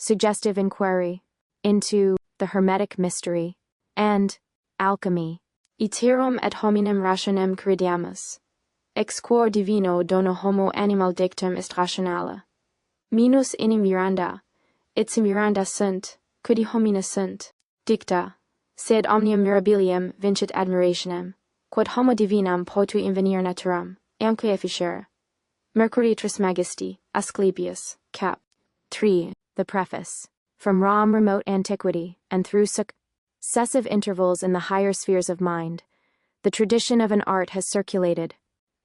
Suggestive inquiry into the Hermetic Mystery and Alchemy. Iterum et hominem rationem crediamus. Ex quo divino dono homo animal dictum est rationale. Minus in miranda, its miranda sunt, quid homina sunt, dicta, sed omnium mirabilium vincit admirationem, quod homo divinam potu invenir naturam, amque efficere. Mercury Trismigisti, Asclepius, cap. 3. The Preface. From remote antiquity, and through successive intervals in the higher spheres of mind, the tradition of an art has circulated,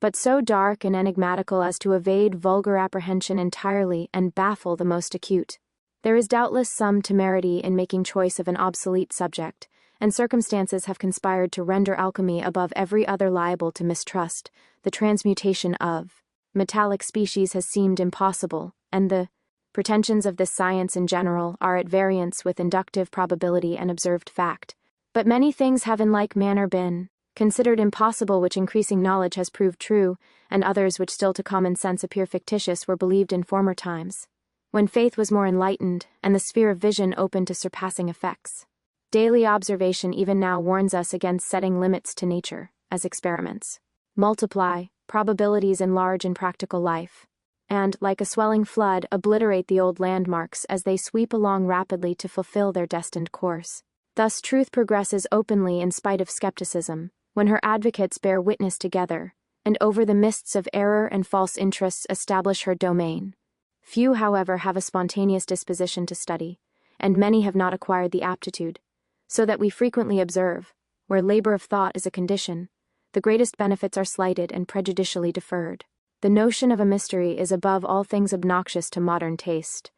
but so dark and enigmatical as to evade vulgar apprehension entirely and baffle the most acute. There is doubtless some temerity in making choice of an obsolete subject, and circumstances have conspired to render alchemy above every other liable to mistrust. The transmutation of metallic species has seemed impossible, and the pretensions of this science in general are at variance with inductive probability and observed fact. But many things have in like manner been considered impossible which increasing knowledge has proved true, and others which still to common sense appear fictitious were believed in former times, when faith was more enlightened, and the sphere of vision open to surpassing effects. Daily observation even now warns us against setting limits to nature, as experiments multiply probabilities enlarge in practical life, and, like a swelling flood, obliterate the old landmarks as they sweep along rapidly to fulfill their destined course. Thus truth progresses openly in spite of skepticism, when her advocates bear witness together, and over the mists of error and false interests establish her domain. Few, however, have a spontaneous disposition to study, and many have not acquired the aptitude, so that we frequently observe, where labor of thought is a condition, the greatest benefits are slighted and prejudicially deferred. The notion of a mystery is above all things obnoxious to modern taste,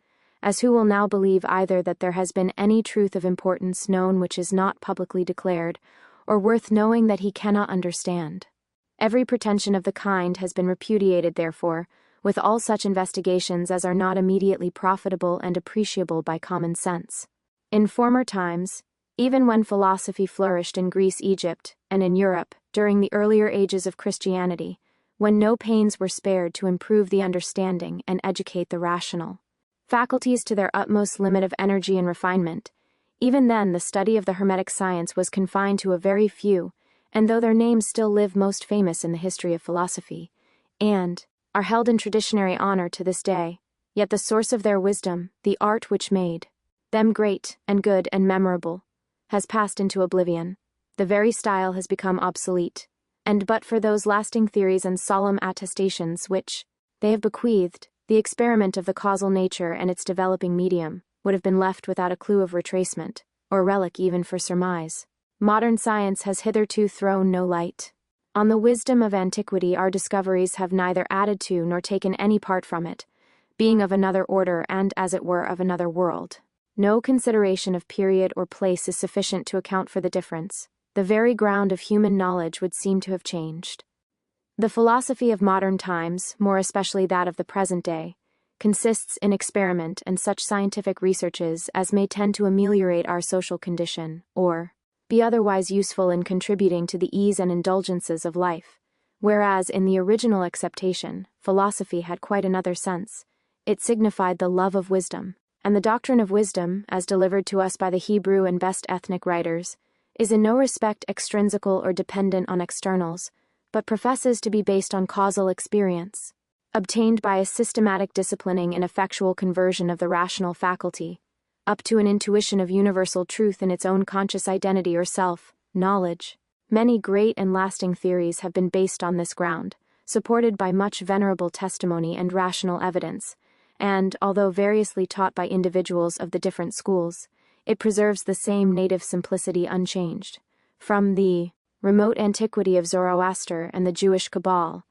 as who will now believe either that there has been any truth of importance known which is not publicly declared, or worth knowing that he cannot understand. Every pretension of the kind has been repudiated, therefore, with all such investigations as are not immediately profitable and appreciable by common sense. In former times, even when philosophy flourished in Greece, Egypt, and in Europe, during the earlier ages of Christianity, when no pains were spared to improve the understanding and educate the rational faculties to their utmost limit of energy and refinement, even then the study of the Hermetic science was confined to a very few, and though their names still live most famous in the history of philosophy, and are held in traditionary honor to this day, yet the source of their wisdom, the art which made them great and good and memorable, has passed into oblivion. The very style has become obsolete, and but for those lasting theories and solemn attestations which they have bequeathed, the experiment of the causal nature and its developing medium would have been left without a clue of retracement, or relic even for surmise. Modern science has hitherto thrown no light on the wisdom of antiquity. Our discoveries have neither added to nor taken any part from it, being of another order and, as it were, of another world. No consideration of period or place is sufficient to account for the difference. The very ground of human knowledge would seem to have changed. The philosophy of modern times, more especially that of the present day, consists in experiment and such scientific researches as may tend to ameliorate our social condition, or be otherwise useful in contributing to the ease and indulgences of life, whereas in the original acceptation, philosophy had quite another sense. It signified the love of wisdom, and the doctrine of wisdom, as delivered to us by the Hebrew and best ethnic writers, is in no respect extrinsical or dependent on externals, but professes to be based on causal experience, obtained by a systematic disciplining and effectual conversion of the rational faculty, up to an intuition of universal truth in its own conscious identity or self-knowledge. Many great and lasting theories have been based on this ground, supported by much venerable testimony and rational evidence, and, although variously taught by individuals of the different schools, it preserves the same native simplicity unchanged. From the remote antiquity of Zoroaster and the Jewish Cabal,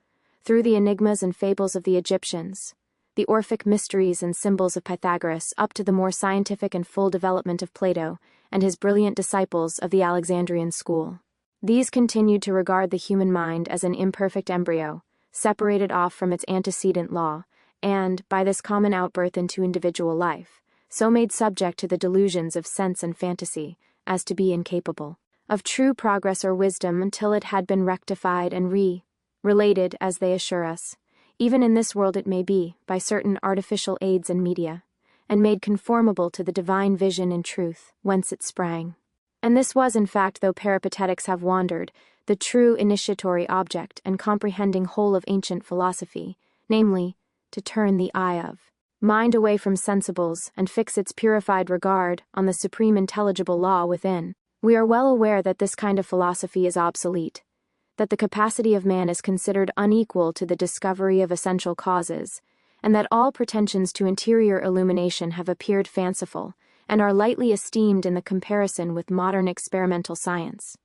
through the enigmas and fables of the Egyptians, the Orphic mysteries and symbols of Pythagoras, up to the more scientific and full development of Plato and his brilliant disciples of the Alexandrian school. These continued to regard the human mind as an imperfect embryo, separated off from its antecedent law, and, by this common outbirth into individual life, so made subject to the delusions of sense and fantasy, as to be incapable of true progress or wisdom until it had been rectified and related, as they assure us, even in this world it may be, by certain artificial aids and media, and made conformable to the divine vision and truth, whence it sprang. And this was, in fact, though peripatetics have wandered, the true initiatory object and comprehending whole of ancient philosophy, namely, to turn the eye of mind away from sensibles and fix its purified regard on the supreme intelligible law within. We are well aware that this kind of philosophy is obsolete, that the capacity of man is considered unequal to the discovery of essential causes, and that all pretensions to interior illumination have appeared fanciful, and are lightly esteemed in the comparison with modern experimental science.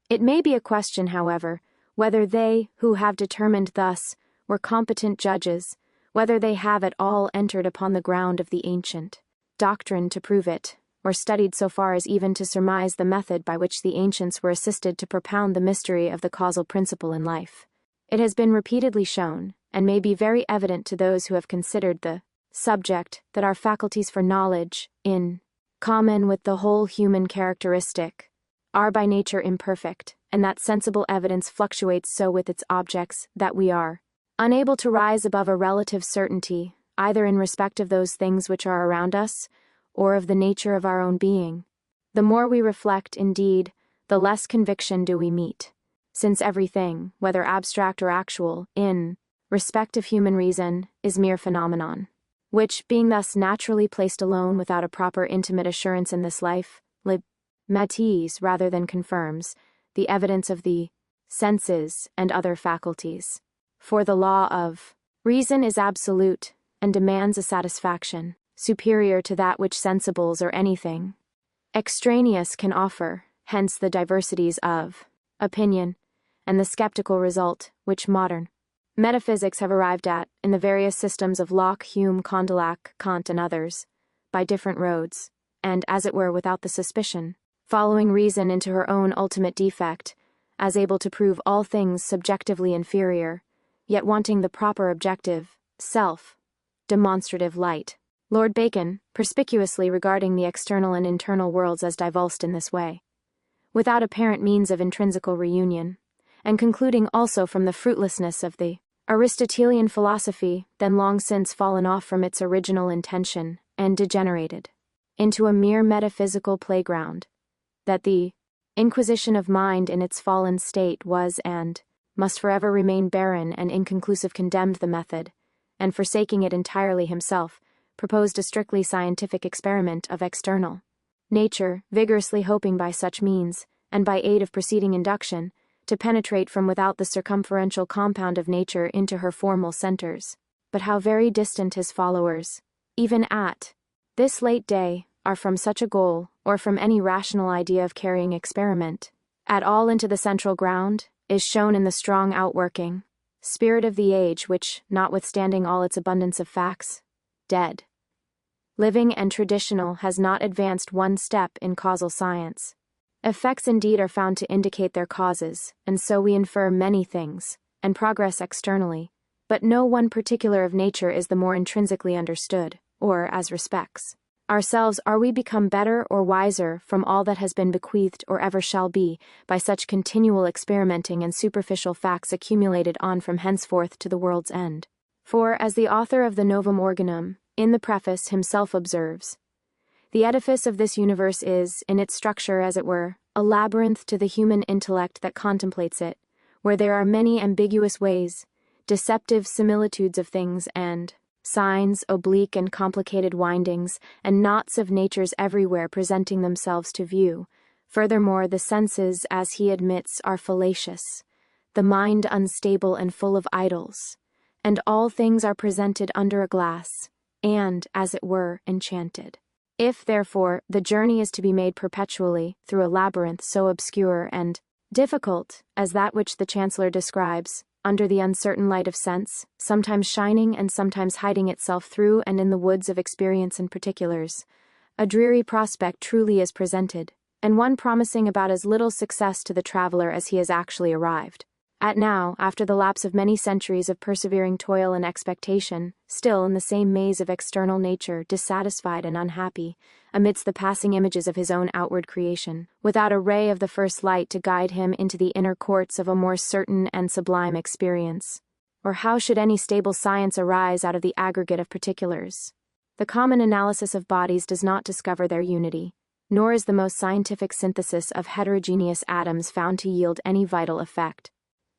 It may be a question, however, whether they, who have determined thus, were competent judges, whether they have at all entered upon the ground of the ancient doctrine to prove it, or studied so far as even to surmise the method by which the ancients were assisted to propound the mystery of the causal principle in life. It has been repeatedly shown, and may be very evident to those who have considered the subject, that our faculties for knowledge, in common with the whole human characteristic, are by nature imperfect, and that sensible evidence fluctuates so with its objects that we are unable to rise above a relative certainty, either in respect of those things which are around us, or of the nature of our own being. The more we reflect, indeed, the less conviction do we meet, since everything, whether abstract or actual, in respect of human reason, is mere phenomenon, which, being thus naturally placed alone without a proper intimate assurance in this life, matizes rather than confirms the evidence of the senses and other faculties. For the law of reason is absolute, and demands a satisfaction superior to that which sensibles or anything extraneous can offer, hence the diversities of opinion, and the skeptical result, which modern metaphysics have arrived at, in the various systems of Locke, Hume, Condillac, Kant, and others, by different roads, and, as it were, without the suspicion, following reason into her own ultimate defect, as able to prove all things subjectively inferior, yet wanting the proper objective, self-demonstrative light. Lord Bacon, perspicuously regarding the external and internal worlds as divulsed in this way, without apparent means of intrinsical reunion, and concluding also from the fruitlessness of the Aristotelian philosophy, then long since fallen off from its original intention, and degenerated into a mere metaphysical playground, that the inquisition of mind in its fallen state was and must forever remain barren and inconclusive, condemned the method, and forsaking it entirely himself, proposed a strictly scientific experiment of external nature, vigorously hoping by such means, and by aid of preceding induction, to penetrate from without the circumferential compound of nature into her formal centers. But how very distant his followers, even at this late day, are from such a goal, or from any rational idea of carrying experiment at all into the central ground, is shown in the strong outworking spirit of the age which, notwithstanding all its abundance of facts, dead, living and traditional, has not advanced one step in causal science. Effects indeed are found to indicate their causes, and so we infer many things, and progress externally, but no one particular of nature is the more intrinsically understood, or, as respects ourselves, are we become better or wiser from all that has been bequeathed or ever shall be, by such continual experimenting and superficial facts accumulated on from henceforth to the world's end. For, as the author of the Novum Organum, in the Preface, himself observes, the edifice of this universe is, in its structure as it were, a labyrinth to the human intellect that contemplates it, where there are many ambiguous ways, deceptive similitudes of things, and signs, oblique and complicated windings, and knots of natures everywhere presenting themselves to view. Furthermore, the senses, as he admits, are fallacious, the mind unstable and full of idols, and all things are presented under a glass, and, as it were, enchanted. If, therefore, the journey is to be made perpetually through a labyrinth so obscure and difficult as that which the Chancellor describes, under the uncertain light of sense, sometimes shining and sometimes hiding itself through and in the woods of experience and particulars, a dreary prospect truly is presented, and one promising about as little success to the traveler as he has actually arrived at now, after the lapse of many centuries of persevering toil and expectation, still in the same maze of external nature, dissatisfied and unhappy, amidst the passing images of his own outward creation, without a ray of the first light to guide him into the inner courts of a more certain and sublime experience. Or how should any stable science arise out of the aggregate of particulars? The common analysis of bodies does not discover their unity, nor is the most scientific synthesis of heterogeneous atoms found to yield any vital effect.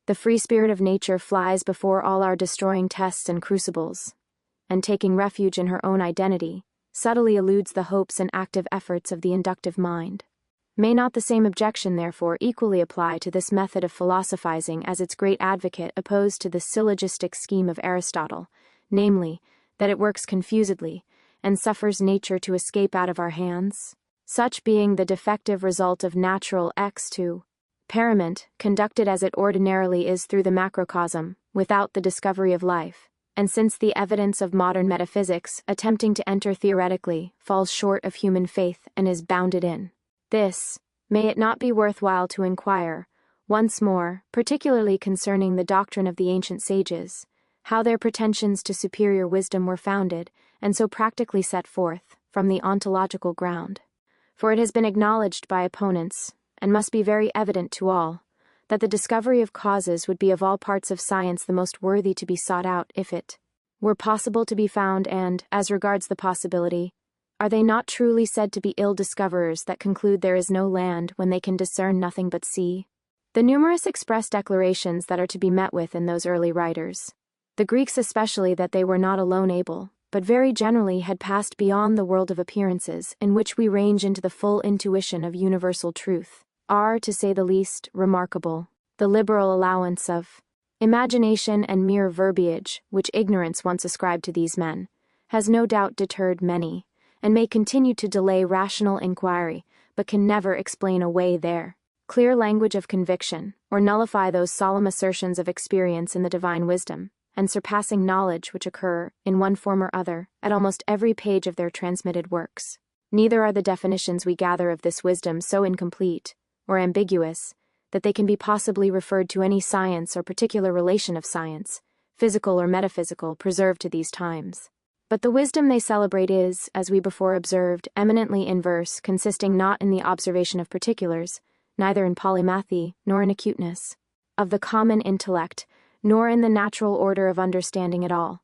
The free spirit of nature flies before all our destroying tests and crucibles, and taking refuge in her own identity, subtly eludes the hopes and active efforts of the inductive mind. May not the same objection, therefore, equally apply to this method of philosophizing as its great advocate opposed to the syllogistic scheme of Aristotle, namely, that it works confusedly, and suffers nature to escape out of our hands? Such being the defective result of natural experiment, conducted as it ordinarily is through the macrocosm, without the discovery of life, and since the evidence of modern metaphysics, attempting to enter theoretically, falls short of human faith and is bounded in this, may it not be worthwhile to inquire, once more, particularly concerning the doctrine of the ancient sages, how their pretensions to superior wisdom were founded, and so practically set forth, from the ontological ground. For it has been acknowledged by opponents, and must be very evident to all, that the discovery of causes would be of all parts of science the most worthy to be sought out if it were possible to be found, and, as regards the possibility, are they not truly said to be ill discoverers that conclude there is no land when they can discern nothing but sea? The numerous express declarations that are to be met with in those early writers, the Greeks especially, that they were not alone able, but very generally had passed beyond the world of appearances in which we range into the full intuition of universal truth, are, to say the least, remarkable. The liberal allowance of imagination and mere verbiage, which ignorance once ascribed to these men, has no doubt deterred many, and may continue to delay rational inquiry, but can never explain away their clear language of conviction, or nullify those solemn assertions of experience in the divine wisdom and surpassing knowledge which occur, in one form or other, at almost every page of their transmitted works. Neither are the definitions we gather of this wisdom so incomplete, or ambiguous, that they can be possibly referred to any science or particular relation of science, physical or metaphysical, preserved to these times. But the wisdom they celebrate is, as we before observed, eminently inverse, consisting not in the observation of particulars, neither in polymathy, nor in acuteness of the common intellect, nor in the natural order of understanding at all,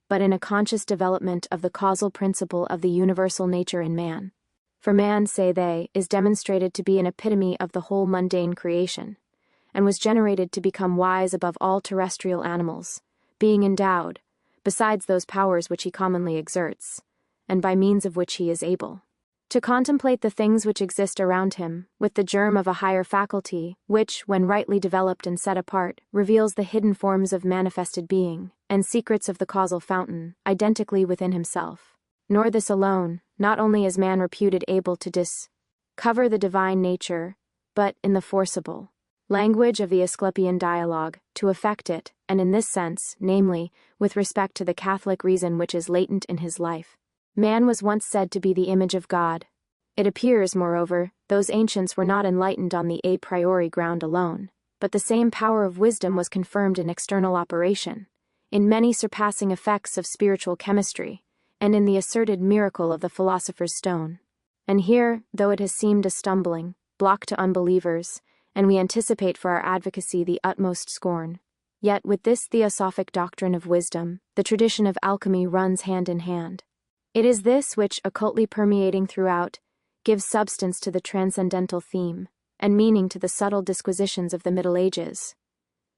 but in a conscious development of the causal principle of the universal nature in man. For man, say they, is demonstrated to be an epitome of the whole mundane creation, and was generated to become wise above all terrestrial animals, being endowed, besides those powers which he commonly exerts, and by means of which he is able to contemplate the things which exist around him, with the germ of a higher faculty, which, when rightly developed and set apart, reveals the hidden forms of manifested being, and secrets of the causal fountain, identically within himself. Nor this alone, not only is man reputed able to discover the divine nature, but, in the forcible language of the Asclepian dialogue, to affect it, and in this sense, namely, with respect to the Catholic reason which is latent in his life. Man was once said to be the image of God. It appears, moreover, those ancients were not enlightened on the a priori ground alone, but the same power of wisdom was confirmed in external operation, in many surpassing effects of spiritual chemistry, and in the asserted miracle of the philosopher's stone. And here, though it has seemed a stumbling block to unbelievers, and we anticipate for our advocacy the utmost scorn, yet with this theosophic doctrine of wisdom, the tradition of alchemy runs hand in hand. It is this which, occultly permeating throughout, gives substance to the transcendental theme, and meaning to the subtle disquisitions of the Middle Ages.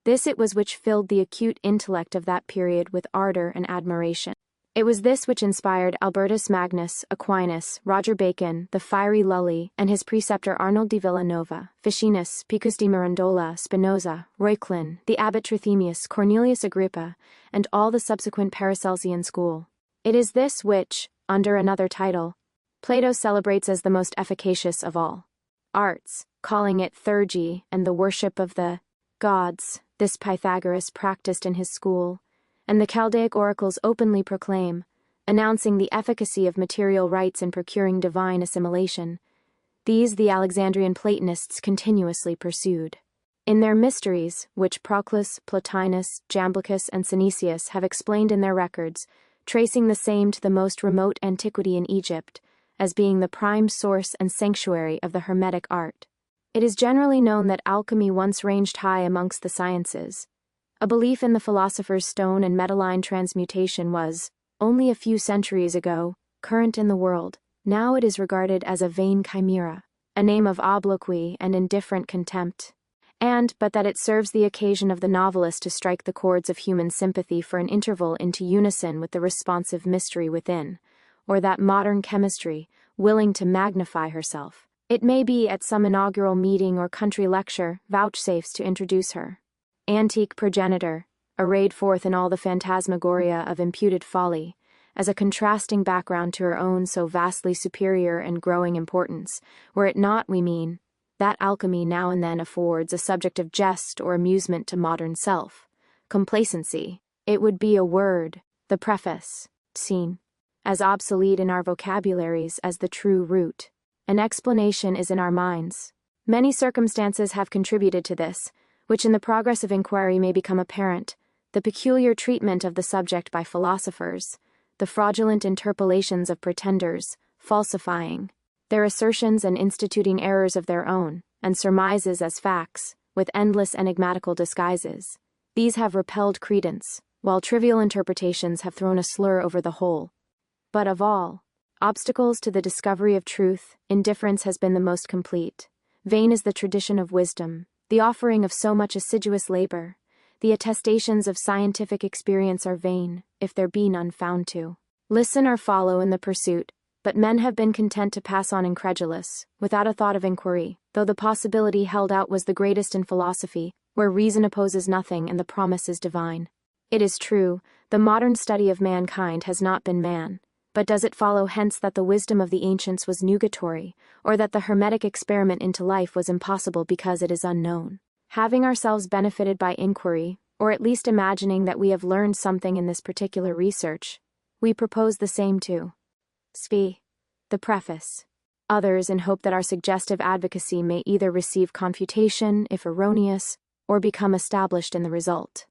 This it was which filled the acute intellect of that period with ardor and admiration. It was this which inspired Albertus Magnus, Aquinas, Roger Bacon, the fiery Lully, and his preceptor Arnold de Villanova, Ficinus, Picus de Mirandola, Spinoza, Reuchlin, the abbot Trithemius, Cornelius Agrippa, and all the subsequent Paracelsian school. It is this which, under another title, Plato celebrates as the most efficacious of all arts, calling it theurgy and the worship of the gods. This Pythagoras practiced in his school, and the Chaldaic oracles openly proclaim, announcing the efficacy of material rites in procuring divine assimilation. These the Alexandrian Platonists continuously pursued. In their mysteries, which Proclus, Plotinus, Jamblichus, and Synesius have explained in their records, tracing the same to the most remote antiquity in Egypt, as being the prime source and sanctuary of the Hermetic art. It is generally known that alchemy once ranged high amongst the sciences. A belief in the philosopher's stone and metalline transmutation was, only a few centuries ago, current in the world, now it is regarded as a vain chimera, a name of obloquy and indifferent contempt. But that it serves the occasion of the novelist to strike the chords of human sympathy for an interval into unison with the responsive mystery within, or that modern chemistry, willing to magnify herself, it may be at some inaugural meeting or country lecture, vouchsafes to introduce her antique progenitor, arrayed forth in all the phantasmagoria of imputed folly, as a contrasting background to her own so vastly superior and growing importance, were it not, we mean, that alchemy now and then affords a subject of jest or amusement to modern complacency, it would be a word, the preface, seen as obsolete in our vocabularies as the true root. An explanation is in our minds. Many circumstances have contributed to this, which in the progress of inquiry may become apparent: the peculiar treatment of the subject by philosophers, the fraudulent interpolations of pretenders, falsifying their assertions and instituting errors of their own, and surmises as facts, with endless enigmatical disguises. These have repelled credence, while trivial interpretations have thrown a slur over the whole. But of all obstacles to the discovery of truth, indifference has been the most complete. Vain is the tradition of wisdom, the offering of so much assiduous labor. The attestations of scientific experience are vain, if there be none found to listen or follow in the pursuit. But men have been content to pass on incredulous, without a thought of inquiry, though the possibility held out was the greatest in philosophy, where reason opposes nothing and the promise is divine. It is true, the modern study of mankind has not been man, but does it follow hence that the wisdom of the ancients was nugatory, or that the Hermetic experiment into life was impossible because it is unknown? Having ourselves benefited by inquiry, or at least imagining that we have learned something in this particular research, we propose the same to Svi, the preface. Others in hope that our suggestive advocacy may either receive confutation, if erroneous, or become established in the result.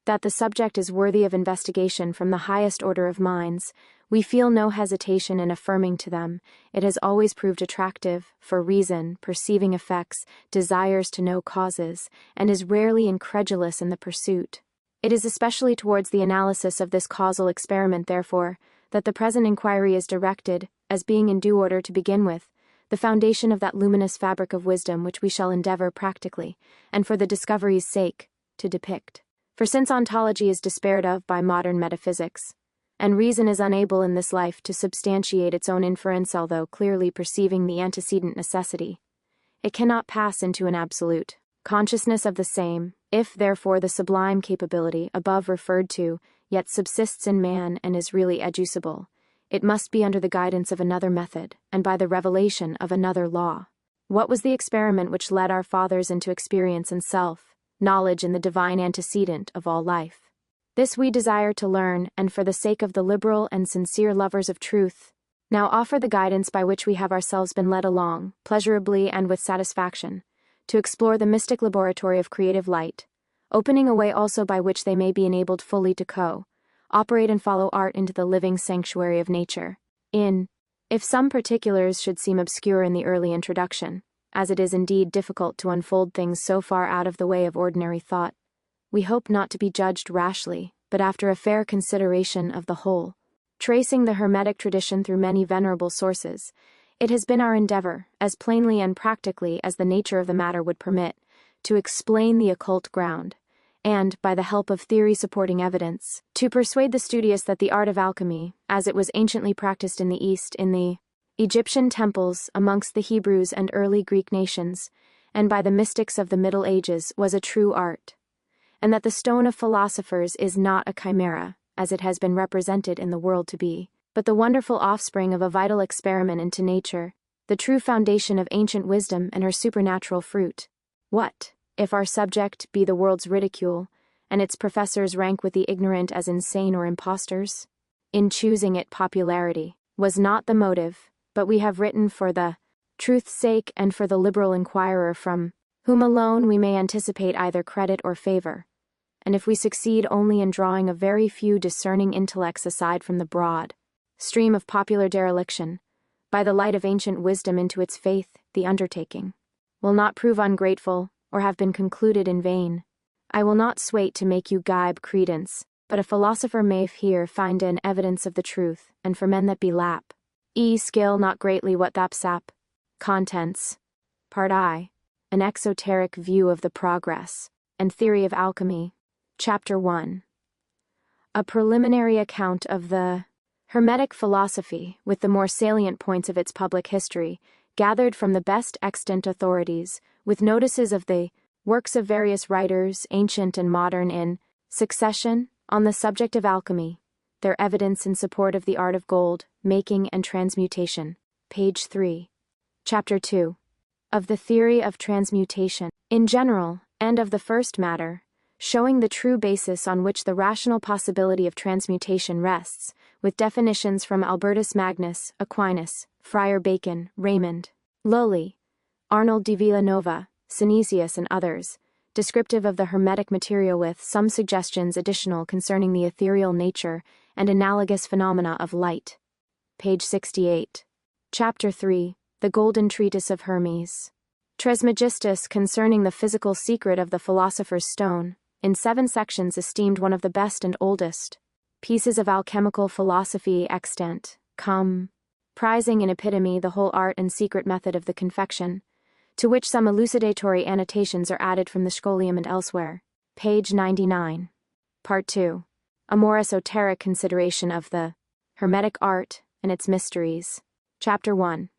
That the subject is worthy of investigation from the highest order of minds, we feel no hesitation in affirming to them. It has always proved attractive, for reason, perceiving effects, desires to know causes, and is rarely incredulous in the pursuit. It is especially towards the analysis of this causal experiment, therefore, that the present inquiry is directed, as being in due order to begin with, the foundation of that luminous fabric of wisdom which we shall endeavor practically, and for the discovery's sake, to depict. For since ontology is despaired of by modern metaphysics, and reason is unable in this life to substantiate its own inference although clearly perceiving the antecedent necessity, it cannot pass into an absolute consciousness of the same. If, therefore, the sublime capability above referred to yet subsists in man and is really educible, it must be under the guidance of another method, and by the revelation of another law. What was the experiment which led our fathers into experience and self-knowledge in the divine antecedent of all life? This we desire to learn, and for the sake of the liberal and sincere lovers of truth, now offer the guidance by which we have ourselves been led along, pleasurably and with satisfaction, to explore the mystic laboratory of creative light, opening a way also by which they may be enabled fully to operate and follow art into the living sanctuary of nature. If some particulars should seem obscure in the early introduction, as it is indeed difficult to unfold things so far out of the way of ordinary thought, we hope not to be judged rashly, but after a fair consideration of the whole. Tracing the Hermetic tradition through many venerable sources, it has been our endeavor, as plainly and practically as the nature of the matter would permit, to explain the occult ground, and, by the help of theory-supporting evidence, to persuade the studious that the art of alchemy, as it was anciently practiced in the East, in the Egyptian temples, amongst the Hebrews and early Greek nations, and by the mystics of the Middle Ages, was a true art, and that the stone of philosophers is not a chimera, as it has been represented in the world to be, but the wonderful offspring of a vital experiment into nature, the true foundation of ancient wisdom and her supernatural fruit. What, if our subject be the world's ridicule, and its professors rank with the ignorant as insane or impostors? In choosing it, popularity was not the motive, but we have written for the truth's sake and for the liberal inquirer from whom alone we may anticipate either credit or favor, and if we succeed only in drawing a very few discerning intellects aside from the broad stream of popular dereliction, by the light of ancient wisdom into its faith, the undertaking will not prove ungrateful, or have been concluded in vain. I will not swate to make you gibe credence, but a philosopher may here find an evidence of the truth, and for men that be lap, Skill not greatly what thapsap. Contents. Part I. An Exoteric View of the Progress and Theory of Alchemy. Chapter 1. A preliminary account of the Hermetic philosophy, with the more salient points of its public history, gathered from the best extant authorities, with notices of the works of various writers, ancient and modern, in succession, on the subject of alchemy, their evidence in support of the art of gold, making and transmutation. Page 3. Chapter 2. Of the theory of transmutation, in general, and of the first matter, showing the true basis on which the rational possibility of transmutation rests, with definitions from Albertus Magnus, Aquinas, Friar Bacon, Raymond, Lully, Arnold de Villanova, Synesius and others, descriptive of the Hermetic material, with some suggestions additional concerning the ethereal nature and analogous phenomena of light. Page 68. Chapter 3. The Golden Treatise of Hermes. Trismigistus, concerning the physical secret of the philosopher's stone, in 7 sections, esteemed one of the best and oldest pieces of alchemical philosophy extant, prizing in epitome the whole art and secret method of the confection, to which some elucidatory annotations are added from the Scholium and elsewhere. Page 99. Part 2. A more esoteric consideration of the Hermetic art and its mysteries. Chapter 1.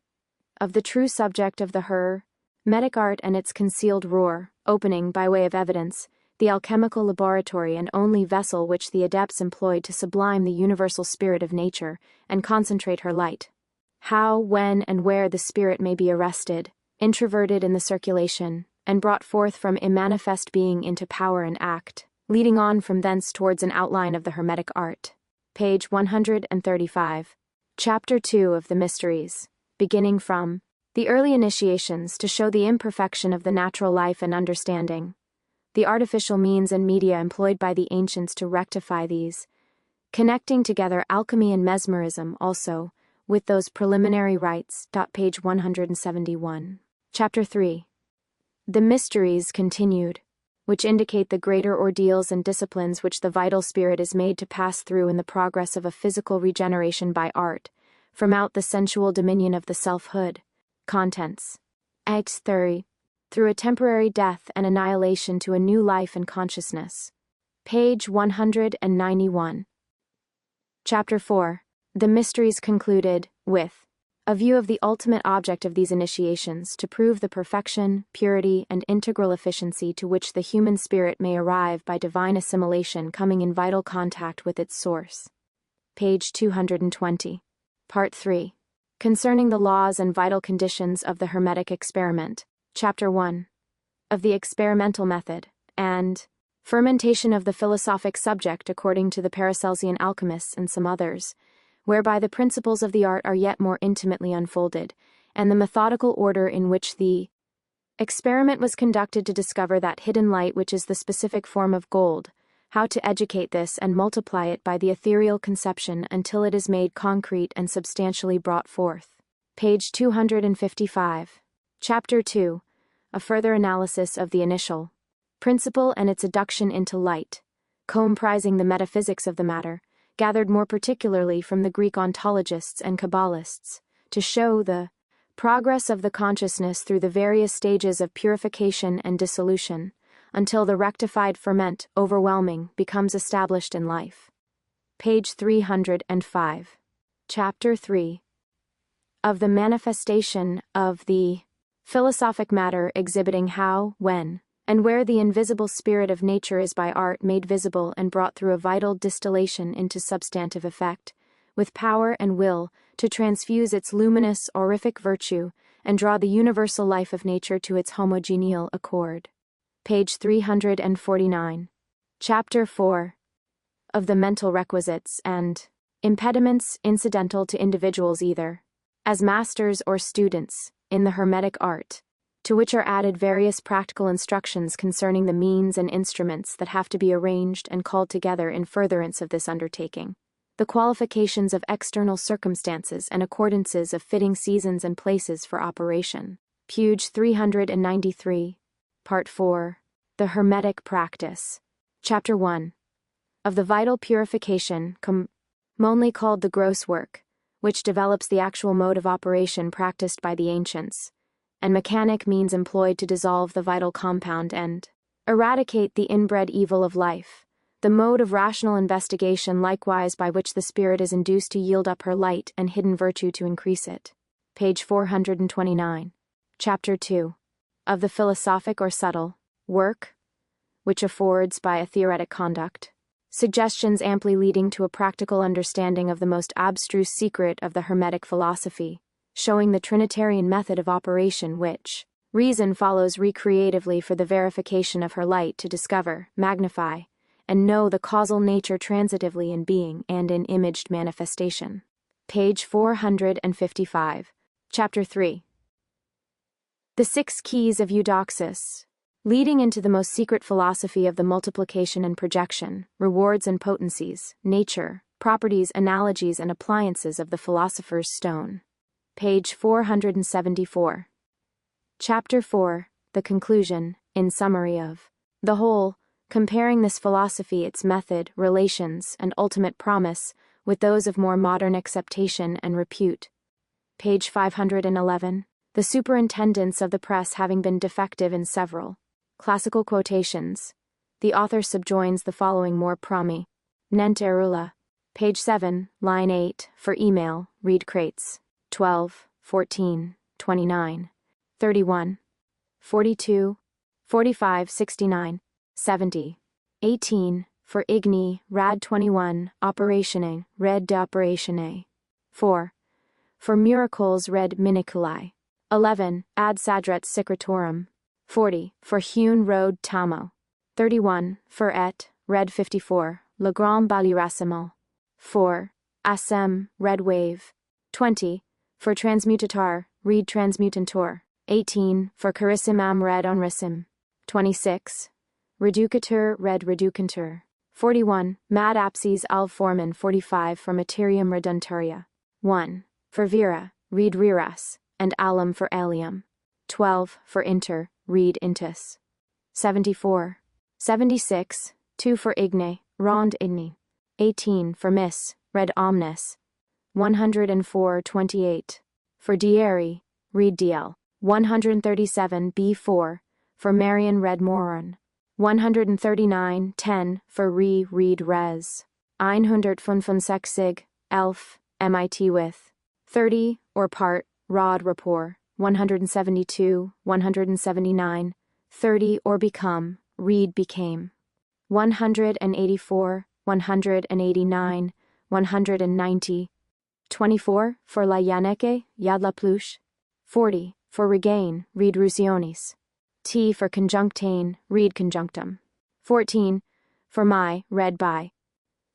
Of the true subject of the Hermetic art and its concealed roar, opening, by way of evidence, the alchemical laboratory and only vessel which the adepts employed to sublime the universal spirit of nature and concentrate her light. How, when, and where the spirit may be arrested, introverted in the circulation, and brought forth from immanifest being into power and act, leading on from thence towards an outline of the Hermetic art. Page 135. Chapter 2 of the Mysteries, beginning from the early initiations to show the imperfection of the natural life and understanding, the artificial means and media employed by the ancients to rectify these, connecting together alchemy and mesmerism also, with those preliminary rites. Page 171. Chapter 3. The Mysteries continued, which indicate the greater ordeals and disciplines which the vital spirit is made to pass through in the progress of a physical regeneration by art, from out the sensual dominion of the selfhood. Contents. Acts 30. Through a temporary death and annihilation to a new life and consciousness. Page 191. Chapter 4. The Mysteries concluded, with a view of the ultimate object of these initiations, to prove the perfection, purity, and integral efficiency to which the human spirit may arrive by divine assimilation coming in vital contact with its source. Page 220. Part 3. Concerning the laws and vital conditions of the Hermetic experiment. Chapter 1. Of the experimental method, and fermentation of the philosophic subject according to the Paracelsian alchemists and some others, whereby the principles of the art are yet more intimately unfolded, and the methodical order in which the experiment was conducted to discover that hidden light which is the specific form of gold, how to educate this and multiply it by the ethereal conception until it is made concrete and substantially brought forth. Page 255. Chapter 2. A further analysis of the initial principle and its adduction into light, comprising the metaphysics of the matter, gathered more particularly from the Greek ontologists and Kabbalists, to show the progress of the consciousness through the various stages of purification and dissolution, until the rectified ferment, overwhelming, becomes established in life. Page 305. Chapter 3. Of the manifestation of the philosophic matter, exhibiting how, when, and where the invisible spirit of nature is by art made visible and brought through a vital distillation into substantive effect, with power and will to transfuse its luminous aurific virtue and draw the universal life of nature to its homogeneal accord. Page 349. Chapter 4. Of the mental requisites and impediments incidental to individuals either as masters or students in the Hermetic art, to which are added various practical instructions concerning the means and instruments that have to be arranged and called together in furtherance of this undertaking, the qualifications of external circumstances and accordances of fitting seasons and places for operation. Page 393. Part 4. The Hermetic Practice. Chapter 1. Of the vital purification, commonly called the gross work, which develops the actual mode of operation practiced by the ancients, and mechanic means employed to dissolve the vital compound and eradicate the inbred evil of life, the mode of rational investigation likewise by which the spirit is induced to yield up her light and hidden virtue to increase it. Page 429. Chapter 2. Of the philosophic or subtle work, which affords, by a theoretic conduct, suggestions amply leading to a practical understanding of the most abstruse secret of the Hermetic philosophy, showing the Trinitarian method of operation which reason follows recreatively for the verification of her light to discover, magnify, and know the causal nature transitively in being and in imaged manifestation. Page 455. Chapter 3. The 6 keys of Eudoxus, leading into the most secret philosophy of the multiplication and projection, rewards and potencies, nature, properties, analogies, and appliances of the philosopher's stone. Page 474. Chapter 4. The conclusion, in summary of the whole, comparing this philosophy, its method, relations, and ultimate promise, with those of more modern acceptation and repute. Page 511. The superintendence of the press having been defective in several classical quotations, the author subjoins the following more prominent errula. Page 7, line 8, for email, read crates, 12, 14, 29, 31, 42, 45, 69, 70, 18, for igni, rad 21, operationing, red de operatione, 4, for miracles, red miniculi, 11, ad sadret secretorum, 40, for hewn road tamo, 31, for et, red 54, le grand baluraciment, 4, asem, red wave, 20, for transmutatar, read transmutantor, 18, for charissimam, red onrissim, 26, reducator, red reducantur, 41, mad apses alv forman, 45, for materium reduntaria, 1, for vira, read riras, and alum for allium, 12, for inter, read intus, 74, 76, 2 for igne, rond igni, 18, for miss, red omnes, 104, 28, for dieri, read dl, 137, b4, for Marian, red moron, 139, 10, for read res, 165, elf, mit with, 30, or part, rod rapport, 172, 179, 30, or become, read became, 184, 189, 190, 24, for la yaneke, yad la pluche, 40, for regain, read rusionis, t for conjunctane, read conjunctum, 14, for my, read by,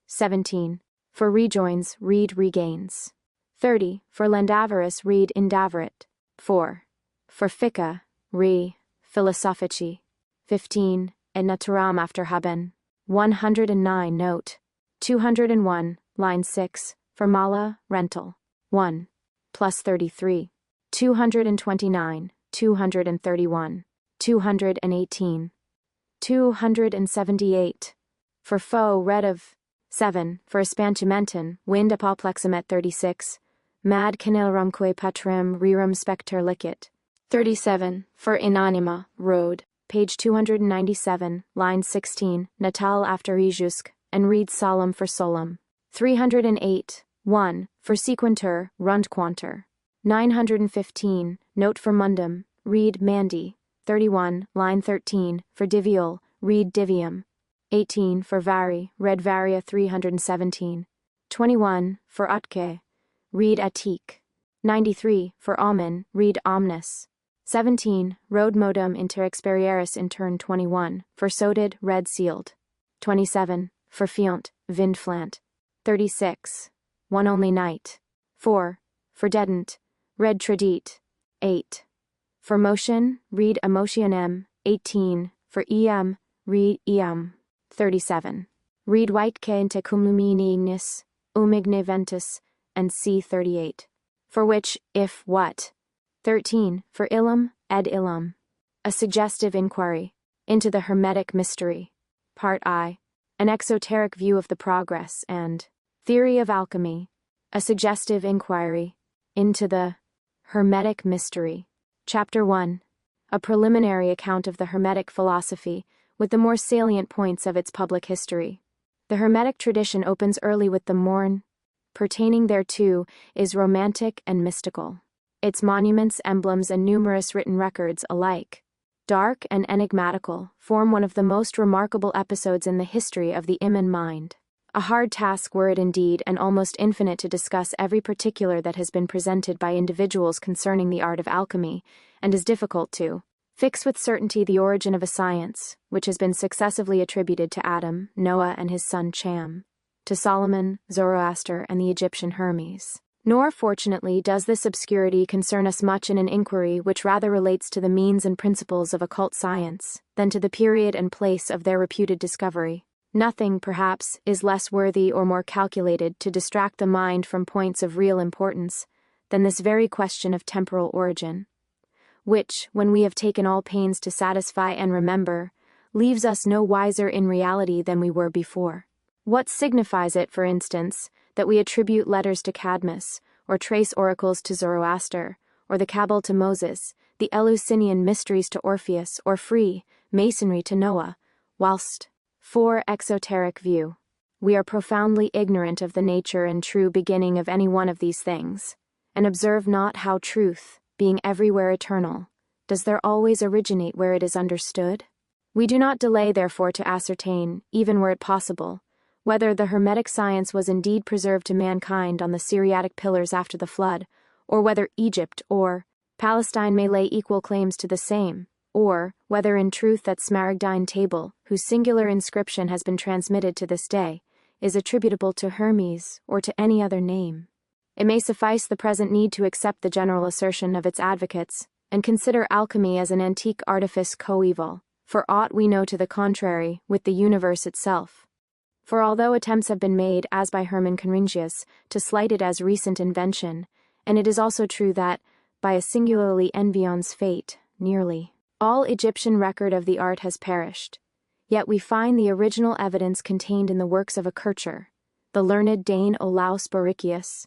17, for rejoins, read regains, 30, for lendaverus, read indavarit, 4, for fica, philosophici, 15, et naturam after haben, 109, note, 201, line 6, for mala, rental, 1, plus 33, 229, 231, 218, 278, for foe, red of, 7, for espantimentum, wind apoplexum 36, mad canilrumque patrim rerum specter licit, 37, for inanima, road, page 297, line 16, natal after ijusk, and read solemn for solum, 308, 1, for sequenter, rundquanter, 915, note for mundum, read mandi, 31, line 13, for divial, read divium, 18, for vari, read varia 317, 21, for atke, read atik, 93, for omen, read omnis, 17, road modum inter experieris in turn 21, for sodid, red sealed, 27, for fiont, vindflant, 36, one only night, 4, for dedent, red tridite, 8, for motion, read emotionem, 18, for em, read eam, 37, read white que inte cum lumini ignis, igne ventus, and c 38, for which, if, what, 13, for illum, ed illum, a suggestive inquiry, into the Hermetic Mystery, Part I, an exoteric view of the progress and theory of alchemy, A Suggestive Inquiry into the Hermetic Mystery. Chapter 1. A preliminary account of the Hermetic philosophy, with the more salient points of its public history. The Hermetic tradition opens early with the morn. Pertaining thereto is romantic and mystical. Its monuments, emblems, and numerous written records alike, dark and enigmatical, form one of the most remarkable episodes in the history of the human mind. A hard task were it indeed, and almost infinite, to discuss every particular that has been presented by individuals concerning the art of alchemy, and is difficult to fix with certainty the origin of a science, which has been successively attributed to Adam, Noah and his son Cham, to Solomon, Zoroaster, and the Egyptian Hermes. Nor, fortunately, does this obscurity concern us much in an inquiry which rather relates to the means and principles of occult science, than to the period and place of their reputed discovery. Nothing, perhaps, is less worthy or more calculated to distract the mind from points of real importance than this very question of temporal origin, which, when we have taken all pains to satisfy and remember, leaves us no wiser in reality than we were before. What signifies it, for instance, that we attribute letters to Cadmus, or trace oracles to Zoroaster, or the Cabal to Moses, the Eleusinian mysteries to Orpheus, or free masonry to Noah, whilst, for exoteric view, we are profoundly ignorant of the nature and true beginning of any one of these things, and observe not how truth, being everywhere eternal, does there always originate where it is understood? We do not delay, therefore, to ascertain, even were it possible, whether the Hermetic science was indeed preserved to mankind on the Syriatic pillars after the flood, or whether Egypt or Palestine may lay equal claims to the same, or whether in truth that Smaragdine table, whose singular inscription has been transmitted to this day, is attributable to Hermes or to any other name. It may suffice the present need to accept the general assertion of its advocates, and consider alchemy as an antique artifice coeval, for aught we know to the contrary, with the universe itself. For although attempts have been made, as by Hermann Conringius, to slight it as recent invention, and it is also true that, by a singularly envions fate, nearly all Egyptian record of the art has perished, yet we find the original evidence contained in the works of a Kircher, the learned Dane Olaus Borrichius,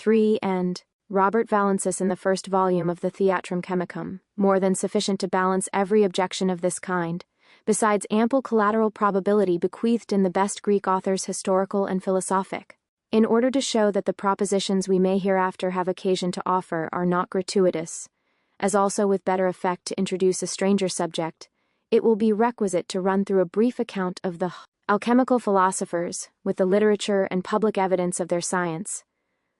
III, and Robert Valensis in the first volume of the Theatrum Chemicum, more than sufficient to balance every objection of this kind, besides ample collateral probability bequeathed in the best Greek authors, historical and philosophic. In order to show that the propositions we may hereafter have occasion to offer are not gratuitous, as also with better effect to introduce a stranger subject, it will be requisite to run through a brief account of the alchemical philosophers, with the literature and public evidence of their science,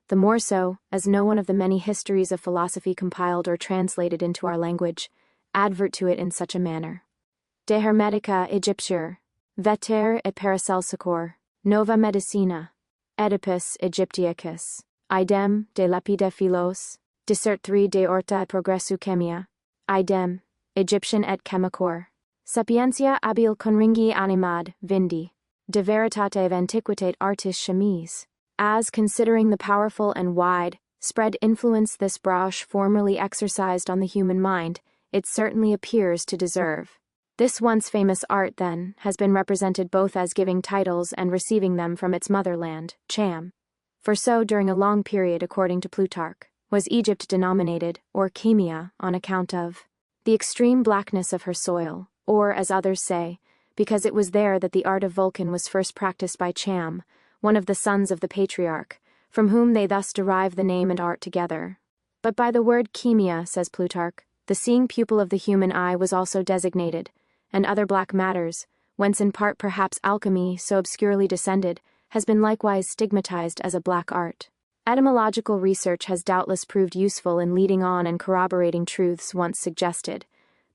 the more so, as no one of the many histories of philosophy compiled or translated into our language advert to it in such a manner. De Hermetica Egyptiae, Veter et Paracelsicore, Nova Medicina, Oedipus Egyptiacus, idem de lapide philos, Dissert 3 de orta et progressu chemia, idem, Egyptian et chemicor, sapientia abil conringi animad, vindi, de veritate of antiquitate artis chemise, as considering the powerful and wide spread influence this branch formerly exercised on the human mind, it certainly appears to deserve. This once famous art, then, has been represented both as giving titles and receiving them from its motherland, Cham. For so, during a long period, according to Plutarch, was Egypt denominated, or Chemia, on account of the extreme blackness of her soil, or, as others say, because it was there that the art of Vulcan was first practiced by Cham, one of the sons of the patriarch, from whom they thus derive the name and art together. But by the word chemia, says Plutarch, the seeing pupil of the human eye was also designated, and other black matters, whence in part perhaps alchemy, so obscurely descended, has been likewise stigmatized as a black art. Etymological research has doubtless proved useful in leading on and corroborating truths once suggested,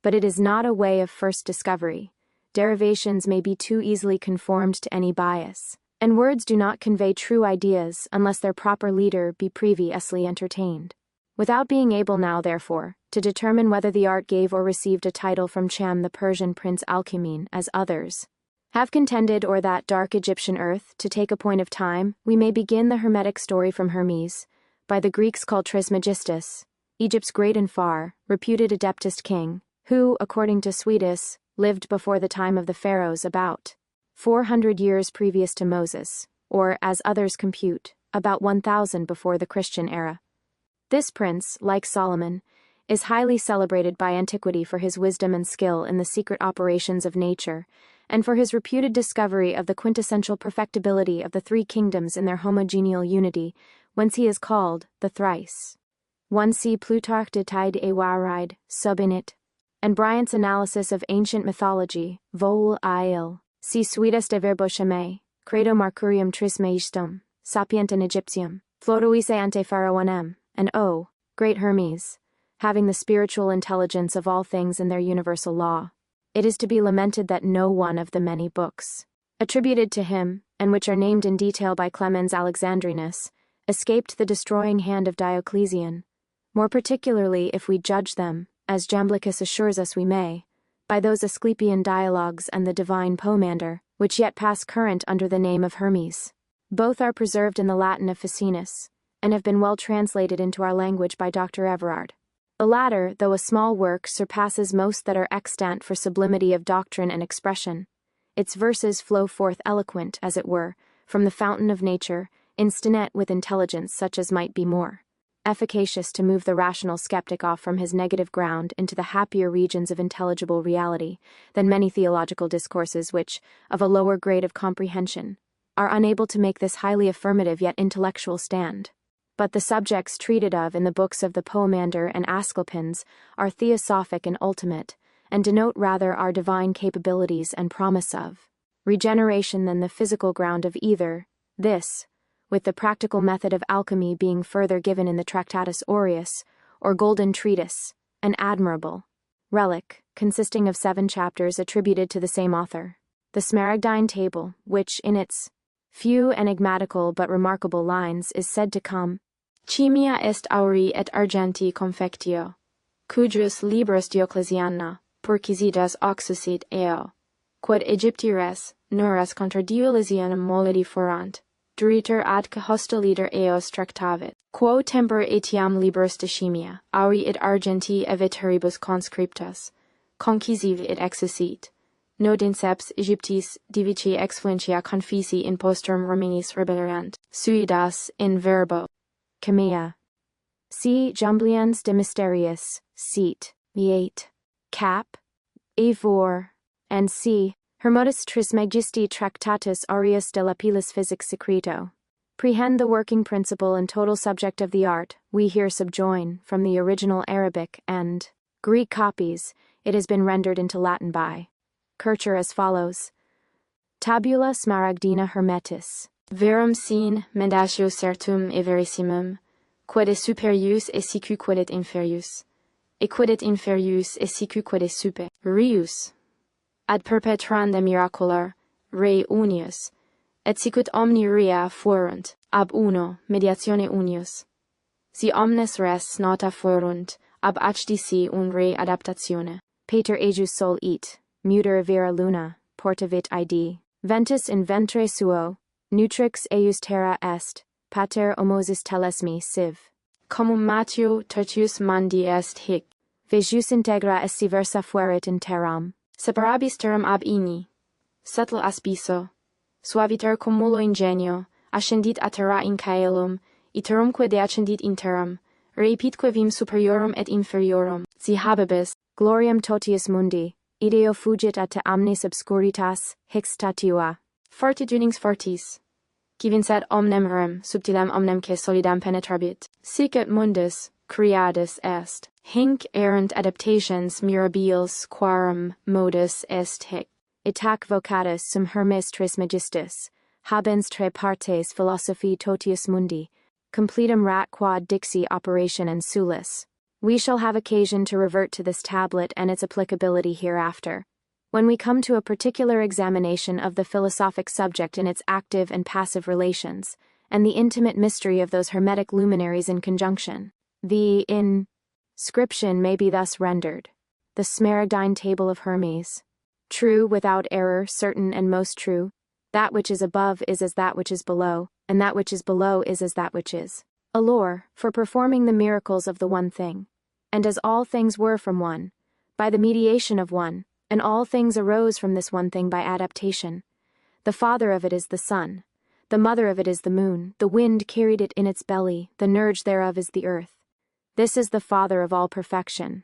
but it is not a way of first discovery. Derivations may be too easily conformed to any bias, and words do not convey true ideas unless their proper leader be previously entertained. Without being able now, therefore, to determine whether the art gave or received a title from Cham the Persian prince Alcmene, as others have contended, or that dark Egyptian earth, to take a point of time, we may begin the Hermetic story from Hermes, by the Greeks called Trismigistus, Egypt's great and far, reputed adeptest king, who, according to Suidas, lived before the time of the pharaohs about 400 years previous to Moses, or, as others compute, about 1000 before the Christian era. This prince, like Solomon, is highly celebrated by antiquity for his wisdom and skill in the secret operations of nature, and for his reputed discovery of the quintessential perfectibility of the three kingdoms in their homogeneal unity, whence he is called the Thrice. 1 see Plutarch de Tide et Waride, subinit, and Bryant's analysis of ancient mythology, vol. il. See Suidas de Verbo Cheme, Credo Marcurium Trismegistum, Sapientem Egyptium, Floruise ante Pharaonem, and O, Great Hermes, having the spiritual intelligence of all things in their universal law. It is to be lamented that no one of the many books attributed to him, and which are named in detail by Clemens Alexandrinus, escaped the destroying hand of Diocletian, more particularly if we judge them, as Jamblichus assures us we may, by those Asclepian dialogues and the divine Pomander, which yet pass current under the name of Hermes. Both are preserved in the Latin of Ficinus, and have been well translated into our language by Dr. Everard. The latter, though a small work, surpasses most that are extant for sublimity of doctrine and expression. Its verses flow forth eloquent, as it were, from the fountain of nature, instinate with intelligence such as might be more efficacious to move the rational skeptic off from his negative ground into the happier regions of intelligible reality than many theological discourses which, of a lower grade of comprehension, are unable to make this highly affirmative yet intellectual stand. But the subjects treated of in the books of the Pomander and Asclepians are theosophic and ultimate, and denote rather our divine capabilities and promise of regeneration than the physical ground of either. This, with the practical method of alchemy being further given in the Tractatus Aureus, or Golden Treatise, an admirable relic, consisting of 7 chapters attributed to the same author. The Smaragdine Table, which, in its few enigmatical but remarkable lines, is said to come Chimia est auri et argenti confectio, cujus libros Dioclesiana, perquisitas oxusit eo, quod Egyptires, nuras contra Dio Elysianum molidi forant, duriter adque hostiliter eos tractavit, quo temper etiam libros de chimia, auri et argenti eviteribus conscriptas, conquisiv et exusit, nodinceps Egyptis divici exfluentia confisi in postrum Romanis rebellerant, suidas in verbo. Chemia. See Jumblians de Mysteriis, Seat, Viate, Cap, Avor, and C. Hermetis Trismegisti Tractatus Aureus de Lapillis Physics Secreto. Prehend the working principle and total subject of the art, we here subjoin, from the original Arabic and Greek copies, it has been rendered into Latin by Kircher as follows. Tabula Smaragdina Hermetis. Verum sine mendatio certum e verissimum, quod est superius e sicu quod est inferius, e quod est inferius e sicu quod est super. Rius. Ad perpetranda miracular, rei unius, et sicut omni rea fuerunt, ab uno, mediatione unius. Si omnes res nota fuerunt, ab hdc un re adaptatione. Pater ejus sol it, muter vera luna, portavit id. Ventus in ventre suo, nutrix eius terra est, pater homosis telesmi siv. Commum matio tertius mandi est hic. Vejus integra esti versa fuerit in terram. Separabis terram ab ini. Subtil aspiso. Suaviter cumulo ingenio, ascendit a terra in caelum, iterumque deascendit in terram, reipitque vim superiorum et inferiorum. Si habebis, gloriam totius mundi, ideo fugit at te amnes obscuritas, hic statua. Fortitudinings fortis. Qui vincet omnem rem, subtilem omnem que solidam penetrabit. Sic et mundus, creadus est. Hinc errant adaptations mirabiles quarum modus est hic. Itac vocatus sum Hermes Trismigistus, habens tre partes philosophiae totius mundi, completum rat quad dixi operation and sulis. We shall have occasion to revert to this tablet and its applicability hereafter, when we come to a particular examination of the philosophic subject in its active and passive relations, and the intimate mystery of those hermetic luminaries in conjunction. The inscription may be thus rendered: the Smaragdine Table of Hermes. True, without error, certain and most true, that which is above is as that which is below, and that which is below is as that which is. A lore, for performing the miracles of the one thing. And as all things were from one, by the mediation of one, and all things arose from this one thing by adaptation. The father of it is the Son. The mother of it is the moon, the wind carried it in its belly, the nourge thereof is the earth. This is the father of all perfection,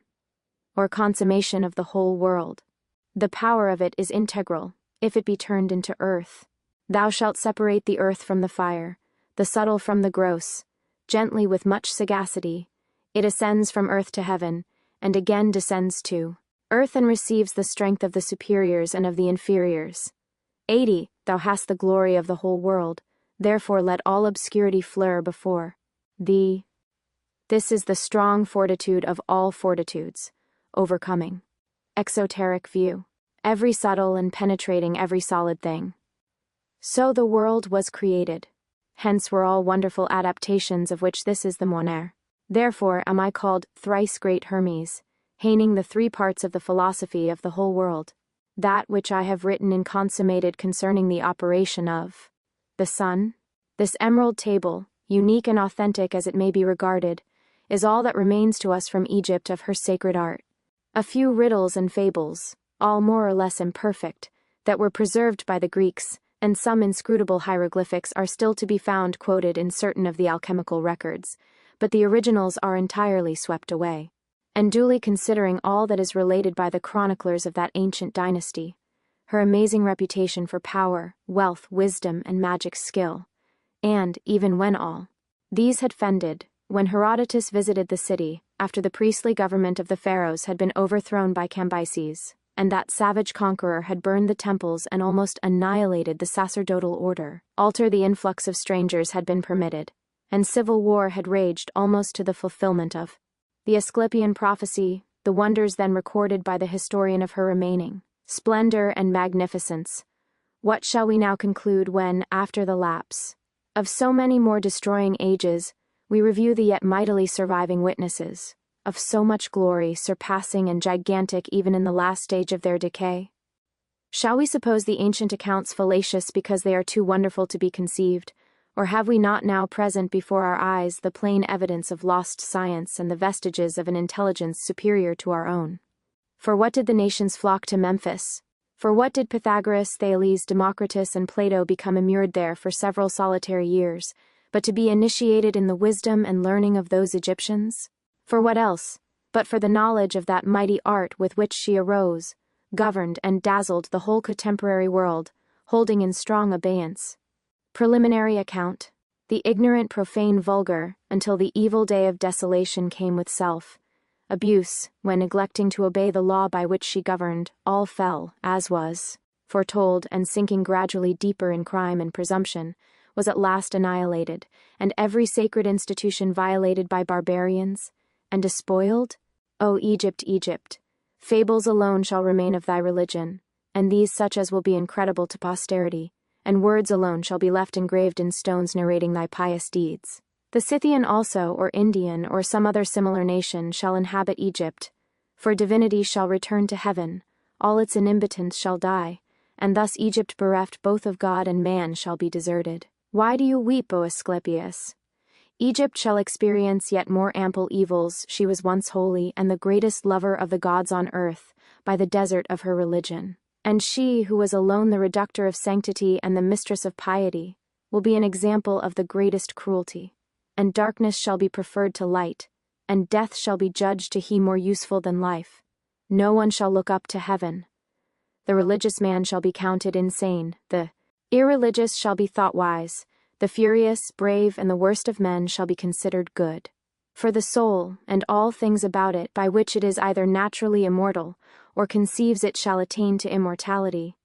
or consummation of the whole world. The power of it is integral, if it be turned into earth. Thou shalt separate the earth from the fire, the subtle from the gross. Gently with much sagacity, it ascends from earth to heaven, and again descends to earth and receives the strength of the superiors and of the inferiors. 80. Thou hast the glory of the whole world, therefore let all obscurity flare before thee. This is the strong fortitude of all fortitudes, overcoming exoteric view, every subtle and penetrating every solid thing. So the world was created. Hence were all wonderful adaptations of which this is the moner. Therefore am I called thrice great Hermes, haining the three parts of the philosophy of the whole world. That which I have written and consummated concerning the operation of the sun, this emerald table, unique and authentic as it may be regarded, is all that remains to us from Egypt of her sacred art. A few riddles and fables, all more or less imperfect, that were preserved by the Greeks, and some inscrutable hieroglyphics are still to be found quoted in certain of the alchemical records, but the originals are entirely swept away. And duly considering all that is related by the chroniclers of that ancient dynasty, her amazing reputation for power, wealth, wisdom, and magic skill, and, even when all these had fended, when Herodotus visited the city, after the priestly government of the pharaohs had been overthrown by Cambyses, and that savage conqueror had burned the temples and almost annihilated the sacerdotal order, the influx of strangers had been permitted, and civil war had raged almost to the fulfillment of the Asclepian prophecy, the wonders then recorded by the historian of her remaining splendor and magnificence. What shall we now conclude when, after the lapse of so many more destroying ages, we review the yet mightily surviving witnesses of so much glory, surpassing and gigantic even in the last stage of their decay? Shall we suppose the ancient accounts fallacious because they are too wonderful to be conceived, or have we not now present before our eyes the plain evidence of lost science and the vestiges of an intelligence superior to our own? For what did the nations flock to Memphis? For what did Pythagoras, Thales, Democritus, and Plato become immured there for several solitary years, but to be initiated in the wisdom and learning of those Egyptians? For what else, but for the knowledge of that mighty art with which she arose, governed, and dazzled the whole contemporary world, holding in strong abeyance preliminary account, the ignorant, profane, vulgar, until the evil day of desolation came with self abuse, when neglecting to obey the law by which she governed, all fell, as was foretold, and sinking gradually deeper in crime and presumption, was at last annihilated, and every sacred institution violated by barbarians, and despoiled? O Egypt, Egypt, fables alone shall remain of thy religion, and these such as will be incredible to posterity, and words alone shall be left engraved in stones narrating thy pious deeds. The Scythian also, or Indian, or some other similar nation, shall inhabit Egypt, for divinity shall return to heaven, all its inimitants shall die, and thus Egypt bereft both of God and man shall be deserted. Why do you weep, O Asclepius? Egypt shall experience yet more ample evils. She was once holy and the greatest lover of the gods on earth, by the desert of her religion. And she, who was alone the reductor of sanctity and the mistress of piety, will be an example of the greatest cruelty. And darkness shall be preferred to light, and death shall be judged to he more useful than life. No one shall look up to heaven. The religious man shall be counted insane, the irreligious shall be thought wise, the furious, brave, and the worst of men shall be considered good. For the soul, and all things about it by which it is either naturally immortal, or conceives it shall attain to immortality,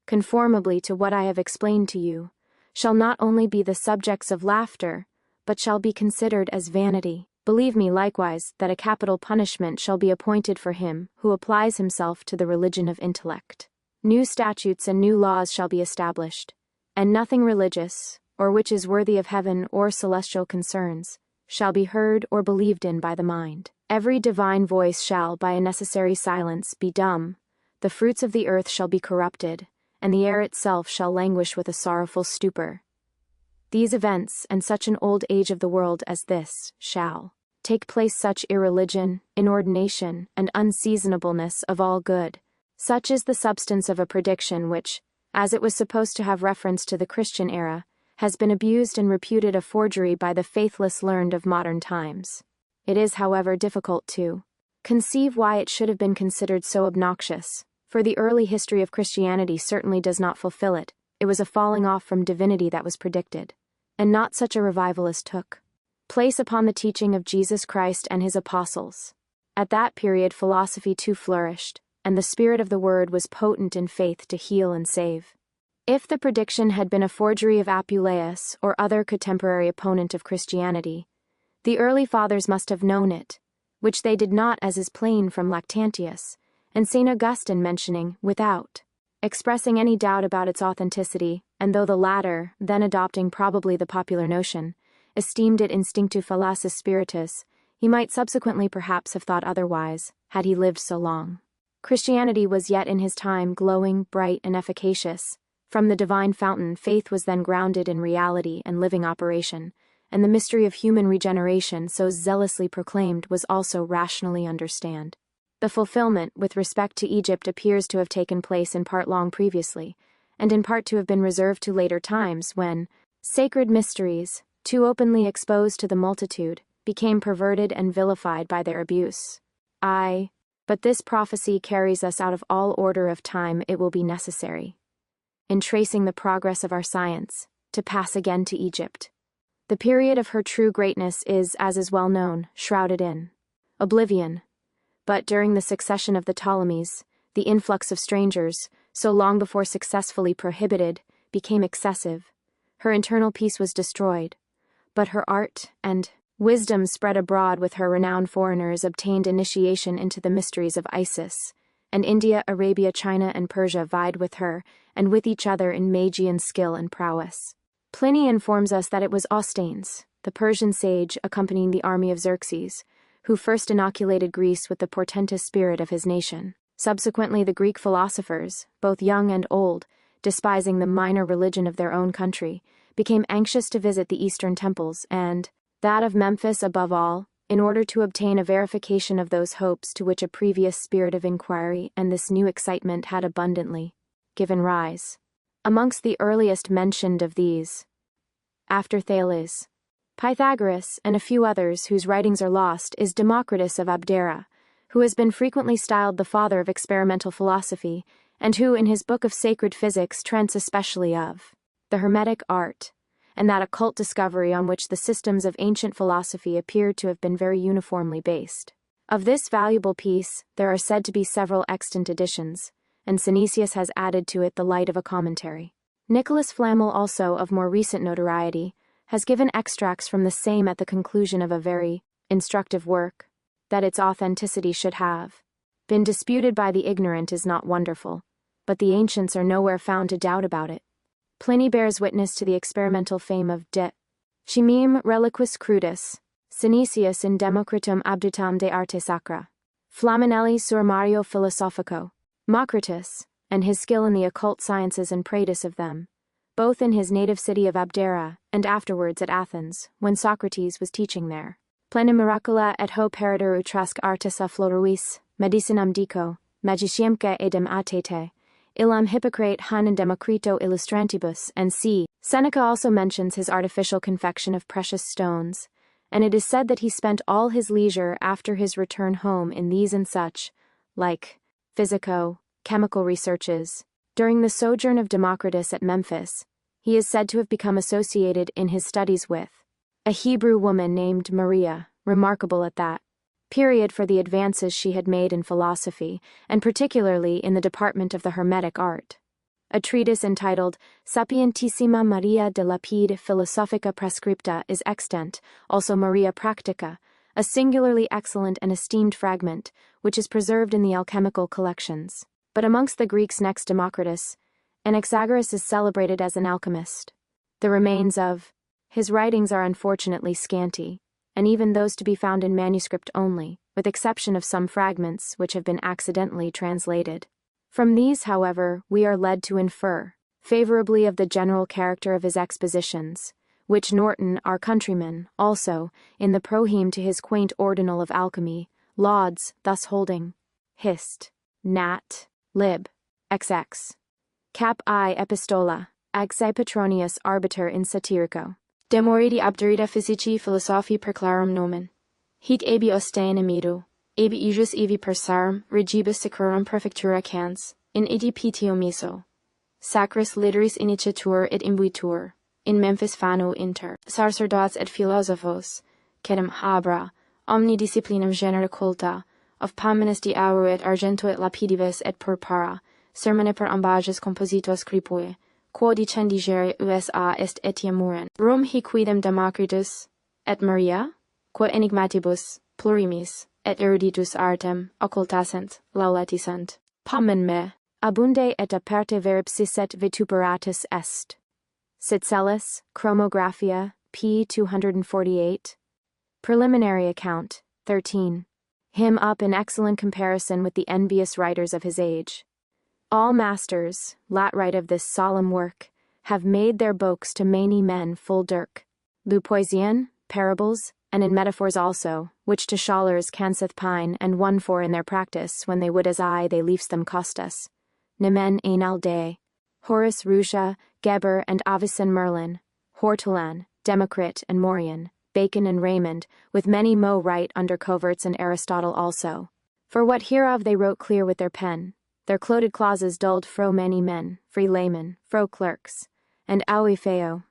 conformably to what I have explained to you, shall not only be the subjects of laughter, but shall be considered as vanity. Believe me likewise that a capital punishment shall be appointed for him who applies himself to the religion of intellect. New statutes and new laws shall be established, and nothing religious, or which is worthy of heaven or celestial concerns, shall be heard or believed in by the mind. Every divine voice shall, by a necessary silence, be dumb, the fruits of the earth shall be corrupted, and the air itself shall languish with a sorrowful stupor. These events, and such an old age of the world as this, shall take place such irreligion, inordination, and unseasonableness of all good. Such is the substance of a prediction which, as it was supposed to have reference to the Christian era, has been abused and reputed a forgery by the faithless learned of modern times. It is, however, difficult to conceive why it should have been considered so obnoxious, for the early history of Christianity certainly does not fulfill it. It was a falling off from divinity that was predicted, and not such a revival as took place upon the teaching of Jesus Christ and his apostles. At that period philosophy too flourished, and the spirit of the word was potent in faith to heal and save. If the prediction had been a forgery of Apuleius or other contemporary opponent of Christianity, the early fathers must have known it, which they did not, as is plain from Lactantius, and St. Augustine mentioning, without expressing any doubt about its authenticity, and though the latter, then adopting probably the popular notion, esteemed it instinctu fallacis spiritus, he might subsequently perhaps have thought otherwise, had he lived so long. Christianity was yet in his time glowing, bright, and efficacious. From the divine fountain, faith was then grounded in reality and living operation, and the mystery of human regeneration so zealously proclaimed was also rationally understood. The fulfillment, with respect to Egypt, appears to have taken place in part long previously, and in part to have been reserved to later times when sacred mysteries, too openly exposed to the multitude, became perverted and vilified by their abuse. But this prophecy carries us out of all order of time. It will be necessary, in tracing the progress of our science, to pass again to Egypt. The period of her true greatness is, as is well known, shrouded in oblivion. But during the succession of the Ptolemies, the influx of strangers, so long before successfully prohibited, became excessive. Her internal peace was destroyed, but her art and wisdom spread abroad. With her renowned foreigners obtained initiation into the mysteries of Isis, and India, Arabia, China, and Persia vied with her, and with each other in Magian skill and prowess. Pliny informs us that it was Ostanes, the Persian sage accompanying the army of Xerxes, who first inoculated Greece with the portentous spirit of his nation. Subsequently the Greek philosophers, both young and old, despising the minor religion of their own country, became anxious to visit the eastern temples, and that of Memphis above all, in order to obtain a verification of those hopes to which a previous spirit of inquiry and this new excitement had abundantly given rise. Amongst the earliest mentioned of these, after Thales, Pythagoras, and a few others whose writings are lost, is Democritus of Abdera, who has been frequently styled the father of experimental philosophy, and who in his book of sacred physics treats especially of the Hermetic art, and that occult discovery on which the systems of ancient philosophy appeared to have been very uniformly based. Of this valuable piece there are said to be several extant editions, and Synesius has added to it the light of a commentary. Nicholas Flamel, also of more recent notoriety, has given extracts from the same at the conclusion of a very instructive work. That its authenticity should have been disputed by the ignorant is not wonderful, but the ancients are nowhere found to doubt about it. Pliny bears witness to the experimental fame of de chimiem reliquis crudis, Synesius in Democritum abditam de arte sacra, Flaminelli sur Mario philosophico, Mocritus, and his skill in the occult sciences and Preface of them, both in his native city of Abdera, and afterwards at Athens, when Socrates was teaching there. Plena miracula et ho peritur utrasque artis a floruis, medicinam dico, magiciemque edem atete, illam Hippocrate han and Democrito illustrantibus, and c. Seneca also mentions his artificial confection of precious stones, and it is said that he spent all his leisure after his return home in these and such, like physico-chemical researches. During the sojourn of Democritus at Memphis, he is said to have become associated in his studies with a Hebrew woman named Maria, remarkable at that period for the advances she had made in philosophy, and particularly in the department of the Hermetic art. A treatise entitled Sapientissima Maria de Lapide Philosophica Prescripta is extant, also Maria Practica, a singularly excellent and esteemed fragment, which is preserved in the alchemical collections. But amongst the Greeks next Democritus, Anaxagoras is celebrated as an alchemist. The remains of his writings are unfortunately scanty, and even those to be found in manuscript only, with exception of some fragments which have been accidentally translated. From these, however, we are led to infer favorably of the general character of his expositions, which Norton, our countryman, also, in the proheme to his quaint Ordinal of Alchemy, lauds, thus holding: Hist. Nat. Lib. XX. Cap I Epistola, Axae Petronius arbiter in satirico. Demoridi abderita physici philosophi per clarum nomen. Hic abi ostein amidu, abi ejus evi persarum, regibus secrorum prefectura cans, in idipitio miso. Sacris literis iniciatur et imbuitur, in Memphis fano inter, sacerdotes et philosophos, quedam habra, omni disciplinam genera culta, of pamenis de auro et argento et lapidibus et purpura, sermone per ambages compositos cripue, quod dicendigere USA est etiam muren. Rum hic quidem Democritus, et Maria, quod enigmatibus, plurimis, et eruditus artem, occultasent, lauletisent. Pamen me, abunde et aperte veripsisset vituperatus est. Citsellis, Chromographia, p. 248. Preliminary account, 13. Him up in excellent comparison with the envious writers of his age. All masters, lat right of this solemn work, have made their boaks to many men full dirk. Lupoisian, parables, and in metaphors also, which to scholars canseth pine and won for in their practice, when they would as I they leafs them cost us. Nemen einal de. Horace Rusha, Geber and Avicen Merlin, Hortolan, Democrit and Morian, Bacon and Raymond, with many mo write under coverts and Aristotle also. For what hereof they wrote clear with their pen, their cloded clauses dulled fro many men, free laymen, fro clerks, and aui feo.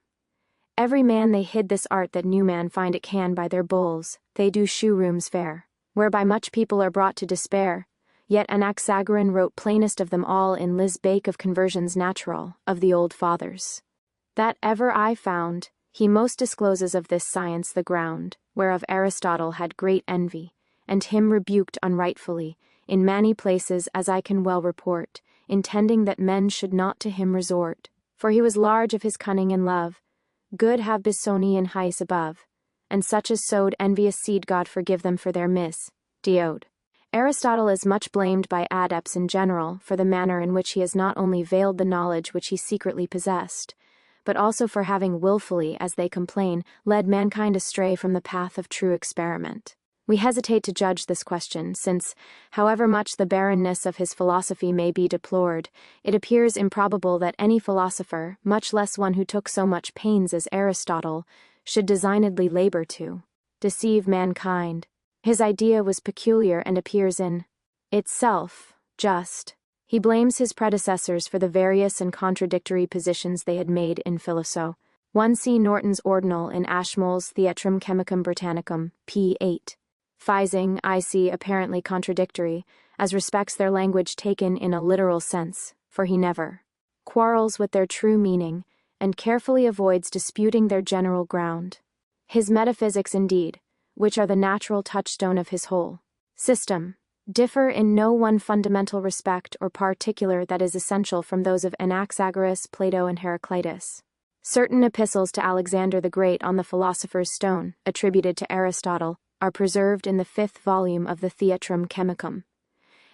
Every man they hid this art that new man find it can by their bulls, they do shew rooms fair, whereby much people are brought to despair. Yet Anaxagoras wrote plainest of them all in Liz Bake of Conversions Natural, of the old fathers. That ever I found, he most discloses of this science the ground, whereof Aristotle had great envy, and him rebuked unrightfully, in many places as I can well report, intending that men should not to him resort, for he was large of his cunning and love, good have Bisoni and Heis above, and such as sowed envious seed God forgive them for their diode. Aristotle is much blamed by adepts in general for the manner in which he has not only veiled the knowledge which he secretly possessed, but also for having willfully, as they complain, led mankind astray from the path of true experiment. We hesitate to judge this question, since, however much the barrenness of his philosophy may be deplored, it appears improbable that any philosopher, much less one who took so much pains as Aristotle, should designedly labor to deceive mankind. His idea was peculiar and appears in itself just. He blames his predecessors for the various and contradictory positions they had made in philosophy. 1 see Norton's Ordinal in Ashmole's Theatrum Chemicum Britannicum, p. 8. Feising, I see apparently contradictory, as respects their language taken in a literal sense, for he never quarrels with their true meaning, and carefully avoids disputing their general ground. His metaphysics, indeed, which are the natural touchstone of his whole system, differ in no one fundamental respect or particular that is essential from those of Anaxagoras, Plato, and Heraclitus. Certain epistles to Alexander the Great on the Philosopher's Stone, attributed to Aristotle, are preserved in the 5th volume of the Theatrum Chemicum,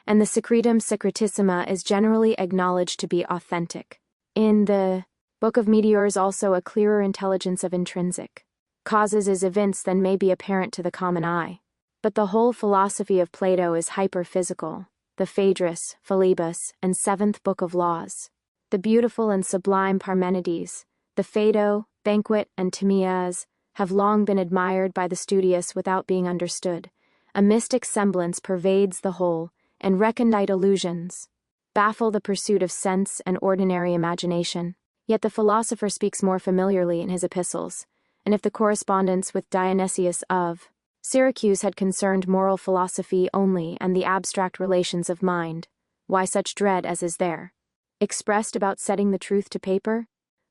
and the Secretum Secretissima is generally acknowledged to be authentic. In the Book of Meteors also a clearer intelligence of intrinsic causes is evinced than may be apparent to the common eye. But the whole philosophy of Plato is hyperphysical, the Phaedrus, Philebus, and 7th Book of Laws. The beautiful and sublime Parmenides, the Phaedo, Banquet, and Timaeus have long been admired by the studious without being understood. A mystic semblance pervades the whole, and recondite illusions baffle the pursuit of sense and ordinary imagination. Yet the philosopher speaks more familiarly in his epistles, and if the correspondence with Dionysius of Syracuse had concerned moral philosophy only and the abstract relations of mind, why such dread as is there expressed about setting the truth to paper?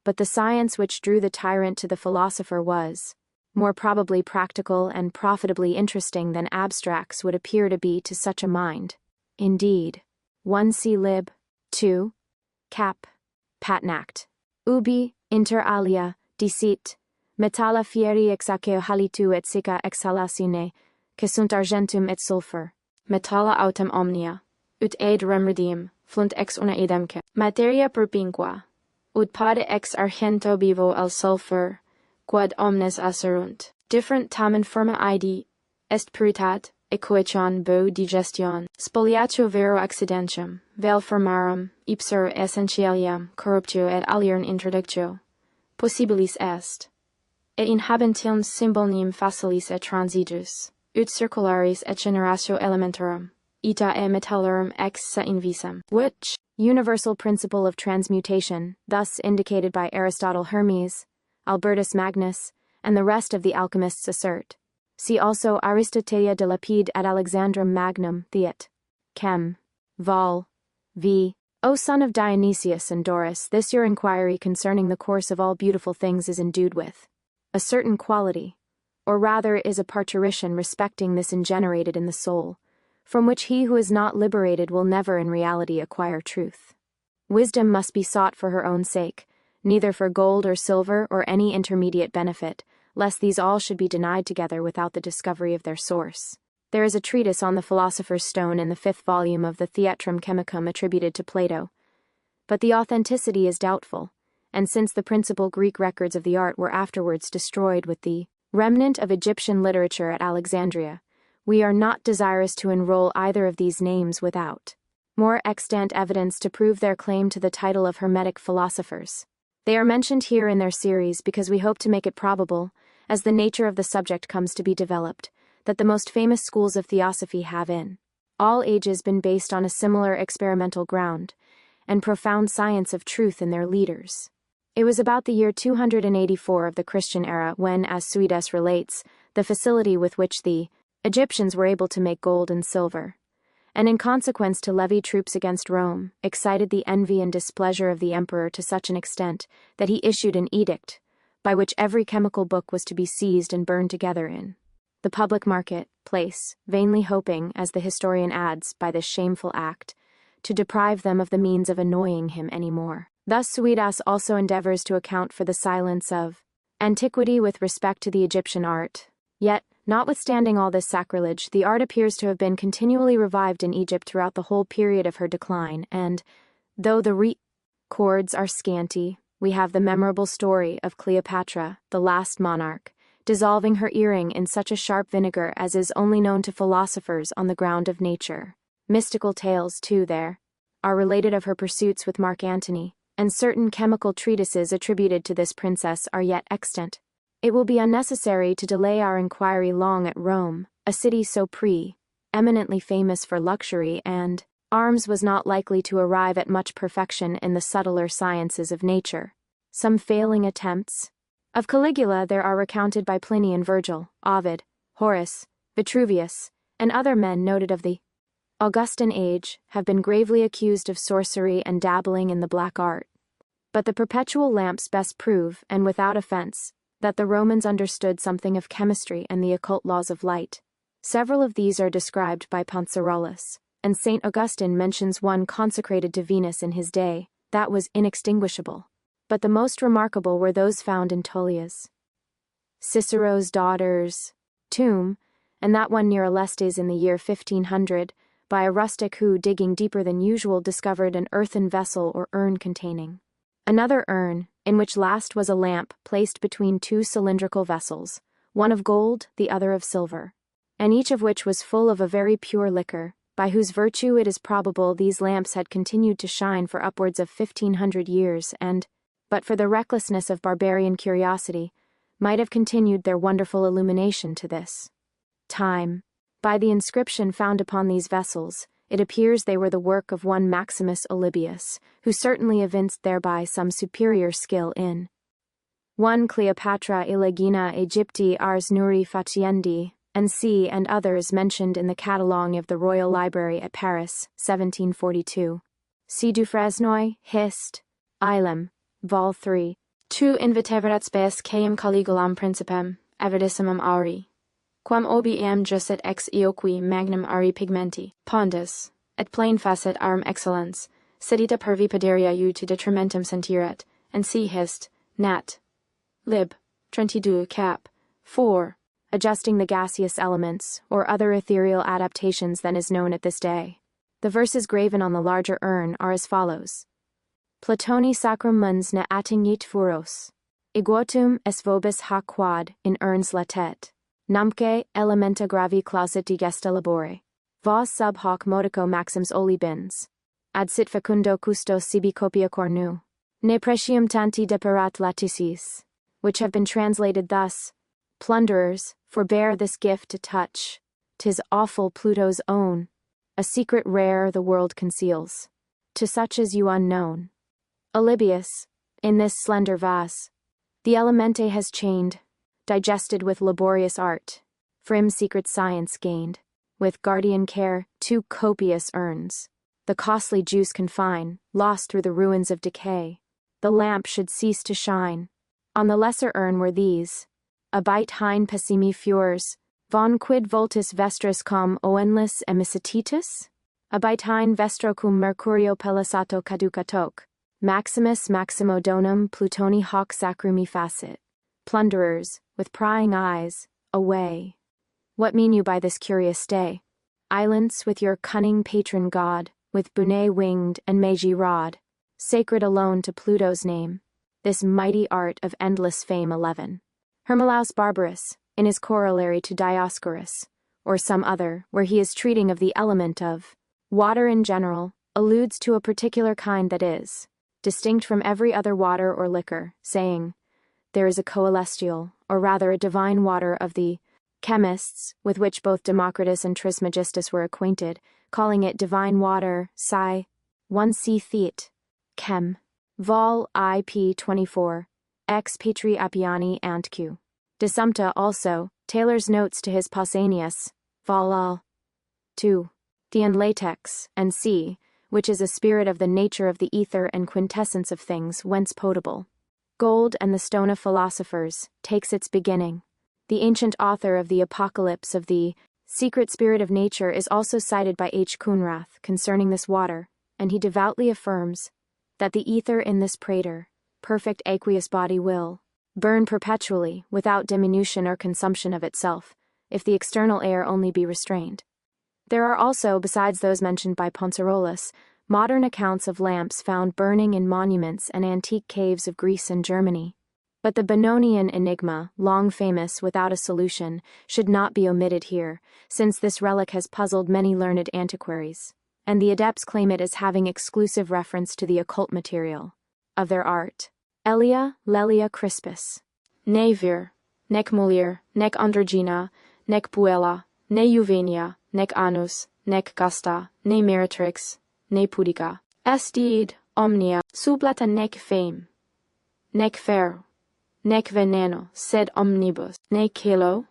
But the science which drew the tyrant to the philosopher was more probably practical and profitably interesting than abstracts would appear to be to such a mind. Indeed, 1 see lib. 2. Cap. Patnact. Ubi, inter alia, dicit, metalla fieri exaceo halitu et sica exhalatione, que sunt argentum et sulfur, metalla autem omnia, ut ed remedium, flunt ex una idemque, materia propinqua, ut pade ex argento vivo al sulfur, quod omnes asserunt, different tamen forma id, est puritat, equation bo digestion, spoliatio vero accidentium, vel formarum, ipser essentialiam, corruptio et aliern interdictio, possibilis est. Et in habentium symbolnium facilis et transigus, ut circularis et generatio elementarum, ita e metallorum ex se invisum, which universal principle of transmutation, thus indicated by Aristotle, Hermes, Albertus Magnus, and the rest of the alchemists assert. See also Aristotelia de Lapide ad Alexandrum Magnum, Theat. Chem. Vol. V. O son of Dionysius and Doris, this your inquiry concerning the course of all beautiful things is endued with a certain quality, or rather is a parturition respecting this ingenerated in the soul, from which he who is not liberated will never in reality acquire truth. Wisdom must be sought for her own sake, neither for gold or silver or any intermediate benefit, lest these all should be denied together without the discovery of their source. There is a treatise on the Philosopher's Stone in the 5th volume of the Theatrum Chemicum attributed to Plato, but the authenticity is doubtful, and since the principal Greek records of the art were afterwards destroyed with the remnant of Egyptian literature at Alexandria, we are not desirous to enroll either of these names without more extant evidence to prove their claim to the title of Hermetic philosophers. They are mentioned here in their series because we hope to make it probable, as the nature of the subject comes to be developed, that the most famous schools of theosophy have in all ages been based on a similar experimental ground and profound science of truth in their leaders. It was about the year 284 of the Christian era when, as Suidas relates, the facility with which the Egyptians were able to make gold and silver, and in consequence to levy troops against Rome, excited the envy and displeasure of the emperor to such an extent that he issued an edict by which every chemical book was to be seized and burned together in the public market place, vainly hoping, as the historian adds, by this shameful act, to deprive them of the means of annoying him any more. Thus Suidas also endeavors to account for the silence of antiquity with respect to the Egyptian art. Yet, notwithstanding all this sacrilege, the art appears to have been continually revived in Egypt throughout the whole period of her decline, and, though the records are scanty, we have the memorable story of Cleopatra, the last monarch, dissolving her earring in such a sharp vinegar as is only known to philosophers on the ground of nature. Mystical tales, too, there are related of her pursuits with Mark Antony, and certain chemical treatises attributed to this princess are yet extant. It will be unnecessary to delay our inquiry long at Rome, a city so eminently famous for luxury and arms was not likely to arrive at much perfection in the subtler sciences of nature. Some failing attempts of Caligula there are recounted by Pliny and Virgil, Ovid, Horace, Vitruvius, and other men noted of the Augustan age, have been gravely accused of sorcery and dabbling in the black art. But the perpetual lamps best prove, and without offense, that the Romans understood something of chemistry and the occult laws of light. Several of these are described by Poncerollus, and St. Augustine mentions one consecrated to Venus in his day, that was inextinguishable. But the most remarkable were those found in Tullia's, Cicero's daughter's tomb, and that one near Alestes in the year 1500, by a rustic who, digging deeper than usual, discovered an earthen vessel or urn containing another urn, in which last was a lamp placed between two cylindrical vessels, one of gold, the other of silver, and each of which was full of a very pure liquor, by whose virtue it is probable these lamps had continued to shine for upwards of 1500 years and, but for the recklessness of barbarian curiosity, might have continued their wonderful illumination to this time. By the inscription found upon these vessels, it appears they were the work of one Maximus Olybius, who certainly evinced thereby some superior skill in 1 Cleopatra Illegina Aegypti ars nuri faciendi, and c. and others mentioned in the catalogue of the Royal Library at Paris, 1742. C. Dufresnoy, Hist. Ilem, Vol. 3. Tu inviteverat spes caem Caligulam principem, avidissimum auri. Quam obi eam jusset ex eoqui magnum ari pigmenti, pondus, et plain facet arum excellens, sedita pervi poderia u to detrimentum sentiret, and c. Hist. Nat. Lib. 22 cap. 4. Adjusting the gaseous elements, or other ethereal adaptations than is known at this day. The verses graven on the larger urn are as follows. Platoni sacrum mons ne attingit furos. Iguotum es vobis ha quad in urns latet. Numque elementa gravi clausit digesta labore. Vos sub hoc modico maxims olibins. Ad sit fecundo custos sibi copia cornu. Ne pretium tanti deperat laticis. Which have been translated thus: Plunderers, forbear this gift to touch. 'Tis awful Pluto's own. A secret rare the world conceals. To such as you unknown. Alybius, in this slender vase, the elemente has chained, digested with laborious art, from secret science gained, with guardian care, 2 copious urns. The costly juice confine, lost through the ruins of decay. The lamp should cease to shine. On the lesser urn were these: Abite hein pessimi fures, von quid voltis vestris com oenlis emisititus? Abite hein vestro cum mercurio pelasato caducatoque. Maximus maximo donum Plutoni hoc sacrumi facit. Plunderers, with prying eyes, away. What mean you by this curious stay? Islands with your cunning patron god, with Bunet winged and Magi rod, sacred alone to Pluto's name, this mighty art of endless fame 11. Hermolaus Barbarus, in his corollary to Dioscorus, or some other, where he is treating of the element of water in general, alludes to a particular kind that is distinct from every other water or liquor, saying, there is a coelestial, or rather a divine water of the chemists, with which both Democritus and Trismigistus were acquainted, calling it divine water, psi, 1c theat, chem. Vol. IP 24, ex Petri Appiani and Q. De Sumpta also, Taylor's notes to his Pausanias, Vol. 2. D and latex, and C, which is a spirit of the nature of the ether and quintessence of things whence potable. Gold and the stone of philosophers, takes its beginning. The ancient author of the Apocalypse of the secret spirit of nature is also cited by H. Coenrath concerning this water, and he devoutly affirms that the ether in this praetor, perfect aqueous body will burn perpetually without diminution or consumption of itself, if the external air only be restrained. There are also, besides those mentioned by Poncerolus, modern accounts of lamps found burning in monuments and antique caves of Greece and Germany. But the Benonian enigma, long famous without a solution, should not be omitted here, since this relic has puzzled many learned antiquaries, and the adepts claim it as having exclusive reference to the occult material of their art. Elia Lelia Crispus. Ne vir, nec mulier, nec androgyna, nec puella, ne juvenia, nec anus, nec casta, ne meretrix, ne pudica. Est id omnia sublata nec fame, nec ferro, nec veneno, sed omnibus, nec celo,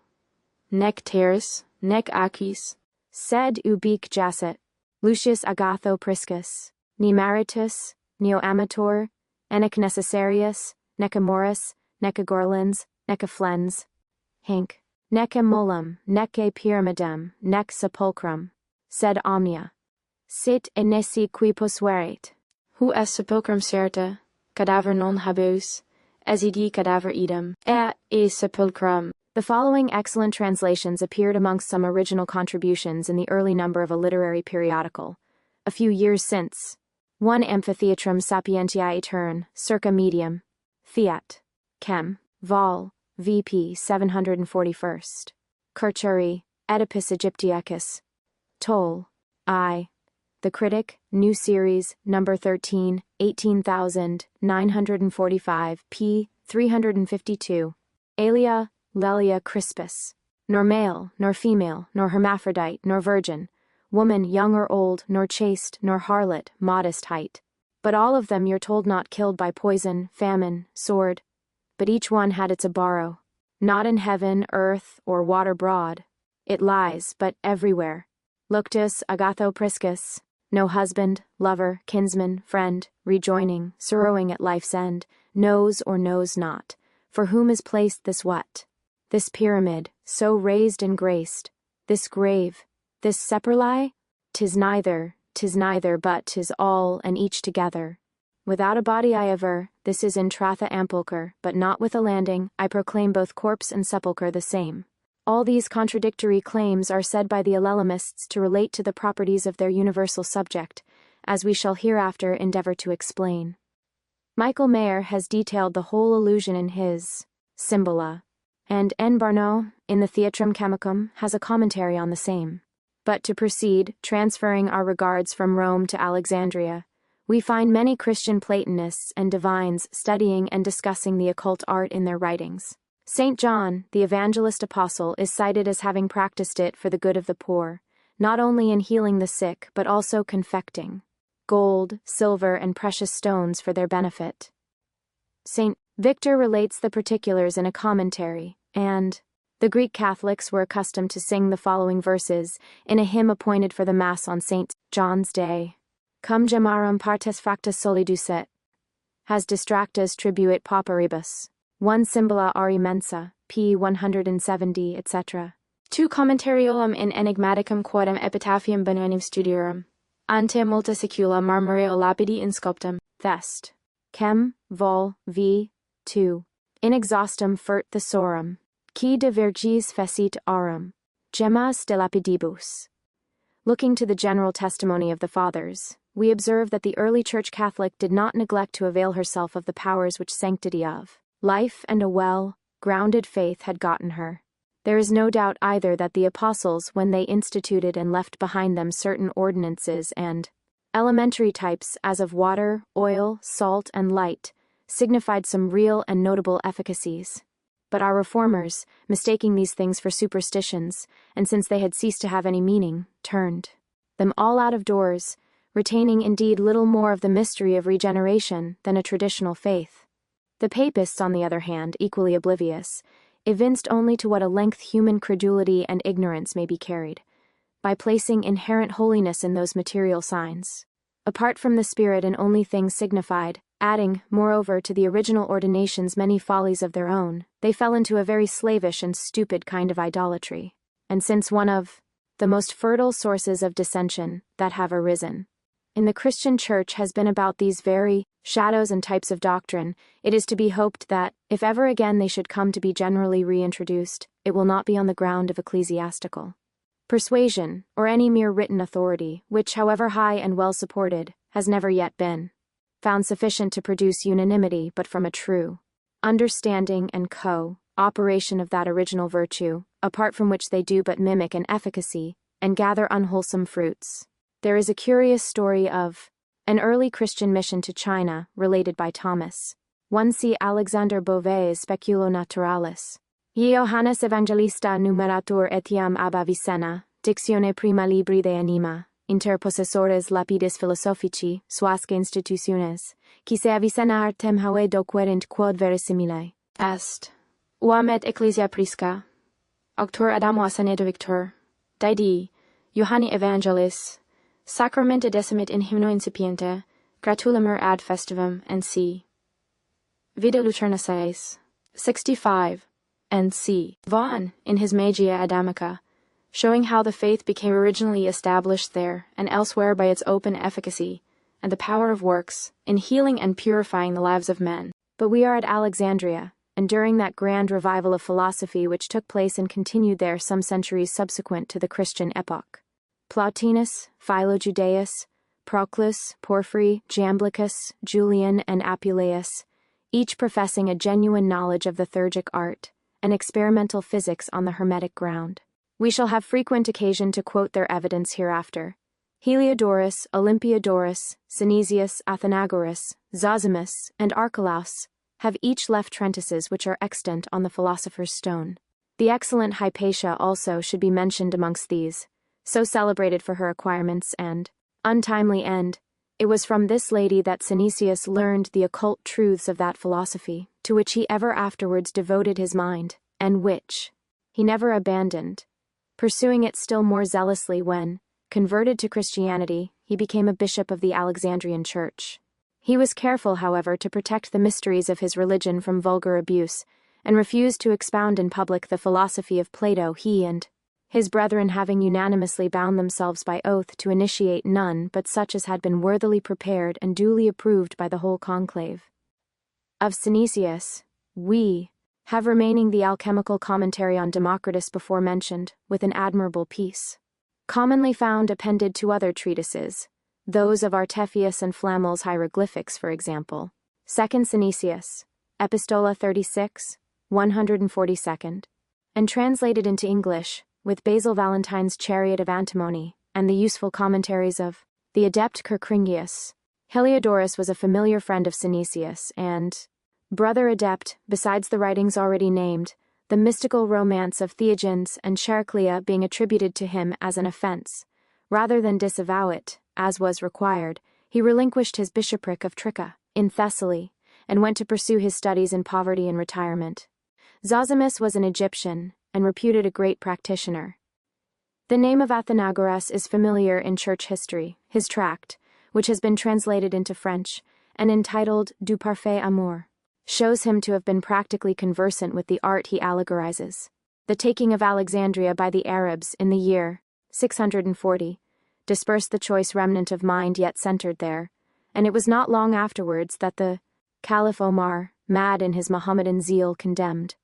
nec teres, nec acis, sed ubique jacet, Lucius Agatho Priscus, ne maritus, neo amator, nec necessarius, nec amoris, nec agorlens, nec afflens, hinc, nec emolum, nec pyramidem, nec sepulchrum, sed omnia. Sit et nisi qui posuerit. Hu est sepulchrum certa, cadaver non habeus, esidi cadaver idem, e sepulchrum. The following excellent translations appeared amongst some original contributions in the early number of a literary periodical, a few years since. 1 Amphitheatrum Sapientiae Etern, circa medium. Fiat. Chem. Vol. VP 741. Kirchuri, Oedipus Aegyptiacus. Toll. I. The Critic, New Series, No. 13, 18945, p. 352. Alia, Lelia Crispus. Nor male, nor female, nor hermaphrodite, nor virgin, woman young or old, nor chaste, nor harlot, modest height. But all of them you're told not killed by poison, famine, sword. But each one had its abaro. Not in heaven, earth, or water broad. It lies, but everywhere. Luctus Agatho Priscus. No husband, lover, kinsman, friend, rejoining, sorrowing at life's end, knows or knows not, for whom is placed this what? This pyramid, so raised and graced, this grave, this sepulchre? 'Tis neither, but 'tis all and each together. Without a body I aver, this is in Tratha Ampulchre, but not with a landing, I proclaim both corpse and sepulchre the same. All these contradictory claims are said by the Alelamists to relate to the properties of their universal subject, as we shall hereafter endeavor to explain. Michael Mayer has detailed the whole illusion in his Symbola, and N. Barnault, in the Theatrum Chemicum, has a commentary on the same. But to proceed, transferring our regards from Rome to Alexandria, we find many Christian Platonists and divines studying and discussing the occult art in their writings. St. John, the evangelist apostle, is cited as having practiced it for the good of the poor, not only in healing the sick but also confecting gold, silver, and precious stones for their benefit. St. Victor relates the particulars in a commentary, and the Greek Catholics were accustomed to sing the following verses in a hymn appointed for the Mass on St. John's Day. Cum gemarum partes fractus soli ducet, has distractus tribuit pauperibus. 1 Symbola Ari Mensa, p. 170, etc. 2 Commentariolum in Enigmaticum quodam epitaphium bononim studiorum. Ante multa secula marmoreo lapidi insculptum, Thest. Chem. Vol. v. 2. In exhaustum fert thesaurum. Qui de virgis fecit aurum. Gemmas de lapidibus. Looking to the general testimony of the Fathers, we observe that the early Church Catholic did not neglect to avail herself of the powers which sanctity of life and a well-grounded faith had gotten her. There is no doubt either that the apostles, when they instituted and left behind them certain ordinances and elementary types as of water, oil, salt, and light, signified some real and notable efficacies. But our reformers, mistaking these things for superstitions, and since they had ceased to have any meaning, turned them all out of doors, retaining indeed little more of the mystery of regeneration than a traditional faith. The Papists, on the other hand, equally oblivious, evinced only to what a length human credulity and ignorance may be carried, by placing inherent holiness in those material signs, apart from the Spirit in only things signified, adding, moreover, to the original ordinations many follies of their own. They fell into a very slavish and stupid kind of idolatry. And since one of the most fertile sources of dissension that have arisen in the Christian Church has been about these very shadows and types of doctrine, it is to be hoped that, if ever again they should come to be generally reintroduced, it will not be on the ground of ecclesiastical persuasion, or any mere written authority, which, however high and well supported, has never yet been found sufficient to produce unanimity, but from a true understanding and co-operation of that original virtue, apart from which they do but mimic an efficacy, and gather unwholesome fruits. There is a curious story of an early Christian mission to China, related by Thomas. 1 See Alexander Beauvais' Speculo Naturalis. Johannes Evangelista numeratur etiam ab Avicenna, dictione prima libri de anima, inter possessores lapidis philosophici, suasque institutiones, qui se Avicenna artem haue doquerint quod verisimile est. Uam et ecclesia prisca. Auctor Adamo Asanedo Victor. Didi, Johanni Evangelis, Sacramenta decimit in hymno incipiente, gratulimur ad festivum, and c. Vida Lucerna 6. 65, and c. Vaughan, in his Magia Adamica, showing how the faith became originally established there and elsewhere by its open efficacy, and the power of works, in healing and purifying the lives of men. But we are at Alexandria, and during that grand revival of philosophy which took place and continued there some centuries subsequent to the Christian epoch. Plotinus, Philo-Judaeus, Proclus, Porphyry, Jamblichus, Julian, and Apuleius, each professing a genuine knowledge of the theurgic art and experimental physics on the Hermetic ground. We shall have frequent occasion to quote their evidence hereafter. Heliodorus, Olympiodorus, Synesius, Athenagoras, Zosimus, and Archelaus have each left treatises which are extant on the philosopher's stone. The excellent Hypatia also should be mentioned amongst these, so celebrated for her acquirements and untimely end. It was from this lady that Synesius learned the occult truths of that philosophy, to which he ever afterwards devoted his mind, and which he never abandoned, pursuing it still more zealously when, converted to Christianity, he became a bishop of the Alexandrian Church. He was careful, however, to protect the mysteries of his religion from vulgar abuse, and refused to expound in public the philosophy of Plato. He and his brethren having unanimously bound themselves by oath to initiate none but such as had been worthily prepared and duly approved by the whole conclave. Of Synesius, we have remaining the alchemical commentary on Democritus before mentioned, with an admirable piece, commonly found appended to other treatises, those of Artephius and Flamel's hieroglyphics, for example. 2 Synesius, Epistola 36, 142. and translated into English, with Basil Valentine's Chariot of Antimony, and the useful commentaries of the adept Kerkringius. Heliodorus was a familiar friend of Synesius, and brother adept, besides the writings already named, the mystical romance of Theogenes and Chariclea being attributed to him as an offense. Rather than disavow it, as was required, he relinquished his bishopric of Tricca, in Thessaly, and went to pursue his studies in poverty and retirement. Zosimus was an Egyptian, and reputed a great practitioner. The name of Athenagoras is familiar in church history. His tract, which has been translated into French, and entitled Du Parfait Amour, shows him to have been practically conversant with the art he allegorizes. The taking of Alexandria by the Arabs in the year 640 dispersed the choice remnant of mind yet centered there, and it was not long afterwards that the Caliph Omar, mad in his Mohammedan zeal, condemned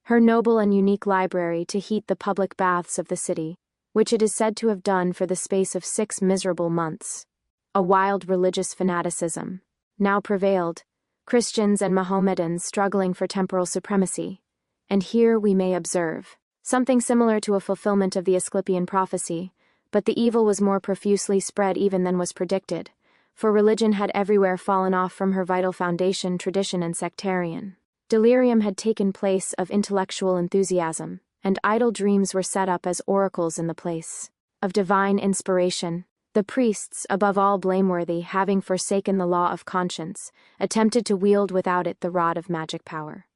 her noble and unique library to heat the public baths of the city, which it is said to have done for the space of 6 miserable months. A wild religious fanaticism now prevailed, Christians and Mohammedans struggling for temporal supremacy, and here we may observe something similar to a fulfillment of the Asclepian prophecy, but the evil was more profusely spread even than was predicted, for religion had everywhere fallen off from her vital foundation, tradition, and sectarian. Delirium had taken place of intellectual enthusiasm, and idle dreams were set up as oracles in the place of divine inspiration. The priests, above all blameworthy, having forsaken the law of conscience, attempted to wield without it the rod of magic power.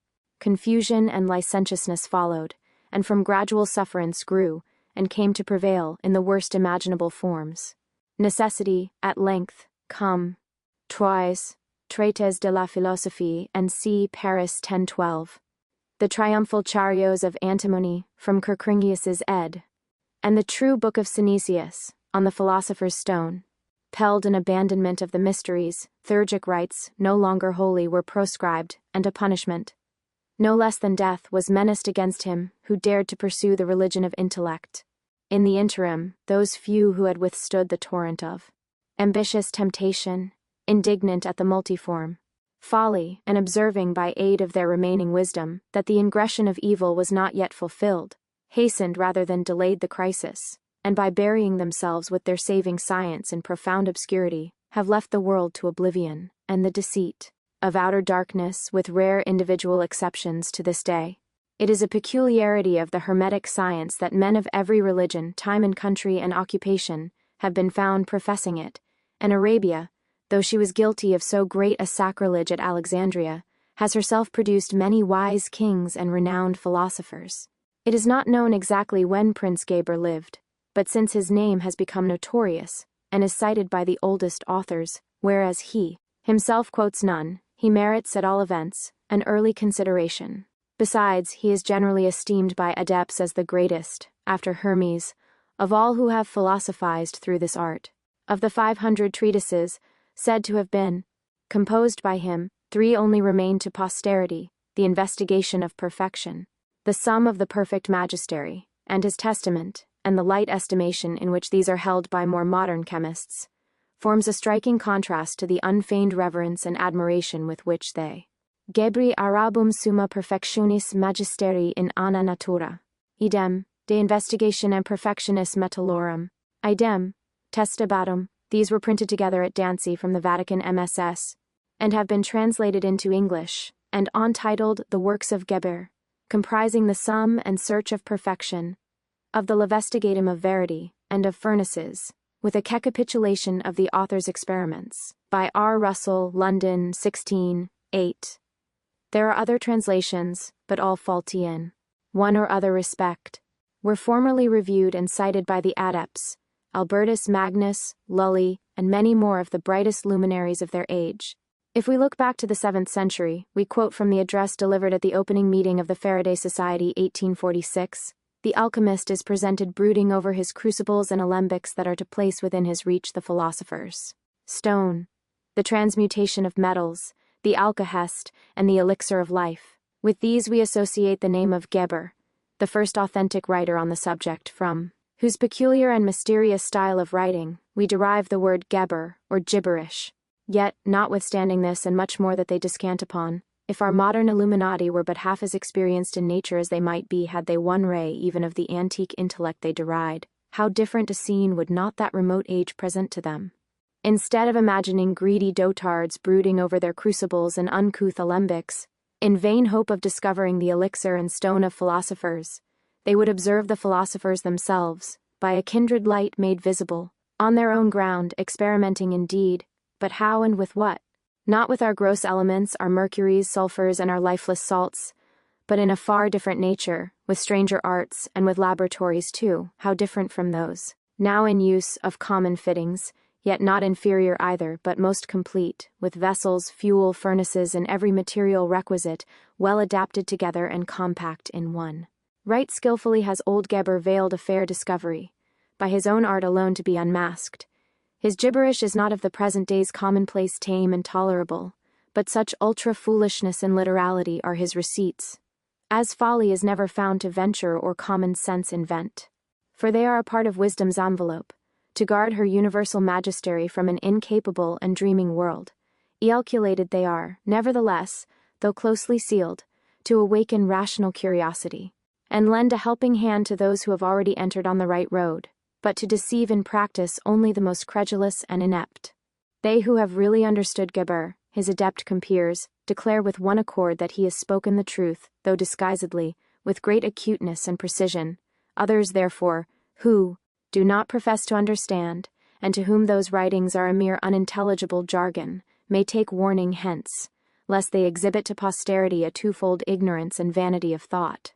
Confusion and licentiousness followed, and from gradual sufferance grew, and came to prevail in the worst imaginable forms. Necessity, at length, come. Treatise, Treatise de la Philosophie, and c. Paris 1012. The triumphal Charios of Antimony, from Kerkringius's Ed. And the true book of Synesius, on the philosopher's stone. Pelled in abandonment of the mysteries, theurgic rites, no longer holy, were proscribed, and a punishment, no less than death, was menaced against him who dared to pursue the religion of intellect. In the interim, those few who had withstood the torrent of ambitious temptation, indignant at the multiform folly, and observing by aid of their remaining wisdom that the ingression of evil was not yet fulfilled, hastened rather than delayed the crisis, and by burying themselves with their saving science in profound obscurity, have left the world to oblivion and the deceit of outer darkness, with rare individual exceptions to this day. It is a peculiarity of the Hermetic science that men of every religion, time and country and occupation have been found professing it, and Arabia, though she was guilty of so great a sacrilege at Alexandria, has herself produced many wise kings and renowned philosophers. It is not known exactly when Prince Geber lived, but since his name has become notorious, and is cited by the oldest authors, whereas he himself quotes none, he merits, at all events, an early consideration. Besides, he is generally esteemed by adepts as the greatest, after Hermes, of all who have philosophized through this art. Of the 500 treatises said to have been composed by him, 3 only remain to posterity: the Investigation of Perfection, the Sum of the Perfect Magistery, and his Testament, and the light estimation in which these are held by more modern chemists, forms a striking contrast to the unfeigned reverence and admiration with which they Gebri Arabum summa perfectionis magisteri in ana natura, idem, de investigatione perfectionis metallorum, idem, testabatum. These were printed together at Dancy from the Vatican MSS, and have been translated into English, and untitled The Works of Geber, comprising the Sum and Search of Perfection, of the Levestigatum of Verity, and of Furnaces, with a recapitulation of the author's experiments, by R. Russell, London, 1608. There are other translations, but all faulty in one or other respect, were formerly reviewed and cited by the adepts, Albertus Magnus, Lully, and many more of the brightest luminaries of their age. If we look back to the 7th century, we quote from the address delivered at the opening meeting of the Faraday Society 1846, the alchemist is presented brooding over his crucibles and alembics that are to place within his reach the philosopher's stone, the transmutation of metals, the alkahest, and the elixir of life. With these we associate the name of Geber, the first authentic writer on the subject, from whose peculiar and mysterious style of writing we derive the word Geber, or gibberish. Yet, notwithstanding this and much more that they descant upon, If our modern Illuminati were but half as experienced in nature as they might be had they one ray even of the antique intellect they deride, how different a scene would not that remote age present to them? Instead of imagining greedy dotards brooding over their crucibles and uncouth alembics, in vain hope of discovering the elixir and stone of philosophers, they would observe the philosophers themselves, by a kindred light made visible, on their own ground, experimenting indeed, but how and with what? Not with our gross elements, our mercuries, sulfurs, and our lifeless salts, but in a far different nature, with stranger arts, and with laboratories too, how different from those now in use, of common fittings, yet not inferior either, but most complete, with vessels, fuel, furnaces, and every material requisite, well adapted together and compact in one. Right skillfully has old Geber veiled a fair discovery, by his own art alone to be unmasked. His gibberish is not of the present day's commonplace, tame and tolerable, but such ultra-foolishness and literality are his receipts, as folly is never found to venture or common sense invent. For they are a part of wisdom's envelope, to guard her universal majesty from an incapable and dreaming world. Calculated they are, nevertheless, though closely sealed, to awaken rational curiosity, and lend a helping hand to those who have already entered on the right road, but to deceive in practice only the most credulous and inept. They who have really understood Geber, his adept compeers, declare with one accord that he has spoken the truth, though disguisedly, with great acuteness and precision. Others, therefore, who do not profess to understand, and to whom those writings are a mere unintelligible jargon, may take warning hence, lest they exhibit to posterity a twofold ignorance and vanity of thought.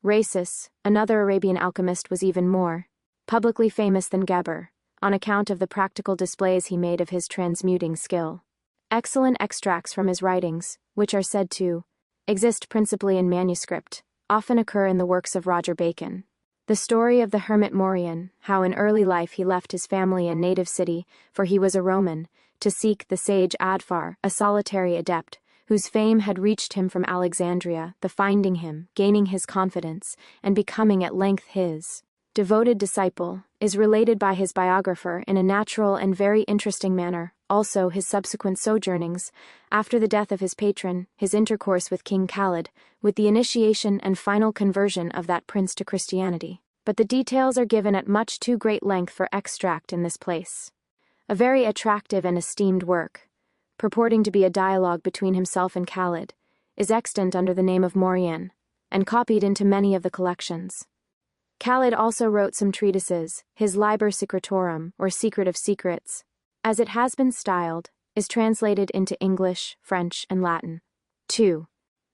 Rhasis, another Arabian alchemist, was even more publicly famous than Geber, on account of the practical displays he made of his transmuting skill. Excellent extracts from his writings, which are said to exist principally in manuscript, often occur in the works of Roger Bacon. The story of the hermit Morian, how in early life he left his family and native city, for he was a Roman, to seek the sage Adfar, a solitary adept, whose fame had reached him from Alexandria, the finding him, gaining his confidence, and becoming at length his devoted disciple, is related by his biographer in a natural and very interesting manner. Also his subsequent sojournings, after the death of his patron, his intercourse with King Khalid, with the initiation and final conversion of that prince to Christianity. But the details are given at much too great length for extract in this place. A very attractive and esteemed work, purporting to be a dialogue between himself and Khalid, is extant under the name of Morian, and copied into many of the collections. Khalid also wrote some treatises. His Liber Secretorum, or Secret of Secrets, as it has been styled, is translated into English, French, and Latin. 2.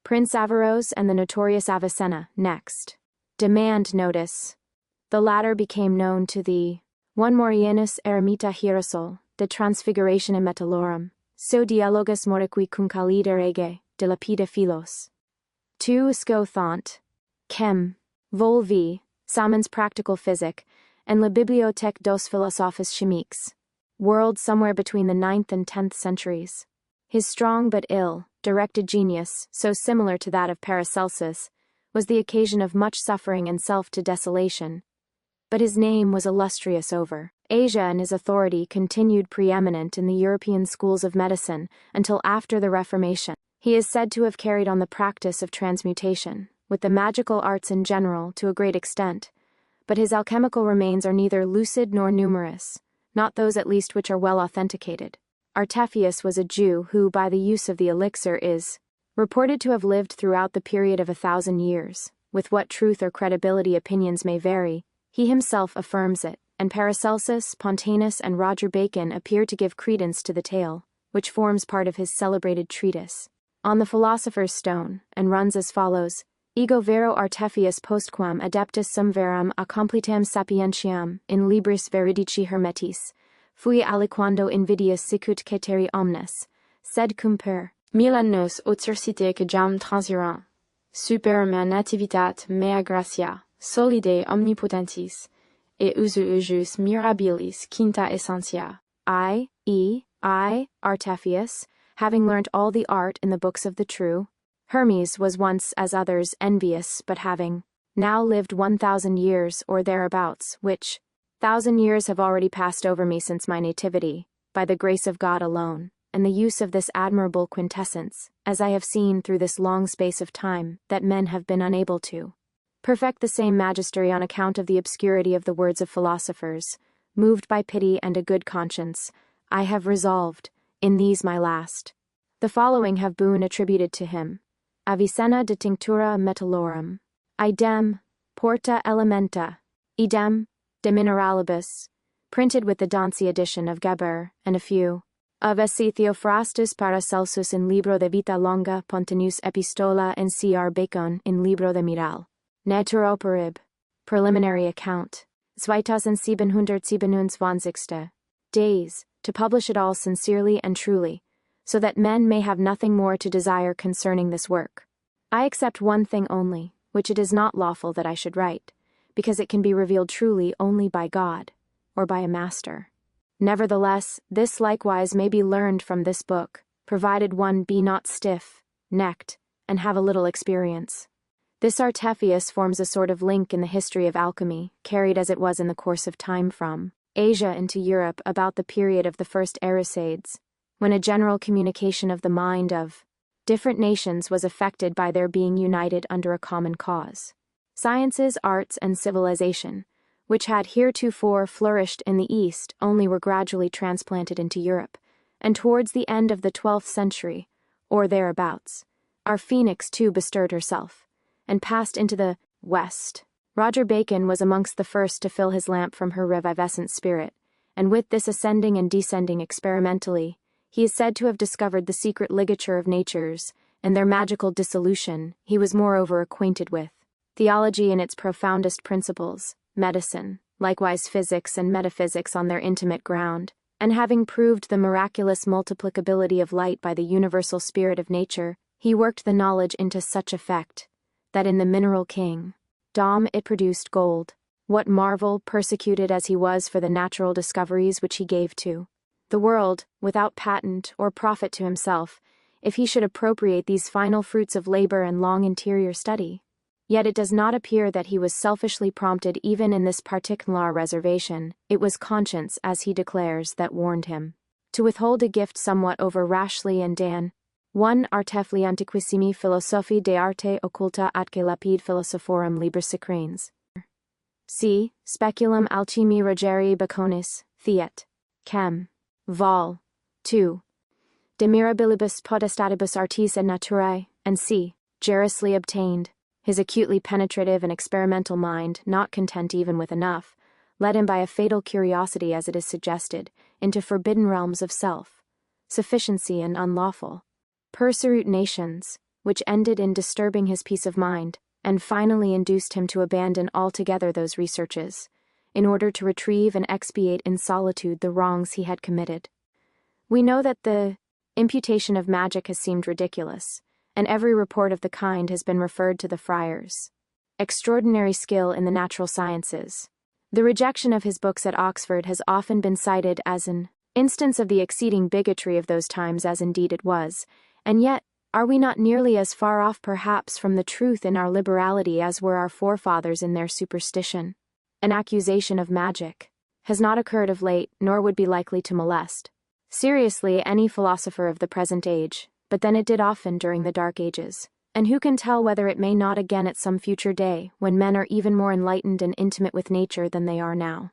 Prince Averroes and the notorious Avicenna, next. Demand notice. The latter became known to the 1 Morianus eremita hierosol, de transfiguration and metallorum, so dialogus moriqui cum Khalid erege, de lapida philos. 2 Scothant, Chem, Vol V, Salmon's Practical Physic, and La Bibliothèque dos Philosophes Chimiques. World somewhere between the 9th and 10th centuries. His strong but ill-directed genius, so similar to that of Paracelsus, was the occasion of much suffering and self-to-desolation. But his name was illustrious over Asia, and his authority continued preeminent in the European schools of medicine until after the Reformation. He is said to have carried on the practice of transmutation, with the magical arts in general, to a great extent, but his alchemical remains are neither lucid nor numerous, not those at least which are well authenticated. Artephius was a Jew who, by the use of the elixir, is reported to have lived throughout the period of 1,000 years. With what truth or credibility opinions may vary, he himself affirms it, and Paracelsus, Pontanus, and Roger Bacon appear to give credence to the tale, which forms part of his celebrated treatise on the Philosopher's Stone, and runs as follows: Ego vero artefius postquam adeptus sum veram accomplitam sapientiam in libris veridici hermetis, fui aliquando invidius sicut ceteri omnes, sed cum per mille annos aucerte que jam transirant, super mea nativitat mea gratia, solide omnipotentis, et usus mirabilis quinta essentia. I, Artephius, having learnt all the art in the books of the true Hermes, was once, as others, envious, but having now lived 1,000 years or thereabouts, which 1,000 years have already passed over me since my nativity, by the grace of God alone, and the use of this admirable quintessence, as I have seen through this long space of time, that men have been unable to perfect the same magistery on account of the obscurity of the words of philosophers. Moved by pity and a good conscience, I have resolved, in these my last. The following have been attributed to him. Avicenna de tinctura metallorum. Idem, porta elementa. Idem, de mineralibus. Printed with the Dancy edition of Geber, and a few. Of esse Theophrastus Paracelsus in Libro de Vita Longa Pontinus Epistola and C.R. Bacon in Libro de Miral. Naturoperib. Preliminary account. 2727 days, to publish it all sincerely and truly, so that men may have nothing more to desire concerning this work. I accept one thing only, which it is not lawful that I should write, because it can be revealed truly only by God, or by a master. Nevertheless, this likewise may be learned from this book, provided one be not stiff-necked, and have a little experience. This Artephius forms a sort of link in the history of alchemy, carried as it was in the course of time from Asia into Europe about the period of the first Erisades, when a general communication of the mind of different nations was effected by their being united under a common cause. Sciences, arts, and civilization, which had heretofore flourished in the East, only were gradually transplanted into Europe, and towards the end of the 12th century, or thereabouts, our Phoenix too bestirred herself, and passed into the West. Roger Bacon was amongst the first to fill his lamp from her revivescent spirit, and with this ascending and descending experimentally, he is said to have discovered the secret ligature of natures, and their magical dissolution he was moreover acquainted with theology in its profoundest principles, medicine, likewise physics and metaphysics on their intimate ground, and having proved the miraculous multiplicability of light by the universal spirit of nature, he worked the knowledge into such effect that in the mineral king, Dom, it produced gold. What marvel, persecuted as he was for the natural discoveries which he gave to the world, without patent or profit to himself, if he should appropriate these final fruits of labor and long interior study? Yet it does not appear that he was selfishly prompted even in this particular reservation. It was conscience, as he declares, that warned him to withhold a gift somewhat over rashly and Dan. 1 Artefli antiquissimi philosophi de arte occulta atque lapide philosophorum liber secrenes. C. Speculum alchimi Rogeri Baconis, Theat. Chem. Vol. 2. De mirabilibus podestatibus artis et naturae, and c. Jerously obtained. His acutely penetrative and experimental mind, not content even with enough, led him by a fatal curiosity, as it is suggested, into forbidden realms of self, sufficiency and unlawful pursuit nations, which ended in disturbing his peace of mind, and finally induced him to abandon altogether those researches, in order to retrieve and expiate in solitude the wrongs he had committed. We know that the imputation of magic has seemed ridiculous, and every report of the kind has been referred to the friars' extraordinary skill in the natural sciences. The rejection of his books at Oxford has often been cited as an instance of the exceeding bigotry of those times, as indeed it was, and yet, are we not nearly as far off perhaps from the truth in our liberality as were our forefathers in their superstition? An accusation of magic has not occurred of late, nor would be likely to molest seriously any philosopher of the present age, but then it did often during the Dark Ages, and who can tell whether it may not again at some future day, when men are even more enlightened and intimate with nature than they are now.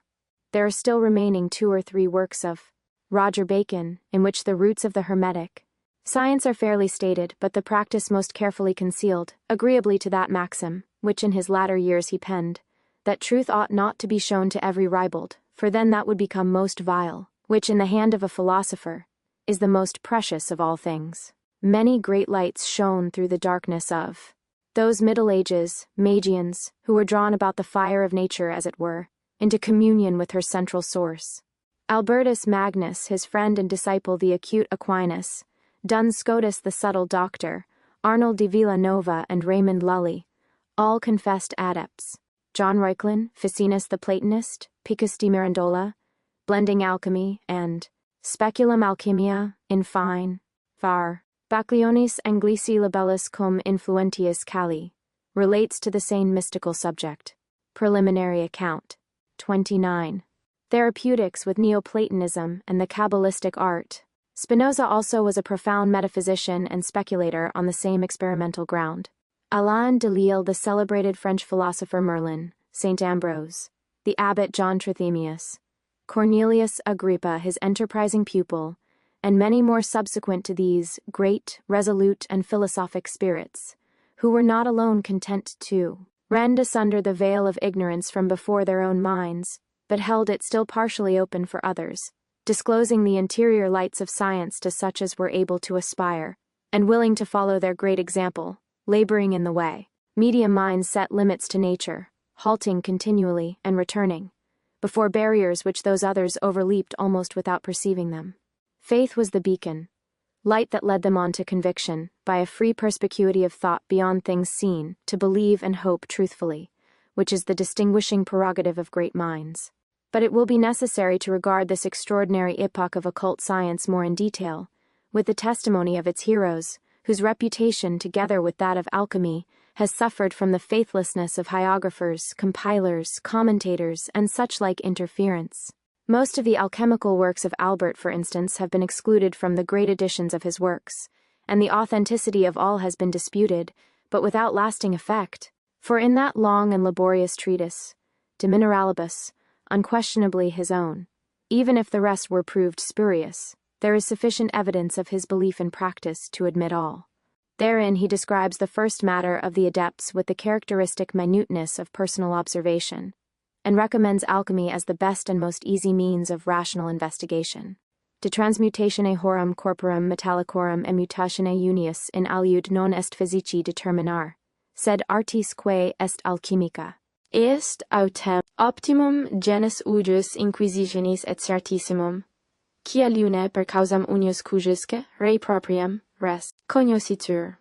There are still remaining 2 or 3 works of Roger Bacon, in which the roots of the Hermetic science are fairly stated, but the practice most carefully concealed, agreeably to that maxim, which in his latter years he penned, that truth ought not to be shown to every ribald, for then that would become most vile, which in the hand of a philosopher is the most precious of all things. Many great lights shone through the darkness of those Middle Ages, Magians, who were drawn about the fire of nature, as it were, into communion with her central source. Albertus Magnus, his friend and disciple the acute Aquinas, Duns Scotus the subtle doctor, Arnold de Villanova and Raymond Lully, all confessed adepts. John Reuchlin, Ficinus the Platonist, Picus de Mirandola, blending alchemy, and Speculum Alchimia, in fine, var. Bacleonis Anglici libellus cum influentius Cali, relates to the same mystical subject. Preliminary account. 29. Therapeutics with Neoplatonism and the Kabbalistic art. Spinoza also was a profound metaphysician and speculator on the same experimental ground. Alain de Lille, the celebrated French philosopher Merlin, Saint Ambrose, the abbot John Trithemius, Cornelius Agrippa, his enterprising pupil, and many more subsequent to these, great, resolute, and philosophic spirits, who were not alone content to rend asunder the veil of ignorance from before their own minds, but held it still partially open for others, disclosing the interior lights of science to such as were able to aspire, and willing to follow their great example, laboring in the way. Medium minds set limits to nature, halting continually and returning, before barriers which those others overleaped almost without perceiving them. Faith was the beacon, light that led them on to conviction, by a free perspicuity of thought beyond things seen, to believe and hope truthfully, which is the distinguishing prerogative of great minds. But it will be necessary to regard this extraordinary epoch of occult science more in detail, with the testimony of its heroes, whose reputation, together with that of alchemy, has suffered from the faithlessness of hierographers, compilers, commentators, and such-like interference. Most of the alchemical works of Albert, for instance, have been excluded from the great editions of his works, and the authenticity of all has been disputed, but without lasting effect. For in that long and laborious treatise, De Mineralibus, unquestionably his own, even if the rest were proved spurious, there is sufficient evidence of his belief in practice to admit all. Therein he describes the first matter of the adepts with the characteristic minuteness of personal observation, and recommends alchemy as the best and most easy means of rational investigation. De transmutatione horum corporum metallicorum emutatione unius in aliud non est physici determinar, sed artis quae est alchemica. Est autem optimum genus ujus inquisitionis et certissimum, quia lune per causam unius cujusque rei proprium res cognoscitur,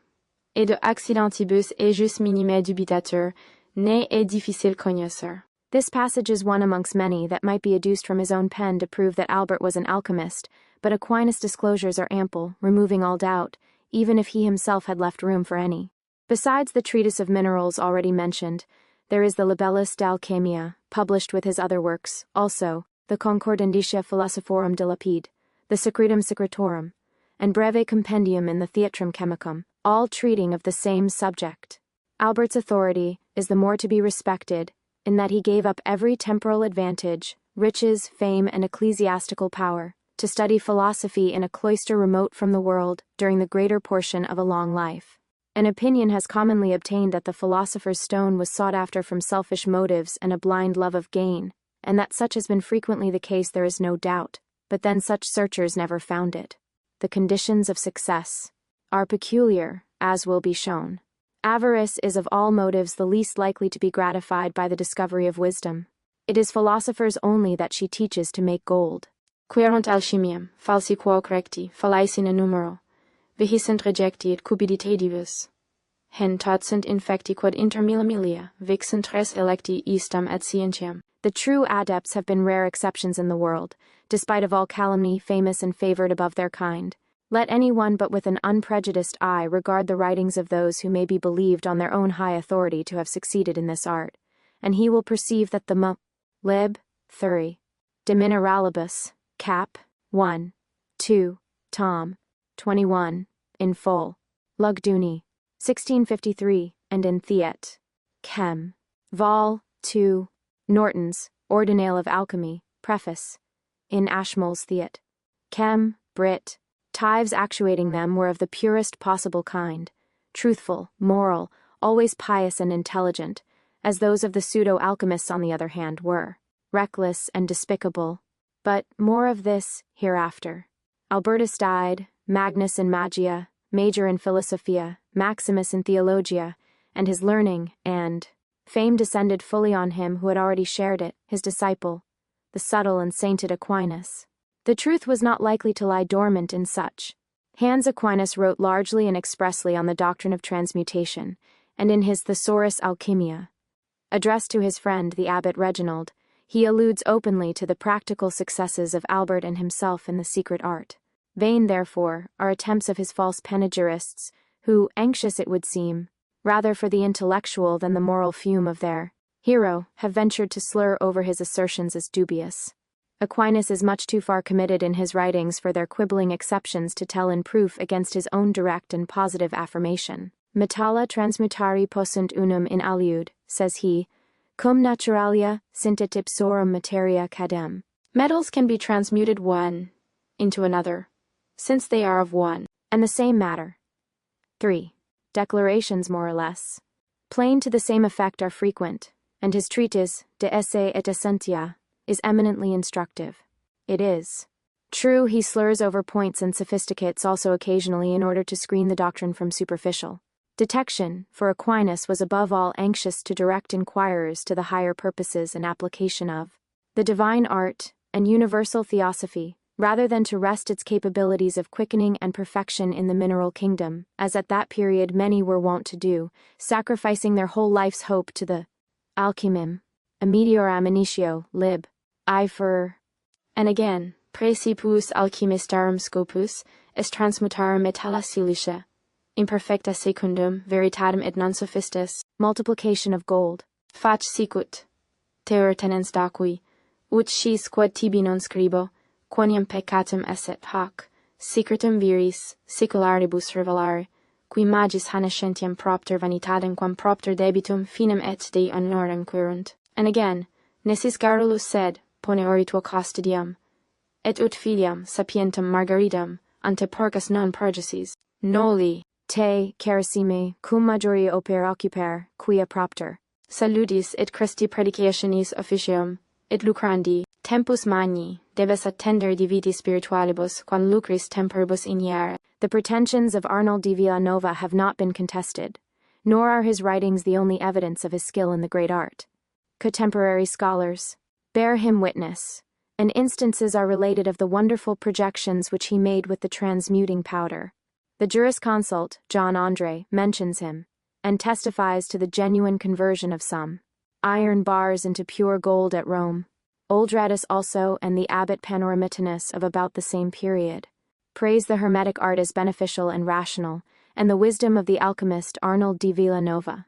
et de accidentibus ejus minime dubitatur, ne est difficile cognoscer. This passage is one amongst many that might be adduced from his own pen to prove that Albert was an alchemist, but Aquinas' disclosures are ample, removing all doubt, even if he himself had left room for any. Besides the treatise of minerals already mentioned, there is the Libellus de Alchemia, published with his other works, also, the Concordantitia Philosophorum de Lapide, the Secretum Secretorum, and Breve Compendium in the Theatrum Chemicum, all treating of the same subject. Albert's authority is the more to be respected, in that he gave up every temporal advantage, riches, fame, and ecclesiastical power, to study philosophy in a cloister remote from the world during the greater portion of a long life. An opinion has commonly obtained that the philosopher's stone was sought after from selfish motives and a blind love of gain, and that such has been frequently the case there is no doubt, but then such searchers never found it. The conditions of success are peculiar, as will be shown. Avarice is of all motives the least likely to be gratified by the discovery of wisdom. It is philosophers only that she teaches to make gold. Querunt alchemiam, falsi quo recti, fallaisine numero, vihissent rejecti et cupiditadibus. Hen totsent infecti quod inter milla millia, vixent res electi istam et scientiam. The true adepts have been rare exceptions in the world, despite of all calumny, famous and favored above their kind. Let any one but with an unprejudiced eye regard the writings of those who may be believed on their own high authority to have succeeded in this art, and he will perceive that the lib. 30. De Mineralibus, cap. 1, 2, tom. 21, in full. Lugduni, 1653, and in Theat. Chem. Vol. 2. Norton's, Ordinale of Alchemy, Preface, in Ashmole's Theat. Chem. Brit. Tithes actuating them were of the purest possible kind, truthful, moral, always pious and intelligent, as those of the pseudo-alchemists on the other hand were, reckless and despicable. But more of this hereafter. Albertus died, Magnus in Magia, Major in Philosophia, Maximus in Theologia, and his learning and fame descended fully on him who had already shared it, his disciple, the subtle and sainted Aquinas. The truth was not likely to lie dormant in such. Hans Aquinas wrote largely and expressly on the doctrine of transmutation, and in his Thesaurus Alchemia, addressed to his friend the abbot Reginald, he alludes openly to the practical successes of Albert and himself in the secret art. Vain, therefore, are attempts of his false panegyrists, who, anxious it would seem, rather for the intellectual than the moral fume of their hero, have ventured to slur over his assertions as dubious. Aquinas is much too far committed in his writings for their quibbling exceptions to tell in proof against his own direct and positive affirmation. Metalla transmutari possunt unum in aliud, says he, cum naturalia sint et ipsorum materia cadem. Metals can be transmuted one into another, since they are of one and the same matter. 3. Declarations more or less plain to the same effect are frequent, and his treatise, De Esse et Essentia, is eminently instructive. It is true he slurs over points and sophisticates also occasionally in order to screen the doctrine from superficial detection, for Aquinas was above all anxious to direct inquirers to the higher purposes and application of the divine art and universal theosophy, rather than to rest its capabilities of quickening and perfection in the mineral kingdom, as at that period many were wont to do, sacrificing their whole life's hope to the alchemim, a meteoram initio, lib. I for. And again, Praecipus alchemistarum scopus est transmutare metalla silicia, imperfecta secundum veritatem et non sophistis, multiplication of gold, fac sicut, teor tenens dacui, ut scis quod tibi non scribo, quoniam peccatum esset hoc, secretum viris, secularibus revelare, qui magis hanescentiam propter vanitatem quam propter debitum finem et Dei honorem quirunt. And again, Nessis garrulus sed, poneoritur custodiam, et ut filiam sapientem margaritam, ante porcas non purgasis, noli, te, carissime, cum majori oper occuper, quia propter, saludis et Christi predicationis officium, et lucrandi, tempus magni, debes attender diviti spiritualibus, quam lucris temporibus iniere. The pretensions of Arnold di Villanova have not been contested, nor are his writings the only evidence of his skill in the great art. Contemporary scholars bear him witness, and instances are related of the wonderful projections which he made with the transmuting powder. The jurisconsult, John Andre, mentions him, and testifies to the genuine conversion of some iron bars into pure gold at Rome. Oldratus also and the abbot Panoramitanus of about the same period praise the Hermetic art as beneficial and rational, and the wisdom of the alchemist Arnold di Villanova.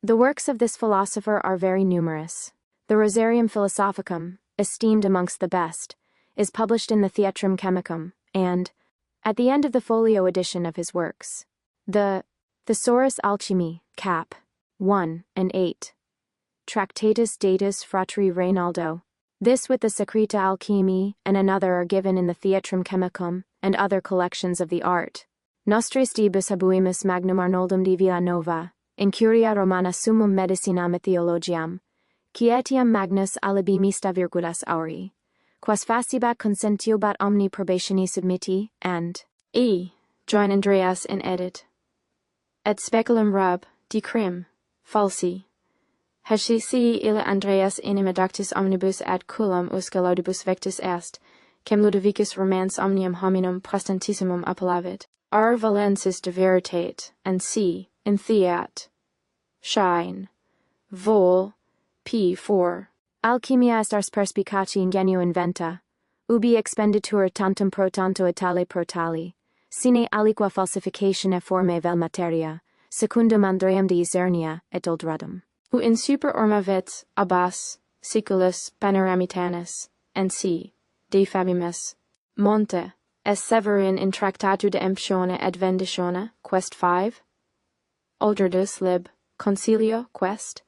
The works of this philosopher are very numerous. The Rosarium Philosophicum, esteemed amongst the best, is published in the Theatrum Chemicum, and, at the end of the folio edition of his works, the Thesaurus Alchemy, cap. 1 and 8. Tractatus Datus Fratri Reynaldo. This with the Secreta Alchemy and another are given in the Theatrum Chemicum and other collections of the art. Nostris debus habuimus magnum Arnoldum di Villanova, in curia Romana summum medicinam et theologiam, quietiam magnus alibi mista virgulas auri, quas facibat consentiobat omni probationi submiti, and join Andreas in edit. Et speculum rub, di crim, falsi. Hescisi illa Andreas enim adductus omnibus ad culum usque laudibus vectus est, quem Ludovicus romance omnium hominum praestantissimum appellavit. R. Valensis de veritate, and C. in Theat. Shine. Vol. p. 4. Alchemia est ars perspicaci ingenio inventa, ubi expenditur tantum pro tanto et tale pro tali, sine aliqua falsificatione forme vel materia, secundum Andream de Isernia et Oldradum. Who in super ormavit abbas, siculus panoramitanus, and C. de fabimus. Monte, es Severin in Tractatu de Emptione et Venditione, quest 5. Oldradus lib. Concilio, quest.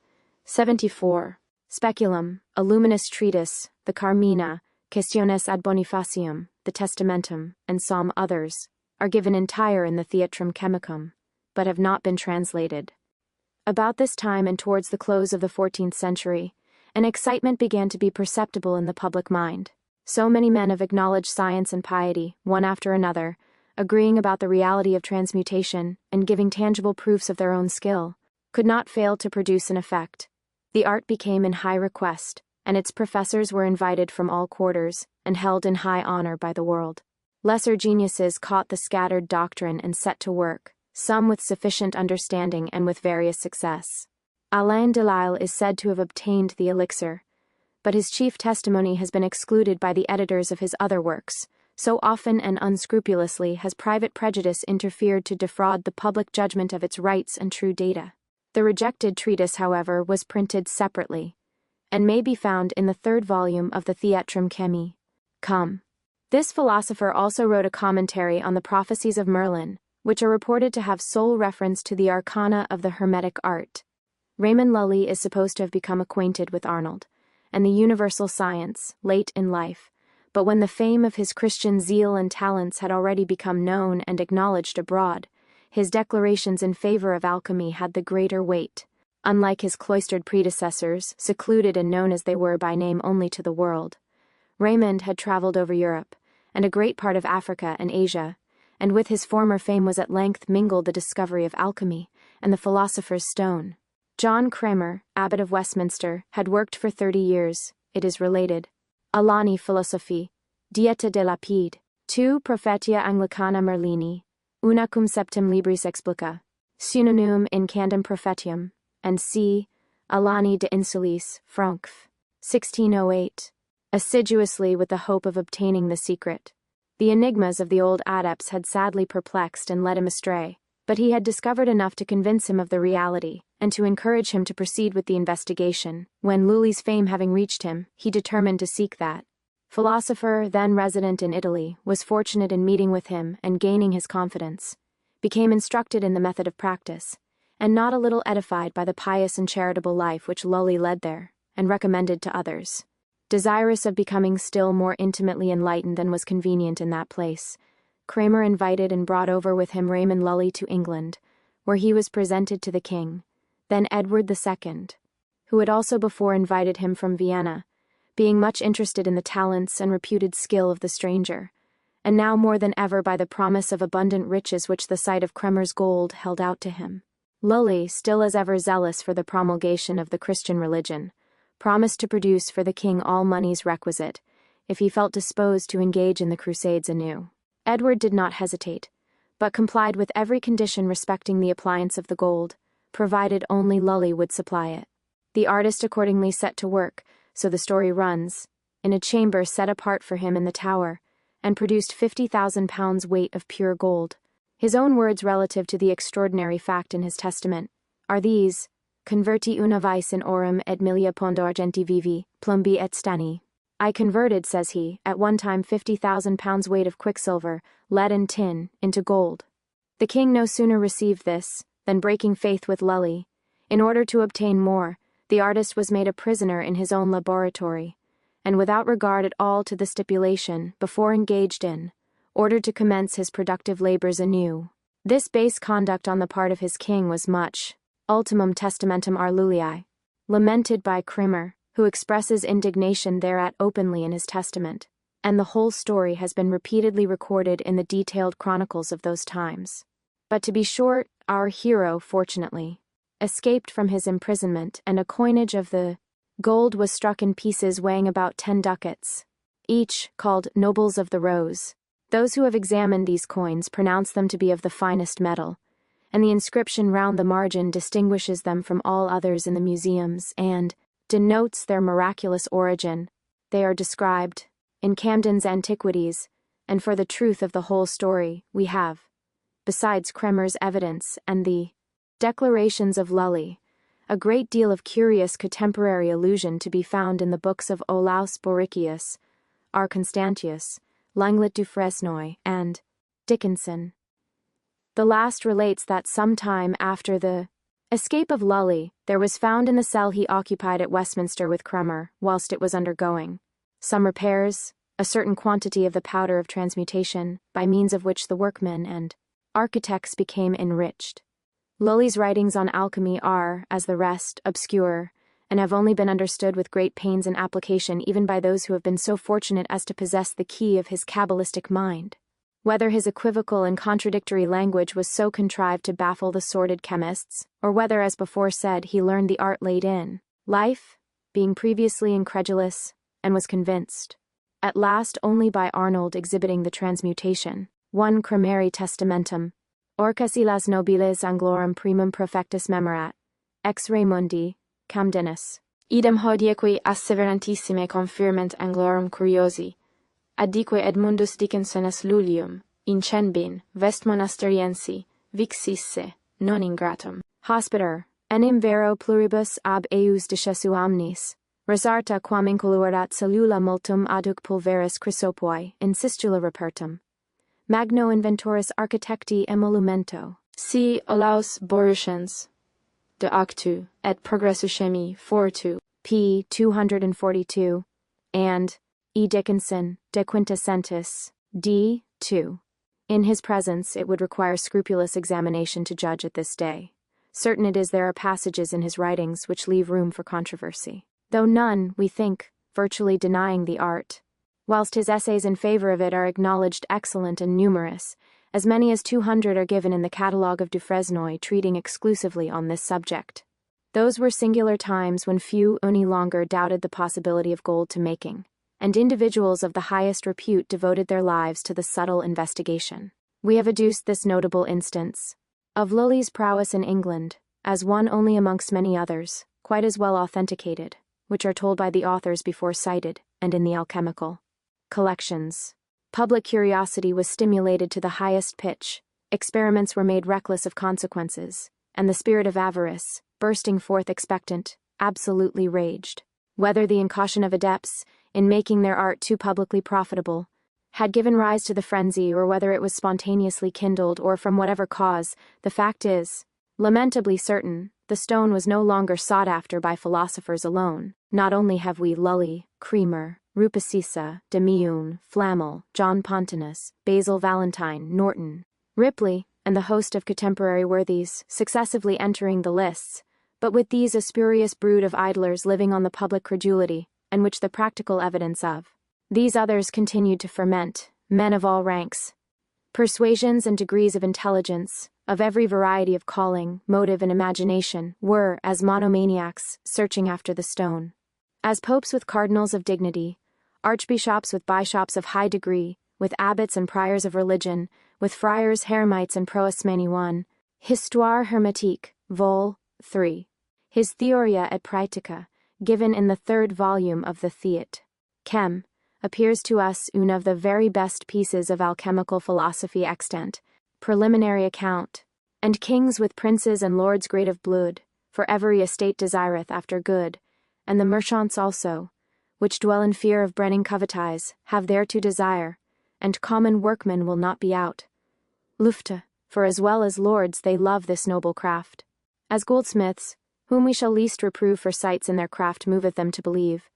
74. Speculum, a luminous treatise, the Carmina, Questiones ad Bonifacium, the Testamentum, and some others, are given entire in the Theatrum Chemicum, but have not been translated. About this time and towards the close of the 14th century, an excitement began to be perceptible in the public mind. So many men of acknowledged science and piety, one after another, agreeing about the reality of transmutation and giving tangible proofs of their own skill, could not fail to produce an effect. The art became in high request, and its professors were invited from all quarters and held in high honor by the world. Lesser geniuses caught the scattered doctrine and set to work, some with sufficient understanding and with various success. Alain Delisle is said to have obtained the elixir, but his chief testimony has been excluded by the editors of his other works. So often and unscrupulously has private prejudice interfered to defraud the public judgment of its rights and true data. The rejected treatise, however, was printed separately, and may be found in the 3rd volume of the Theatrum Chemi, come. This philosopher also wrote a commentary on the prophecies of Merlin, which are reported to have sole reference to the arcana of the Hermetic art. Raymond Lully is supposed to have become acquainted with Arnold and the universal science late in life, but when the fame of his Christian zeal and talents had already become known and acknowledged abroad, his declarations in favor of alchemy had the greater weight. Unlike his cloistered predecessors, secluded and known as they were by name only to the world, Raymond had traveled over Europe and a great part of Africa and Asia, and with his former fame was at length mingled the discovery of alchemy and the philosopher's stone. John Cranmer, abbot of Westminster, had worked for 30 years, it is related, Alani Philosophi, Dieta de Lapide, tu Prophetia Anglicana Merlini, una cum septem libris explica, synonum in candem prophetium, and c. Alani de Insulis, Francf. 1608, assiduously with the hope of obtaining the secret. The enigmas of the old adepts had sadly perplexed and led him astray, but he had discovered enough to convince him of the reality, and to encourage him to proceed with the investigation. When Lully's fame having reached him, he determined to seek that philosopher, then resident in Italy, was fortunate in meeting with him and gaining his confidence, became instructed in the method of practice, and not a little edified by the pious and charitable life which Lully led there, and recommended to others. Desirous of becoming still more intimately enlightened than was convenient in that place, Cranmer invited and brought over with him Raymond Lully to England, where he was presented to the king, then Edward II, who had also before invited him from Vienna, being much interested in the talents and reputed skill of the stranger, and now more than ever by the promise of abundant riches which the sight of Cranmer's gold held out to him. Lully, still as ever zealous for the promulgation of the Christian religion, promised to produce for the king all moneys requisite, if he felt disposed to engage in the Crusades anew. Edward did not hesitate, but complied with every condition respecting the appliance of the gold, provided only Lully would supply it. The artist accordingly set to work, so the story runs, in a chamber set apart for him in the Tower, and produced 50,000 pounds weight of pure gold. His own words relative to the extraordinary fact in his testament are these: Converti una vice in aurum et milia pondo argenti vivi, plumbi et stani. I converted, says he, at one time 50,000 pounds weight of quicksilver, lead and tin, into gold. The king no sooner received this, than breaking faith with Lully, in order to obtain more, the artist was made a prisoner in his own laboratory, and without regard at all to the stipulation before engaged in, ordered to commence his productive labors anew. This base conduct on the part of his king was much, ultimum testamentum ar Lullii, lamented by Cranmer, who expresses indignation thereat openly in his testament, and the whole story has been repeatedly recorded in the detailed chronicles of those times. But to be short, our hero, fortunately, escaped from his imprisonment, and a coinage of the gold was struck in pieces weighing about 10 ducats, each called Nobles of the Rose. Those who have examined these coins pronounce them to be of the finest metal, and the inscription round the margin distinguishes them from all others in the museums and denotes their miraculous origin. They are described in Camden's Antiquities, and for the truth of the whole story, we have, besides Cranmer's evidence and the declarations of Lully, a great deal of curious contemporary allusion to be found in the books of Olaus Borrichius, R. Constantius, Langlet du Fresnoy, and Dickinson. The last relates that some time after the escape of Lully, there was found in the cell he occupied at Westminster with Cranmer, whilst it was undergoing some repairs, a certain quantity of the powder of transmutation, by means of which the workmen and architects became enriched. Lully's writings on alchemy are, as the rest, obscure, and have only been understood with great pains and application even by those who have been so fortunate as to possess the key of his cabalistic mind. Whether his equivocal and contradictory language was so contrived to baffle the sordid chemists, or whether, as before said, he learned the art laid in life, being previously incredulous, and was convinced, at last only by Arnold exhibiting the transmutation, 1 Cranmeri Testamentum, Orcas illas nobiles anglorum primum profectus memorat, ex Raymundi, Camdenus. Idem hodieque asseverantissime confirment anglorum curiosi, addique Edmundus Dickinsonis Lullium, in Cenbin, Vest Monasteriensi, vixisse, non ingratum. Hospiter, enim vero pluribus ab eius discesu omnis, Resarta quam incoluerat cellula multum aduc pulveris chrysopoi in sistula repertum. Magno inventoris architecti emolumento. C. Olaus Borutians. De Actu et Progressu Chemii 4-2, p. 242, and E. Dickinson, De Quintessentis, d. 2. In his presence it would require scrupulous examination to judge at this day. Certain it is there are passages in his writings which leave room for controversy, though none, we think, virtually denying the art, whilst his essays in favor of it are acknowledged excellent and numerous. As many as 200 are given in the catalogue of Dufresnoy treating exclusively on this subject. Those were singular times when few any longer doubted the possibility of gold to making, and individuals of the highest repute devoted their lives to the subtle investigation. We have adduced this notable instance of Lully's prowess in England, as one only amongst many others, quite as well authenticated, which are told by the authors before cited, and in the alchemical collections. Public curiosity was stimulated to the highest pitch, experiments were made reckless of consequences, and the spirit of avarice, bursting forth expectant, absolutely raged. Whether the incaution of adepts, in making their art too publicly profitable, had given rise to the frenzy, or whether it was spontaneously kindled, or from whatever cause, the fact is, lamentably certain, the stone was no longer sought after by philosophers alone. Not only have we Lully, Cremer, Rupescissa, de Meun, Flammel, John Pontanus, Basil Valentine, Norton, Ripley, and the host of contemporary worthies successively entering the lists, but with these a spurious brood of idlers living on the public credulity, and which the practical evidence of. These others continued to ferment, men of all ranks, persuasions and degrees of intelligence, of every variety of calling, motive and imagination, were, as monomaniacs, searching after the stone. As popes with cardinals of dignity, archbishops with bishops of high degree, with abbots and priors of religion, with friars, heremites and proasmeni 1, Histoire Hermétique, Vol. 3. His Theoria et Praetica, given in the 3rd volume of the Theat. Chem, appears to us one of the very best pieces of alchemical philosophy extant, preliminary account, and kings with princes and lords great of blood, for every estate desireth after good, and the merchants also, which dwell in fear of brenning covetise, have there to desire, and common workmen will not be out. Lufte, for as well as lords they love this noble craft. As goldsmiths, whom we shall least reprove for sights in their craft moveth them to believe,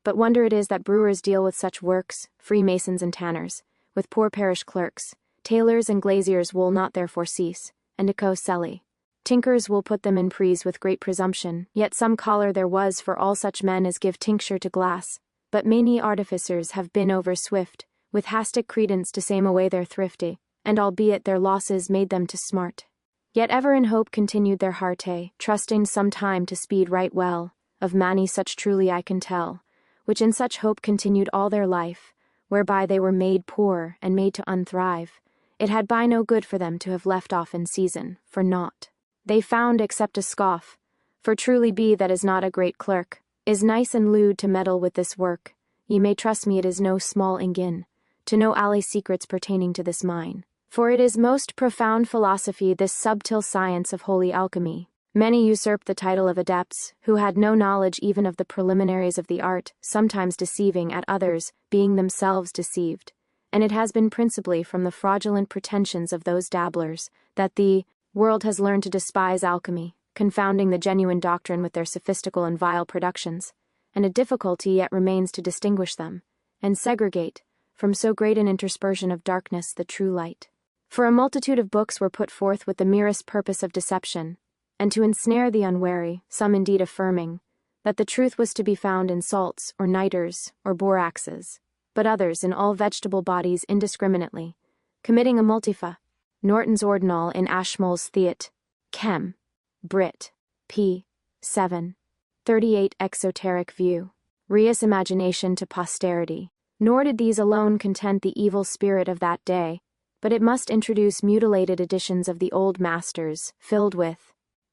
but wonder it is that brewers deal with such works, freemasons and tanners, with poor parish clerks, tailors and glaziers will not therefore cease, and eco selli. Tinkers will put them in prease with great presumption, yet some choler there was for all such men as give tincture to glass, but many artificers have been over swift, with hastic credence to same away their thrifty, and albeit their losses made them to smart, yet ever in hope continued their hearte, trusting some time to speed right well, of many such truly I can tell, which in such hope continued all their life, whereby they were made poor and made to unthrive. It had by no good for them to have left off in season, for naught they found except a scoff, for truly be that is not a great clerk, is nice and lewd to meddle with this work. Ye may trust me it is no small ingin, to know alle secrets pertaining to this mine, for it is most profound philosophy, this subtil science of holy alchemy. Many usurped the title of adepts, who had no knowledge even of the preliminaries of the art, sometimes deceiving, at others, being themselves deceived, and it has been principally from the fraudulent pretensions of those dabblers, that the world has learned to despise alchemy, confounding the genuine doctrine with their sophistical and vile productions, and a difficulty yet remains to distinguish them, and segregate, from so great an interspersion of darkness, the true light. For a multitude of books were put forth with the merest purpose of deception, and to ensnare the unwary, some indeed affirming that the truth was to be found in salts, or niters, or boraxes, but others in all vegetable bodies indiscriminately, committing a multifa. Norton's Ordinal in Ashmole's Theat. Chem. Brit. p. 7. 38 Exoteric View. Reus Imagination to Posterity. Nor did these alone content the evil spirit of that day, but it must introduce mutilated editions of the old masters, filled with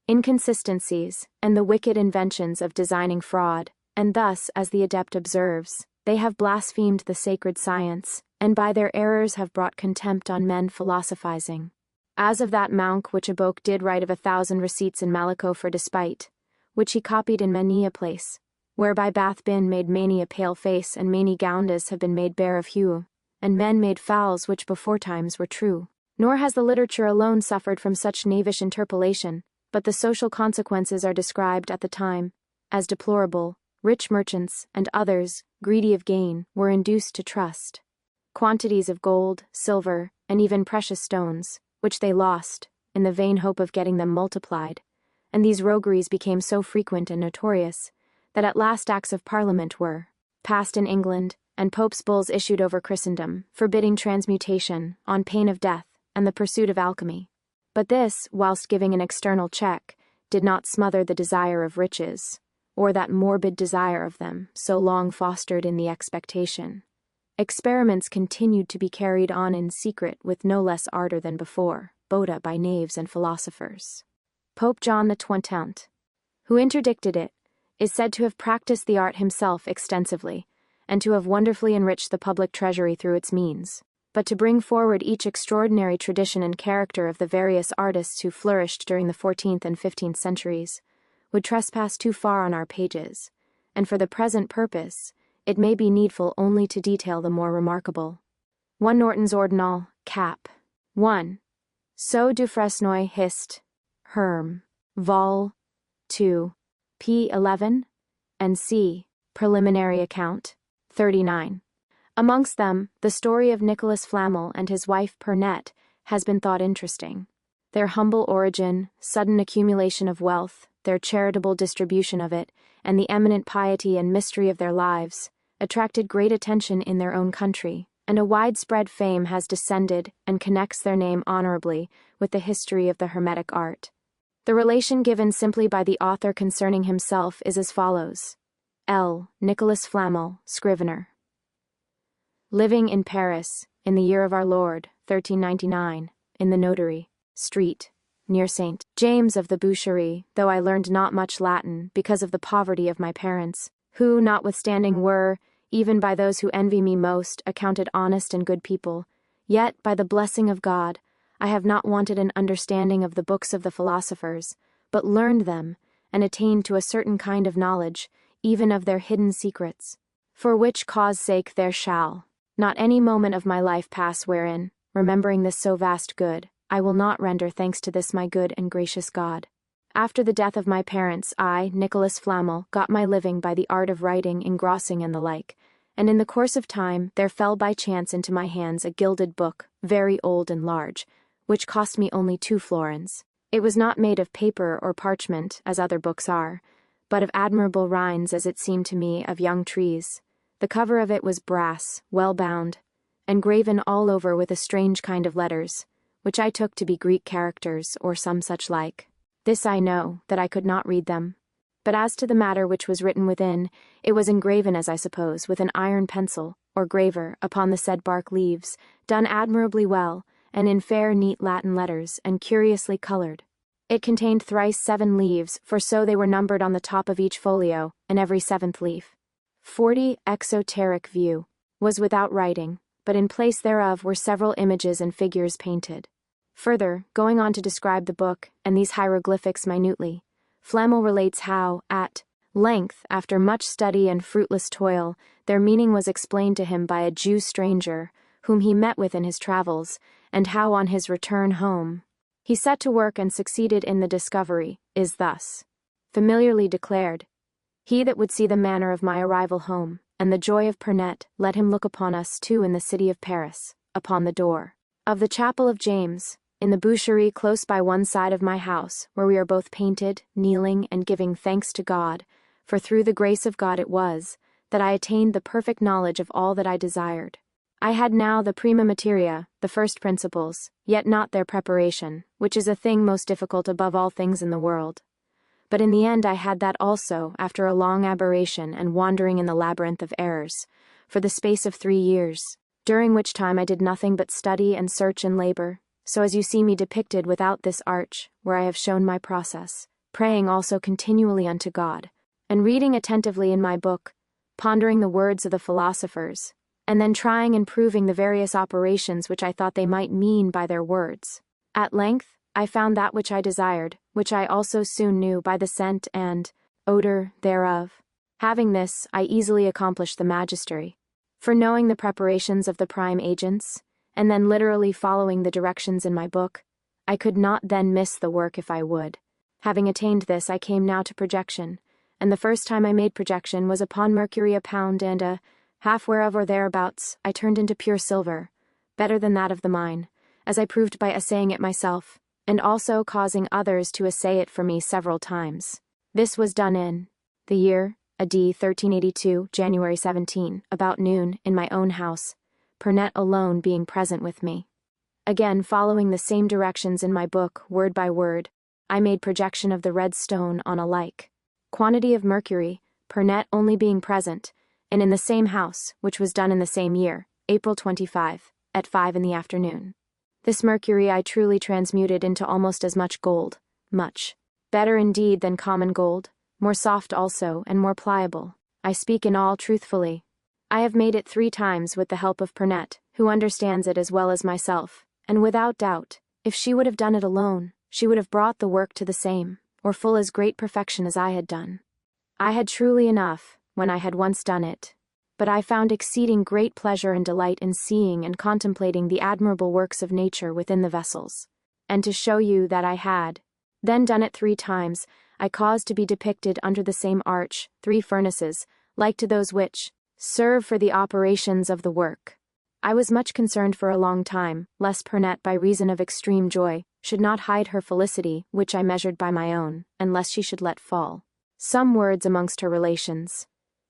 inconsistencies, and the wicked inventions of designing fraud, and thus, as the adept observes, they have blasphemed the sacred science, and by their errors have brought contempt on men philosophizing. As of that monk which Aboke did write of 1,000 receipts in Malacco for despite, which he copied in many a place, whereby bath been made many a pale face, and many goundes have been made bare of hue, and men made fouls which before times were true. Nor has the literature alone suffered from such knavish interpolation, but the social consequences are described at the time as deplorable. Rich merchants, and others, greedy of gain, were induced to trust quantities of gold, silver, and even precious stones, which they lost, in the vain hope of getting them multiplied, and these rogueries became so frequent and notorious, that at last acts of Parliament were passed in England, and Pope's bulls issued over Christendom, forbidding transmutation, on pain of death, and the pursuit of alchemy. But this, whilst giving an external check, did not smother the desire of riches, or that morbid desire of them, so long fostered in the expectation. Experiments continued to be carried on in secret with no less ardor than before, boda by knaves and philosophers. Pope John XX, who interdicted it, is said to have practiced the art himself extensively, and to have wonderfully enriched the public treasury through its means. But to bring forward each extraordinary tradition and character of the various artists who flourished during the 14th and 15th centuries would trespass too far on our pages, and for the present purpose, it may be needful only to detail the more remarkable. 1 Norton's Ordinal, Cap. 1. So du Fresnoy Hist. Herm. Vol. 2. p. 11, and c. Preliminary Account. 39. Amongst them, the story of Nicholas Flamel and his wife Pernette has been thought interesting. Their humble origin, sudden accumulation of wealth, their charitable distribution of it, and the eminent piety and mystery of their lives, attracted great attention in their own country, and a widespread fame has descended and connects their name honorably with the history of the Hermetic art. The relation given simply by the author concerning himself is as follows. L. Nicholas Flamel, scrivener. Living in Paris, in the year of our Lord, 1399, in the Notary Street, near St. James of the Boucherie, though I learned not much Latin because of the poverty of my parents, who, notwithstanding, were, even by those who envy me most, accounted honest and good people, yet, by the blessing of God, I have not wanted an understanding of the books of the philosophers, but learned them, and attained to a certain kind of knowledge, even of their hidden secrets. For which cause sake there shall not any moment of my life pass wherein, remembering this so vast good, I will not render thanks to this my good and gracious God. After the death of my parents, I, Nicholas Flamel, got my living by the art of writing, engrossing, and the like, and in the course of time there fell by chance into my hands a gilded book, very old and large, which cost me only 2 florins. It was not made of paper or parchment, as other books are, but of admirable rinds, as it seemed to me, of young trees. The cover of it was brass, well bound, and graven all over with a strange kind of letters, which I took to be Greek characters, or some such like. This I know, that I could not read them. But as to the matter which was written within, it was engraven, as I suppose, with an iron pencil, or graver, upon the said bark leaves, done admirably well, and in fair neat Latin letters, and curiously colored. It contained thrice 7 leaves, for so they were numbered on the top of each folio, and every 7th leaf. 40 Esoteric view was without writing, but in place thereof were several images and figures painted. Further, going on to describe the book, and these hieroglyphics minutely, Flamel relates how, at length, after much study and fruitless toil, their meaning was explained to him by a Jew stranger, whom he met with in his travels, and how on his return home, he set to work and succeeded in the discovery, is thus familiarly declared. He that would see the manner of my arrival home, and the joy of Pernette, let him look upon us too in the city of Paris, upon the door of the chapel of James, in the Boucherie close by one side of my house, where we are both painted, kneeling, and giving thanks to God, for through the grace of God it was, that I attained the perfect knowledge of all that I desired. I had now the prima materia, the first principles, yet not their preparation, which is a thing most difficult above all things in the world. But in the end I had that also, after a long aberration and wandering in the labyrinth of errors, for the space of 3 years, during which time I did nothing but study and search and labor, so as you see me depicted without this arch, where I have shown my process, praying also continually unto God, and reading attentively in my book, pondering the words of the philosophers, and then trying and proving the various operations which I thought they might mean by their words. At length, I found that which I desired, which I also soon knew by the scent and odor thereof. Having this, I easily accomplished the magistery. For knowing the preparations of the prime agents, and then literally following the directions in my book, I could not then miss the work if I would. Having attained this, I came now to projection, and the first time I made projection was upon Mercury a pound and a half whereof or thereabouts I turned into pure silver, better than that of the mine, as I proved by assaying it myself, and also causing others to assay it for me several times. This was done in the year A.D. 1382, January 17, about noon, in my own house, Pernet alone being present with me. Again, following the same directions in my book, word by word, I made projection of the red stone on a like quantity of mercury, Pernet only being present, and in the same house, which was done in the same year, April 25, at 5 in the afternoon. This mercury I truly transmuted into almost as much gold, much better indeed than common gold, more soft also, and more pliable. I speak in all truthfully. I have made it 3 times with the help of Pernet, who understands it as well as myself, and without doubt, if she would have done it alone, she would have brought the work to the same, or full as great perfection as I had done. I had truly enough, when I had once done it, but I found exceeding great pleasure and delight in seeing and contemplating the admirable works of nature within the vessels. And to show you that I had then done it 3 times, I caused to be depicted under the same arch 3 furnaces, like to those which serve for the operations of the work. I was much concerned for a long time, lest Pernet, by reason of extreme joy, should not hide her felicity, which I measured by my own, and lest she should let fall some words amongst her relations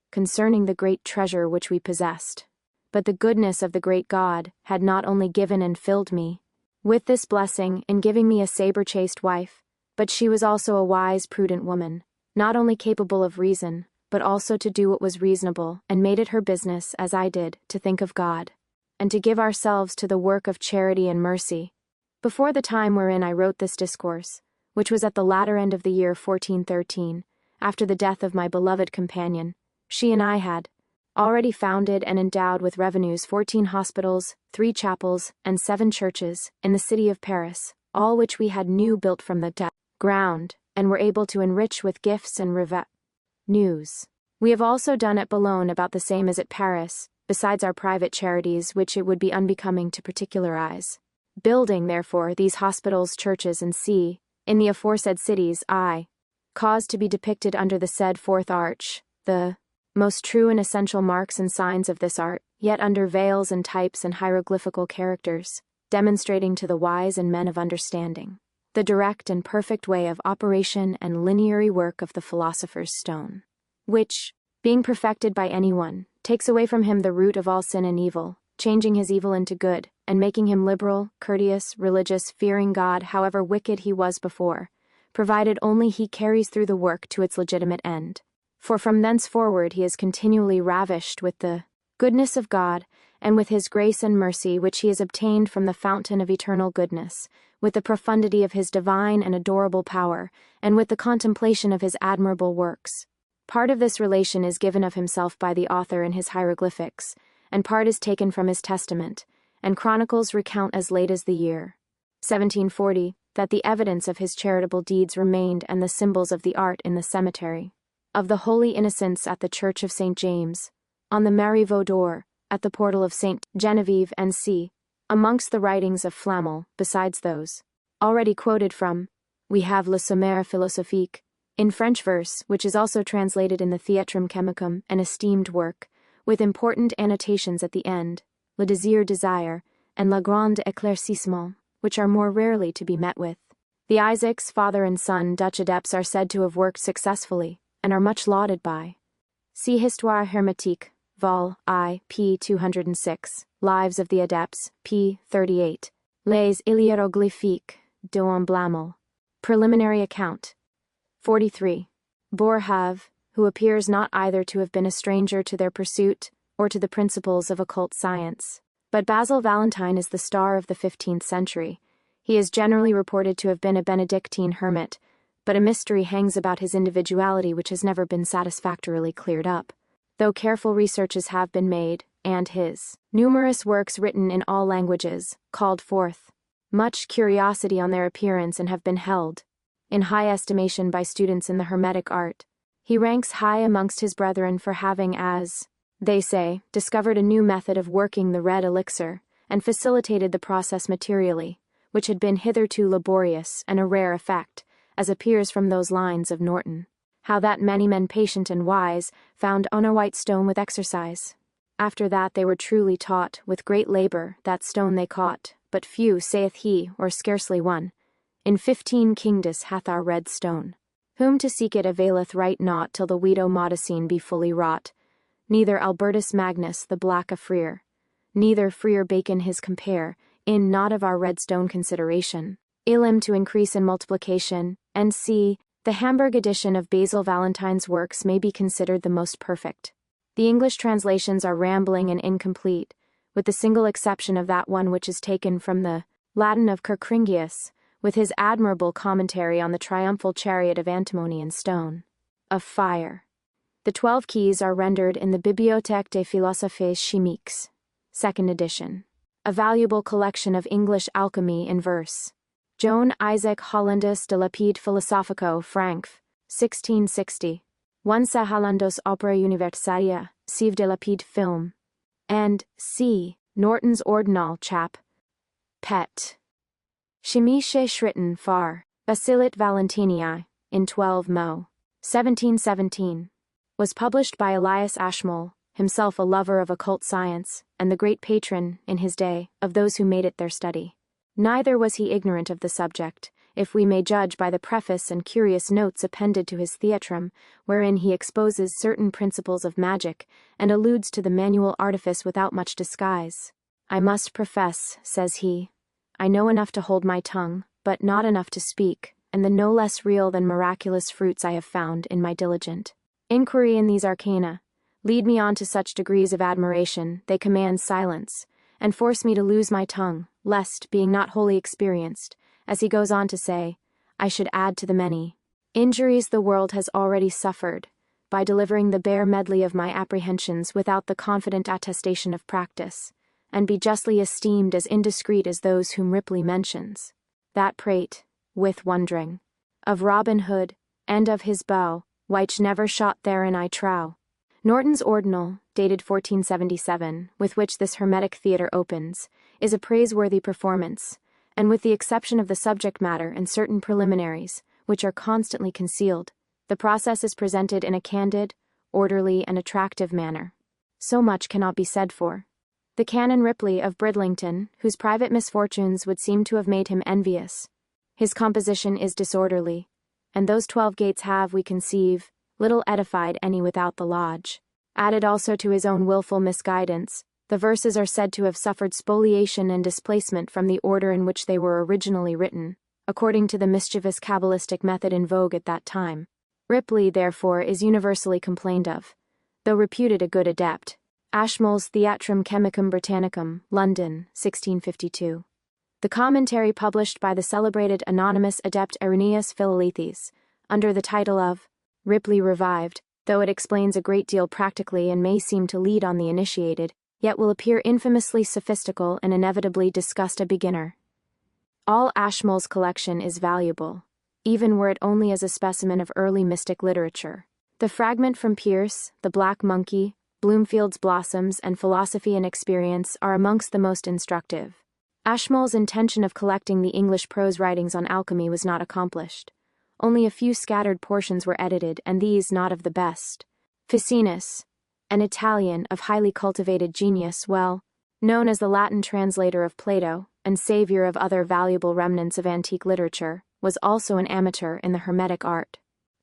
concerning the great treasure which we possessed. But the goodness of the great God had not only given and filled me with this blessing in giving me a saber-chased wife, but she was also a wise, prudent woman, not only capable of reason, but also to do what was reasonable, and made it her business, as I did, to think of God, and to give ourselves to the work of charity and mercy. Before the time wherein I wrote this discourse, which was at the latter end of the year 1413, after the death of my beloved companion, she and I had already founded and endowed with revenues 14 hospitals, 3 chapels, and 7 churches, in the city of Paris, all which we had new built from the ground, and were able to enrich with gifts and news. We have also done at Boulogne about the same as at Paris, besides our private charities, which it would be unbecoming to particularize. Building, therefore, these hospitals, churches, and in the aforesaid cities, I caused to be depicted under the said 4th arch, the most true and essential marks and signs of this art, yet under veils and types and hieroglyphical characters, demonstrating to the wise and men of understanding the direct and perfect way of operation and lineary work of the philosopher's stone, which, being perfected by anyone, takes away from him the root of all sin and evil, changing his evil into good, and making him liberal, courteous, religious, fearing God, however wicked he was before, provided only he carries through the work to its legitimate end. For from thenceforward he is continually ravished with the goodness of God, and with his grace and mercy which he has obtained from the fountain of eternal goodness, with the profundity of his divine and adorable power, and with the contemplation of his admirable works. Part of this relation is given of himself by the author in his hieroglyphics, and part is taken from his testament, and chronicles recount as late as the year 1740, that the evidence of his charitable deeds remained and the symbols of the art in the cemetery of the Holy Innocents at the Church of St. James, on the Marie Vaudor, at the portal of St. Genevieve and amongst the writings of Flamel, besides those already quoted from, we have Le Sommaire Philosophique, in French verse, which is also translated in the Theatrum Chemicum, an esteemed work, with important annotations at the end, Le Desire, and Le Grand Éclaircissement, which are more rarely to be met with. The Isaacs, father and son, Dutch adepts, are said to have worked successfully, and are much lauded by. See Histoire Hermétique, Vol. I, p. 206, Lives of the Adepts, p. 38, Les Hiéroglyphiques d'Emblamel, Preliminary Account, 43. Boerhaave, who appears not either to have been a stranger to their pursuit, or to the principles of occult science. But Basil Valentine is the star of the 15th century. He is generally reported to have been a Benedictine hermit, but a mystery hangs about his individuality which has never been satisfactorily cleared up, though careful researches have been made, and his numerous works written in all languages, called forth much curiosity on their appearance and have been held in high estimation by students in the Hermetic art. He ranks high amongst his brethren for having, as they say, discovered a new method of working the red elixir, and facilitated the process materially, which had been hitherto laborious and a rare effect, as appears from those lines of Norton. How that many men patient and wise found on a white stone with exercise. After that they were truly taught, with great labor, that stone they caught, but few, saith he, or scarcely one. In 15 kingdoms hath our red stone. Whom to seek it availeth right naught till the Wedo Modicine be fully wrought. Neither Albertus Magnus the black a freer, neither freer Bacon his compare, in not of our red stone consideration. Illim to increase in multiplication, and c. The Hamburg edition of Basil Valentine's works may be considered the most perfect. The English translations are rambling and incomplete, with the single exception of that one which is taken from the Latin of Kerkringius, with his admirable commentary on the triumphal chariot of antimony and stone. Of fire. The 12 keys are rendered in the Bibliothèque des Philosophes Chimiques, 2nd edition. A valuable collection of English alchemy in verse. Joan Isaac Hollandus de Lapide Philosophico Frankf, 1660. 1 Sahalandos Opera Universalia, Sive de Lapide Film. And c. Norton's Ordinal Chap. Pet. Chemische Schritten Far, Basilit Valentinii, in 12 Mo. 1717. Was published by Elias Ashmole, himself a lover of occult science, and the great patron, in his day, of those who made it their study. Neither was he ignorant of the subject, if we may judge by the preface and curious notes appended to his Theatrum, wherein he exposes certain principles of magic, and alludes to the manual artifice without much disguise. I must profess, says he, I know enough to hold my tongue, but not enough to speak, and the no less real than miraculous fruits I have found in my diligent inquiry in these arcana lead me on to such degrees of admiration they command silence, and force me to lose my tongue, lest, being not wholly experienced, as he goes on to say, I should add to the many injuries the world has already suffered, by delivering the bare medley of my apprehensions without the confident attestation of practice, and be justly esteemed as indiscreet as those whom Ripley mentions, that prate, with wondering, of Robin Hood, and of his bow, which never shot therein I trow. Norton's Ordinal, dated 1477, with which this Hermetic theatre opens, is a praiseworthy performance, and with the exception of the subject matter and certain preliminaries, which are constantly concealed, the process is presented in a candid, orderly, and attractive manner. So much cannot be said for the Canon Ripley of Bridlington, whose private misfortunes would seem to have made him envious. His composition is disorderly, and those 12 gates have, we conceive, little edified any without the lodge. Added also to his own wilful misguidance, the verses are said to have suffered spoliation and displacement from the order in which they were originally written, according to the mischievous Kabbalistic method in vogue at that time. Ripley, therefore, is universally complained of, though reputed a good adept. Ashmole's Theatrum Chemicum Britannicum, London, 1652. The commentary published by the celebrated anonymous adept Irenaeus Philalethes, under the title of Ripley Revived, though it explains a great deal practically and may seem to lead on the initiated, yet will appear infamously sophistical and inevitably disgust a beginner. All Ashmole's collection is valuable, even were it only as a specimen of early mystic literature. The fragment from Pierce, The Black Monkey, Bloomfield's Blossoms, and Philosophy and Experience are amongst the most instructive. Ashmole's intention of collecting the English prose writings on alchemy was not accomplished. Only a few scattered portions were edited, and these not of the best. Ficinus, an Italian of highly cultivated genius, well known as the Latin translator of Plato, and savior of other valuable remnants of antique literature, was also an amateur in the Hermetic art.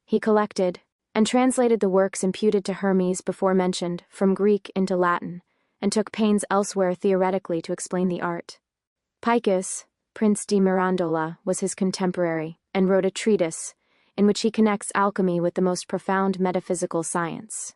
He collected and translated the works imputed to Hermes before mentioned from Greek into Latin, and took pains elsewhere theoretically to explain the art. Picus, Prince di Mirandola, was his contemporary, and wrote a treatise, in which he connects alchemy with the most profound metaphysical science.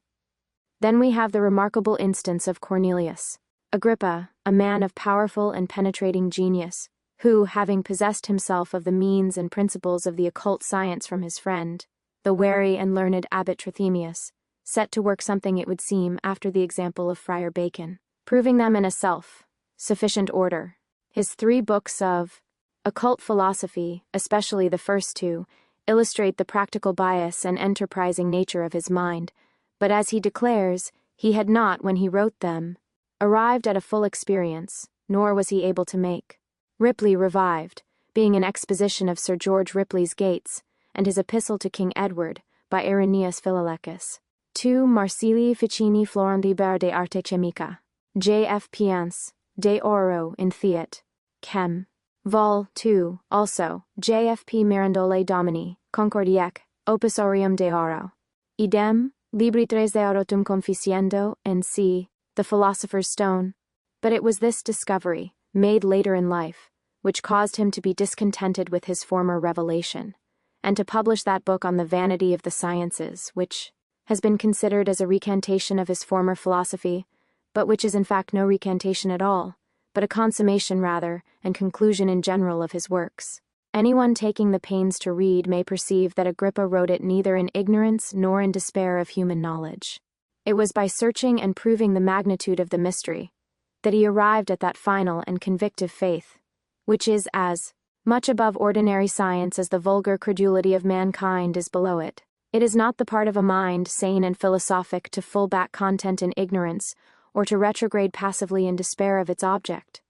Then we have the remarkable instance of Cornelius Agrippa, a man of powerful and penetrating genius, who, having possessed himself of the means and principles of the occult science from his friend, the wary and learned Abbot Trithemius, set to work something, it would seem, after the example of Friar Bacon, proving them in a self-sufficient order. His 3 books of occult philosophy, especially the first 2, illustrate the practical bias and enterprising nature of his mind, but as he declares, he had not, when he wrote them, arrived at a full experience, nor was he able to make. Ripley revived, being an exposition of Sir George Ripley's Gates, and his Epistle to King Edward, by Irenaeus Philolaicus. 2 Marsilii Ficini Florentibere de Arte Chimica. J.F. Pience, de Oro in Theat. Chem. Vol. 2, also, J.F.P. Mirandole Domini, Concordiec, Opus Aureum de Oro. Idem, Libri 3 de Aurotum Conficiendo, and c. The Philosopher's Stone. But it was this discovery, made later in life, which caused him to be discontented with his former revelation, and to publish that book on the vanity of the sciences, which has been considered as a recantation of his former philosophy, but which is in fact no recantation at all, but a consummation rather, and conclusion in general of his works. Anyone taking the pains to read may perceive that Agrippa wrote it neither in ignorance nor in despair of human knowledge. It was by searching and proving the magnitude of the mystery that he arrived at that final and convictive faith, which is as much above ordinary science as the vulgar credulity of mankind is below it. It is not the part of a mind sane and philosophic to full back content in ignorance, or to retrograde passively in despair of its object.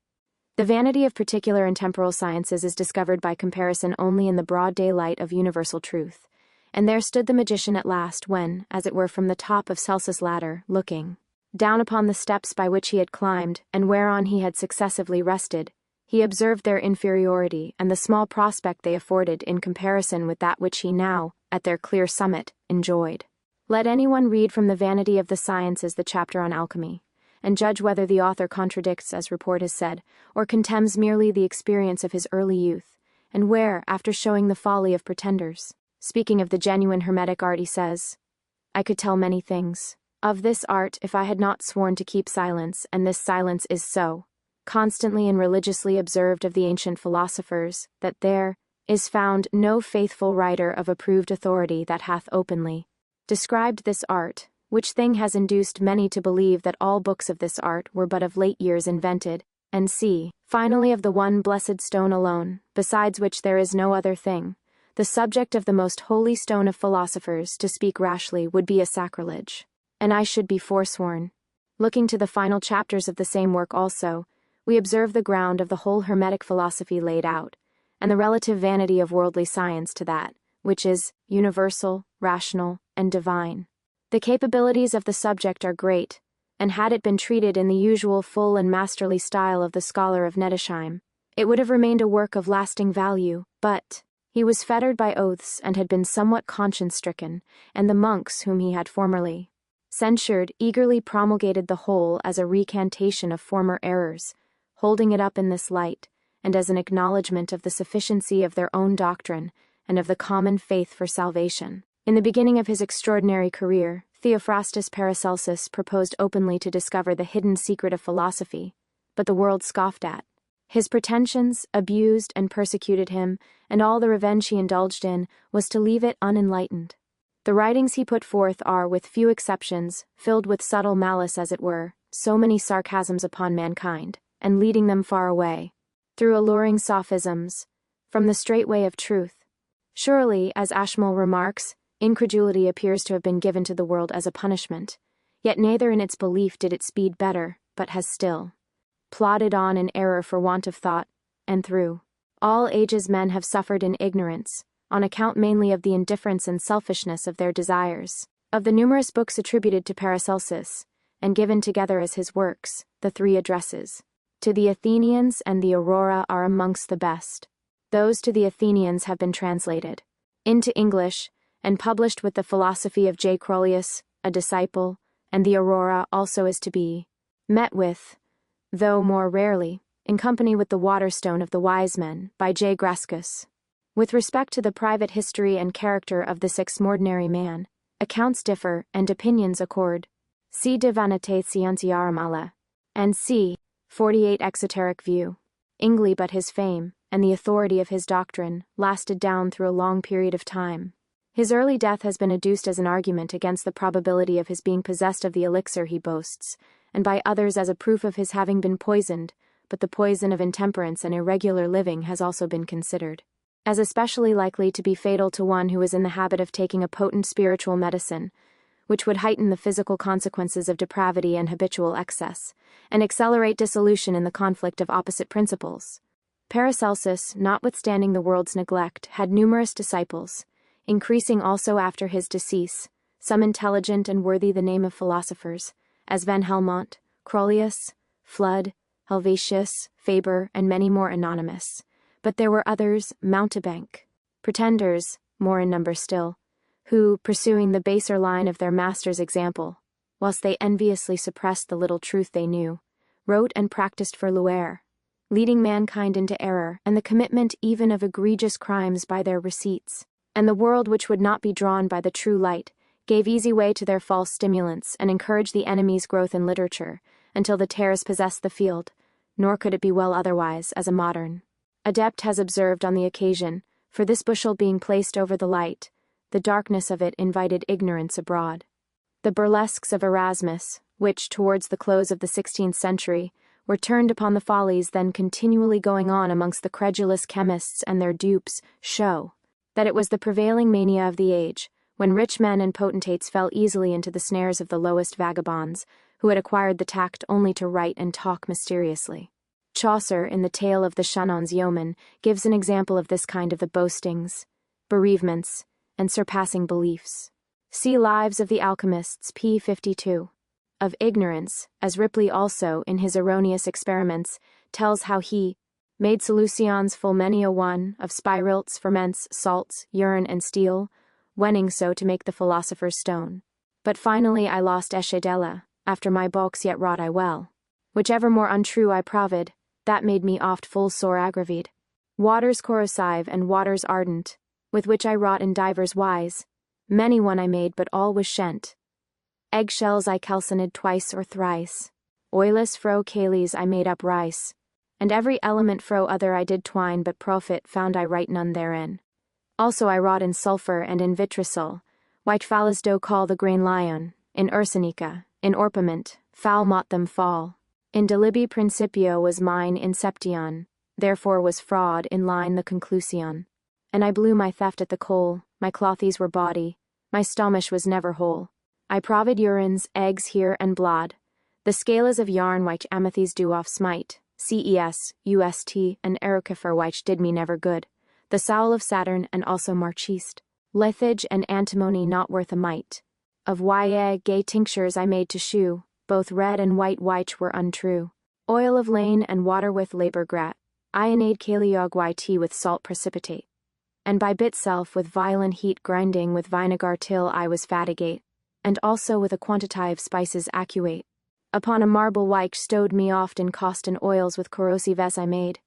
The vanity of particular and temporal sciences is discovered by comparison only in the broad daylight of universal truth, and there stood the magician at last when, as it were from the top of Celsus' ladder, looking down upon the steps by which he had climbed, and whereon he had successively rested, he observed their inferiority and the small prospect they afforded in comparison with that which he now, at their clear summit, enjoyed. Let anyone read from the Vanity of the Sciences the chapter on alchemy, and judge whether the author contradicts, as report has said, or contemns merely the experience of his early youth, and where, after showing the folly of pretenders, speaking of the genuine Hermetic art, he says, "I could tell many things of this art if I had not sworn to keep silence, and this silence is so constantly and religiously observed of the ancient philosophers, that there is found no faithful writer of approved authority that hath openly described this art, which thing has induced many to believe that all books of this art were but of late years invented, and see, finally of the one blessed stone alone, besides which there is no other thing, the subject of the most holy stone of philosophers, to speak rashly would be a sacrilege, and I should be forsworn." Looking to the final chapters of the same work also, we observe the ground of the whole Hermetic philosophy laid out, and the relative vanity of worldly science to that, which is universal, rational, and divine. The capabilities of the subject are great, and had it been treated in the usual full and masterly style of the scholar of Nettesheim, it would have remained a work of lasting value, but he was fettered by oaths and had been somewhat conscience-stricken, and the monks whom he had formerly censured eagerly promulgated the whole as a recantation of former errors, holding it up in this light, and as an acknowledgment of the sufficiency of their own doctrine and of the common faith for salvation. In the beginning of his extraordinary career, Theophrastus Paracelsus proposed openly to discover the hidden secret of philosophy, but the world scoffed at his pretensions, abused and persecuted him, and all the revenge he indulged in was to leave it unenlightened. The writings he put forth are, with few exceptions, filled with subtle malice, as it were, so many sarcasms upon mankind, and leading them far away, through alluring sophisms, from the straight way of truth. Surely, as Ashmole remarks, incredulity appears to have been given to the world as a punishment, yet neither in its belief did it speed better, but has still plodded on in error for want of thought, and through all ages men have suffered in ignorance, on account mainly of the indifference and selfishness of their desires. Of the numerous books attributed to Paracelsus, and given together as his works, the 3 addresses to the Athenians and the Aurora are amongst the best. Those to the Athenians have been translated into English, and published with the philosophy of J. Crollius, a disciple, and the Aurora also is to be met with, though more rarely, in company with the Waterstone of the Wise Men, by J. Grascus. With respect to the private history and character of this extraordinary man, accounts differ and opinions accord. See De Vanitate Scientiarum Alla, and c. 48 Exoteric View. Ingley, but his fame, and the authority of his doctrine, lasted down through a long period of time. His early death has been adduced as an argument against the probability of his being possessed of the elixir he boasts, and by others as a proof of his having been poisoned, but the poison of intemperance and irregular living has also been considered. as especially likely to be fatal to one who is in the habit of taking a potent spiritual medicine, which would heighten the physical consequences of depravity and habitual excess, and accelerate dissolution in the conflict of opposite principles. Paracelsus, notwithstanding the world's neglect, had numerous disciples, increasing also after his decease, some intelligent and worthy the name of philosophers, as Van Helmont, Crollius, Flood, Helvetius, Faber, and many more anonymous. But there were others, mountebank, pretenders, more in number still, who, pursuing the baser line of their master's example, whilst they enviously suppressed the little truth they knew, wrote and practiced for luere, leading mankind into error and the commitment even of egregious crimes by their receipts, and the world which would not be drawn by the true light gave easy way to their false stimulants and encouraged the enemy's growth in literature until the tares possessed the field, nor could it be well otherwise, as a modern adept has observed on the occasion, for this bushel being placed over the light, the darkness of it invited ignorance abroad. The burlesques of Erasmus, which, towards the close of the 16th century, were turned upon the follies then continually going on amongst the credulous chemists and their dupes, show that it was the prevailing mania of the age, when rich men and potentates fell easily into the snares of the lowest vagabonds, who had acquired the tact only to write and talk mysteriously. Chaucer, in the tale of the Shannon's Yeoman, gives an example of this kind of the boastings, bereavements, and surpassing beliefs. See Lives of the Alchemists, p. 52. Of ignorance, as Ripley also, in his erroneous experiments, tells how he made solutions full many a one, of spirils, ferments, salts, urine, and steel, wenning so to make the philosopher's stone. But finally I lost eschedella, after my bulks yet wrought I well. Whichever more untrue I proved, that made me oft full sore aggravated. Waters corrosive and waters ardent, with which I wrought in divers wise, many one I made, but all was shent. Eggshells I calcined twice or thrice, oilless fro cales I made up rice, and every element fro other I did twine, but profit found I right none therein. Also I wrought in sulphur and in vitriol, which fallas do call the grain lion, in ursanica, in orpiment, foul mot them fall. In delibi principio was mine inception, therefore was fraud in line the conclusion. And I blew my theft at the coal, my clothies were bawdy, my stomach was never whole. I provid urines, eggs here and blood, the scalas of yarn which amethyst do off smite, ces, ust, and erucifer which did me never good, the sowl of Saturn and also marchiste, lithage and antimony not worth a mite. Of gay tinctures I made to shew, both red and white which were untrue. Oil of lane and water with labor grat, ionade caliog yt with salt precipitate. And by bit self with violent heat grinding with vinegar till I was fatigate, and also with a quantity of spices accuate. Upon a marble which stowed me oft in cost and oils with corrosives I made,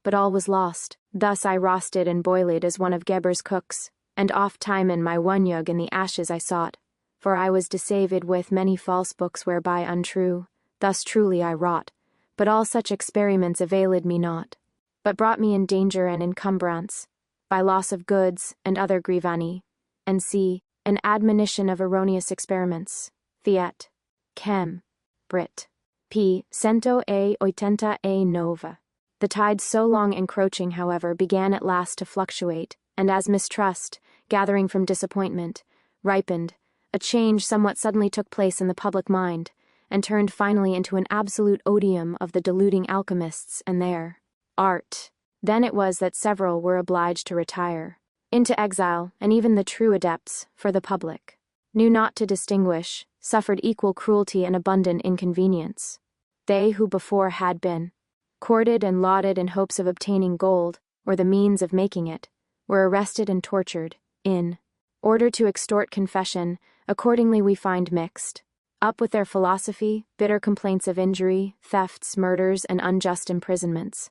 but all was lost. Thus I roasted and boiled as one of Geber's cooks, and oft time in my one-yug in the ashes I sought, for I was deceived with many false books whereby untrue, thus truly I wrought, but all such experiments availed me not, but brought me in danger and encumbrance, by loss of goods and other grivani, and c. An admonition of erroneous experiments. Fiat. Chem. Brit. P. 189. The tide so long encroaching, however, began at last to fluctuate, and as mistrust, gathering from disappointment, ripened, a change somewhat suddenly took place in the public mind, and turned finally into an absolute odium of the deluding alchemists and their art. Then it was that several were obliged to retire into exile, and even the true adepts, for the public knew not to distinguish, suffered equal cruelty and abundant inconvenience. They who before had been courted and lauded in hopes of obtaining gold, or the means of making it, were arrested and tortured, in order to extort confession. Accordingly we find mixed up with their philosophy, bitter complaints of injury, thefts, murders, and unjust imprisonments.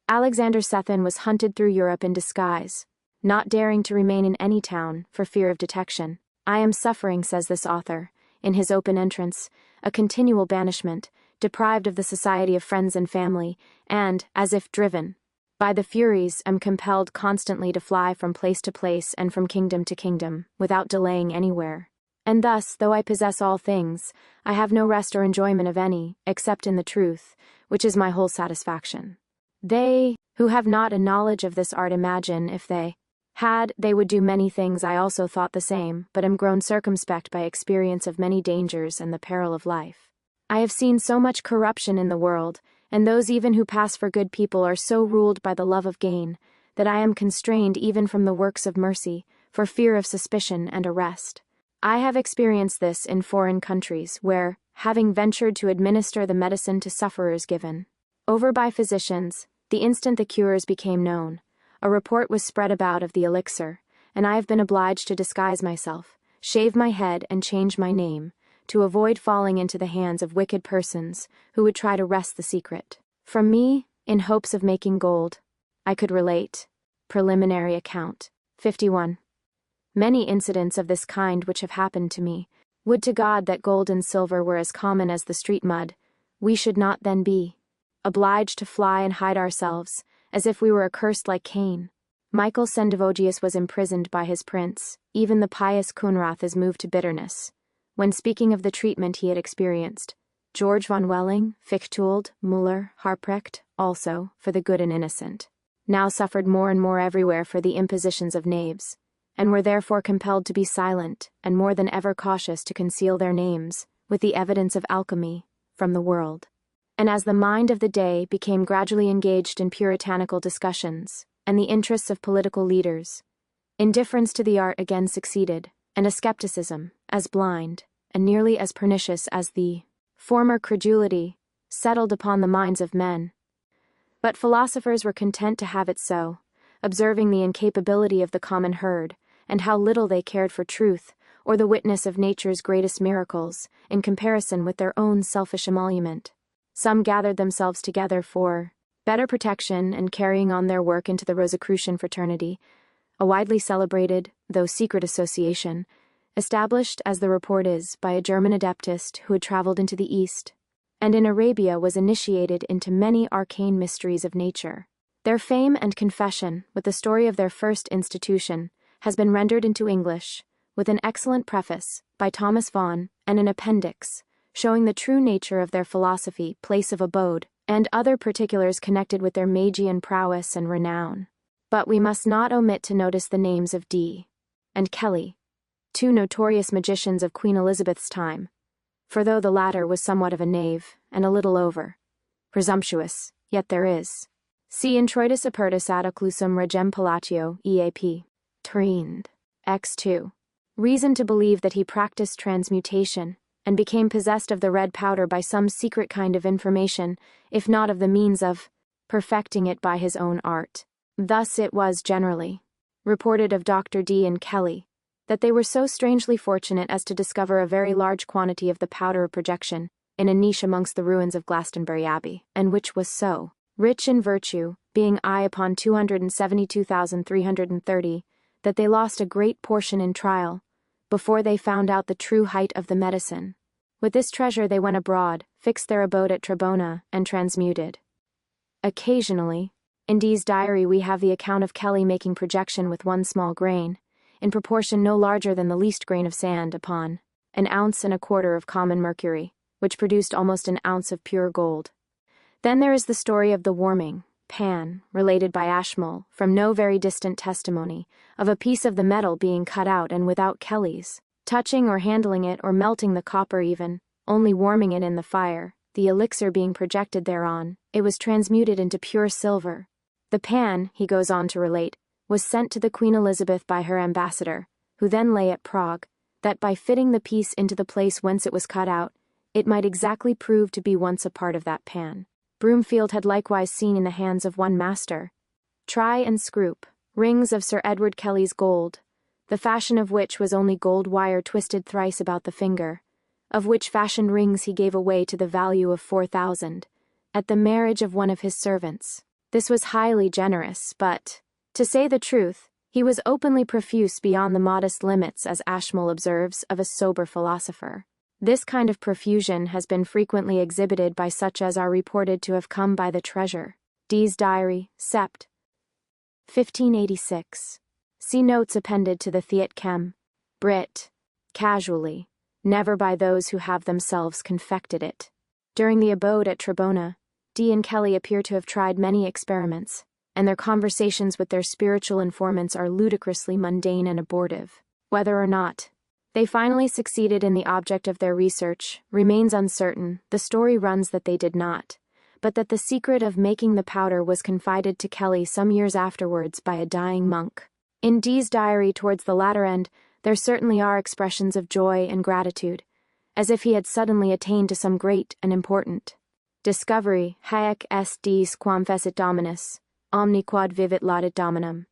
Alexander Sethin was hunted through Europe in disguise, not daring to remain in any town, for fear of detection. I am suffering, says this author, in his open entrance, a continual banishment, deprived of the society of friends and family, and, as if driven by the Furies, am compelled constantly to fly from place to place and from kingdom to kingdom, without delaying anywhere. And thus, though I possess all things, I have no rest or enjoyment of any, except in the truth, which is my whole satisfaction. They who have not a knowledge of this art imagine if they had, they would do many things. I also thought the same, but am grown circumspect by experience of many dangers and the peril of life. I have seen so much corruption in the world, and those even who pass for good people are so ruled by the love of gain, that I am constrained even from the works of mercy, for fear of suspicion and arrest. I have experienced this in foreign countries, where, having ventured to administer the medicine to sufferers given over by physicians, the instant the cures became known, a report was spread about of the elixir, and I have been obliged to disguise myself, shave my head and change my name, to avoid falling into the hands of wicked persons who would try to wrest the secret from me, in hopes of making gold. I could relate. Preliminary account. 51. Many incidents of this kind which have happened to me. Would to God that gold and silver were as common as the street mud. We should not then be obliged to fly and hide ourselves, as if we were accursed like Cain. Michael Sendivogius was imprisoned by his prince. Even the pious Kunrath is moved to bitterness when speaking of the treatment he had experienced. George von Welling, Fichtuld, Müller, Harprecht, also, for the good and innocent, now suffered more and more everywhere for the impositions of knaves, and were therefore compelled to be silent, and more than ever cautious to conceal their names, with the evidence of alchemy, from the world. And as the mind of the day became gradually engaged in puritanical discussions, and the interests of political leaders, indifference to the art again succeeded, and a skepticism, as blind, and nearly as pernicious as the former credulity, settled upon the minds of men. But philosophers were content to have it so, observing the incapability of the common herd, and how little they cared for truth, or the witness of nature's greatest miracles, in comparison with their own selfish emolument. Some gathered themselves together for better protection and carrying on their work into the Rosicrucian fraternity, a widely celebrated, though secret association, established, as the report is, by a German adeptist who had traveled into the East, and in Arabia was initiated into many arcane mysteries of nature. Their fame and confession, with the story of their first institution, has been rendered into English, with an excellent preface, by Thomas Vaughan, and an appendix, showing the true nature of their philosophy, place of abode, and other particulars connected with their Magian prowess and renown. But we must not omit to notice the names of Dee and Kelly, two notorious magicians of Queen Elizabeth's time, for though the latter was somewhat of a knave, and a little over presumptuous, yet there is. See Introitus apertus ad occlusum regem Pallatio, EAP. Trind. X2. Reason to believe that he practiced transmutation, and became possessed of the red powder by some secret kind of information, if not of the means of perfecting it by his own art. Thus it was generally reported of Dr. Dee and Kelly, that they were so strangely fortunate as to discover a very large quantity of the powder of projection in a niche amongst the ruins of Glastonbury Abbey, and which was so rich in virtue, being I upon 272,330, that they lost a great portion in trial, before they found out the true height of the medicine. With this treasure they went abroad, fixed their abode at Trebona, and transmuted. Occasionally, in Dee's diary we have the account of Kelly making projection with one small grain, in proportion no larger than the least grain of sand, upon 1.25 ounces of common mercury, which produced almost an ounce of pure gold. Then there is the story of the warming pan, related by Ashmole, from no very distant testimony, of a piece of the metal being cut out and without Kelly's touching or handling it or melting the copper even, only warming it in the fire, the elixir being projected thereon, it was transmuted into pure silver. The pan, he goes on to relate, was sent to the Queen Elizabeth by her ambassador, who then lay at Prague, that by fitting the piece into the place whence it was cut out, it might exactly prove to be once a part of that pan. Broomfield had likewise seen in the hands of one master Try and Scroop rings of Sir Edward Kelly's gold, the fashion of which was only gold wire twisted thrice about the finger, of which fashioned rings he gave away to the value of 4,000, at the marriage of one of his servants. This was highly generous, but, to say the truth, he was openly profuse beyond the modest limits, as Ashmole observes, of a sober philosopher. This kind of profusion has been frequently exhibited by such as are reported to have come by the treasure. Dee's Diary, Sept. 1586. See notes appended to the Theat Chem. Brit. Casually, never by those who have themselves confected it. During the abode at Trebona, Dee and Kelly appear to have tried many experiments, and their conversations with their spiritual informants are ludicrously mundane and abortive. Whether or not they finally succeeded in the object of their research remains uncertain. The story runs that they did not, but that the secret of making the powder was confided to Kelly some years afterwards by a dying monk. In Dee's diary towards the latter end, there certainly are expressions of joy and gratitude, as if he had suddenly attained to some great and important discovery. Haec est dies quam fecit Dominus, omni quod vivit laudit Dominum.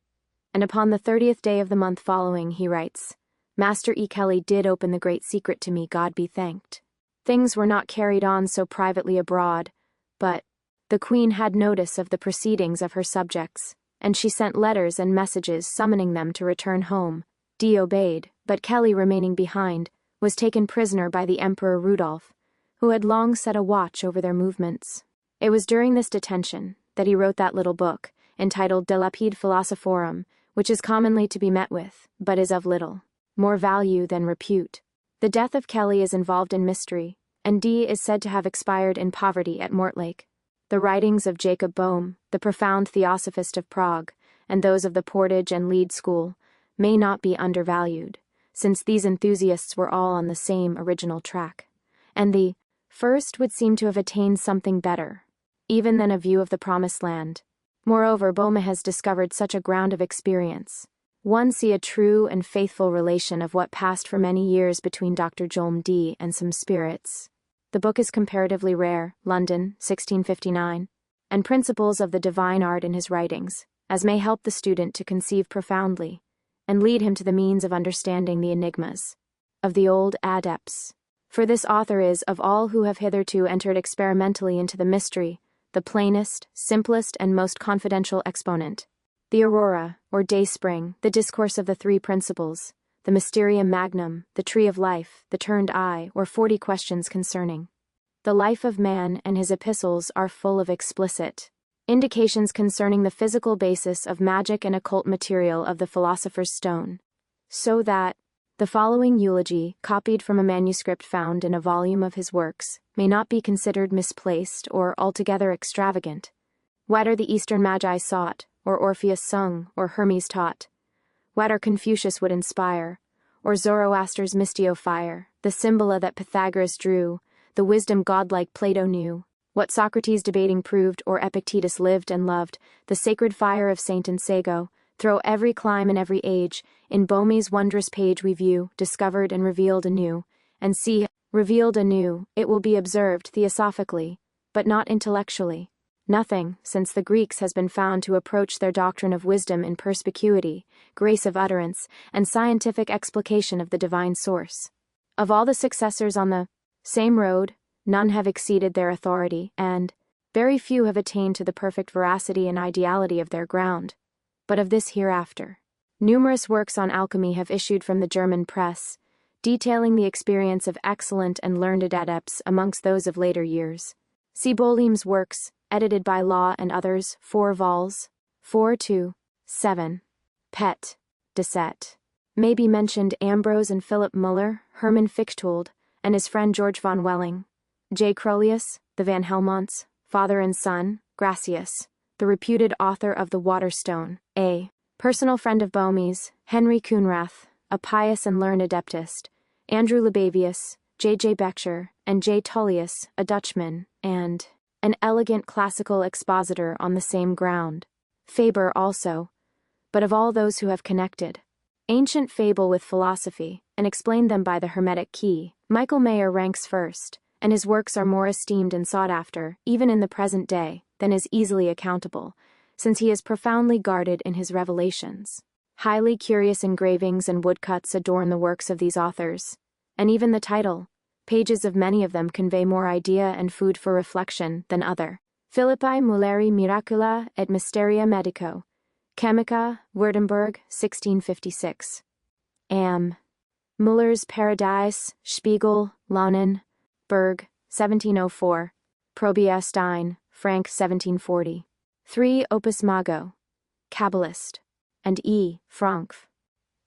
And upon the 30th day of the month following, he writes, Master E. Kelly did open the great secret to me, God be thanked. Things were not carried on so privately abroad, but the Queen had notice of the proceedings of her subjects, and she sent letters and messages summoning them to return home. Dee obeyed, but Kelly, remaining behind, was taken prisoner by the Emperor Rudolph, who had long set a watch over their movements. It was during this detention that he wrote that little book, entitled De Lapide Philosophorum, which is commonly to be met with, but is of little more value than repute. The death of Kelly is involved in mystery, and Dee is said to have expired in poverty at Mortlake. The writings of Jacob Boehme, the profound theosophist of Prague, and those of the Portage and Leeds school, may not be undervalued, since these enthusiasts were all on the same original track, and the first would seem to have attained something better, even than a view of the Promised Land. Moreover, Boehme has discovered such a ground of experience. One see a true and faithful relation of what passed for many years between Dr. Jolm Dee and some spirits. The book is comparatively rare, London, 1659, and principles of the divine art in his writings, as may help the student to conceive profoundly, and lead him to the means of understanding the enigmas of the old adepts. For this author is, of all who have hitherto entered experimentally into the mystery, the plainest, simplest, and most confidential exponent. The Aurora, or Day-Spring, the Discourse of the Three Principles, the Mysterium Magnum, the Tree of Life, the Turned Eye, or 40 Questions Concerning the Life of Man, and his epistles are full of explicit indications concerning the physical basis of magic and occult material of the Philosopher's Stone, so that the following eulogy, copied from a manuscript found in a volume of his works, may not be considered misplaced or altogether extravagant. Whether the Eastern Magi sought, or Orpheus sung, or Hermes taught, whether Confucius would inspire, or Zoroaster's Mystio fire, the Symbola that Pythagoras drew, the wisdom godlike Plato knew, what Socrates debating proved, or Epictetus lived and loved, the sacred fire of Saint Insago, through every clime and every age, in Boehme's wondrous page we view, discovered and revealed anew, and see, revealed anew, it will be observed theosophically, but not intellectually. Nothing, since the Greeks, has been found to approach their doctrine of wisdom in perspicuity, grace of utterance, and scientific explication of the divine source. Of all the successors on the same road, none have exceeded their authority, and very few have attained to the perfect veracity and ideality of their ground. But of this hereafter. Numerous works on alchemy have issued from the German press, detailing the experience of excellent and learned adepts amongst those of later years. See Boehme's works, edited by Law and others, 4 vols. 4-7. Pet. Deset. May be mentioned Ambrose and Philip Muller, Hermann Fichthold, and his friend George von Welling, J. Crolius, the Van Helmonts, father and son, Gracius, the reputed author of The Waterstone, a personal friend of Boehme's, Henry Coenrath, a pious and learned adeptist, Andrew Libavius, J. Becher, and J. Tullius, a Dutchman, and an elegant classical expositor on the same ground. Faber also, but of all those who have connected ancient fable with philosophy, and explained them by the Hermetic key, Michael Mayer ranks first, and his works are more esteemed and sought after, even in the present day, than is easily accountable, since he is profoundly guarded in his revelations. Highly curious engravings and woodcuts adorn the works of these authors, and even the title, pages of many of them convey more idea and food for reflection than other. Philippi Mulleri Miracula et Mysteria Medico, Chemica, Württemberg, 1656. Am. Muller's Paradise, Spiegel, Launen, Berg, 1704. Probia Stein, Frank, 1740. 3 Opus Mago, Kabbalist, and E. Frankf,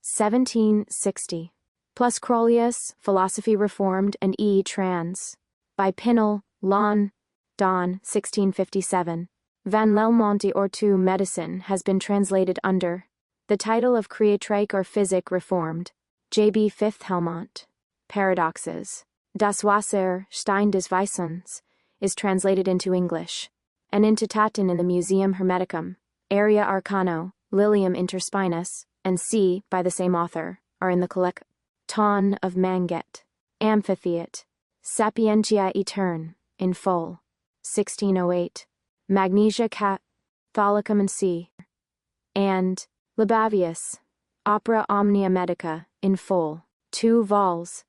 1760. Plus Crolius, Philosophy Reformed, and E. Trans, by Pinnell, Lon, Don, 1657. Van Lelmonte Ortu Medicine has been translated under the title of Creatrike or Physic Reformed, J.B. Fifth Helmont. Paradoxes. Das Wasser, Stein des Wissens, is translated into English, and into Tatin in the Museum Hermeticum, Aria Arcano, Lilium Interspinus, and C, by the same author, are in the collection of Manget. Amphitheat. Sapientia Eterne, in full. 1608. Magnesia Catholicum and C. And Libavius. Opera Omnia Medica, in full. 2 vols.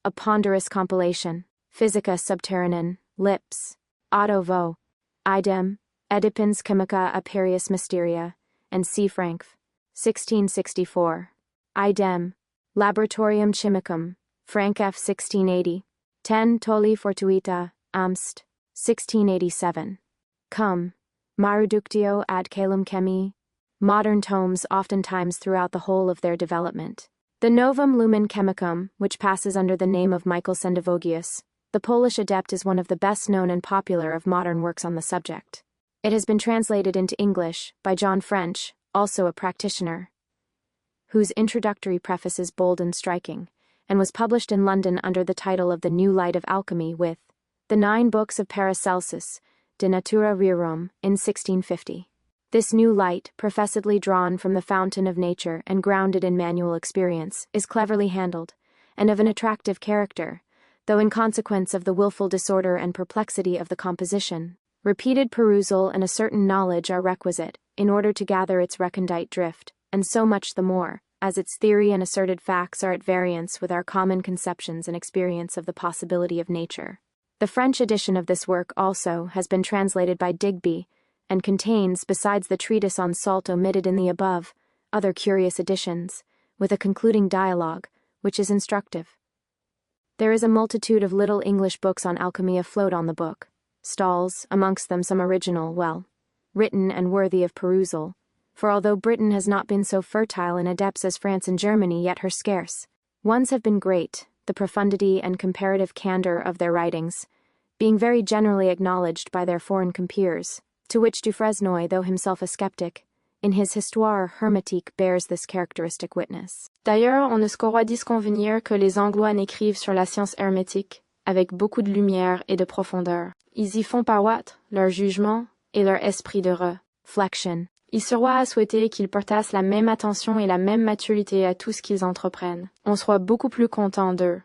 A ponderous compilation. Physica Subterranean, Lips. Otto Vo. Idem. Edipens Chemica Aperius Mysteria, and C. Frankf. 1664. Idem. Laboratorium Chimicum, Frank F. 1680. 10 Tolli Fortuita, Amst. 1687. Cum. Maruductio ad Calum Chemi. Modern tomes oftentimes throughout the whole of their development. The Novum Lumen Chemicum, which passes under the name of Michael Sendivogius, the Polish adept, is one of the best known and popular of modern works on the subject. It has been translated into English by John French, also a practitioner, whose introductory preface is bold and striking, and was published in London under the title of The New Light of Alchemy with the 9 books of Paracelsus, De Natura Rerum, in 1650. This new light, professedly drawn from the fountain of nature and grounded in manual experience, is cleverly handled, and of an attractive character, though in consequence of the wilful disorder and perplexity of the composition, repeated perusal and a certain knowledge are requisite, in order to gather its recondite drift, and so much the more, as its theory and asserted facts are at variance with our common conceptions and experience of the possibility of nature. The French edition of this work also has been translated by Digby, and contains, besides the treatise on salt omitted in the above, other curious additions, with a concluding dialogue, which is instructive. There is a multitude of little English books on alchemy afloat on the book stalls, amongst them some original, well written and worthy of perusal, for although Britain has not been so fertile in adepts as France and Germany, yet her scarce ones have been great, the profundity and comparative candor of their writings being very generally acknowledged by their foreign compeers, to which Dufresnoy, though himself a skeptic, in his Histoire Hermétique bears this characteristic witness. D'ailleurs, on ne saurait disconvenir que les Anglois n'écrivent sur la science hermétique avec beaucoup de lumière et de profondeur. Ils y font paraître leur jugement et leur esprit de réflexion. Il serait à souhaiter qu'ils portassent la même attention et la même maturité à tout ce qu'ils entreprennent. On serait beaucoup plus content d'eux,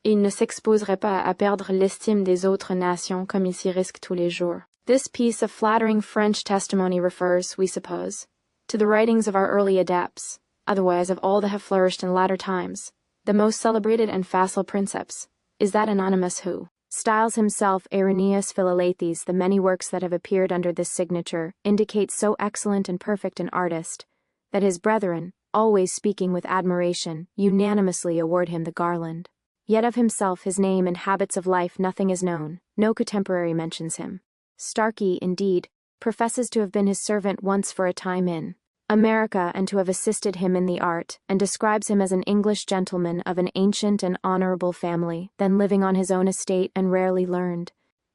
et ils ne s'exposeraient pas à perdre l'estime des autres nations comme ils s'y risquent tous les jours. This piece of flattering French testimony refers, we suppose, to the writings of our early adepts, otherwise of all that have flourished in latter times. The most celebrated and facile princeps is that anonymous who styles himself Irenaeus Philalethes. The many works that have appeared under this signature indicate so excellent and perfect an artist that his brethren, always speaking with admiration, unanimously award him the garland. Yet of himself, his name, and habits of life nothing is known, no contemporary mentions him. Starkey, indeed, professes to have been his servant once for a time in America and to have assisted him in the art, and describes him as an English gentleman of an ancient and honorable family, then living on his own estate and rarely learned.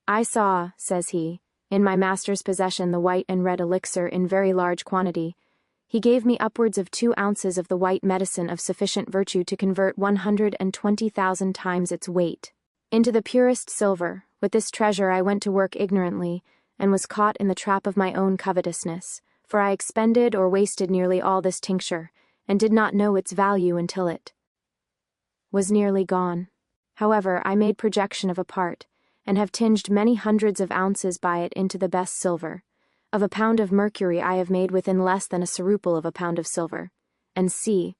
I saw, says he, in my master's possession the white and red elixir in very large quantity. He gave me upwards of 2 ounces of the white medicine of sufficient virtue to convert 120,000 times its weight into the purest silver. With this treasure I went to work ignorantly, and was caught in the trap of my own covetousness, for I expended or wasted nearly all this tincture, and did not know its value until it was nearly gone. However, I made projection of a part, and have tinged many hundreds of ounces by it into the best silver. Of a pound of mercury I have made within less than a ceruple of a pound of silver. And see,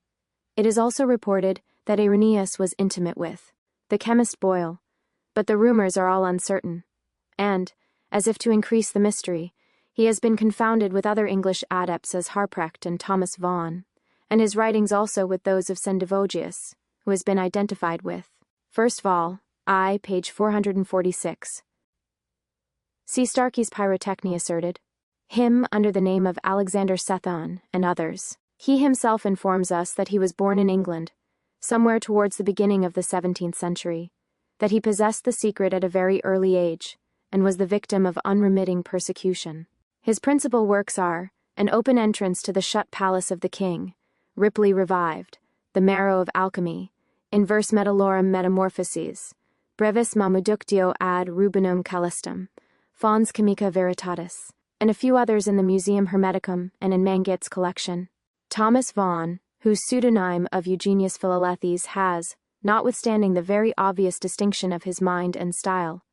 it is also reported that Irenaeus was intimate with the chemist Boyle, but the rumors are all uncertain, and, as if to increase the mystery, he has been confounded with other English adepts as Harprecht and Thomas Vaughan, and his writings also with those of Sendivogius, who has been identified with. First vol, I, page 446. See Starkey's Pyrotechny asserted. Him under the name of Alexander Sethon, and others. He himself informs us that he was born in England, somewhere towards the beginning of the 17th century, that he possessed the secret at a very early age, and was the victim of unremitting persecution. His principal works are An Open Entrance to the Shut Palace of the King, Ripley Revived, The Marrow of Alchemy, Inverse Metallorum Metamorphoses, Brevis Mamuductio ad Rubinum Calestum, Fons Chemica Veritatis, and a few others in the Museum Hermeticum and in Mangit's collection. Thomas Vaughan, whose pseudonym of Eugenius Philalethes has, notwithstanding the very obvious distinction of his mind and style,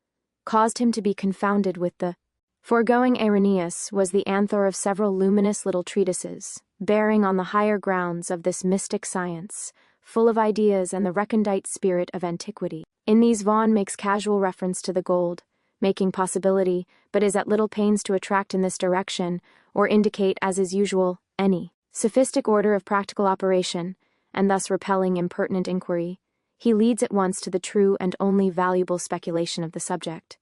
caused him to be confounded with the foregoing Irenaeus, was the author of several luminous little treatises, bearing on the higher grounds of this mystic science, full of ideas and the recondite spirit of antiquity. In these Vaughan makes casual reference to the gold, making possibility, but is at little pains to attract in this direction, or indicate, as is usual, any sophistic order of practical operation, and thus repelling impertinent inquiry, he leads at once to the true and only valuable speculation of the subject.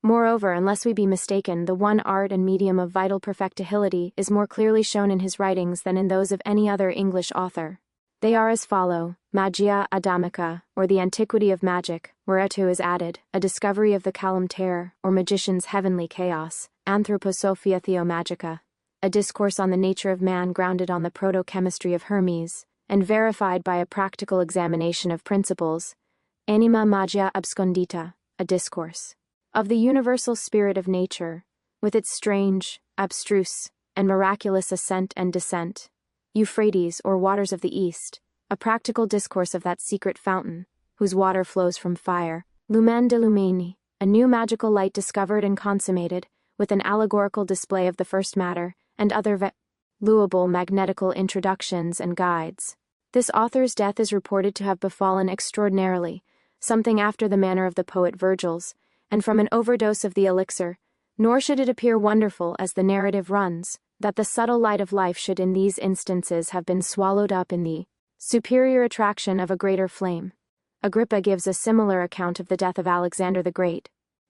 Moreover, unless we be mistaken, the one art and medium of vital perfectibility is more clearly shown in his writings than in those of any other English author. They are as follow: Magia Adamica, or the Antiquity of Magic, whereto is added a discovery of the Calum Terror, or magician's heavenly chaos, Anthroposophia Theomagica, a discourse on the nature of man grounded on the proto-chemistry of Hermes, and verified by a practical examination of principles, Anima Magia Abscondita, a discourse of the universal spirit of nature, with its strange, abstruse, and miraculous ascent and descent, Euphrates, or waters of the East, a practical discourse of that secret fountain, whose water flows from fire, Lumen de Lumini, a new magical light discovered and consummated, with an allegorical display of the first matter, and other valuable magnetical introductions and guides. This author's death is reported to have befallen extraordinarily, something after the manner of the poet Virgil's, and from an overdose of the elixir, nor should it appear wonderful, as the narrative runs, that the subtle light of life should in these instances have been swallowed up in the superior attraction of a greater flame. Agrippa gives a similar account of the death of Alexander the Great,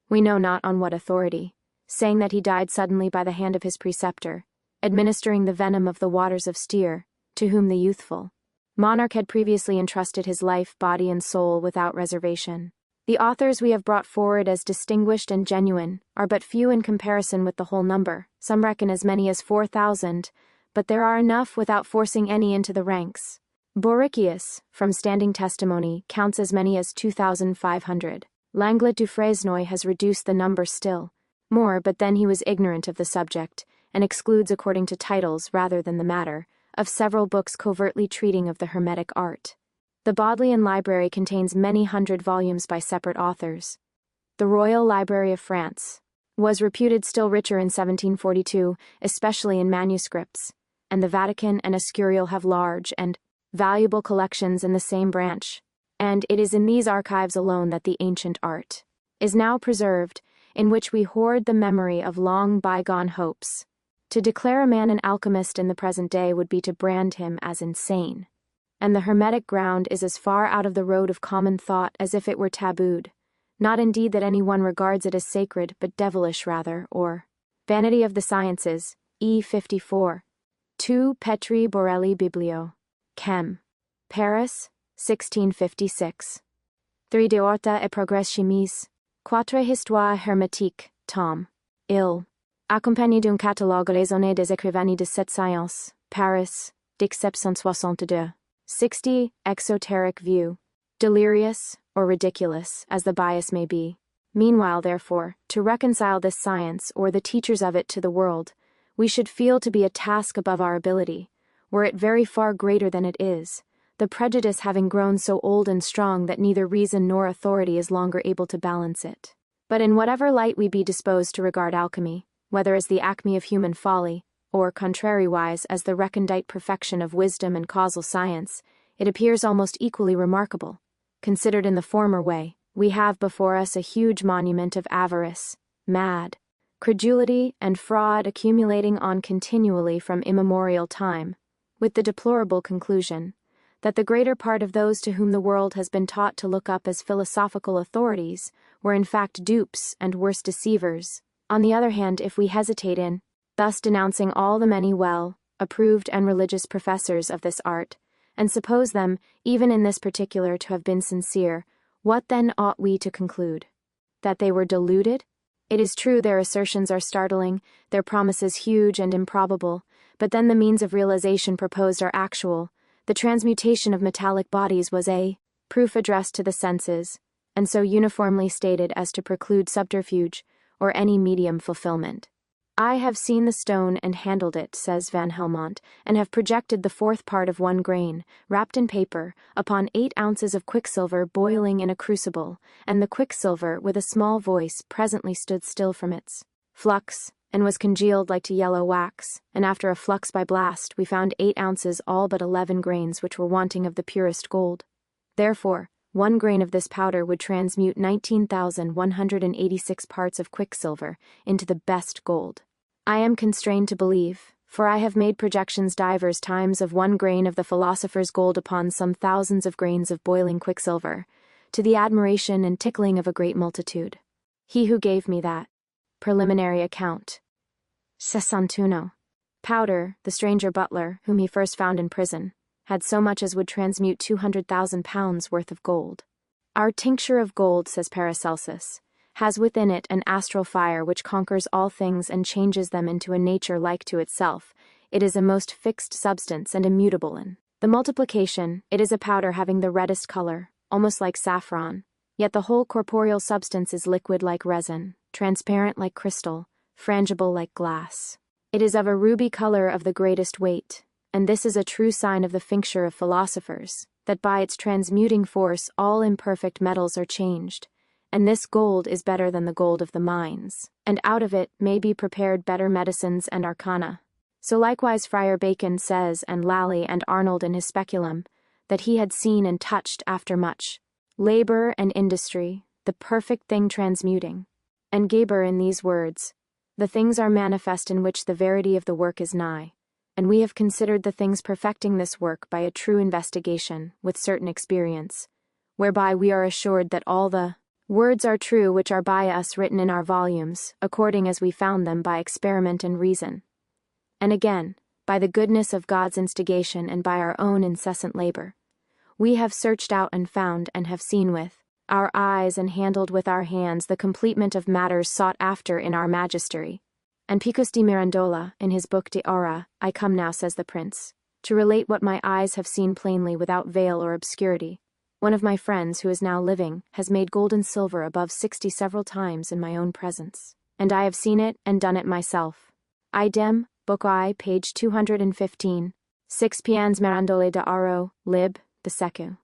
we know not on what authority, saying that he died suddenly by the hand of his preceptor, administering the venom of the waters of Styr, to whom the youthful monarch had previously entrusted his life, body, and soul without reservation. The authors we have brought forward as distinguished and genuine are but few in comparison with the whole number. Some reckon as many as 4,000, but there are enough without forcing any into the ranks. Borrichius, from standing testimony, counts as many as 2,500. Langlet du Fresnoy has reduced the number still more, but then he was ignorant of the subject, and excludes according to titles rather than the matter, of several books covertly treating of the Hermetic art. The Bodleian Library contains many hundred volumes by separate authors. The Royal Library of France was reputed still richer in 1742, especially in manuscripts, and the Vatican and Escurial have large and valuable collections in the same branch, and it is in these archives alone that the ancient art is now preserved, in which we hoard the memory of long bygone hopes. To declare a man an alchemist in the present day would be to brand him as insane, and the Hermetic ground is as far out of the road of common thought as if it were tabooed, not indeed that any one regards it as sacred, but devilish rather, or Vanity of the Sciences, E54. 2 Petri Borelli Biblio. Chem. Paris, 1656. 3 de Horta et Progrès Chimis. 4 Histoire Hermétique, Tom. Ill. Accompagné d'un catalogue raisonné des écrivains de cette science. Paris, 1762. 60 Exoteric View. Delirious, or ridiculous, as the bias may be. Meanwhile, therefore, to reconcile this science, or the teachers of it, to the world, we should feel to be a task above our ability, were it very far greater than it is, the prejudice having grown so old and strong that neither reason nor authority is longer able to balance it. But in whatever light we be disposed to regard alchemy, whether as the acme of human folly, or, contrariwise, as the recondite perfection of wisdom and causal science, it appears almost equally remarkable. Considered in the former way, we have before us a huge monument of avarice, mad credulity, and fraud accumulating on continually from immemorial time, with the deplorable conclusion that the greater part of those to whom the world has been taught to look up as philosophical authorities were in fact dupes and worse deceivers. On the other hand, if we hesitate in thus denouncing all the many well approved and religious professors of this art, and suppose them, even in this particular, to have been sincere, what then ought we to conclude? That they were deluded? It is true their assertions are startling, their promises huge and improbable, but then the means of realization proposed are actual. The transmutation of metallic bodies was a proof addressed to the senses, and so uniformly stated as to preclude subterfuge or any medium fulfillment. I have seen the stone and handled it, says Van Helmont, and have projected the fourth part of 1 grain, wrapped in paper, upon 8 ounces of quicksilver boiling in a crucible, and the quicksilver, with a small voice, presently stood still from its flux, and was congealed like to yellow wax, and after a flux by blast, we found 8 ounces all but 11 grains which were wanting of the purest gold. Therefore, 1 grain of this powder would transmute 19,186 parts of quicksilver into the best gold. I am constrained to believe, for I have made projections divers times of 1 grain of the philosopher's gold upon some thousands of grains of boiling quicksilver, to the admiration and tickling of a great multitude. He who gave me that preliminary account, 61, powder, the stranger butler, whom he first found in prison, had so much as would transmute 200,000 pounds worth of gold. Our tincture of gold, says Paracelsus, has within it an astral fire which conquers all things and changes them into a nature like to itself. It is a most fixed substance and immutable in the multiplication. It is a powder having the reddest color, almost like saffron, yet the whole corporeal substance is liquid like resin, transparent like crystal, frangible like glass. It is of a ruby color of the greatest weight, and this is a true sign of the tincture of philosophers, that by its transmuting force all imperfect metals are changed, and this gold is better than the gold of the mines, and out of it may be prepared better medicines and arcana. So likewise Friar Bacon says, and Lally and Arnold in his Speculum, that he had seen and touched after much labor and industry, the perfect thing transmuting. And Geber in these words, the things are manifest in which the verity of the work is nigh, and we have considered the things perfecting this work by a true investigation, with certain experience, whereby we are assured that all the words are true which are by us written in our volumes, according as we found them by experiment and reason. And again, by the goodness of God's instigation and by our own incessant labor, we have searched out and found and have seen with our eyes and handled with our hands the completement of matters sought after in our magistery. And Picus de Mirandola, in his book De Aura, I come now, says the prince, to relate what my eyes have seen plainly without veil or obscurity. One of my friends, who is now living, has made gold and silver above 60 several times in my own presence, and I have seen it and done it myself. Idem, Book I, page 215, 6 Pians Mirandole de Aro, lib. the Secu.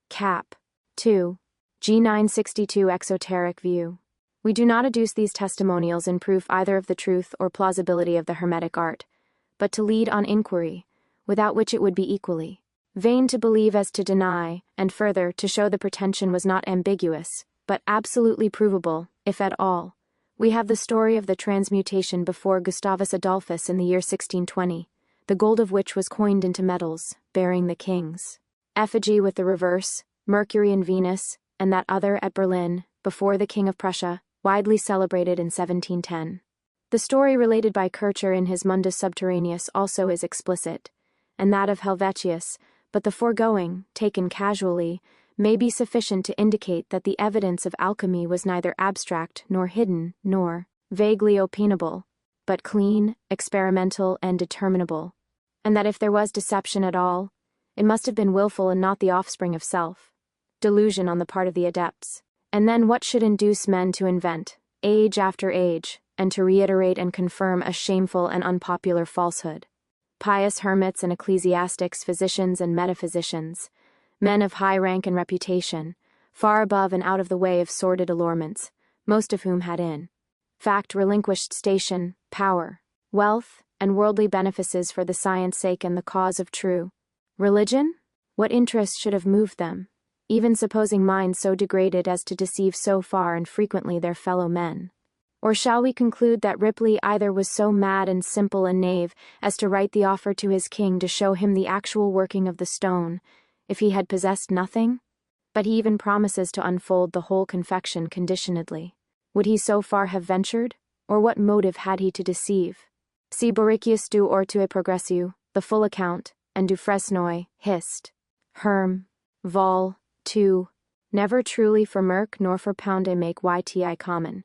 Cap. 2. G962 Exoteric View. We do not adduce these testimonials in proof either of the truth or plausibility of the Hermetic art, but to lead on inquiry, without which it would be equally vain to believe as to deny, and further to show the pretension was not ambiguous, but absolutely provable, if at all. We have the story of the transmutation before Gustavus Adolphus in the year 1620, the gold of which was coined into metals, bearing the king's effigy with the reverse, Mercury and Venus, and that other at Berlin, before the King of Prussia, widely celebrated in 1710. The story related by Kircher in his Mundus Subterraneus also is explicit, and that of Helvetius, but the foregoing, taken casually, may be sufficient to indicate that the evidence of alchemy was neither abstract nor hidden nor vaguely opinable, but clean, experimental, and determinable, and that if there was deception at all, it must have been willful and not the offspring of delusion on the part of the adepts. And then what should induce men to invent, age after age, and to reiterate and confirm a shameful and unpopular falsehood? Pious hermits and ecclesiastics, physicians and metaphysicians, men of high rank and reputation, far above and out of the way of sordid allurements, most of whom had in fact relinquished station, power, wealth, and worldly benefices for the science sake and the cause of true religion? What interest should have moved them, even supposing minds so degraded as to deceive so far and frequently their fellow men? Or shall we conclude that Ripley either was so mad and simple a knave as to write the offer to his king to show him the actual working of the stone, if he had possessed nothing? But he even promises to unfold the whole confection conditionedly. Would he so far have ventured, or what motive had he to deceive? See Boricius du Ortue Progressiu, the full account, and du Fresnoi, Hist. Herm. Vol. 2. Never truly for merk nor for pounde make yti common,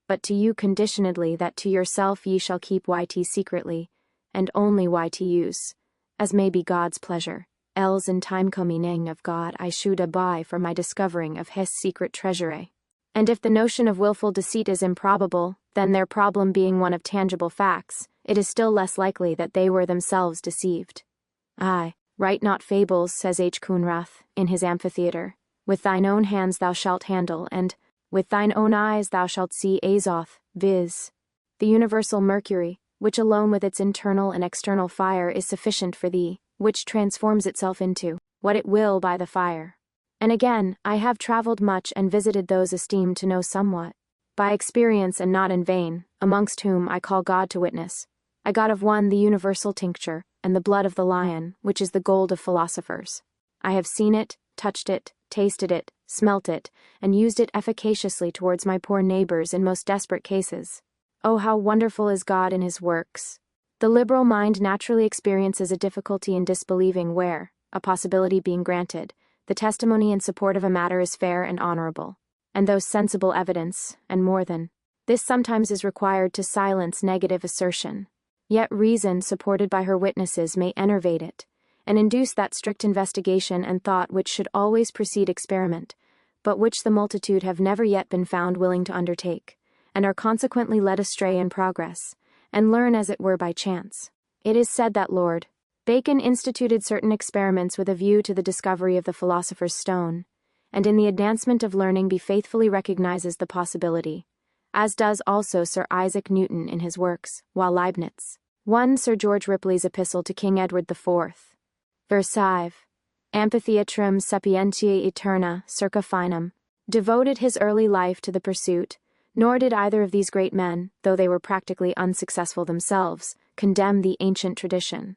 but to you conditionedly that to yourself ye shall keep yt secretly, and only yt use, as may be God's pleasure. Els in time coming of God I should abide for my discovering of his secret treasure. And if the notion of willful deceit is improbable, then their problem being one of tangible facts, it is still less likely that they were themselves deceived. Aye, write not fables, says H. Coonrath, in his amphitheatre. With thine own hands thou shalt handle, and with thine own eyes thou shalt see Azoth, viz. The universal mercury, which alone with its internal and external fire is sufficient for thee, which transforms itself into what it will by the fire. And again, I have travelled much and visited those esteemed to know somewhat, by experience and not in vain, amongst whom I call God to witness. I got of one the universal tincture, and the blood of the lion, which is the gold of philosophers. I have seen it, touched it, tasted it, smelt it, and used it efficaciously towards my poor neighbours in most desperate cases. Oh, how wonderful is God in his works! The liberal mind naturally experiences a difficulty in disbelieving where, a possibility being granted, the testimony in support of a matter is fair and honourable, and those sensible evidence, and more than this sometimes is required to silence negative assertion. Yet reason, supported by her witnesses, may enervate it, and induce that strict investigation and thought which should always precede experiment, but which the multitude have never yet been found willing to undertake, and are consequently led astray in progress, and learn as it were by chance. It is said that Lord Bacon instituted certain experiments with a view to the discovery of the philosopher's stone, and in the advancement of learning be faithfully recognizes the possibility, as does also Sir Isaac Newton in his works, while Leibniz. 1 Sir George Ripley's Epistle to King Edward IV. Versailles. Amphitheatrum sapientiae eterna, circa finum, devoted his early life to the pursuit, nor did either of these great men, though they were practically unsuccessful themselves, condemn the ancient tradition,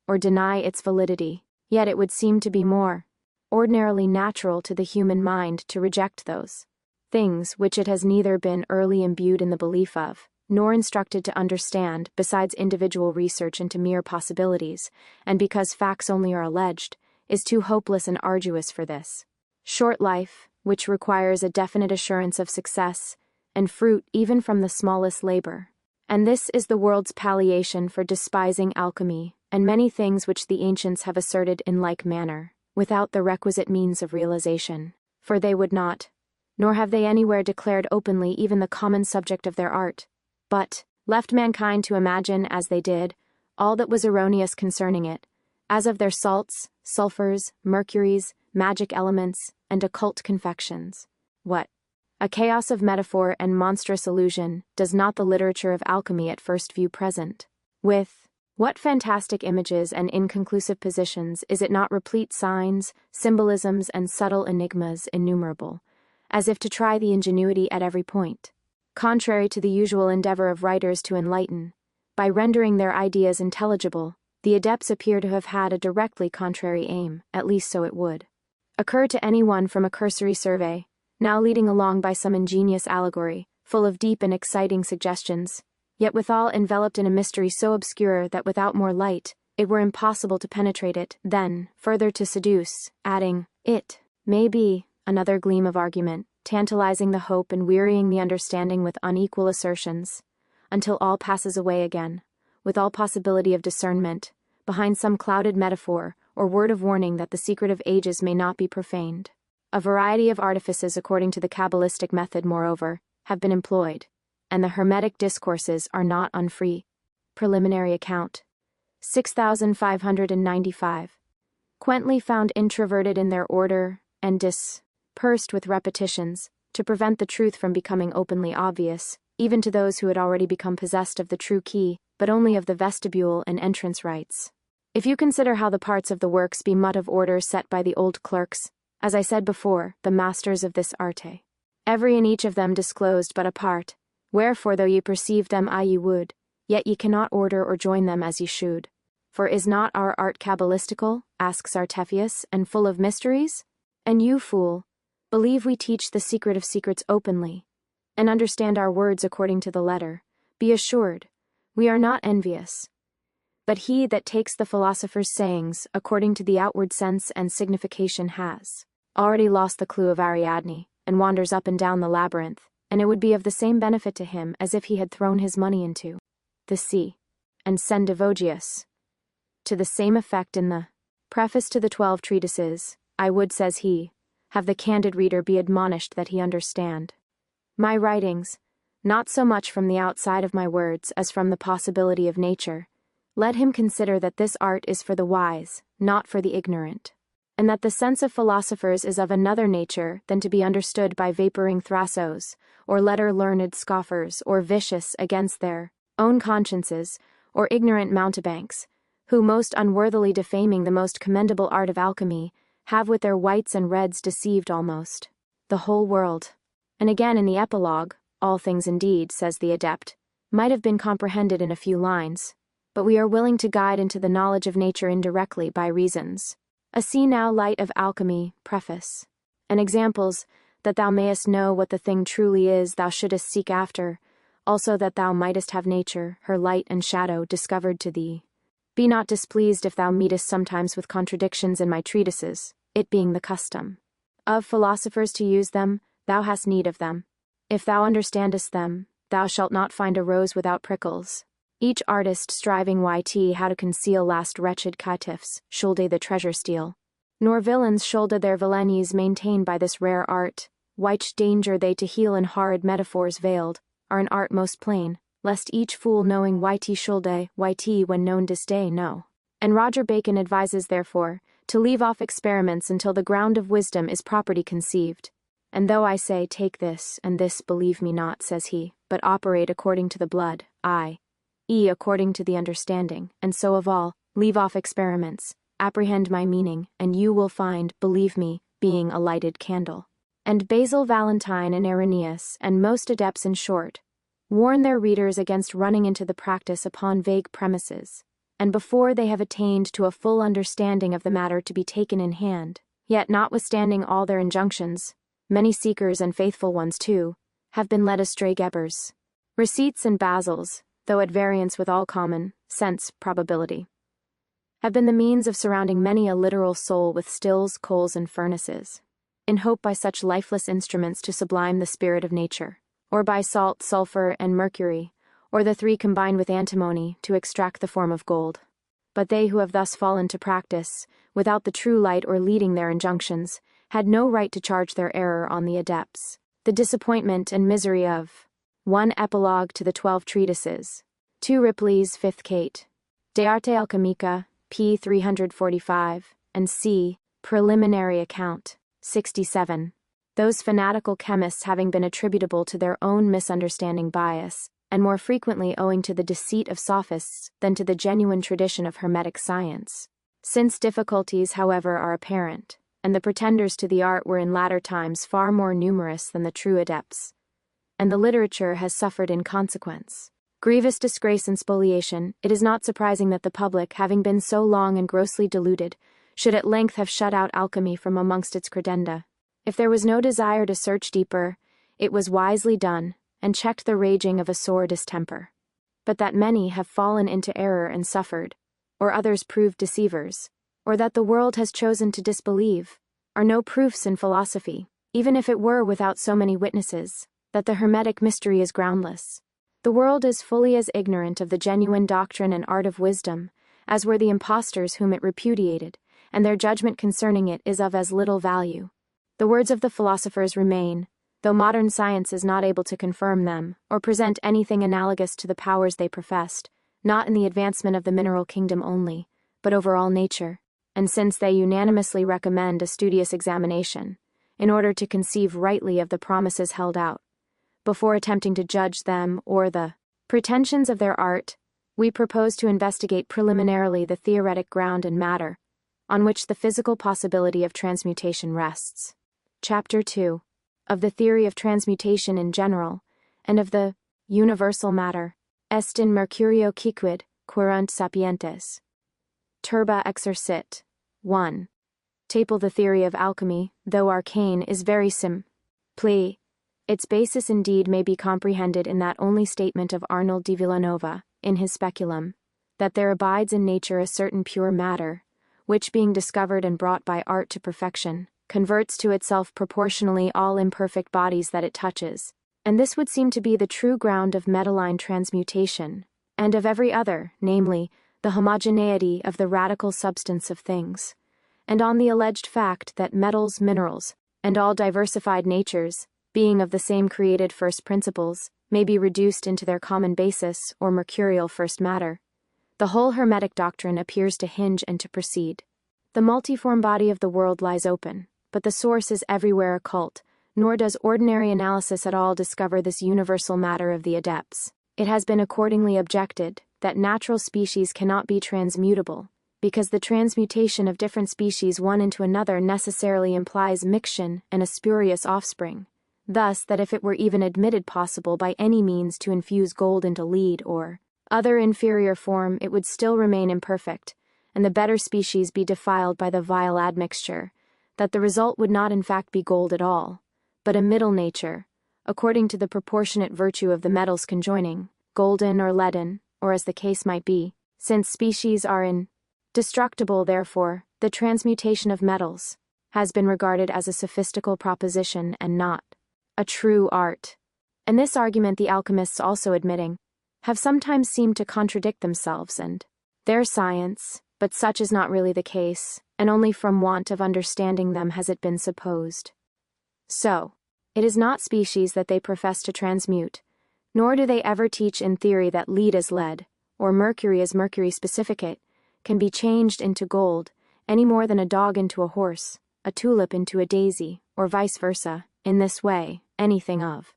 or deny its validity. Yet it would seem to be more ordinarily natural to the human mind to reject those things which it has neither been early imbued in the belief of, nor instructed to understand, besides individual research into mere possibilities, and because facts only are alleged, is too hopeless and arduous for this short life, which requires a definite assurance of success, and fruit even from the smallest labor. And this is the world's palliation for despising alchemy, and many things which the ancients have asserted in like manner, without the requisite means of realization, for they would not, nor have they anywhere declared openly even the common subject of their art, but left mankind to imagine, as they did, all that was erroneous concerning it, as of their salts, sulphurs, mercuries, magic elements, and occult confections. What a chaos of metaphor and monstrous illusion does not the literature of alchemy at first view present? With what fantastic images and inconclusive positions is it not replete signs, symbolisms, and subtle enigmas innumerable, as if to try the ingenuity at every point? Contrary to the usual endeavor of writers to enlighten, by rendering their ideas intelligible, the adepts appear to have had a directly contrary aim, at least so it would occur to any one from a cursory survey, now leading along by some ingenious allegory, full of deep and exciting suggestions, yet withal enveloped in a mystery so obscure that without more light, it were impossible to penetrate it, then, further to seduce, adding, it may be, another gleam of argument, tantalizing the hope and wearying the understanding with unequal assertions, until all passes away again, with all possibility of discernment, behind some clouded metaphor, or word of warning that the secret of ages may not be profaned. A variety of artifices according to the Kabbalistic method, moreover, have been employed, and the Hermetic discourses are not unfree. Preliminary account. 6595. Quaintly found introverted in their order, and dispersed with repetitions, to prevent the truth from becoming openly obvious, even to those who had already become possessed of the true key, but only of the vestibule and entrance rites. If you consider how the parts of the works be much of order set by the old clerks, as I said before, the masters of this arte, every and each of them disclosed but a part, wherefore though ye perceive them ye would, yet ye cannot order or join them as ye should. For is not our art Kabbalistical, asks Artephius, and full of mysteries? And you, fool, believe we teach the secret of secrets openly, and understand our words according to the letter. Be assured, we are not envious. But he that takes the philosopher's sayings according to the outward sense and signification has already lost the clue of Ariadne, and wanders up and down the labyrinth, and it would be of the same benefit to him as if he had thrown his money into the sea. And Sendivogius, to the same effect in the Preface to the 12 Treatises, I would, says he, have the candid reader be admonished that he understand my writings, not so much from the outside of my words as from the possibility of nature. Let him consider that this art is for the wise, not for the ignorant, and that the sense of philosophers is of another nature than to be understood by vaporing Thrasos, or letter-learned scoffers, or vicious against their own consciences, or ignorant mountebanks, who, most unworthily defaming the most commendable art of alchemy, have with their whites and reds deceived almost the whole world. And again in the epilogue, all things indeed, says the adept, might have been comprehended in a few lines, but we are willing to guide into the knowledge of nature indirectly by reasons. See now light of alchemy, preface, and examples, that thou mayest know what the thing truly is thou shouldest seek after, also that thou mightest have nature, her light and shadow, discovered to thee. Be not displeased if thou meetest sometimes with contradictions in my treatises, it being the custom of philosophers to use them. Thou hast need of them. If thou understandest them, thou shalt not find a rose without prickles. Each artist striving how to conceal last wretched caitiffs, shoulde the treasure steal. Nor villains shoulde their villainies maintain by this rare art, which danger they to heal in horrid metaphors veiled, are an art most plain, lest each fool knowing yt shoulde, yt when known disday know. And Roger Bacon advises therefore, to leave off experiments until the ground of wisdom is properly conceived. And though I say take this and this, believe me not, says he, but operate according to the blood, i.e. according to the understanding, and so of all, leave off experiments, apprehend my meaning, and you will find, believe me, being a lighted candle. And Basil Valentine and Irenaeus, and most adepts in short, warn their readers against running into the practice upon vague premises, and before they have attained to a full understanding of the matter to be taken in hand. Yet notwithstanding all their injunctions, many seekers and faithful ones too, have been led astray. Gebers, receipts and Basils, though at variance with all common sense probability, have been the means of surrounding many a literal soul with stills, coals, and furnaces, in hope by such lifeless instruments to sublime the spirit of nature, or by salt, sulphur, and mercury, or the three combined with antimony, to extract the form of gold. But they who have thus fallen to practice, without the true light or leading their injunctions, had no right to charge their error on the adepts. The disappointment and misery of 1. Epilogue to the 12 Treatises. 2. Ripley's 5th Cate. De Arte Alchemica, p. 345, and c. Preliminary Account, 67. Those fanatical chemists having been attributable to their own misunderstanding bias, and more frequently owing to the deceit of sophists than to the genuine tradition of Hermetic science. Since difficulties, however, are apparent, and the pretenders to the art were in latter times far more numerous than the true adepts, and the literature has suffered in consequence grievous disgrace and spoliation, it is not surprising that the public, having been so long and grossly deluded, should at length have shut out alchemy from amongst its credenda. If there was no desire to search deeper, it was wisely done, and checked the raging of a sore distemper. But that many have fallen into error and suffered, or others proved deceivers, or that the world has chosen to disbelieve, are no proofs in philosophy, even if it were without so many witnesses, that the Hermetic mystery is groundless. The world is fully as ignorant of the genuine doctrine and art of wisdom, as were the impostors whom it repudiated, and their judgment concerning it is of as little value. The words of the philosophers remain, though modern science is not able to confirm them, or present anything analogous to the powers they professed, not in the advancement of the mineral kingdom only, but over all nature, and since they unanimously recommend a studious examination, in order to conceive rightly of the promises held out, before attempting to judge them or the pretensions of their art, we propose to investigate preliminarily the theoretic ground and matter on which the physical possibility of transmutation rests. Chapter 2. Of the theory of transmutation in general, and of the universal matter. Est in Mercurio quicquid, querunt sapientes. Turba exercit. 1. Table. The theory of alchemy, though arcane, is very simple. Its basis indeed may be comprehended in that only statement of Arnold de Villanova, in his Speculum, that there abides in nature a certain pure matter, which being discovered and brought by art to perfection, converts to itself proportionally all imperfect bodies that it touches, And this would seem to be the true ground of metalline transmutation, and of every other, namely, the homogeneity of the radical substance of things, and on the alleged fact that metals, minerals, and all diversified natures, being of the same created first principles, may be reduced into their common basis or mercurial first matter. The whole Hermetic doctrine appears to hinge and to proceed. The multiform body of the world lies open, but the source is everywhere occult, nor does ordinary analysis at all discover this universal matter of the adepts. It has been accordingly objected that natural species cannot be transmutable, because the transmutation of different species one into another necessarily implies miction and a spurious offspring. Thus, that if it were even admitted possible by any means to infuse gold into lead or other inferior form, it would still remain imperfect, and the better species be defiled by the vile admixture, that the result would not in fact be gold at all, but a middle nature, according to the proportionate virtue of the metals conjoining, golden or leaden, or as the case might be. Since species are indestructible, therefore, the transmutation of metals has been regarded as a sophistical proposition and not a true art. And this argument the alchemists, also admitting, have sometimes seemed to contradict themselves and their science, but such is not really the case, and only from want of understanding them has it been supposed. So, it is not species that they profess to transmute, nor do they ever teach in theory that lead as lead, or mercury as mercury specificate, can be changed into gold, any more than a dog into a horse, a tulip into a daisy, or vice versa, in this way, anything of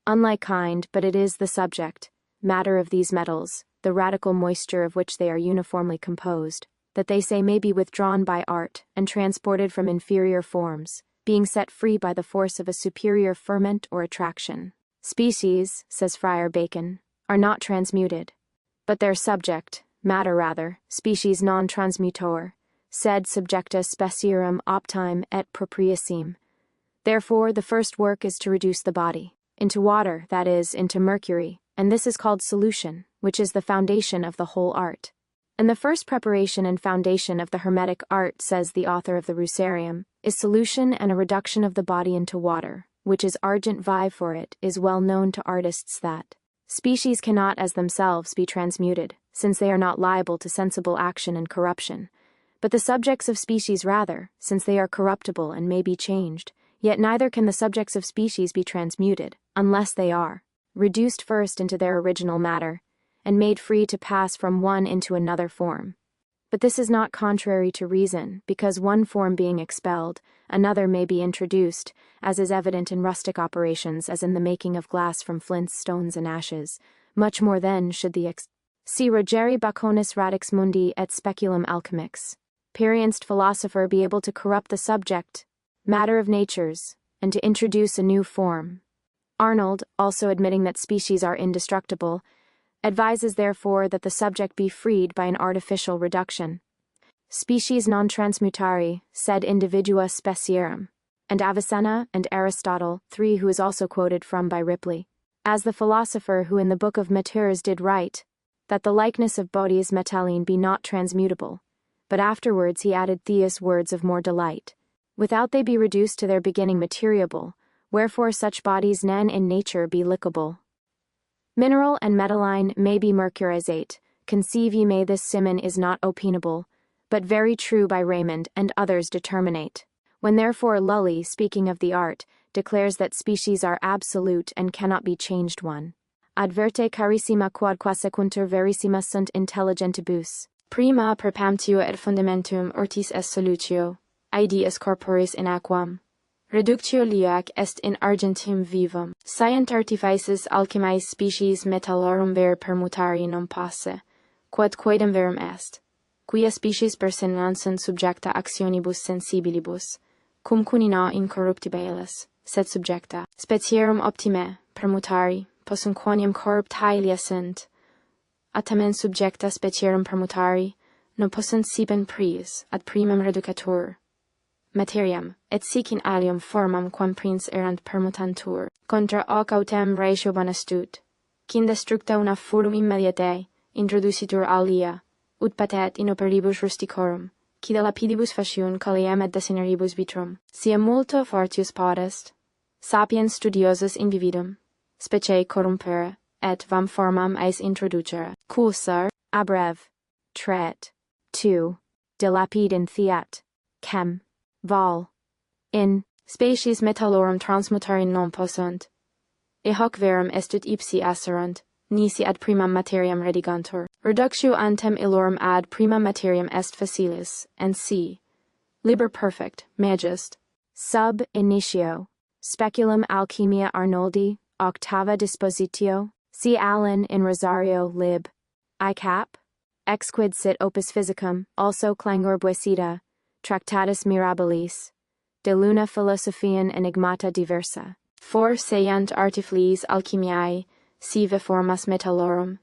unlike kind, but it is the subject matter of these metals, the radical moisture of which they are uniformly composed, that they say may be withdrawn by art and transported from inferior forms, being set free by the force of a superior ferment or attraction. Species, says Friar Bacon, are not transmuted, but their subject matter rather, species non transmutor, sed subjecta specierum optime et propriissime. Therefore, the first work is to reduce the body into water, that is, into mercury, and this is called solution, which is the foundation of the whole art. And the first preparation and foundation of the Hermetic art, says the author of the Rusarium, is solution and a reduction of the body into water, which is argent vive, for it is well known to artists that species cannot as themselves be transmuted, since they are not liable to sensible action and corruption, but the subjects of species rather, since they are corruptible and may be changed. Yet neither can the subjects of species be transmuted, unless they are reduced first into their original matter, and made free to pass from one into another form. But this is not contrary to reason, because one form being expelled, another may be introduced, as is evident in rustic operations, as in the making of glass from flints, stones, and ashes. Much more then should the see Rogeri Baconis Radix Mundi et Speculum Alchemix, perienced philosopher be able to corrupt the subject matter of natures, and to introduce a new form. Arnold, also admitting that species are indestructible, advises therefore that the subject be freed by an artificial reduction. Species non transmutari, sed individua specierum, and Avicenna and Aristotle, 3, who is also quoted from by Ripley, as the philosopher who in the book of Matures did write, that the likeness of bodies metalline be not transmutable, but afterwards he added Theus words of more delight, without they be reduced to their beginning materiable, wherefore such bodies nan in nature be lickable. Mineral and metalline may be mercurizate, conceive ye may this simon is not opinable, but very true by Raymond and others determinate. When therefore Lully, speaking of the art, declares that species are absolute and cannot be changed one. Adverte carissima quodqua secuntur verissima sunt intelligentibus. Prima perpamtio et fundamentum ortis est solutio, aedi est corporis in aquam. Reductio liac est in argentum vivum. Scient artifices alchemiae species metallorum ver permutari non posse, quod quaedam verum est, quia species per se non sunt subjecta actionibus sensibilibus, cum cunina incorruptibilis, sed subjecta specierum optime permutari, possum quoniam corruptilia sunt, a tamen subjecta specierum permutari, non possunt siben pries ad primum reducatur materiam, et sic in alium formam quam prins erant permutantur, contra hoc autem ratio bonastut, quin destructa una furum immediate, introducitur alia, ut patet inoperibus rusticorum, qui de lapidibus faciun colliam et desineribus vitrum, sia multo fortius podest, sapiens studiosus individuum, specie corrumpere, et vam formam eis introducere, cursar, abrev, tret, 2, de lapide in fiat, chem, vol, in, species metallorum transmutari non possunt, e hoc verum estut ipsi asserunt, nisi ad primam materiam redigantur. Reductio antem illorum ad primam materiam est facilis, and c. Liber perfect, magist. Sub initio. Speculum Alchemia Arnoldi, octava dispositio. C. Allen in Rosario lib. I cap. Exquid sit opus physicum, also clangor buesida, Tractatus mirabilis. De luna philosophian enigmata diversa. For seiant artiflies alchemiae, sive formas metallorum.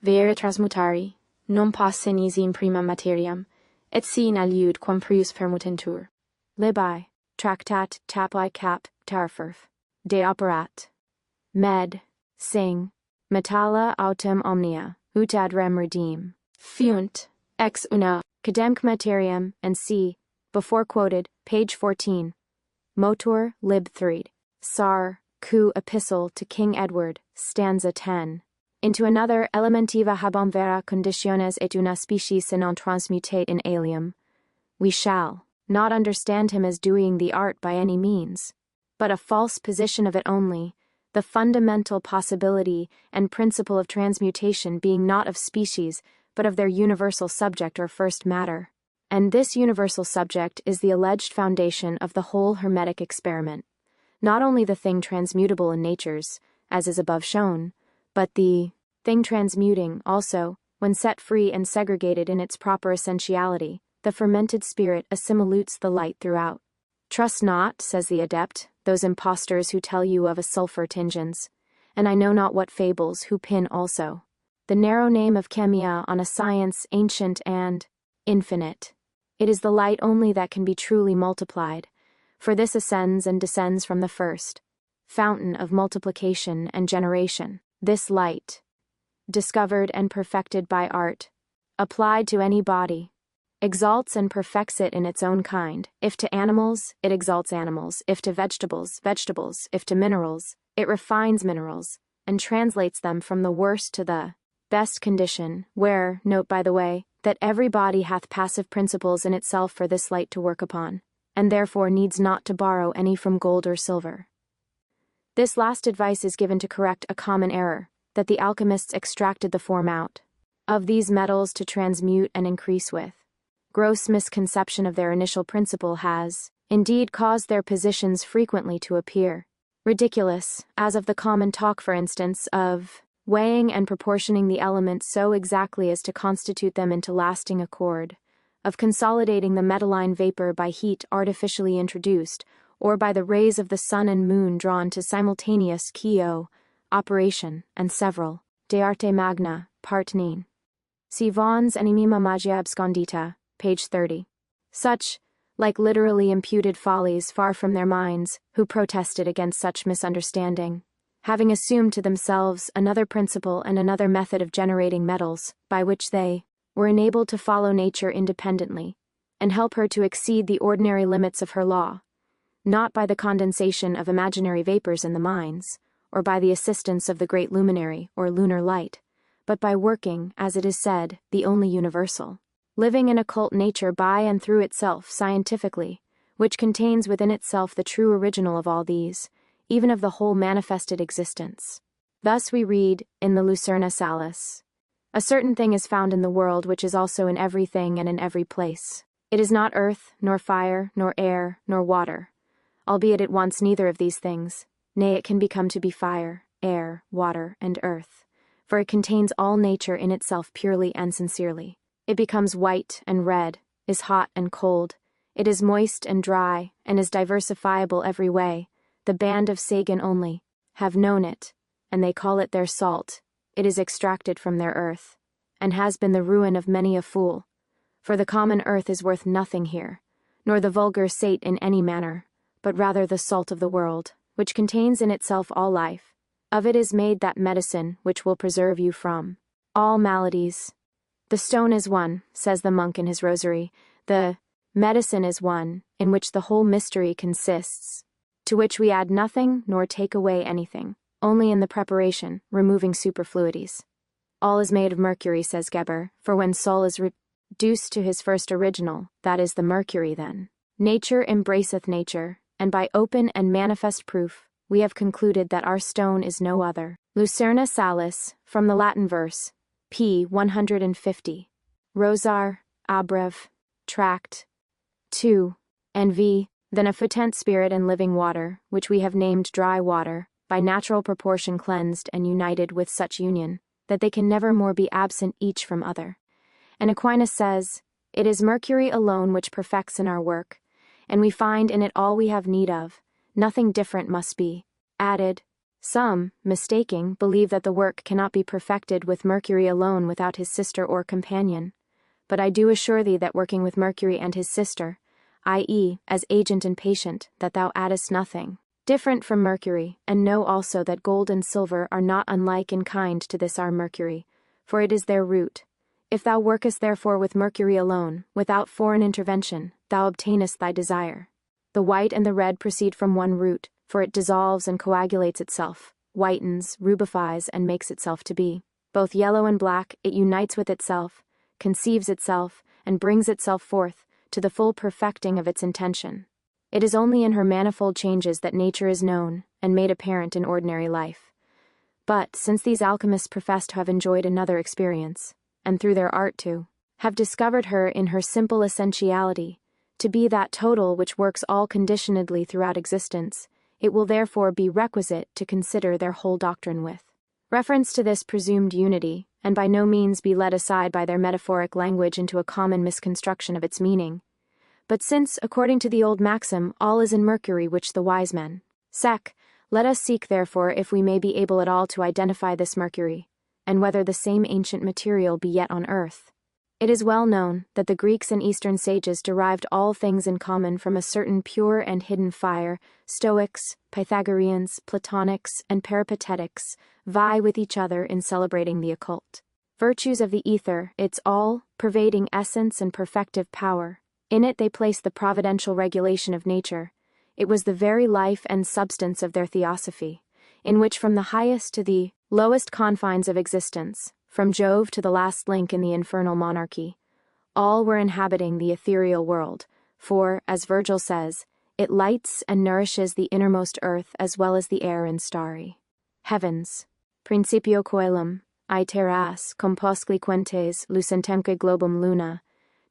Vere transmutari, non posse nisim prima materiam, et si aliud quam prius permutentur. Libi, Tractat tapi cap tarfurf, de operat. Med, sing, metalla autem omnia, ut ad rem redeem. Funt, ex una, cademque materiam, and c. Before quoted, page 14. Motor, lib 3. Sar, Q. Epistle to King Edward, stanza 10. Into another elementiva habam vera conditiones et una species se non transmutate in alium. We shall not understand him as doing the art by any means, but a false position of it only, the fundamental possibility and principle of transmutation being not of species, but of their universal subject or first matter. And this universal subject is the alleged foundation of the whole Hermetic experiment. Not only the thing transmutable in natures, as is above shown, but the thing transmuting also, when set free and segregated in its proper essentiality, the fermented spirit assimilutes the light throughout. Trust not, says the adept, those impostors who tell you of a sulphur tingens, and I know not what fables who pin also the narrow name of chemia on a science ancient and infinite. It is the light only that can be truly multiplied, for this ascends and descends from the first fountain of multiplication and generation. This light, discovered and perfected by art, applied to any body, exalts and perfects it in its own kind. If to animals, it exalts animals. If to vegetables, vegetables. If to minerals, it refines minerals, and translates them from the worst to the best condition, where, note by the way, that every body hath passive principles in itself for this light to work upon, and therefore needs not to borrow any from gold or silver. This last advice is given to correct a common error, that the alchemists extracted the form out of these metals to transmute and increase with. Gross misconception of their initial principle has, indeed, caused their positions frequently to appear ridiculous, as of the common talk, for instance, of weighing and proportioning the elements so exactly as to constitute them into lasting accord, of consolidating the metalline vapor by heat artificially introduced, or by the rays of the sun and moon drawn to simultaneous operation, and several, de arte magna, part 9. See Vaughan's Enimma Magia Abscondita, page 30. Such, like literally imputed follies far from their minds, who protested against such misunderstanding, having assumed to themselves another principle and another method of generating metals, by which they were enabled to follow nature independently, and help her to exceed the ordinary limits of her law, not by the condensation of imaginary vapors in the mines, or by the assistance of the great luminary or lunar light, but by working, as it is said, the only universal, living in occult nature by and through itself scientifically, which contains within itself the true original of all these, even of the whole manifested existence. Thus we read, in the Lucerna Salis, a certain thing is found in the world which is also in everything and in every place. It is not earth, nor fire, nor air, nor water, albeit it wants neither of these things, nay, it can become to be fire, air, water, and earth, for it contains all nature in itself purely and sincerely. It becomes white and red, is hot and cold, it is moist and dry, and is diversifiable every way. The band of Sagan only have known it, and they call it their salt. It is extracted from their earth, and has been the ruin of many a fool, for the common earth is worth nothing here, nor the vulgar sate in any manner, but rather the salt of the world, which contains in itself all life. Of it is made that medicine which will preserve you from all maladies. The stone is one, says the monk in his rosary, the medicine is one, in which the whole mystery consists. to which we add nothing nor take away anything, only in the preparation, removing superfluities. All is made of mercury, says Geber, for when Sol is reduced to his first original, that is the mercury then. Nature embraceth nature, and by open and manifest proof, we have concluded that our stone is no other. Lucerna salis, from the Latin verse, p. 150. Rosar, Abrev, Tract 2, and v. Than a futent spirit and living water, which we have named dry water, by natural proportion cleansed and united with such union, that they can never more be absent each from other. And Aquinas says, it is mercury alone which perfects in our work, and we find in it all we have need of, nothing different must be added. Some, mistaking, believe that the work cannot be perfected with mercury alone without his sister or companion. But I do assure thee that working with mercury and his sister, i.e., as agent and patient, that thou addest nothing different from mercury, and know also that gold and silver are not unlike in kind to this our mercury, for it is their root. If thou workest therefore with mercury alone, without foreign intervention, thou obtainest thy desire. The white and the red proceed from one root, for it dissolves and coagulates itself, whitens, rubifies, and makes itself to be. Both yellow and black, it unites with itself, conceives itself, and brings itself forth, to the full perfecting of its intention. It is only in her manifold changes that nature is known, and made apparent in ordinary life. But, since these alchemists profess to have enjoyed another experience, and through their art to have discovered her in her simple essentiality, to be that total which works all conditionedly throughout existence, it will therefore be requisite to consider their whole doctrine with reference to this presumed unity, and by no means be led aside by their metaphoric language into a common misconstruction of its meaning. But since, according to the old maxim, all is in mercury which the wise men let us seek therefore if we may be able at all to identify this mercury, and whether the same ancient material be yet on earth. It is well known that the Greeks and Eastern sages derived all things in common from a certain pure and hidden fire. Stoics, Pythagoreans, Platonics, and Peripatetics vie with each other in celebrating the occult virtues of the ether, its all-pervading essence and perfective power. In it they place the providential regulation of nature. It was the very life and substance of their theosophy, in which from the highest to the lowest confines of existence, from Jove to the last link in the infernal monarchy, all were inhabiting the ethereal world, for, as Virgil says, it lights and nourishes the innermost earth as well as the air and starry heavens. Principio coelum, aeteras, composcli quentes, lucentemque globum luna,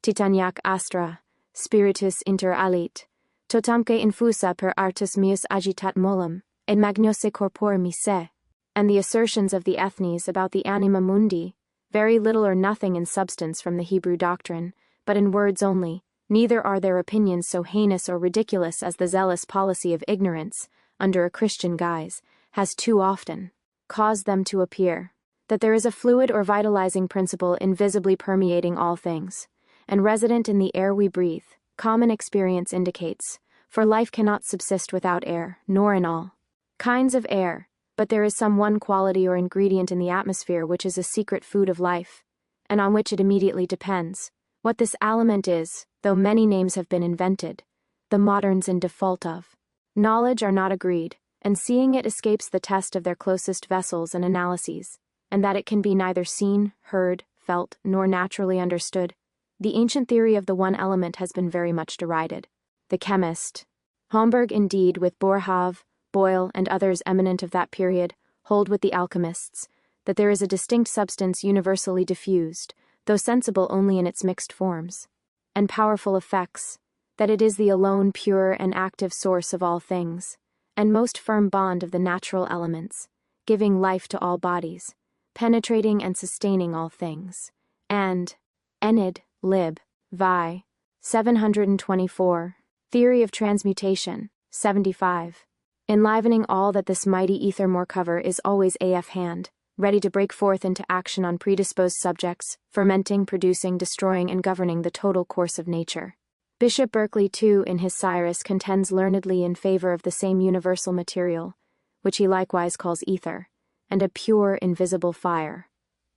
titaniac astra, spiritus inter alit, totamque infusa per artus meus agitat molem, et magnose corpore mi se. And the assertions of the Ethnes about the anima mundi, very little or nothing in substance from the Hebrew doctrine, but in words only, neither are their opinions so heinous or ridiculous as the zealous policy of ignorance, under a Christian guise, has too often caused them to appear. That there is a fluid or vitalizing principle invisibly permeating all things, and resident in the air we breathe, common experience indicates, for life cannot subsist without air, nor in all kinds of air. But there is some one quality or ingredient in the atmosphere which is a secret food of life, and on which it immediately depends. What this aliment is, though many names have been invented, the moderns in default of knowledge are not agreed, and seeing it escapes the test of their closest vessels and analyses, and that it can be neither seen, heard, felt, nor naturally understood. The ancient theory of the one element has been very much derided. The chemist, Homberg indeed, with Boerhaave, Boyle, and others eminent of that period, hold with the alchemists, that there is a distinct substance universally diffused, though sensible only in its mixed forms, and powerful effects, that it is the alone pure and active source of all things, and most firm bond of the natural elements, giving life to all bodies, penetrating and sustaining all things. And Enid, Lib. Vi. 724. Theory of Transmutation, 75. Enlivening all that this mighty ether more cover is always AF hand, ready to break forth into action on predisposed subjects, fermenting, producing, destroying, and governing the total course of nature. Bishop Berkeley, too, in his Cyrus, contends learnedly in favor of the same universal material, which he likewise calls ether, and a pure, invisible fire,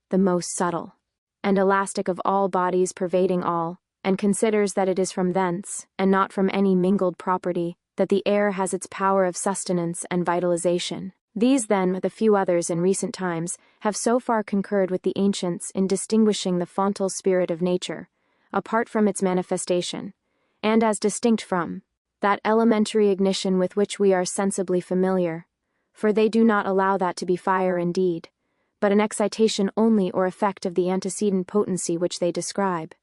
the most subtle and elastic of all bodies pervading all, and considers that it is from thence, and not from any mingled property, that the air has its power of sustenance and vitalization. These then, with a few others in recent times, have so far concurred with the ancients in distinguishing the fontal spirit of nature, apart from its manifestation, and as distinct from that elementary ignition with which we are sensibly familiar, for they do not allow that to be fire indeed, but an excitation only or effect of the antecedent potency which they describe.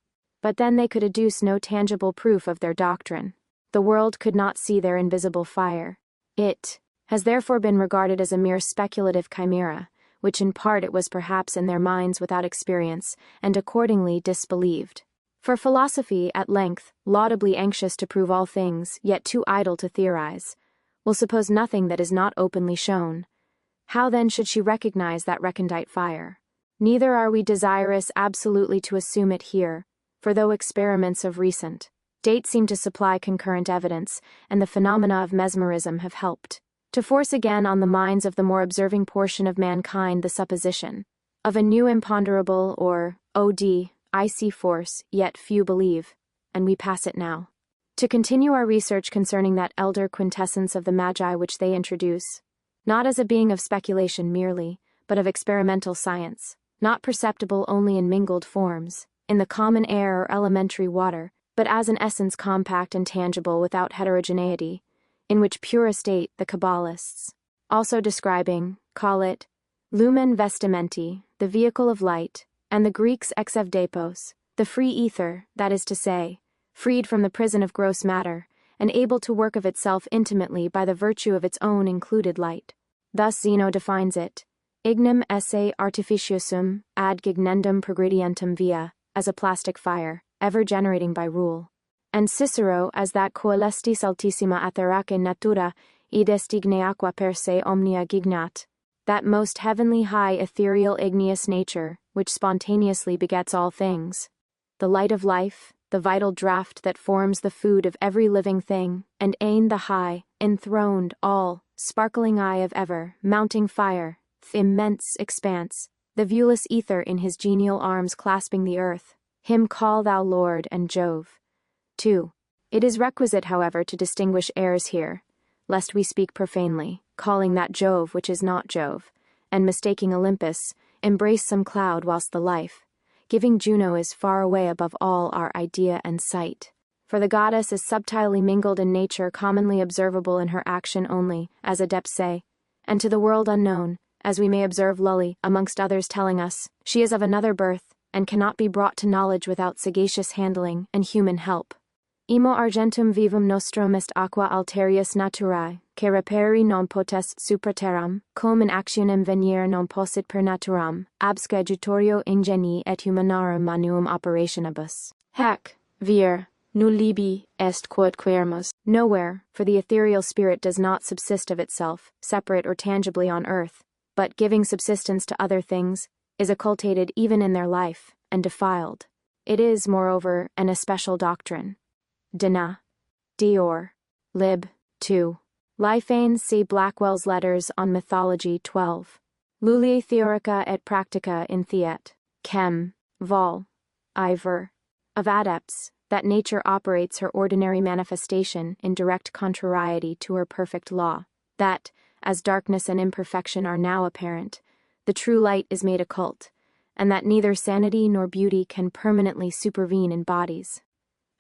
But then they could adduce no tangible proof of their doctrine. The world could not see their invisible fire. It has therefore been regarded as a mere speculative chimera, which in part it was perhaps in their minds without experience, and accordingly disbelieved. For philosophy, at length, laudably anxious to prove all things, yet too idle to theorize, will suppose nothing that is not openly shown. How then should she recognize that recondite fire? Neither are we desirous absolutely to assume it here, for though experiments of recent date seem to supply concurrent evidence, and the phenomena of mesmerism have helped to force again on the minds of the more observing portion of mankind the supposition of a new imponderable or icy force, yet few believe, and we pass it now. To continue our research concerning that elder quintessence of the Magi which they introduce, not as a being of speculation merely, but of experimental science, not perceptible only in mingled forms, in the common air or elementary water, but as an essence compact and tangible without heterogeneity, in which pure estate the Kabbalists, also describing, call it lumen vestimenti, the vehicle of light, and the Greeks exevdepos, the free ether, that is to say, freed from the prison of gross matter, and able to work of itself intimately by the virtue of its own included light. Thus Zeno defines it, ignem esse artificiosum ad gignendum progredientum via, as a plastic fire, ever generating by rule. And Cicero as that coelestis altissima atheraque natura, id est igne aqua per se omnia gignat, that most heavenly high ethereal igneous nature, which spontaneously begets all things, the light of life, the vital draught that forms the food of every living thing, and e'en the high, enthroned, all, sparkling eye of ever, mounting fire, th' immense expanse, the viewless ether in his genial arms clasping the earth, him call thou Lord and Jove. 2. It is requisite, however, to distinguish airs here, lest we speak profanely, calling that Jove which is not Jove, and mistaking Olympus, embrace some cloud whilst the life, giving Juno is far away above all our idea and sight. For the goddess is subtilely mingled in nature commonly observable in her action only, as adepts say, and to the world unknown, as we may observe Lully, amongst others telling us, she is of another birth, and cannot be brought to knowledge without sagacious handling and human help. Imo argentum vivum nostrum est aqua alterius naturae, que reperi non potest supra terram, cum in actionem venire non possit per naturam, absque adjutorio ingenii et humanarum manuum operationibus. Hac, vir, null libi est quod quermus. Nowhere, for the ethereal spirit does not subsist of itself, separate or tangibly on earth, but giving subsistence to other things, is occultated even in their life, and defiled. It is, moreover, an especial doctrine. Dina. Dior. Lib. 2. Lyphanes see Blackwell's Letters on Mythology 12. Luliae Theorica et Practica in Theat. Chem. Vol. Ivor. Of adepts, that nature operates her ordinary manifestation in direct contrariety to her perfect law, that, as darkness and imperfection are now apparent, the true light is made occult, and that neither sanity nor beauty can permanently supervene in bodies,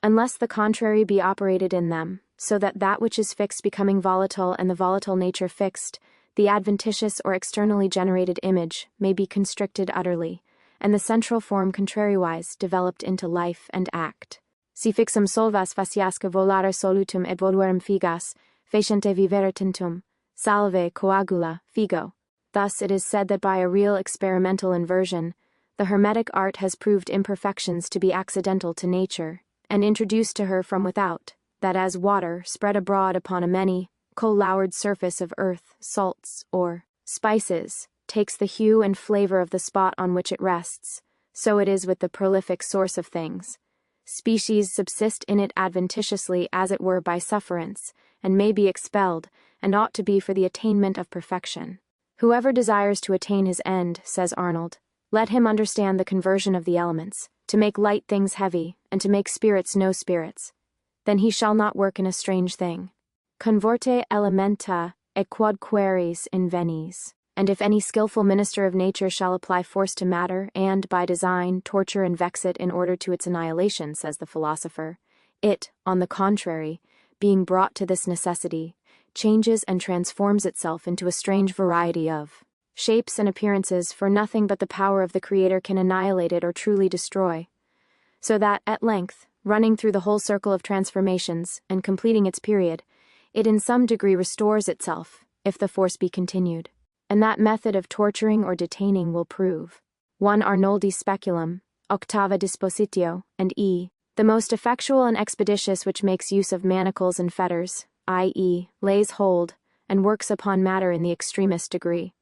unless the contrary be operated in them, so that that which is fixed becoming volatile and the volatile nature fixed, the adventitious or externally generated image may be constricted utterly, and the central form contrariwise developed into life and act. Si fixum solvas faciasque volare solutum et voluerem figas, faciente vivere tintum, salve coagula, figo. Thus it is said that by a real experimental inversion, the Hermetic art has proved imperfections to be accidental to nature, and introduced to her from without, that as water spread abroad upon a many, coloured surface of earth, salts, or spices, takes the hue and flavour of the spot on which it rests, so it is with the prolific source of things. Species subsist in it adventitiously as it were by sufferance, and may be expelled, and ought to be for the attainment of perfection. Whoever desires to attain his end, says Arnold, let him understand the conversion of the elements, to make light things heavy, and to make spirits no spirits. Then he shall not work in a strange thing. convorte elementa, et quod queris invenis. And if any skillful minister of nature shall apply force to matter, and, by design, torture and vex it in order to its annihilation, says the philosopher, it, on the contrary, being brought to this necessity, changes and transforms itself into a strange variety of shapes and appearances, for nothing but the power of the Creator can annihilate it or truly destroy. So that, at length, running through the whole circle of transformations, and completing its period, it in some degree restores itself, if the force be continued. And that method of torturing or detaining will prove 1. Arnoldi speculum, octava dispositio, and the most effectual and expeditious, which makes use of manacles and fetters, i.e., lays hold, and works upon matter in the extremest degree.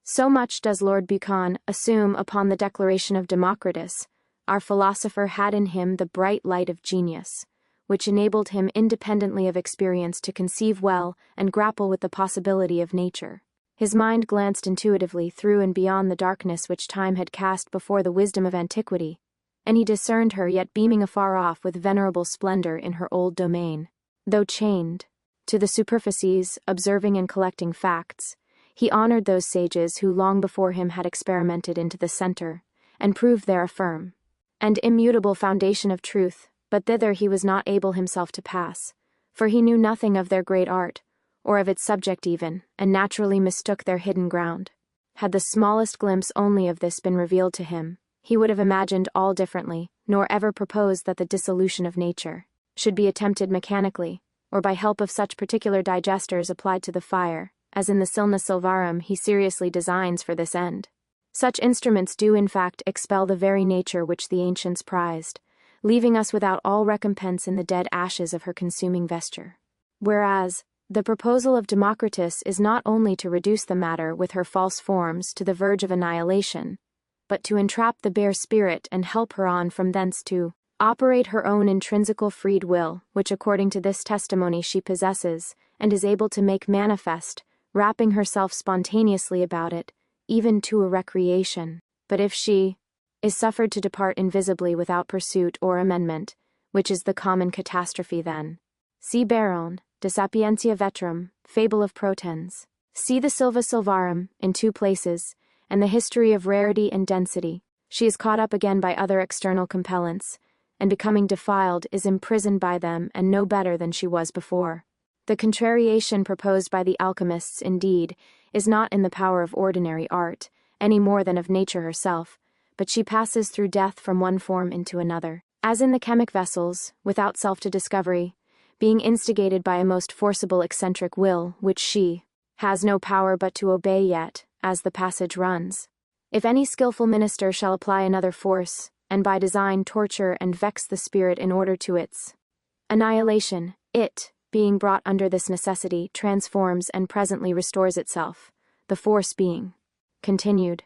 So much does Lord Buchan assume upon the declaration of Democritus. Our philosopher had in him the bright light of genius, which enabled him independently of experience to conceive well and grapple with the possibility of nature. His mind glanced intuitively through and beyond the darkness which time had cast before the wisdom of antiquity, and he discerned her yet beaming afar off with venerable splendor in her old domain. Though chained to the superficies, observing and collecting facts, he honored those sages who long before him had experimented into the center, and proved there a firm and immutable foundation of truth, but thither he was not able himself to pass, for he knew nothing of their great art, or of its subject even, and naturally mistook their hidden ground. Had the smallest glimpse only of this been revealed to him, he would have imagined all differently, nor ever proposed that the dissolution of nature should be attempted mechanically, or by help of such particular digesters applied to the fire, as in the Silna Silvarum he seriously designs for this end. Such instruments do in fact expel the very nature which the ancients prized, leaving us without all recompense in the dead ashes of her consuming vesture. Whereas, the proposal of Democritus is not only to reduce the matter with her false forms to the verge of annihilation, but to entrap the bare spirit and help her on from thence to operate her own intrinsical freed will, which according to this testimony she possesses, and is able to make manifest, wrapping herself spontaneously about it, even to a recreation. But if she is suffered to depart invisibly without pursuit or amendment, which is the common catastrophe then. See Baron, De Sapientia Vetrum, Fable of Protens. See the Silva Silvarum, in 2 places, and the history of rarity and density. She is caught up again by other external compellents, and becoming defiled is imprisoned by them and no better than she was before. The contrariation proposed by the alchemists, indeed, is not in the power of ordinary art, any more than of nature herself, but she passes through death from one form into another, as in the chemic vessels, without self to discovery, being instigated by a most forcible eccentric will, which she has no power but to obey yet, as the passage runs. If any skillful minister shall apply another force, and by design torture and vex the spirit in order to its annihilation, it, being brought under this necessity, transforms and presently restores itself, the force being continued.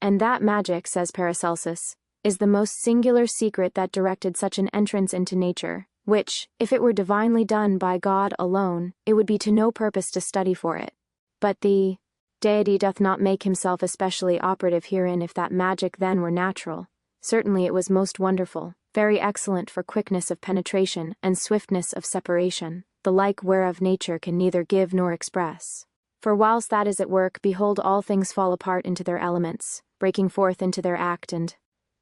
And that magic, says Paracelsus, is the most singular secret that directed such an entrance into nature, which, if it were divinely done by God alone, it would be to no purpose to study for it. But the deity doth not make himself especially operative herein. If that magic then were natural, certainly it was most wonderful, very excellent for quickness of penetration and swiftness of separation, the like whereof nature can neither give nor express. For whilst that is at work, behold, all things fall apart into their elements, breaking forth into their act and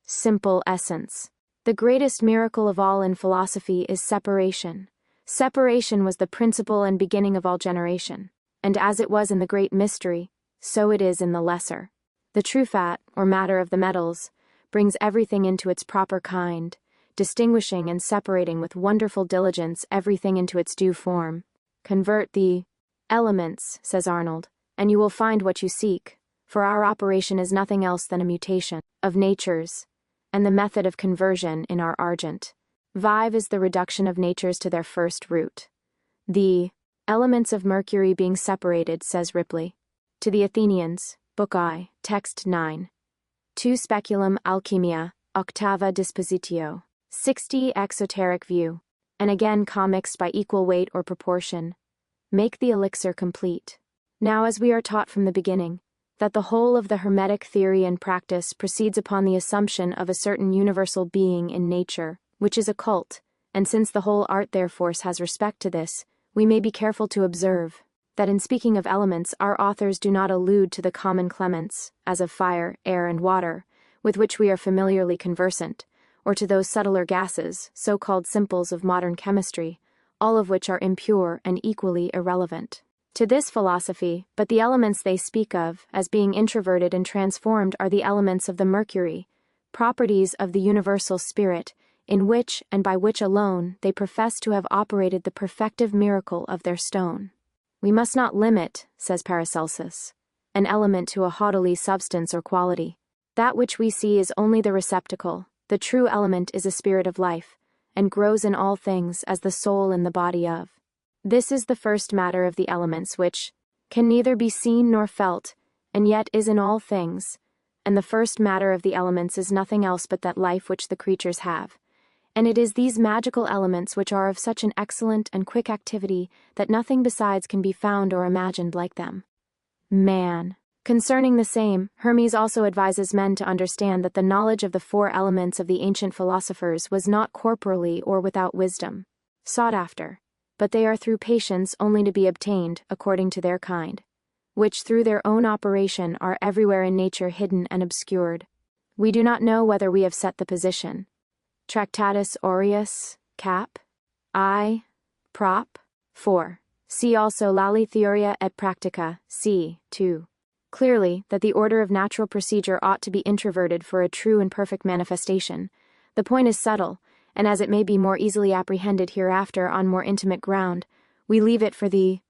simple essence. The greatest miracle of all in philosophy is separation. Separation was the principle and beginning of all generation, and as it was in the great mystery, so it is in the lesser. The true fat, or matter of the metals, brings everything into its proper kind, distinguishing and separating with wonderful diligence everything into its due form. Convert the elements, says Arnold, and you will find what you seek, for our operation is nothing else than a mutation of natures, and the method of conversion in our argent vive is the reduction of natures to their first root. The elements of mercury being separated, says Ripley, to the Athenians, Book I, Text 9. 2 Speculum Alchemia, octava dispositio. 60 Exoteric view, and again commixed by equal weight or proportion, make the elixir complete. Now as we are taught from the beginning, that the whole of the Hermetic theory and practice proceeds upon the assumption of a certain universal being in nature, which is occult, and since the whole art therefore has respect to this, we may be careful to observe that in speaking of elements our authors do not allude to the common clements, as of fire, air, and water, with which we are familiarly conversant, or to those subtler gases, so-called simples of modern chemistry, all of which are impure and equally irrelevant to this philosophy, but the elements they speak of as being introverted and transformed are the elements of the mercury, properties of the universal spirit, in which and by which alone they profess to have operated the perfective miracle of their stone. We must not limit, says Paracelsus, an element to a haughtily substance or quality. That which we see is only the receptacle. The true element is a spirit of life, and grows in all things as the soul in the body of. This is the first matter of the elements which can neither be seen nor felt, and yet is in all things, and the first matter of the elements is nothing else but that life which the creatures have. And it is these magical elements which are of such an excellent and quick activity that nothing besides can be found or imagined like them. Man. Concerning the same, Hermes also advises men to understand that the knowledge of the four elements of the ancient philosophers was not corporally or without wisdom sought after, but they are through patience only to be obtained according to their kind, which through their own operation are everywhere in nature hidden and obscured. We do not know whether we have set the position. Tractatus aureus, cap. I. Prop. 4. See also Lali Theoria et Practica, c. 2. Clearly, that the order of natural procedure ought to be introverted for a true and perfect manifestation. The point is subtle, and as it may be more easily apprehended hereafter on more intimate ground, we leave it for the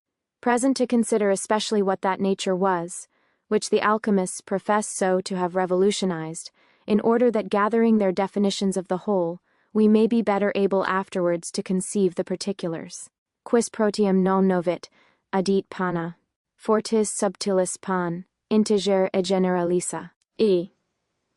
present to consider especially what that nature was, which the alchemists profess so to have revolutionized, in order that gathering their definitions of the whole, we may be better able afterwards to conceive the particulars. Quis protium non novit, adit pana, fortis subtilis pan, integer et generalissa, e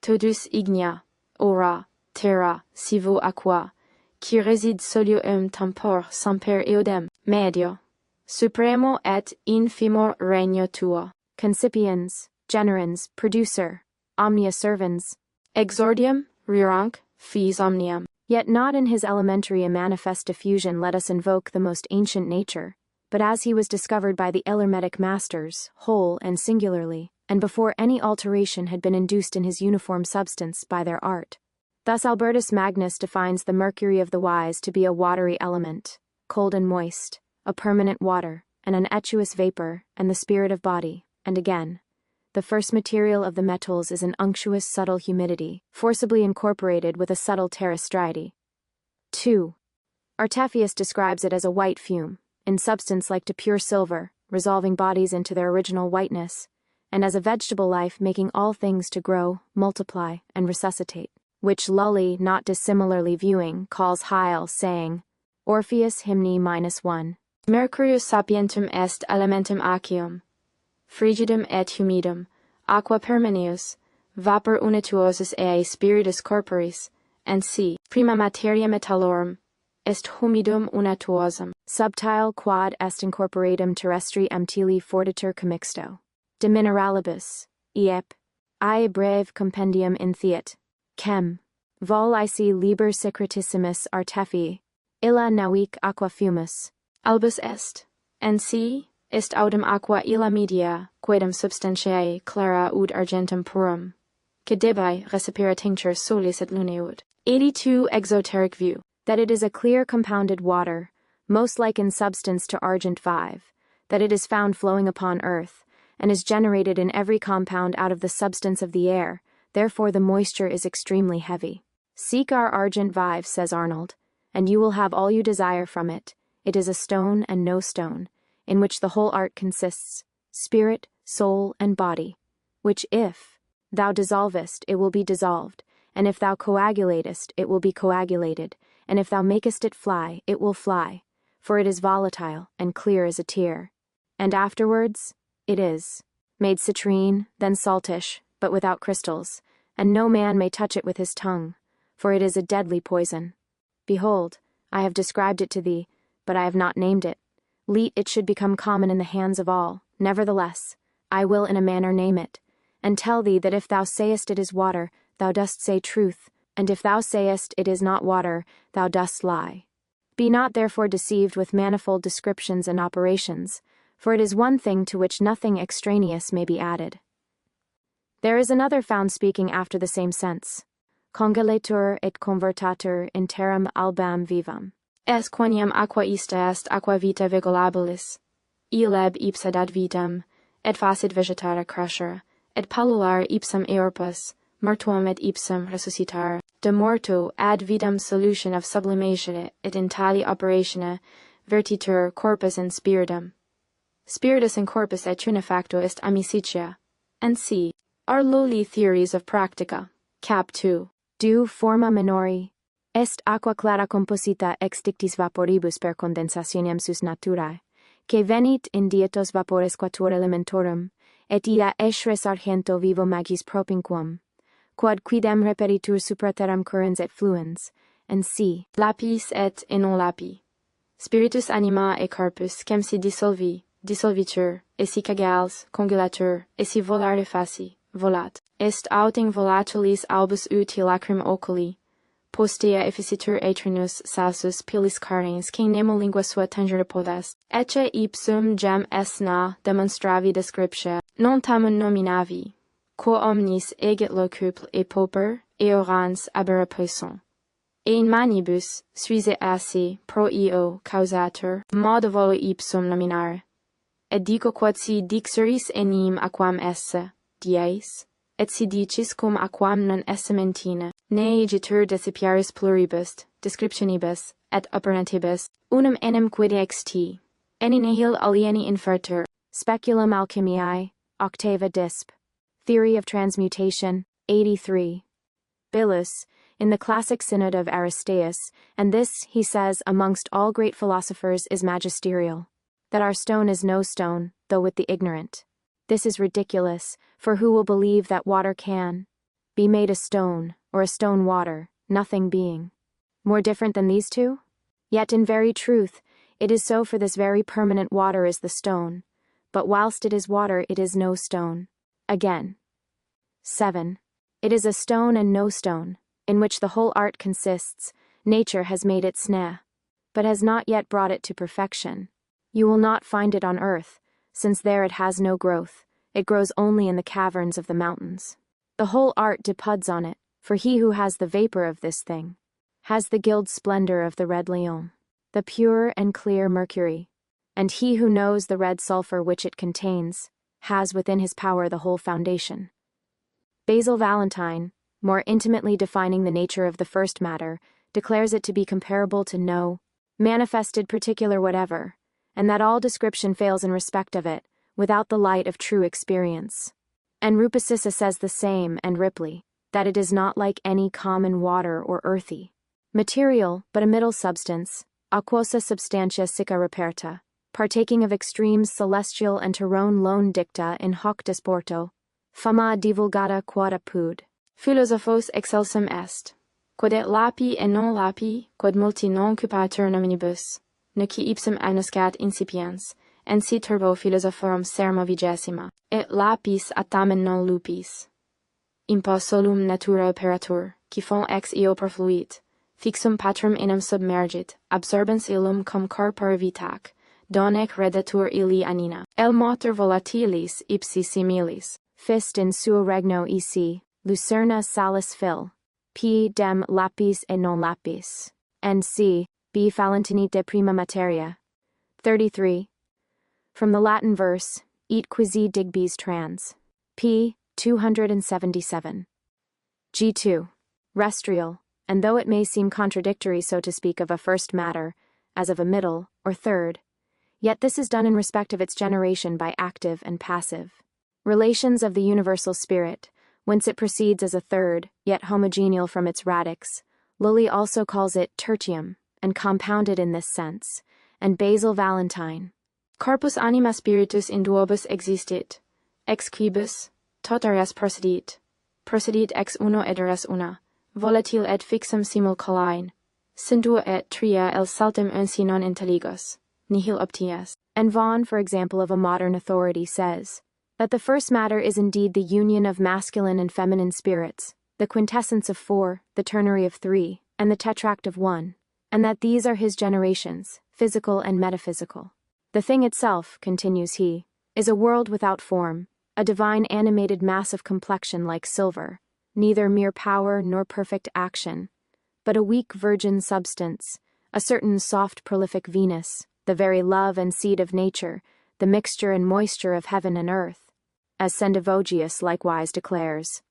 todus ignia, ora, terra, sivo aqua, qui reside solio tempor semper eodem, medio, supremo et infimor regno tuo, concipiens, generans, producer, omnia servans, exordium, reranc, fees omnium. Yet not in his elementary and manifest diffusion let us invoke the most ancient nature, but as he was discovered by the Hermetic masters, whole and singularly, and before any alteration had been induced in his uniform substance by their art. Thus Albertus Magnus defines the mercury of the wise to be a watery element, cold and moist, a permanent water, and an etuous vapor, and the spirit of body, and again, the first material of the metals is an unctuous subtle humidity, forcibly incorporated with a subtle terrestriety. 2. Artephius describes it as a white fume, in substance like to pure silver, resolving bodies into their original whiteness, and as a vegetable life making all things to grow, multiply, and resuscitate, which Lully, not dissimilarly viewing, calls Heil, saying, Orpheus hymni -1. Mercurius sapientum est elementum aqueum, frigidum et humidum, aqua permaneus, vapor unituosus ea spiritus corporis, and c. prima materia metallorum, est humidum unituosum, subtile quod est incorporatum terrestri emptili fortiter commixto. De mineralibus, iep, I breve compendium in theat, chem, vol ici liber secretissimus artefii, illa navic aqua fumus, albus est, and c. Est audum aqua illa media, quaedam substantiae clara ud argentum purum, cadebae recipere tincture solis et luneud. 82 Exoteric view, that it is a clear compounded water, most like in substance to argent vive, that it is found flowing upon earth, and is generated in every compound out of the substance of the air, therefore the moisture is extremely heavy. Seek our argent vive, says Arnold, and you will have all you desire from it. It is a stone and no stone, in which the whole art consists, spirit, soul, and body, which if thou dissolvest, it will be dissolved, and if thou coagulatest, it will be coagulated, and if thou makest it fly, it will fly, for it is volatile and clear as a tear. And afterwards, it is made citrine, then saltish, but without crystals, and no man may touch it with his tongue, for it is a deadly poison. Behold, I have described it to thee, but I have not named it. Leet it should become common in the hands of all. Nevertheless, I will in a manner name it, and tell thee that if thou sayest it is water, thou dost say truth, and if thou sayest it is not water, thou dost lie. Be not therefore deceived with manifold descriptions and operations, for it is one thing to which nothing extraneous may be added. There is another found speaking after the same sense. Congelatur et convertatur in terram albam vivam. Es quoniam aqua ista est aqua vita vigolabilis. Eleb ipsa dat vitam, et facit vegetara crusher, et pallular ipsum eorpus, mortuum et ipsum resuscitar, de morto ad vitam solution of sublimation et in tali operatione vertitur corpus in spiritum. Spiritus in corpus et tunefacto est amicitia. And c. Our lowly theories of practica. Cap 2. Du forma minori. Est aqua clara composita ex dictis vaporibus per condensationem sus naturae, que venit in dietos vapores quatur elementorum, et ida eschres argento vivo magis propinquam, quod quidem reperitur supra terram currens et fluens, and c. Lapis et non lapi. Spiritus anima et corpus, quem si dissolvitur, et si cagals, congelatur, et si volare faci, volat. Est auting volatilis albus uti lacrim oculi, postea efficitur atrinus salsus pilis carnes, que nemo lingua sua tangere podest, ecce ipsum gem esna demonstravi descriptia, non tamen nominavi, quo omnis egit locuple et pauper, eorans abera poisson. In manibus, suise assi, pro io, causatur, modo volo ipsum nominare. Et dico quod si dixeris enim aquam esse, dies, et si dicis cum aquam non esse mentine, ne igitur decipiaris pluribus, descriptionibus, et operantibus, unum enim quid ext, eni nihil alieni infertur, speculum alchemiae, octava disp. Theory of Transmutation, 83. Billus, in the classic synod of Aristaeus, and this, he says, amongst all great philosophers is magisterial, that our stone is no stone, though with the ignorant. This is ridiculous, for who will believe that water can be made a stone, or a stone water, nothing being more different than these two? Yet in very truth, it is so, for this very permanent water is the stone, but whilst it is water it is no stone. Again. 7. It is a stone and no stone, in which the whole art consists. Nature has made it sna, but has not yet brought it to perfection. You will not find it on earth, since there it has no growth, it grows only in the caverns of the mountains. The whole art depends on it, for he who has the vapor of this thing has the gild splendor of the red lion, the pure and clear mercury, and he who knows the red sulfur which it contains has within his power the whole foundation. Basil Valentine, more intimately defining the nature of the first matter, declares it to be comparable to no manifested particular whatever, and that all description fails in respect of it, without the light of true experience. And Rupacissa says the same, and Ripley, that it is not like any common water or earthy material, but a middle substance, aquosa substantia sicca reperta, partaking of extremes celestial and terrone lone dicta in hoc disporto, fama divulgata quod apud philosophos excelsum est, quod et lapi et non lapi, quod multi non cupatur nominibus, nuci ipsum agnoscat incipiens, and si turbo philosophorum sermo vigesima, et lapis atamen non lupis. Impa solum natura operatur, qui font ex eo perfluit, fixum patrum inum submergit, absorbens illum cum corpore vitac, donec redatur illi anina, el motor volatilis ipsi similis, fist in suo regno ec, lucerna salis fil, p dem lapis et non lapis, and c. B. Falentinite de prima materia. 33. From the Latin verse, et quisi digbis trans. p. 277. G2. Restrial, and though it may seem contradictory so to speak of a first matter, as of a middle, or third, yet this is done in respect of its generation by active and passive relations of the universal spirit, whence it proceeds as a third, yet homogeneal from its radix. Lully also calls it tertium, and compounded in this sense, and Basil Valentine. Corpus anima spiritus in duobus existit, ex quibus, tot res procedit ex uno et res una, volatil et fixum simul colain, sin duo et tria el saltem unsi non intelligos, nihil optias. And Vaughan, for example, of a modern authority, says that the first matter is indeed the union of masculine and feminine spirits, the quintessence of 4, the ternary of 3, and the tetract of 1, and that these are his generations, physical and metaphysical. The thing itself, continues he, is a world without form, a divine animated mass of complexion like silver, neither mere power nor perfect action, but a weak virgin substance, a certain soft prolific Venus, the very love and seed of nature, the mixture and moisture of heaven and earth, as Sendivogius likewise declares.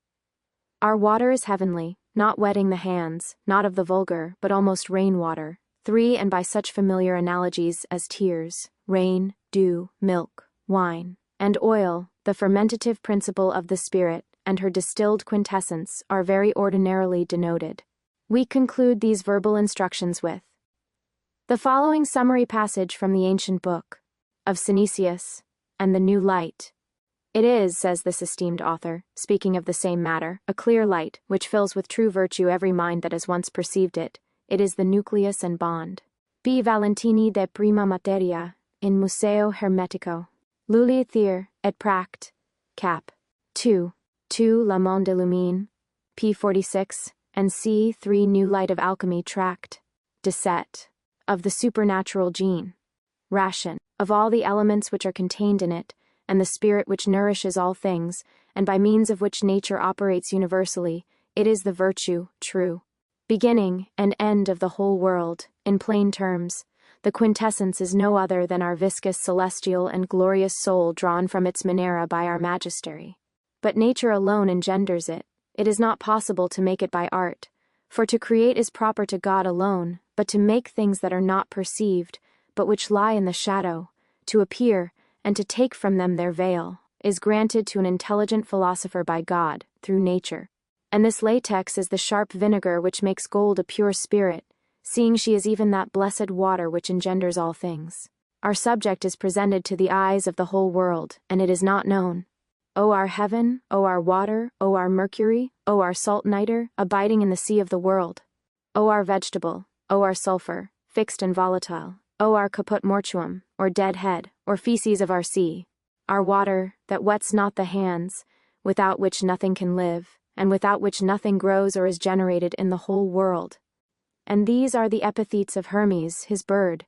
Our water is heavenly, not wetting the hands, not of the vulgar, but almost rainwater, 3 and by such familiar analogies as tears, rain, dew, milk, wine, and oil, the fermentative principle of the spirit, and her distilled quintessence are very ordinarily denoted. We conclude these verbal instructions with the following summary passage from the ancient book of Synesius and the New Light. It is, says this esteemed author, speaking of the same matter, a clear light, which fills with true virtue every mind that has once perceived it. It is the nucleus and bond. B. Valentini de prima materia, in Museo Hermetico. Luli Thier, et Pract. Cap. 2. La Monde Illumine. P. 46, and C. 3 New Light of Alchemy Tract. Deset. Of the supernatural gene. Ration. Of all the elements which are contained in it, and the spirit which nourishes all things, and by means of which nature operates universally, it is the virtue, true. Beginning and end of the whole world, in plain terms, the quintessence is no other than our viscous celestial and glorious soul drawn from its Minera by our magistery. But nature alone engenders it. It is not possible to make it by art, for to create is proper to God alone, but to make things that are not perceived, but which lie in the shadow, to appear, and to take from them their veil, is granted to an intelligent philosopher by God, through nature. And this latex is the sharp vinegar which makes gold a pure spirit, seeing she is even that blessed water which engenders all things. Our subject is presented to the eyes of the whole world, and it is not known. O our heaven, O our water, O our mercury, O our salt niter, abiding in the sea of the world. O our vegetable, O our sulfur, fixed and volatile, O our caput mortuum, or dead head, or feces of our sea. Our water, that wets not the hands, without which nothing can live, and without which nothing grows or is generated in the whole world. And these are the epithets of Hermes, his bird,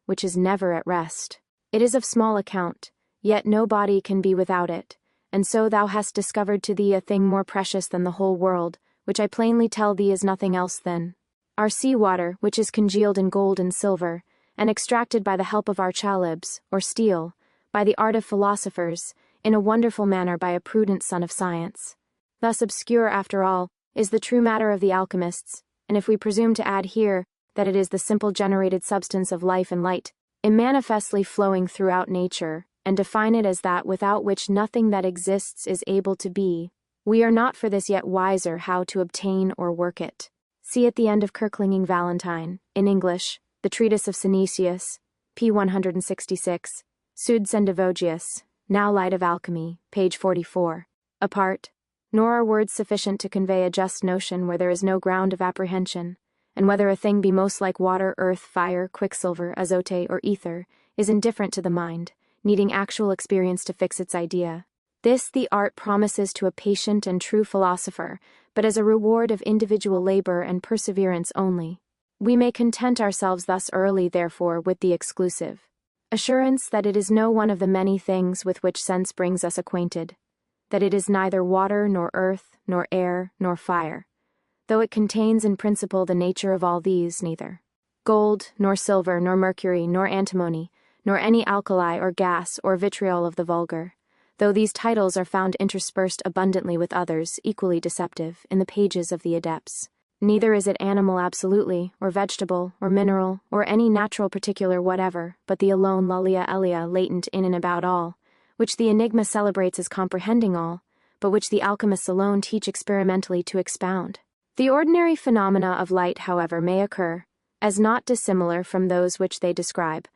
which is never at rest. It is of small account, yet no body can be without it, and so thou hast discovered to thee a thing more precious than the whole world, which I plainly tell thee is nothing else than our sea water, which is congealed in gold and silver, and extracted by the help of our chalybs, or steel, by the art of philosophers, in a wonderful manner by a prudent son of science. Thus obscure, after all, is the true matter of the alchemists, and if we presume to add here that it is the simple generated substance of life and light, immanifestly flowing throughout nature, and define it as that without which nothing that exists is able to be, we are not for this yet wiser how to obtain or work it. See at the end of Kirklinging Valentine, in English, the Treatise of Synesius, p. 166, Sud Sendivogius, Now Light of Alchemy, page 44. Apart, nor are words sufficient to convey a just notion where there is no ground of apprehension, and whether a thing be most like water, earth, fire, quicksilver, azote, or ether, is indifferent to the mind, needing actual experience to fix its idea. This the art promises to a patient and true philosopher, but as a reward of individual labor and perseverance only. We may content ourselves thus early, therefore, with the exclusive assurance that it is no one of the many things with which sense brings us acquainted, that it is neither water, nor earth, nor air, nor fire, though it contains in principle the nature of all these, neither gold, nor silver, nor mercury, nor antimony, nor any alkali or gas or vitriol of the vulgar, though these titles are found interspersed abundantly with others equally deceptive in the pages of the adepts. Neither is it animal absolutely, or vegetable, or mineral, or any natural particular whatever, but the alone lalia elia latent in and about all, which the enigma celebrates as comprehending all, but which the alchemists alone teach experimentally to expound. The ordinary phenomena of light, however, may occur, as not dissimilar from those which they describe,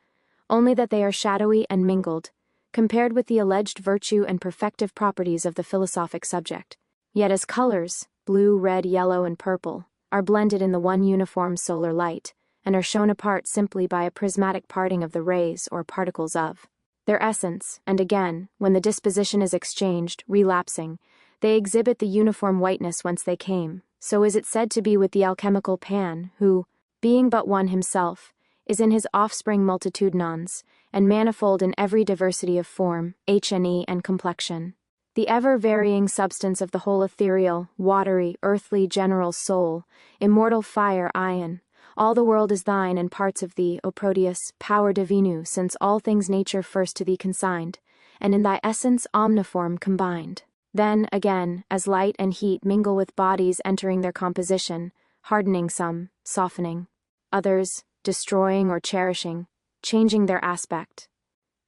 only that they are shadowy and mingled, compared with the alleged virtue and perfective properties of the philosophic subject. Yet as colors, blue, red, yellow, and purple, are blended in the one uniform solar light, and are shown apart simply by a prismatic parting of the rays or particles of their essence, and again, when the disposition is exchanged, relapsing, they exhibit the uniform whiteness whence they came. So is it said to be with the alchemical Pan, who, being but one himself, is in his offspring multitudinons, and manifold in every diversity of form, HNE and complexion. The ever-varying substance of the whole ethereal, watery, earthly general soul, immortal fire ion, all the world is thine and parts of thee, O Proteus, power divinu, since all things nature first to thee consigned, and in thy essence omniform combined. Then, again, as light and heat mingle with bodies entering their composition, hardening some, softening others, destroying or cherishing, changing their aspect,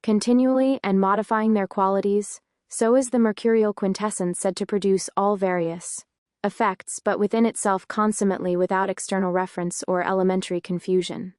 continually and modifying their qualities, so is the mercurial quintessence said to produce all various effects, but within itself consummately without external reference or elementary confusion.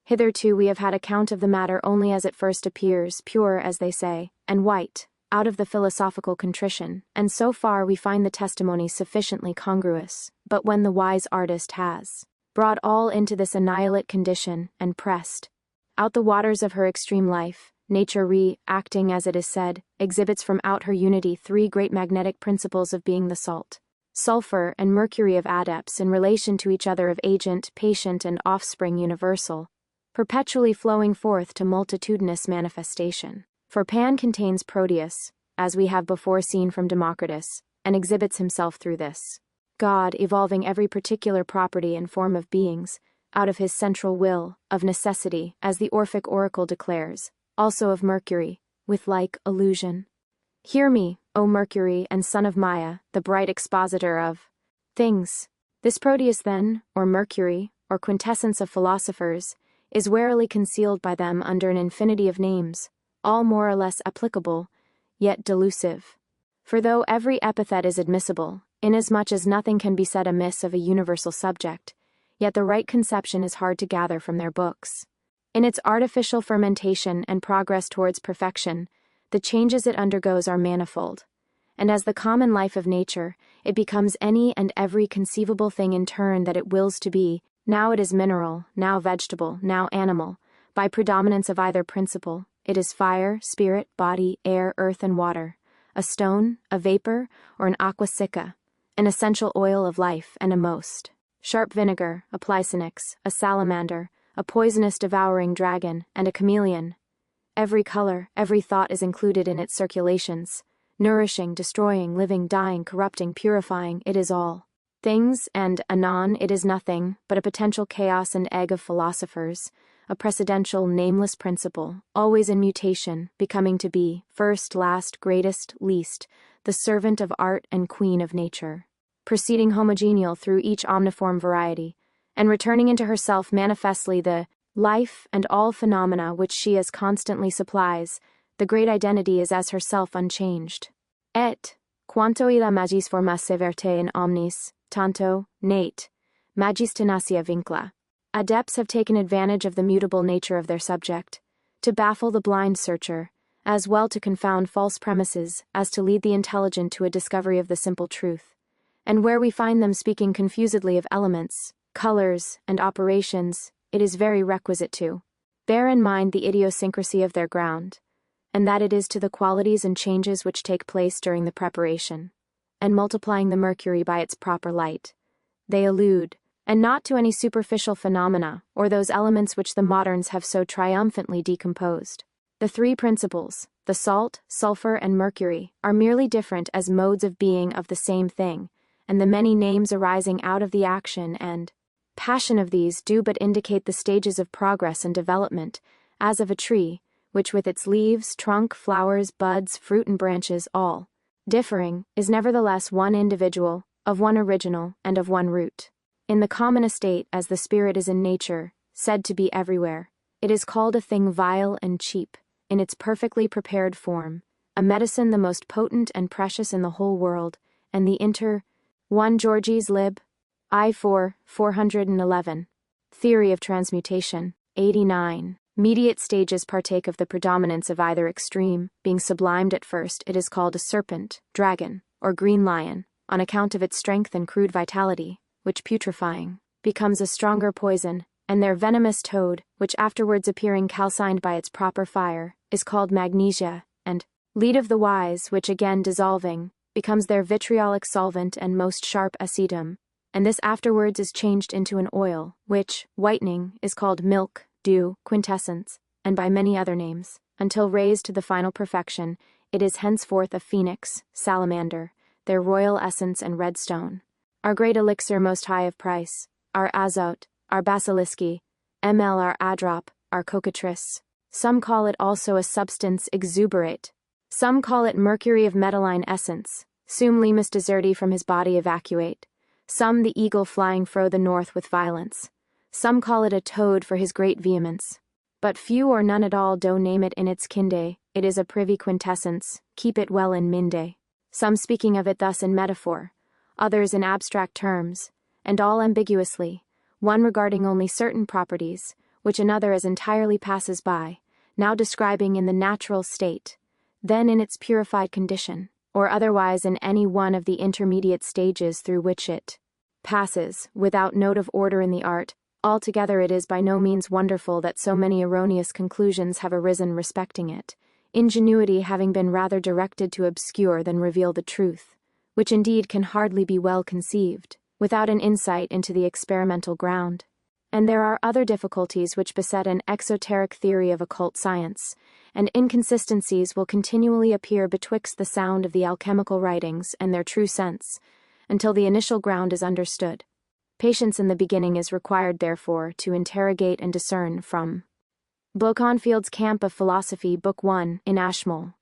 Hitherto we have had account of the matter only as it first appears, pure, as they say, and white, out of the philosophical contrition, and so far we find the testimony sufficiently congruous, but when the wise artist has brought all into this annihilate condition, and pressed out the waters of her extreme life, nature acting as it is said, exhibits from out her unity three great magnetic principles of being, the salt, sulfur, and mercury of adepts in relation to each other of agent, patient, and offspring universal, perpetually flowing forth to multitudinous manifestation. For Pan contains Proteus, as we have before seen from Democritus, and exhibits himself through this God, evolving every particular property and form of beings, out of his central will, of necessity, as the Orphic oracle declares, also of Mercury, with like allusion. Hear me, O Mercury and son of Maya, the bright expositor of things. This Proteus then, or Mercury, or quintessence of philosophers, is warily concealed by them under an infinity of names, all more or less applicable, yet delusive. For though every epithet is admissible, inasmuch as nothing can be said amiss of a universal subject, yet the right conception is hard to gather from their books. In its artificial fermentation and progress towards perfection, the changes it undergoes are manifold, and as the common life of nature, it becomes any and every conceivable thing in turn that it wills to be. Now it is mineral, now vegetable, now animal. By predominance of either principle, it is fire, spirit, body, air, earth, and water, a stone, a vapor, or an aqua sicca, an essential oil of life, and a most sharp vinegar, a Plycinix, a salamander, a poisonous devouring dragon, and a chameleon. Every color, every thought is included in its circulations, nourishing, destroying, living, dying, corrupting, purifying, it is all things, and, anon, it is nothing, but a potential chaos and egg of philosophers, a precedential, nameless principle, always in mutation, becoming to be, first, last, greatest, least, the servant of art and queen of nature, proceeding homogeneal through each omniform variety, and returning into herself manifestly the life and all phenomena which she as constantly supplies. The great identity is as herself unchanged. Et quanto illa magis forma severte in omnis, tanto, nate, magis tenacia vincula. Adepts have taken advantage of the mutable nature of their subject, to baffle the blind searcher, as well to confound false premises as to lead the intelligent to a discovery of the simple truth. And where we find them speaking confusedly of elements, colors, and operations, it is very requisite to bear in mind the idiosyncrasy of their ground, and that it is to the qualities and changes which take place during the preparation, and multiplying the mercury by its proper light, they allude, and not to any superficial phenomena, or those elements which the moderns have so triumphantly decomposed. The three principles, the salt, sulfur, and mercury, are merely different as modes of being of the same thing, and the many names arising out of the action and passion of these do but indicate the stages of progress and development, as of a tree, which with its leaves, trunk, flowers, buds, fruit, and branches, all differing, is nevertheless one individual, of one original, and of one root. In the common estate, as the spirit is in nature, said to be everywhere, it is called a thing vile and cheap, in its perfectly prepared form, a medicine the most potent and precious in the whole world, and the 1 Georges Lib. I 411. Theory of Transmutation, 89. Mediate stages partake of the predominance of either extreme, being sublimed at first, it is called a serpent, dragon, or green lion, on account of its strength and crude vitality, which putrefying, becomes a stronger poison, and their venomous toad, which afterwards appearing calcined by its proper fire, is called magnesia, and lead of the wise, which again dissolving, becomes their vitriolic solvent and most sharp acetum, and this afterwards is changed into an oil, which, whitening, is called milk, dew, quintessence, and by many other names. Until raised to the final perfection, it is henceforth a phoenix, salamander, their royal essence and red stone. Our great elixir most high of price, our azote, our basiliski, ml our adrop, our cockatrice. Some call it also a substance exuberate. Some call it mercury of metalline essence, sum limus deserti from his body evacuate. Some the eagle flying fro the north with violence. Some call it a toad for his great vehemence. But few or none at all do name it in its kinde, it is a privy quintessence, keep it well in minde. Some speaking of it thus in metaphor, others in abstract terms, and all ambiguously, one regarding only certain properties, which another as entirely passes by, now describing in the natural state, then in its purified condition, or otherwise in any one of the intermediate stages through which it passes, without note of order in the art. Altogether it is by no means wonderful that so many erroneous conclusions have arisen respecting it, ingenuity having been rather directed to obscure than reveal the truth, which indeed can hardly be well conceived, without an insight into the experimental ground. And there are other difficulties which beset an exoteric theory of occult science, and inconsistencies will continually appear betwixt the sound of the alchemical writings and their true sense, until the initial ground is understood. Patience in the beginning is required, therefore, to interrogate and discern from Bloconfield's Camp of Philosophy, Book 1, in Ashmole.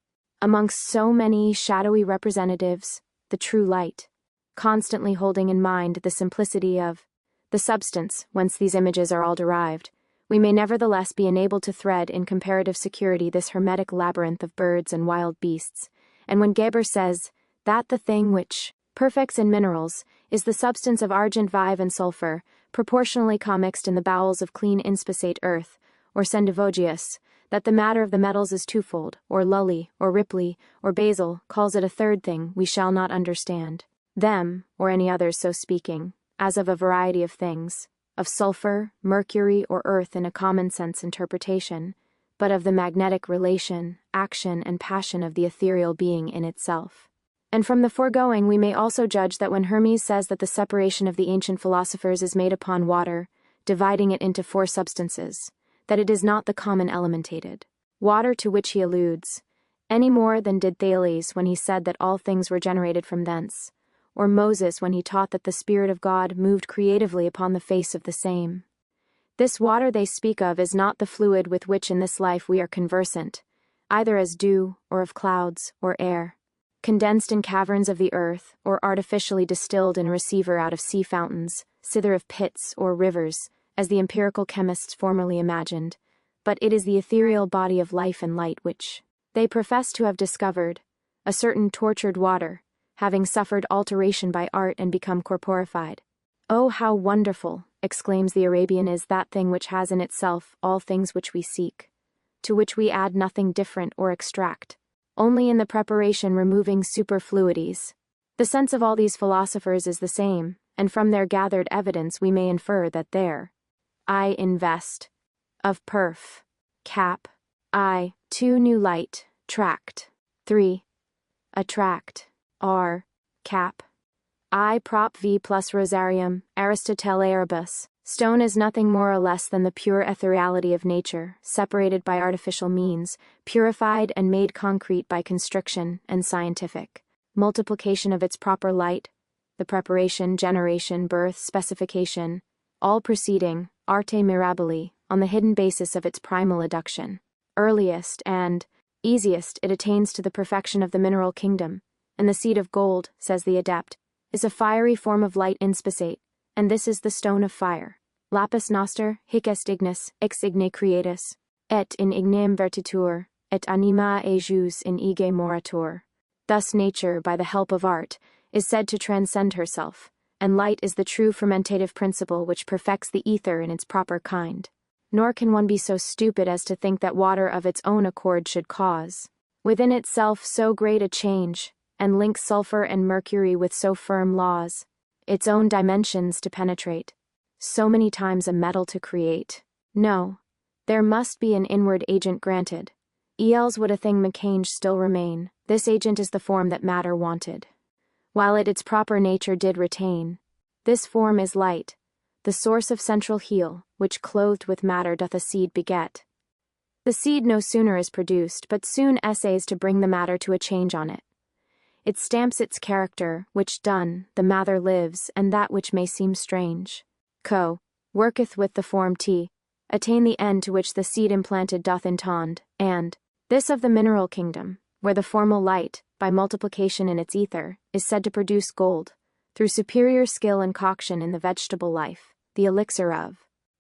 Amongst so many shadowy representatives, the true light, constantly holding in mind the simplicity of the substance whence these images are all derived, we may nevertheless be enabled to thread in comparative security this hermetic labyrinth of birds and wild beasts, and when Geber says that the thing which perfects in minerals is the substance of argent, vive, and sulfur, proportionally commixed in the bowels of clean inspisate earth, or sendivogius, that the matter of the metals is twofold, or lully, or ripley, or basal, calls it a third thing we shall not understand, them, or any others so speaking, as of a variety of things, of sulfur, mercury, or earth in a common sense interpretation, but of the magnetic relation, action, and passion of the ethereal being in itself. And from the foregoing we may also judge that when Hermes says that the separation of the ancient philosophers is made upon water, dividing it into four substances, that it is not the common elementated water to which he alludes, any more than did Thales when he said that all things were generated from thence, or Moses when he taught that the Spirit of God moved creatively upon the face of the same. This water they speak of is not the fluid with which in this life we are conversant, either as dew, or of clouds, or air, condensed in caverns of the earth, or artificially distilled in a receiver out of sea fountains, sither of pits, or rivers, as the empirical chemists formerly imagined, but it is the ethereal body of life and light which they profess to have discovered, a certain tortured water, having suffered alteration by art and become corporified. Oh, how wonderful, exclaims the Arabian, is that thing which has in itself all things which we seek, to which we add nothing different or extract, only in the preparation removing superfluities. The sense of all these philosophers is the same, and from their gathered evidence we may infer that their I invest of perf, cap, I, 2 new light, tract, 3, attract, R, cap, I prop V plus rosarium, Aristotle Erebus. Stone is nothing more or less than the pure ethereality of nature, separated by artificial means, purified and made concrete by constriction and scientific multiplication of its proper light, the preparation, generation, birth, specification, all proceeding, arte mirabili, on the hidden basis of its primal adduction. Earliest and easiest it attains to the perfection of the mineral kingdom, and the seed of gold, says the adept, is a fiery form of light inspisate, and this is the stone of fire. Lapis noster, hic est ignis, ex igne creatus, et in ignem vertitur, et anima ejus in ige moratur. Thus nature, by the help of art, is said to transcend herself, and light is the true fermentative principle which perfects the ether in its proper kind. Nor can one be so stupid as to think that water of its own accord should cause, within itself, so great a change, and link sulfur and mercury with so firm laws, its own dimensions to penetrate, so many times a metal to create. No, there must be an inward agent granted. Else would a thing McCange still remain. This agent is the form that matter wanted, while it its proper nature did retain. This form is light, the source of central heal, which clothed with matter doth a seed beget. The seed no sooner is produced, but soon essays to bring the matter to a change on it. It stamps its character, which done, the matter lives, and that which may seem strange, worketh with the form T, attain the end to which the seed implanted doth intend, and this of the mineral kingdom, where the formal light, by multiplication in its ether, is said to produce gold, through superior skill and coction in the vegetable life, the elixir of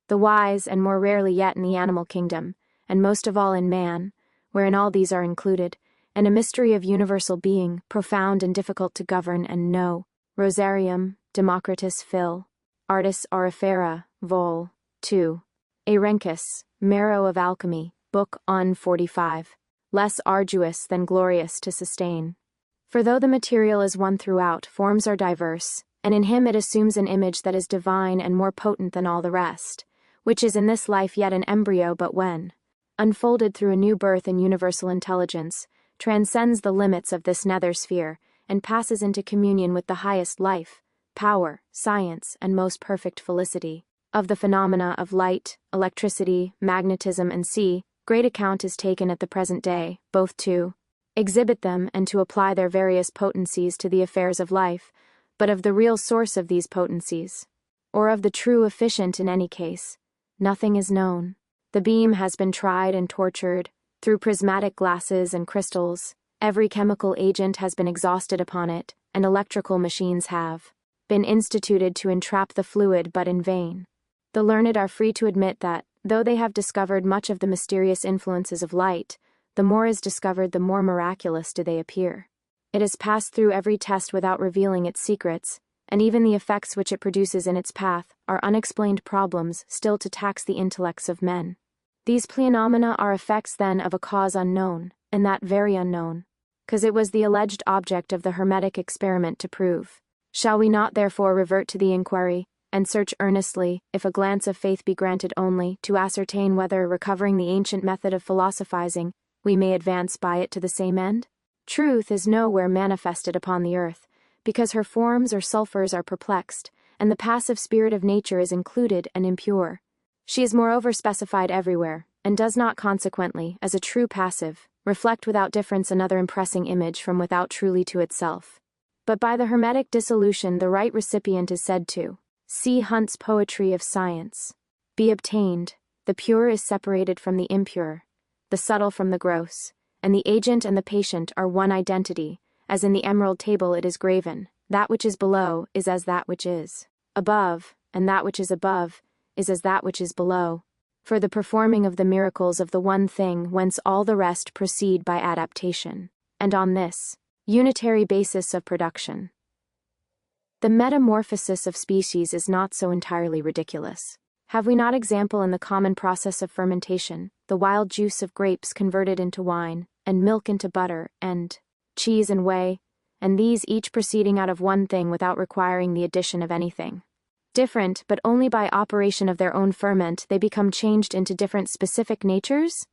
the wise, and more rarely yet in the animal kingdom, and most of all in man, wherein all these are included, and a mystery of universal being, profound and difficult to govern and know. Rosarium, Democritus Phil, Artis Aurifera, Vol. 2. Arencus, Marrow of Alchemy, Book on 45. Less arduous than glorious to sustain. For though the material is one throughout, forms are diverse, and in him it assumes an image that is divine and more potent than all the rest, which is in this life yet an embryo, but when unfolded through a new birth in universal intelligence, transcends the limits of this nether sphere, and passes into communion with the highest life, power, science, and most perfect felicity. Of the phenomena of light, electricity, magnetism, and sea, great account is taken at the present day, both to exhibit them and to apply their various potencies to the affairs of life, but of the real source of these potencies, or of the true efficient in any case, nothing is known. The beam has been tried and tortured, through prismatic glasses and crystals, every chemical agent has been exhausted upon it, and electrical machines have been instituted to entrap the fluid, but in vain. The learned are free to admit that, though they have discovered much of the mysterious influences of light, the more is discovered the more miraculous do they appear. It has passed through every test without revealing its secrets, and even the effects which it produces in its path are unexplained problems still to tax the intellects of men. These phenomena are effects then of a cause unknown, and that very unknown, because it was the alleged object of the Hermetic experiment to prove. Shall we not therefore revert to the inquiry, and search earnestly, if a glance of faith be granted only, to ascertain whether, recovering the ancient method of philosophizing, we may advance by it to the same end? Truth is nowhere manifested upon the earth, because her forms or sulphurs are perplexed, and the passive spirit of nature is included and impure. She is moreover specified everywhere, and does not consequently, as a true passive, reflect without difference another impressing image from without truly to itself. But by the Hermetic dissolution the right recipient is said to see Hunt's poetry of science be obtained, the pure is separated from the impure, the subtle from the gross, and the agent and the patient are one identity, as in the emerald table it is graven, that which is below is as that which is above, and that which is above is as that which is below, for the performing of the miracles of the one thing whence all the rest proceed by adaptation, and on this unitary basis of production. The metamorphosis of species is not so entirely ridiculous. Have we not example in the common process of fermentation, the wild juice of grapes converted into wine, and milk into butter, and cheese and whey, and these each proceeding out of one thing without requiring the addition of anything different, but only by operation of their own ferment they become changed into different specific natures?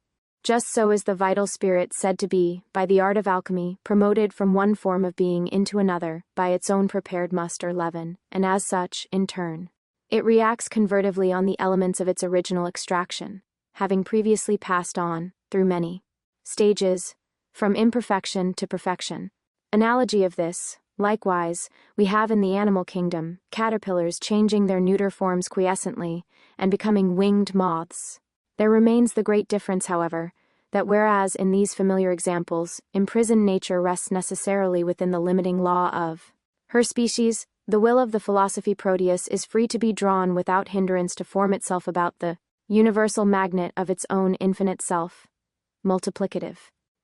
Just so is the vital spirit said to be, by the art of alchemy, promoted from one form of being into another, by its own prepared must or leaven, and as such, in turn, it reacts convertively on the elements of its original extraction, having previously passed on, through many stages, from imperfection to perfection. Analogy of this, likewise, we have in the animal kingdom, caterpillars changing their neuter forms quiescently, and becoming winged moths. There remains the great difference, however, that whereas in these familiar examples, imprisoned nature rests necessarily within the limiting law of her species, the will of the philosophy Proteus is free to be drawn without hindrance to form itself about the universal magnet of its own infinite self, multiplicative.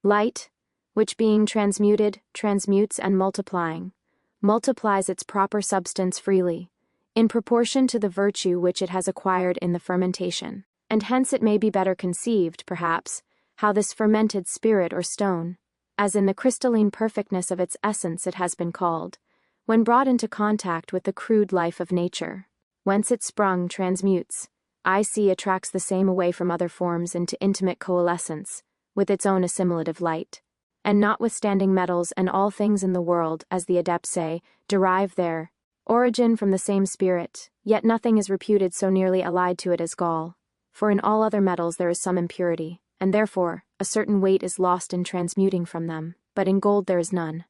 Light, which being transmuted, transmutes and multiplying, multiplies its proper substance freely, in proportion to the virtue which it has acquired in the fermentation. And hence it may be better conceived, perhaps, how this fermented spirit or stone, as in the crystalline perfectness of its essence it has been called, when brought into contact with the crude life of nature, whence it sprung, transmutes, attracts the same away from other forms into intimate coalescence, with its own assimilative light. And notwithstanding metals and all things in the world, as the adepts say, derive their Origin from the same spirit, yet nothing is reputed so nearly allied to it as gall. For in all other metals there is some impurity, and therefore a certain weight is lost in transmuting from them, but in gold there is none.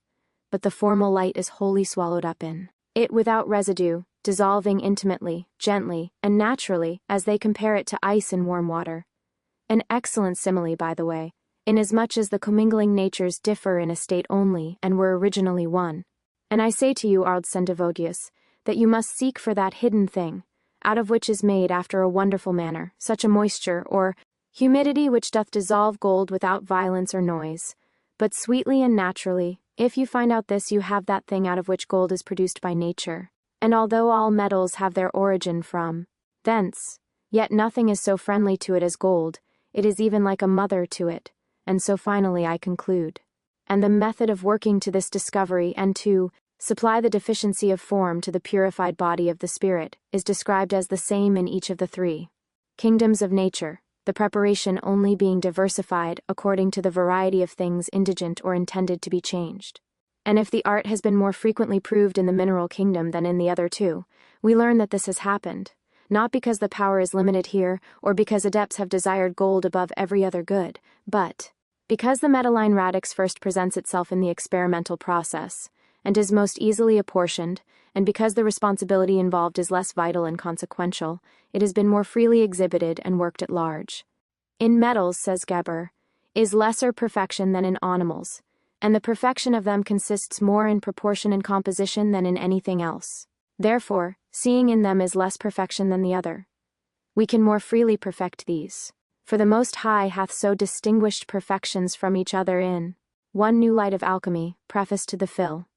But the formal light is wholly swallowed up in it without residue, dissolving intimately, gently, and naturally, as they compare it to ice in warm water. An excellent simile, by the way, inasmuch as the commingling natures differ in a state only, and were originally one. And I say to you, Ard Sendivogius, that you must seek for that hidden thing, out of which is made after a wonderful manner such a moisture or humidity which doth dissolve gold without violence or noise, but sweetly and naturally. If you find out this, you have that thing out of which gold is produced by nature. And although all metals have their origin from thence, yet nothing is so friendly to it as gold. It is even like a mother to it, and so finally I conclude. And the method of working to this discovery and to supply the deficiency of form to the purified body of the spirit is described as the same in each of the three kingdoms of nature, the preparation only being diversified according to the variety of things indigent or intended to be changed. And if the art has been more frequently proved in the mineral kingdom than in the other two, we learn that this has happened, not because the power is limited here, or because adepts have desired gold above every other good, but because the metalline radix first presents itself in the experimental process, and is most easily apportioned, and because the responsibility involved is less vital and consequential, it has been more freely exhibited and worked at large. In metals, says Geber, is lesser perfection than in animals, and the perfection of them consists more in proportion and composition than in anything else. Therefore, seeing in them is less perfection than the other, we can more freely perfect these. For the Most High hath so distinguished perfections from each other in One New Light of Alchemy, Preface to the Phil.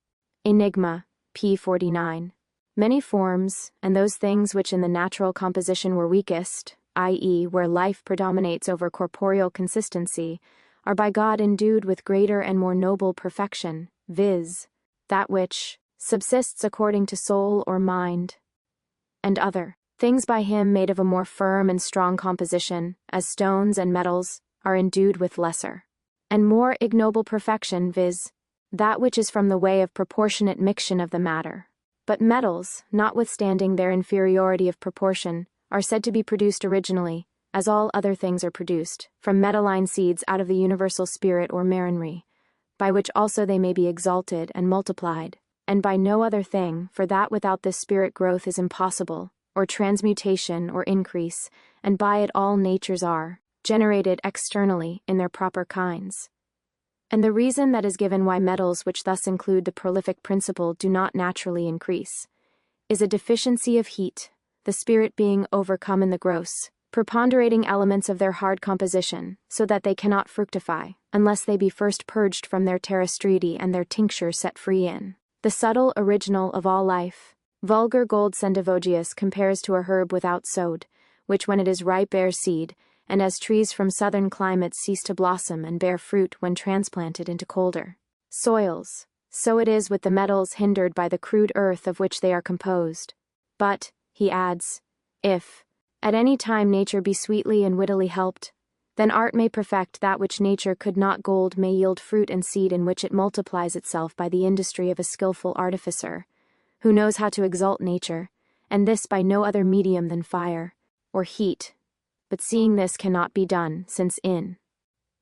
Enigma, p. 49. Many forms, and those things which in the natural composition were weakest, i.e., where life predominates over corporeal consistency, are by God endued with greater and more noble perfection, viz., that which subsists according to soul or mind, and other things by him made of a more firm and strong composition, as stones and metals, are endued with lesser and more ignoble perfection, viz., that which is from the way of proportionate mixtion of the matter. But metals, notwithstanding their inferiority of proportion, are said to be produced originally, as all other things are produced, from metalline seeds out of the universal spirit or marinry, by which also they may be exalted and multiplied, and by no other thing, for that without this spirit growth is impossible, or transmutation or increase, and by it all natures are generated externally in their proper kinds. And the reason that is given why metals which thus include the prolific principle do not naturally increase is a deficiency of heat, the spirit being overcome in the gross, preponderating elements of their hard composition, so that they cannot fructify, unless they be first purged from their terrestrity and their tincture set free in the subtle original of all life. Vulgar gold Sendivogius compares to a herb without sod, which when it is ripe bears seed, and as trees from southern climates cease to blossom and bear fruit when transplanted into colder soils, so it is with the metals hindered by the crude earth of which they are composed. But, he adds, if at any time nature be sweetly and wittily helped, then art may perfect that which nature could not. Gold may yield fruit and seed in which it multiplies itself by the industry of a skillful artificer, who knows how to exalt nature, and this by no other medium than fire, or heat. But seeing this cannot be done, since in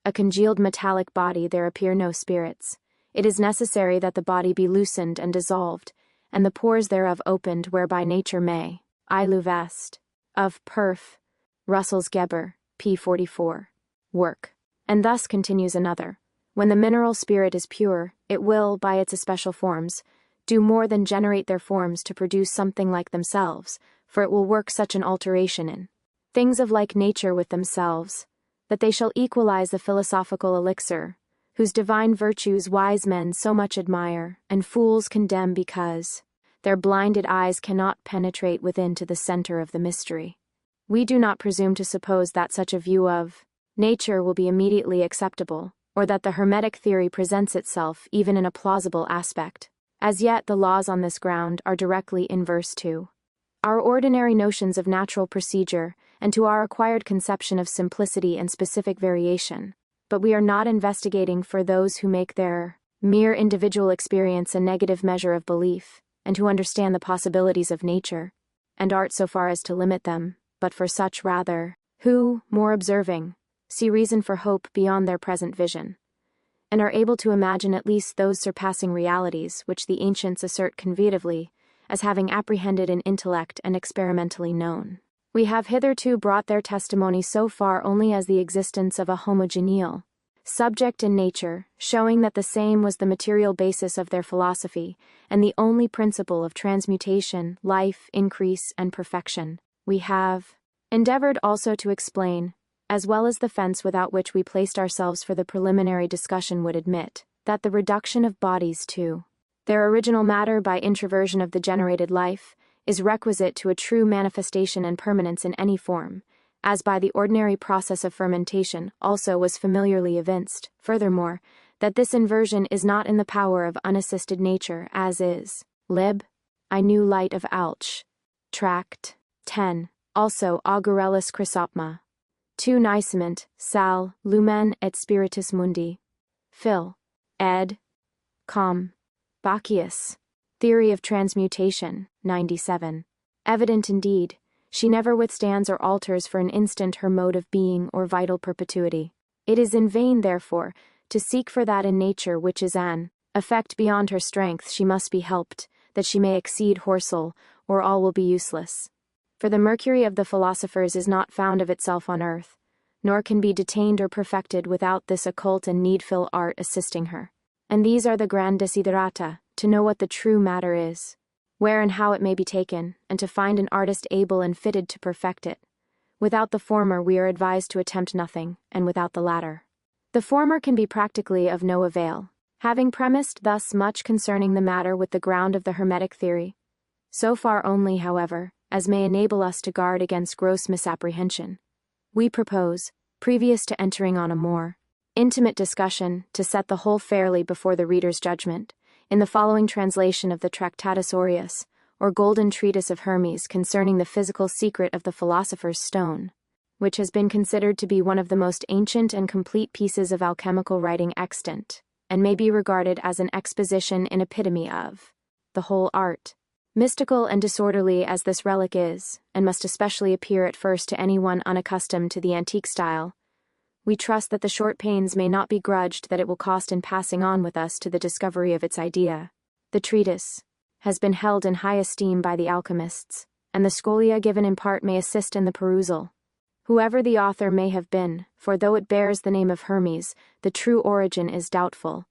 a congealed metallic body there appear no spirits, it is necessary that the body be loosened and dissolved, and the pores thereof opened, whereby nature may, Iluvest, of Perf. Russell's Geber, p. 44, work. And thus continues another, when the mineral spirit is pure, it will, by its especial forms, do more than generate their forms to produce something like themselves, for it will work such an alteration in things of like nature with themselves, that they shall equalize the philosophical elixir, whose divine virtues wise men so much admire, and fools condemn because their blinded eyes cannot penetrate within to the center of the mystery. We do not presume to suppose that such a view of nature will be immediately acceptable, or that the Hermetic theory presents itself even in a plausible aspect. As yet the laws on this ground are directly inverse to our ordinary notions of natural procedure, and to our acquired conception of simplicity and specific variation, but we are not investigating for those who make their mere individual experience a negative measure of belief, and who understand the possibilities of nature, and art so far as to limit them, but for such rather, who, more observing, see reason for hope beyond their present vision, and are able to imagine at least those surpassing realities which the ancients assert conviatively as having apprehended in intellect and experimentally known. We have hitherto brought their testimony so far only as the existence of a homogeneal subject in nature, showing that the same was the material basis of their philosophy, and the only principle of transmutation, life, increase, and perfection. We have endeavored also to explain, as well as the fence without which we placed ourselves for the preliminary discussion would admit, that the reduction of bodies to their original matter by introversion of the generated life is requisite to a true manifestation and permanence in any form, as by the ordinary process of fermentation also was familiarly evinced. Furthermore, that this inversion is not in the power of unassisted nature, as is Lib. I New Light of Alch. Tract 10. Also Augurellus Chrysopma. 2 Nicement, Sal, Lumen et Spiritus Mundi. Phil. Ed. Com. Bacchius. Theory of Transmutation, 97. Evident indeed, she never withstands or alters for an instant her mode of being or vital perpetuity. It is in vain, therefore, to seek for that in nature which is an effect beyond her strength. She must be helped, that she may exceed Horsel, or all will be useless. For the mercury of the philosophers is not found of itself on earth, nor can be detained or perfected without this occult and needful art assisting her. And these are the grand desiderata, to know what the true matter is, where and how it may be taken, and to find an artist able and fitted to perfect it. Without the former we are advised to attempt nothing, and without the latter the former can be practically of no avail. Having premised thus much concerning the matter with the ground of the Hermetic theory, so far only, however, as may enable us to guard against gross misapprehension, we propose, previous to entering on a more intimate discussion, to set the whole fairly before the reader's judgment, in the following translation of the Tractatus Aureus, or Golden Treatise of Hermes concerning the physical secret of the philosopher's stone, which has been considered to be one of the most ancient and complete pieces of alchemical writing extant, and may be regarded as an exposition in epitome of the whole art. Mystical and disorderly as this relic is, and must especially appear at first to anyone unaccustomed to the antique style, we trust that the short pains may not be grudged that it will cost in passing on with us to the discovery of its idea. The treatise has been held in high esteem by the alchemists, and the scholia given in part may assist in the perusal. Whoever the author may have been, for though it bears the name of Hermes, the true origin is doubtful.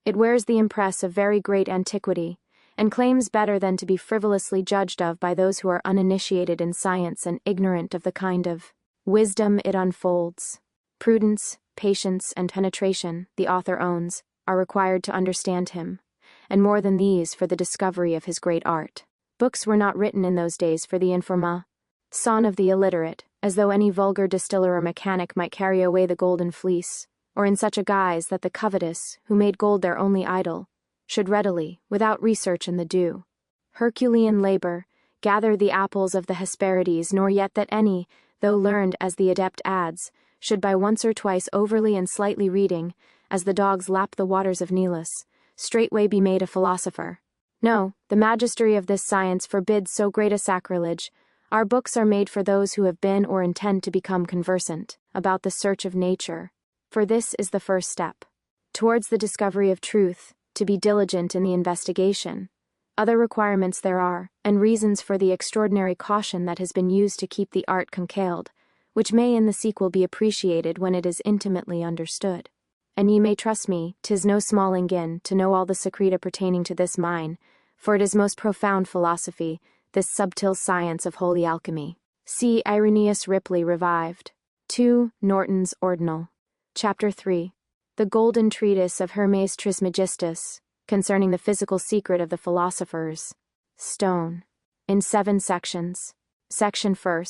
It wears the impress of very great antiquity, and claims better than to be frivolously judged of by those who are uninitiated in science and ignorant of the kind of wisdom it unfolds. Prudence, patience, and penetration, the author owns, are required to understand him, and more than these for the discovery of his great art. Books were not written in those days for the informa son of the illiterate, as though any vulgar distiller or mechanic might carry away the golden fleece, or in such a guise that the covetous, who made gold their only idol, should readily, without research in the due Herculean labor, gather the apples of the Hesperides, nor yet that any, though learned as the adept adds, should by once or twice overly and slightly reading, as the dogs lap the waters of Nilus, straightway be made a philosopher. No, the magistery of this science forbids so great a sacrilege. Our books are made for those who have been or intend to become conversant about the search of nature, for this is the first step towards the discovery of truth, to be diligent in the investigation. Other requirements there are, and reasons for the extraordinary caution that has been used to keep the art concealed, which may in the sequel be appreciated when it is intimately understood. And ye may trust me, 'tis no small ingin to know all the secreta pertaining to this mine, for it is most profound philosophy, this subtil science of holy alchemy. See Irenaeus Ripley revived. 2 Norton's Ordinal. Chapter 3. The Golden Treatise of Hermes Trismigistus, concerning the physical secret of the philosopher's stone, in 7 sections. Section 1.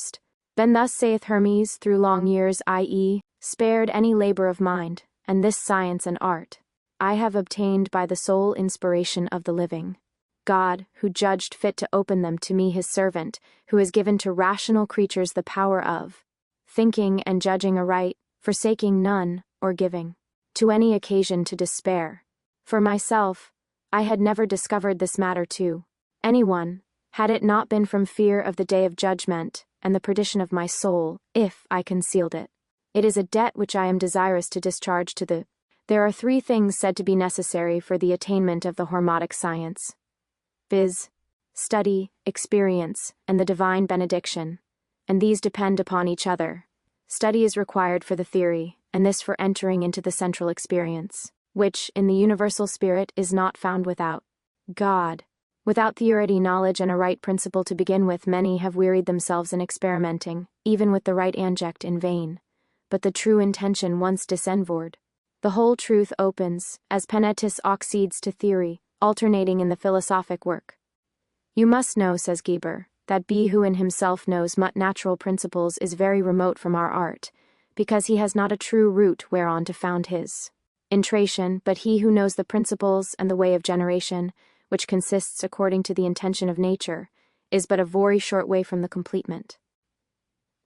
Then thus saith Hermes, through long years, i.e., spared any labor of mind, and this science and art, I have obtained by the sole inspiration of the living God, who judged fit to open them to me his servant, who has given to rational creatures the power of thinking and judging aright, forsaking none, or giving to any occasion to despair. For myself, I had never discovered this matter too anyone, had it not been from fear of the day of judgment and the perdition of my soul, if I concealed it. It is a debt which I am desirous to discharge to the... There are 3 things said to be necessary for the attainment of the Hermetic science, viz., study, experience, and the divine benediction, and these depend upon each other. Study is required for the theory, and this for entering into the central experience, which, in the universal spirit, is not found without God. Without theory, knowledge, and a right principle to begin with, many have wearied themselves in experimenting, even with the right object, in vain. But the true intention once discovered, the whole truth opens, as Penetus accedes to theory, alternating in the philosophic work. You must know, says Geber, that he who in himself knows but natural principles is very remote from our art, because he has not a true root whereon to found his intration, but he who knows the principles and the way of generation, which consists according to the intention of nature, is but a very short way from the completement.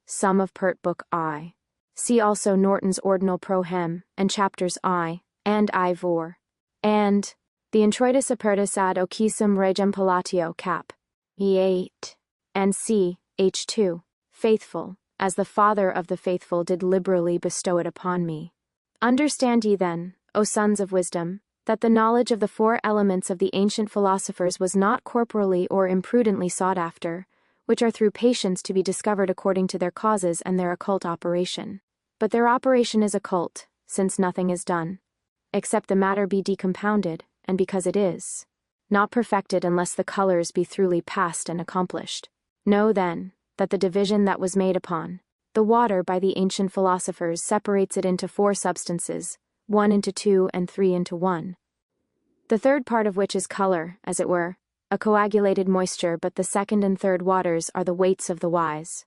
Sum of Pert Book I. See also Norton's Ordinal Pro Hem, and chapters I and I-4, and the Introitus Apertus ad Occisum Regem Palatio cap. E8, and c. H2, faithful, as the Father of the faithful did liberally bestow it upon me. Understand ye then, O sons of wisdom, that the knowledge of the 4 elements of the ancient philosophers was not corporally or imprudently sought after, which are through patience to be discovered according to their causes and their occult operation. But their operation is occult, since nothing is done, except the matter be decompounded, and because it is not perfected unless the colors be throughly passed and accomplished. Know then, that the division that was made upon the water by the ancient philosophers separates it into 4 substances, 1 into 2 and 3 into 1. The third part of which is color, as it were, a coagulated moisture, but the second and third waters are the weights of the wise.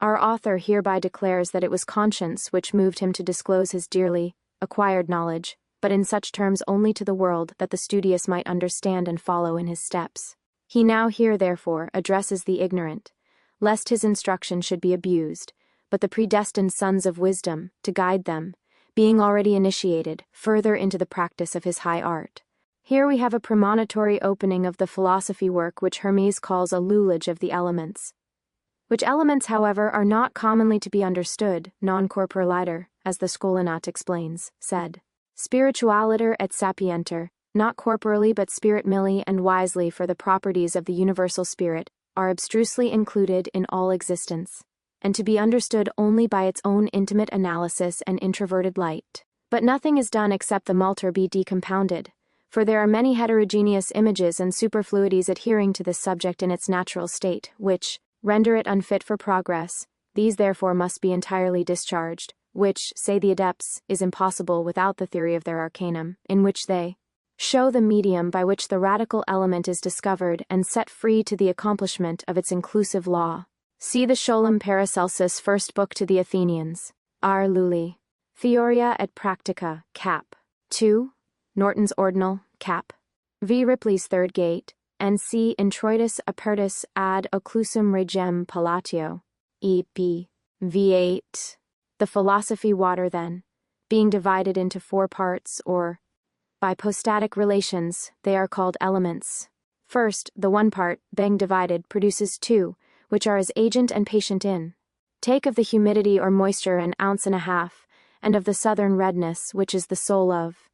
Our author hereby declares that it was conscience which moved him to disclose his dearly acquired knowledge, but in such terms only to the world that the studious might understand and follow in his steps. He now here therefore addresses the ignorant, lest his instruction should be abused, but the predestined sons of wisdom, to guide them, being already initiated, further into the practice of his high art. Here we have a premonitory opening of the philosophy work which Hermes calls a lulage of the elements. Which elements, however, are not commonly to be understood, non-corporaliter, as the Scholinat explains, said. Spiritualiter et sapienter, not corporally but spirit-milly and wisely, for the properties of the universal spirit are abstrusely included in all existence, and to be understood only by its own intimate analysis and introverted light. But nothing is done except the multer be decompounded, for there are many heterogeneous images and superfluities adhering to this subject in its natural state, which render it unfit for progress. These therefore must be entirely discharged, which, say the adepts, is impossible without the theory of their arcanum, in which they show the medium by which the radical element is discovered and set free to the accomplishment of its inclusive law. See the Scholem Paracelsus First Book to the Athenians. R. Lully. Theoria et Practica, cap. 2. Norton's Ordinal, cap. V. Ripley's Third Gate, and C. Introitus Apertus ad Occlusum Regem Palatio. E.B. V8. The philosophy water, then, being divided into 4 parts, or by hypostatic relations, they are called elements. First, the one part, being divided, produces 2, which are as agent and patient in. Take of the humidity or moisture an ounce and a half, and of the southern redness, which is the soul of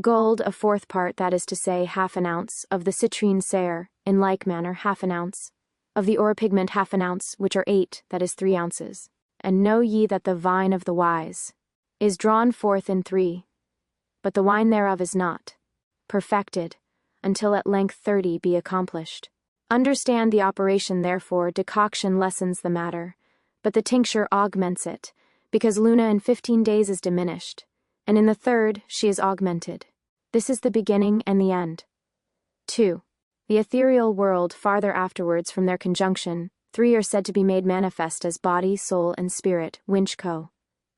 gold, a 4th part, that is to say, 1/2 an ounce, of the citrine cere, in like manner 1/2 an ounce, of the oripigment 1/2 an ounce, which are 8, that is 3 ounces. And know ye that the vine of the wise is drawn forth in 3, but the wine thereof is not perfected, until at length 30 be accomplished. Understand the operation, therefore. Decoction lessens the matter, but the tincture augments it, because Luna in 15 days is diminished, and in the 3rd she is augmented. This is the beginning and the end. 2. The ethereal world farther afterwards from their conjunction, 3 are said to be made manifest as body, soul, and spirit, winchco,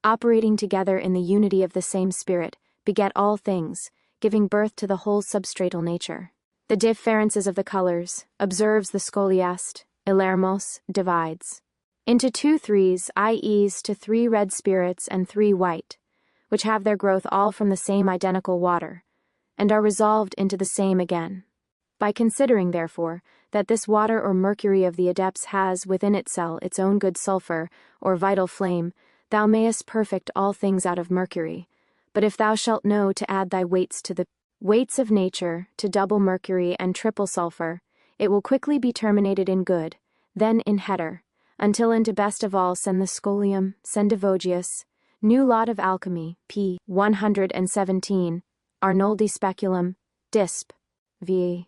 operating together in the unity of the same spirit, beget all things, giving birth to the whole substratal nature. The differences of the colors, observes the scholiast, Ilermos, divides into 2 threes, i.e. to 3 red spirits and 3 white, which have their growth all from the same identical water, and are resolved into the same again. By considering, therefore, that this water or mercury of the adepts has within its cell its own good sulfur, or vital flame, thou mayest perfect all things out of mercury. But if thou shalt know to add thy weights to the weights of nature, to double mercury and triple sulfur, it will quickly be terminated in good, then in heter, until into best of all send the scholium, sendivogius, new lot of alchemy, p. 117, Arnoldi speculum, disp. v.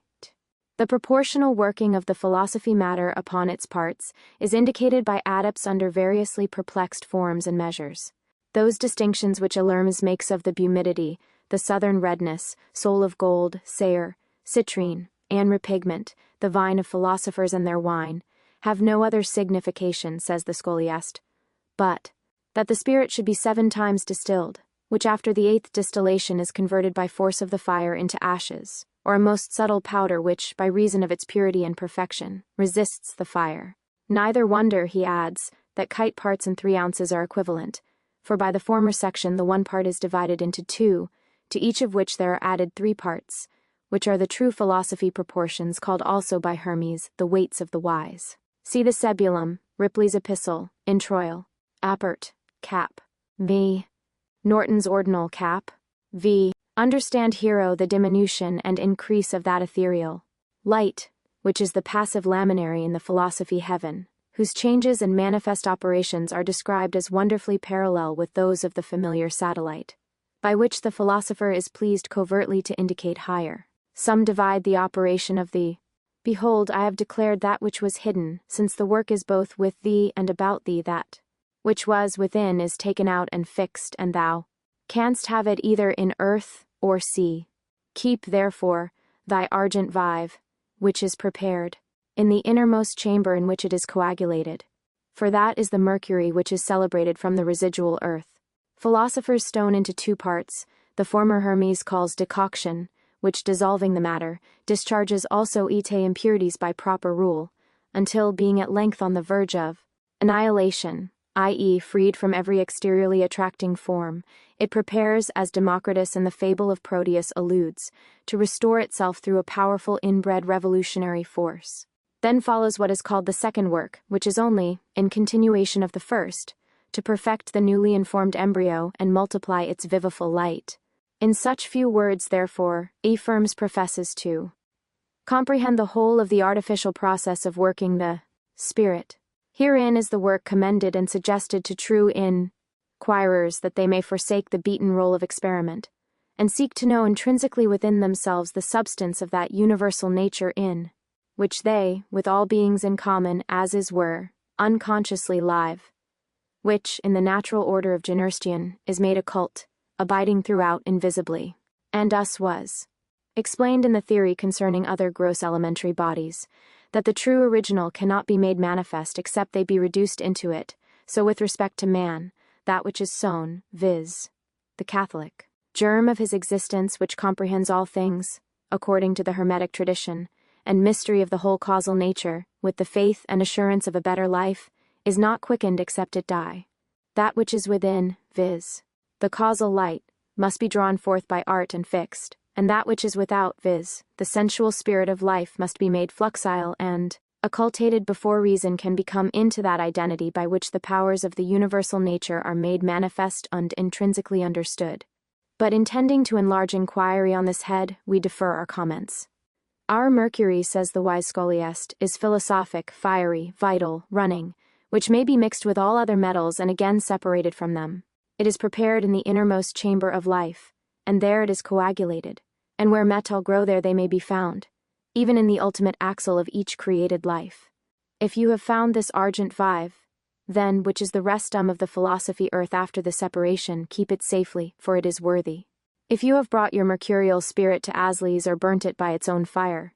The proportional working of the philosophy matter upon its parts is indicated by adepts under variously perplexed forms and measures. Those distinctions which Hermes makes of the humidity, the southern redness, soul of gold, sayer, citrine, and repigment, the vine of philosophers and their wine, have no other signification, says the scholiast, but that the spirit should be 7 times distilled, which after the 8th distillation is converted by force of the fire into ashes, or a most subtle powder which, by reason of its purity and perfection, resists the fire. Neither wonder, he adds, that kite parts and 3 ounces are equivalent, for by the former section the one part is divided into 2, to each of which there are added 3 parts, which are the true philosophy proportions, called also by Hermes the weights of the wise. See the Sebulum, Ripley's Epistle, Introil, Appert, Cap. v. Norton's Ordinal Cap. v. Understand hero the diminution and increase of that ethereal light, which is the passive laminary in the philosophy heaven, whose changes and manifest operations are described as wonderfully parallel with those of the familiar satellite, by which the philosopher is pleased covertly to indicate higher. Some divide the operation of the Behold, I have declared that which was hidden, since the work is both with thee and about thee. That which was within is taken out and fixed, and thou canst have it either in earth or sea. Keep, therefore, thy argent vive, which is prepared, in the innermost chamber in which it is coagulated, for that is the mercury which is celebrated from the residual earth. Philosophers stone into 2 parts, the former Hermes calls decoction, which, dissolving the matter, discharges also ite impurities by proper rule, until, being at length on the verge of annihilation, i.e. freed from every exteriorly attracting form, it prepares, as Democritus in the fable of Proteus alludes, to restore itself through a powerful inbred revolutionary force. Then follows what is called the second work, which is only, in continuation of the first, to perfect the newly informed embryo and multiply its viviful light. In such few words, therefore, affirms Prefaces to comprehend the whole of the artificial process of working the spirit. Herein is the work commended and suggested to true inquirers, that they may forsake the beaten role of experiment, and seek to know intrinsically within themselves the substance of that universal nature in which they, with all beings in common, as is were, unconsciously live, which, in the natural order of Generstian, is made occult, abiding throughout invisibly, and us was explained in the theory concerning other gross elementary bodies, that the true original cannot be made manifest except they be reduced into it, so with respect to man, that which is sown, viz., the Catholic germ of his existence, which comprehends all things, according to the Hermetic tradition, and mystery of the whole causal nature, with the faith and assurance of a better life, is not quickened except it die. That which is within, viz., the causal light, must be drawn forth by art and fixed, and that which is without, viz., the sensual spirit of life, must be made fluxile and occultated before reason can become into that identity by which the powers of the universal nature are made manifest and intrinsically understood. But intending to enlarge inquiry on this head, we defer our comments. Our mercury, says the wise scholiast, is philosophic, fiery, vital, running, which may be mixed with all other metals and again separated from them. It is prepared in the innermost chamber of life, and there it is coagulated, and where metal grow there they may be found, even in the ultimate axle of each created life. If you have found this argent vive, then, which is the restum of the philosophy earth after the separation, keep it safely, for it is worthy. If you have brought your mercurial spirit to Asles or burnt it by its own fire,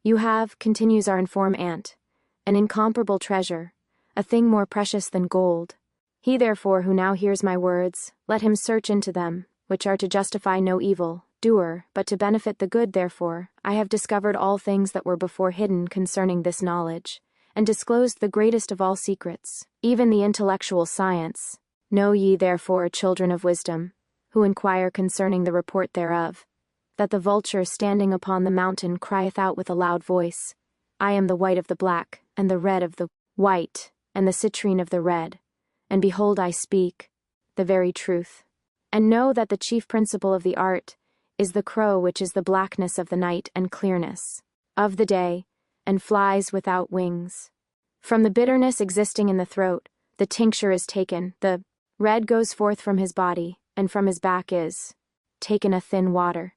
you have, continues our informed aunt, an incomparable treasure, a thing more precious than gold. He therefore who now hears my words, let him search into them, which are to justify no evil doer, but to benefit the good. Therefore, I have discovered all things that were before hidden concerning this knowledge, and disclosed the greatest of all secrets, even the intellectual science. Know ye therefore, children of wisdom, who inquire concerning the report thereof, that the vulture standing upon the mountain crieth out with a loud voice, I am the white of the black, and the red of the white, and the citrine of the red, and behold I speak the very truth. And know that the chief principle of the art is the crow, which is the blackness of the night and clearness of the day, and flies without wings. From the bitterness existing in the throat, the tincture is taken, the red goes forth from his body, and from his back is taken a thin water.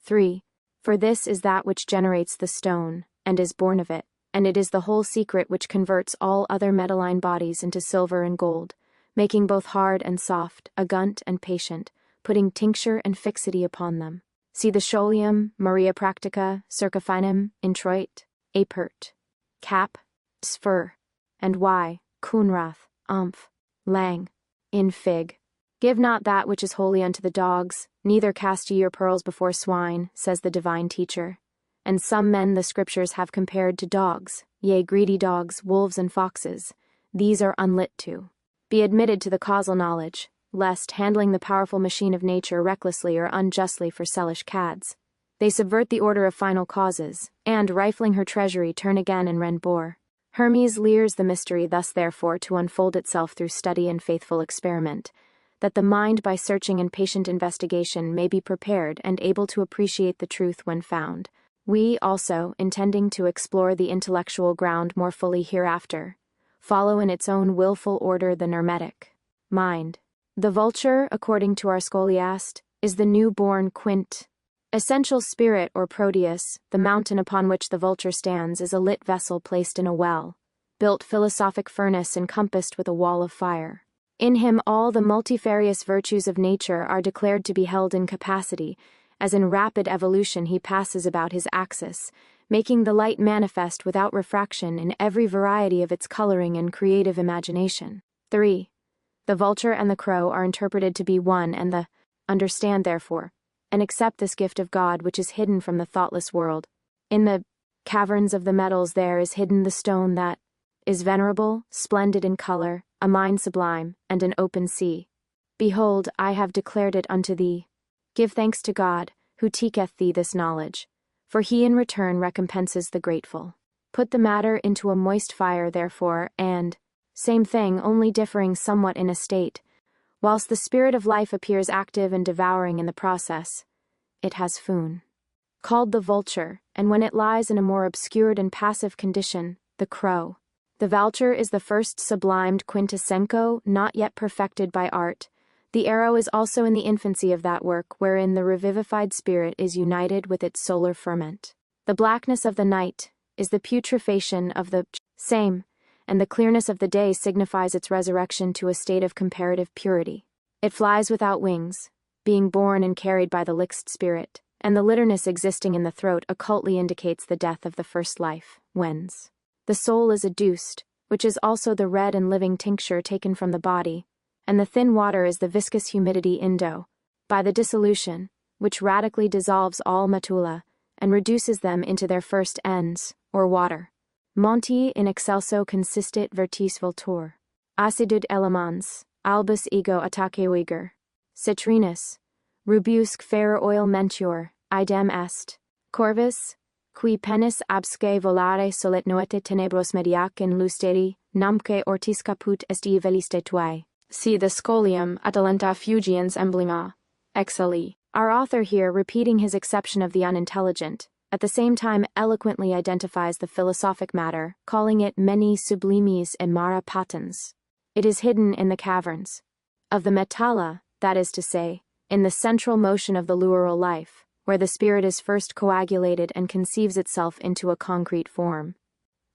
3. For this is that which generates the stone, and is born of it, and it is the whole secret which converts all other metalline bodies into silver and gold, making both hard and soft, agunt and patient, putting tincture and fixity upon them. See the Scholium, Maria Practica, circa finem, introit, apert, cap, spher, and y, kunrath, umph, lang, in fig. Give not that which is holy unto the dogs, neither cast ye your pearls before swine, says the divine teacher. And some men the scriptures have compared to dogs, yea, greedy dogs, wolves and foxes. These are unlit to be admitted to the causal knowledge, lest, handling the powerful machine of nature recklessly or unjustly for selfish cads, they subvert the order of final causes, and, rifling her treasury, turn again and rend bore. Hermes leers the mystery thus therefore to unfold itself through study and faithful experiment, that the mind by searching and patient investigation may be prepared and able to appreciate the truth when found. We also, intending to explore the intellectual ground more fully hereafter, follow in its own willful order the Hermetic mind. The vulture, according to our scholiast, is the new-born quint. Essential spirit or Proteus, the mountain upon which the vulture stands, is a lit vessel placed in a well, built philosophic furnace encompassed with a wall of fire. In him all the multifarious virtues of nature are declared to be held in capacity, as in rapid evolution he passes about his axis, making the light manifest without refraction in every variety of its coloring and creative imagination. 3. The vulture and the crow are interpreted to be one and the understand therefore, and accept this gift of God which is hidden from the thoughtless world. In the caverns of the metals there is hidden the stone that is venerable, splendid in color, a mind sublime, and an open sea. Behold, I have declared it unto thee. Give thanks to God, who teacheth thee this knowledge, for he in return recompenses the grateful. Put the matter into a moist fire therefore, and, same thing, only differing somewhat in a state, whilst the spirit of life appears active and devouring in the process, it has foon. Called the vulture, and when it lies in a more obscured and passive condition, the crow. The vulture is the first sublimed quintessenco, not yet perfected by art. The arrow is also in the infancy of that work wherein the revivified spirit is united with its solar ferment. The blackness of the night is the putrefaction of the same, and the clearness of the day signifies its resurrection to a state of comparative purity. It flies without wings, being borne and carried by the lixt spirit, and the litterness existing in the throat occultly indicates the death of the first life, whence the soul is adduced, which is also the red and living tincture taken from the body, and the thin water is the viscous humidity indo, by the dissolution, which radically dissolves all matula, and reduces them into their first ends, or water. Monti in excelso consistit vertis vultur. Acidud elements, albus ego attaque viger. Citrinus, rubiusque ferre oil mentur, idem est. Corvus, qui penis absque volare solet noete tenebros mediac in lusteri, namque ortis caput esti veliste tuae. See the Scholium Atalenta Fugiens Emblema, XLE. Our author here, repeating his exception of the unintelligent, at the same time eloquently identifies the philosophic matter, calling it meni sublimis et mara patens. It is hidden in the caverns of the metalla, that is to say, in the central motion of the lural life, where the spirit is first coagulated and conceives itself into a concrete form.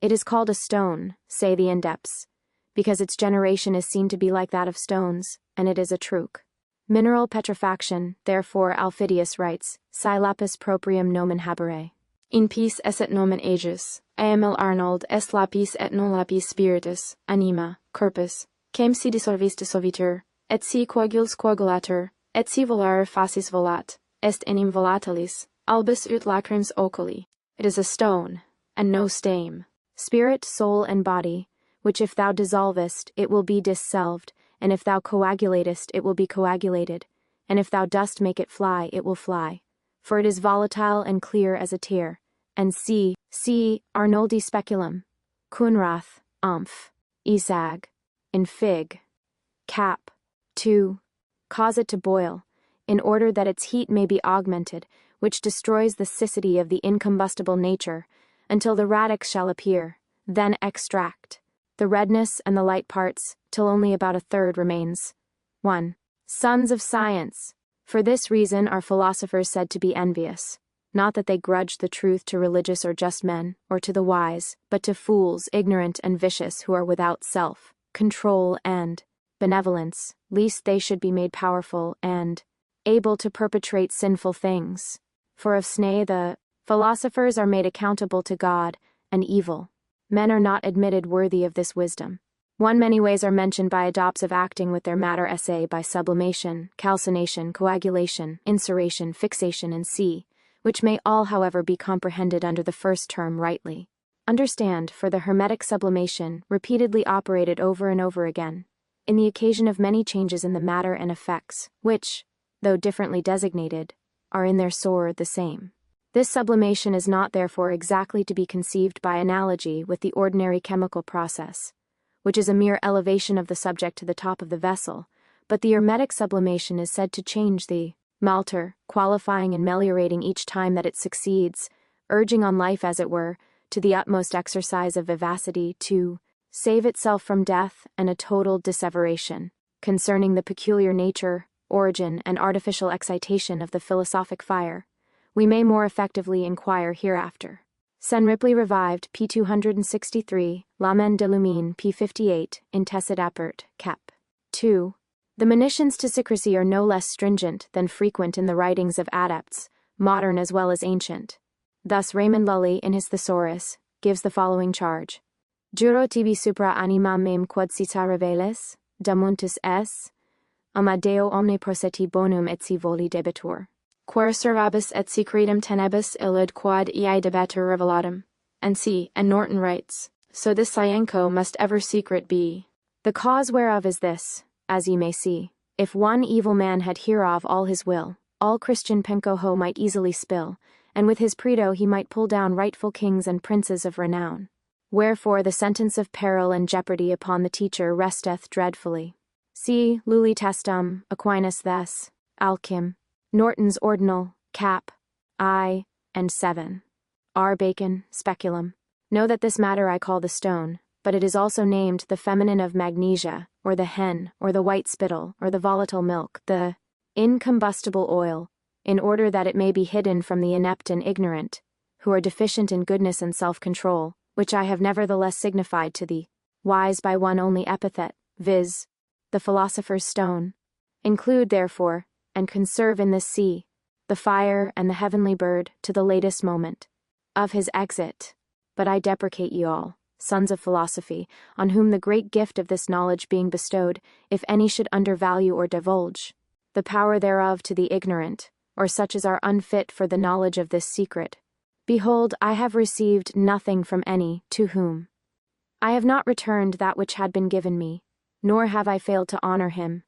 It is called a stone, say the indepts, because its generation is seen to be like that of stones, and it is a truc. Mineral petrifaction, therefore Alphidius writes, Si lapis proprium nomen habere. In pis esset nomen aegis, Emil Arnold est lapis et non lapis spiritus, anima, corpus, quem si dissolvis dissolvitur, et si coaguls coagulatur, et si volare facis volat, est enim volatilis, albus ut lacrims oculi. It is a stone, and no stame. Spirit, soul, and body, which if thou dissolvest, it will be dissolved, and if thou coagulatest, it will be coagulated, and if thou dost make it fly, it will fly. for it is volatile and clear as a tear, and see Arnoldi speculum, Kunrath, Isag, in fig, cap, 2, cause it to boil, in order that its heat may be augmented, which destroys the siccity of the incombustible nature, until the radix shall appear, then extract the redness and the light parts, till only about a third remains. 1. Sons of science. For this reason are philosophers said to be envious, not that they grudge the truth to religious or just men, or to the wise, but to fools, ignorant and vicious, who are without self, control and benevolence, lest they should be made powerful and able to perpetrate sinful things. For of Snæ the philosophers are made accountable to God, and evil men are not admitted worthy of this wisdom. Many ways are mentioned by adopts of acting with their matter essay by sublimation, calcination, coagulation, insuration, fixation, and which may all, however, be comprehended under the first term rightly. Understand, for the hermetic sublimation, repeatedly operated over and over again, in the occasion of many changes in the matter and effects, which, though differently designated, are in their sort the same. This sublimation is not therefore exactly to be conceived by analogy with the ordinary chemical process, which is a mere elevation of the subject to the top of the vessel, but the hermetic sublimation is said to change the malter, qualifying and meliorating each time that it succeeds, urging on life as it were, to the utmost exercise of vivacity, to save itself from death and a total disseveration. Concerning the peculiar nature, origin, and artificial excitation of the philosophic fire, we may more effectively inquire hereafter. Sen Ripley revived, p. 263, L'Amende de Lumine, p. 58, in Tacit Apert, cap. 2. The monitions to secrecy are no less stringent than frequent in the writings of adepts, modern as well as ancient. Thus Raymond Lully, in his Thesaurus, gives the following charge: Juro tibi supra anima mem quod cita reveles, damuntus es, amadeo omne proseti bonum et si voli debetur. Quare servabis et secretum tenebis illud quod iei debetur revelatum. And Norton writes, so this Scienco must ever secret be. The cause whereof is this, as ye may see, if one evil man had hereof all his will, all Christian pencoho might easily spill, and with his predo he might pull down rightful kings and princes of renown. Wherefore the sentence of peril and jeopardy upon the teacher resteth dreadfully. See Lully Testum, Aquinas Thes, Alchem, Norton's Ordinal, cap. I, and 7. R. Bacon, Speculum. Know that this matter I call the stone, but it is also named the feminine of magnesia, or the hen, or the white spittle, or the volatile milk, the incombustible oil, in order that it may be hidden from the inept and ignorant, who are deficient in goodness and self-control, which I have nevertheless signified to the wise by one only epithet, viz., the philosopher's stone. Include, therefore, and conserve in this sea, the fire and the heavenly bird to the latest moment of his exit. But I deprecate ye all, sons of philosophy, on whom the great gift of this knowledge being bestowed, if any should undervalue or divulge the power thereof to the ignorant, or such as are unfit for the knowledge of this secret. Behold, I have received nothing from any to whom I have not returned that which had been given me, nor have I failed to honor him.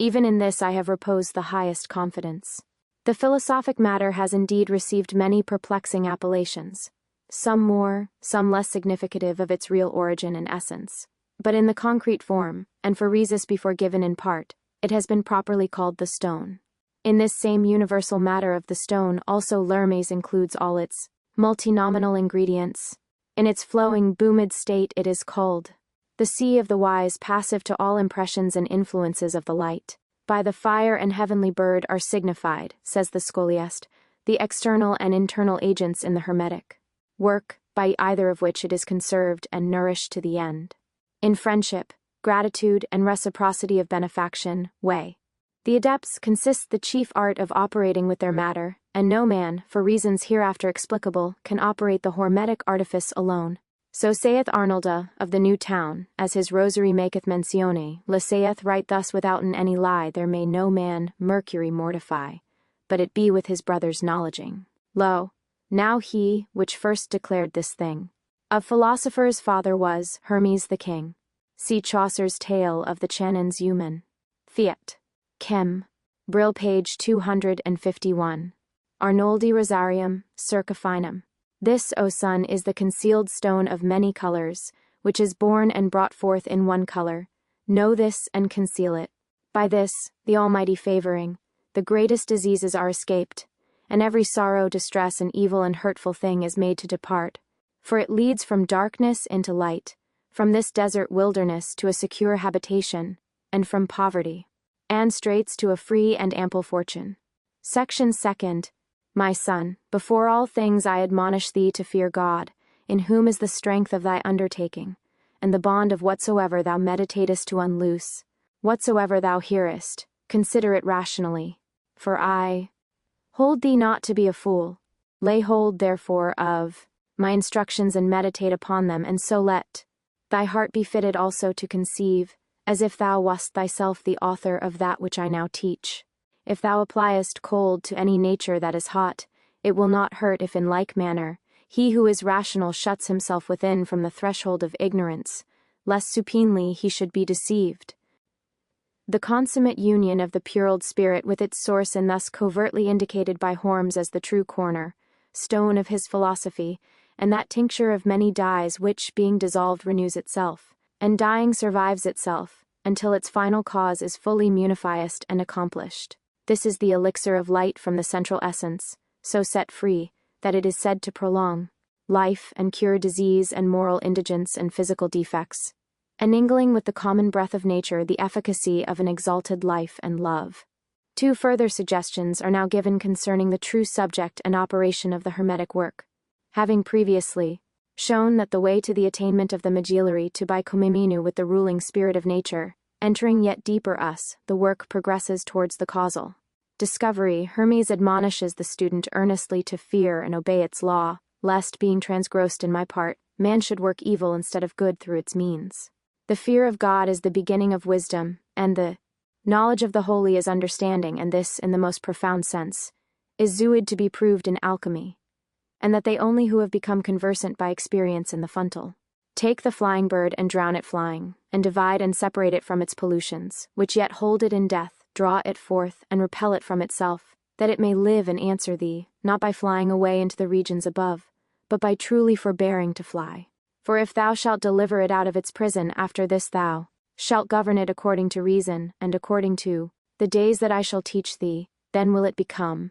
Even in this I have reposed the highest confidence. The philosophic matter has indeed received many perplexing appellations, some more, some less significative of its real origin and essence. But in the concrete form, and for reasons before given in part, it has been properly called the stone. In this same universal matter of the stone also Hermes includes all its multinominal ingredients. In its flowing, boomid state it is called the sea of the wise, passive to all impressions and influences of the light. By the fire and heavenly bird are signified, says the scholiast, the external and internal agents in the hermetic work, by either of which it is conserved and nourished to the end. In friendship, gratitude, and reciprocity of benefaction, way. The adepts consist the chief art of operating with their matter, and no man, for reasons hereafter explicable, can operate the hormetic artifice alone. So saith Arnolda, of the New Town, as his rosary maketh menzione, saith right thus withouten any lie, there may no man Mercury mortify, but it be with his brother's knowledging. Lo, now he, which first declared this thing, of philosophers' father was Hermes the king. See Chaucer's tale of the Chanons Human. Fiat. Chem. Brill page 251. Arnoldi rosarium, circa finum. This, O son, is the concealed stone of many colors, which is born and brought forth in one color. Know this and conceal it. By this, the Almighty favoring, the greatest diseases are escaped, and every sorrow, distress, and evil and hurtful thing is made to depart. For it leads from darkness into light, from this desert wilderness to a secure habitation, and from poverty and straits to a free and ample fortune. Section 2. My son, before all things I admonish thee to fear God, in whom is the strength of thy undertaking, and the bond of whatsoever thou meditatest to unloose. Whatsoever thou hearest, consider it rationally. For I hold thee not to be a fool. Lay hold, therefore, of my instructions and meditate upon them, and so let thy heart be fitted also to conceive, as if thou wast thyself the author of that which I now teach. If thou appliest cold to any nature that is hot, it will not hurt if in like manner he who is rational shuts himself within from the threshold of ignorance, lest supinely he should be deceived. The consummate union of the purled spirit with its source, and thus covertly indicated by Hermes as the true corner stone of his philosophy, and that tincture of many dyes which, being dissolved, renews itself, and dying survives itself, until its final cause is fully munifiest and accomplished. This is the elixir of light from the central essence, so set free, that it is said to prolong life and cure disease and moral indigence and physical defects, anningling with the common breath of nature the efficacy of an exalted life and love. 2 further suggestions are now given concerning the true subject and operation of the Hermetic work. Having previously shown that the way to the attainment of the medullary to bikomiminu with the ruling spirit of nature, entering yet deeper us, the work progresses towards the causal discovery. Hermes admonishes the student earnestly to fear and obey its law, lest, being transgressed in my part, man should work evil instead of good through its means. The fear of God is the beginning of wisdom, and the knowledge of the holy is understanding, and this, in the most profound sense, is Atwood to be proved in alchemy, and that they only who have become conversant by experience in the fundal take the flying bird and drown it flying, and divide and separate it from its pollutions, which yet hold it in death, draw it forth, and repel it from itself, that it may live and answer thee, not by flying away into the regions above, but by truly forbearing to fly. For if thou shalt deliver it out of its prison, after this thou shalt govern it according to reason, and according to the days that I shall teach thee, then will it become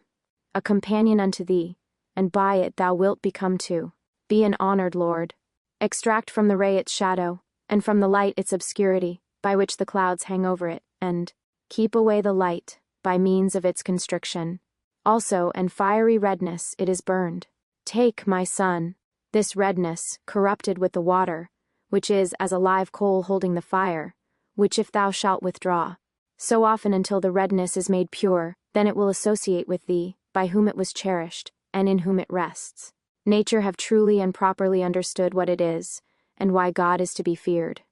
a companion unto thee, and by it thou wilt become too. Be an honored lord. Extract from the ray its shadow, and from the light its obscurity, by which the clouds hang over it, and keep away the light, by means of its constriction. Also, and fiery redness it is burned. Take, my son, this redness, corrupted with the water, which is as a live coal holding the fire, which if thou shalt withdraw, so often until the redness is made pure, then it will associate with thee, by whom it was cherished, and in whom it rests. Nature have truly and properly understood what it is, and why God is to be feared.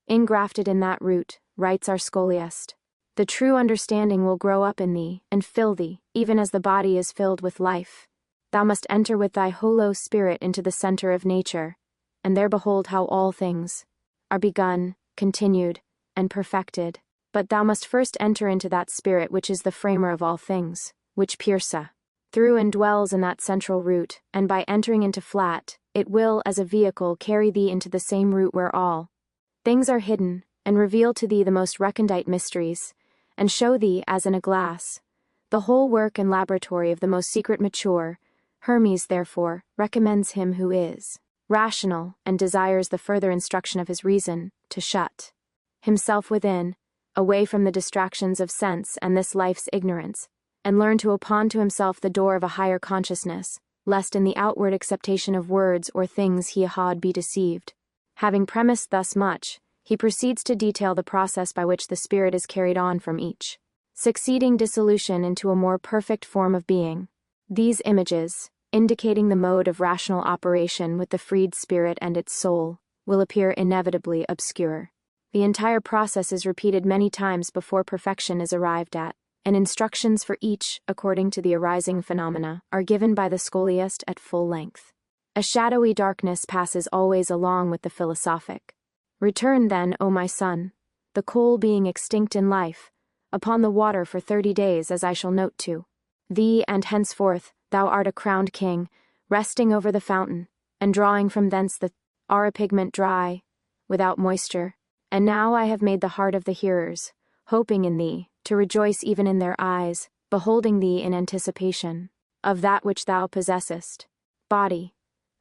Ingrafted in that root, writes our scholiast, the true understanding will grow up in thee, and fill thee, even as the body is filled with life. Thou must enter with thy hollow spirit into the center of nature, and there behold how all things are begun, continued, and perfected. But thou must first enter into that spirit which is the framer of all things, which pierces through and dwells in that central root, and by entering into flat, it will, as a vehicle, carry thee into the same root where all things are hidden, and reveal to thee the most recondite mysteries, and show thee, as in a glass, the whole work and laboratory of the most secret mature. Hermes, therefore, recommends him who is rational, and desires the further instruction of his reason, to shut himself within, away from the distractions of sense and this life's ignorance, and learn to open to himself the door of a higher consciousness, lest in the outward acceptation of words or things he had be deceived. Having premised thus much, he proceeds to detail the process by which the spirit is carried on from each succeeding dissolution into a more perfect form of being. These images, indicating the mode of rational operation with the freed spirit and its soul, will appear inevitably obscure. The entire process is repeated many times before perfection is arrived at, and instructions for each, according to the arising phenomena, are given by the scholiast at full length. A shadowy darkness passes always along with the philosophic. Return then, O my son, the coal being extinct in life, upon the water for 30 days, as I shall note to thee, and henceforth thou art a crowned king, resting over the fountain, and drawing from thence the auripigment dry, without moisture. And now I have made the heart of the hearers, hoping in thee, to rejoice even in their eyes, beholding thee in anticipation of that which thou possessest. Body,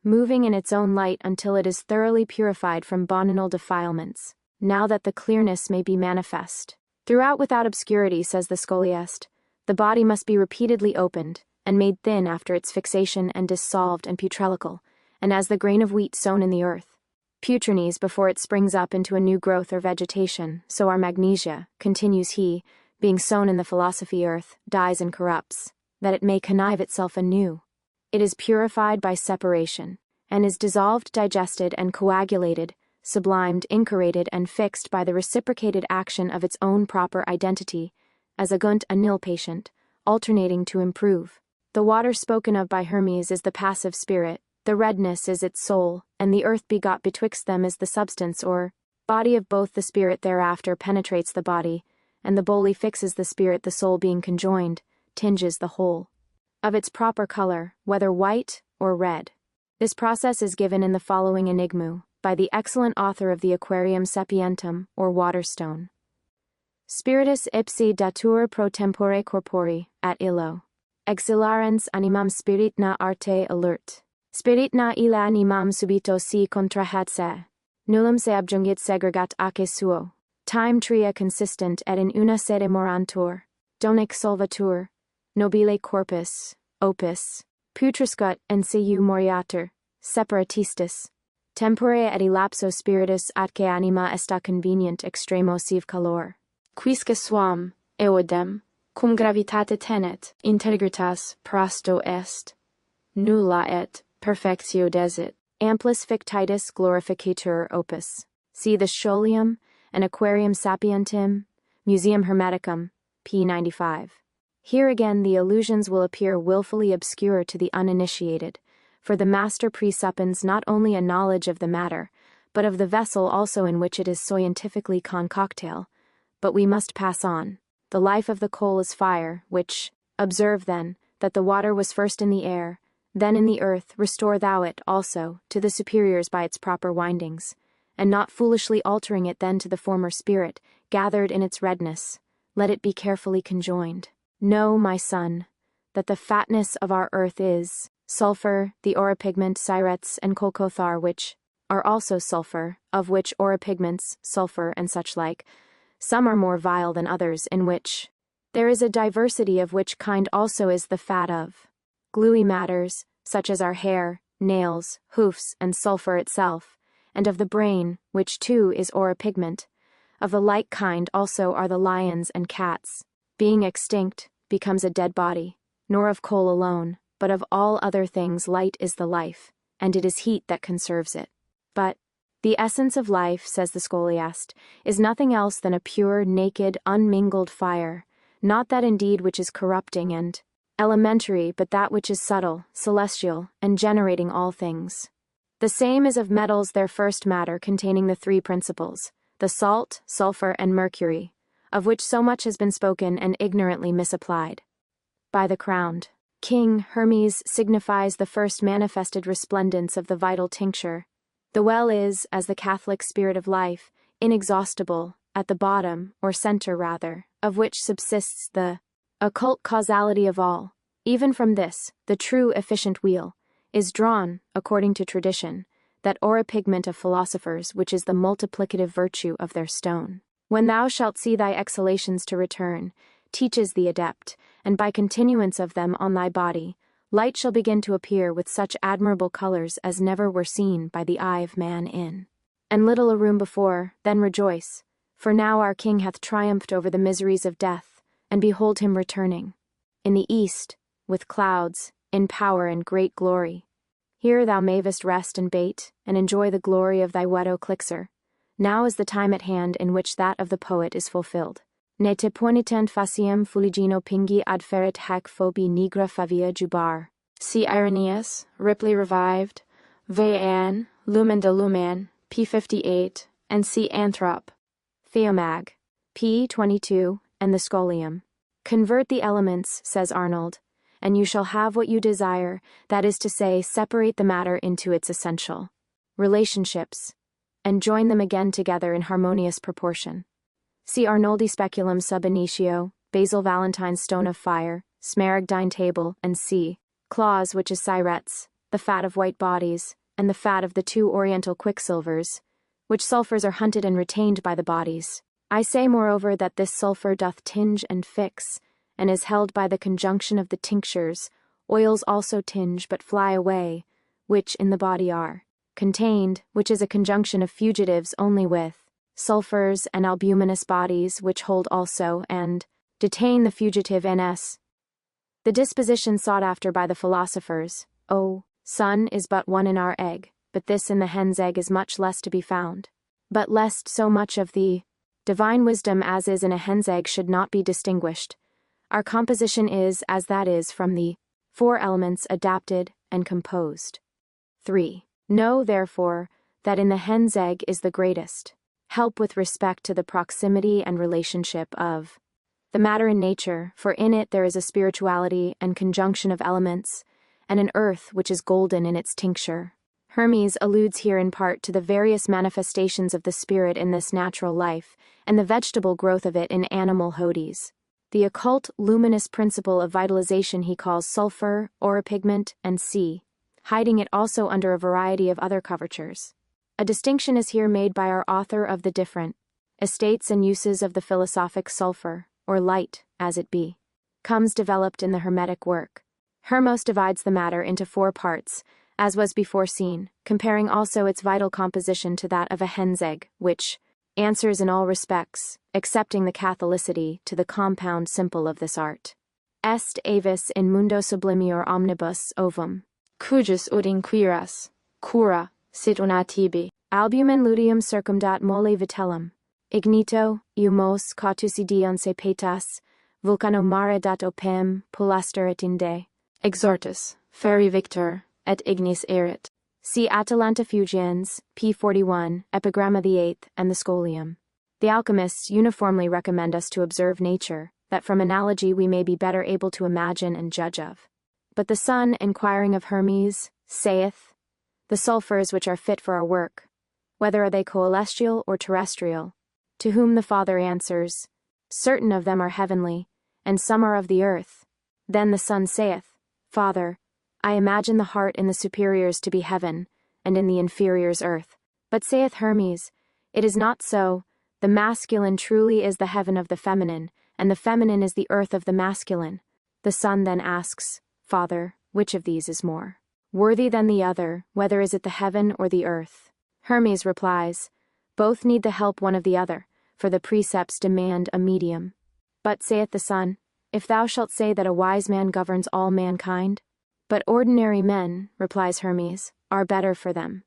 moving in its own light until it is thoroughly purified from bonanal defilements, now that the clearness may be manifest. Throughout without obscurity, says the scholiast, the body must be repeatedly opened, and made thin after its fixation and dissolved and putrelical, and as the grain of wheat sown in the earth, putrines before it springs up into a new growth or vegetation, so our magnesia, continues he, being sown in the philosophy earth, dies and corrupts, that it may connive itself anew. It is purified by separation, and is dissolved, digested, and coagulated, sublimed, incurated, and fixed by the reciprocated action of its own proper identity, as a gunt a nil patient, alternating to improve. The water spoken of by Hermes is the passive spirit, the redness is its soul, and the earth begot betwixt them is the substance or body of both. The spirit thereafter penetrates the body, and the boli fixes the spirit, the soul being conjoined, tinges the whole of its proper color, whether white or red. This process is given in the following enigma, by the excellent author of the Aquarium Sapientum, or Waterstone. Spiritus ipsi datur pro tempore corpori, at illo. Exhilarens animam spiritna arte alert. Spiritna illa animam subito si contrahat se. Nullum se abjungit segregat ace suo. Time tria consistent et in una sede morantur. Donec solvatur. Nobile corpus, opus. Putrescut and siu moriatur. Separatistus. Tempore et elapso spiritus atque anima esta convenient extremo sive calor. Quisque suam, eodem, cum gravitate tenet, integritas prasto est. Nulla et perfectio desit. Amplis fictitus glorificatur opus. See the Scholium and Aquarium Sapientum, Museum Hermeticum, p. 95. Here again the allusions will appear willfully obscure to the uninitiated, for the master presuppends not only a knowledge of the matter, but of the vessel also in which it is scientifically concoctale. But we must pass on. The life of the coal is fire, which, observe then, that the water was first in the air, then in the earth. Restore thou it, also, to the superiors by its proper windings, and not foolishly altering it then to the former spirit, gathered in its redness. Let it be carefully conjoined. Know, my son, that the fatness of our earth is sulfur, the auripigment, syrets, and colcothar, which are also sulfur, of which auripigments, sulfur, and such like, some are more vile than others, in which there is a diversity, of which kind also is the fat of gluey matters, such as our hair, nails, hoofs, and sulfur itself, and of the brain, which too is auripigment. Of the like kind also are the lions and cats. Being extinct, becomes a dead body, nor of coal alone, but of all other things light is the life, and it is heat that conserves it. But the essence of life, says the scholiast, is nothing else than a pure, naked, unmingled fire, not that indeed which is corrupting and elementary, but that which is subtle, celestial, and generating all things. The same is of metals, their first matter containing the three principles, the salt, sulfur, and mercury, of which so much has been spoken and ignorantly misapplied. By the crowned king, Hermes signifies the first manifested resplendence of the vital tincture. The well is, as the Catholic spirit of life, inexhaustible, at the bottom, or center rather, of which subsists the occult causality of all. Even from this, the true efficient wheel, is drawn, according to tradition, that auripigment of philosophers, which is the multiplicative virtue of their stone. When thou shalt see thy exhalations to return, teaches the adept, and by continuance of them on thy body, light shall begin to appear with such admirable colors as never were seen by the eye of man in and little a room before. Then rejoice, for now our king hath triumphed over the miseries of death, and behold him returning in the east, with clouds, in power and great glory. Here thou mayest rest and bait, and enjoy the glory of thy Wedo Clixer. Now is the time at hand in which that of the poet is fulfilled. Ne te ponitent faciem fuligino pingi adferit hac phobi nigra favia jubar. See Irenaeus, Ripley revived, Vean, Lumen de Lumen, p. 58, and see Anthrop, Theomag, p. 22, and the Scholium. Convert the elements, says Arnold, and you shall have what you desire, that is to say, separate the matter into its essential relationships, and join them again together in harmonious proportion. See Arnoldi Speculum sub initio, Basil Valentine's stone of fire, Smaragdine table, and C. Claws, which is Syrets, the fat of white bodies, and the fat of the two oriental quicksilvers, which sulfurs are hunted and retained by the bodies. I say moreover that this sulfur doth tinge and fix, and is held by the conjunction of the tinctures. Oils also tinge but fly away, which in the body are contained, which is a conjunction of fugitives only with sulfurs and albuminous bodies, which hold also and detain the fugitive ns. The disposition sought after by the philosophers, O son, is but one in our egg, but this in the hen's egg is much less to be found. But lest so much of the divine wisdom as is in a hen's egg should not be distinguished, our composition is as that is from the four elements adapted and composed. 3. Know, therefore, that in the hen's egg is the greatest help with respect to the proximity and relationship of the matter in nature, for in it there is a spirituality and conjunction of elements, and an earth which is golden in its tincture. Hermes alludes here in part to the various manifestations of the spirit in this natural life, and the vegetable growth of it in animal Hades. The occult luminous principle of vitalization he calls sulfur, auripigment, and C, hiding it also under a variety of other covertures. A distinction is here made by our author of the different estates and uses of the philosophic sulfur, or light, as it be, comes developed in the Hermetic work. Hermos divides the matter into 4 parts, as was before seen, comparing also its vital composition to that of a hen's egg, which answers in all respects, excepting the catholicity, to the compound simple of this art. Est avis in mundo sublimior omnibus ovum, cujus ut inquiras, cura, sit una tibi, albumen luteum circumdat mole vitellum, ignito, eumos cautusidion se petas, vulcano mare dat opem, pulaster et inde, exortus, feri victor, et ignis erit. See Atalanta Fugiens, p. 41, Epigramma the 8th, and the Scholium. The alchemists uniformly recommend us to observe nature, that from analogy we may be better able to imagine and judge of. But the son, inquiring of Hermes, saith, the sulfurs which are fit for our work, whether are they coelestial or terrestrial? To whom the father answers, certain of them are heavenly, and some are of the earth. Then the son saith, Father, I imagine the heart in the superiors to be heaven, and in the inferiors earth. But saith Hermes, it is not so, the masculine truly is the heaven of the feminine, and the feminine is the earth of the masculine. The son then asks, Father, which of these is more worthy than the other, whether is it the heaven or the earth? Hermes replies, both need the help one of the other, for the precepts demand a medium. But saith the son, if thou shalt say that a wise man governs all mankind, but ordinary men, replies Hermes, are better for them,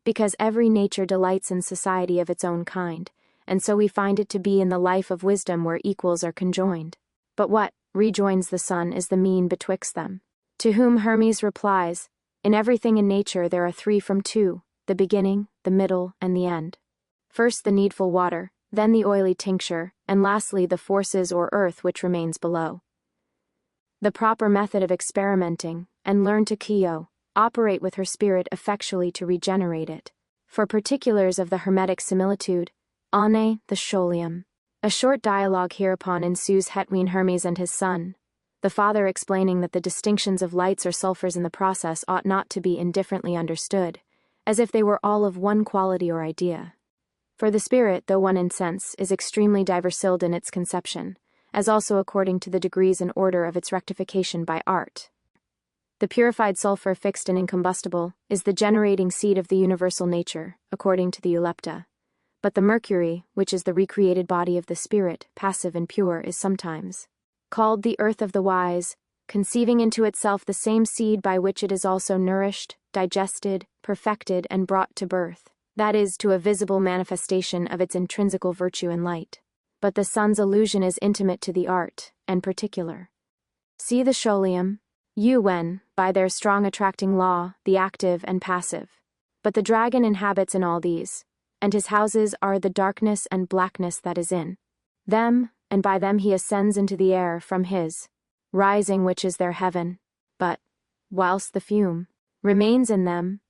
because every nature delights in society of its own kind, and so we find it to be in the life of wisdom where equals are conjoined. But what, rejoins the son, is the mean betwixt them? To whom Hermes replies, in everything in nature there are 3 from 2, the beginning, the middle, and the end. First the needful water, then the oily tincture, and lastly the forces or earth which remains below. The proper method of experimenting, and learn to operate with her spirit effectually to regenerate it. For particulars of the Hermetic similitude, Ane, the Scholium. A short dialogue hereupon ensues between Hermes and his son, the father explaining that the distinctions of lights or sulfurs in the process ought not to be indifferently understood, as if they were all of one quality or idea. For the spirit, though one in sense, is extremely diversiled in its conception, as also according to the degrees and order of its rectification by art. The purified sulfur fixed and incombustible is the generating seed of the universal nature, according to the Eulepta. But the mercury, which is the recreated body of the spirit, passive and pure, is sometimes called the earth of the wise, conceiving into itself the same seed by which it is also nourished, digested, perfected, and brought to birth, that is, to a visible manifestation of its intrinsical virtue and light. But the son's allusion is intimate to the art, and particular. See the Scholium, when, by their strong attracting law, the active and passive. But the dragon inhabits in all these, and his houses are the darkness and blackness that is in them, and by them he ascends into the air from his rising which is their heaven. But, whilst the fume remains in them,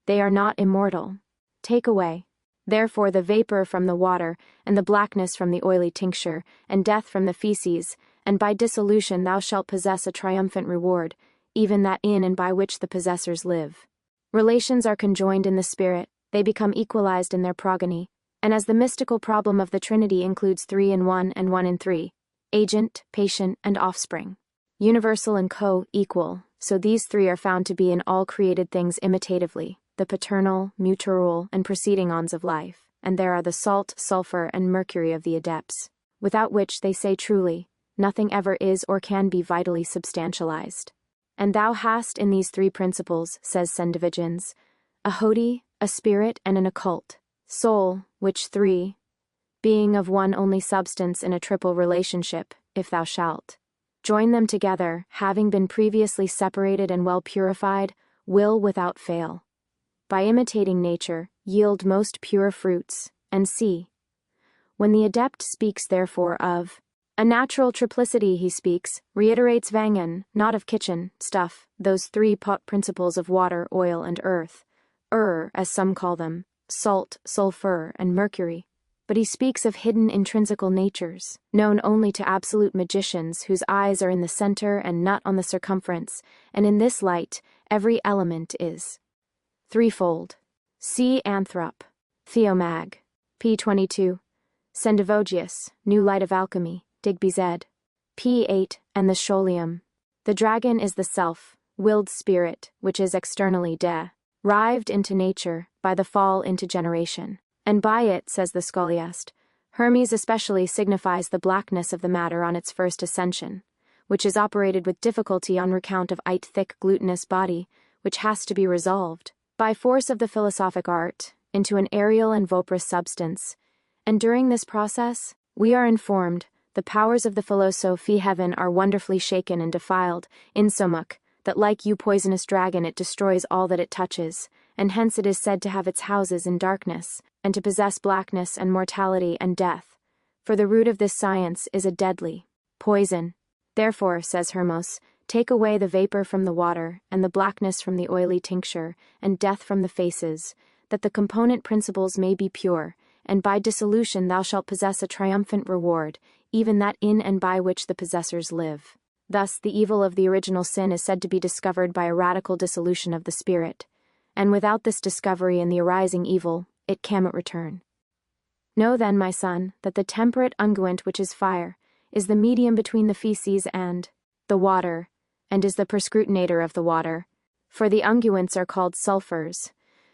they are not immortal. Take away, therefore, the vapor from the water, and the blackness from the oily tincture, and death from the feces, and by dissolution thou shalt possess a triumphant reward, even that in and by which the possessors live. Relations are conjoined in the spirit, they become equalized in their progeny, and as the mystical problem of the Trinity includes 3 in 1 and 1 in 3, agent, patient, and offspring, universal and co-equal, so these three are found to be in all created things imitatively, the paternal, mutual, and preceding ons of life, and there are the salt, sulfur, and mercury of the adepts, without which, they say truly, nothing ever is or can be vitally substantialized. And thou hast in these three principles, says Sendivigens, a Hodi, a spirit, and an occult soul, which three, being of one only substance in a triple relationship, if thou shalt join them together, having been previously separated and well purified, will without fail, by imitating nature, yield most pure fruits, and see. When the adept speaks therefore of a natural triplicity, he speaks, reiterates Wangen, not of kitchen stuff, those three pot principles of water, oil, and earth, as some call them, salt, sulfur, and mercury. But he speaks of hidden intrinsical natures, known only to absolute magicians whose eyes are in the center and not on the circumference, and in this light, every element is threefold. See Anthrop, Theomag, p. 22, Sendivogius, New Light of Alchemy, Digby Z, p. 8, and the Scholium. The dragon is the self-willed spirit, which is externally derived into nature, by the fall into generation. And by it, says the scholiast, Hermes especially signifies the blackness of the matter on its first ascension, which is operated with difficulty on account of its thick glutinous body, which has to be resolved, by force of the philosophic art, into an aerial and voprous substance. And during this process, we are informed, the powers of the philosophy heaven are wonderfully shaken and defiled, insomuch that like you poisonous dragon it destroys all that it touches, and hence it is said to have its houses in darkness, and to possess blackness and mortality and death. For the root of this science is a deadly poison. Therefore, says Hermes, take away the vapor from the water, and the blackness from the oily tincture, and death from the faces, that the component principles may be pure, and by dissolution thou shalt possess a triumphant reward, even that in and by which the possessors live. Thus, the evil of the original sin is said to be discovered by a radical dissolution of the spirit, and without this discovery and the arising evil, it cannot return. Know then, my son, that the temperate unguent which is fire, is the medium between the feces and the water, and is the perscrutinator of the water. For the unguents are called sulfurs,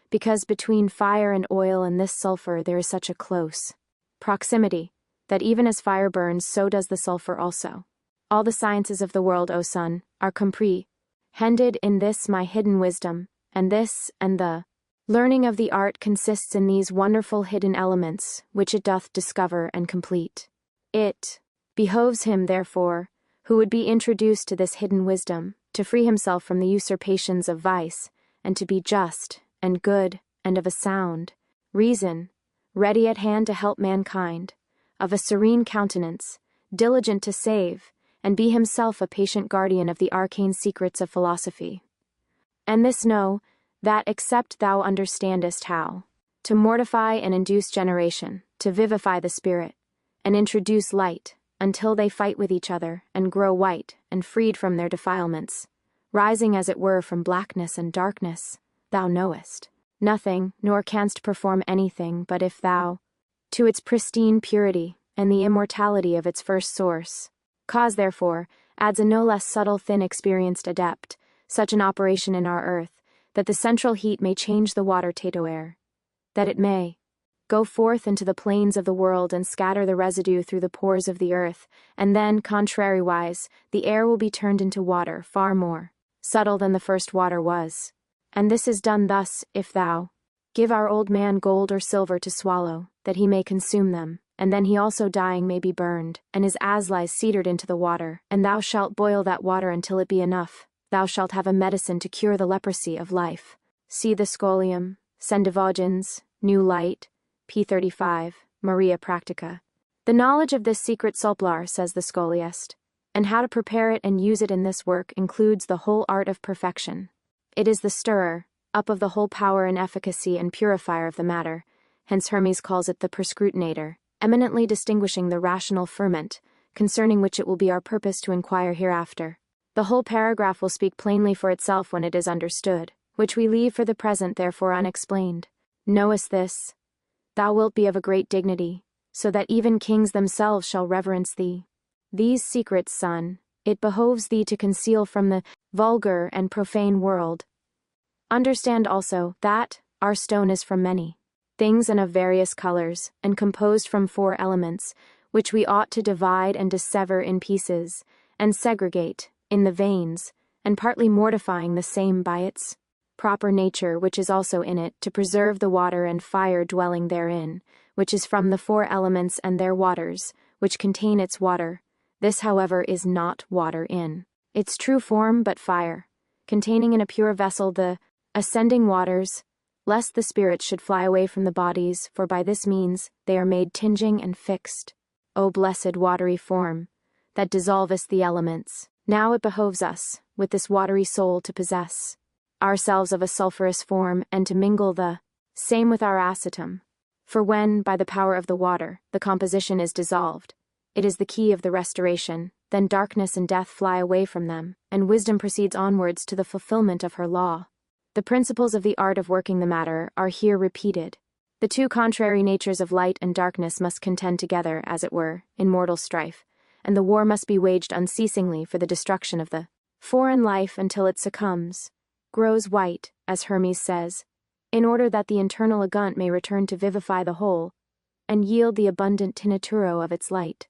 because between fire and oil and this sulfur there is such a close proximity, that even as fire burns so does the sulfur also. All the sciences of the world, O son, are comprehended in this my hidden wisdom, and this and the learning of the art consists in these wonderful hidden elements, which it doth discover and complete. It behoves him, therefore, who would be introduced to this hidden wisdom, to free himself from the usurpations of vice, and to be just, and good, and of a sound reason, ready at hand to help mankind, of a serene countenance, diligent to save, and be himself a patient guardian of the arcane secrets of philosophy. And this know, that except thou understandest how to mortify and induce generation, to vivify the spirit, and introduce light, until they fight with each other, and grow white, and freed from their defilements, rising as it were from blackness and darkness, thou knowest nothing, nor canst perform anything, but if thou, to its pristine purity, and the immortality of its first source, cause therefore, adds a no less subtle thin experienced adept, such an operation in our earth, that the central heat may change the water tato air, that it may go forth into the plains of the world and scatter the residue through the pores of the earth, and then, contrariwise, the air will be turned into water far more subtle than the first water was. And this is done thus, if thou give our old man gold or silver to swallow, that he may consume them, and then he also dying may be burned, and his aslies cedared into the water, and thou shalt boil that water until it be enough. Thou shalt have a medicine to cure the leprosy of life. See the Scholium, Sendivogiens, New Light, p. 35, Maria Practica. The knowledge of this secret sulplar, says the scholiast, and how to prepare it and use it in this work includes the whole art of perfection. It is the stirrer up of the whole power and efficacy and purifier of the matter, hence Hermes calls it the perscrutinator, eminently distinguishing the rational ferment, concerning which it will be our purpose to inquire hereafter. The whole paragraph will speak plainly for itself when it is understood, which we leave for the present therefore unexplained. Knowest this? Thou wilt be of a great dignity, so that even kings themselves shall reverence thee. These secrets, son, it behoves thee to conceal from the vulgar and profane world. Understand also that our stone is from many things and of various colors, and composed from 4 elements, which we ought to divide and dissever in pieces, and segregate in the veins, and partly mortifying the same by its proper nature which is also in it, to preserve the water and fire dwelling therein, which is from the 4 elements and their waters, which contain its water. This, however, is not water in its true form, but fire, containing in a pure vessel the ascending waters, lest the spirits should fly away from the bodies, for by this means they are made tinging and fixed. O blessed watery form, that dissolvest the elements, now it behoves us, with this watery soul, to possess ourselves of a sulphurous form, and to mingle the same with our acetum. For when, by the power of the water, the composition is dissolved, it is the key of the restoration, then darkness and death fly away from them, and wisdom proceeds onwards to the fulfillment of her law. The principles of the art of working the matter are here repeated. The 2 contrary natures of light and darkness must contend together, as it were, in mortal strife, and the war must be waged unceasingly for the destruction of the foreign life until it succumbs, grows white, as Hermes says, in order that the internal agunt may return to vivify the whole, and yield the abundant tinituro of its light.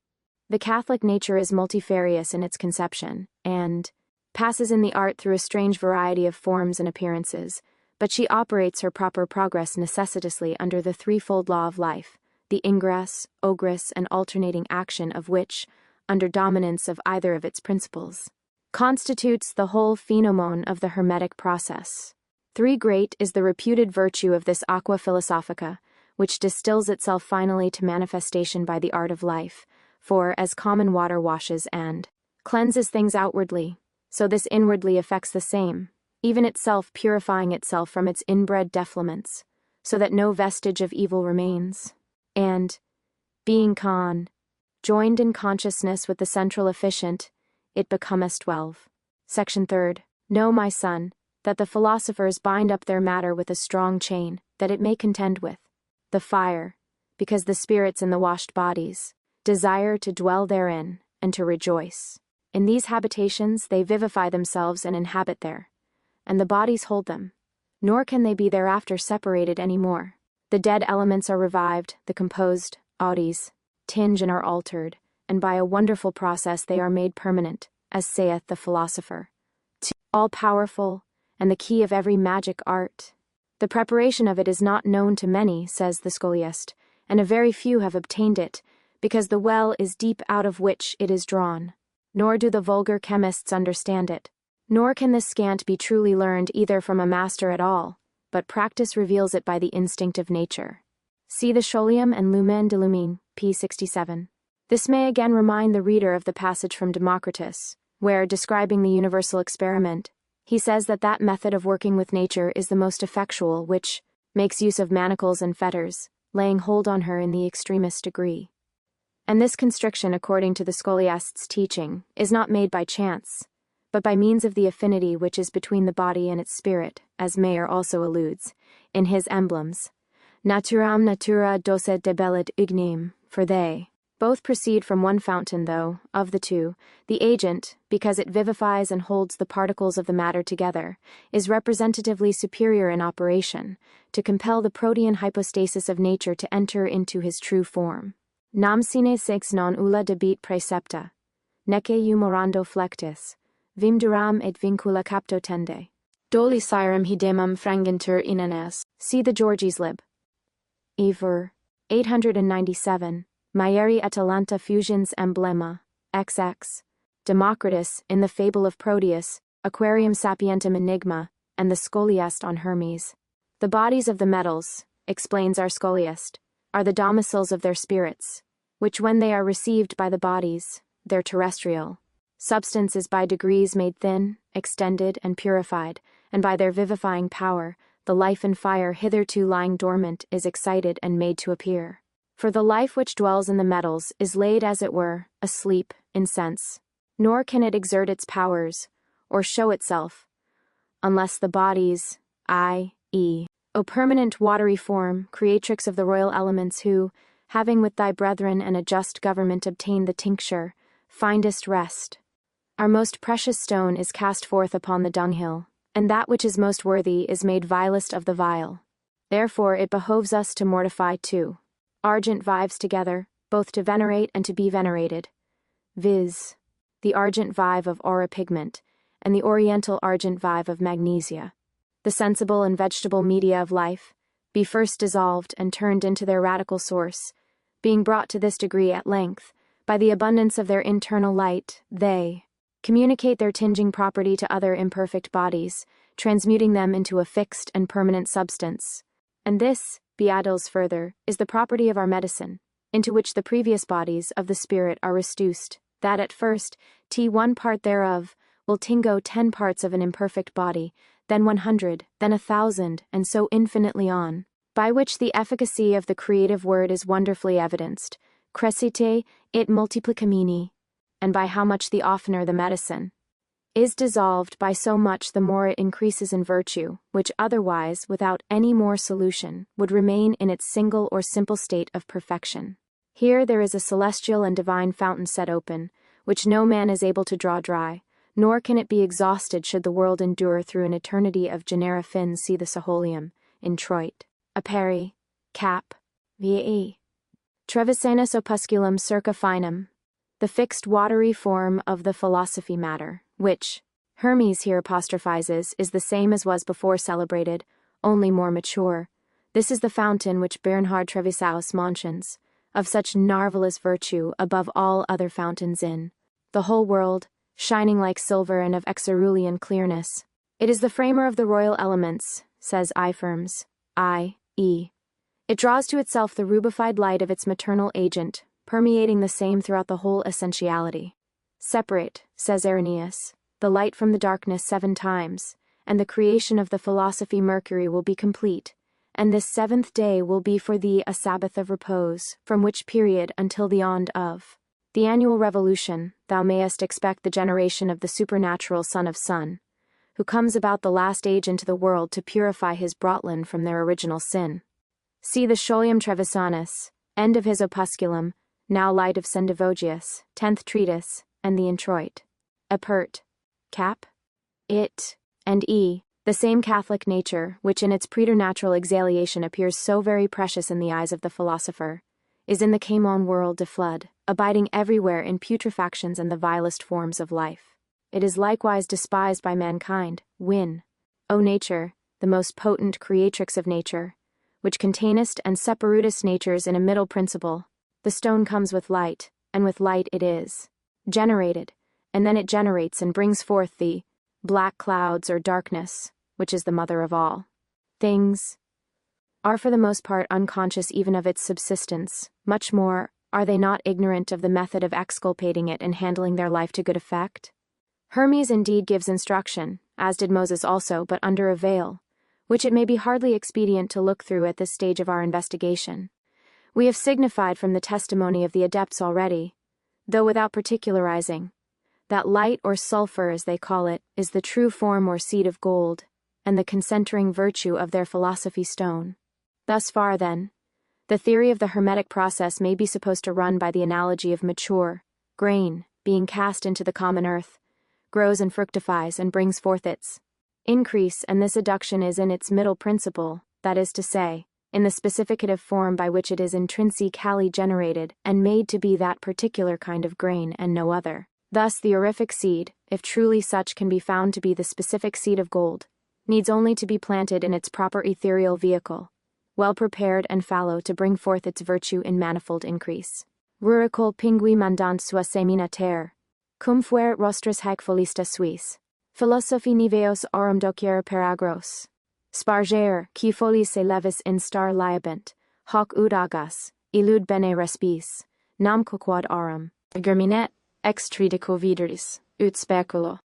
The Catholic nature is multifarious in its conception, and passes in the art through a strange variety of forms and appearances, but she operates her proper progress necessitously under the threefold law of life, the ingress, ogress, and alternating action of which, under dominance of either of its principles, constitutes the whole phenomenon of the Hermetic process. 3 great is the reputed virtue of this aqua philosophica, which distills itself finally to manifestation by the art of life, for as common water washes and cleanses things outwardly, so this inwardly effects the same, even itself purifying itself from its inbred defilements, so that no vestige of evil remains. And, being joined in consciousness with the central efficient, it becometh 12. Section 3rd. Know, my son, that the philosophers bind up their matter with a strong chain, that it may contend with the fire, because the spirits in the washed bodies desire to dwell therein, and to rejoice. In these habitations they vivify themselves and inhabit there, and the bodies hold them, nor can they be thereafter separated any more. The dead elements are revived, the composed bodies tinge and are altered, and by a wonderful process they are made permanent, as saith the philosopher, all-powerful, and the key of every magic art. The preparation of it is not known to many, says the scholiast, and a very few have obtained it, because the well is deep out of which it is drawn. Nor do the vulgar chemists understand it, nor can this scant be truly learned either from a master at all, but practice reveals it by the instinct of nature. See the Scholium and Lumen de Lumine, p. 67. This may again remind the reader of the passage from Democritus, where, describing the universal experiment, he says that that method of working with nature is the most effectual which makes use of manacles and fetters, laying hold on her in the extremest degree. And this constriction, according to the scholiast's teaching, is not made by chance, but by means of the affinity which is between the body and its spirit, as Mayer also alludes, in his emblems, Naturam natura docet debellit ignem, for they both proceed from one fountain, though, of the 2, the agent, because it vivifies and holds the particles of the matter together, is representatively superior in operation, to compel the protean hypostasis of nature to enter into his true form. Nam sine sex non ulla debit praecepta, nece humorando flectis, vim duram et vincula capto tende. Doli sirem hidemum frangintur inanes. See the Georgies lib. Ever. 897. Maieri Atalanta fusions emblema, XX. Democritus, in the fable of Proteus, Aquarium sapientum enigma, and the scholiast on Hermes. The bodies of the metals, explains our scholiast, are the domiciles of their spirits, which when they are received by the bodies, their terrestrial Substance is by degrees made thin, extended, and purified, and by their vivifying power, the life and fire hitherto lying dormant is excited and made to appear. For the life which dwells in the metals is laid as it were, asleep, in sense, nor can it exert its powers, or show itself, unless the bodies, i.e., O permanent watery form, creatrix of the royal elements who, having with thy brethren and a just government obtained the tincture, findest rest. Our most precious stone is cast forth upon the dunghill, and that which is most worthy is made vilest of the vile. Therefore it behoves us to mortify two argent vives together, both to venerate and to be venerated, viz., the argent vive of aura pigment, and the oriental argent vive of magnesia. The sensible and vegetable media of life, be first dissolved and turned into their radical source, being brought to this degree at length, by the abundance of their internal light, they communicate their tinging property to other imperfect bodies, transmuting them into a fixed and permanent substance. And this, Beadles further, is the property of our medicine, into which the previous bodies of the spirit are reduced, that at first, one part thereof, will tingo 10 parts of an imperfect body, then 100, then 1,000, and so infinitely on, by which the efficacy of the creative word is wonderfully evidenced, crescite it multiplicamini, and by how much the oftener the medicine is dissolved, by so much the more it increases in virtue, which otherwise, without any more solution, would remain in its single or simple state of perfection. Here there is a celestial and divine fountain set open, which no man is able to draw dry, nor can it be exhausted should the world endure through an eternity of genera fins. See the Saholium, introit, aperi, cap, ve. Trevisanus opusculum circa finum, the fixed watery form of the philosophy matter, which Hermes here apostrophizes, is the same as was before celebrated, only more mature. This is the fountain which Bernhard Trevisaus mentions, of such marvelous virtue above all other fountains in the whole world, shining like silver and of exerulean clearness. It is the framer of the royal elements, says Ifirms, i.e. It draws to itself the rubified light of its maternal agent, permeating the same throughout the whole essentiality. Separate, says Irenaeus, the light from the darkness 7 times, and the creation of the philosophy Mercury will be complete, and this 7th day will be for thee a Sabbath of repose, from which period until the end of the annual revolution, thou mayest expect the generation of the supernatural Son of Sun, who comes about the last age into the world to purify his Brotland from their original sin. See the Scholium Trevisanus, end of his opusculum, now light of Sendivogius, 10th Treatise, and the introit. Apert, cap, it, and e, the same Catholic nature, which in its preternatural exhaliation appears so very precious in the eyes of the philosopher, is in the Caemon world de flood, abiding everywhere in putrefactions and the vilest forms of life. It is likewise despised by mankind, when, O nature, the most potent creatrix of nature, which containest and separutest natures in a middle principle, the stone comes with light, and with light it is generated, and then it generates and brings forth the black clouds or darkness, which is the mother of all things, are for the most part unconscious even of its subsistence. Much more, are they not ignorant of the method of exculpating it and handling their life to good effect? Hermes indeed gives instruction, as did Moses also, but under a veil, which it may be hardly expedient to look through at this stage of our investigation. We have signified from the testimony of the adepts already, though without particularizing, that light or sulfur, as they call it, is the true form or seed of gold, and the concentring virtue of their philosophy stone. Thus far, then, the theory of the Hermetic process may be supposed to run by the analogy of mature grain being cast into the common earth, grows and fructifies and brings forth its increase, and this adduction is in its middle principle, that is to say, in the specificative form by which it is intrinsically generated and made to be that particular kind of grain and no other. Thus the aurific seed, if truly such can be found to be the specific seed of gold, needs only to be planted in its proper ethereal vehicle, well prepared and fallow to bring forth its virtue in manifold increase. Ruricul pingui mandant sua semina ter, cum fuerit rostris haec folista suis. Philosophi niveos aurum docier per agros. Sparger, qui folies se levis in star liabent, hoc ud agas, illud bene respis, nam quoquad aurum. Germinet, ex tridico vidris. ut speculo.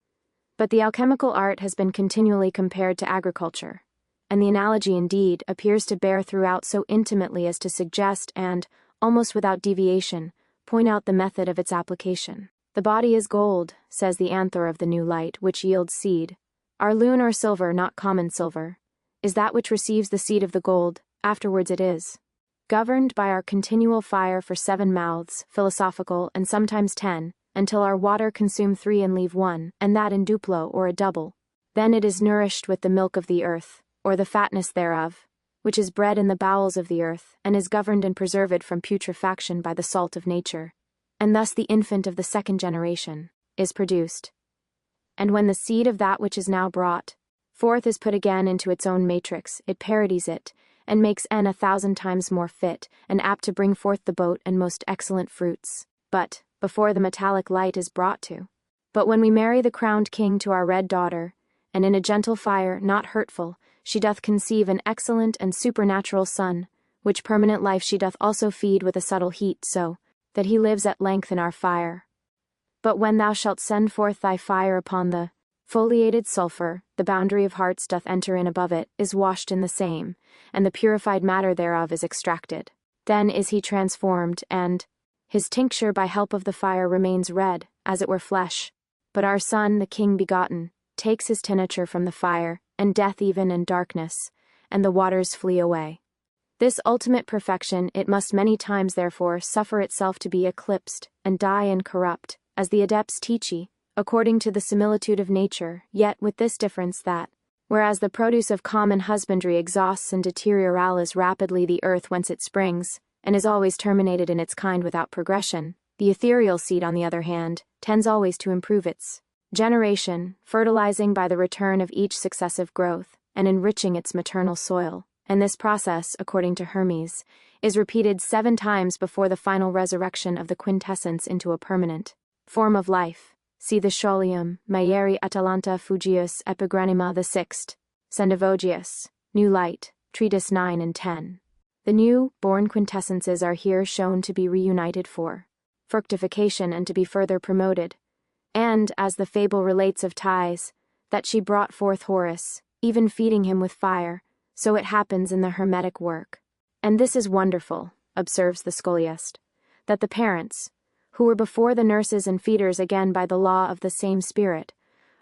But the alchemical art has been continually compared to agriculture, and the analogy indeed appears to bear throughout so intimately as to suggest and, almost without deviation, point out the method of its application. The body is gold, says the anther of the new light, which yields seed. Our lune or silver, not common silver, is that which receives the seed of the gold, afterwards it is governed by our continual fire for 7 mouths, philosophical, and sometimes 10, until our water consume 3 and leave 1, and that in duplo or a double. Then it is nourished with the milk of the earth, or the fatness thereof, which is bred in the bowels of the earth, and is governed and preserved from putrefaction by the salt of nature. And thus the infant of the 2nd generation is produced. And when the seed of that which is now brought forth is put again into its own matrix, it parodies it, and makes N 1,000 times more fit, and apt to bring forth the boat and most excellent fruits. But, before the metallic light is brought to. But when we marry the crowned king to our red daughter, and in a gentle fire, not hurtful, she doth conceive an excellent and supernatural son, which permanent life she doth also feed with a subtle heat, so that he lives at length in our fire. But when thou shalt send forth thy fire upon the foliated sulphur, the boundary of hearts doth enter in above it, is washed in the same, and the purified matter thereof is extracted. Then is he transformed, and his tincture by help of the fire remains red, as it were flesh. But our son, the king begotten, takes his tincture from the fire, and death even and darkness, and the waters flee away. This ultimate perfection it must many times therefore suffer itself to be eclipsed, and die and corrupt, as the adepts teach ye, according to the similitude of nature, yet with this difference that, whereas the produce of common husbandry exhausts and deterioralis rapidly the earth whence it springs, and is always terminated in its kind without progression, the ethereal seed, on the other hand, tends always to improve its generation, fertilizing by the return of each successive growth, and enriching its maternal soil, and this process, according to Hermes, is repeated 7 times before the final resurrection of the quintessence into a permanent form of life. See the Scholium, Maieri Atalanta Fugius Epigranima the 6th, Sendivogius, New Light, Treatise 9 and 10. The new-born quintessences are here shown to be reunited for fructification and to be further promoted, and, as the fable relates of Thais, that she brought forth Horus, even feeding him with fire, so it happens in the Hermetic work. And this is wonderful, observes the scholiast, that the parents, who were before the nurses and feeders again by the law of the same spirit,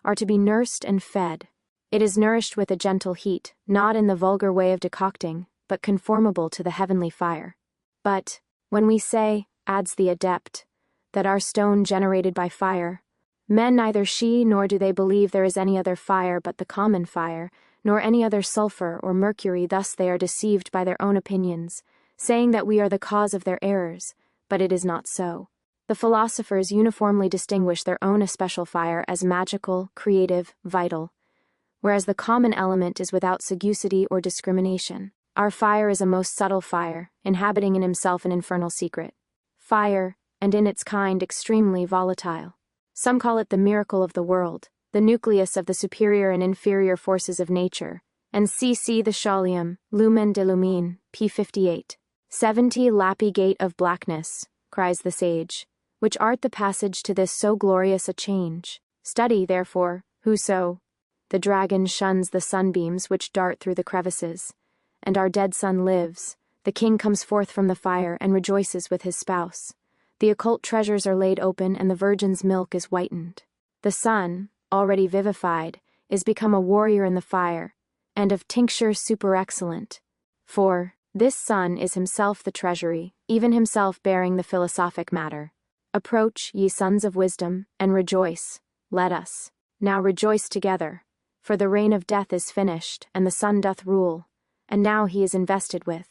are to be nursed and fed. It is nourished with a gentle heat, not in the vulgar way of decocting, but conformable to the heavenly fire. But, when we say, adds the adept, that our stone generated by fire, men neither she nor do they believe there is any other fire but the common fire, nor any other sulphur or mercury. Thus they are deceived by their own opinions, saying that we are the cause of their errors, but it is not so. The philosophers uniformly distinguish their own especial fire as magical, creative, vital, whereas the common element is without sagacity or discrimination. Our fire is a most subtle fire, inhabiting in himself an infernal secret. Fire, and in its kind extremely volatile. Some call it the miracle of the world, the nucleus of the superior and inferior forces of nature, and see the Scholium, Lumen de Lumine, p. 58. 70 Lapi Gate of Blackness, cries the sage, which art the passage to this so glorious a change. Study, therefore, whoso. The dragon shuns the sunbeams which dart through the crevices, and our dead son lives. The king comes forth from the fire and rejoices with his spouse. The occult treasures are laid open and the virgin's milk is whitened. The son, already vivified, is become a warrior in the fire, and of tincture super excellent. For this son is himself the treasury, even himself bearing the philosophic matter. Approach, ye sons of wisdom, and rejoice. Let us now rejoice together, for the reign of death is finished, and the son doth rule, and now he is invested with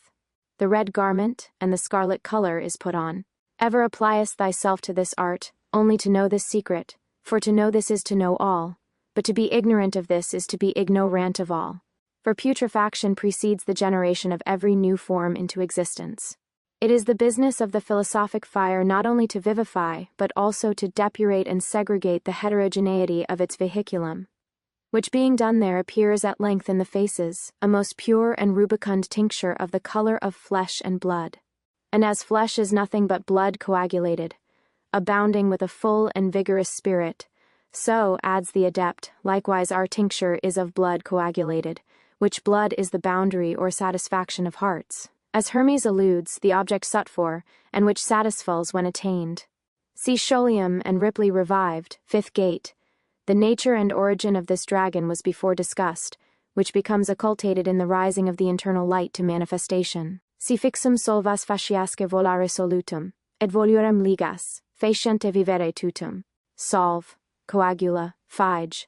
the red garment, and the scarlet color is put on. Ever appliest thyself to this art, only to know this secret, for to know this is to know all, but to be ignorant of this is to be ignorant of all. For putrefaction precedes the generation of every new form into existence. It is the business of the philosophic fire not only to vivify, but also to depurate and segregate the heterogeneity of its vehiculum, which being done there appears at length in the faces, a most pure and rubicund tincture of the color of flesh and blood. And as flesh is nothing but blood coagulated, abounding with a full and vigorous spirit, So, adds the adept, likewise our tincture is of blood coagulated, which blood is the boundary or satisfaction of hearts, as Hermes alludes, the object sought for, and which satisfies when attained. See Scholium and Ripley revived, Fifth Gate. The nature and origin of this dragon was before discussed, which becomes occultated in the rising of the internal light to manifestation. Si fixum solvas faciasque volare solutum, et volurem ligas, faciente vivere tutum. Solve, coagula, fige.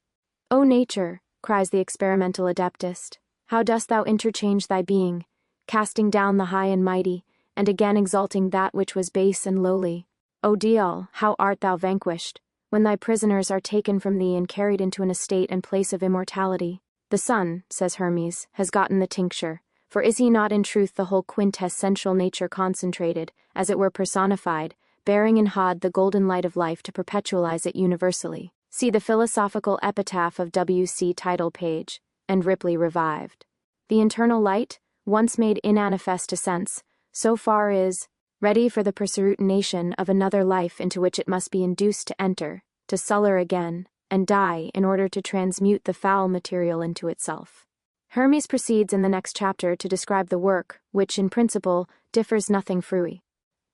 O nature, cries the experimental adeptist, how dost thou interchange thy being, casting down the high and mighty, and again exalting that which was base and lowly. O Dial, how art thou vanquished, when thy prisoners are taken from thee and carried into an estate and place of immortality. The sun, says Hermes, has gotten the tincture, for is he not in truth the whole quintessential nature concentrated, as it were personified, bearing in Hod the golden light of life to perpetualize it universally? See the philosophical epitaph of W.C. title page, and Ripley revived. The internal light, once made inanifest to sense, so far is ready for the perscrutination of another life into which it must be induced to enter, to sulur again, and die in order to transmute the foul material into itself. Hermes proceeds in the next chapter to describe the work, which in principle differs nothing frui.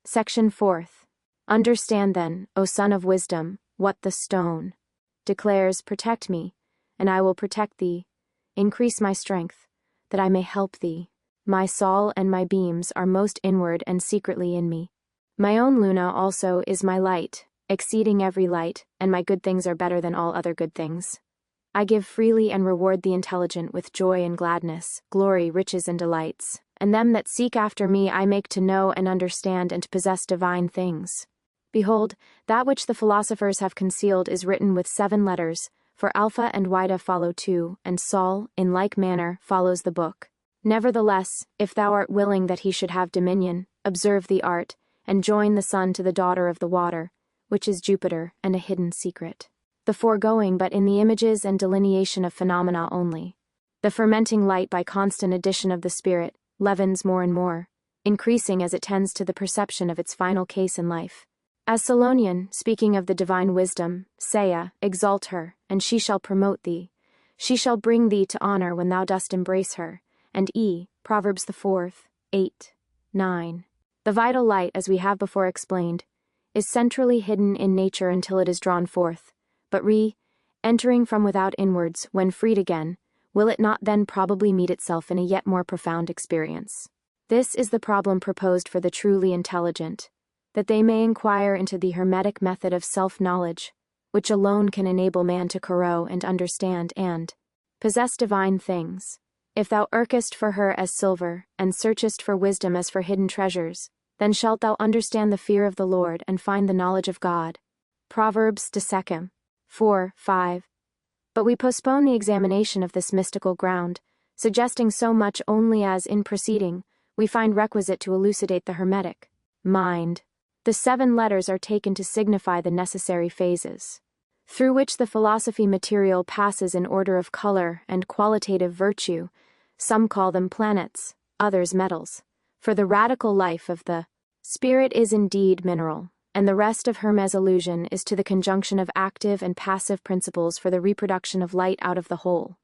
Section 4th. Understand then, O son of wisdom, what the stone declares, protect me, and I will protect thee, increase my strength, that I may help thee. My sol and my beams are most inward and secretly in me. My own Luna also is my light, exceeding every light, and my good things are better than all other good things. I give freely and reward the intelligent with joy and gladness, glory, riches, and delights, and them that seek after me I make to know and understand and to possess divine things. Behold, that which the philosophers have concealed is written with 7 letters, for Alpha and Wida follow 2, and Sol, in like manner, follows the book. Nevertheless, if thou art willing that he should have dominion, observe the art, and join the sun to the daughter of the water, which is Jupiter, and a hidden secret. The foregoing but in the images and delineation of phenomena only. The fermenting light by constant addition of the spirit, leavens more and more, increasing as it tends to the perception of its final case in life. As Solonian, speaking of the divine wisdom, saith, exalt her, and she shall promote thee. She shall bring thee to honor when thou dost embrace her. And Proverbs the 4th, 8, 9. The vital light, as we have before explained, is centrally hidden in nature until it is drawn forth, but entering from without inwards, when freed again, will it not then probably meet itself in a yet more profound experience? This is the problem proposed for the truly intelligent, that they may inquire into the Hermetic method of self-knowledge, which alone can enable man to corroe and understand and possess divine things. If thou irkest for her as silver, and searchest for wisdom as for hidden treasures, then shalt thou understand the fear of the Lord and find the knowledge of God. Proverbs de Sechem 4, 5. But we postpone the examination of this mystical ground, suggesting so much only as, in proceeding, we find requisite to elucidate the Hermetic mind. The 7 letters are taken to signify the necessary phases, through which the philosophy material passes in order of color and qualitative virtue. Some call them planets, others metals, for the radical life of the spirit is indeed mineral, and the rest of Hermes' allusion is to the conjunction of active and passive principles for the reproduction of light out of the whole.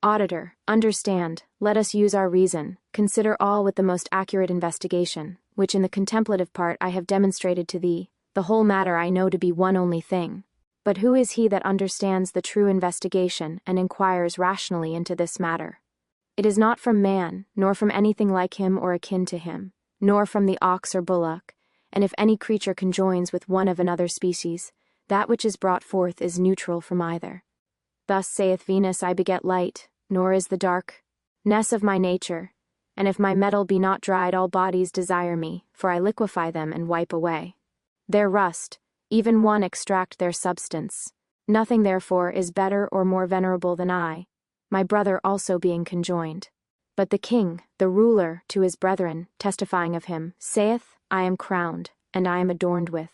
Auditor, understand, let us use our reason, consider all with the most accurate investigation, which in the contemplative part I have demonstrated to thee. The whole matter I know to be one only thing. But who is he that understands the true investigation and inquires rationally into this matter? It is not from man, nor from anything like him or akin to him, nor from the ox or bullock, and if any creature conjoins with one of another species, that which is brought forth is neutral from either. Thus saith Venus, I beget light, nor is the darkness of my nature, and if my metal be not dried all bodies desire me, for I liquefy them and wipe away their rust, even one extract their substance. Nothing therefore is better or more venerable than I, my brother also being conjoined. But the king, the ruler, to his brethren, testifying of him, saith, I am crowned, and I am adorned with.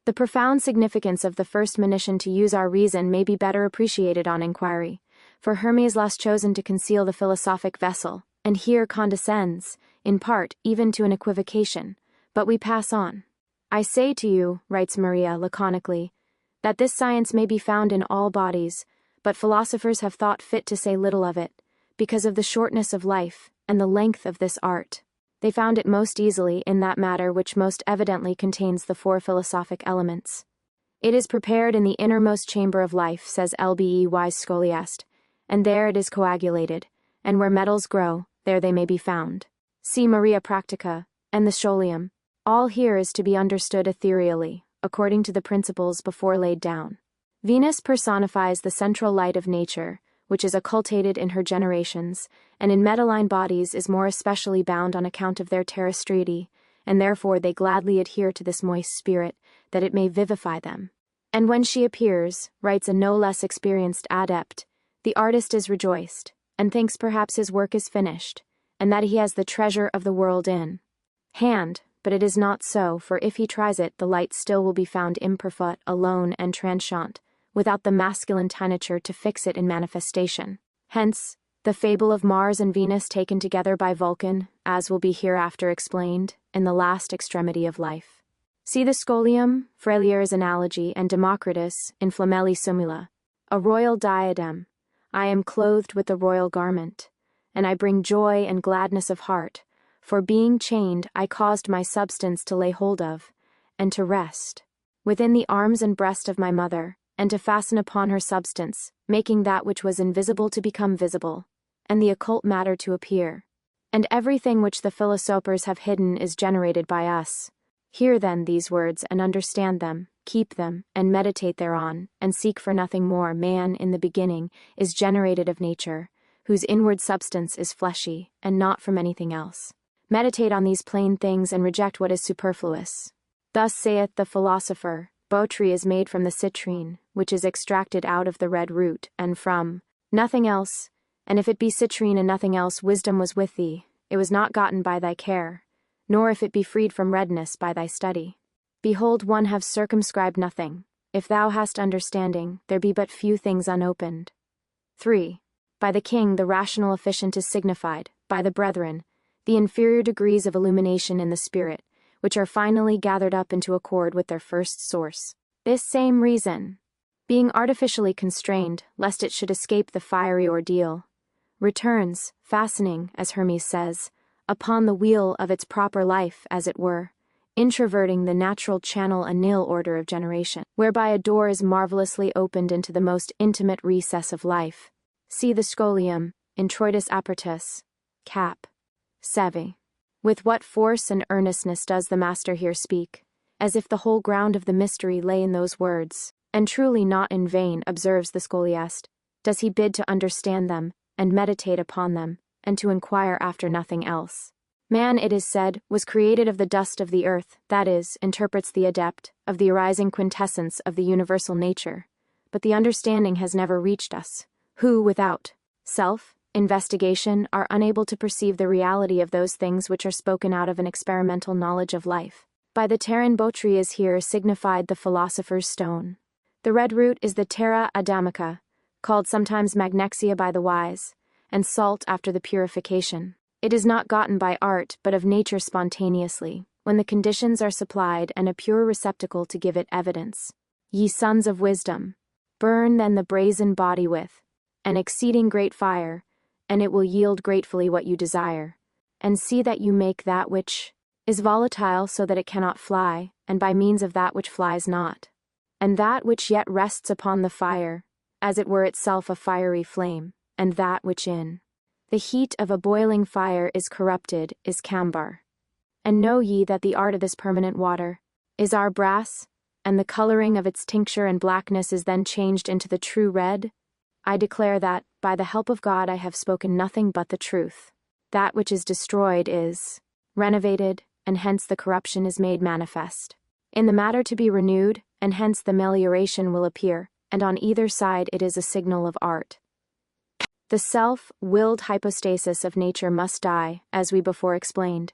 The profound significance of the first monition to use our reason may be better appreciated on inquiry, for Hermes last chosen to conceal the philosophic vessel, and here condescends, in part, even to an equivocation, but we pass on. I say to you, writes Maria laconically, that this science may be found in all bodies, but philosophers have thought fit to say little of it, because of the shortness of life, and the length of this art. They found it most easily in that matter which most evidently contains the 4 philosophic elements. It is prepared in the innermost chamber of life, says Lbe wise Scholiast, and there it is coagulated, and where metals grow, there they may be found. See Maria Practica, and the Scholium. All here is to be understood ethereally, according to the principles before laid down. Venus personifies the central light of nature, which is occultated in her generations, and in metalline bodies is more especially bound on account of their terrestriety, and therefore they gladly adhere to this moist spirit, that it may vivify them. And when she appears, writes a no less experienced adept, the artist is rejoiced, and thinks perhaps his work is finished, and that he has the treasure of the world in hand, but it is not so, for if he tries it, the light still will be found imperfect, alone, and transient, without the masculine teniture to fix it in manifestation. Hence, the fable of Mars and Venus taken together by Vulcan, as will be hereafter explained, in the last extremity of life. See the Scholium, Freilier's analogy, and Democritus, in Flamelli Sumula. A royal diadem. I am clothed with the royal garment, and I bring joy and gladness of heart, for being chained I caused my substance to lay hold of, and to rest, within the arms and breast of my mother, and to fasten upon her substance, making that which was invisible to become visible, and the occult matter to appear. And everything which the philosophers have hidden is generated by us. Hear then these words and understand them, keep them, and meditate thereon, and seek for nothing more. Man, in the beginning, is generated of nature, whose inward substance is fleshy, and not from anything else. Meditate on these plain things and reject what is superfluous. Thus saith the philosopher, Botry is made from the citrine, which is extracted out of the red root, and from nothing else, and if it be citrine and nothing else, wisdom was with thee, it was not gotten by thy care, nor if it be freed from redness by thy study. Behold, one have circumscribed nothing. If thou hast understanding, there be but few things unopened. 3. By the king the rational efficient is signified, by the brethren, the inferior degrees of illumination in the spirit, which are finally gathered up into accord with their first source. This same reason, being artificially constrained, lest it should escape the fiery ordeal, returns, fastening, as Hermes says, upon the wheel of its proper life, as it were, introverting the natural channel a nil order of generation, whereby a door is marvelously opened into the most intimate recess of life. See the Scholium, in Treatise Apertus, cap. 7. With what force and earnestness does the master here speak, as if the whole ground of the mystery lay in those words, and truly not in vain, observes the Scholiast, does he bid to understand them, and meditate upon them, and to inquire after nothing else. Man, it is said, was created of the dust of the earth, that is, interprets the adept, of the arising quintessence of the universal nature, but the understanding has never reached us, who, without investigation, are unable to perceive the reality of those things which are spoken out of an experimental knowledge of life. By the terrain Botry is here signified the philosopher's stone. The red root is the terra adamica, called sometimes magnexia by the wise, and salt after the purification. It is not gotten by art but of nature spontaneously, when the conditions are supplied and a pure receptacle to give it evidence. Ye sons of wisdom, burn then the brazen body with an exceeding great fire, and it will yield gratefully what you desire. And see that you make that which is volatile so that it cannot fly, and by means of that which flies not. And that which yet rests upon the fire, as it were itself a fiery flame, and that which in the heat of a boiling fire is corrupted, is cambar. And know ye that the art of this permanent water is our brass, and the coloring of its tincture and blackness is then changed into the true red? I declare that, by the help of God, I have spoken nothing but the truth. That which is destroyed is renovated, and hence the corruption is made manifest. In the matter to be renewed, and hence the melioration will appear, and on either side it is a signal of art. The self-willed hypostasis of nature must die, as we before explained,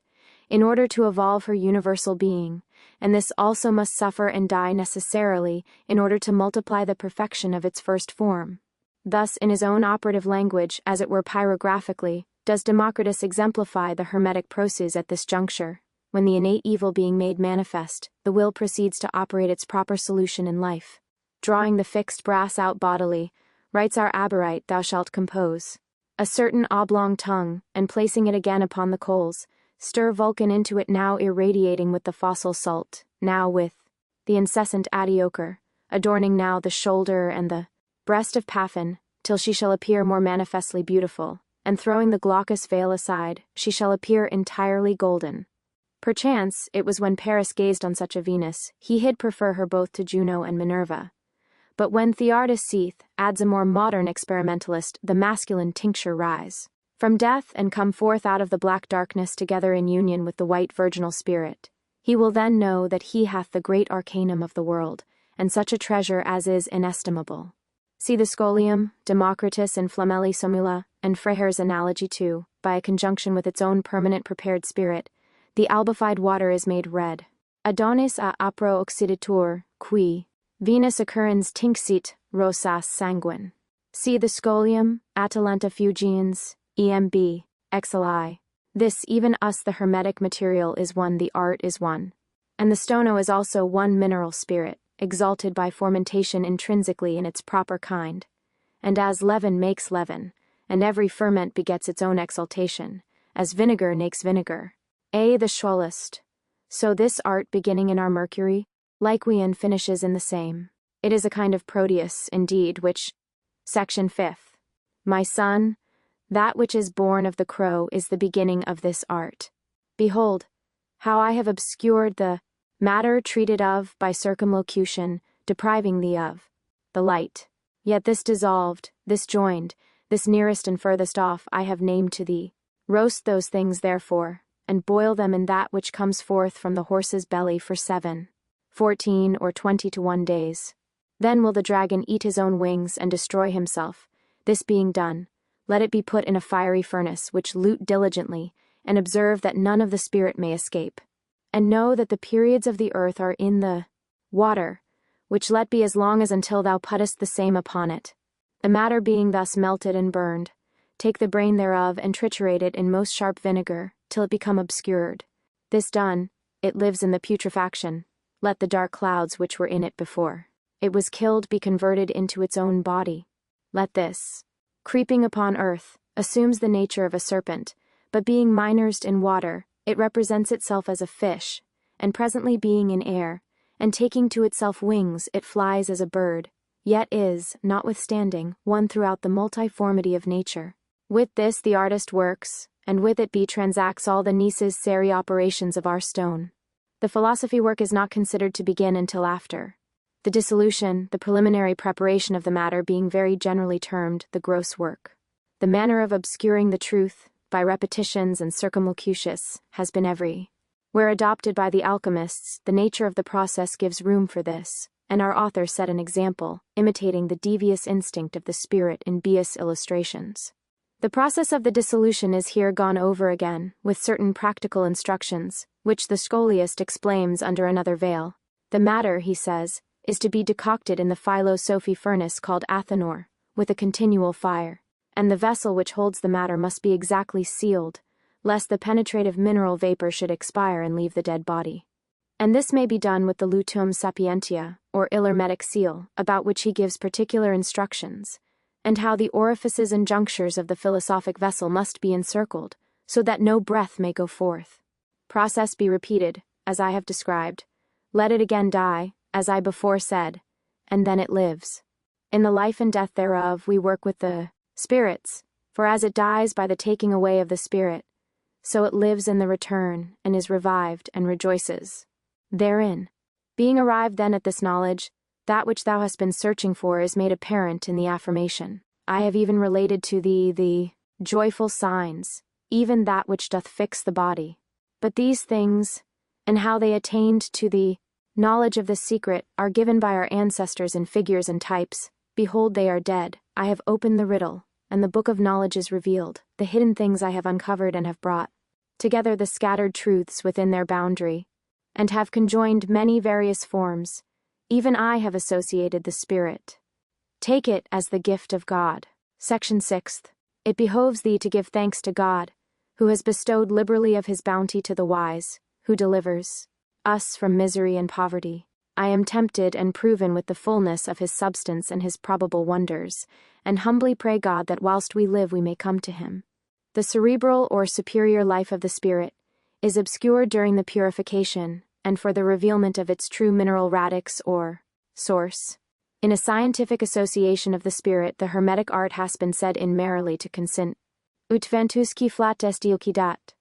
in order to evolve her universal being, and this also must suffer and die necessarily in order to multiply the perfection of its first form. Thus, in his own operative language, as it were pyrographically, does Democritus exemplify the Hermetic process at this juncture. When the innate evil being made manifest, the will proceeds to operate its proper solution in life. drawing the fixed brass out bodily, writes our Aberite thou shalt compose. A certain oblong tongue, and placing it again upon the coals, stir Vulcan into it, now irradiating with the fossil salt, now with the incessant adiochre, adorning now the shoulder and the breast of Paphin, till she shall appear more manifestly beautiful, and throwing the glaucous veil aside, she shall appear entirely golden. Perchance, it was when Paris gazed on such a Venus, he hid prefer her both to Juno and Minerva. But when Theardus Seath, adds a more modern experimentalist, the masculine tincture rise from death and come forth out of the black darkness together in union with the white virginal spirit, he will then know that he hath the great arcanum of the world, and such a treasure as is inestimable. See the Scholium, Democritus and Flamelli Somula, and Freher's analogy too, by a conjunction with its own permanent prepared spirit, the albified water is made red. Adonis a apro occiditur, qui Venus occurrens tinxit rosas sanguine. See the Scholium, Atalanta Fugiens, EMB, XLI. This, even us the hermetic material is one, the art is one. And the stono is also one mineral spirit, exalted by fermentation intrinsically in its proper kind. And as leaven makes leaven, and every ferment begets its own exaltation, as vinegar makes vinegar, the schwallest. So this art beginning in our Mercury, Lyquian finishes in the same. It is a kind of Proteus, indeed, which, Section 5th. My son, that which is born of the crow is the beginning of this art. Behold, how I have obscured the matter treated of by circumlocution, depriving thee of the light. Yet this dissolved, this joined, this nearest and furthest off I have named to thee. Roast those things therefore, and boil them in that which comes forth from the horse's belly for 7, 14 or 21 days. Then will the dragon eat his own wings and destroy himself. This being done, let it be put in a fiery furnace, which lute diligently, and observe that none of the spirit may escape. And know that the periods of the earth are in the water, which let be as long as until thou puttest the same upon it. The matter being thus melted and burned, take the brain thereof and triturate it in most sharp vinegar, till it become obscured. This done, it lives in the putrefaction. Let the dark clouds which were in it before it was killed be converted into its own body. Let this, creeping upon earth, assumes the nature of a serpent, but being minersed in water, it represents itself as a fish, and presently being in air, and taking to itself wings, it flies as a bird, yet is, notwithstanding, one throughout the multiformity of nature. With this the artist works, and with it transacts all the necessary operations of our stone. The philosophy work is not considered to begin until after the dissolution, the preliminary preparation of the matter being very generally termed the gross work. The manner of obscuring the truth, by repetitions and circumlocutious, has been where adopted by the alchemists. The nature of the process gives room for this, and our author set an example, imitating the devious instinct of the spirit in Bias illustrations. The process of the dissolution is here gone over again, with certain practical instructions, which the scholiast explains under another veil. The matter, he says, is to be decocted in the philosophy furnace called Athenor, with a continual fire, and the vessel which holds the matter must be exactly sealed, lest the penetrative mineral vapor should expire and leave the dead body. And this may be done with the lutum sapientia, or hermetic seal, about which he gives particular instructions, and how the orifices and junctures of the philosophic vessel must be encircled, so that no breath may go forth. Process be repeated, as I have described. Let it again die, as I before said, and then it lives. In the life and death thereof we work with the spirits, for as it dies by the taking away of the spirit, so it lives in the return, and is revived, and rejoices therein. Being arrived then at this knowledge, that which thou hast been searching for is made apparent in the affirmation. I have even related to thee the joyful signs, even that which doth fix the body. But these things, and how they attained to the knowledge of this secret, are given by our ancestors in figures and types. Behold, they are dead. I have opened the riddle, and the book of knowledge is revealed. The hidden things I have uncovered and have brought together the scattered truths within their boundary, and have conjoined many various forms. Even I have associated the spirit. Take it as the gift of God. Section 6th. It behoves thee to give thanks to God, who has bestowed liberally of his bounty to the wise, who delivers us from misery and poverty. I am tempted and proven with the fullness of his substance and his probable wonders, and humbly pray God that whilst we live we may come to him. The cerebral or superior life of the spirit is obscured during the purification, and for the revealment of its true mineral radix or source. In a scientific association of the spirit, the Hermetic art has been said in merrily to consint. Ut ventus qui flat est ilcidat.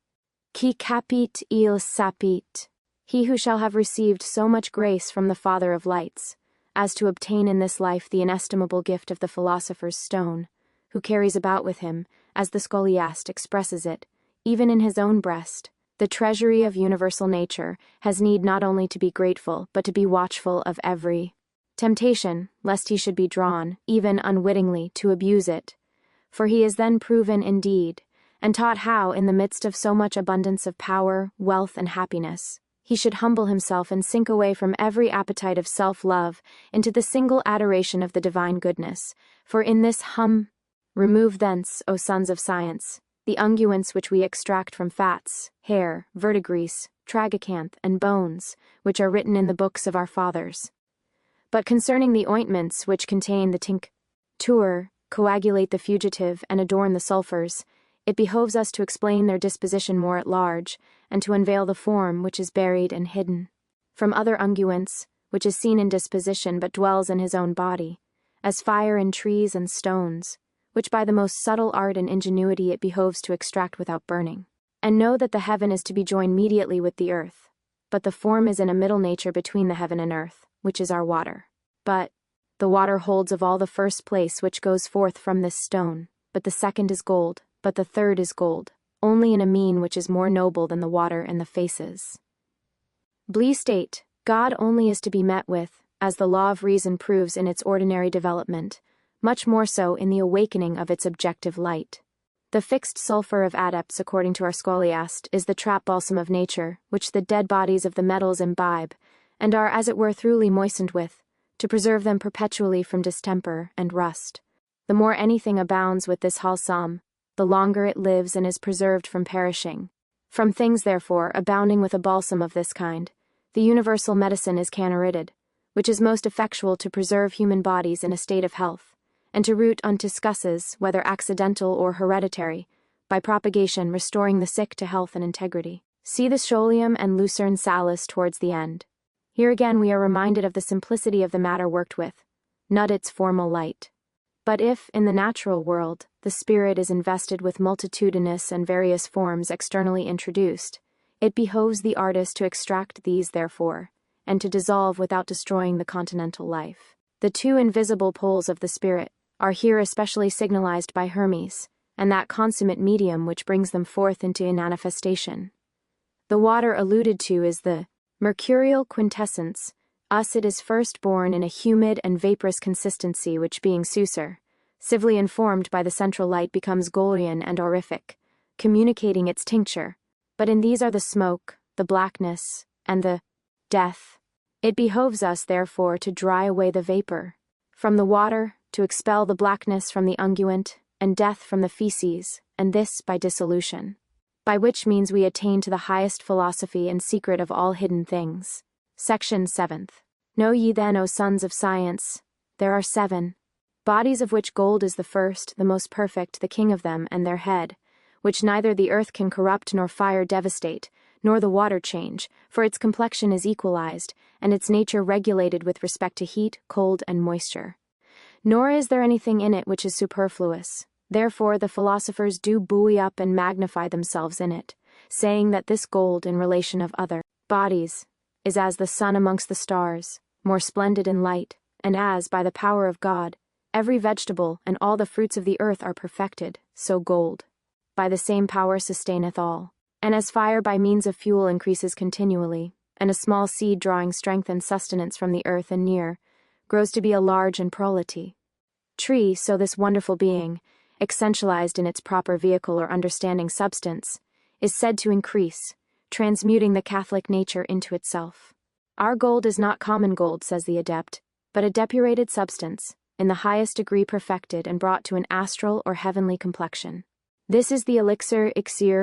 Qui capit il sapit. He who shall have received so much grace from the Father of lights, as to obtain in this life the inestimable gift of the philosopher's stone, who carries about with him, as the scholiast expresses it, even in his own breast, the treasury of universal nature, has need not only to be grateful, but to be watchful of every temptation, lest he should be drawn, even unwittingly, to abuse it. For he is then proven indeed, and taught how, in the midst of so much abundance of power, wealth, and happiness, he should humble himself and sink away from every appetite of self-love into the single adoration of the divine goodness. For in this remove thence, O sons of science, the unguents which we extract from fats, hair, verdigris, tragacanth, and bones, which are written in the books of our fathers. But concerning the ointments which contain the tincture, coagulate the fugitive, and adorn the sulphurs, it behoves us to explain their disposition more at large, and to unveil the form which is buried and hidden from other unguents, which is seen in disposition but dwells in his own body, as fire in trees and stones, which by the most subtle art and ingenuity it behoves to extract without burning. And know that the heaven is to be joined mediately with the earth, but the form is in a middle nature between the heaven and earth, which is our water. But the water holds of all the first place which goes forth from this stone, but the second is gold, but the third is gold, only in a mean which is more noble than the water and the faces. Blee state, God only is to be met with, as the law of reason proves in its ordinary development, much more so in the awakening of its objective light. The fixed sulphur of adepts, according to our scholiast, is the trap balsam of nature, which the dead bodies of the metals imbibe, and are as it were thoroughly moistened with, to preserve them perpetually from distemper and rust. The more anything abounds with this balsam, the longer it lives and is preserved from perishing. From things, therefore, abounding with a balsam of this kind, the universal medicine is canaridid, which is most effectual to preserve human bodies in a state of health, and to root untuscusses, whether accidental or hereditary, by propagation restoring the sick to health and integrity. See the scholium and lucerne salis towards the end. Here again we are reminded of the simplicity of the matter worked with, not its formal light. But if, in the natural world, the spirit is invested with multitudinous and various forms externally introduced, it behoves the artist to extract these therefore, and to dissolve without destroying the continental life. The two invisible poles of the spirit are here especially signalized by Hermes, and that consummate medium which brings them forth into manifestation. The water alluded to is the mercurial quintessence. Us it is first born in a humid and vaporous consistency which being sucer, civilly informed by the central light becomes Golian and aurific, communicating its tincture, but in these are the smoke, the blackness, and the death. It behoves us, therefore, to dry away the vapor from the water, to expel the blackness from the unguent, and death from the feces, and this by dissolution, by which means we attain to the highest philosophy and secret of all hidden things. Section 7th. Know ye then, O sons of science, there are 7 bodies, of which gold is the first, the most perfect, the king of them, and their head, which neither the earth can corrupt nor fire devastate, nor the water change, for its complexion is equalized, and its nature regulated with respect to heat, cold, and moisture. Nor is there anything in it which is superfluous. Therefore the philosophers do buoy up and magnify themselves in it, saying that this gold in relation of other bodies is as the sun amongst the stars, more splendid in light, and as, by the power of God, every vegetable and all the fruits of the earth are perfected, so gold, by the same power sustaineth all. And as fire by means of fuel increases continually, and a small seed drawing strength and sustenance from the earth and near, grows to be a large and prolity tree, so this wonderful being, essentialized in its proper vehicle or understanding substance, is said to increase, transmuting the Catholic nature into itself. Our gold is not common gold, says the adept, but a depurated substance, in the highest degree perfected and brought to an astral or heavenly complexion. This is the elixir,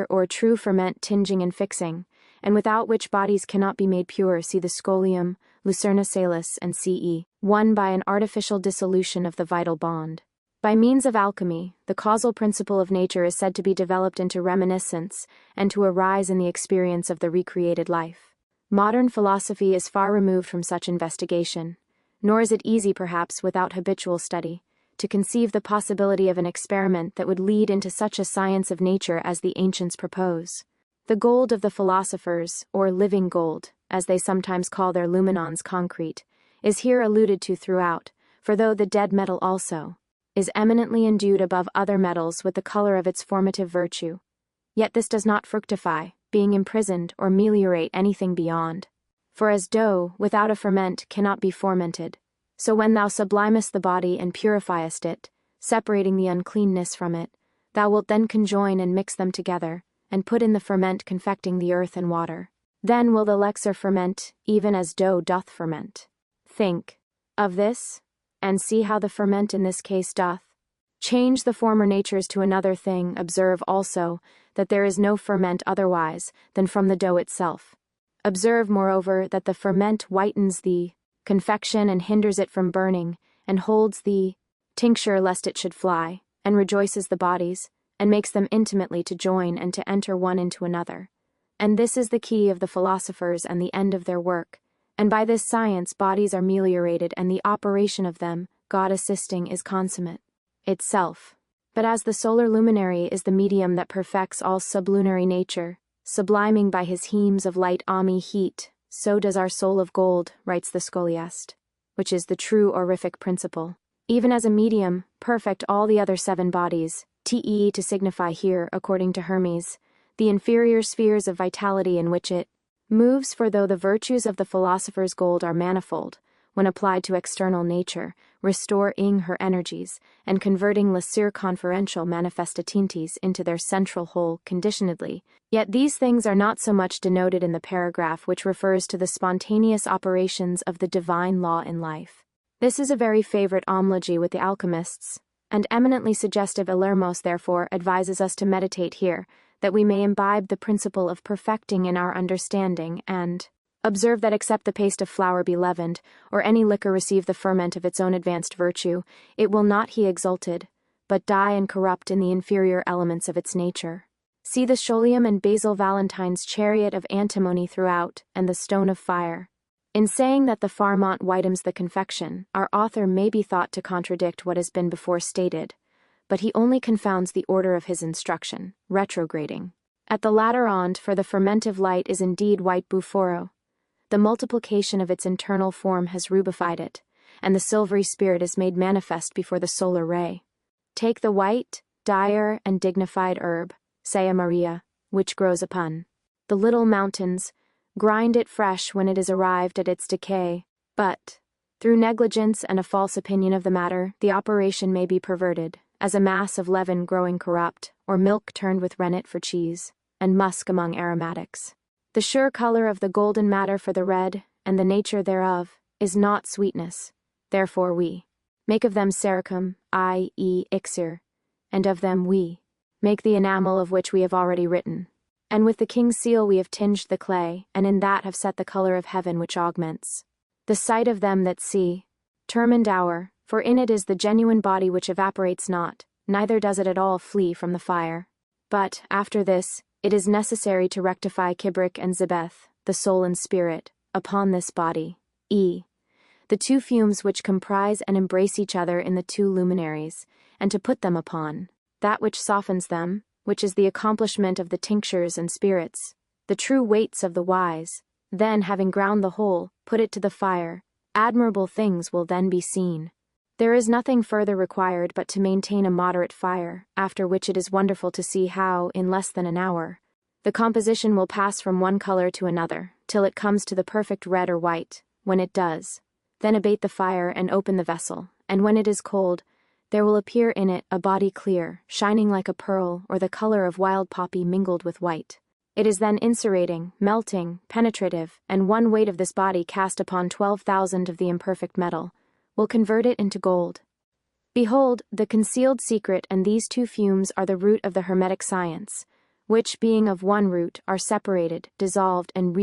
or true ferment tinging and fixing, and without which bodies cannot be made pure. See the scholium, Lucerna Salis and CE, one by an artificial dissolution of the vital bond. By means of alchemy, the causal principle of nature is said to be developed into reminiscence and to arise in the experience of the recreated life. Modern philosophy is far removed from such investigation, nor is it easy, perhaps without habitual study, to conceive the possibility of an experiment that would lead into such a science of nature as the ancients propose. The gold of the philosophers, or living gold, as they sometimes call their luminons concrete, is here alluded to throughout, for though the dead metal also is eminently endued above other metals with the color of its formative virtue, yet this does not fructify, being imprisoned or meliorate anything beyond. For as dough without a ferment cannot be fermented, so when thou sublimest the body and purifiest it, separating the uncleanness from it, thou wilt then conjoin and mix them together, and put in the ferment confecting the earth and water. Then will the elixir ferment, even as dough doth ferment. Think of this, and see how the ferment in this case doth change the former natures to another thing. Observe also that there is no ferment otherwise than from the dough itself. Observe, moreover, that the ferment whitens the confection and hinders it from burning, and holds the tincture lest it should fly, and rejoices the bodies, and makes them intimately to join and to enter one into another. And this is the key of the philosophers and the end of their work, and by this science bodies are meliorated, and the operation of them, God assisting, is consummate itself. But as the solar luminary is the medium that perfects all sublunary nature, subliming by his hemes of light heat, so does our soul of gold, writes the scholiast, which is the true orific principle. Even as a medium, perfect all the other 7 bodies, te to signify here, according to Hermes, the inferior spheres of vitality in which it moves. For though the virtues of the philosopher's gold are manifold, when applied to external nature, restoring her energies, and converting les circonferential manifestatintes into their central whole conditionedly, yet these things are not so much denoted in the paragraph which refers to the spontaneous operations of the divine law in life. This is a very favorite homology with the alchemists, and eminently suggestive. Ilermos therefore advises us to meditate here, that we may imbibe the principle of perfecting in our understanding, and observe that except the paste of flour be leavened, or any liquor receive the ferment of its own advanced virtue, it will not, he exulted, but die and corrupt in the inferior elements of its nature. See the Scholium and Basil Valentine's chariot of antimony throughout, and the stone of fire. In saying that the Pharmont whitens the confection, our author may be thought to contradict what has been before stated, but he only confounds the order of his instruction, retrograding at the latter end, for the fermentive light is indeed white buforo. The multiplication of its internal form has rubified it, and the silvery spirit is made manifest before the solar ray. Take the white, dire, and dignified herb, Sea Maria, which grows upon the little mountains, grind it fresh when it is arrived at its decay, but, through negligence and a false opinion of the matter, the operation may be perverted, as a mass of leaven growing corrupt, or milk turned with rennet for cheese, and musk among aromatics. The sure color of the golden matter for the red, and the nature thereof, is not sweetness. Therefore we make of them sericum, i.e. elixir, and of them we make the enamel of which we have already written. And with the king's seal we have tinged the clay, and in that have set the color of heaven which augments the sight of them that see. Term and hour, for in it is the genuine body which evaporates not, neither does it at all flee from the fire. But, after this, it is necessary to rectify Kibrik and Zebeth, the soul and spirit, upon this body, the 2 fumes which comprise and embrace each other in the 2 luminaries, and to put them upon that which softens them, which is the accomplishment of the tinctures and spirits, the true weights of the wise. Then, having ground the whole, put it to the fire. Admirable things will then be seen. There is nothing further required but to maintain a moderate fire, after which it is wonderful to see how, in less than an hour, the composition will pass from one color to another, till it comes to the perfect red or white. When it does, then abate the fire and open the vessel, and when it is cold, there will appear in it a body clear, shining like a pearl, or the color of wild poppy mingled with white. It is then inserating, melting, penetrative, and one weight of this body cast upon 12,000 of the imperfect metal will convert it into gold. Behold, the concealed secret, and these 2 fumes are the root of the Hermetic science, which, being of one root, are separated, dissolved, and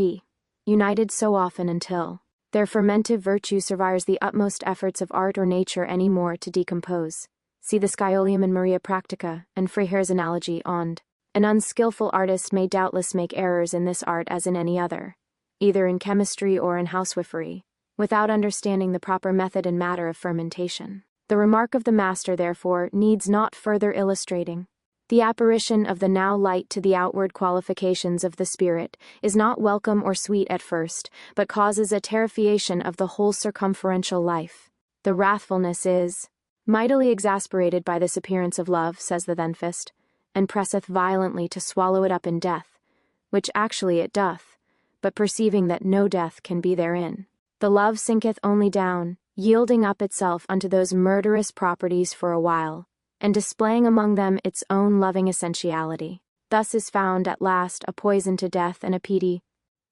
united so often until Their fermentive virtue survives the utmost efforts of art or nature any more to decompose. See the Sciolium in Maria Practica, and Freiherr's analogy on. An unskillful artist may doubtless make errors in this art as in any other, either in chemistry or in housewifery, without understanding the proper method and matter of fermentation. The remark of the master, therefore, needs not further illustrating. The apparition of the now light to the outward qualifications of the spirit is not welcome or sweet at first, but causes a terrification of the whole circumferential life. The wrathfulness is mightily exasperated by this appearance of love, says the Thenfist, and presseth violently to swallow it up in death, which actually it doth, but perceiving that no death can be therein. The love sinketh only down, yielding up itself unto those murderous properties for a while, and displaying among them its own loving essentiality. Thus is found at last a poison to death and a pity.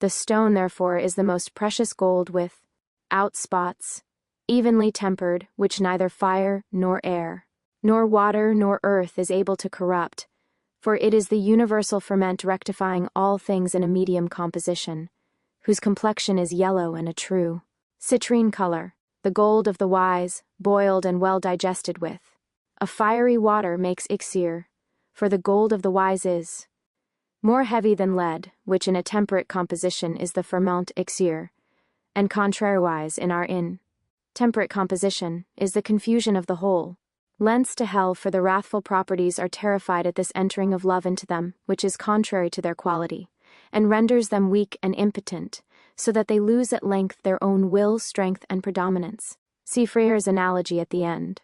The stone, therefore, is the most precious gold without spots, evenly tempered, which neither fire nor air, nor water nor earth is able to corrupt, for it is the universal ferment rectifying all things in a medium composition, whose complexion is yellow and a true citrine color, the gold of the wise, boiled and well digested with a fiery water makes elixir, for the gold of the wise is more heavy than lead, which in a temperate composition is the ferment elixir, and contrariwise in our temperate composition is the confusion of the whole. Lents to hell, for the wrathful properties are terrified at this entering of love into them, which is contrary to their quality, and renders them weak and impotent, so that they lose at length their own will, strength, and predominance. See Freiherr's analogy at the end.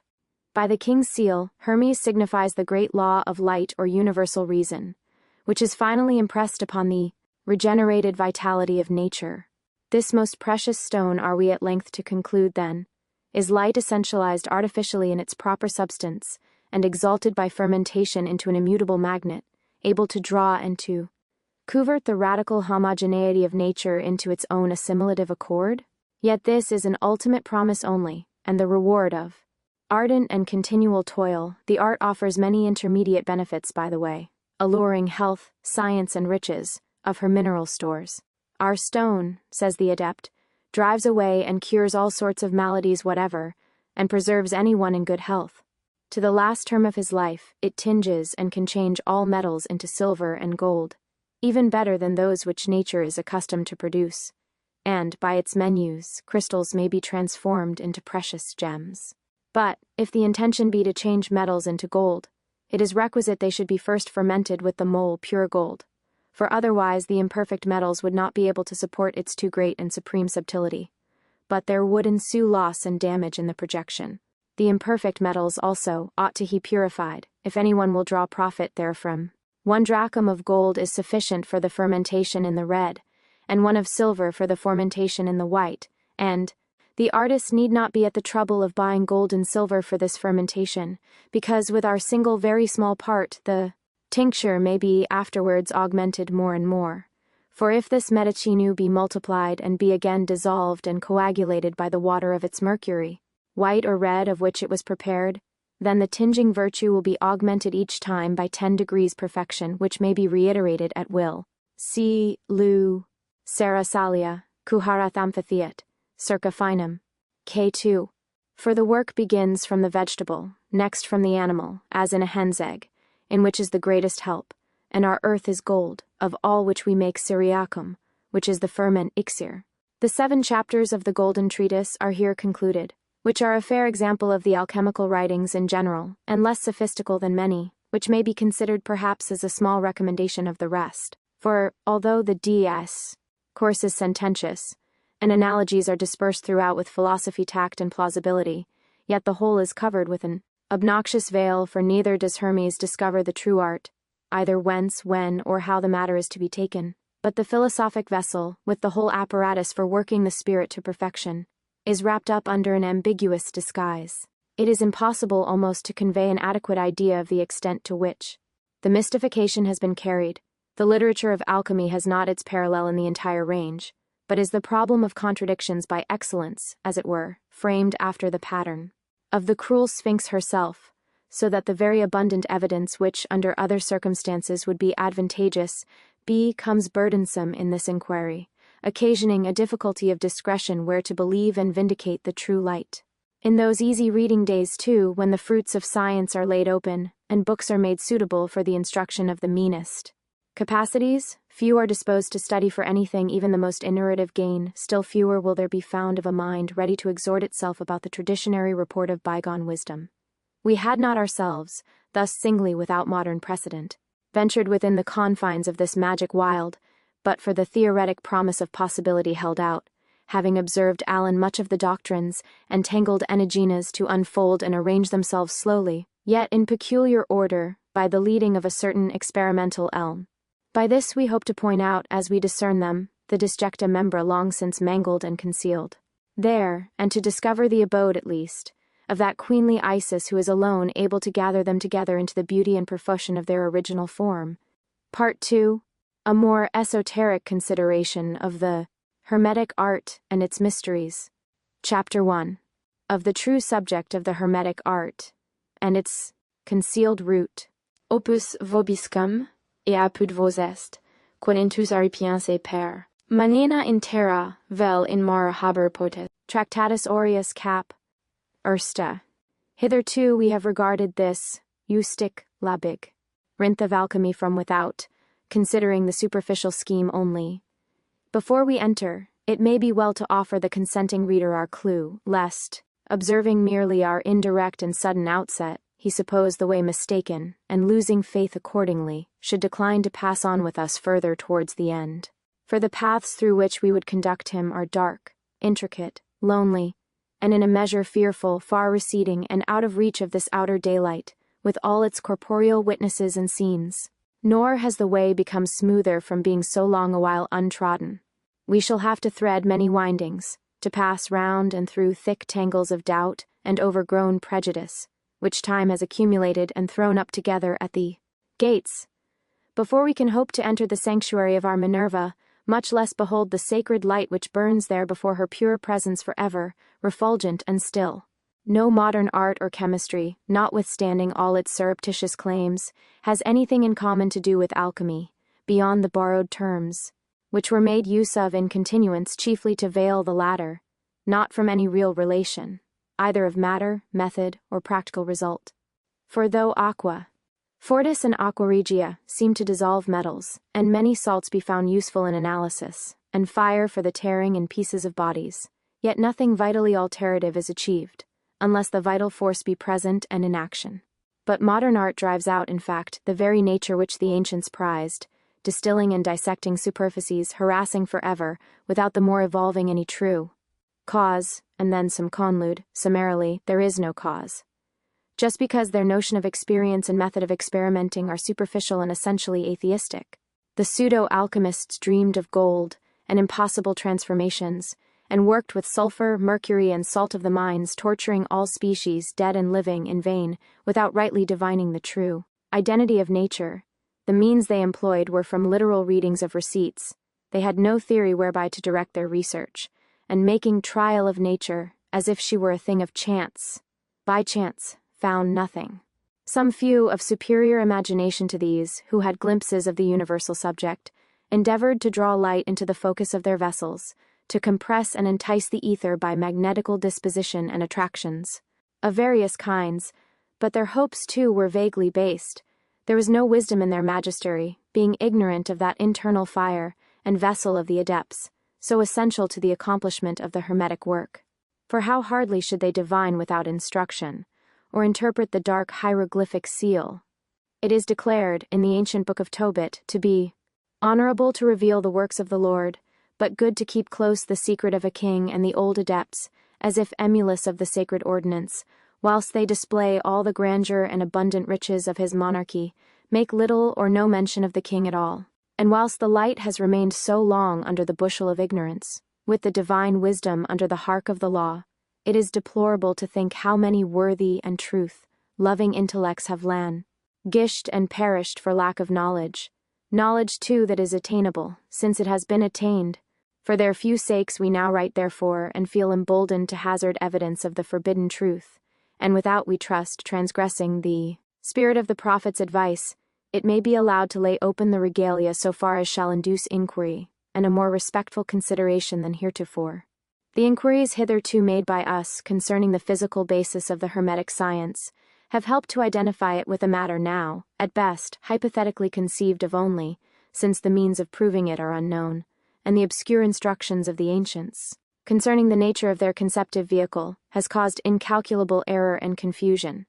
By the king's seal, Hermes signifies the great law of light or universal reason, which is finally impressed upon the regenerated vitality of nature. This most precious stone, are we at length to conclude then, is light essentialized artificially in its proper substance, and exalted by fermentation into an immutable magnet, able to draw and to convert the radical homogeneity of nature into its own assimilative accord? Yet this is an ultimate promise only, and the reward of ardent and continual toil. The art offers many intermediate benefits by the way, alluring health, science, and riches of her mineral stores. Our stone, says the adept, drives away and cures all sorts of maladies whatever, and preserves anyone in good health. To the last term of his life, it tinges and can change all metals into silver and gold, even better than those which nature is accustomed to produce, and, by its menus, crystals may be transformed into precious gems. But, if the intention be to change metals into gold, it is requisite they should be first fermented with the mole pure gold, for otherwise the imperfect metals would not be able to support its too great and supreme subtlety, but there would ensue loss and damage in the projection. The imperfect metals also ought to be purified, if anyone will draw profit therefrom. 1 drachm of gold is sufficient for the fermentation in the red, and 1 of silver for the fermentation in the white, and the artist need not be at the trouble of buying gold and silver for this fermentation, because with our single very small part the tincture may be afterwards augmented more and more. For if this medicinu be multiplied and be again dissolved and coagulated by the water of its mercury, white or red, of which it was prepared, then the tinging virtue will be augmented each time by 10 degrees perfection, which may be reiterated at will. See Lu Sarasalia, Kuharath Amphitheat, circa finum. K2. For the work begins from the vegetable, next from the animal, as in a hen's egg, in which is the greatest help, and our earth is gold, of all which we make Syriacum, which is the ferment elixir. The 7 chapters of the Golden Treatise are here concluded, which are a fair example of the alchemical writings in general, and less sophistical than many, which may be considered perhaps as a small recommendation of the rest. For, although the D.S. course is sententious, and analogies are dispersed throughout with philosophy, tact, and plausibility, yet the whole is covered with an obnoxious veil, for neither does Hermes discover the true art, either whence, when, or how the matter is to be taken, but the philosophic vessel, with the whole apparatus for working the spirit to perfection, is wrapped up under an ambiguous disguise. It is impossible almost to convey an adequate idea of the extent to which the mystification has been carried. The literature of alchemy has not its parallel in the entire range, but is the problem of contradictions by excellence, as it were, framed after the pattern of the cruel Sphinx herself, so that the very abundant evidence which, under other circumstances, would be advantageous, becomes burdensome in this inquiry, occasioning a difficulty of discretion where to believe and vindicate the true light. In those easy reading days, too, when the fruits of science are laid open, and books are made suitable for the instruction of the meanest capacities, few are disposed to study for anything, even the most innovative gain, still fewer will there be found of a mind ready to exhort itself about the traditionary report of bygone wisdom. We had not ourselves, thus singly without modern precedent, ventured within the confines of this magic wild, but for the theoretic promise of possibility held out, having observed Allen much of the doctrines and tangled enigmas to unfold and arrange themselves slowly, yet in peculiar order, by the leading of a certain experimental elm. By this we hope to point out, as we discern them, the disjecta membra long since mangled and concealed there, and to discover the abode, at least, of that queenly Isis who is alone able to gather them together into the beauty and perfection of their original form. Part 2. A more esoteric consideration of the Hermetic art and its mysteries. Chapter 1. Of the true subject of the Hermetic art, and its concealed root. Opus vobiscum, et apud vos est, quod intus aripiens et per. Manina in terra, vel in mare haber potes. Tractatus aureus cap. Ersta. Hitherto we have regarded this, eustic, labig, rinth of alchemy from without, considering the superficial scheme only. Before we enter, it may be well to offer the consenting reader our clue, lest, observing merely our indirect and sudden outset, he suppose the way mistaken, and losing faith accordingly, should decline to pass on with us further towards the end. For the paths through which we would conduct him are dark, intricate, lonely, and in a measure fearful, far receding, and out of reach of this outer daylight, with all its corporeal witnesses and scenes. Nor has the way become smoother from being so long a while untrodden. We shall have to thread many windings, to pass round and through thick tangles of doubt and overgrown prejudice, which time has accumulated and thrown up together at the gates, before we can hope to enter the sanctuary of our Minerva, much less behold the sacred light which burns there before her pure presence forever, refulgent and still. No modern art or chemistry, notwithstanding all its surreptitious claims, has anything in common to do with alchemy, beyond the borrowed terms, which were made use of in continuance chiefly to veil the latter, not from any real relation, either of matter, method, or practical result. For though aqua fortis and aqua regia seem to dissolve metals, and many salts be found useful in analysis, and fire for the tearing in pieces of bodies, yet nothing vitally alterative is achieved, unless the vital force be present and in action. But modern art drives out, in fact, the very nature which the ancients prized, distilling and dissecting superficies, harassing forever, without the more evolving any true cause, and then some conlude, summarily, there is no cause. Just because their notion of experience and method of experimenting are superficial and essentially atheistic. The pseudo-alchemists dreamed of gold and impossible transformations, and worked with sulfur, mercury, and salt of the mines, torturing all species, dead and living, in vain, without rightly divining the true identity of nature. The means they employed were from literal readings of receipts. They had no theory whereby to direct their research, and making trial of nature, as if she were a thing of chance, by chance, found nothing. Some few of superior imagination to these, who had glimpses of the universal subject, endeavored to draw light into the focus of their vessels, to compress and entice the ether by magnetical disposition and attractions, of various kinds, but their hopes too were vaguely based. There was no wisdom in their magistery, being ignorant of that internal fire and vessel of the adepts, so essential to the accomplishment of the Hermetic work. For how hardly should they divine without instruction, or interpret the dark hieroglyphic seal? It is declared, in the ancient book of Tobit, to be honorable to reveal the works of the Lord, but good to keep close the secret of a king and the old adepts, as if emulous of the sacred ordinance, whilst they display all the grandeur and abundant riches of his monarchy, make little or no mention of the king at all. And whilst the light has remained so long under the bushel of ignorance, with the divine wisdom under the hark of the law, it is deplorable to think how many worthy and truth-loving intellects have languished and perished for lack of knowledge too that is attainable, since it has been attained. For their few sakes we now write therefore, and feel emboldened to hazard evidence of the forbidden truth, and without, we trust, transgressing the spirit of the prophet's advice, it may be allowed to lay open the regalia so far as shall induce inquiry, and a more respectful consideration than heretofore. The inquiries hitherto made by us concerning the physical basis of the Hermetic science have helped to identify it with a matter now, at best, hypothetically conceived of only, since the means of proving it are unknown, and the obscure instructions of the ancients concerning the nature of their conceptive vehicle has caused incalculable error and confusion.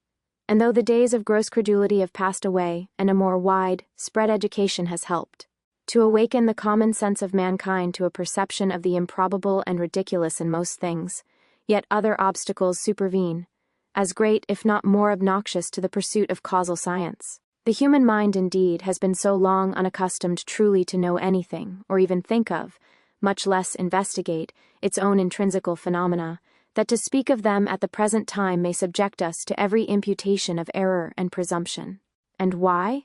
And though the days of gross credulity have passed away and a more wide, spread education has helped to awaken the common sense of mankind to a perception of the improbable and ridiculous in most things, yet other obstacles supervene, as great if not more obnoxious to the pursuit of causal science. The human mind, indeed, has been so long unaccustomed truly to know anything, or even think of, much less investigate, its own intrinsical phenomena, that to speak of them at the present time may subject us to every imputation of error and presumption. And why?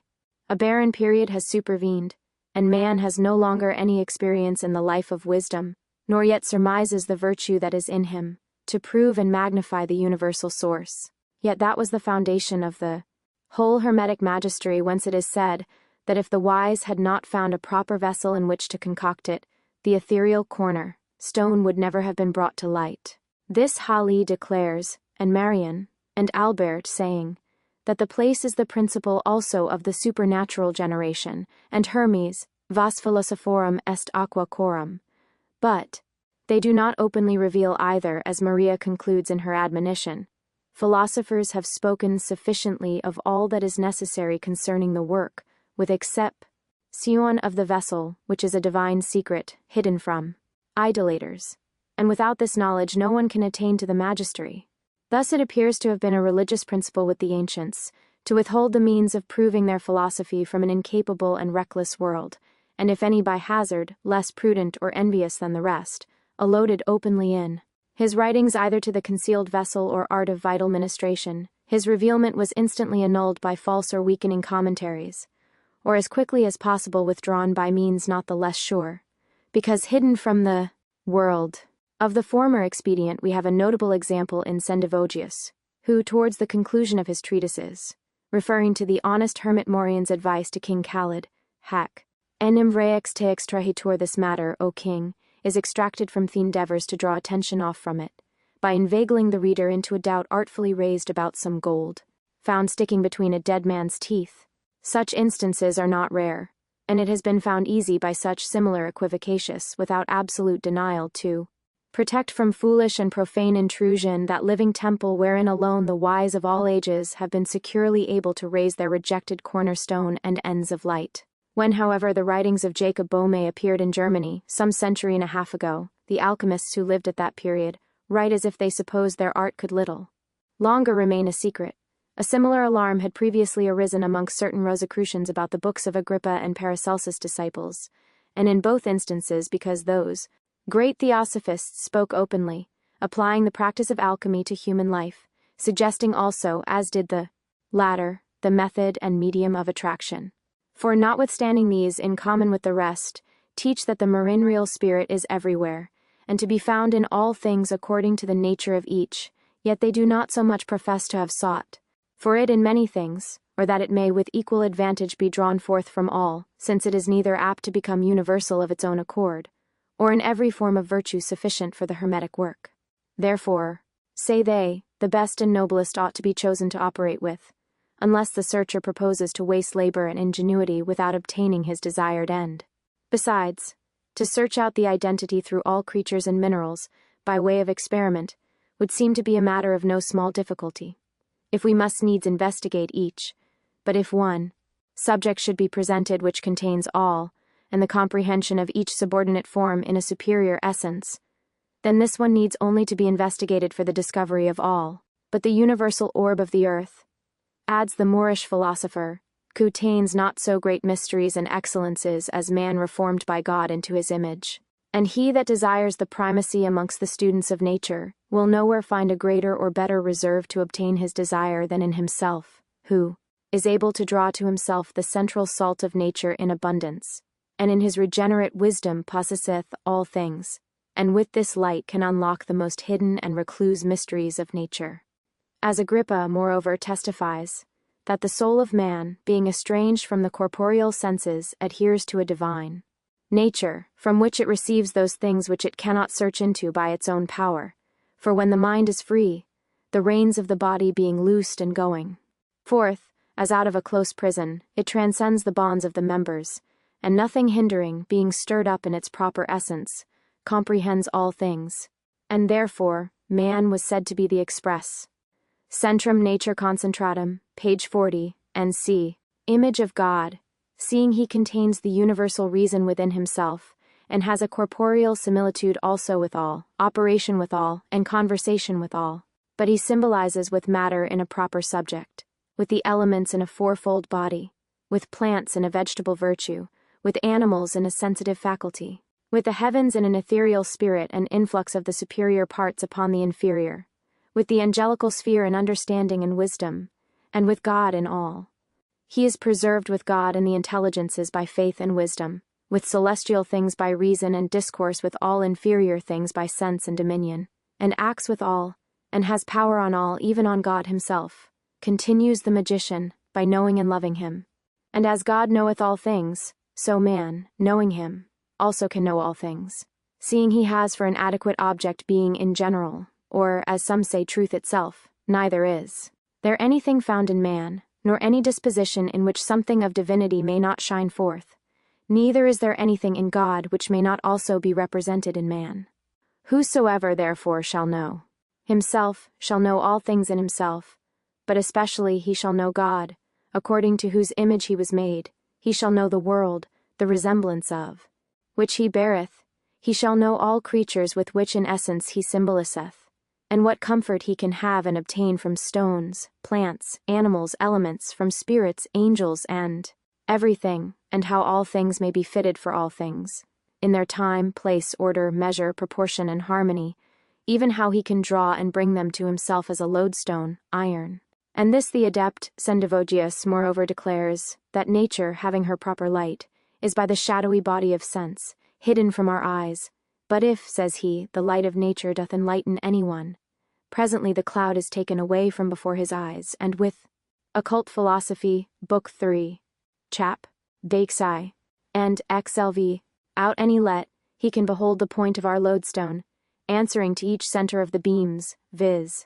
A barren period has supervened, and man has no longer any experience in the life of wisdom, nor yet surmises the virtue that is in him, to prove and magnify the universal source. Yet that was the foundation of the whole Hermetic Magistery, whence it is said that if the wise had not found a proper vessel in which to concoct it, the ethereal corner stone would never have been brought to light. This Halley declares, and Marian, and Albert, saying that the place is the principle also of the supernatural generation, and Hermes, vas philosophorum est aqua coram. But they do not openly reveal either, as Maria concludes in her admonition. Philosophers have spoken sufficiently of all that is necessary concerning the work, with exception of the vessel, which is a divine secret, hidden from idolaters. And without this knowledge no one can attain to the magistery. Thus it appears to have been a religious principle with the ancients, to withhold the means of proving their philosophy from an incapable and reckless world, and if any by hazard, less prudent or envious than the rest, alloded openly in his writings either to the concealed vessel or art of vital ministration, his revealment was instantly annulled by false or weakening commentaries, or as quickly as possible withdrawn by means not the less sure, because hidden from the world. Of the former expedient we have a notable example in Sendivogius, who, towards the conclusion of his treatises, referring to the honest hermit Maurian's advice to King Khalid, hac enim rex te extrahitur, this matter, O king, is extracted from the endeavors to draw attention off from it, by inveigling the reader into a doubt artfully raised about some gold, found sticking between a dead man's teeth. Such instances are not rare, and it has been found easy by such similar equivocations, without absolute denial, to protect from foolish and profane intrusion that living temple wherein alone the wise of all ages have been securely able to raise their rejected cornerstone and ends of light. When, however, the writings of Jacob Boehme appeared in Germany, some century and a half ago, the alchemists who lived at that period write as if they supposed their art could little longer remain a secret. A similar alarm had previously arisen amongst certain Rosicrucians about the books of Agrippa and Paracelsus' disciples, and in both instances because those great theosophists spoke openly, applying the practice of alchemy to human life, suggesting also, as did the latter, the method and medium of attraction. For notwithstanding these, in common with the rest, teach that the marine spirit is everywhere, and to be found in all things according to the nature of each, yet they do not so much profess to have sought for it in many things, or that it may with equal advantage be drawn forth from all, since it is neither apt to become universal of its own accord, or in every form of virtue sufficient for the Hermetic work. Therefore, say they, the best and noblest ought to be chosen to operate with, unless the searcher proposes to waste labor and ingenuity without obtaining his desired end. Besides, to search out the identity through all creatures and minerals, by way of experiment, would seem to be a matter of no small difficulty, if we must needs investigate each. But if one subject should be presented which contains all, and the comprehension of each subordinate form in a superior essence, then this one needs only to be investigated for the discovery of all. But the universal orb of the earth, adds the Moorish philosopher, contains not so great mysteries and excellences as man reformed by God into his image. And he that desires the primacy amongst the students of nature will nowhere find a greater or better reserve to obtain his desire than in himself, who is able to draw to himself the central salt of nature in abundance, and in his regenerate wisdom possesseth all things, and with this light can unlock the most hidden and recluse mysteries of nature. As Agrippa, moreover, testifies, that the soul of man, being estranged from the corporeal senses, adheres to a divine nature, from which it receives those things which it cannot search into by its own power. For when the mind is free, the reins of the body being loosed and going forth, as out of a close prison, it transcends the bonds of the members, and nothing hindering, being stirred up in its proper essence, comprehends all things. And therefore, man was said to be the express centrum nature concentratum, page 40, and c. image of God, seeing he contains the universal reason within himself, and has a corporeal similitude also with all, operation with all, and conversation with all. But he symbolizes with matter in a proper subject, with the elements in a fourfold body, with plants in a vegetable virtue, with animals in a sensitive faculty, with the heavens in an ethereal spirit and influx of the superior parts upon the inferior, with the angelical sphere in understanding and wisdom, and with God in all. He is preserved with God and the intelligences by faith and wisdom, with celestial things by reason and discourse with all inferior things by sense and dominion, and acts with all, and has power on all, even on God himself, continues the magician, by knowing and loving him. And as God knoweth all things, so man, knowing him, also can know all things, seeing he has for an adequate object being in general, or, as some say, truth itself, neither is there anything found in man, nor any disposition in which something of divinity may not shine forth, neither is there anything in God which may not also be represented in man. Whosoever therefore shall know himself shall know all things in himself, but especially he shall know God, according to whose image he was made. He shall know the world, the resemblance of which he beareth. He shall know all creatures with which in essence he symbolizeth, and what comfort he can have and obtain from stones, plants, animals, elements, from spirits, angels, and everything, and how all things may be fitted for all things, in their time, place, order, measure, proportion, and harmony, even how he can draw and bring them to himself as a lodestone, iron. And this the adept Sendivogius moreover declares, that nature, having her proper light, is by the shadowy body of sense, hidden from our eyes. But if, says he, the light of nature doth enlighten anyone, presently the cloud is taken away from before his eyes, and with Occult Philosophy, Book 3, Chap. Deixai, and XLV, out any let, he can behold the point of our lodestone, answering to each center of the beams, viz.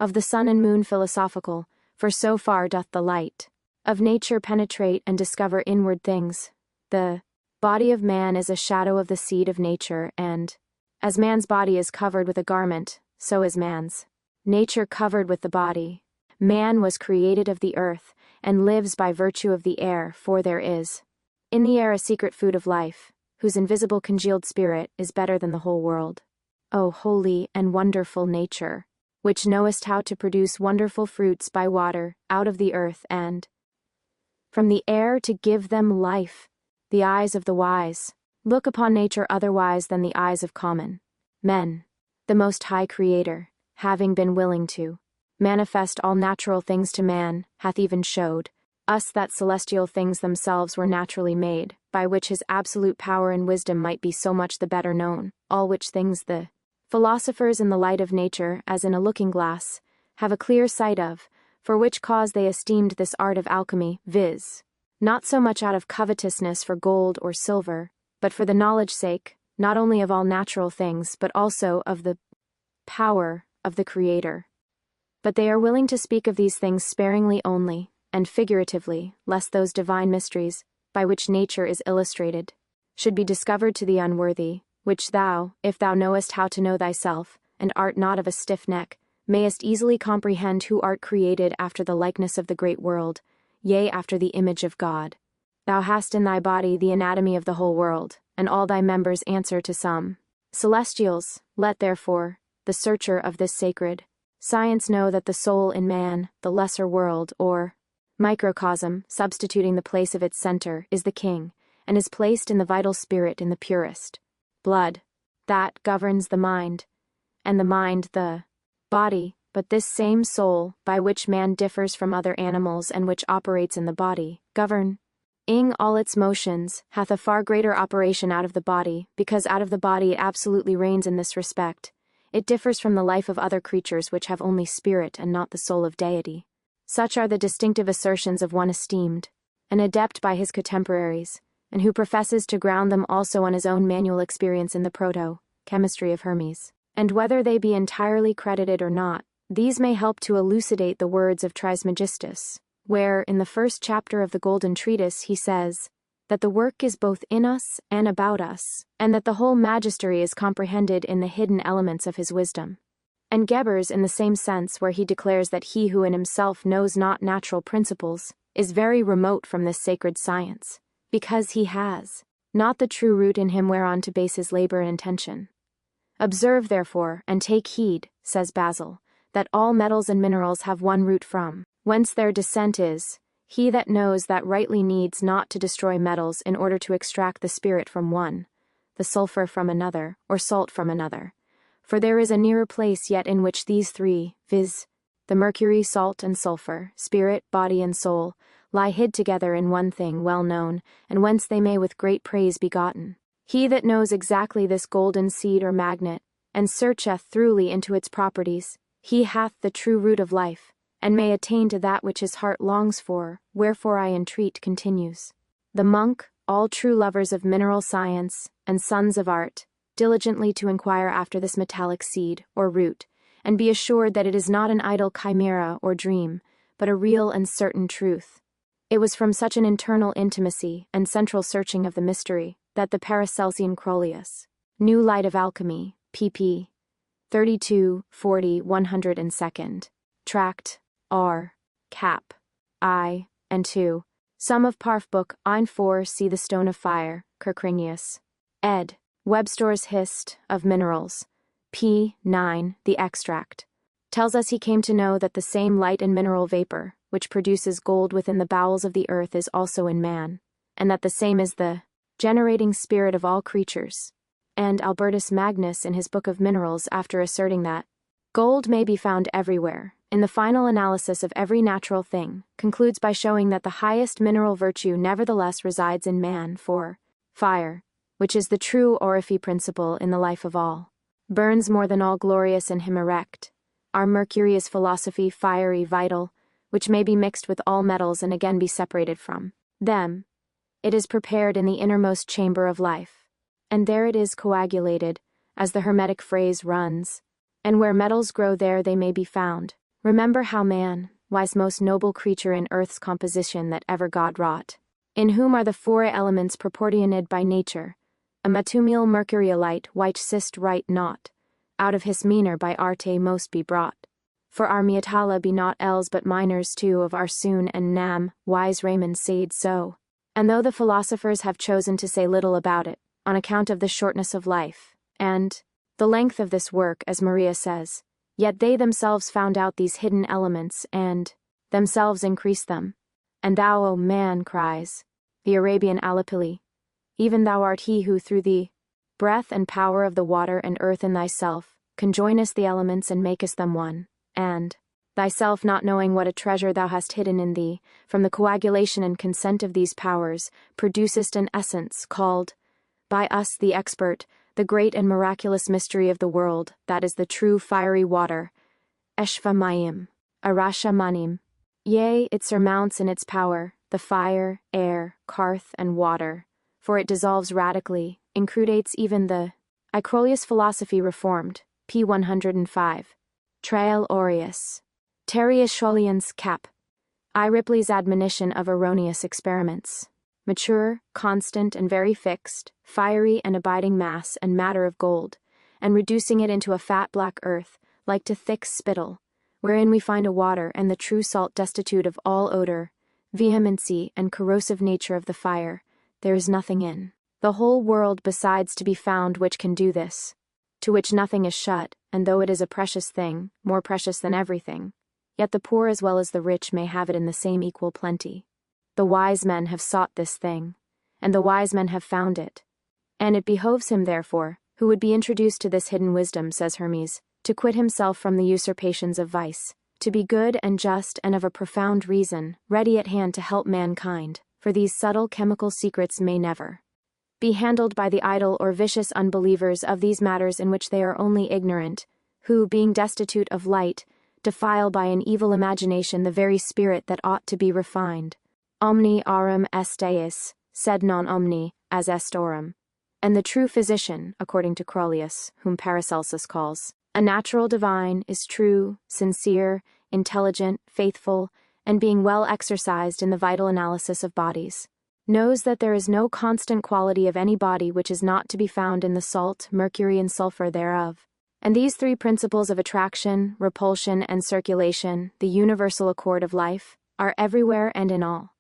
Of the sun and moon philosophical, for so far doth the light of nature penetrate and discover inward things. The body of man is a shadow of the seed of nature, and, as man's body is covered with a garment, so is man's nature covered with the body. Man was created of the earth, and lives by virtue of the air, for there is in the air a secret food of life, whose invisible congealed spirit is better than the whole world. O holy and wonderful nature, which knowest how to produce wonderful fruits by water, out of the earth, and from the air to give them life. The eyes of the wise look upon nature otherwise than the eyes of common men. The Most High Creator, having been willing to manifest all natural things to man, hath even showed us that celestial things themselves were naturally made, by which his absolute power and wisdom might be so much the better known, all which things the philosophers in the light of nature, as in a looking-glass, have a clear sight of, for which cause they esteemed this art of alchemy, viz. Not so much out of covetousness for gold or silver, but for the knowledge sake, not only of all natural things, but also of the power of the Creator. But they are willing to speak of these things sparingly only, and figuratively, lest those divine mysteries, by which nature is illustrated, should be discovered to the unworthy, which thou, if thou knowest how to know thyself, and art not of a stiff neck, mayest easily comprehend who art created after the likeness of the great world, yea, after the image of God. Thou hast in thy body the anatomy of the whole world, and all thy members answer to some celestials. Let therefore the searcher of this sacred science know that the soul in man, the lesser world, or microcosm, substituting the place of its center, is the king, and is placed in the vital spirit in the purest blood, that governs the mind, and the mind the body. But this same soul, by which man differs from other animals and which operates in the body, governing all its motions, hath a far greater operation out of the body, because out of the body it absolutely reigns in this respect. It differs from the life of other creatures which have only spirit and not the soul of deity. Such are the distinctive assertions of one esteemed an adept by his contemporaries, and who professes to ground them also on his own manual experience in the proto-chemistry of Hermes. And whether they be entirely credited or not, these may help to elucidate the words of Trismigistus, where, in the first chapter of the Golden Treatise, he says that the work is both in us and about us, and that the whole magistery is comprehended in the hidden elements of his wisdom. And Geber's in the same sense, where he declares that he who in himself knows not natural principles is very remote from this sacred science, because he has not the true root in him whereon to base his labor and intention. Observe, therefore, and take heed, says Basil, that all metals and minerals have one root from whence their descent is. He that knows that rightly needs not to destroy metals in order to extract the spirit from one, the sulfur from another, or salt from another. For there is a nearer place yet in which these three, viz., the mercury, salt, and sulfur, spirit, body, and soul, lie hid together in one thing well known, and whence they may with great praise be gotten. He that knows exactly this golden seed or magnet, and searcheth thoroughly into its properties, he hath the true root of life, and may attain to that which his heart longs for, wherefore I entreat continues. The monk, all true lovers of mineral science, and sons of art, diligently to inquire after this metallic seed, or root, and be assured that it is not an idle chimera or dream, but a real and certain truth. It was from such an internal intimacy and central searching of the mystery that the Paracelsian Crollius, New Light of Alchemy, pp. 32, 40, 102nd, Tract, R, Cap, I, and 2, Some of Parf Book, Ein 4, See the Stone of Fire, Kirkrinius, ed. Webster's Hist. Of Minerals, p. 9, The Extract, tells us he came to know that the same light and mineral vapor, which produces gold within the bowels of the earth, is also in man, and that the same is the generating spirit of all creatures. And Albertus Magnus, in his Book of Minerals, after asserting that gold may be found everywhere, in the final analysis of every natural thing, concludes by showing that the highest mineral virtue nevertheless resides in man, for fire, which is the true oriphy principle in the life of all, burns more than all glorious in him erect. Our mercury is philosophy, fiery, vital, which may be mixed with all metals and again be separated from them. It is prepared in the innermost chamber of life, and there it is coagulated, as the Hermetic phrase runs, and where metals grow there they may be found. Remember how man, wise most noble creature in earth's composition that ever God wrought, in whom are the four elements proportioned by nature, a matumule mercurialite which sist right not, out of his meanor by arte most be brought. For our meatala be not els but minors too of our soon and nam, wise Raymond said so. And though the philosophers have chosen to say little about it, on account of the shortness of life, and the length of this work, as Maria says, yet they themselves found out these hidden elements, and themselves increased them. And thou, O man, cries the Arabian Alapili, even thou art he who through the breath and power of the water and earth in thyself conjoinest the elements and makest them one, and thyself not knowing what a treasure thou hast hidden in thee, from the coagulation and consent of these powers, producest an essence called, by us the expert, the great and miraculous mystery of the world, that is the true fiery water, Eshva Mayim, Arasha Manim. Yea, it surmounts in its power the fire, air, karth, and water, for it dissolves radically, incrudates even the Icrolius philosophy reformed, p. 105, Trail Aureus, Terrius Scholians Cap, I. Ripley's admonition of erroneous experiments. Mature, constant, and very fixed, fiery and abiding mass and matter of gold, and reducing it into a fat black earth, like to thick spittle, wherein we find a water and the true salt destitute of all odor, vehemency, and corrosive nature of the fire, there is nothing in the whole world besides to be found which can do this, to which nothing is shut, and though it is a precious thing, more precious than everything, yet the poor as well as the rich may have it in the same equal plenty. The wise men have sought this thing, and the wise men have found it. And it behoves him, therefore, who would be introduced to this hidden wisdom, says Hermes, to quit himself from the usurpations of vice, to be good and just and of a profound reason, ready at hand to help mankind, for these subtle chemical secrets may never be handled by the idle or vicious unbelievers of these matters in which they are only ignorant, who, being destitute of light, defile by an evil imagination the very spirit that ought to be refined. Omni aurum est deis, sed non omni, as estorum, and the true physician, according to Crollius, whom Paracelsus calls a natural divine, is true, sincere, intelligent, faithful, and being well exercised in the vital analysis of bodies, knows that there is no constant quality of any body which is not to be found in the salt, mercury, and sulfur thereof. And these three principles of attraction, repulsion, and circulation, the universal accord of life, are everywhere and in all.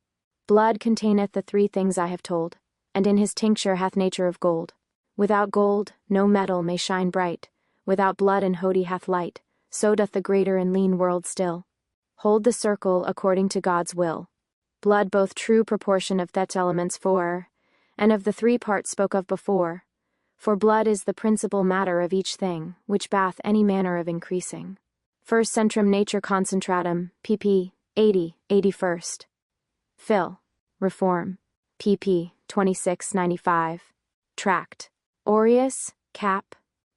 Blood containeth the three things I have told, and in his tincture hath nature of gold. Without gold, no metal may shine bright, without blood and hody hath light, so doth the greater and lean world still. Hold the circle according to God's will. Blood both true proportion of that elements four, and of the three parts spoke of before, for blood is the principal matter of each thing, which bath any manner of increasing. First Centrum Nature Concentratum, pp. 80-81. Phil. Reform. pp. 26-95. Tract. Aureus, Cap.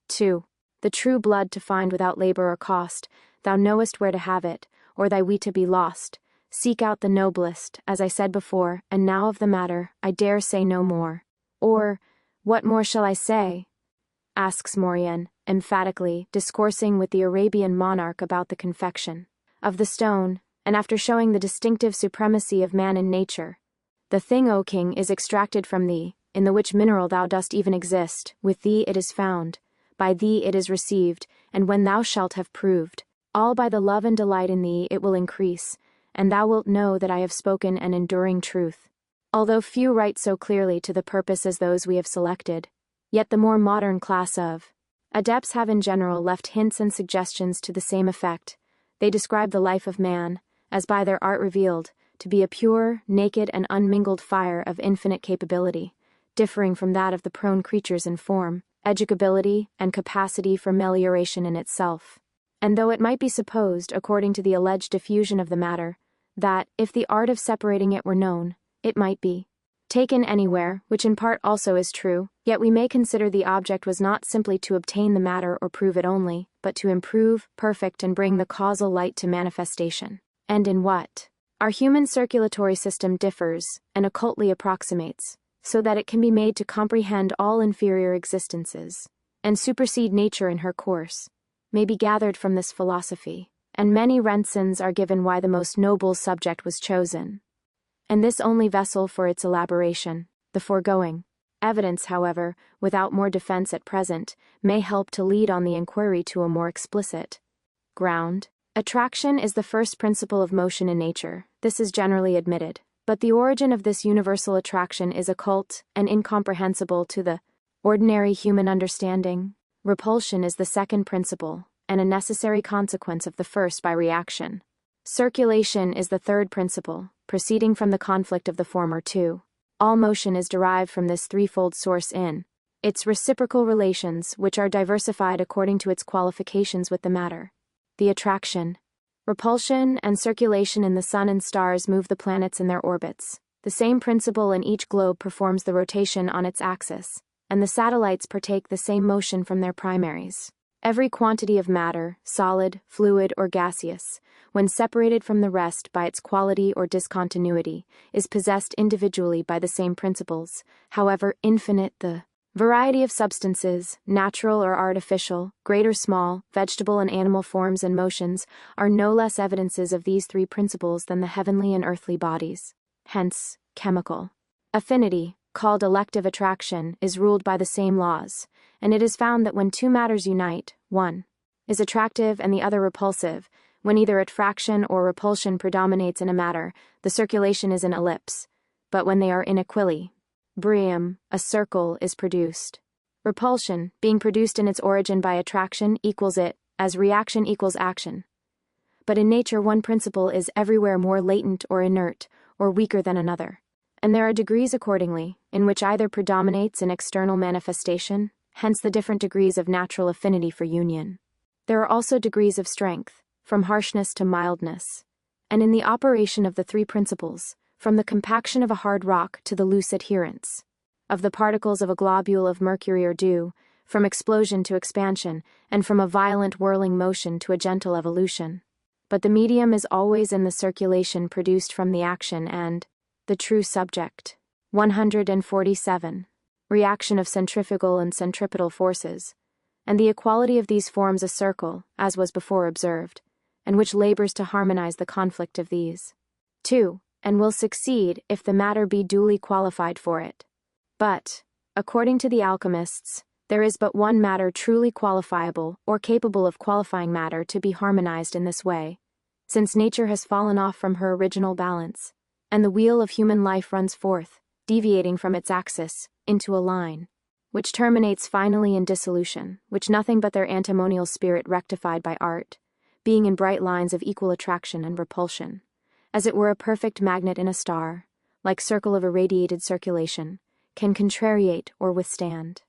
2. The true blood to find without labor or cost, thou knowest where to have it, or thy wheat be lost. Seek out the noblest, as I said before, and now of the matter, I dare say no more. Or, what more shall I say? Asks Morian, emphatically, discoursing with the Arabian monarch about the confection of the stone, and after showing the distinctive supremacy of man in nature. The thing, O king, is extracted from thee, in the which mineral thou dost even exist, with thee it is found, by thee it is received, and when thou shalt have proved, all by the love and delight in thee it will increase, and thou wilt know that I have spoken an enduring truth. Although few write so clearly to the purpose as those we have selected, yet the more modern class of adepts have in general left hints and suggestions to the same effect. They describe the life of man, as by their art revealed, to be a pure, naked, and unmingled fire of infinite capability, differing from that of the prone creatures in form, educability, and capacity for melioration in itself. And though it might be supposed, according to the alleged diffusion of the matter, that, if the art of separating it were known, it might be taken anywhere, which in part also is true, yet we may consider the object was not simply to obtain the matter or prove it only, but to improve, perfect, and bring the causal light to manifestation. And in what our human circulatory system differs, and occultly approximates, so that it can be made to comprehend all inferior existences, and supersede nature in her course, may be gathered from this philosophy, and many reasons are given why the most noble subject was chosen, and this only vessel for its elaboration. The foregoing evidence, however, without more defense at present, may help to lead on the inquiry to a more explicit ground. Attraction is the first principle of motion in nature, this is generally admitted, but the origin of this universal attraction is occult and incomprehensible to the ordinary human understanding. Repulsion is the second principle, and a necessary consequence of the first by reaction. Circulation is the third principle, proceeding from the conflict of the former two. All motion is derived from this threefold source in its reciprocal relations, which are diversified according to its qualifications with the matter. The attraction, repulsion, and circulation in the sun and stars move the planets in their orbits. The same principle in each globe performs the rotation on its axis, and the satellites partake the same motion from their primaries. Every quantity of matter, solid, fluid, or gaseous, when separated from the rest by its quality or discontinuity, is possessed individually by the same principles, however infinite the variety of substances, natural or artificial, great or small, vegetable and animal forms and motions, are no less evidences of these three principles than the heavenly and earthly bodies. Hence, chemical affinity, called elective attraction, is ruled by the same laws, and it is found that when two matters unite, one is attractive and the other repulsive. When either attraction or repulsion predominates in a matter, the circulation is an ellipse, but when they are in equilibrium, a circle is produced. Repulsion, being produced in its origin by attraction, equals it, as reaction equals action. But in nature one principle is everywhere more latent or inert, or weaker than another, and there are degrees accordingly, in which either predominates in external manifestation, hence the different degrees of natural affinity for union. There are also degrees of strength, from harshness to mildness, and in the operation of the three principles, from the compaction of a hard rock to the loose adherence of the particles of a globule of mercury or dew, from explosion to expansion, and from a violent whirling motion to a gentle evolution. But the medium is always in the circulation produced from the action and the true subject 147. Reaction of centrifugal and centripetal forces, and the equality of these forms a circle, as was before observed, and which labors to harmonize the conflict of these. 2. And will succeed if the matter be duly qualified for it. But, according to the alchemists, there is but one matter truly qualifiable or capable of qualifying matter to be harmonized in this way, since nature has fallen off from her original balance, and the wheel of human life runs forth, deviating from its axis, into a line, which terminates finally in dissolution, which nothing but their antimonial spirit rectified by art, being in bright lines of equal attraction and repulsion, as it were a perfect magnet in a star, like circle of irradiated circulation, can contrariate or withstand.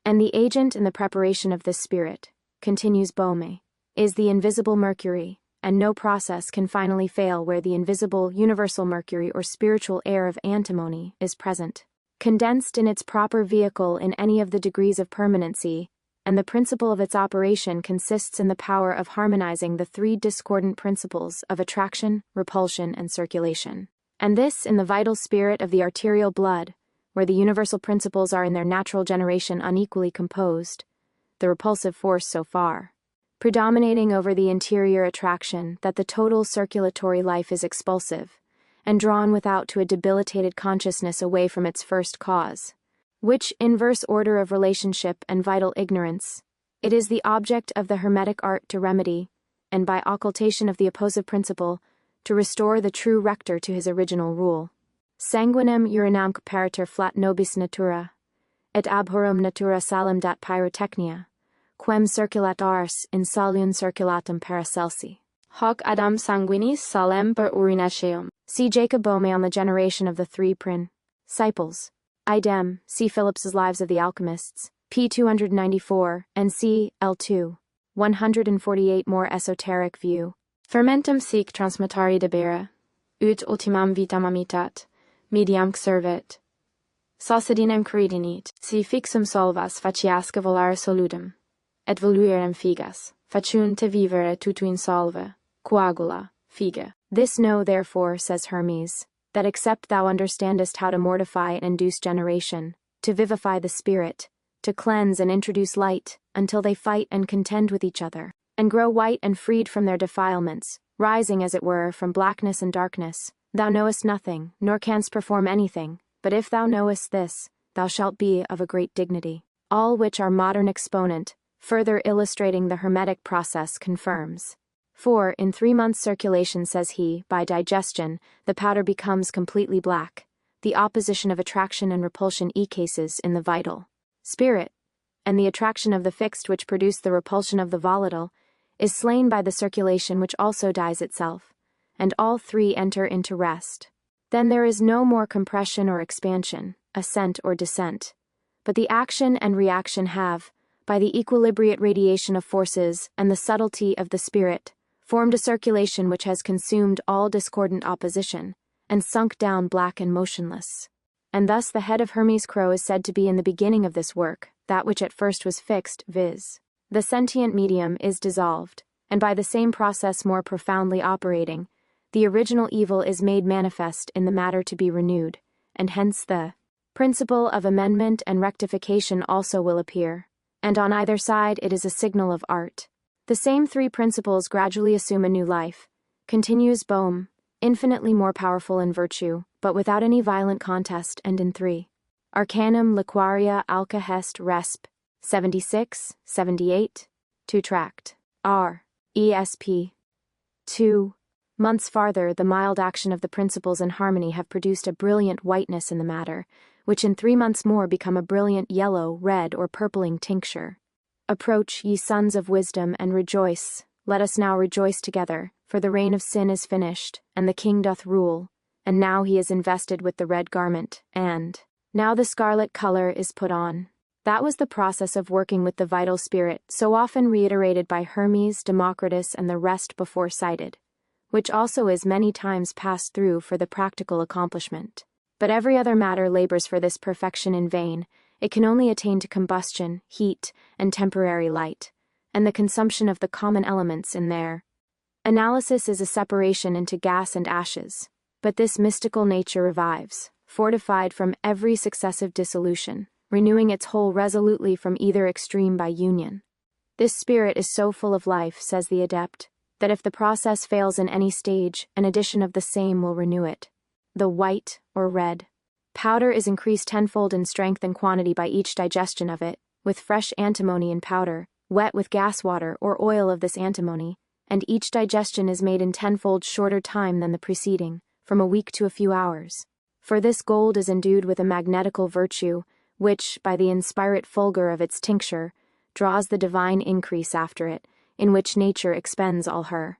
And the agent in the preparation of this spirit, continues Baume, is the invisible Mercury, and no process can finally fail where the invisible universal Mercury or spiritual air of antimony is present, condensed in its proper vehicle in any of the degrees of permanency, and the principle of its operation consists in the power of harmonizing the three discordant principles of attraction, repulsion, and circulation. And this in the vital spirit of the arterial blood, where the universal principles are in their natural generation unequally composed, the repulsive force so far predominating over the interior attraction that the total circulatory life is expulsive, and drawn without to a debilitated consciousness away from its first cause, which inverse order of relationship and vital ignorance, it is the object of the Hermetic art to remedy, and by occultation of the opposive principle, to restore the true rector to his original rule. Sanguinem urinamque pariter flat nobis natura, et abhorum natura salem dat pyrotechnia, quem circulat ars in salium circulatum Paracelsi. Hoc Adam sanguinis salem per urinaceum. See Jacob Baume on the generation of the three disciples. Idem, see Phillips's Lives of the Alchemists, p. 294, and c. L2. 148 more esoteric view. Fermentum sic transmutari debere, ut ultimam vitam amitat, mediam servet. Saucidinem cretinit, si fixum solvas faciasque volare soludum, et voluerem figas, faciunt te vivere tutuin solve, coagula, fige. This know therefore, says Hermes, that except thou understandest how to mortify and induce generation, to vivify the spirit, to cleanse and introduce light, until they fight and contend with each other, and grow white and freed from their defilements, rising as it were from blackness and darkness, thou knowest nothing, nor canst perform anything, but if thou knowest this, thou shalt be of a great dignity. All which our modern exponent, further illustrating the Hermetic process, confirms. For, in 3 months' circulation, says he, by digestion, the powder becomes completely black, the opposition of attraction and repulsion cases in the vital spirit, and the attraction of the fixed which produced the repulsion of the volatile, is slain by the circulation which also dies itself, and all three enter into rest. Then there is no more compression or expansion, ascent or descent, but the action and reaction have, by the equilibriate radiation of forces and the subtlety of the spirit, formed a circulation which has consumed all discordant opposition, and sunk down black and motionless. And thus the head of Hermes Crow is said to be in the beginning of this work, that which at first was fixed, viz. The sentient medium is dissolved, and by the same process more profoundly operating, the original evil is made manifest in the matter to be renewed, and hence the principle of amendment and rectification also will appear, and on either side it is a signal of art. The same three principles gradually assume a new life, continues Baume, infinitely more powerful in virtue, but without any violent contest, and in 3. Arcanum liquaria alca hest resp. 76, 78, 2 tract. R. ESP. 2 months farther, the mild action of the principles in harmony have produced a brilliant whiteness in the matter, which in 3 months more become a brilliant yellow, red, or purpling tincture. Approach, ye sons of wisdom, and rejoice. Let us now rejoice together, for the reign of sin is finished, and the king doth rule, and now he is invested with the red garment, and now the scarlet color is put on. That was the process of working with the vital spirit, so often reiterated by Hermes, Democritus, and the rest before cited, which also is many times passed through for the practical accomplishment. But every other matter labors for this perfection in vain. It can only attain to combustion, heat, and temporary light, and the consumption of the common elements in their analysis is a separation into gas and ashes. But this mystical nature revives, fortified from every successive dissolution, renewing its whole resolutely from either extreme by union. This spirit is so full of life, says the adept, that if the process fails in any stage, an addition of the same will renew it. The white, or red, powder is increased tenfold in strength and quantity by each digestion of it, with fresh antimony in powder, wet with gas water or oil of this antimony, and each digestion is made in tenfold shorter time than the preceding, from a week to a few hours. For this gold is endued with a magnetical virtue, which, by the inspirate fulgor of its tincture, draws the divine increase after it, in which nature expends all her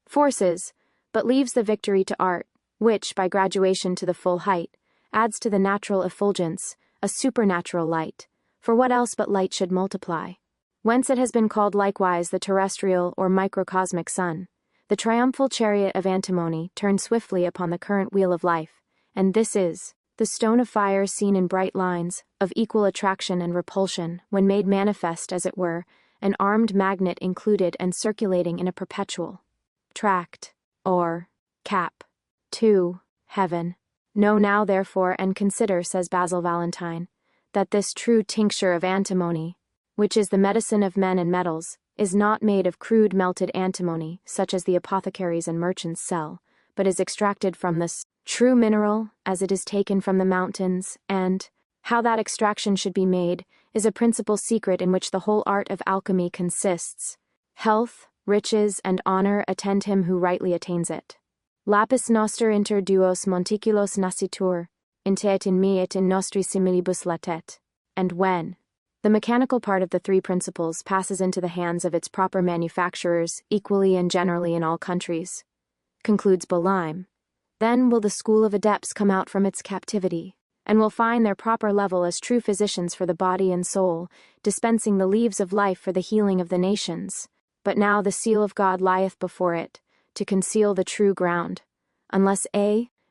forces, but leaves the victory to art, which, by graduation to the full height, adds to the natural effulgence a supernatural light, for what else but light should multiply? Whence it has been called likewise the terrestrial or microcosmic sun. The triumphal chariot of antimony turned swiftly upon the current wheel of life, and this is the stone of fire seen in bright lines, of equal attraction and repulsion, when made manifest, as it were, an armed magnet included and circulating in a perpetual tract, or cap, to heaven. Know now, therefore, and consider, says Basil Valentine, that this true tincture of antimony, which is the medicine of men and metals, is not made of crude melted antimony, such as the apothecaries and merchants sell, but is extracted from this true mineral, as it is taken from the mountains, and how that extraction should be made is a principal secret in which the whole art of alchemy consists. Health, riches, and honor attend him who rightly attains it. Lapis noster inter duos monticulos nascitur, inte et in me et in nostri similibus latet. And when the mechanical part of the three principles passes into the hands of its proper manufacturers, equally and generally in all countries, concludes Bolaim, then will the school of adepts come out from its captivity, and will find their proper level as true physicians for the body and soul, dispensing the leaves of life for the healing of the nations. But now the seal of God lieth before it, to conceal the true ground, unless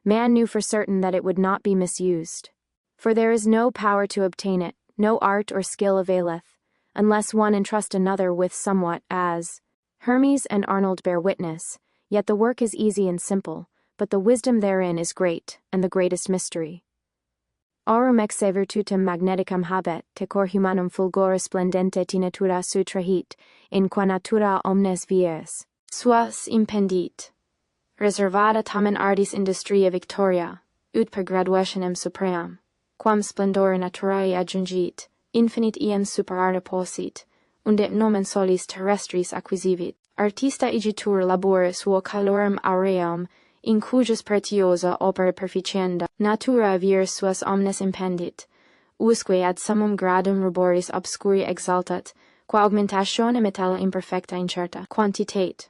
man knew for certain that it would not be misused. For there is no power to obtain it, no art or skill availeth, unless one entrust another with somewhat, as Hermes and Arnold bear witness. Yet the work is easy and simple, but the wisdom therein is great, and the greatest mystery. Aurum ex se virtutem magneticam habet, te cor humanum fulgora splendente ti natura sutrahit, in qua natura omnes vies suas impendit. Reservata tamen ardis industria victoria, ut per graduationem supream, quam splendore naturae adjungit, infinit ien super arta possit, unde nomen solis terrestris acquisivit. Artista igitur labore suo calorem aureum, in cujus pretiosa opera perficienda natura vir suas omnes impendit, usque ad summum gradum ruboris obscuri exaltat, qua augmentatione metallo imperfecta incerta quantitate,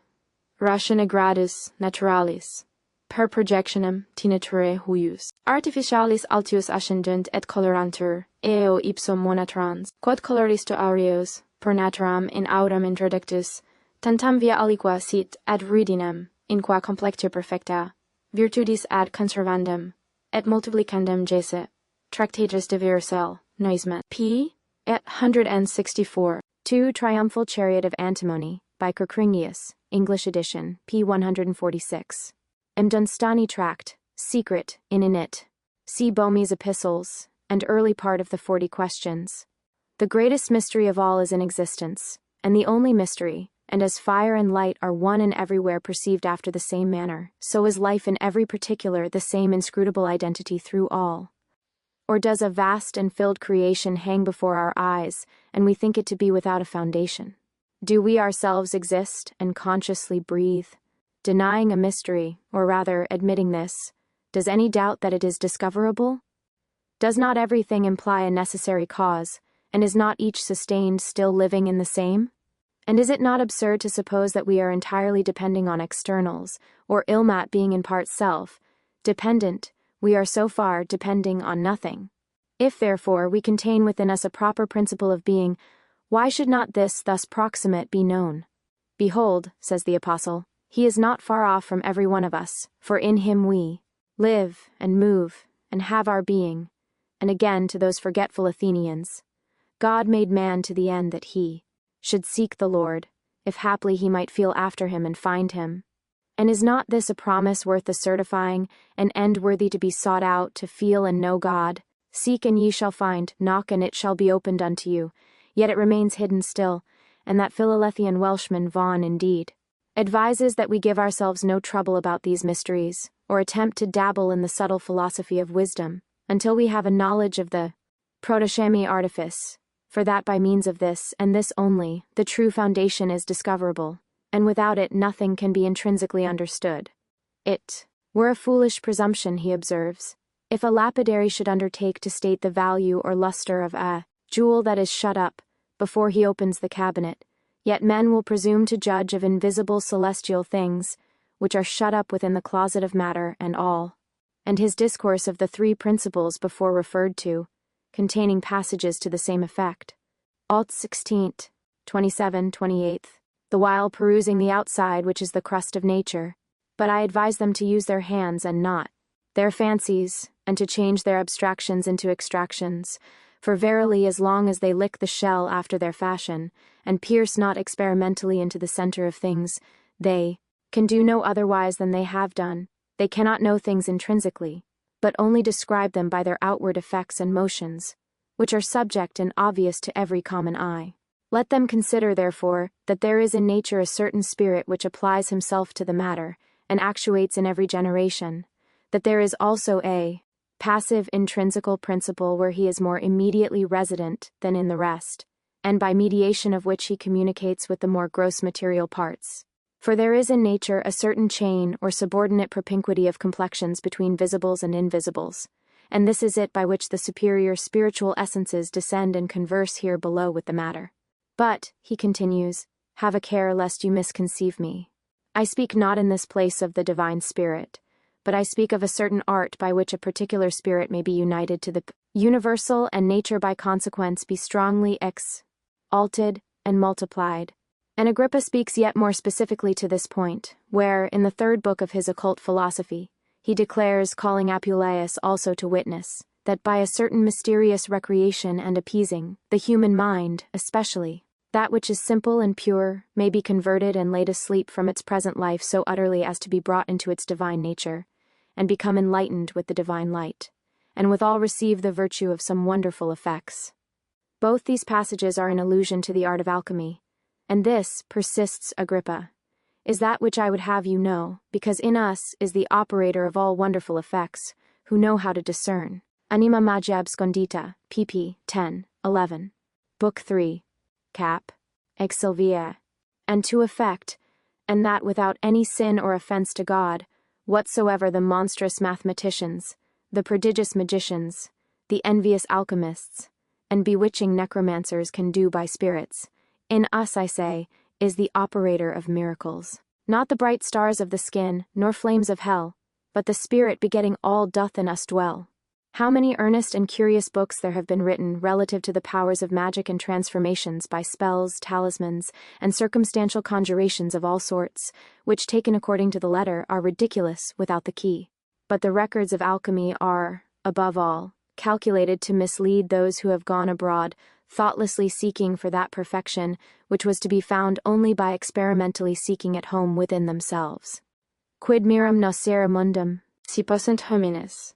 ratione gradus naturalis, per projectionem ti naturae huius. Artificialis altius ascendunt et colorantur, eo ipso monatrans, quod coloristo aureos, per naturam in auram introductus, tantam via aliqua sit ad ridinem, in qua complectur perfecta, virtudis ad conservandum, et multiplicandum jacet. Tractatus de Vircel, Noisement. p. 164. 2 Triumphal Chariot of Antimony, by Kerkringius, English edition, p. 146. M. Dunstani Tract, Secret, in it. See Boehme's Epistles, and early part of the 40 Questions. The greatest mystery of all is in existence, and the only mystery, and as fire and light are one and everywhere perceived after the same manner, so is life in every particular the same inscrutable identity through all. Or does a vast and filled creation hang before our eyes, and we think it to be without a foundation? Do we ourselves exist and consciously breathe? Denying a mystery, or rather admitting this, does any doubt that it is discoverable? Does not everything imply a necessary cause, and is not each sustained still living in the same? And is it not absurd to suppose that we are entirely depending on externals, or ilmat being in part self, dependent, we are so far depending on nothing? If, therefore, we contain within us a proper principle of being, why should not this thus proximate be known? Behold, says the Apostle, he is not far off from every one of us, for in him we live and move and have our being. And again to those forgetful Athenians, God made man to the end that he should seek the Lord, if haply he might feel after him and find him. And is not this a promise worth the certifying, an end worthy to be sought out, to feel and know God? Seek and ye shall find, knock and it shall be opened unto you. Yet it remains hidden still, and that Philalethian Welshman Vaughan indeed advises that we give ourselves no trouble about these mysteries, or attempt to dabble in the subtle philosophy of wisdom, until we have a knowledge of the protochemy artifice, for that by means of this, and this only, the true foundation is discoverable, and without it nothing can be intrinsically understood. It were a foolish presumption, he observes, if a lapidary should undertake to state the value or luster of a jewel that is shut up, before he opens the cabinet, yet men will presume to judge of invisible celestial things, which are shut up within the closet of matter and all. And his discourse of the three principles before referred to, containing passages to the same effect. Alt 16th, 27, 28th, the while perusing the outside which is the crust of nature, but I advise them to use their hands and not their fancies, and to change their abstractions into extractions, for verily as long as they lick the shell after their fashion, and pierce not experimentally into the center of things, they can do no otherwise than they have done. They cannot know things intrinsically, but only describe them by their outward effects and motions, which are subject and obvious to every common eye. Let them consider, therefore, that there is in nature a certain spirit which applies himself to the matter, and actuates in every generation, that there is also a passive intrinsical principle where he is more immediately resident than in the rest, and by mediation of which he communicates with the more gross material parts. For there is in nature a certain chain or subordinate propinquity of complexions between visibles and invisibles, and this is it by which the superior spiritual essences descend and converse here below with the matter. But, he continues, have a care lest you misconceive me. I speak not in this place of the divine spirit, but I speak of a certain art by which a particular spirit may be united to the universal, and nature by consequence be strongly exalted and multiplied. And Agrippa speaks yet more specifically to this point, where, in the third book of his occult philosophy, he declares, calling Apuleius also to witness, that by a certain mysterious recreation and appeasing, the human mind, especially, that which is simple and pure, may be converted and laid asleep from its present life so utterly as to be brought into its divine nature, and become enlightened with the divine light, and withal receive the virtue of some wonderful effects. Both these passages are an allusion to the art of alchemy, and this, persists Agrippa, is that which I would have you know, because in us is the operator of all wonderful effects, who know how to discern. Anima Magia Abscondita, pp. 10, 11. Book 3. Cap. Ex Silvia. And to effect, and that without any sin or offense to God, whatsoever the monstrous mathematicians, the prodigious magicians, the envious alchemists, and bewitching necromancers can do by spirits, in us, I say, is the operator of miracles. Not the bright stars of the skin, nor flames of hell, but the Spirit begetting all doth in us dwell. How many earnest and curious books there have been written relative to the powers of magic and transformations by spells, talismans, and circumstantial conjurations of all sorts, which, taken according to the letter, are ridiculous without the key. But the records of alchemy are, above all, calculated to mislead those who have gone abroad, thoughtlessly seeking for that perfection which was to be found only by experimentally seeking at home within themselves. Quid miram nocere mundum, si possunt homines.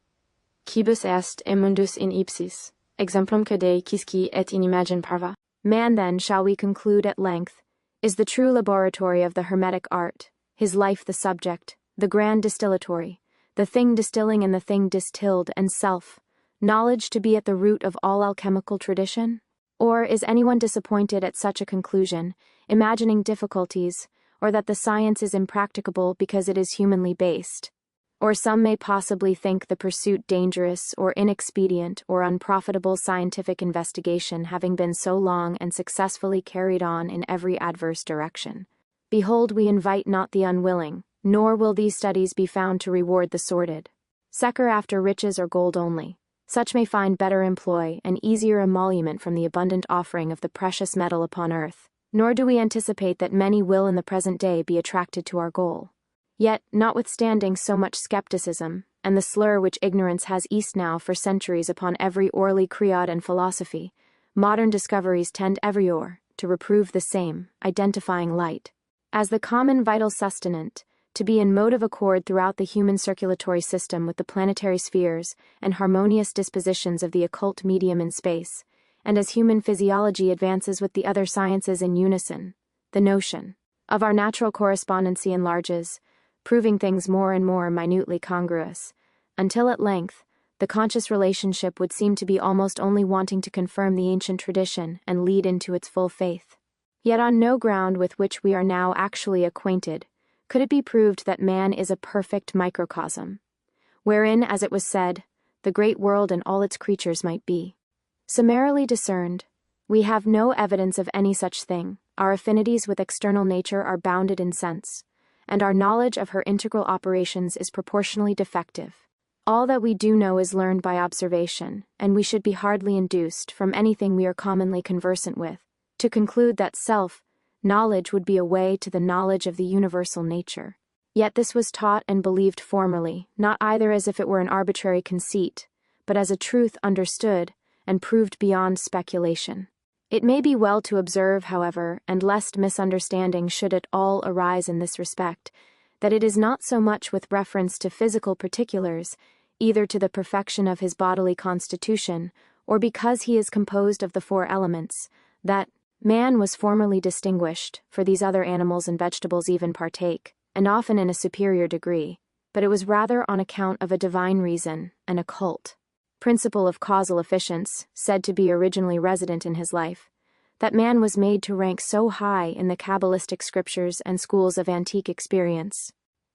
Quibus est emundus in ipsis, exemplum cadei quisci et in imagine parva. Man then, shall we conclude at length, is the true laboratory of the Hermetic art, his life the subject, the grand distillatory, the thing distilling and the thing distilled, and self, knowledge to be at the root of all alchemical tradition? Or is anyone disappointed at such a conclusion, imagining difficulties, or that the science is impracticable because it is humanly based? Or some may possibly think the pursuit dangerous or inexpedient or unprofitable, scientific investigation having been so long and successfully carried on in every adverse direction. Behold, we invite not the unwilling, nor will these studies be found to reward the sordid. Succor after riches or gold only. Such may find better employ and easier emolument from the abundant offering of the precious metal upon earth, nor do we anticipate that many will in the present day be attracted to our goal. Yet, notwithstanding so much skepticism, and the slur which ignorance has eased now for centuries upon every orly creed and philosophy, modern discoveries tend every o'er to reprove the same, identifying light, as the common vital sustenance, to be in motive accord throughout the human circulatory system with the planetary spheres and harmonious dispositions of the occult medium in space, and as human physiology advances with the other sciences in unison, the notion of our natural correspondency enlarges, proving things more and more minutely congruous, until at length, the conscious relationship would seem to be almost only wanting to confirm the ancient tradition and lead into its full faith. Yet on no ground with which we are now actually acquainted, could it be proved that man is a perfect microcosm, wherein, as it was said, the great world and all its creatures might be. Summarily discerned, we have no evidence of any such thing. Our affinities with external nature are bounded in sense, and our knowledge of her integral operations is proportionally defective. All that we do know is learned by observation, and we should be hardly induced, from anything we are commonly conversant with, to conclude that self-knowledge would be a way to the knowledge of the universal nature. Yet this was taught and believed formerly, not either as if it were an arbitrary conceit, but as a truth understood and proved beyond speculation. It may be well to observe, however, and lest misunderstanding should at all arise in this respect, that it is not so much with reference to physical particulars, either to the perfection of his bodily constitution, or because he is composed of the four elements, that man was formerly distinguished, for these other animals and vegetables even partake, and often in a superior degree, but it was rather on account of a divine reason, an occult principle of causal efficience, said to be originally resident in his life, that man was made to rank so high in the Kabbalistic scriptures and schools of antique experience.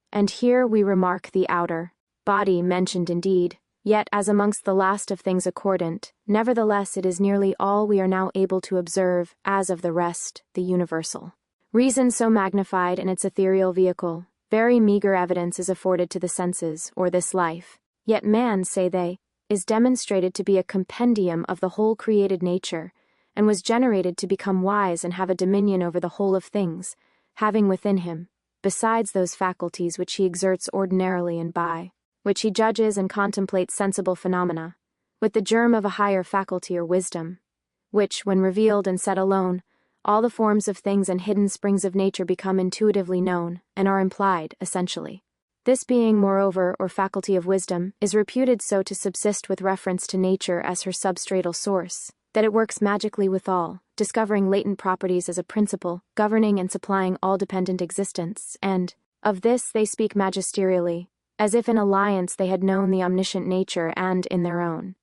And here we remark the outer body mentioned indeed, yet as amongst the last of things accordant, nevertheless it is nearly all we are now able to observe, as of the rest, the universal. Reason so magnified in its ethereal vehicle, very meager evidence is afforded to the senses, or this life. Yet man, say they, is demonstrated to be a compendium of the whole created nature, and was generated to become wise and have a dominion over the whole of things, having within him, besides those faculties which he exerts ordinarily and by which he judges and contemplates sensible phenomena, with the germ of a higher faculty or wisdom, which, when revealed and set alone, all the forms of things and hidden springs of nature become intuitively known, and are implied, essentially. This being, moreover, or faculty of wisdom, is reputed so to subsist with reference to nature as her substratal source, that it works magically withal, discovering latent properties as a principle, governing and supplying all dependent existence, and, of this they speak magisterially, as if in alliance they had known the omniscient nature and, in their own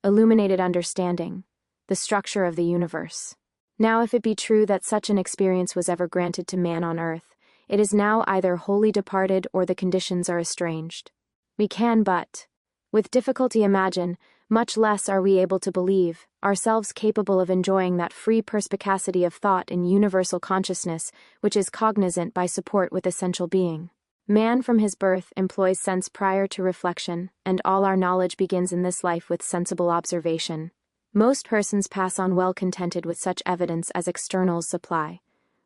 illuminated understanding, the structure of the universe. Now if it be true that such an experience was ever granted to man on earth, it is now either wholly departed or the conditions are estranged. We can but, with difficulty imagine, much less are we able to believe, ourselves capable of enjoying that free perspicacity of thought in universal consciousness which is cognizant by support with essential being. Man from his birth employs sense prior to reflection, and all our knowledge begins in this life with sensible observation. Most persons pass on well contented with such evidence as externals supply,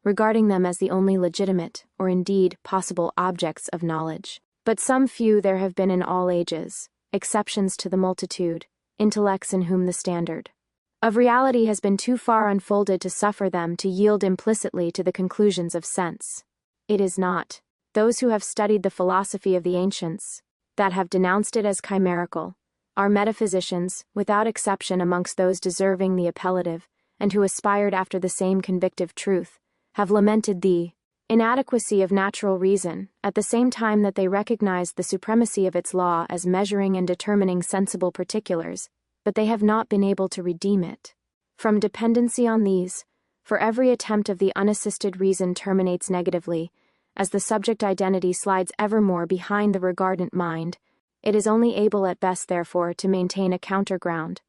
regarding them as the only legitimate, or indeed possible objects of knowledge. But some few there have been in all ages, exceptions to the multitude, intellects in whom the standard of reality has been too far unfolded to suffer them to yield implicitly to the conclusions of sense. It is not those who have studied the philosophy of the ancients that have denounced it as chimerical. Our metaphysicians, without exception amongst those deserving the appellative, and who aspired after the same convictive truth, have lamented the inadequacy of natural reason, at the same time that they recognized the supremacy of its law as measuring and determining sensible particulars, but they have not been able to redeem it from dependency on these, for every attempt of the unassisted reason terminates negatively, as the subject identity slides evermore behind the regardant mind. It is only able at best, therefore, to maintain a counterground,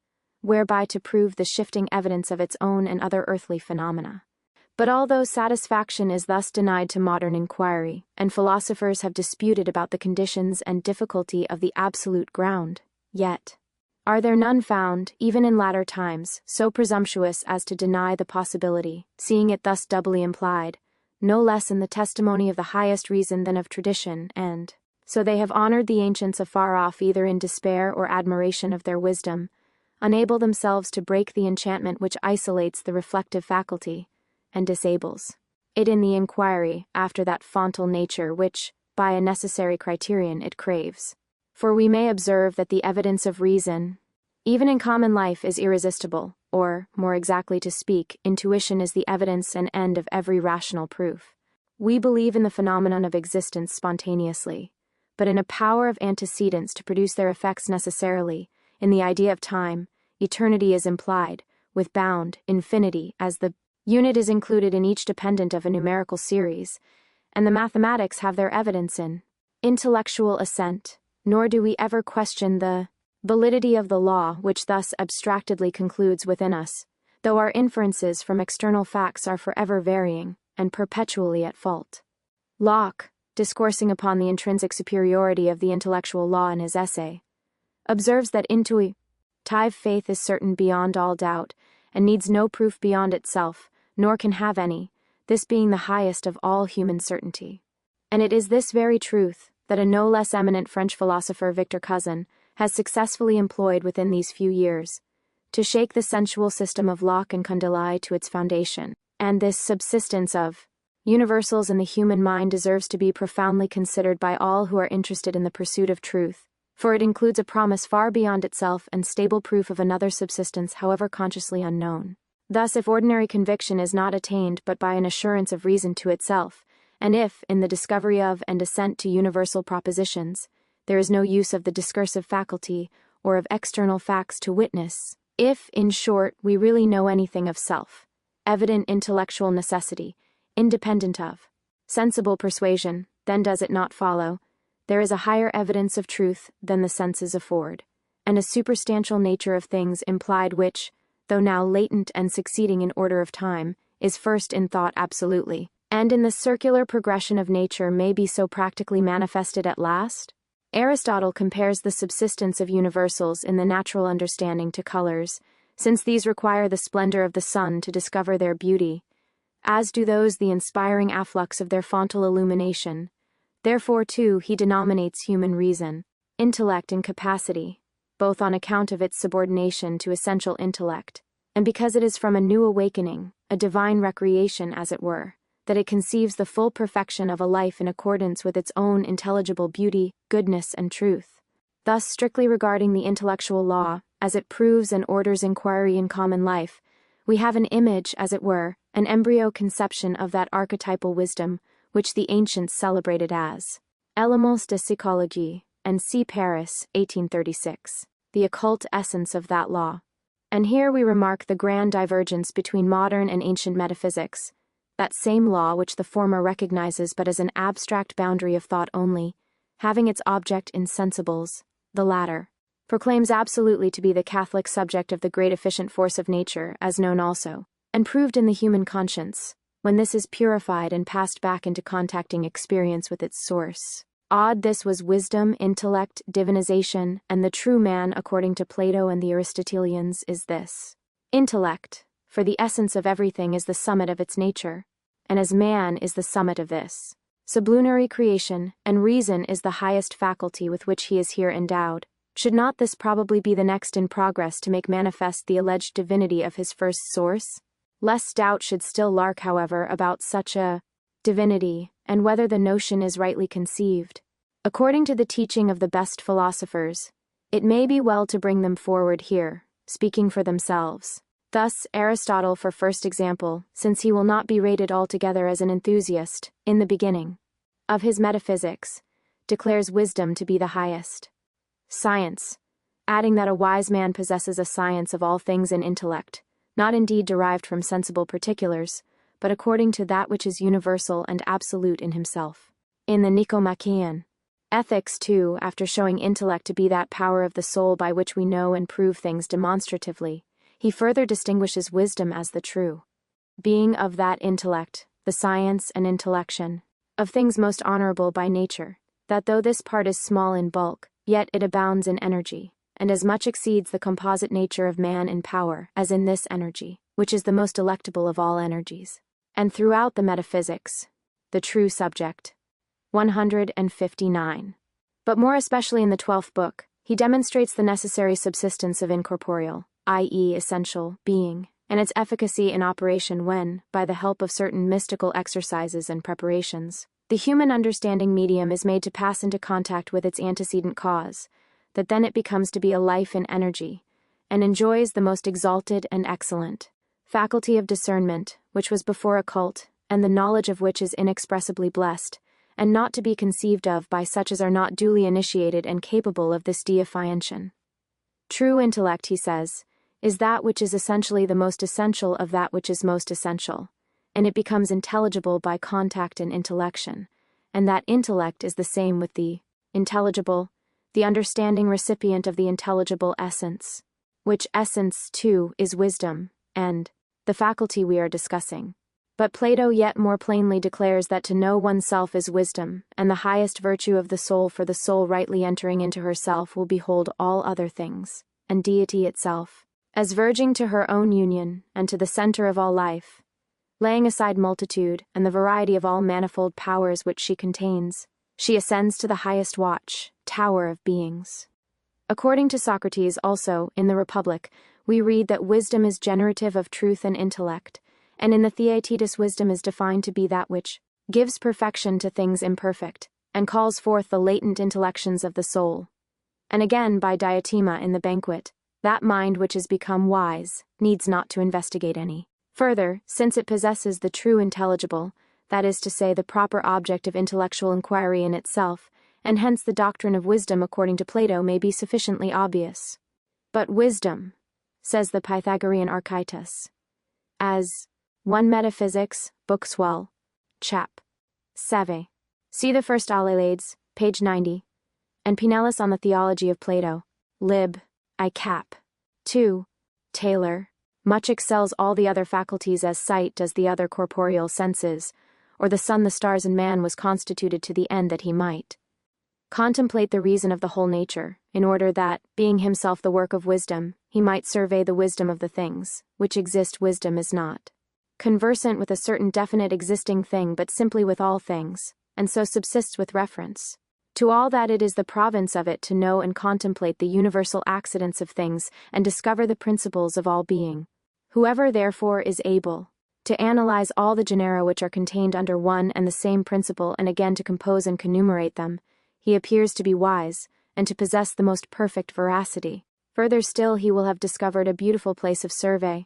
whereby to prove the shifting evidence of its own and other earthly phenomena. But although satisfaction is thus denied to modern inquiry, and philosophers have disputed about the conditions and difficulty of the absolute ground, yet are there none found, even in latter times, so presumptuous as to deny the possibility, seeing it thus doubly implied, no less in the testimony of the highest reason than of tradition, and so they have honored the ancients afar off either in despair or admiration of their wisdom, unable themselves to break the enchantment which isolates the reflective faculty, and disables it in the inquiry after that fontal nature which, by a necessary criterion it craves. For we may observe that the evidence of reason, even in common life, is irresistible, or, more exactly to speak, intuition is the evidence and end of every rational proof. We believe in the phenomenon of existence spontaneously, but in a power of antecedents to produce their effects necessarily. In the idea of time, eternity is implied, with bound, infinity, as the unit is included in each dependent of a numerical series, and the mathematics have their evidence in intellectual assent, nor do we ever question the validity of the law which thus abstractedly concludes within us, though our inferences from external facts are forever varying and perpetually at fault. Locke, discoursing upon the intrinsic superiority of the intellectual law in his essay, observes that intuitive faith is certain beyond all doubt, and needs no proof beyond itself, nor can have any, this being the highest of all human certainty. And it is this very truth that a no less eminent French philosopher, Victor Cousin, has successfully employed within these few years, to shake the sensual system of Locke and Condillac to its foundation. And this subsistence of universals in the human mind deserves to be profoundly considered by all who are interested in the pursuit of truth, for it includes a promise far beyond itself and stable proof of another subsistence, however consciously unknown. Thus, if ordinary conviction is not attained but by an assurance of reason to itself, and if, in the discovery of and assent to universal propositions, there is no use of the discursive faculty or of external facts to witness, if, in short, we really know anything of self, evident intellectual necessity, independent of sensible persuasion, then does it not follow there is a higher evidence of truth than the senses afford, and a superstantial nature of things implied which, though now latent and succeeding in order of time, is first in thought absolutely, and in the circular progression of nature may be so practically manifested at last? Aristotle compares the subsistence of universals in the natural understanding to colors, since these require the splendor of the sun to discover their beauty, as do those the inspiring afflux of their fontal illumination. Therefore, too, he denominates human reason, intellect and capacity, both on account of its subordination to essential intellect, and because it is from a new awakening, a divine recreation as it were, that it conceives the full perfection of a life in accordance with its own intelligible beauty, goodness, and truth. Thus, strictly regarding the intellectual law, as it proves and orders inquiry in common life, we have an image, as it were, an embryo conception of that archetypal wisdom which the ancients celebrated as Éléments de psychologie, and C. Paris, 1836, the occult essence of that law. And here we remark the grand divergence between modern and ancient metaphysics, that same law which the former recognizes but as an abstract boundary of thought only, having its object in sensibles, the latter proclaims absolutely to be the Catholic subject of the great efficient force of nature, as known also, and proved in the human conscience, when this is purified and passed back into contacting experience with its source. Odd, this was wisdom, intellect, divinization, and the true man, according to Plato and the Aristotelians, is this intellect, for the essence of everything is the summit of its nature, and as man is the summit of this sublunary creation, and reason is the highest faculty with which he is here endowed. Should not this probably be the next in progress to make manifest the alleged divinity of his first source? Less doubt should still lurk, however, about such a divinity, and whether the notion is rightly conceived. According to the teaching of the best philosophers, it may be well to bring them forward here, speaking for themselves. Thus, Aristotle, for first example, since he will not be rated altogether as an enthusiast, in the beginning of his metaphysics, declares wisdom to be the highest science, adding that a wise man possesses a science of all things in intellect, not indeed derived from sensible particulars, but according to that which is universal and absolute in himself. In the Nicomachean Ethics, too, after showing intellect to be that power of the soul by which we know and prove things demonstratively, he further distinguishes wisdom as the true being of that intellect, the science and intellection, of things most honorable by nature, that though this part is small in bulk, yet it abounds in energy, and as much exceeds the composite nature of man in power as in this energy, which is the most delectable of all energies. And throughout the metaphysics, the true subject. 159. But more especially in the 12th book, he demonstrates the necessary subsistence of incorporeal, i.e. essential, being, and its efficacy in operation when, by the help of certain mystical exercises and preparations, The human understanding medium is made to pass into contact with its antecedent cause, that then it becomes to be a life in energy, and enjoys the most exalted and excellent faculty of discernment, which was before occult, and the knowledge of which is inexpressibly blessed, and not to be conceived of by such as are not duly initiated and capable of this deification. True intellect, he says, is that which is essentially the most essential of that which is most essential, and it becomes intelligible by contact and intellection, and that intellect is the same with the intelligible, the understanding recipient of the intelligible essence, which essence, too, is wisdom, and the faculty we are discussing. But Plato yet more plainly declares that to know oneself is wisdom, and the highest virtue of the soul, for the soul rightly entering into herself will behold all other things, and deity itself, as verging to her own union, and to the center of all life, laying aside multitude, and the variety of all manifold powers which she contains, she ascends to the highest watch, tower of beings. According to Socrates also, in the Republic, we read that wisdom is generative of truth and intellect, and in the Treatise wisdom is defined to be that which gives perfection to things imperfect, and calls forth the latent intellections of the soul. And again by Diotima in the Banquet, that mind which is become wise needs not to investigate any further, since it possesses the true intelligible, that is to say the proper object of intellectual inquiry in itself, and hence the doctrine of wisdom according to Plato may be sufficiently obvious. But wisdom, says the Pythagorean Archytas, as 1 Metaphysics, Book 12, Chap. 7. See the first Alelades, page 90, and Pinellas on the Theology of Plato, lib. I cap. 2. Taylor, much excels all the other faculties as sight does the other corporeal senses, or the sun, the stars, and man was constituted to the end that he might contemplate the reason of the whole nature, in order that, being himself the work of wisdom, he might survey the wisdom of the things, which exist. Wisdom is not conversant with a certain definite existing thing but simply with all things, and so subsists with reference to all that it is the province of it to know and contemplate the universal accidents of things and discover the principles of all being. Whoever therefore is able to analyze all the genera which are contained under one and the same principle and again to compose and connumerate them, he appears to be wise, and to possess the most perfect veracity. Further still, he will have discovered a beautiful place of survey,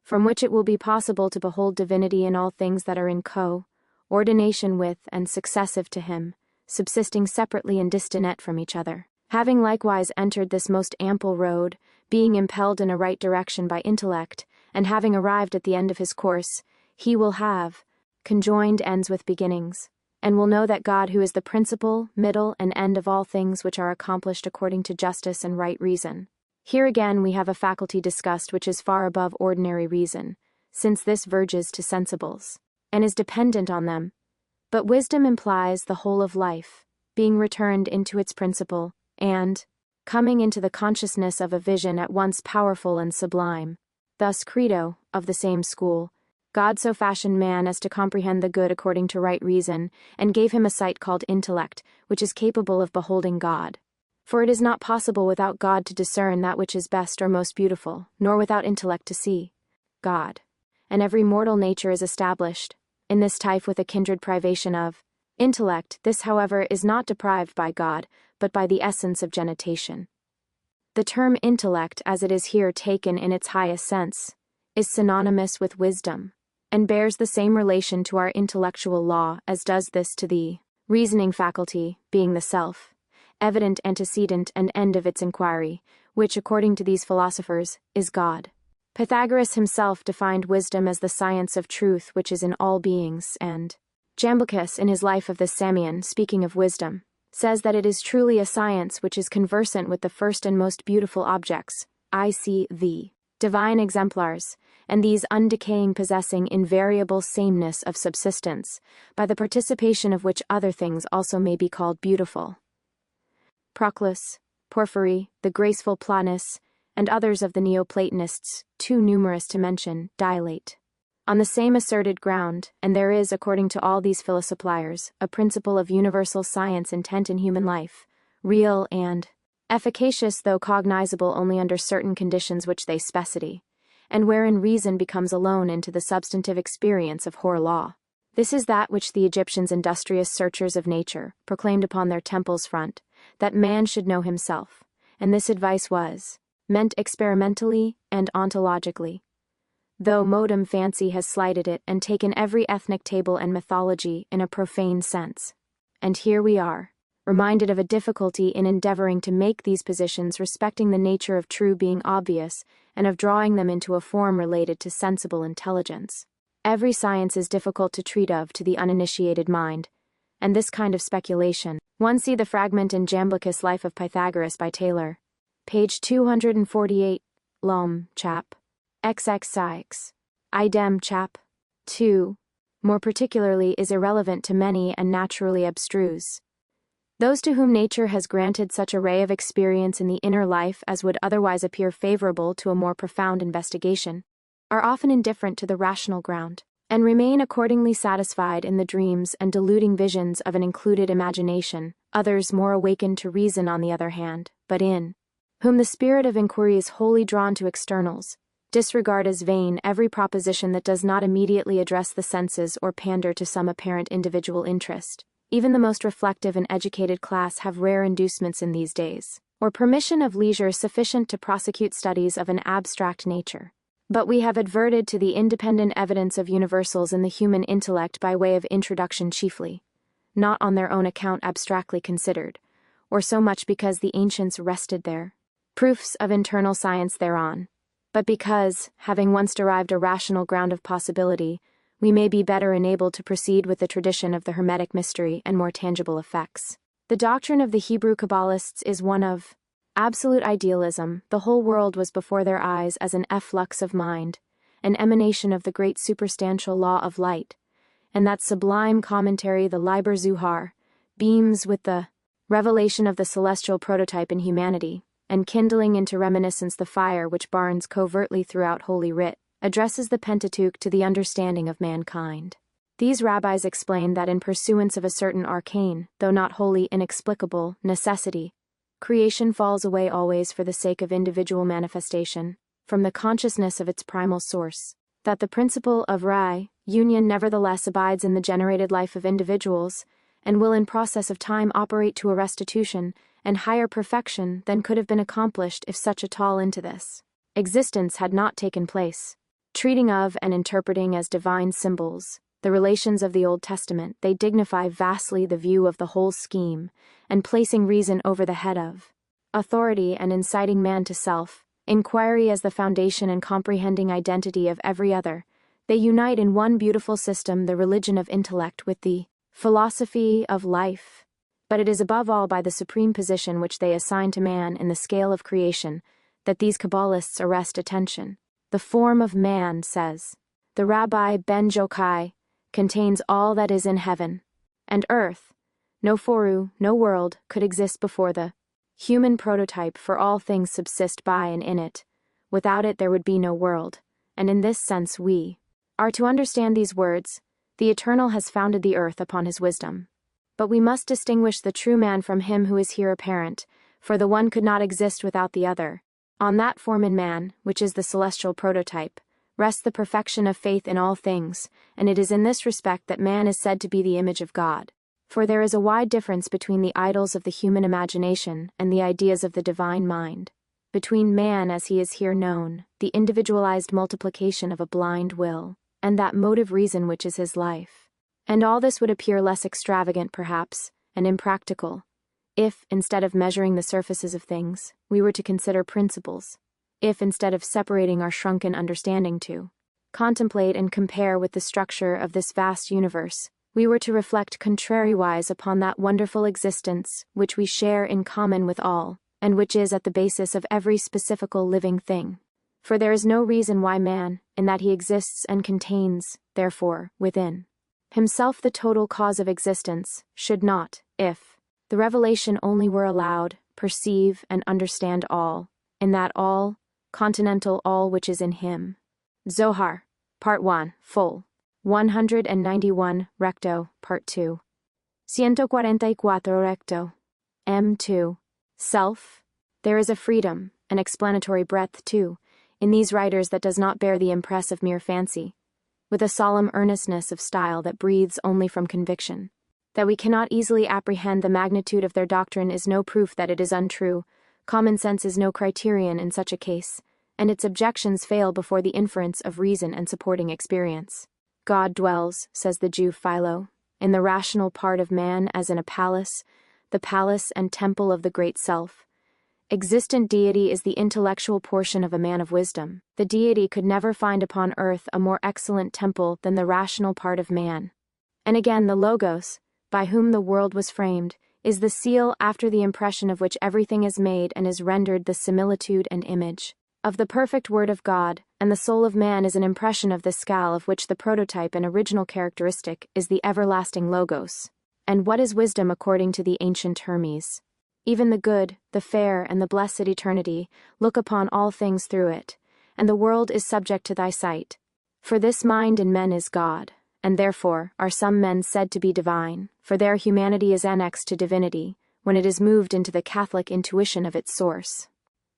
from which it will be possible to behold divinity in all things that are in co-ordination with and successive to him, subsisting separately and distinct from each other. Having likewise entered this most ample road, being impelled in a right direction by intellect, and having arrived at the end of his course, he will have conjoined ends with beginnings, and will know that God, who is the principle, middle, and end of all things which are accomplished according to justice and right reason. Here again we have a faculty discussed which is far above ordinary reason, since this verges to sensibles, and is dependent on them. But wisdom implies the whole of life, being returned into its principle, and coming into the consciousness of a vision at once powerful and sublime. Thus Credo, of the same school, God so fashioned man as to comprehend the good according to right reason, and gave him a sight called intellect, which is capable of beholding God. For it is not possible without God to discern that which is best or most beautiful, nor without intellect to see God. And every mortal nature is established in this type with a kindred privation of intellect. This, however, is not deprived by God, but by the essence of genitation. The term intellect, as it is here taken in its highest sense, is synonymous with wisdom, and bears the same relation to our intellectual law as does this to the reasoning faculty, being the self, evident antecedent and end of its inquiry, which, according to these philosophers, is God. Pythagoras himself defined wisdom as the science of truth which is in all beings, and Jamblichus, in his Life of the Samian, speaking of wisdom, says that it is truly a science which is conversant with the first and most beautiful objects, i.e. the divine exemplars, and these undecaying possessing invariable sameness of subsistence, by the participation of which other things also may be called beautiful. Proclus, Porphyry, the graceful Plotinus, and others of the Neoplatonists, too numerous to mention, dilate on the same asserted ground, and there is, according to all these philosophiers, a principle of universal science intent in human life, real and efficacious though cognizable only under certain conditions which they specify, and wherein reason becomes alone into the substantive experience of hor law. This is that which the Egyptians, industrious searchers of nature, proclaimed upon their temples' front, that man should know himself, and this advice was meant experimentally and ontologically. Though modern fancy has slighted it and taken every ethnic table and mythology in a profane sense. And here we are, reminded of a difficulty in endeavoring to make these positions respecting the nature of true being obvious and of drawing them into a form related to sensible intelligence. Every science is difficult to treat of to the uninitiated mind, and this kind of speculation. One see the fragment in Jamblicus' Life of Pythagoras by Taylor, page 248, Lom, chap. XX Sykes. Idem chap. 2. More particularly is irrelevant to many and naturally abstruse. Those to whom nature has granted such array of experience in the inner life as would otherwise appear favorable to a more profound investigation, are often indifferent to the rational ground, and remain accordingly satisfied in the dreams and deluding visions of an included imagination, others more awakened to reason on the other hand, but in whom the spirit of inquiry is wholly drawn to externals, disregard as vain every proposition that does not immediately address the senses or pander to some apparent individual interest. Even the most reflective and educated class have rare inducements in these days, or permission of leisure sufficient to prosecute studies of an abstract nature. But we have adverted to the independent evidence of universals in the human intellect by way of introduction chiefly, not on their own account abstractly considered, or so much because the ancients rested their proofs of internal science thereon, but because, having once derived a rational ground of possibility, we may be better enabled to proceed with the tradition of the Hermetic mystery and more tangible effects. The doctrine of the Hebrew Kabbalists is one of absolute idealism. The whole world was before their eyes as an efflux of mind, an emanation of the great superstantial law of light, and that sublime commentary, the Liber Zuhar, beams with the revelation of the celestial prototype in humanity, and kindling into reminiscence the fire which burns covertly throughout Holy Writ, addresses the Pentateuch to the understanding of mankind. These rabbis explain that in pursuance of a certain arcane, though not wholly inexplicable, necessity, creation falls away always for the sake of individual manifestation, from the consciousness of its primal source, that the principle of union nevertheless abides in the generated life of individuals, and will in process of time operate to a restitution and higher perfection than could have been accomplished if such a tall into this existence had not taken place. Treating of and interpreting as divine symbols the relations of the Old Testament, they dignify vastly the view of the whole scheme, and placing reason over the head of authority and inciting man to self, inquiry as the foundation and comprehending identity of every other, they unite in one beautiful system the religion of intellect with the philosophy of life. But it is above all by the supreme position which they assign to man in the scale of creation that these Kabbalists arrest attention. The form of man, says the Rabbi Ben Jokai, contains all that is in heaven and earth. No foru, no world, could exist before the human prototype, for all things subsist by and in it. Without it there would be no world, and in this sense we are to understand these words. The Eternal has founded the earth upon his wisdom. But we must distinguish the true man from him who is here apparent, for the one could not exist without the other. On that form in man, which is the celestial prototype, rests the perfection of faith in all things, and it is in this respect that man is said to be the image of God. For there is a wide difference between the idols of the human imagination and the ideas of the divine mind. Between man as he is here known, the individualized multiplication of a blind will, and that motive reason which is his life. And all this would appear less extravagant, perhaps, and impractical, if, instead of measuring the surfaces of things, we were to consider principles, if, instead of separating our shrunken understanding to contemplate and compare with the structure of this vast universe, we were to reflect contrariwise upon that wonderful existence which we share in common with all, and which is at the basis of every specifical living thing. For there is no reason why man, in that he exists and contains, therefore, within himself the total cause of existence, should not, if the revelation only were allowed, perceive and understand all, in that all, continental all which is in him. Zohar, Part 1, Full, 191, Recto, Part 2. 144, Recto. M2. Self. There is a freedom, an explanatory breadth, too, in these writers that does not bear the impress of mere fancy. with a solemn earnestness of style that breathes only from conviction. That we cannot easily apprehend the magnitude of their doctrine is no proof that it is untrue. Common sense is no criterion in such a case, and its objections fail before the inference of reason and supporting experience. God dwells, says the Jew Philo, in the rational part of man as in a palace, the palace and temple of the great self. Existent deity is the intellectual portion of a man of wisdom. The deity could never find upon earth a more excellent temple than the rational part of man. And again, the Logos, by whom the world was framed, is the seal after the impression of which everything is made and is rendered the similitude and image of the perfect word of God, and the soul of man is an impression of this scale of which the prototype and original characteristic is the everlasting Logos. And what is wisdom according to the ancient Hermes? Even the good, the fair, and the blessed eternity look upon all things through it, and the world is subject to thy sight. For this mind in men is God, and therefore are some men said to be divine, for their humanity is annexed to divinity, when it is moved into the Catholic intuition of its source.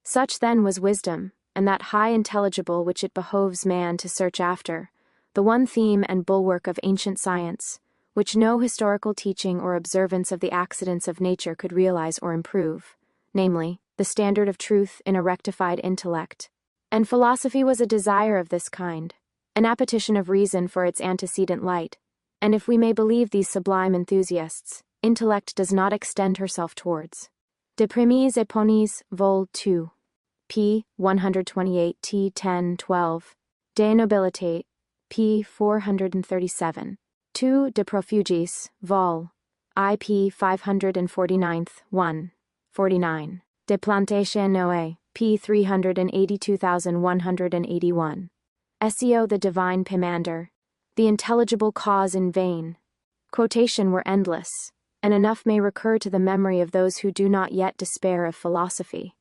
Such then was wisdom, and that high intelligible which it behoves man to search after, the one theme and bulwark of ancient science, which no historical teaching or observance of the accidents of nature could realize or improve, namely, the standard of truth in a rectified intellect. And philosophy was a desire of this kind, an appetition of reason for its antecedent light, and if we may believe these sublime enthusiasts, intellect does not extend herself towards. De Primis Eponis, Vol. 2. p. 128 t. 10-12. De Nobilitate, p. 437. 2 De Profugis, Vol. IP 549, 1. 49. De Plantation Noe, p. 382,181. Seo the Divine Pomander, the intelligible cause in vain. Quotation were endless, and enough may recur to the memory of those who do not yet despair of philosophy,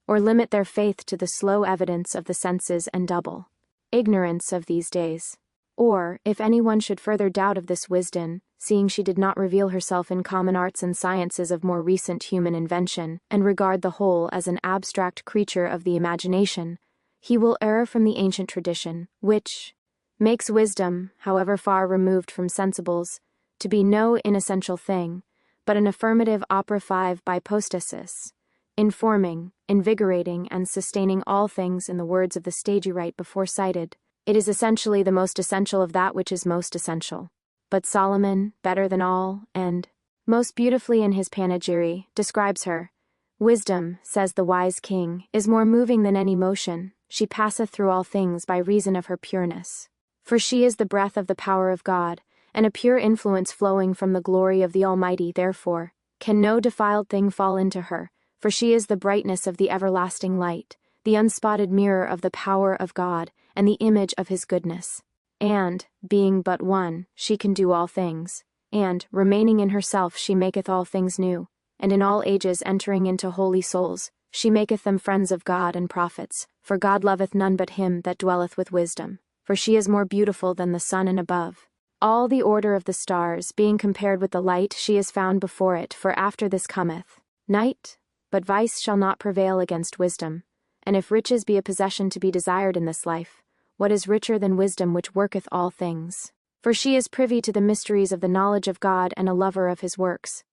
or limit their faith to the slow evidence of the senses and double ignorance of these days. Or, if anyone should further doubt of this wisdom, seeing she did not reveal herself in common arts and sciences of more recent human invention, and regard the whole as an abstract creature of the imagination, he will err from the ancient tradition, which makes wisdom, however far removed from sensibles, to be no inessential thing, but an affirmative opera 5 by hypostasis, informing, invigorating, and sustaining all things in the words of the Stagirite before cited. It is essentially the most essential of that which is most essential. But Solomon, better than all, and most beautifully in his panegyry, describes her. Wisdom, says the wise king, is more moving than any motion. She passeth through all things by reason of her pureness. For she is the breath of the power of God, and a pure influence flowing from the glory of the Almighty. Therefore can no defiled thing fall into her, for she is the brightness of the everlasting light, the unspotted mirror of the power of God, and the image of his goodness. And, being but one, she can do all things, and, remaining in herself, she maketh all things new, and in all ages entering into holy souls, she maketh them friends of God and prophets, for God loveth none but him that dwelleth with wisdom, for she is more beautiful than the sun and above. All the order of the stars, being compared with the light, she is found before it, for after this cometh night, but vice shall not prevail against wisdom. And if riches be a possession to be desired in this life, what is richer than wisdom which worketh all things? For she is privy to the mysteries of the knowledge of God and a lover of his works.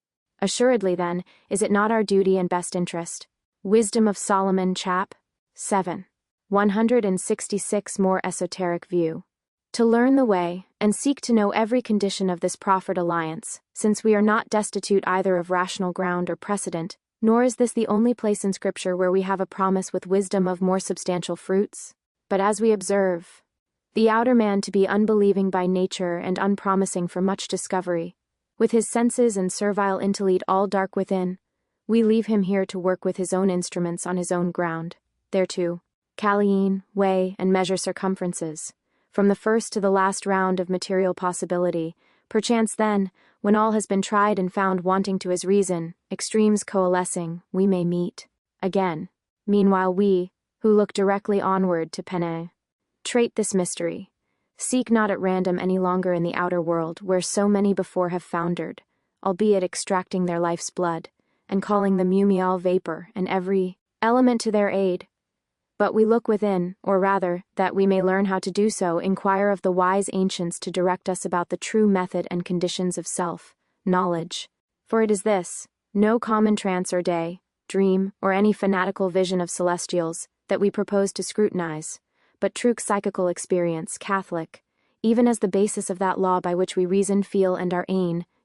Assuredly then, is it not our duty and best interest? Wisdom of Solomon, chap. 7. 166 more esoteric view. To learn the way, and seek to know every condition of this proffered alliance, since we are not destitute either of rational ground or precedent, nor is this the only place in Scripture where we have a promise with wisdom of more substantial fruits. But as we observe the outer man to be unbelieving by nature and unpromising for much discovery, with his senses and servile intellect all dark within, we leave him here to work with his own instruments on his own ground, thereto calline, weigh, and measure circumferences, from the first to the last round of material possibility. Perchance then, when all has been tried and found wanting to his reason, extremes coalescing, we may meet again. Meanwhile we, who look directly onward to penetrate this mystery, seek not at random any longer in the outer world where so many before have foundered, albeit extracting their life's blood, and calling the mumial vapor and every element to their aid. But we look within, or rather, that we may learn how to do so, inquire of the wise ancients to direct us about the true method and conditions of self-knowledge. For it is this, no common trance or day, dream, or any fanatical vision of celestials, that we propose to scrutinize, but true psychical experience, Catholic, even as the basis of that law by which we reason, feel, and are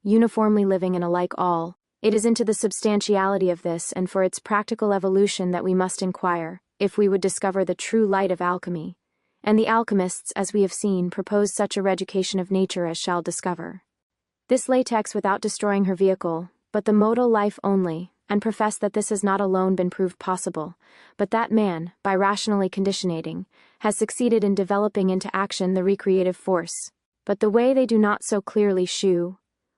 uniformly living in alike all. It is into the substantiality of this and for its practical evolution that we must inquire, if we would discover the true light of alchemy. And the alchemists, as we have seen, propose such a reeducation of nature as shall discover this latex without destroying her vehicle, but the modal life only, and profess that this has not alone been proved possible, but that man, by rationally conditionating, has succeeded in developing into action the recreative force. But the way they do not so clearly shew,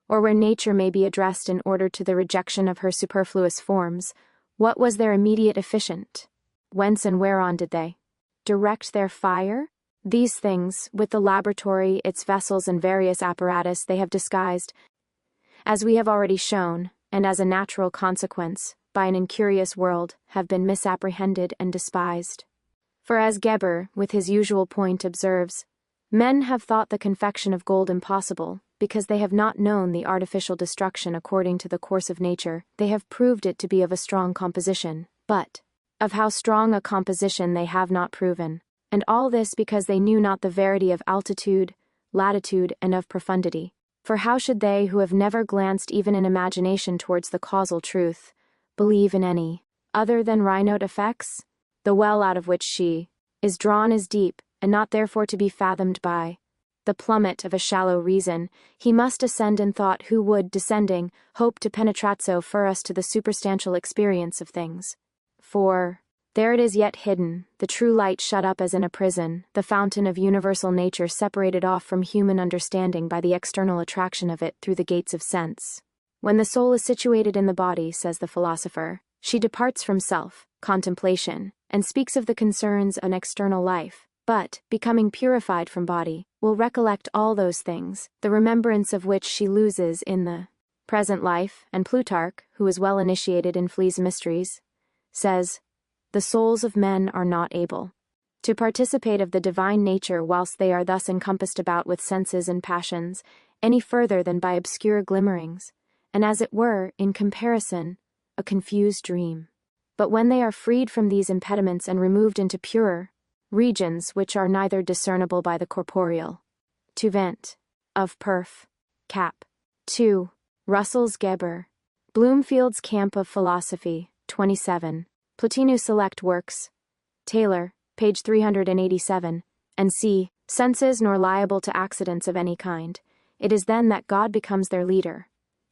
or where nature may be addressed in order to the rejection of her superfluous forms, what was their immediate efficient? Whence and whereon did they direct their fire? These things, with the laboratory, its vessels and various apparatus they have disguised, as we have already shown, and as a natural consequence, by an incurious world, have been misapprehended and despised. For as Geber, with his usual point, observes, men have thought the confection of gold impossible, because they have not known the artificial destruction according to the course of nature. They have proved it to be of a strong composition, but of how strong a composition they have not proven, and all this because they knew not the verity of altitude, latitude, and of profundity. For how should they, who have never glanced even in imagination towards the causal truth, believe in any other than rhinote effects? The well out of which she is drawn is deep, and not therefore to be fathomed by the plummet of a shallow reason. He must ascend in thought who would, descending, hope to penetratio for us to the superstantial experience of things. For there it is yet hidden, the true light shut up as in a prison, the fountain of universal nature separated off from human understanding by the external attraction of it through the gates of sense. When the soul is situated in the body, says the philosopher, she departs from self, contemplation, and speaks of the concerns of an external life, but, becoming purified from body, will recollect all those things, the remembrance of which she loses in the present life, and Plutarch, who is well initiated in Flea's mysteries, says, the souls of men are not able to participate of the divine nature whilst they are thus encompassed about with senses and passions, any further than by obscure glimmerings, and as it were, in comparison, a confused dream. But when they are freed from these impediments and removed into purer regions which are neither discernible by the corporeal to vent of perf. Cap. 2. Russell's Geber. Bloomfield's Camp of Philosophy, 27. Plotinu Select Works. Taylor, page 387, and c. Senses nor liable to accidents of any kind. It is then that God becomes their leader.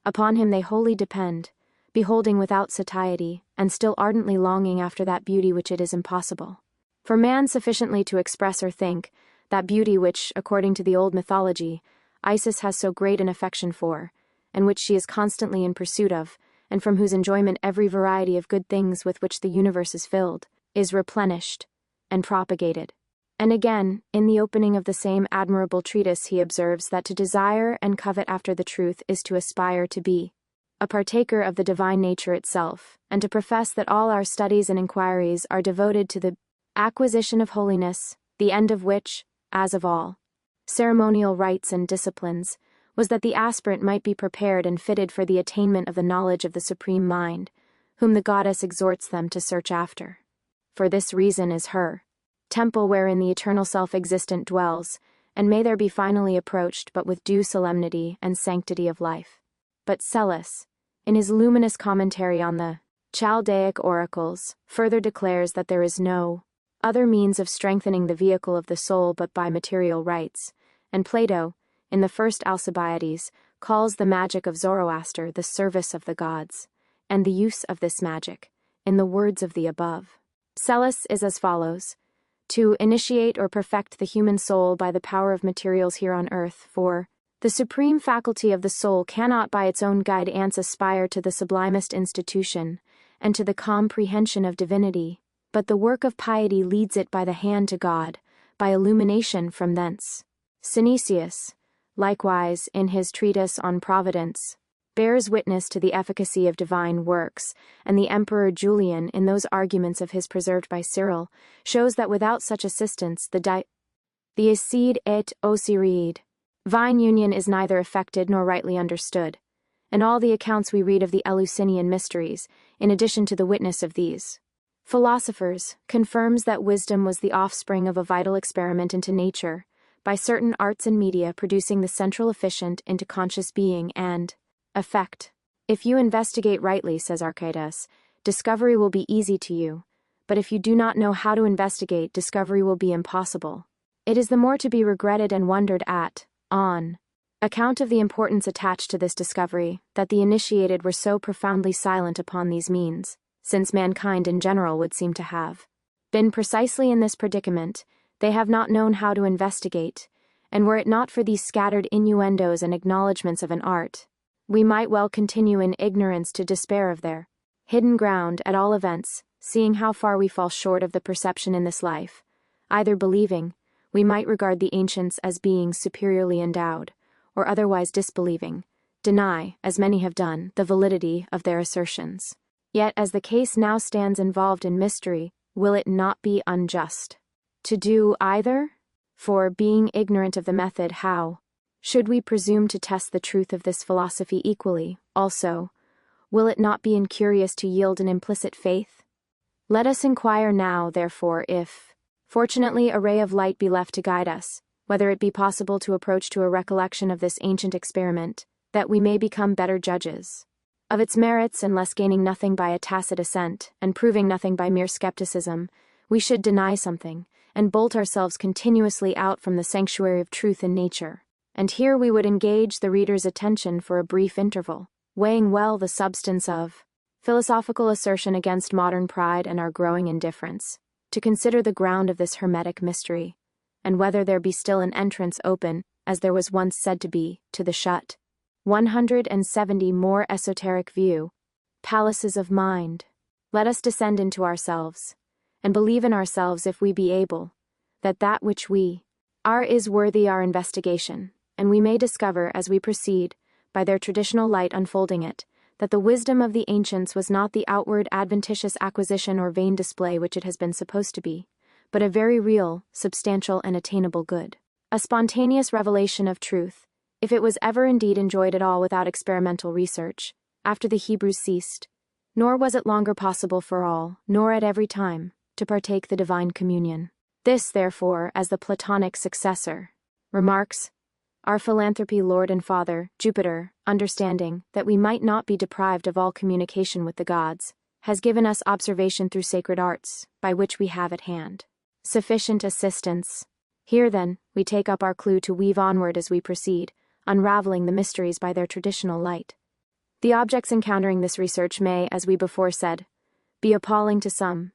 Upon him they wholly depend, beholding without satiety, and still ardently longing after that beauty which it is impossible for man sufficiently to express or think, that beauty which, according to the old mythology, Isis has so great an affection for, and which she is constantly in pursuit of, and from whose enjoyment every variety of good things with which the universe is filled, is replenished and propagated. And again, in the opening of the same admirable treatise he observes that to desire and covet after the truth is to aspire to be a partaker of the divine nature itself, and to profess that all our studies and inquiries are devoted to the acquisition of holiness, the end of which, as of all ceremonial rites and disciplines, was that the aspirant might be prepared and fitted for the attainment of the knowledge of the Supreme Mind, whom the goddess exhorts them to search after. For this reason is her temple wherein the eternal self-existent dwells, and may there be finally approached but with due solemnity and sanctity of life. But Psellus, in his luminous commentary on the Chaldaic oracles, further declares that there is no other means of strengthening the vehicle of the soul but by material rites, and Plato, in the first Alcibiades, calls the magic of Zoroaster the service of the gods, and the use of this magic, in the words of the above Psellus, is as follows: to initiate or perfect the human soul by the power of materials here on earth, for the supreme faculty of the soul cannot by its own guidance aspire to the sublimest institution, and to the comprehension of divinity, but the work of piety leads it by the hand to God, by illumination from thence. Synesius, likewise, in his treatise on Providence, bears witness to the efficacy of divine works, and the Emperor Julian, in those arguments of his preserved by Cyril, shows that without such assistance the acide et ociriide divine union is neither effected nor rightly understood, and all the accounts we read of the Eleusinian mysteries, in addition to the witness of these philosophers, confirms that wisdom was the offspring of a vital experiment into nature, by certain arts and media producing the central efficient into conscious being and effect. If you investigate rightly, says Arcadius, discovery will be easy to you, but if you do not know how to investigate, discovery will be impossible. It is the more to be regretted and wondered at, on account of the importance attached to this discovery, that the initiated were so profoundly silent upon these means, since mankind in general would seem to have been precisely in this predicament. They have not known how to investigate, and were it not for these scattered innuendos and acknowledgments of an art, we might well continue in ignorance to despair of their hidden ground, at all events, seeing how far we fall short of the perception in this life. Either believing, we might regard the ancients as beings superiorly endowed, or otherwise disbelieving, deny, as many have done, the validity of their assertions. Yet, as the case now stands involved in mystery, will it not be unjust to do either? For, being ignorant of the method, how should we presume to test the truth of this philosophy equally? Also, will it not be incurious to yield an implicit faith? Let us inquire now, therefore, if, fortunately, a ray of light be left to guide us, whether it be possible to approach to a recollection of this ancient experiment, that we may become better judges of its merits, and less gaining nothing by a tacit assent, and proving nothing by mere skepticism, we should deny something, and bolt ourselves continuously out from the sanctuary of truth in nature. And here we would engage the reader's attention for a brief interval, weighing well the substance of philosophical assertion against modern pride and our growing indifference, to consider the ground of this hermetic mystery, and whether there be still an entrance open, as there was once said to be, to the shut 170 more esoteric view, palaces of mind. Let us descend into ourselves, and believe in ourselves, if we be able, that which we are is worthy our investigation, and we may discover, as we proceed, by their traditional light unfolding it, that the wisdom of the ancients was not the outward adventitious acquisition or vain display which it has been supposed to be, but a very real, substantial, and attainable good. A spontaneous revelation of truth, if it was ever indeed enjoyed at all without experimental research, after the Hebrews ceased, nor was it longer possible for all, nor at every time, to partake the divine communion. This, therefore, as the Platonic successor remarks, our philanthropy Lord and Father, Jupiter, understanding that we might not be deprived of all communication with the gods, has given us observation through sacred arts, by which we have at hand sufficient assistance. Here, then, we take up our clue to weave onward as we proceed, unraveling the mysteries by their traditional light. The objects encountering this research may, as we before said, be appalling to some,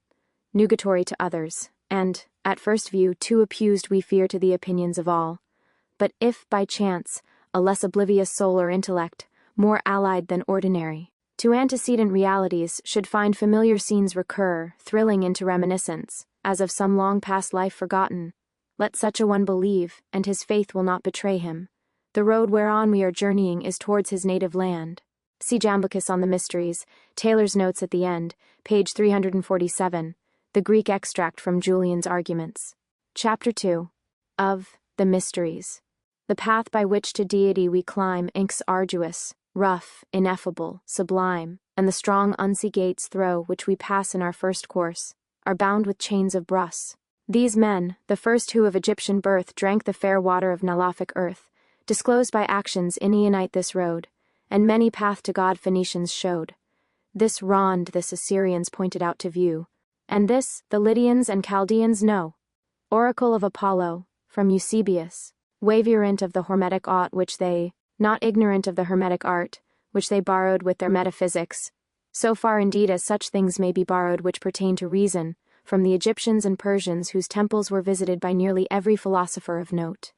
nugatory to others, and, at first view, too opposed we fear to the opinions of all. But if, by chance, a less oblivious soul or intellect, more allied than ordinary to antecedent realities, should find familiar scenes recur, thrilling into reminiscence, as of some long-past life forgotten, let such a one believe, and his faith will not betray him. The road whereon we are journeying is towards his native land. See Jamblichus on the Mysteries, Taylor's notes at the end, page 347, the Greek extract from Julian's Arguments. Chapter 2. Of the Mysteries. The path by which to deity we climb inks arduous, rough, ineffable, sublime, and the strong unsea gates through which we pass in our first course, are bound with chains of brass. These men, the first who of Egyptian birth drank the fair water of Nalaphic earth, disclosed by actions Ineonite this road, and many path to God Phoenicians showed. This Rond this Assyrians pointed out to view, and this the Lydians and Chaldeans know. Oracle of Apollo, from Eusebius, waverant of the Hermetic art which they, not ignorant of the Hermetic art, which they borrowed with their metaphysics, so far indeed as such things may be borrowed which pertain to reason, from the Egyptians and Persians whose temples were visited by nearly every philosopher of note.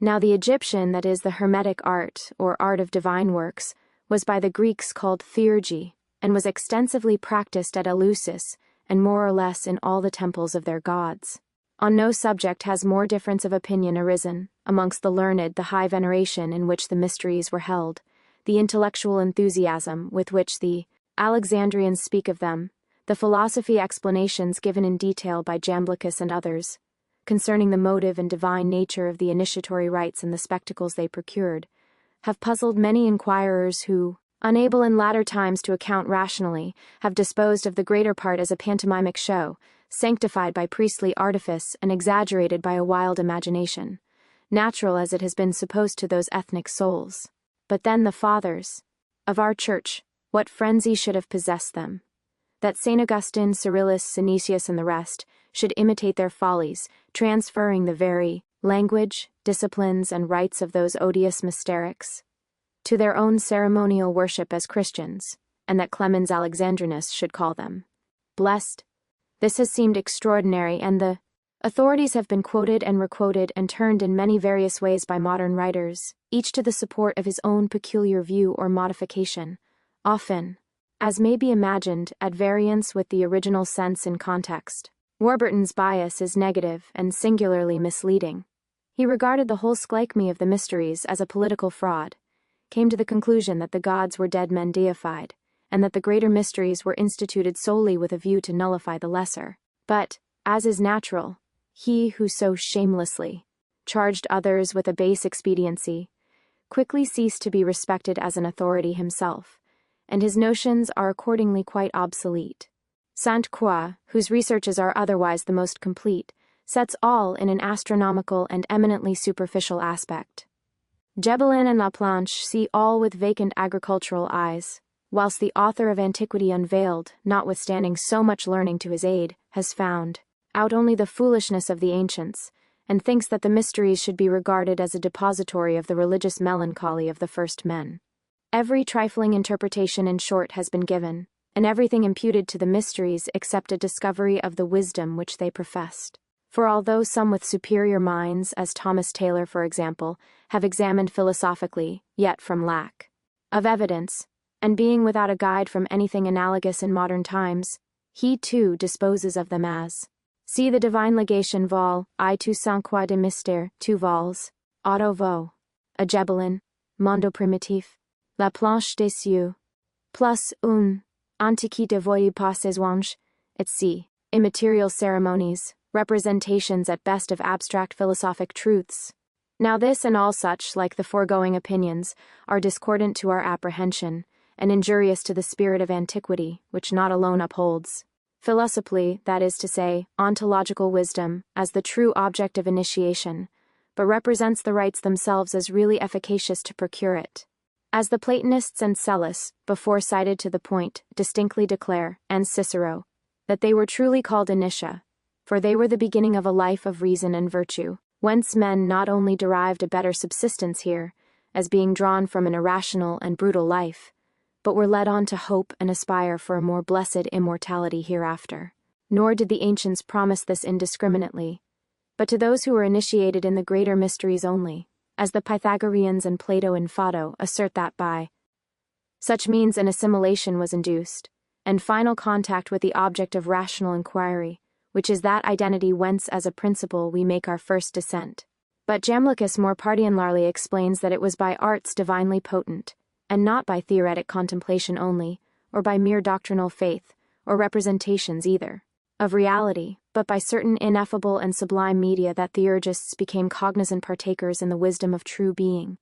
Now the Egyptian, that is the Hermetic art, or art of divine works, was by the Greeks called theurgy, and was extensively practiced at Eleusis, and more or less in all the temples of their gods. On no subject has more difference of opinion arisen, amongst the learned the high veneration in which the mysteries were held, the intellectual enthusiasm with which the Alexandrians speak of them, the philosophy explanations given in detail by Jamblichus and others, concerning the motive and divine nature of the initiatory rites and the spectacles they procured, have puzzled many inquirers who, unable in latter times to account rationally, have disposed of the greater part as a pantomimic show, sanctified by priestly artifice and exaggerated by a wild imagination, natural as it has been supposed to those ethnic souls. But then the fathers of our church, what frenzy should have possessed them, that St. Augustine, Cyrillus, Synesius, and the rest should imitate their follies, transferring the very language, disciplines, and rites of those odious mysterics to their own ceremonial worship as Christians, and that Clemens Alexandrinus should call them blessed. This has seemed extraordinary, and the authorities have been quoted and requoted and turned in many various ways by modern writers, each to the support of his own peculiar view or modification, often, as may be imagined, at variance with the original sense in context. Warburton's bias is negative and singularly misleading. He regarded the whole schleikme of the mysteries as a political fraud, came to the conclusion that the gods were dead men deified, and that the greater mysteries were instituted solely with a view to nullify the lesser. But, as is natural, he who so shamelessly charged others with a base expediency quickly ceased to be respected as an authority himself, and his notions are accordingly quite obsolete. Sainte Croix, whose researches are otherwise the most complete, sets all in an astronomical and eminently superficial aspect. Gebelin and Laplanche see all with vacant agricultural eyes, whilst the author of Antiquity Unveiled, notwithstanding so much learning to his aid, has found out only the foolishness of the ancients, and thinks that the mysteries should be regarded as a depository of the religious melancholy of the first men. Every trifling interpretation, in short, has been given, and everything imputed to the mysteries except a discovery of the wisdom which they professed. For although some with superior minds, as Thomas Taylor for example, have examined philosophically, yet from lack of evidence, and being without a guide from anything analogous in modern times, he too disposes of them as see the Divine Legation vol. I to Cinq de Mystère, 2 vols. Otto Vaux, a Gebelin, Mondo Primitif, La Planche des Cieux, plus une Antiquité voyue par ses anges, etc. Immaterial ceremonies, representations at best of abstract philosophic truths. Now this and all such, like the foregoing opinions, are discordant to our apprehension, and injurious to the spirit of antiquity, which not alone upholds philosophically, that is to say, ontological wisdom, as the true object of initiation, but represents the rites themselves as really efficacious to procure it. As the Platonists and Psellus, before cited to the point, distinctly declare, and Cicero, that they were truly called initia, for they were the beginning of a life of reason and virtue, whence men not only derived a better subsistence here, as being drawn from an irrational and brutal life, but were led on to hope and aspire for a more blessed immortality hereafter. Nor did the ancients promise this indiscriminately, but to those who were initiated in the greater mysteries only, as the Pythagoreans and Plato in Phaedo assert that by such means an assimilation was induced, and final contact with the object of rational inquiry, which is that identity whence as a principle we make our first descent. But Jamblichus more particularly explains that it was by arts divinely potent, and not by theoretic contemplation only, or by mere doctrinal faith, or representations either of reality, but by certain ineffable and sublime media that theurgists became cognizant partakers in the wisdom of true being.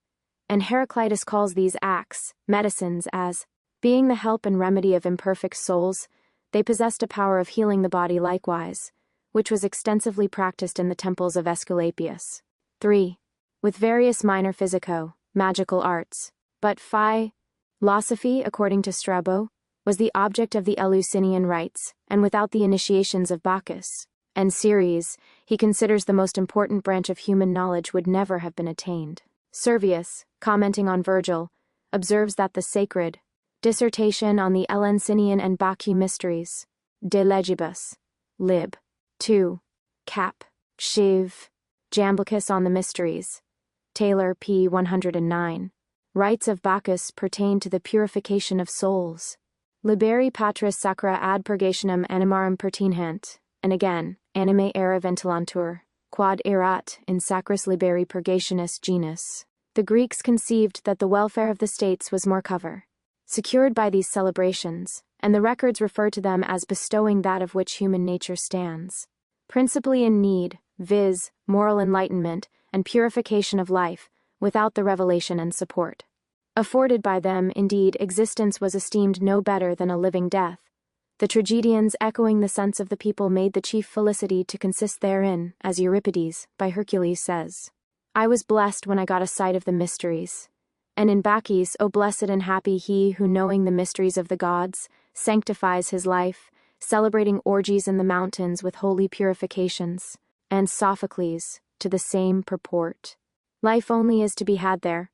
And Heraclitus calls these acts, medicines, as being the help and remedy of imperfect souls. They possessed a power of healing the body likewise, which was extensively practiced in the temples of Aesculapius. 3. With various minor physico-magical arts. But philosophy, according to Strabo, was the object of the Eleusinian rites, and without the initiations of Bacchus and Ceres, he considers the most important branch of human knowledge would never have been attained. Servius, commenting on Virgil, observes that the sacred dissertation on the Eleusinian and Bacchic mysteries, De Legibus, Lib. 2, Cap. Shiv. Jamblichus on the mysteries, Taylor p. 109. Rites of Bacchus pertain to the purification of souls. Liberi patris sacra ad purgationem animarum pertinhant, and again, anime era ventilantur, quod erat in sacris liberi purgationis genus. The Greeks conceived that the welfare of the states was more secured by these celebrations, and the records refer to them as bestowing that of which human nature stands, principally in need, viz., moral enlightenment and purification of life, without the revelation and support afforded by them. Indeed, existence was esteemed no better than a living death. The tragedians, echoing the sense of the people, made the chief felicity to consist therein, as Euripides, by Hercules, says, "I was blessed when I got a sight of the mysteries." And in Bacchus, "O blessed and happy he who, knowing the mysteries of the gods, sanctifies his life, celebrating orgies in the mountains with holy purifications." And Sophocles, to the same purport, "Life only is to be had there.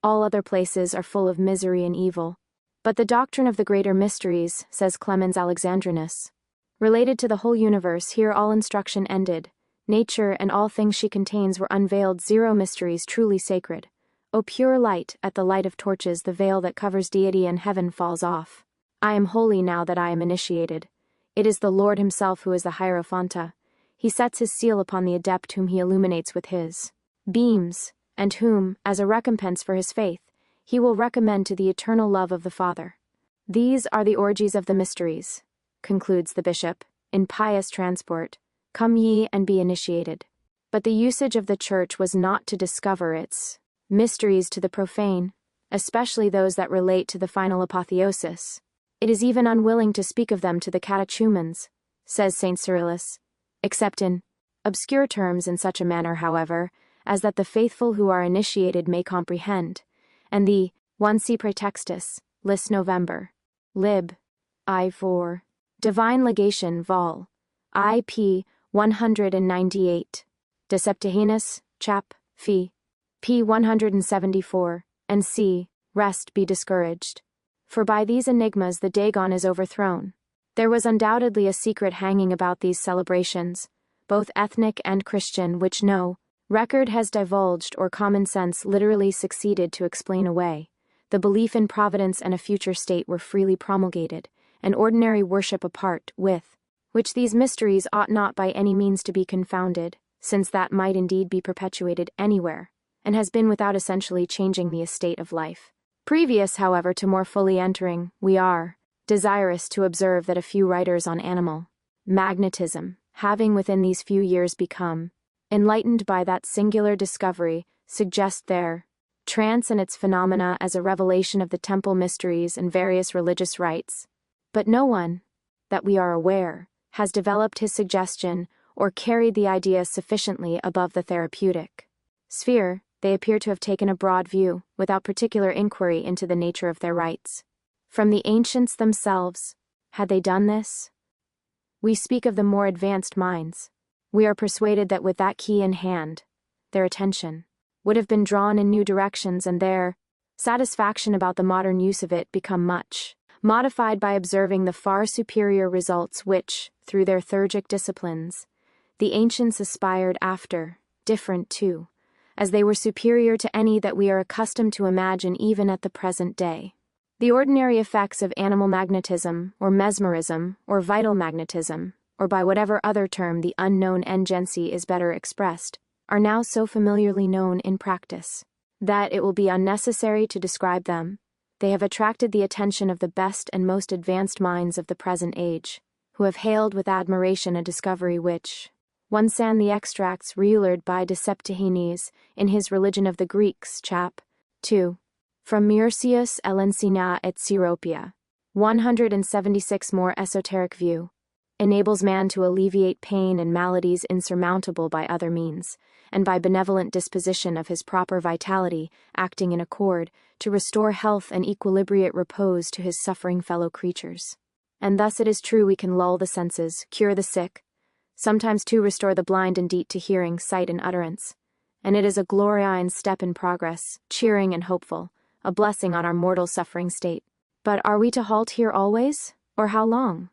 All other places are full of misery and evil." But the doctrine of the greater mysteries, says Clemens Alexandrinus, related to the whole universe. Here all instruction ended. Nature and all things she contains were unveiled. Zero mysteries truly sacred. O pure light, at the light of torches the veil that covers deity and heaven falls off. I am holy now that I am initiated. It is the Lord himself who is the Hierophanta. He sets his seal upon the adept whom he illuminates with his beams, and whom, as a recompense for his faith, he will recommend to the eternal love of the Father. These are the orgies of the mysteries, concludes the bishop, in pious transport. Come ye and be initiated. But the usage of the Church was not to discover its mysteries to the profane, especially those that relate to the final apotheosis. It is even unwilling to speak of them to the catechumens, says St. Cyrillus, except in obscure terms, in such a manner, however, as that the faithful who are initiated may comprehend. And the 1c Praetextus, List November. Lib. I4. Divine Legation Vol. IP 198. De Septuagintis, Chap. Fee. P 174, and c. Rest be discouraged. For by these enigmas the Dagon is overthrown. There was undoubtedly a secret hanging about these celebrations, both ethnic and Christian, which no record has divulged or common sense literally succeeded to explain away. The belief in providence and a future state were freely promulgated, and ordinary worship apart, with which these mysteries ought not by any means to be confounded, since that might indeed be perpetuated anywhere, and has been without essentially changing the estate of life. Previous, however, to more fully entering, we are desirous to observe that a few writers on animal magnetism, having within these few years become enlightened by that singular discovery, suggest their trance and its phenomena as a revelation of the temple mysteries and various religious rites. But no one, that we are aware, has developed his suggestion or carried the idea sufficiently above the therapeutic sphere. They appear to have taken a broad view, without particular inquiry into the nature of their rites. From the ancients themselves, had they done this? We speak of the more advanced minds. We are persuaded that with that key in hand, their attention would have been drawn in new directions, and their satisfaction about the modern use of it become much modified by observing the far superior results which, through their theurgic disciplines, the ancients aspired after, different too, as they were superior to any that we are accustomed to imagine even at the present day. The ordinary effects of animal magnetism, or mesmerism, or vital magnetism, or by whatever other term the unknown engency is better expressed, are now so familiarly known in practice, that it will be unnecessary to describe them. They have attracted the attention of the best and most advanced minds of the present age, who have hailed with admiration a discovery which, one san the extracts reuled by de Septuagintis in his Religion of the Greeks, chap. 2. From Mursius Elencina et Syropia. 176 more esoteric view. Enables man to alleviate pain and maladies insurmountable by other means, and by benevolent disposition of his proper vitality, acting in accord, to restore health and equilibriate repose to his suffering fellow creatures. And thus it is true we can lull the senses, cure the sick, sometimes too restore the blind indeed to hearing, sight, and utterance. And it is a glorifying step in progress, cheering and hopeful, a blessing on our mortal suffering state. But are we to halt here always, or how long?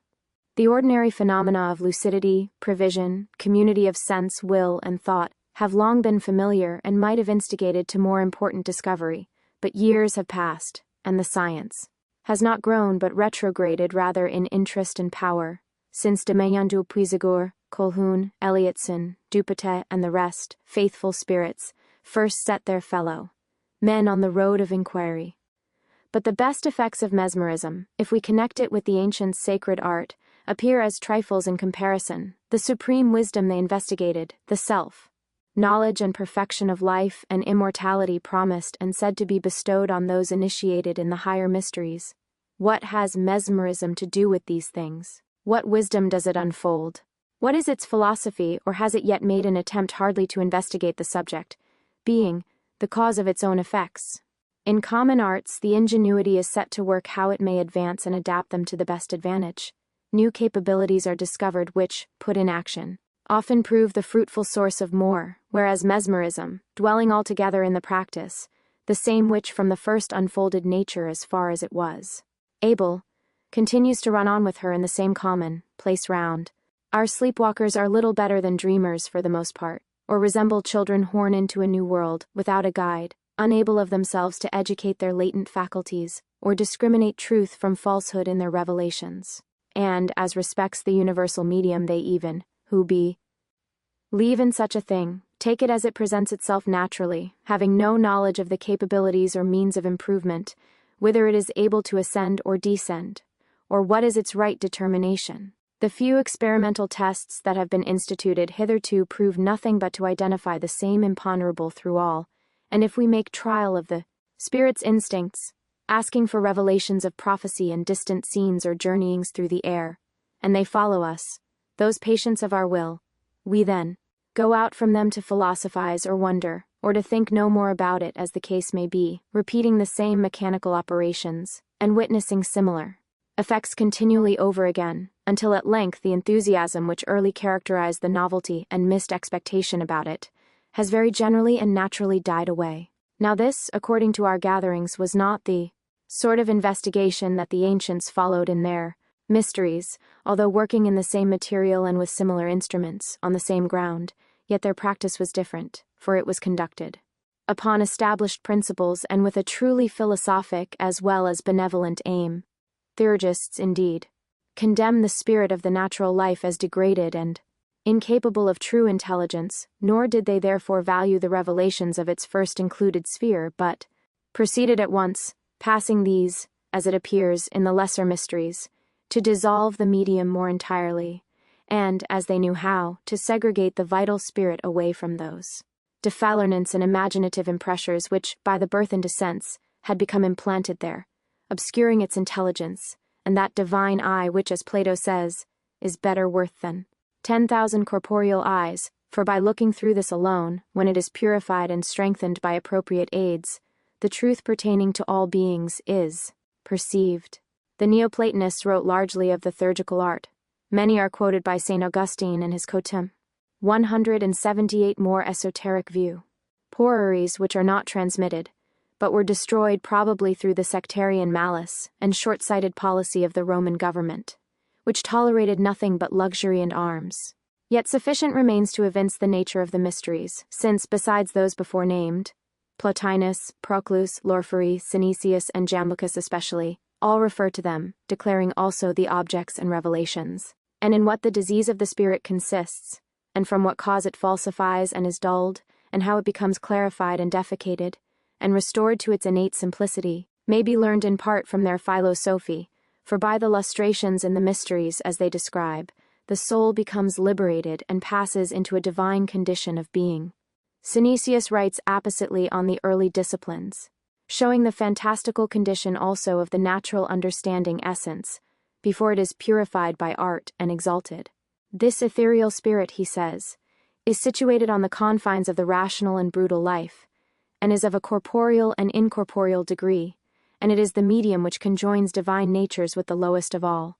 The ordinary phenomena of lucidity, prevision, community of sense, will, and thought have long been familiar and might have instigated to more important discovery, but years have passed, and the science has not grown but retrograded rather in interest and power, since de Meillandu Puisegur, Colhoun, Eliotson, Dupotet, and the rest, faithful spirits, first set their fellow men on the road of inquiry. But the best effects of mesmerism, if we connect it with the ancients' sacred art, appear as trifles in comparison. The supreme wisdom they investigated, the self, knowledge and perfection of life and immortality promised and said to be bestowed on those initiated in the higher mysteries. What has mesmerism to do with these things? What wisdom does it unfold? What is its philosophy, or has it yet made an attempt hardly to investigate the subject, being the cause of its own effects? In common arts, the ingenuity is set to work how it may advance and adapt them to the best advantage. New capabilities are discovered which, put in action, often prove the fruitful source of more, whereas mesmerism, dwelling altogether in the practice, the same which from the first unfolded nature as far as it was able, continues to run on with her in the same common place round. Our sleepwalkers are little better than dreamers for the most part, or resemble children horned into a new world, without a guide, unable of themselves to educate their latent faculties, or discriminate truth from falsehood in their revelations. And, as respects the universal medium, they even, who believe in such a thing, take it as it presents itself naturally, having no knowledge of the capabilities or means of improvement, whither it is able to ascend or descend, or what is its right determination. The few experimental tests that have been instituted hitherto prove nothing but to identify the same imponderable through all, and if we make trial of the spirit's instincts, asking for revelations of prophecy in distant scenes or journeyings through the air, and they follow us, those patients of our will, we then go out from them to philosophize or wonder, or to think no more about it as the case may be, repeating the same mechanical operations, and witnessing similar effects continually over again, until at length the enthusiasm which early characterized the novelty and missed expectation about it, has very generally and naturally died away. Now this, according to our gatherings, was not the sort of investigation that the ancients followed in their mysteries, although working in the same material and with similar instruments, on the same ground, yet their practice was different, for it was conducted upon established principles and with a truly philosophic as well as benevolent aim. Theurgists, indeed, condemn the spirit of the natural life as degraded and incapable of true intelligence, nor did they therefore value the revelations of its first included sphere, but proceeded at once, passing these, as it appears, in the lesser mysteries, to dissolve the medium more entirely, and, as they knew how, to segregate the vital spirit away from those defalernents and imaginative impressures which, by the birth into sense, had become implanted there, obscuring its intelligence, and that divine eye which, as Plato says, is better worth than 10,000 corporeal eyes, for by looking through this alone, when it is purified and strengthened by appropriate aids, the truth pertaining to all beings is perceived. The Neoplatonists wrote largely of the theurgical art. Many are quoted by St. Augustine in his Cotem. 178 more esoteric view. Poreries which are not transmitted, but were destroyed probably through the sectarian malice and short-sighted policy of the Roman government, which tolerated nothing but luxury and arms. Yet sufficient remains to evince the nature of the mysteries, since, besides those before named, Plotinus, Proclus, Lorphery, Synesius, and Jamblichus especially, all refer to them, declaring also the objects and revelations, and in what the disease of the spirit consists, and from what cause it falsifies and is dulled, and how it becomes clarified and defecated, and restored to its innate simplicity, may be learned in part from their philosophy, for by the lustrations in the mysteries as they describe, the soul becomes liberated and passes into a divine condition of being. Synesius writes appositely on the early disciplines, showing the fantastical condition also of the natural understanding essence, before it is purified by art and exalted. This ethereal spirit, he says, is situated on the confines of the rational and brutal life, and is of a corporeal and incorporeal degree, and it is the medium which conjoins divine natures with the lowest of all.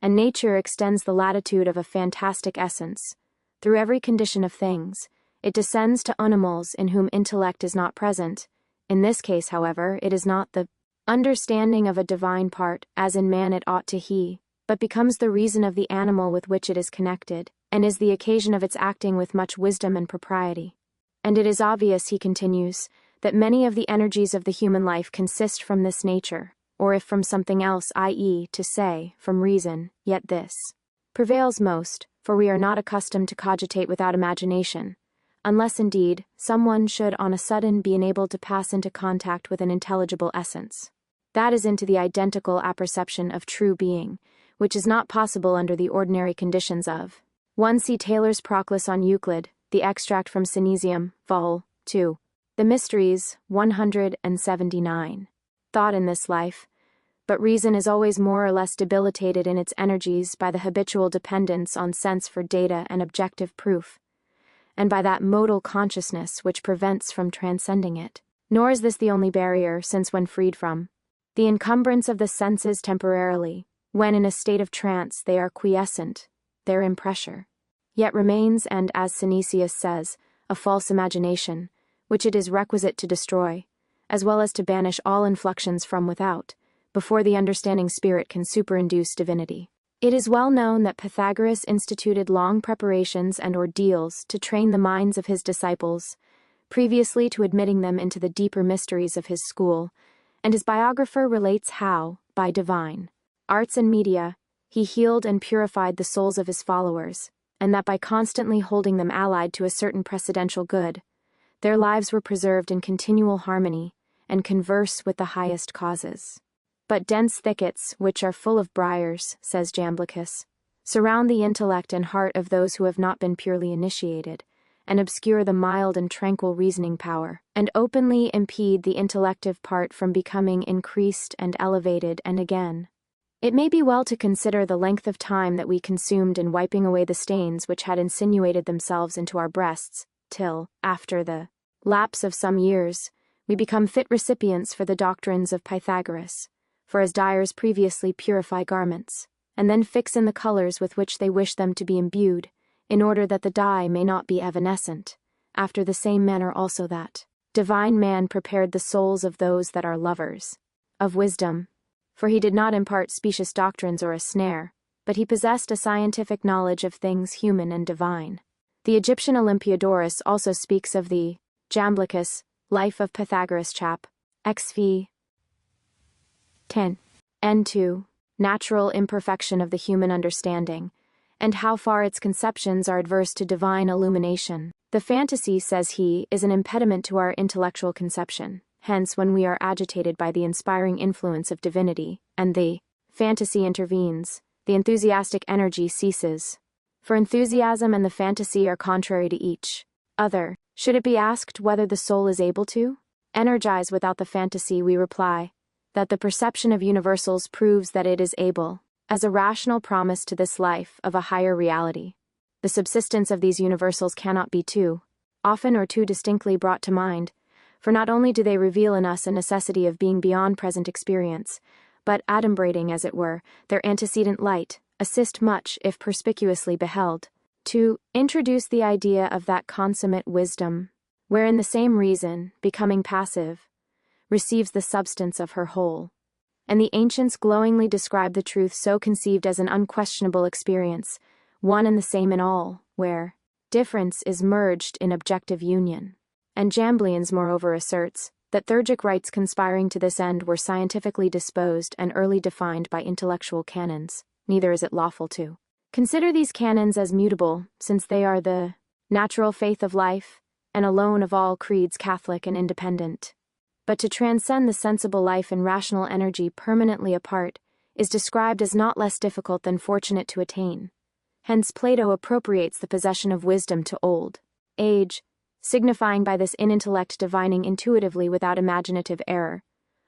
And nature extends the latitude of a fantastic essence. Through every condition of things, it descends to animals in whom intellect is not present. In this case, however, it is not the understanding of a divine part, as in man it ought to he, but becomes the reason of the animal with which it is connected, and is the occasion of its acting with much wisdom and propriety. And it is obvious, he continues, that many of the energies of the human life consist from this nature, or if from something else, i.e., to say, from reason, yet this prevails most, for we are not accustomed to cogitate without imagination. unless indeed someone should on a sudden be enabled to pass into contact with an intelligible essence. That is into the identical apperception of true being, which is not possible under the ordinary conditions of 1. See Taylor's Proclus on Euclid, the extract from Synesium, Vol. 2. The Mysteries, 179. Thought in this life, but reason is always more or less debilitated in its energies by the habitual dependence on sense for data and objective proof, and by that modal consciousness which prevents from transcending it. Nor is this the only barrier, since when freed from the encumbrance of the senses temporarily, when in a state of trance they are quiescent, their impressure yet remains, and, as Synesius says, a false imagination, which it is requisite to destroy, as well as to banish all influxions from without, before the understanding spirit can superinduce divinity. It is well known that Pythagoras instituted long preparations and ordeals to train the minds of his disciples, previously to admitting them into the deeper mysteries of his school, and his biographer relates how, by divine arts and media, he healed and purified the souls of his followers, and that by constantly holding them allied to a certain precedential good, their lives were preserved in continual harmony and converse with the highest causes. But dense thickets, which are full of briars, says Jamblichus, surround the intellect and heart of those who have not been purely initiated, and obscure the mild and tranquil reasoning power, and openly impede the intellective part from becoming increased and elevated. And again, it may be well to consider the length of time that we consumed in wiping away the stains which had insinuated themselves into our breasts, till, after the lapse of some years, we become fit recipients for the doctrines of Pythagoras, for as dyers previously purify garments, and then fix in the colors with which they wish them to be imbued, in order that the dye may not be evanescent, after the same manner also that divine man prepared the souls of those that are lovers of wisdom, for he did not impart specious doctrines or a snare, but he possessed a scientific knowledge of things human and divine. The Egyptian Olympiodorus also speaks of the Jamblichus, Life of Pythagoras chap. XV 10. N2. Natural imperfection of the human understanding, and how far its conceptions are adverse to divine illumination. The fantasy, says he, is an impediment to our intellectual conception. Hence, when we are agitated by the inspiring influence of divinity, and the fantasy intervenes, the enthusiastic energy ceases. For enthusiasm and the fantasy are contrary to each other. Should it be asked whether the soul is able to energize without the fantasy, we reply that the perception of universals proves that it is able, as a rational promise to this life of a higher reality. The subsistence of these universals cannot be too often or too distinctly brought to mind, for not only do they reveal in us a necessity of being beyond present experience, but, adumbrating as it were their antecedent light, assist much, if perspicuously beheld, to introduce the idea of that consummate wisdom, wherein the same reason, becoming passive, receives the substance of her whole. And the ancients glowingly describe the truth so conceived as an unquestionable experience, one and the same in all, where difference is merged in objective union. And Jamblians moreover asserts that theurgic rites conspiring to this end were scientifically disposed and early defined by intellectual canons, neither is it lawful to consider these canons as mutable, since they are the natural faith of life, and alone of all creeds Catholic and independent. But to transcend the sensible life and rational energy permanently apart is described as not less difficult than fortunate to attain. Hence Plato appropriates the possession of wisdom to old age, signifying by this intellect divining intuitively without imaginative error,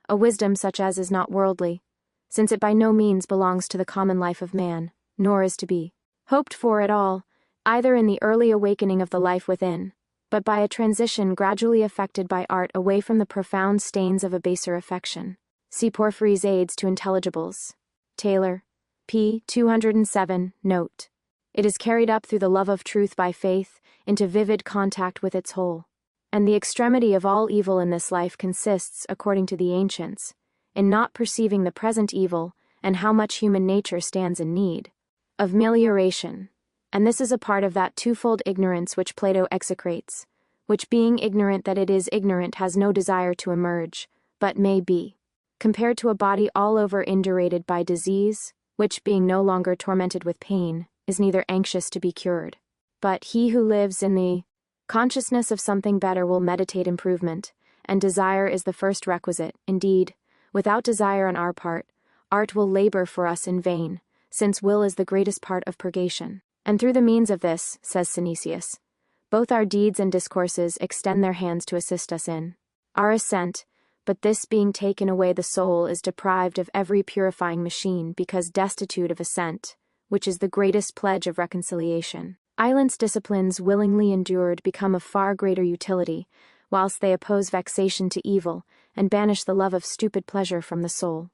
a wisdom such as is not worldly, since it by no means belongs to the common life of man, nor is to be hoped for at all, either in the early awakening of the life within, but by a transition gradually effected by art away from the profound stains of a baser affection. See Porphyry's Aids to Intelligibles. Taylor, p. 207, note. It is carried up through the love of truth by faith, into vivid contact with its whole. And the extremity of all evil in this life consists, according to the ancients, in not perceiving the present evil, and how much human nature stands in need of melioration. And this is a part of that twofold ignorance which Plato execrates, which being ignorant that it is ignorant has no desire to emerge, but may be compared to a body all over indurated by disease, which, being no longer tormented with pain, is neither anxious to be cured. But he who lives in the Consciousness of something better will meditate improvement, and desire is the first requisite. Indeed, without desire on our part, art will labor for us in vain, since will is the greatest part of purgation. And through the means of this, says Synesius, both our deeds and discourses extend their hands to assist us in our ascent, but this being taken away the soul is deprived of every purifying machine because destitute of ascent, which is the greatest pledge of reconciliation. Island's disciplines willingly endured become of far greater utility, whilst they oppose vexation to evil, and banish the love of stupid pleasure from the soul.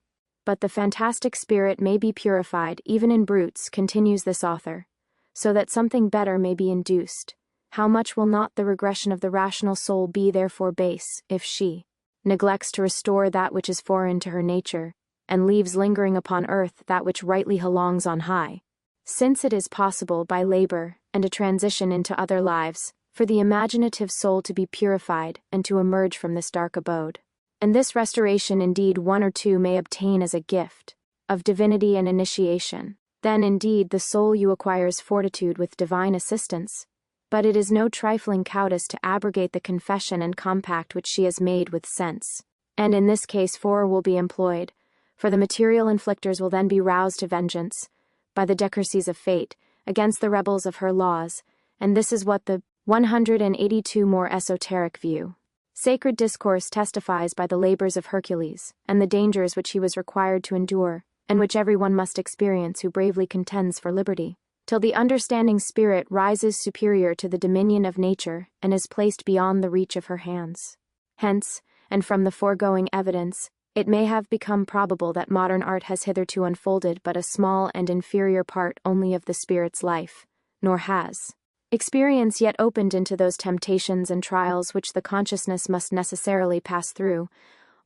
But the fantastic spirit may be purified even in brutes, continues this author, so that something better may be induced. How much will not the regression of the rational soul be therefore base, if she neglects to restore that which is foreign to her nature, and leaves lingering upon earth that which rightly belongs on high? Since it is possible by labor and a transition into other lives, for the imaginative soul to be purified and to emerge from this dark abode. And this restoration indeed one or two may obtain as a gift of divinity and initiation. Then indeed the soul you acquires fortitude with divine assistance, but it is no trifling cowardice to abrogate the confession and compact which she has made with sense. And in this case 4 will be employed, for the material inflictors will then be roused to vengeance, by the decrees of fate, against the rebels of her laws, and this is what the 182 more esoteric view. Sacred discourse testifies by the labors of Hercules, and the dangers which he was required to endure, and which everyone must experience who bravely contends for liberty, till the understanding spirit rises superior to the dominion of nature and is placed beyond the reach of her hands. Hence, and from the foregoing evidence, it may have become probable that modern art has hitherto unfolded but a small and inferior part only of the spirit's life, nor has experience yet opened into those temptations and trials which the consciousness must necessarily pass through,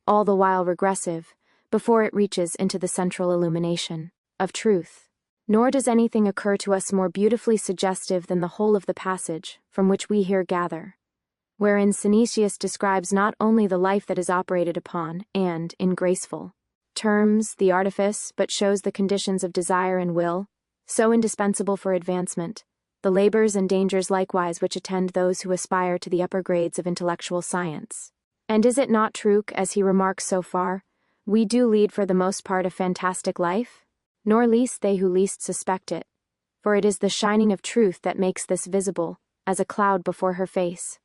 all the while regressive, before it reaches into the central illumination of truth. Nor does anything occur to us more beautifully suggestive than the whole of the passage from which we here gather, wherein Synesius describes not only the life that is operated upon, and, in graceful terms, the artifice, but shows the conditions of desire and will, so indispensable for advancement, the labors and dangers likewise which attend those who aspire to the upper grades of intellectual science. And is it not true, as he remarks so far, we do lead for the most part a fantastic life? Nor least they who least suspect it, for it is the shining of truth that makes this visible, as a cloud before her face.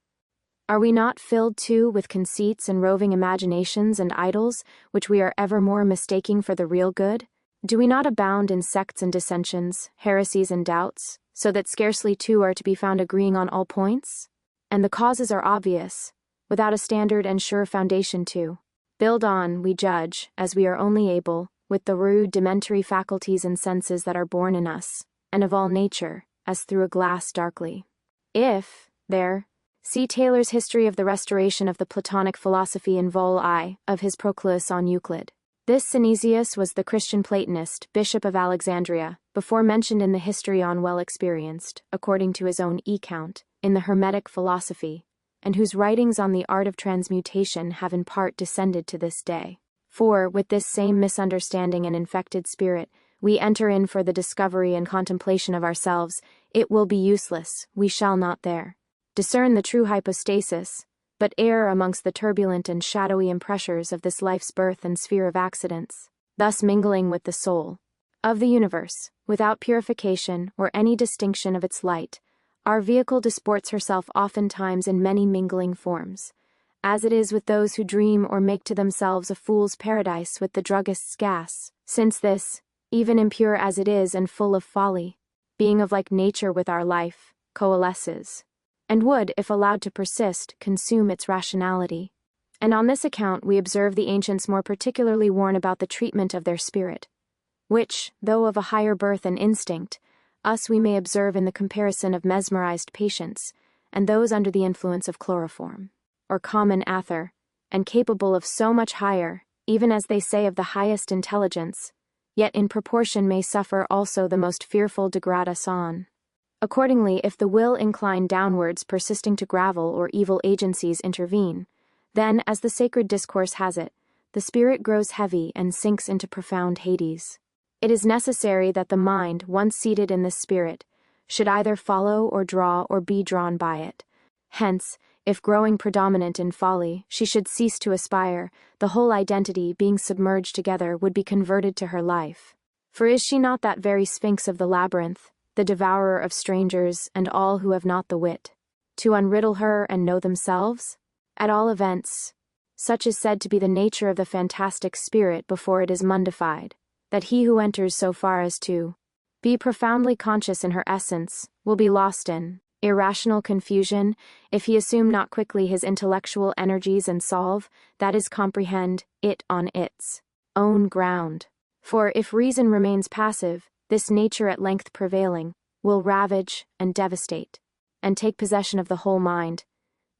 Are we not filled too with conceits and roving imaginations and idols, which we are evermore mistaking for the real good? Do we not abound in sects and dissensions, heresies and doubts, so that scarcely two are to be found agreeing on all points? And the causes are obvious, without a standard and sure foundation to build on. We judge, as we are only able, with the rudimentary faculties and senses that are born in us, and of all nature, as through a glass darkly. If, there, see Taylor's History of the Restoration of the Platonic Philosophy in Vol I of his Proclus on Euclid. This Synesius was the Christian Platonist, Bishop of Alexandria, before mentioned in the history on well experienced, according to his own account, in the Hermetic philosophy, and whose writings on the art of transmutation have in part descended to this day. For, with this same misunderstanding and infected spirit, we enter in for the discovery and contemplation of ourselves, it will be useless, we shall not there discern the true hypostasis, but err amongst the turbulent and shadowy impressures of this life's birth and sphere of accidents, thus mingling with the soul of the universe, without purification or any distinction of its light. Our vehicle disports herself oftentimes in many mingling forms, as it is with those who dream or make to themselves a fool's paradise with the druggist's gas, since this, even impure as it is and full of folly, being of like nature with our life, coalesces, and would, if allowed to persist, consume its rationality. And on this account we observe the ancients more particularly warn about the treatment of their spirit, which, though of a higher birth and instinct, us we may observe in the comparison of mesmerized patients, and those under the influence of chloroform, or common ather, and capable of so much higher, even as they say of the highest intelligence, yet in proportion may suffer also the most fearful degradation. Accordingly, if the will incline downwards persisting to gravel or evil agencies intervene, then, as the sacred discourse has it, the spirit grows heavy and sinks into profound Hades. It is necessary that the mind, once seated in this spirit, should either follow or draw or be drawn by it. Hence, if growing predominant in folly, she should cease to aspire, the whole identity, being submerged together, would be converted to her life. For is she not that very sphinx of the labyrinth, the devourer of strangers and all who have not the wit to unriddle her and know themselves? At all events, such is said to be the nature of the fantastic spirit before it is mundified, that he who enters so far as to be profoundly conscious in her essence will be lost in irrational confusion if he assume not quickly his intellectual energies and solve, that is, comprehend, it on its own ground. For if reason remains passive, this nature at length prevailing will ravage and devastate, and take possession of the whole mind,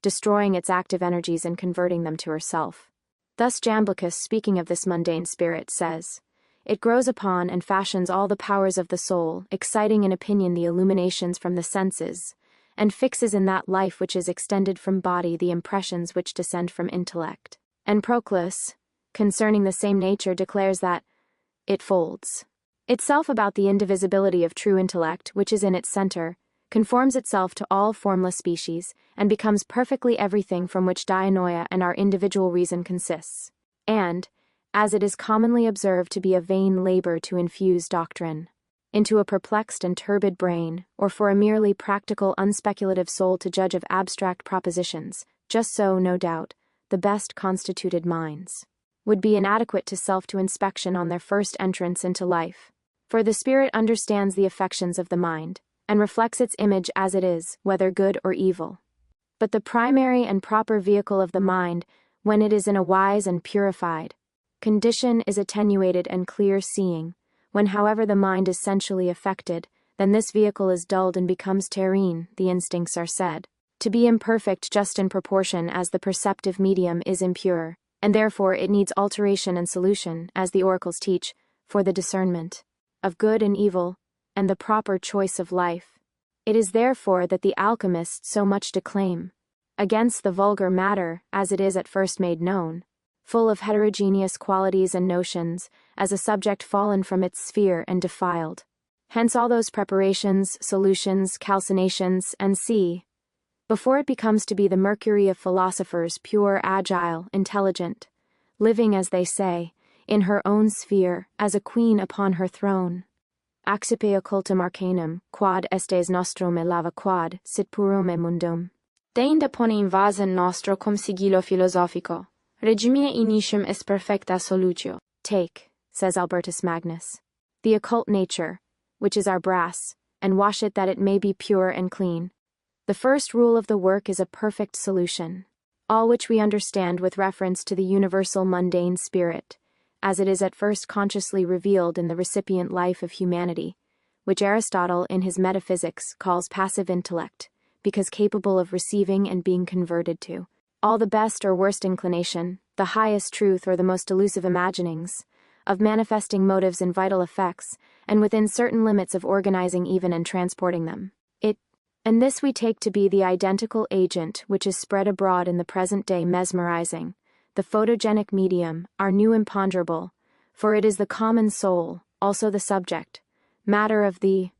destroying its active energies and converting them to herself. Thus Jamblichus, speaking of this mundane spirit, says, "It grows upon and fashions all the powers of the soul, exciting in opinion the illuminations from the senses, and fixes in that life which is extended from body the impressions which descend from intellect." And Proclus, concerning the same nature, declares that it folds itself about the indivisibility of true intellect, which is in its center, conforms itself to all formless species, and becomes perfectly everything from which dianoia and our individual reason consists. And, as it is commonly observed to be a vain labor to infuse doctrine into a perplexed and turbid brain, or for a merely practical, unspeculative soul to judge of abstract propositions, just so, no doubt, the best constituted minds would be inadequate to self to inspection on their first entrance into life. For the spirit understands the affections of the mind, and reflects its image as it is, whether good or evil. But the primary and proper vehicle of the mind, when it is in a wise and purified condition, is attenuated and clear seeing. When however the mind is sensually affected, then this vehicle is dulled and becomes terrene. The instincts are said to be imperfect just in proportion as the perceptive medium is impure, and therefore it needs alteration and solution, as the oracles teach, for the discernment of good and evil, and the proper choice of life. It is therefore that the alchemists so much declaim against the vulgar matter, as it is at first made known, full of heterogeneous qualities and notions, as a subject fallen from its sphere and defiled. Hence all those preparations, solutions, calcinations, and see, before it becomes to be the mercury of philosophers, pure, agile, intelligent, living, as they say, in her own sphere, as a queen upon her throne. Accipe occultum arcanum, quad estes nostrum e lava quad, sit purum e mundum. Deinde pone invasen nostro cum sigillo philosophico. Regimine initium est perfecta solutio. Take, says Albertus Magnus, the occult nature, which is our brass, and wash it that it may be pure and clean. The first rule of the work is a perfect solution, all which we understand with reference to the universal mundane spirit, as it is at first consciously revealed in the recipient life of humanity, which Aristotle in his Metaphysics calls passive intellect, because capable of receiving and being converted to all the best or worst inclination, the highest truth or the most elusive imaginings, of manifesting motives and vital effects, and within certain limits of organizing even and transporting them. And this we take to be the identical agent which is spread abroad in the present day mesmerizing, the photogenic medium, our new imponderable, for it is the common soul, also the subject, matter of the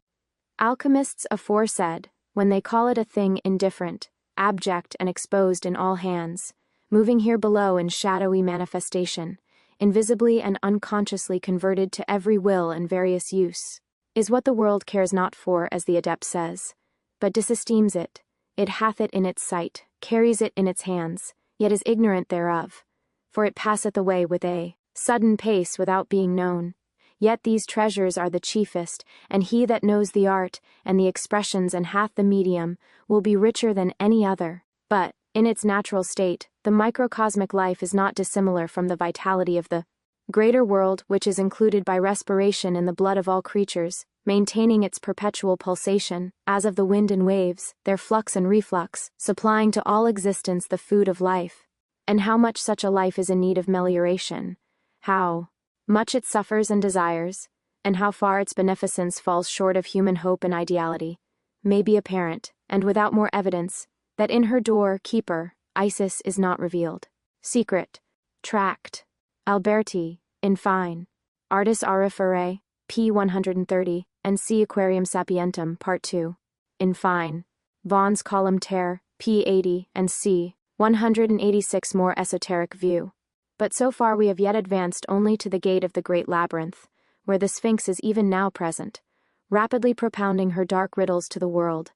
alchemists aforesaid, when they call it a thing indifferent, abject and exposed in all hands, moving here below in shadowy manifestation, invisibly and unconsciously converted to every will and various use, is what the world cares not for, as the adept says, but disesteems it. It hath it in its sight, carries it in its hands, yet is ignorant thereof, for it passeth away with a sudden pace without being known. Yet these treasures are the chiefest, and he that knows the art and the expressions and hath the medium will be richer than any other. But, in its natural state, the microcosmic life is not dissimilar from the vitality of the greater world, which is included by respiration in the blood of all creatures, maintaining its perpetual pulsation, as of the wind and waves, their flux and reflux, supplying to all existence the food of life. And how much such a life is in need of melioration, how much it suffers and desires, and how far its beneficence falls short of human hope and ideality, may be apparent, and without more evidence, that in her door keeper, Isis is not revealed. Secret, tract, Alberti, in fine, Artis Auriferae, p. 130, and C. Aquarium Sapientum, Part 2. In fine, Vaughan's Column Ter, p. 80, and c. 186 more esoteric view. But so far we have yet advanced only to the gate of the great labyrinth, where the Sphinx is even now present, rapidly propounding her dark riddles to the world,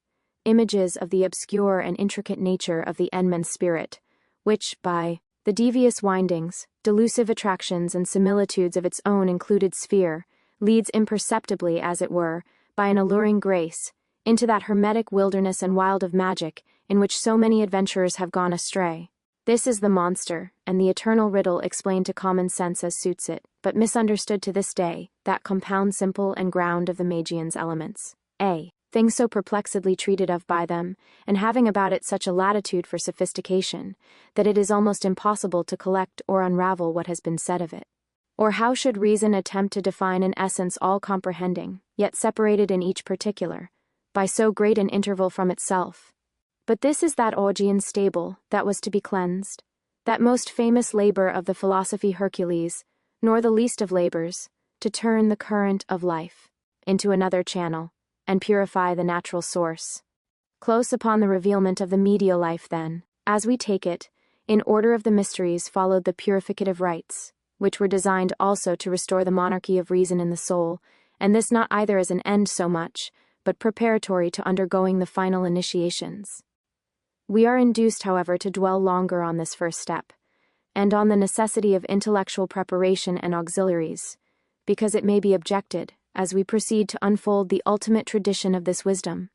images of the obscure and intricate nature of the Enman spirit, which, by the devious windings, delusive attractions and similitudes of its own included sphere, leads imperceptibly, as it were, by an alluring grace, into that hermetic wilderness and wild of magic in which so many adventurers have gone astray. This is the monster, and the eternal riddle explained to common sense as suits it, but misunderstood to this day, that compound simple and ground of the Magian's elements. A. Things so perplexedly treated of by them, and having about it such a latitude for sophistication, that it is almost impossible to collect or unravel what has been said of it. Or how should reason attempt to define an essence all-comprehending, yet separated in each particular, by so great an interval from itself? But this is that Augean stable that was to be cleansed, that most famous labor of the philosophy Hercules, nor the least of labors, to turn the current of life into another channel, and purify the natural source. Close upon the revealment of the medial life then, as we take it, in order of the mysteries followed the purificative rites, which were designed also to restore the monarchy of reason in the soul, and this not either as an end so much, but preparatory to undergoing the final initiations. We are induced, however, to dwell longer on this first step, and on the necessity of intellectual preparation and auxiliaries, because it may be objected, as we proceed to unfold the ultimate tradition of this wisdom,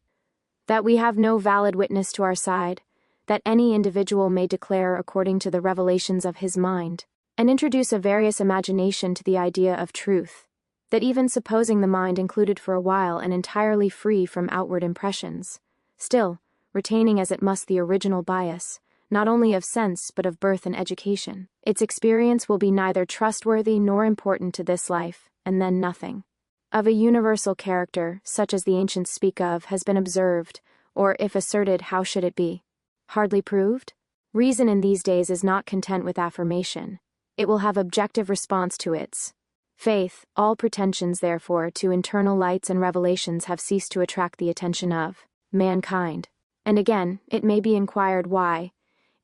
that we have no valid witness to our side, that any individual may declare according to the revelations of his mind, and introduce a various imagination to the idea of truth, that even supposing the mind included for a while and entirely free from outward impressions, still, retaining as it must the original bias, not only of sense but of birth and education, its experience will be neither trustworthy nor important to this life, and then nothing of a universal character, such as the ancients speak of, has been observed, or if asserted, how should it be? Hardly proved? Reason in these days is not content with affirmation. It will have objective response to its faith. All pretensions, therefore, to internal lights and revelations have ceased to attract the attention of mankind. And again, it may be inquired why,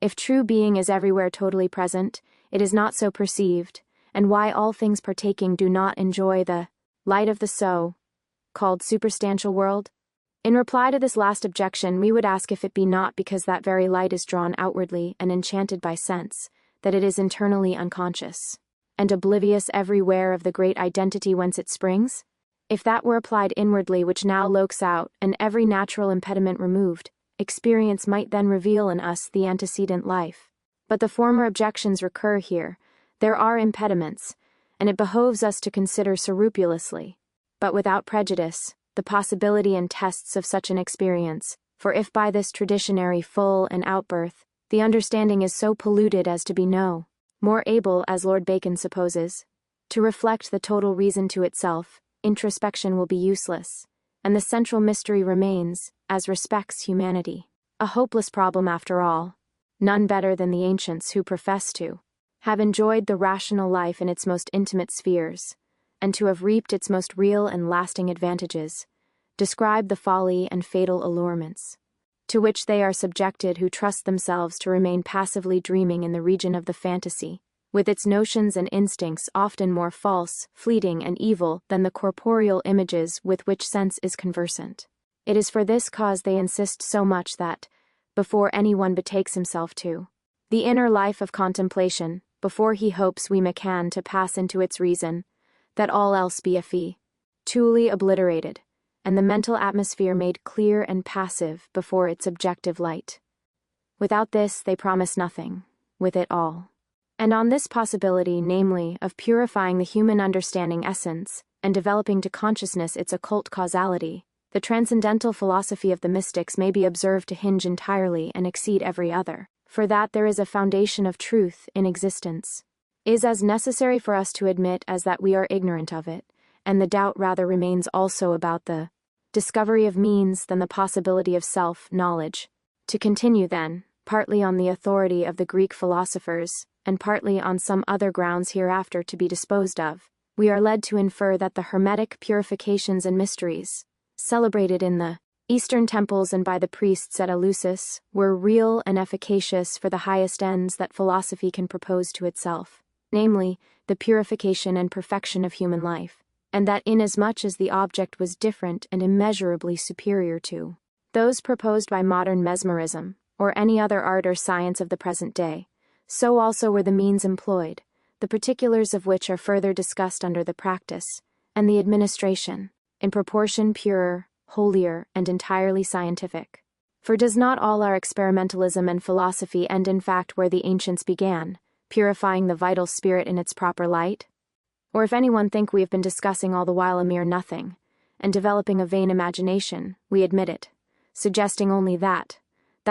if true being is everywhere totally present, it is not so perceived, and why all things partaking do not enjoy the light of the so-called superstantial world? In reply to this last objection, we would ask if it be not because that very light is drawn outwardly and enchanted by sense, that it is internally unconscious, and oblivious everywhere of the great identity whence it springs? If that were applied inwardly which now lurks out, and every natural impediment removed, experience might then reveal in us the antecedent life. But the former objections recur here. There are impediments, and it behoves us to consider scrupulously, but without prejudice, the possibility and tests of such an experience, for if by this traditionary full and outbirth, the understanding is so polluted as to be no more able, as Lord Bacon supposes, to reflect the total reason to itself, introspection will be useless, and the central mystery remains, as respects humanity, a hopeless problem after all, none better than the ancients who profess to have enjoyed the rational life in its most intimate spheres, and to have reaped its most real and lasting advantages, describe the folly and fatal allurements to which they are subjected who trust themselves to remain passively dreaming in the region of the fantasy, with its notions and instincts often more false, fleeting, and evil than the corporeal images with which sense is conversant. It is for this cause they insist so much that, before anyone betakes himself to the inner life of contemplation, before he hopes we can to pass into its reason, that all else be a fee, truly obliterated, and the mental atmosphere made clear and passive before its objective light. Without this they promise nothing, with it all. And on this possibility, namely, of purifying the human understanding essence, and developing to consciousness its occult causality, the transcendental philosophy of the mystics may be observed to hinge entirely and exceed every other. For that there is a foundation of truth in existence, is as necessary for us to admit as that we are ignorant of it, and the doubt rather remains also about the discovery of means than the possibility of self-knowledge. To continue then, partly on the authority of the Greek philosophers, and partly on some other grounds hereafter to be disposed of, we are led to infer that the Hermetic purifications and mysteries, celebrated in the Eastern temples and by the priests at Eleusis were real and efficacious for the highest ends that philosophy can propose to itself, namely, the purification and perfection of human life, and that inasmuch as the object was different and immeasurably superior to those proposed by modern mesmerism, or any other art or science of the present day, so also were the means employed, the particulars of which are further discussed under the practice, and the administration, in proportion purer, holier, and entirely scientific. For does not all our experimentalism and philosophy end in fact where the ancients began, purifying the vital spirit in its proper light? Or if anyone think we have been discussing all the while a mere nothing, and developing a vain imagination, we admit it, suggesting only that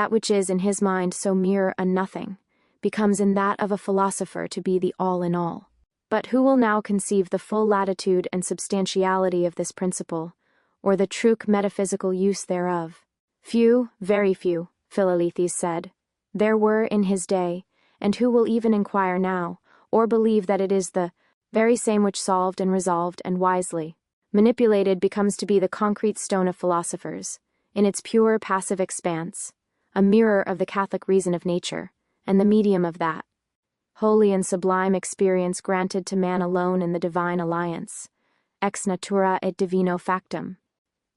which is in his mind so mere a nothing, becomes in that of a philosopher to be the all in all. But who will now conceive the full latitude and substantiality of this principle, or the true metaphysical use thereof? Few, very few, Philalethes said, there were in his day, and who will even inquire now, or believe that it is the very same which solved and resolved and wisely manipulated becomes to be the concrete stone of philosophers, in its pure passive expanse, a mirror of the Catholic reason of nature, and the medium of that holy and sublime experience granted to man alone in the divine alliance, ex natura et divino factum.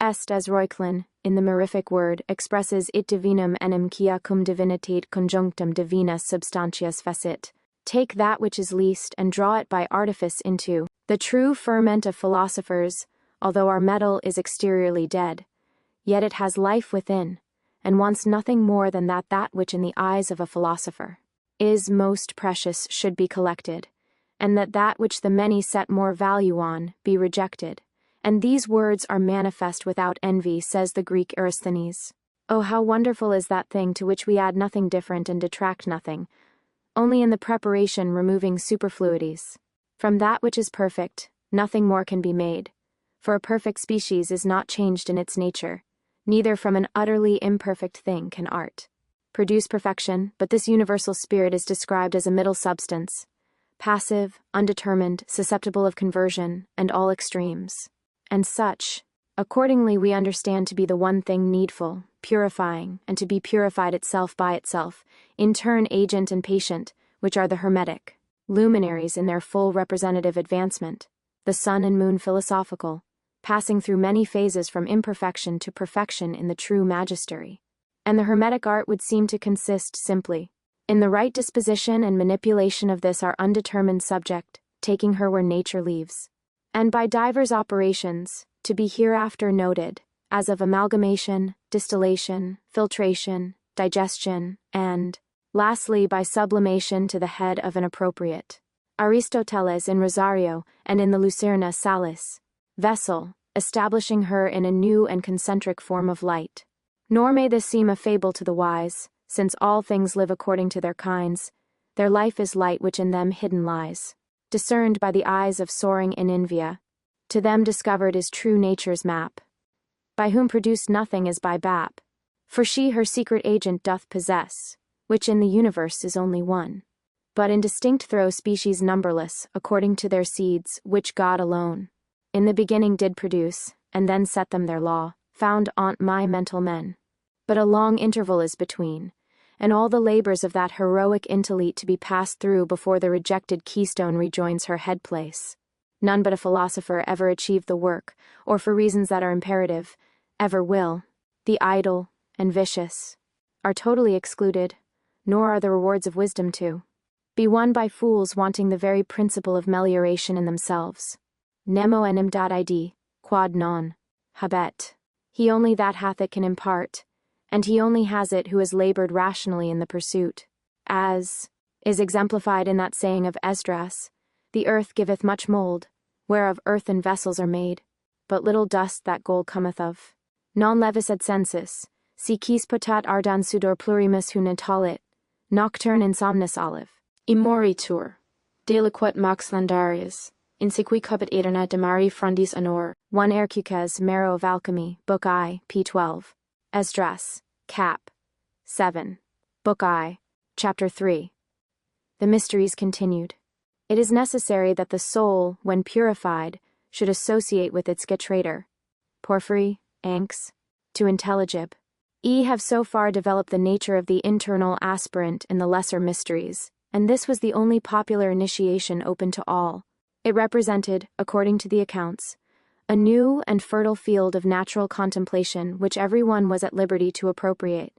Est as Reuchlin, in the Mirific word, expresses it divinum enim quia cum divinitate conjunctum divina substantias fecit. Take that which is least and draw it by artifice into the true ferment of philosophers. Although our metal is exteriorly dead, yet it has life within, and wants nothing more than that which in the eyes of a philosopher is most precious should be collected, and that which the many set more value on be rejected. And these words are manifest without envy, says the Greek Eratosthenes. Oh, how wonderful is that thing to which we add nothing different and detract nothing, only in the preparation removing superfluities. From that which is perfect, nothing more can be made, for a perfect species is not changed in its nature, neither from an utterly imperfect thing can art produce perfection, but this universal spirit is described as a middle substance, passive, undetermined, susceptible of conversion, and all extremes. And such, accordingly, we understand to be the one thing needful, purifying, and to be purified itself by itself, in turn agent and patient, which are the Hermetic luminaries in their full representative advancement, the sun and moon philosophical, passing through many phases from imperfection to perfection in the true magistery. And the Hermetic art would seem to consist simply in the right disposition and manipulation of this our undetermined subject, taking her where nature leaves, and by divers operations, to be hereafter noted, as of amalgamation, distillation, filtration, digestion, and, lastly, by sublimation to the head of an appropriate Aristoteles in Rosario and in the Lucerna Salis vessel, establishing her in a new and concentric form of light. Nor may this seem a fable to the wise, since all things live according to their kinds, their life is light which in them hidden lies, discerned by the eyes of soaring Ininvia, to them discovered is true nature's map, by whom produced nothing as by Bap, for she her secret agent doth possess, which in the universe is only one, but in distinct throw species numberless, according to their seeds, which God alone in the beginning did produce, and then set them their law, found on't my mental men. But a long interval is between, and all the labors of that heroic intellect to be passed through before the rejected keystone rejoins her head place. None but a philosopher ever achieved the work, or for reasons that are imperative, ever will. The idle and vicious are totally excluded, nor are the rewards of wisdom to be won by fools wanting the very principle of melioration in themselves. Nemo enim dat id, quod non habet. He only that hath it can impart, and he only has it who has labored rationally in the pursuit. As is exemplified in that saying of Esdras, the earth giveth much mold, whereof earthen vessels are made, but little dust that gold cometh of. Non levis ad sensus, si quis potat ardan sudor plurimus hunetalit, nocturne insomnis olive. Immoritur, deliquat mox landarius, insequi cupit aeterna demari frondis honor. 1 Ercuques, Marrow of Alchemy, Book I, p. 12. Esdras, Cap. 7. Book I, Chapter 3. The Mysteries continued. It is necessary that the soul, when purified, should associate with its getrator, porphyry, ankhs, to intelligible. Have so far developed the nature of the internal aspirant in the lesser mysteries, and this was the only popular initiation open to all. It represented, according to the accounts, a new and fertile field of natural contemplation which everyone was at liberty to appropriate,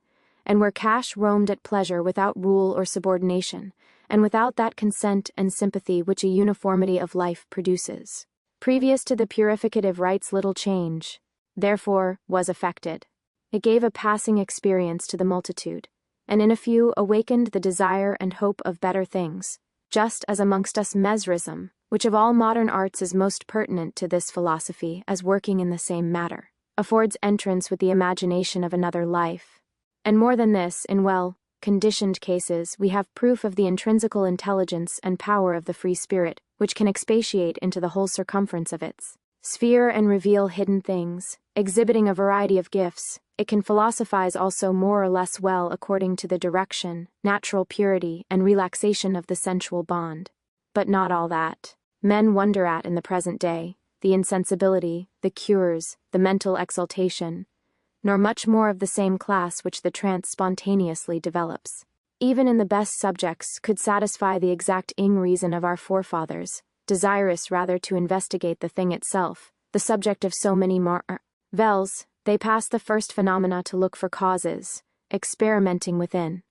and where cash roamed at pleasure without rule or subordination, and without that consent and sympathy which a uniformity of life produces. Previous to the purificative rites little change, therefore, was effected. It gave a passing experience to the multitude, and in a few awakened the desire and hope of better things, just as amongst us mesmerism, which of all modern arts is most pertinent to this philosophy as working in the same matter, affords entrance with the imagination of another life. And more than this, in conditioned cases, we have proof of the intrinsical intelligence and power of the free spirit, which can expatiate into the whole circumference of its sphere and reveal hidden things, exhibiting a variety of gifts. It can philosophize also more or less well according to the direction, natural purity, and relaxation of the sensual bond. But not all that men wonder at in the present day, the insensibility, the cures, the mental exaltation, nor much more of the same class which the trance spontaneously develops. Even in the best subjects could satisfy the exact reason of our forefathers, desirous rather to investigate the thing itself, the subject of so many marvels. They pass the first phenomena to look for causes, experimenting within.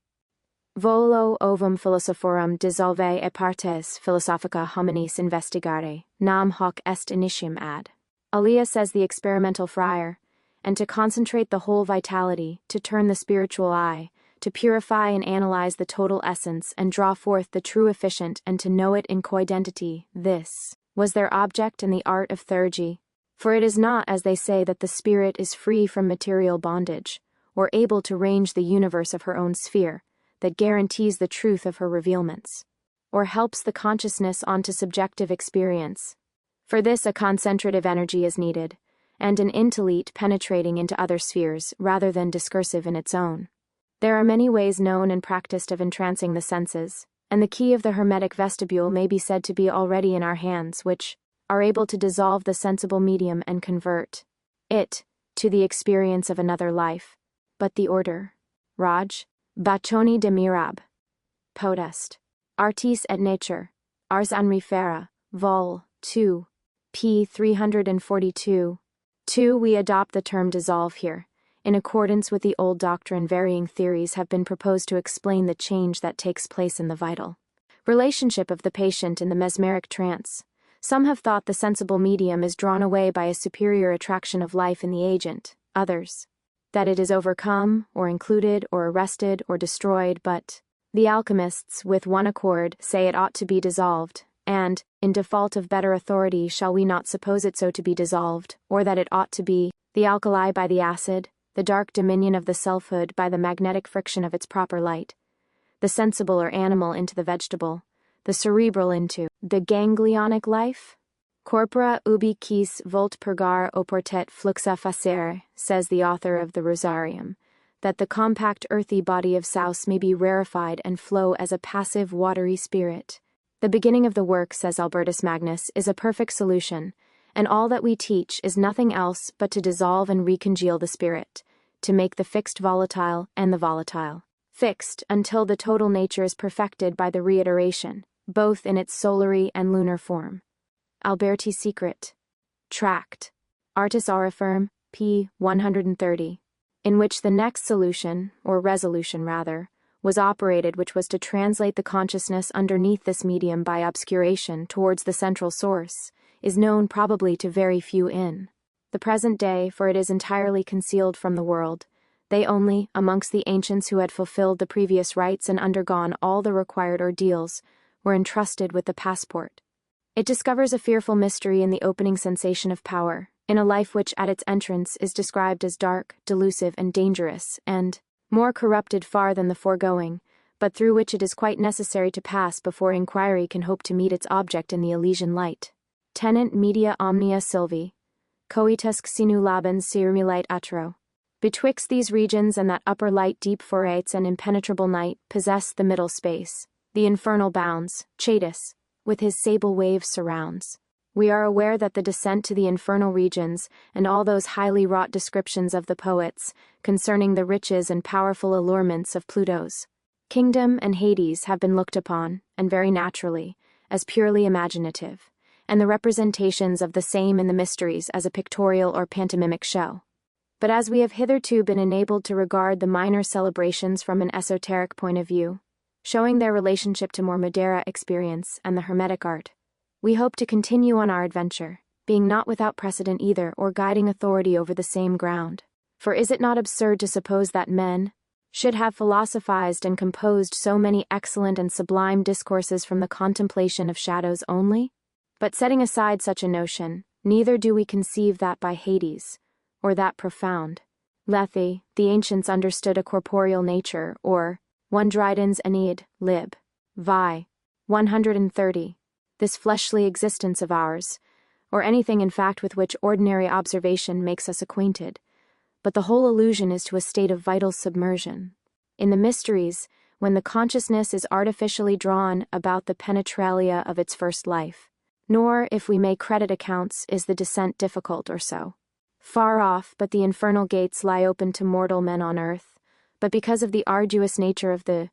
Volo ovum philosophorum dissolve e partes philosophica hominis investigare, nam hoc est initium ad. Alia says the experimental friar, and to concentrate the whole vitality, to turn the spiritual eye, to purify and analyze the total essence and draw forth the true efficient and to know it in coidentity, this was their object in the art of theurgy. For it is not, as they say, that the spirit is free from material bondage, or able to range the universe of her own sphere, that guarantees the truth of her revealments, or helps the consciousness on to subjective experience. For this a concentrative energy is needed, and an intellect penetrating into other spheres rather than discursive in its own. There are many ways known and practiced of entrancing the senses, and the key of the Hermetic vestibule may be said to be already in our hands, which are able to dissolve the sensible medium and convert it to the experience of another life. But the order, Raj, Baccioni de Mirab, Podest, Artis et Nature, Ars an Refera, Vol. 2, p. 342. 2. We adopt the term dissolve here. In accordance with the old doctrine, varying theories have been proposed to explain the change that takes place in the vital relationship of the patient in the mesmeric trance. Some have thought the sensible medium is drawn away by a superior attraction of life in the agent, others, that it is overcome, or included, or arrested, or destroyed, but the alchemists, with one accord, say it ought to be dissolved, and, in default of better authority, shall we not suppose it so to be dissolved, or that it ought to be, the alkali by the acid, the dark dominion of the selfhood by the magnetic friction of its proper light, the sensible or animal into the vegetable, the cerebral into the ganglionic life? Corpora ubi quis volt purgar oportet fluxa facere, says the author of the Rosarium, that the compact earthy body of Saus may be rarefied and flow as a passive watery spirit. The beginning of the work, says Albertus Magnus, is a perfect solution, and all that we teach is nothing else but to dissolve and recongeal the spirit, to make the fixed volatile and the volatile fixed until the total nature is perfected by the reiteration, both in its solary and lunar form. Alberti Secret. Tract. Artis Aurifirm, p. 130, in which the next solution, or resolution rather, was operated, which was to translate the consciousness underneath this medium by obscuration towards the central source, is known probably to very few in the present day, for it is entirely concealed from the world. They only, amongst the ancients who had fulfilled the previous rites and undergone all the required ordeals, were entrusted with the passport. It discovers a fearful mystery in the opening sensation of power, in a life which at its entrance is described as dark, delusive, and dangerous, and more corrupted far than the foregoing, but through which it is quite necessary to pass before inquiry can hope to meet its object in the Elysian light. Tenent media omnia sylvi, coitusc sinu labens cirmulite atro. Betwixt these regions and that upper light deep forates and impenetrable night possess the middle space, the infernal bounds, Treatise, with his sable waves surrounds. We are aware that the descent to the infernal regions, and all those highly wrought descriptions of the poets, concerning the riches and powerful allurements of Pluto's kingdom and Hades have been looked upon, and very naturally, as purely imaginative, and the representations of the same in the mysteries as a pictorial or pantomimic show. But as we have hitherto been enabled to regard the minor celebrations from an esoteric point of view, showing their relationship to more Madeira experience and the Hermetic art, we hope to continue on our adventure, being not without precedent either or guiding authority over the same ground. For is it not absurd to suppose that men should have philosophized and composed so many excellent and sublime discourses from the contemplation of shadows only? But setting aside such a notion, neither do we conceive that by Hades, or that profound Lethe, the ancients understood a corporeal nature, or 1 Dryden's Aeneid, lib. vi. 130, this fleshly existence of ours, or anything in fact with which ordinary observation makes us acquainted, but the whole allusion is to a state of vital submersion. In the mysteries, when the consciousness is artificially drawn about the penetralia of its first life, nor, if we may credit accounts, is the descent difficult or so far off, but the infernal gates lie open to mortal men on earth, but because of the arduous nature of the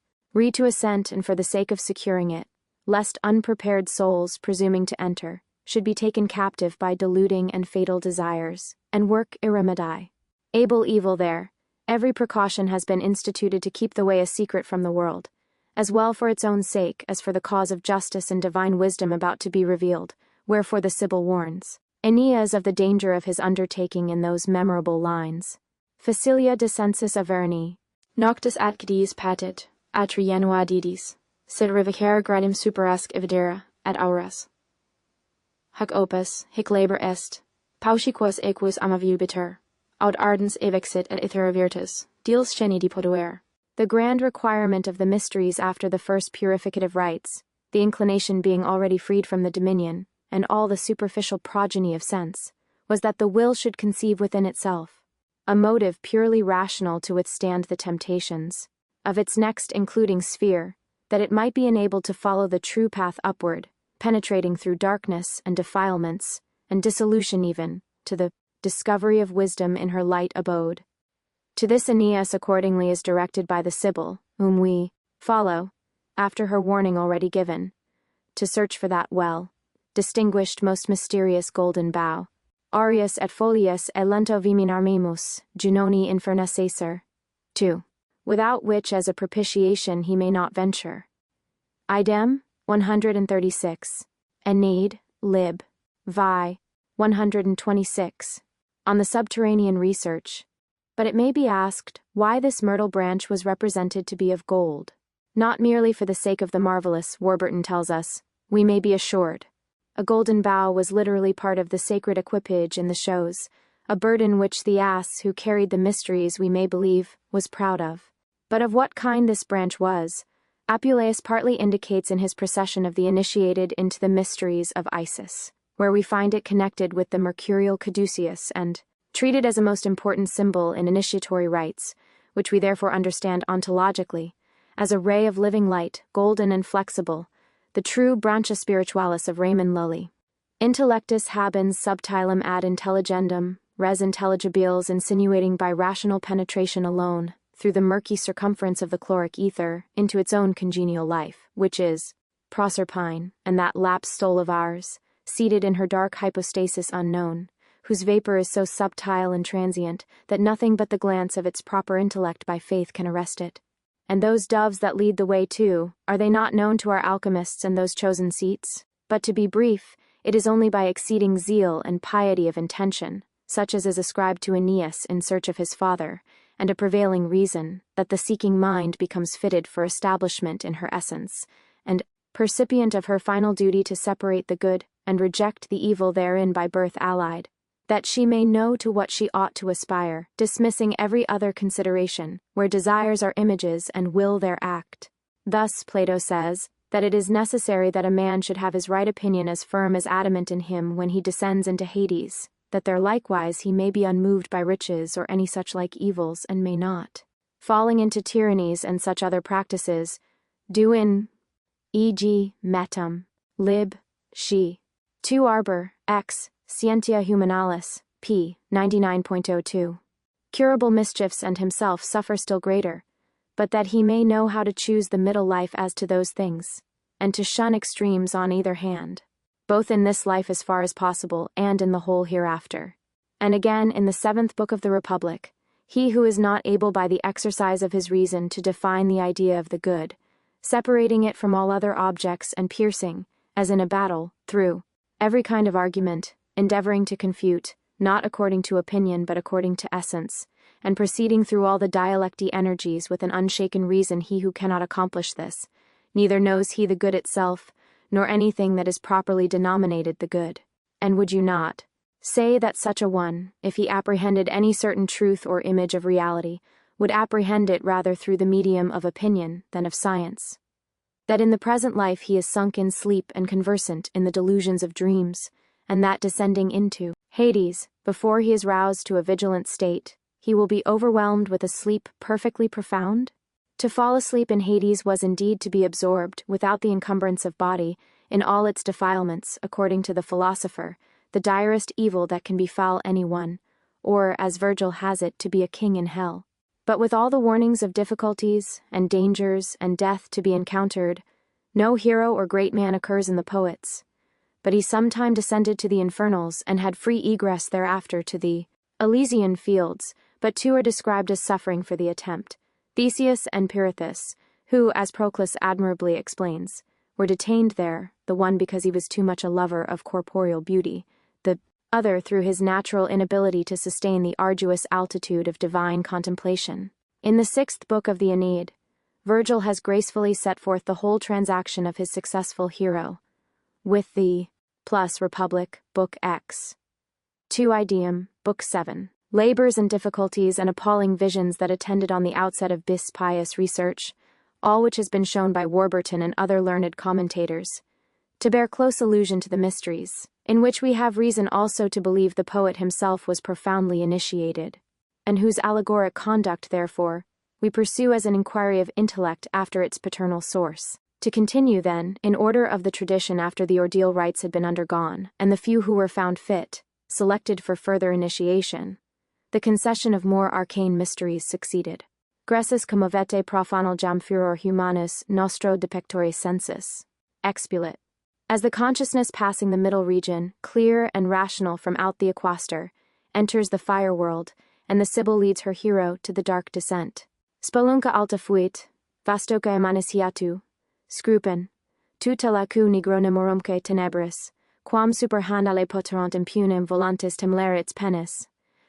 to ascent and for the sake of securing it, lest unprepared souls presuming to enter should be taken captive by deluding and fatal desires, and work irremedii. Able evil there, every precaution has been instituted to keep the way a secret from the world, as well for its own sake as for the cause of justice and divine wisdom about to be revealed, wherefore the Sibyl warns Aeneas of the danger of his undertaking in those memorable lines. Facilia descensus Averni, noctis adcidis patit, atri genua didis, sed revocare gradum superasque evidera, ad auras. Hac opus, hic labor est, pauciquas equus amaviubiter, aut ardens evexit et ithera virtus, diels sceni poduere. The grand requirement of the mysteries after the first purificative rites, the inclination being already freed from the dominion, and all the superficial progeny of sense, was that the will should conceive within itself a motive purely rational to withstand the temptations of its next including sphere, that it might be enabled to follow the true path upward, penetrating through darkness and defilements, and dissolution even, to the discovery of wisdom in her light abode. To this Aeneas accordingly is directed by the Sibyl, whom we follow, after her warning already given, to search for that well distinguished most mysterious golden bough, aureus et folius e lento viminarmimus, Junoni inferna caesar, 2. Without which as a propitiation he may not venture. Idem, 136, Aeneid, lib. vi. 126, on the subterranean research. But it may be asked why this myrtle branch was represented to be of gold. Not merely for the sake of the marvelous, Warburton tells us, we may be assured. A golden bough was literally part of the sacred equipage in the shows, a burden which the ass who carried the mysteries, we may believe, was proud of. But of what kind this branch was, Apuleius partly indicates in his procession of the initiated into the mysteries of Isis, where we find it connected with the mercurial caduceus and treated as a most important symbol in initiatory rites, which we therefore understand ontologically, as a ray of living light, golden and flexible, the true brancha spiritualis of Raymond Lully. Intellectus habens subtilum ad intelligendum, res intelligibiles insinuating by rational penetration alone, through the murky circumference of the chloric ether, into its own congenial life, which is Proserpine, and that lapsed soul of ours, seated in her dark hypostasis unknown, whose vapor is so subtile and transient that nothing but the glance of its proper intellect by faith can arrest it. And those doves that lead the way too, are they not known to our alchemists and those chosen seats? But to be brief, it is only by exceeding zeal and piety of intention, such as is ascribed to Aeneas in search of his father, and a prevailing reason, that the seeking mind becomes fitted for establishment in her essence, and percipient of her final duty to separate the good and reject the evil therein by birth allied, that she may know to what she ought to aspire, dismissing every other consideration, where desires are images and will their act. Thus, Plato says, that it is necessary that a man should have his right opinion as firm as adamant in him when he descends into Hades, that there likewise he may be unmoved by riches or any such like evils, and may not, falling into tyrannies and such other practices, do in, e.g., metum, lib. She, 2 Arbor, X, Scientia Humanalis, p. 99.02. Curable mischiefs and himself suffer still greater, but that he may know how to choose the middle life as to those things, and to shun extremes on either hand, both in this life as far as possible and in the whole hereafter. And again in the 7th book of the Republic, he who is not able by the exercise of his reason to define the idea of the good, separating it from all other objects and piercing, as in a battle, through every kind of argument, endeavoring to confute, not according to opinion but according to essence, and proceeding through all the dialectic energies with an unshaken reason, he who cannot accomplish this, neither knows he the good itself, nor anything that is properly denominated the good. And would you not say that such a one, if he apprehended any certain truth or image of reality, would apprehend it rather through the medium of opinion than of science? That in the present life he is sunk in sleep and conversant in the delusions of dreams, and that descending into Hades, before he is roused to a vigilant state, he will be overwhelmed with a sleep perfectly profound? To fall asleep in Hades was indeed to be absorbed, without the encumbrance of body, in all its defilements, according to the philosopher, the direst evil that can befall any one, or, as Virgil has it, to be a king in hell. But with all the warnings of difficulties, and dangers, and death to be encountered, no hero or great man occurs in the poets. But he sometime descended to the infernals, and had free egress thereafter to the Elysian fields, but 2 are described as suffering for the attempt, Theseus and Preface, who, as Proclus admirably explains, were detained there, the one because he was too much a lover of corporeal beauty, the other through his natural inability to sustain the arduous altitude of divine contemplation. In the 6th book of the Aeneid, Virgil has gracefully set forth the whole transaction of his successful hero, with the plus Republic, Book X. 2 Ideum, Book 7. Labors and difficulties and appalling visions that attended on the outset of this pious research, all which has been shown by Warburton and other learned commentators, to bear close allusion to the mysteries, in which we have reason also to believe the poet himself was profoundly initiated, and whose allegoric conduct, therefore, we pursue as an inquiry of intellect after its paternal source. To continue, then, in order of the tradition after the ordeal rites had been undergone, and the few who were found fit, selected for further initiation, the concession of more arcane mysteries succeeded. Gressus commovete profanal jam furor humanus nostro depectore sensus. Expulit. As the consciousness passing the middle region, clear and rational from out the aquaster, enters the fire world, and the Sibyl leads her hero to the dark descent. Spelunca alta fuit, vastoca emaniciatu, scrupen, tutelacu nigro nemorumque tenebris, quam superhandale poterant impunem volantis temlerits penis,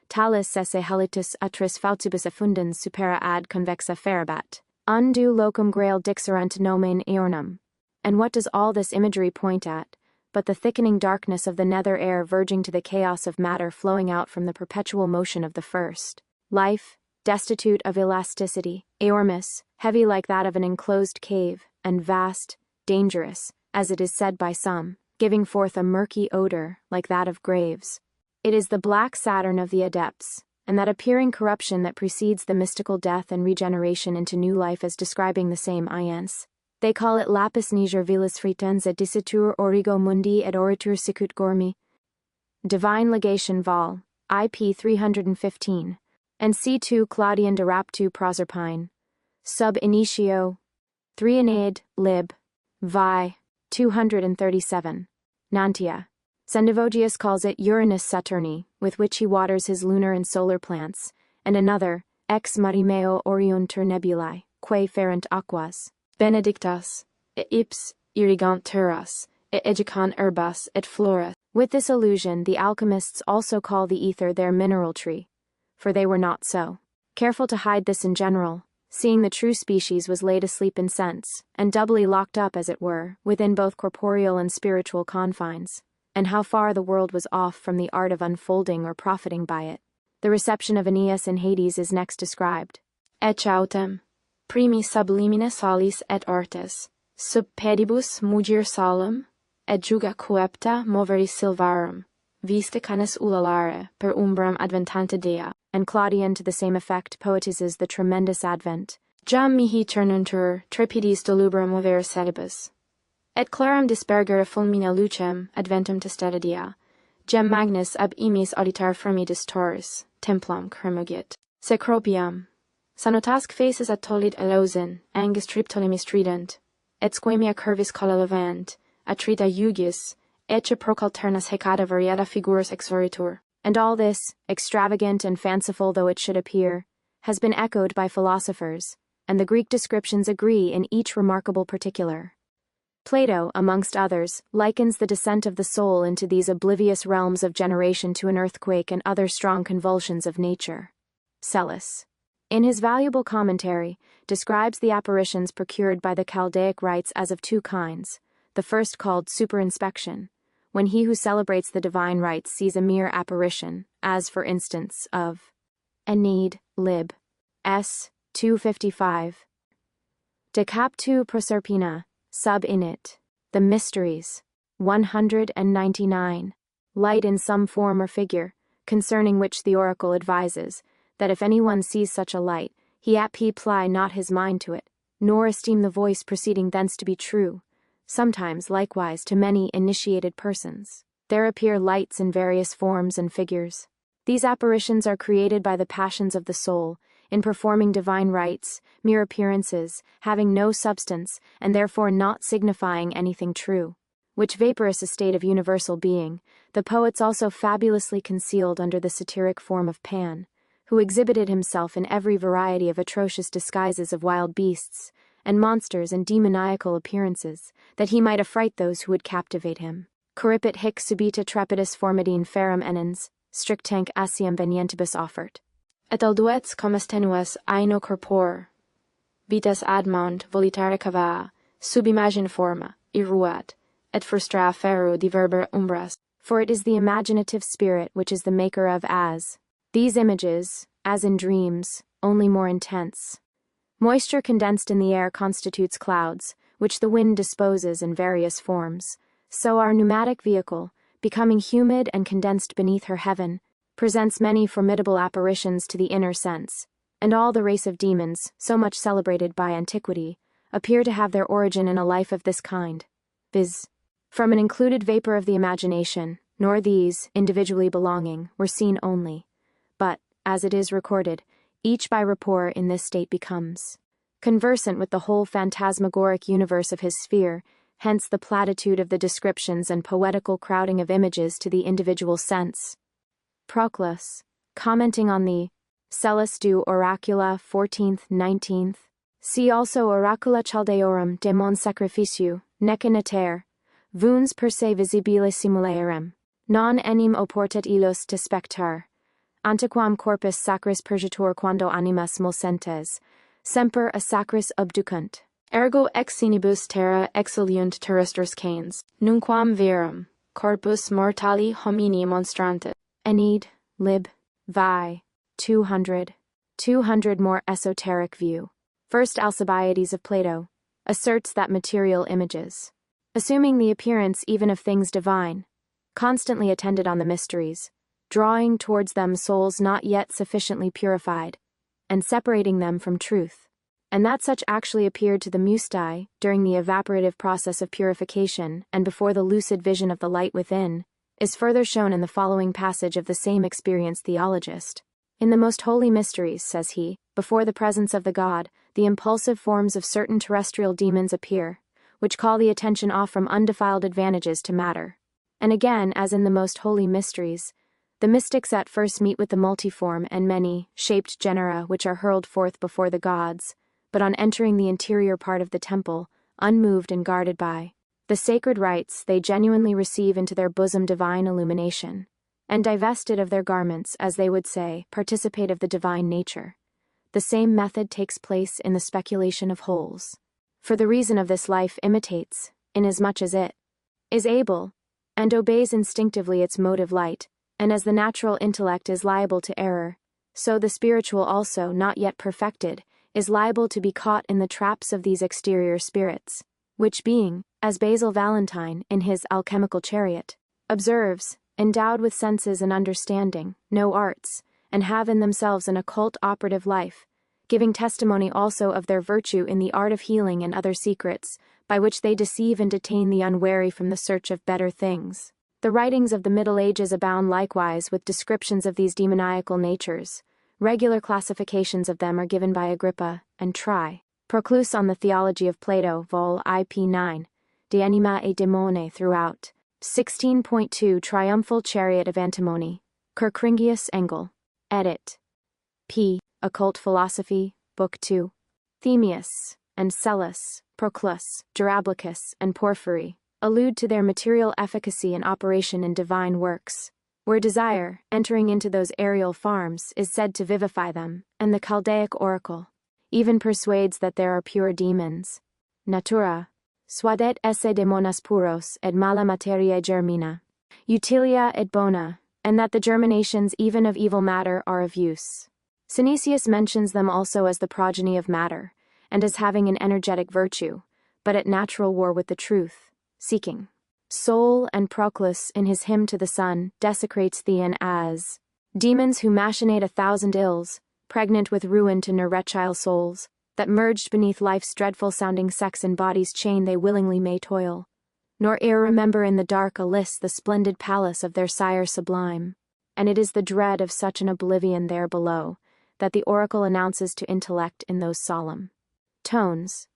talis sese halitus atris fautibus effundens supera ad convexa ferabat, undu locum grail dixerent nomen eornum. And what does all this imagery point at, but the thickening darkness of the nether air verging to the chaos of matter flowing out from the perpetual motion of the first life, destitute of elasticity, eormus, heavy like that of an enclosed cave, and vast, dangerous, as it is said by some, giving forth a murky odor like that of graves. It is the black Saturn of the adepts, and that appearing corruption that precedes the mystical death and regeneration into new life as describing the same ience. They call it lapis niger vilis fritens et disitur origo mundi et oritur sicut gormi. Divine Legation Vol. IP 315, and C2 Claudian de Raptu Proserpine, sub initio, 3 Aeneid, lib. Vi. 237. Nantia. Sendivogius calls it Uranus Saturni, with which he waters his lunar and solar plants, and another, ex marimeo oriuntur nebulae, quae ferent aquas, benedictas, et ips irrigant terras, et educant herbas et flores. With this allusion the alchemists also call the ether their mineral tree, for they were not so careful to hide this in general, seeing the true species was laid asleep in sense, and doubly locked up, as it were, within both corporeal and spiritual confines, and how far the world was off from the art of unfolding or profiting by it. The reception of Aeneas in Hades is next described. Ecce autem, primi sublimine salis et artes, sub pedibus mugir salum, et juga coepta moveri silvarum, viste canis ulalare per umbram adventante dea. And Claudian to the same effect poetizes the tremendous advent. Jam mihi turnuntur trepidis delubrum mover sedibus. Et claram dispergere fulmina lucem adventum testadia, gem magnus ab emis auditar firmidis toris, templum cremugit. Secropiam. Sanotasque faces attolid elosin, angus triptolimis trident, et squamia curvis colla levant, atrita iugis, ecce procalternas hecata variata figuras exoritur. And all this, extravagant and fanciful though it should appear, has been echoed by philosophers, and the Greek descriptions agree in each remarkable particular. Plato, amongst others, likens the descent of the soul into these oblivious realms of generation to an earthquake and other strong convulsions of nature. Psellus, in his valuable commentary, describes the apparitions procured by the Chaldaic rites as of two kinds, the first called superinspection, when he who celebrates the divine rites sees a mere apparition, as for instance of Aeneid, lib. S. 255. De captu proserpina, sub init, the mysteries, 199, light in some form or figure, concerning which the oracle advises, that if any one sees such a light, he apply not his mind to it, nor esteem the voice proceeding thence to be true. Sometimes, likewise, to many initiated persons, there appear lights in various forms and figures. These apparitions are created by the passions of the soul, in performing divine rites, mere appearances, having no substance, and therefore not signifying anything true, which vaporous estate of universal being, the poets also fabulously concealed under the satiric form of Pan, who exhibited himself in every variety of atrocious disguises of wild beasts, and monsters and demoniacal appearances, that he might affright those who would captivate him. Corripit hic subita trepidus formidine ferum enens, strictanque asium venientibus offert. Et alduets comes tenues aino corpor, vitas admont volitare cava, subimagine forma, iruat, et frustra ferro diverber umbras. For it is the imaginative spirit which is the maker of as these images, as in dreams, only more intense. Moisture condensed in the air constitutes clouds, which the wind disposes in various forms. So our pneumatic vehicle, becoming humid and condensed beneath her heaven, presents many formidable apparitions to the inner sense, and all the race of demons, so much celebrated by antiquity, appear to have their origin in a life of this kind, viz., from an included vapor of the imagination, nor these, individually belonging, were seen only, but, as it is recorded, each by rapport in this state becomes conversant with the whole phantasmagoric universe of his sphere, hence the platitude of the descriptions and poetical crowding of images to the individual sense. Proclus, commenting on the Cellus du Oracula 14th, 19th, see also Oracula Chaldeorum de mon sacrificiu, necinater, vuns per se visibile simularem, non enim oportet illos te spectar, antequam corpus sacris purgatur quando animas mulcentes, semper a sacris abducunt. Ergo ex sinibus terra exiliunt terrestris canes, nunquam virum, corpus mortali homini monstrantes. Aeneid, lib. Vi. 200. 200 more esoteric view. First Alcibiades of Plato asserts that material images, assuming the appearance even of things divine, constantly attended on the mysteries, drawing towards them souls not yet sufficiently purified, and separating them from truth, and that such actually appeared to the Mustae during the evaporative process of purification and before the lucid vision of the light within, is further shown in the following passage of the same experienced theologist. In the most holy mysteries, says he, before the presence of the God, the impulsive forms of certain terrestrial demons appear, which call the attention off from undefiled advantages to matter. And again, as in the most holy mysteries, the mystics at first meet with the multiform and many-shaped genera which are hurled forth before the gods, but on entering the interior part of the temple, unmoved and guarded by the sacred rites, they genuinely receive into their bosom divine illumination, and divested of their garments, as they would say, participate of the divine nature. The same method takes place in the speculation of holes. For the reason of this life imitates, inasmuch as it is able, and obeys instinctively its motive light, and as the natural intellect is liable to error, so the spiritual also, not yet perfected, is liable to be caught in the traps of these exterior spirits, which being, as Basil Valentine, in his Alchemical Chariot, observes, endowed with senses and understanding, no arts, and have in themselves an occult operative life, giving testimony also of their virtue in the art of healing and other secrets, by which they deceive and detain the unwary from the search of better things. The writings of the Middle Ages abound likewise with descriptions of these demoniacal natures. Regular classifications of them are given by Agrippa and Tri. Proclus on the Theology of Plato, Vol. IP 9, De Anima et Daemone throughout. 16.2 Triumphal Chariot of Antimony. Kerkringius Engel. Edit. P. Occult Philosophy, Book 2. Themius, and Cellus, Proclus, Durablicus, and Porphyry allude to their material efficacy and operation in divine works, where desire, entering into those aerial farms, is said to vivify them, and the Chaldaic oracle even persuades that there are pure demons. Natura suadet esse demonas puros et mala materia germina, utilia et bona, and that the germinations even of evil matter are of use. Synesius mentions them also as the progeny of matter, and as having an energetic virtue, but at natural war with the truth, seeking. Soul, and Proclus, in his hymn to the sun, desecrates Theon as demons who machinate 1,000 ills, pregnant with ruin to neretile souls, that merged beneath life's dreadful-sounding sex and body's chain they willingly may toil, nor e'er remember in the dark alyss the splendid palace of their sire sublime. And it is the dread of such an oblivion there below, that the oracle announces to intellect in those solemn tones.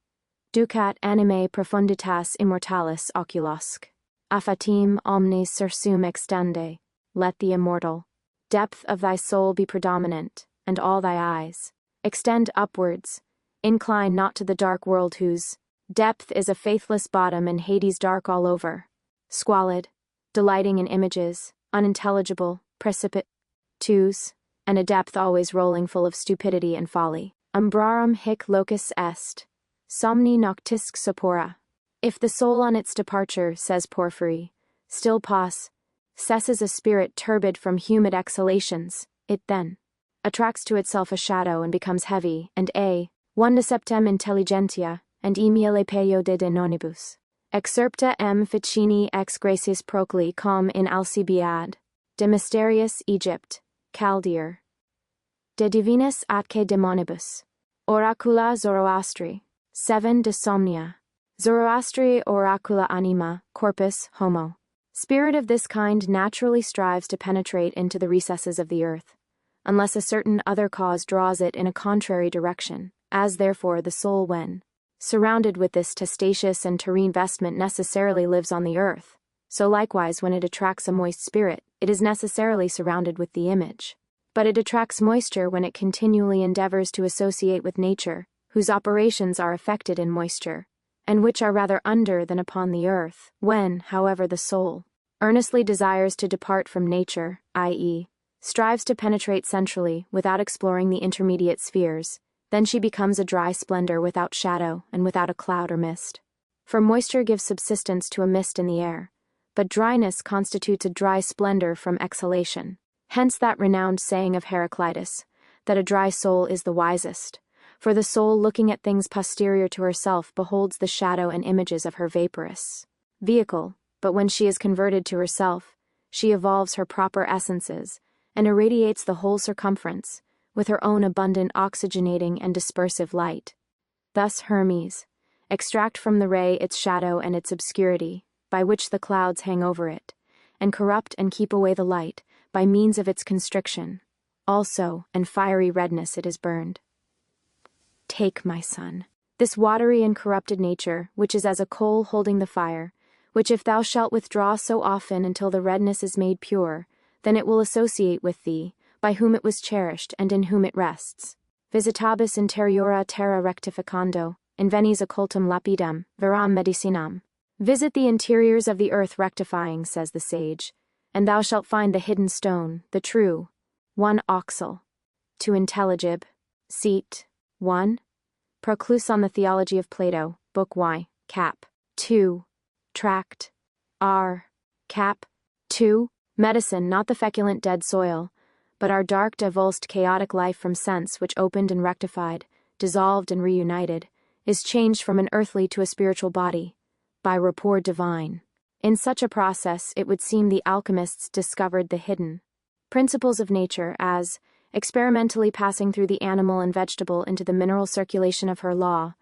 Ducat anime profunditas immortalis oculosque. Affatim omnes sursum extende. Let the immortal depth of thy soul be predominant, and all thy eyes extend upwards. Incline not to the dark world whose depth is a faithless bottom and Hades dark all over, squalid, delighting in images, unintelligible, precipitate, and a depth always rolling full of stupidity and folly. Umbrarum hic locus est, somni noctisque sopora. If the soul on its departure, says Porphyry, still possesses a spirit turbid from humid exhalations, it then attracts to itself a shadow and becomes heavy, and one deceptem intelligentia, and miele peio de denonibus. Excerpta M. Ficini ex gracis procli com in Alcibiad, de mysteriis Egypt, Chaldeer, de divinis atque demonibus, oracula Zoroastri, 7 de somnia, Zoroastri oracula anima, corpus homo. Spirit of this kind naturally strives to penetrate into the recesses of the earth, unless a certain other cause draws it in a contrary direction, as therefore the soul when surrounded with this testaceous and terrene vestment necessarily lives on the earth, so likewise when it attracts a moist spirit, it is necessarily surrounded with the image. But it attracts moisture when it continually endeavors to associate with nature, whose operations are effected in moisture, and which are rather under than upon the earth. When, however, the soul earnestly desires to depart from nature, i.e., strives to penetrate centrally without exploring the intermediate spheres, then she becomes a dry splendor without shadow and without a cloud or mist. For moisture gives subsistence to a mist in the air, but dryness constitutes a dry splendor from exhalation. Hence that renowned saying of Heraclitus, that a dry soul is the wisest, for the soul looking at things posterior to herself beholds the shadow and images of her vaporous vehicle, but when she is converted to herself, she evolves her proper essences, and irradiates the whole circumference, with her own abundant oxygenating and dispersive light. Thus Hermes extract from the ray its shadow and its obscurity, by which the clouds hang over it, and corrupt and keep away the light, by means of its constriction. Also, and fiery redness it is burned. Take, my son, this watery and corrupted nature, which is as a coal holding the fire, which if thou shalt withdraw so often until the redness is made pure, then it will associate with thee, by whom it was cherished and in whom it rests. Visitabis interiora terra rectificando, invenis occultum lapidem, veram medicinam. Visit the interiors of the earth rectifying, says the sage, and thou shalt find the hidden stone, the true. 1 Oxal. 2 Intelligib. Seat. 1. Proclus on the Theology of Plato, Book Y, Cap. 2. Tract. R. Cap. 2. Medicine, not the feculent dead soil, but our dark divulsed chaotic life from sense which opened and rectified, dissolved and reunited, is changed from an earthly to a spiritual body, by rapport divine. In such a process it would seem the alchemists discovered the hidden principles of nature as, experimentally passing through the animal and vegetable into the mineral circulation of her law,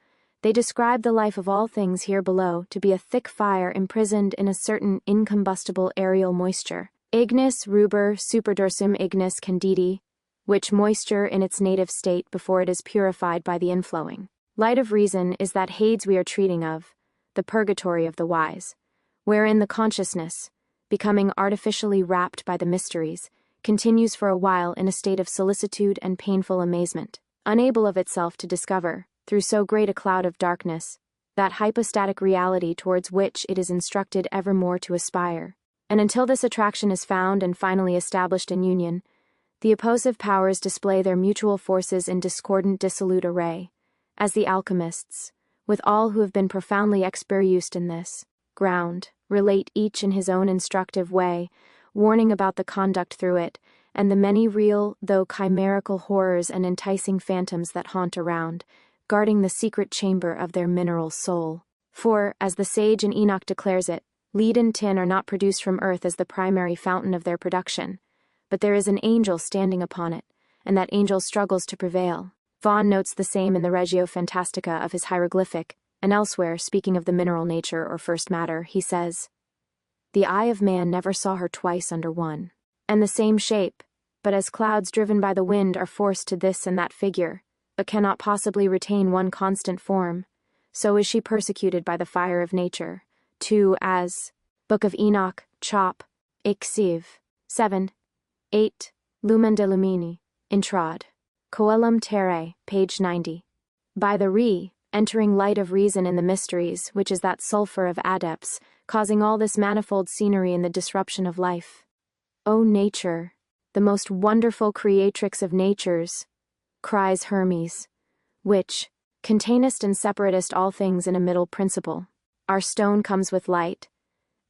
They describe the life of all things here below to be a thick fire imprisoned in a certain incombustible aerial moisture, ignis ruber superdorsum ignis candidi, which moisture in its native state before it is purified by the inflowing light of reason is that Hades we are treating of, the purgatory of the wise, wherein the consciousness, becoming artificially wrapped by the mysteries, continues for a while in a state of solicitude and painful amazement, unable of itself to discover, through so great a cloud of darkness, that hypostatic reality towards which it is instructed evermore to aspire. And until this attraction is found and finally established in union, the opposive powers display their mutual forces in discordant dissolute array, as the alchemists, with all who have been profoundly experienced in this ground, relate each in his own instructive way, warning about the conduct through it, and the many real, though chimerical horrors and enticing phantoms that haunt around, guarding the secret chamber of their mineral soul. For, as the sage in Enoch declares it, lead and tin are not produced from earth as the primary fountain of their production, but there is an angel standing upon it, and that angel struggles to prevail. Vaughan notes the same in the Regio Fantastica of his hieroglyphic, and elsewhere, speaking of the mineral nature or first matter, he says, "The eye of man never saw her twice under one, and the same shape, but as clouds driven by the wind are forced to this and that figure, but cannot possibly retain one constant form, so is she persecuted by the fire of nature, to as, Book of Enoch, Chop, Ixiv, 7, 8, Lumen de Lumini, Intrad, Coelum Terrae, page 90. By the entering light of reason in the mysteries, which is that sulphur of adepts, causing all this manifold scenery in the disruption of life. O nature, the most wonderful creatrix of natures, cries Hermes, which containest and separatest all things in a middle principle. Our stone comes with light,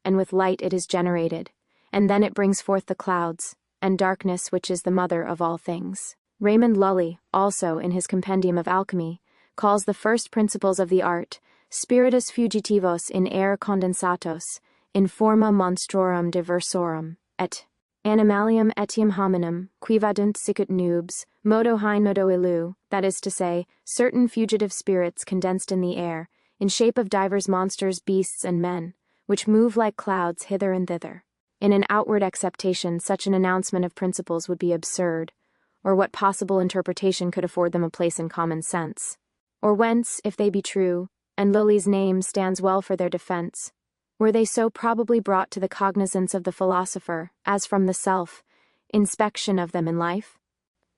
and with light it is generated, and then it brings forth the clouds, and darkness which is the mother of all things. Raymond Lully, also in his Compendium of Alchemy, calls the first principles of the art spiritus fugitivos in aer condensatos, in forma monstrorum diversorum, et animalium etiam hominum, quivadunt sicut nubes, modo hein modo illu, that is to say, certain fugitive spirits condensed in the air, in shape of divers monsters, beasts, and men, which move like clouds hither and thither. In an outward acceptation, such an announcement of principles would be absurd, or what possible interpretation could afford them a place in common sense? Or whence, if they be true, and Lully's name stands well for their defense, were they so probably brought to the cognizance of the philosopher, as from the inspection of them in life?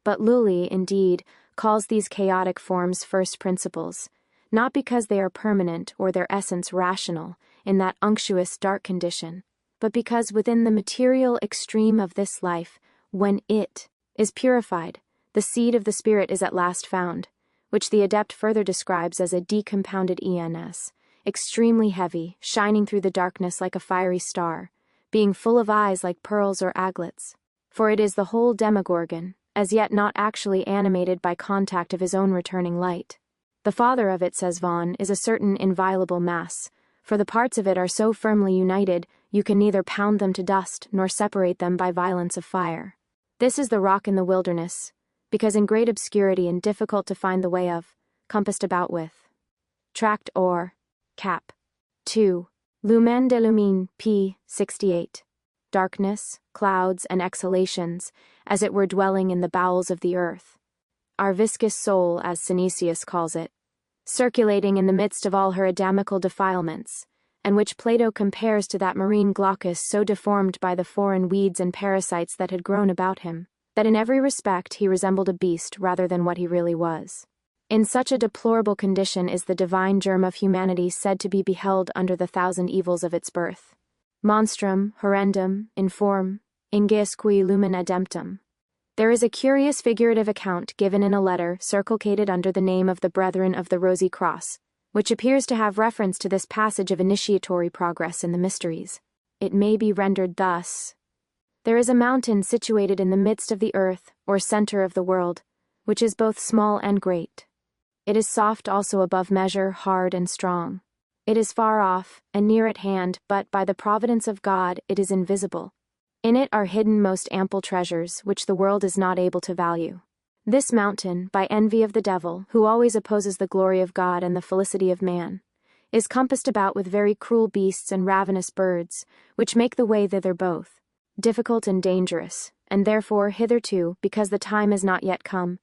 But Lully, indeed, calls these chaotic forms first principles, not because they are permanent or their essence rational, in that unctuous dark condition, but because within the material extreme of this life, when it is purified, the seed of the spirit is at last found, which the adept further describes as a decompounded ens, extremely heavy, shining through the darkness like a fiery star, being full of eyes like pearls or aglets. For it is the whole demogorgon, as yet not actually animated by contact of his own returning light. The father of it, says Vaughan, is a certain inviolable mass, for the parts of it are so firmly united, you can neither pound them to dust nor separate them by violence of fire. This is the rock in the wilderness, because in great obscurity and difficult to find the way of, compassed about with. Tract or, cap. 2. Lumen de Lumine, p. 68. Darkness, clouds, and exhalations, as it were dwelling in the bowels of the earth. Our viscous soul, as Synesius calls it, circulating in the midst of all her Adamical defilements, and which Plato compares to that marine Glaucus so deformed by the foreign weeds and parasites that had grown about him, that in every respect he resembled a beast rather than what he really was. In such a deplorable condition is the divine germ of humanity said to be beheld under the thousand evils of its birth. Monstrum, horrendum, inform, ingeusque lumen ademptum. There is a curious figurative account given in a letter circulated under the name of the Brethren of the Rosy Cross, which appears to have reference to this passage of initiatory progress in the mysteries. It may be rendered thus: there is a mountain situated in the midst of the earth, or center of the world, which is both small and great. It is soft also above measure, hard and strong. It is far off, and near at hand, but by the providence of God it is invisible. In it are hidden most ample treasures, which the world is not able to value. This mountain, by envy of the devil, who always opposes the glory of God and the felicity of man, is compassed about with very cruel beasts and ravenous birds, which make the way thither both difficult and dangerous, and therefore hitherto, because the time is not yet come,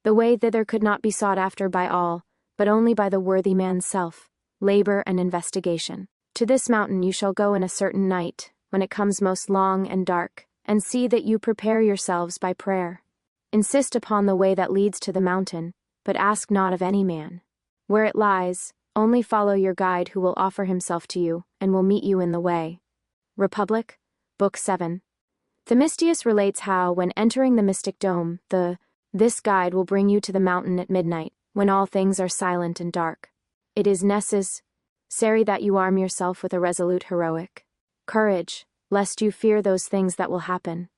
the way thither could not be sought after by all, but only by the worthy man's self, labor and investigation. To this mountain you shall go in a certain night, when it comes most long and dark, and see that you prepare yourselves by prayer. Insist upon the way that leads to the mountain, but ask not of any man. Where it lies, only follow your guide who will offer himself to you, and will meet you in the way. Republic, Book 7. Themistius relates how, when entering the mystic dome, this guide will bring you to the mountain at midnight, when all things are silent and dark. It is necessary that you arm yourself with a resolute heroic courage, lest you fear those things that will happen,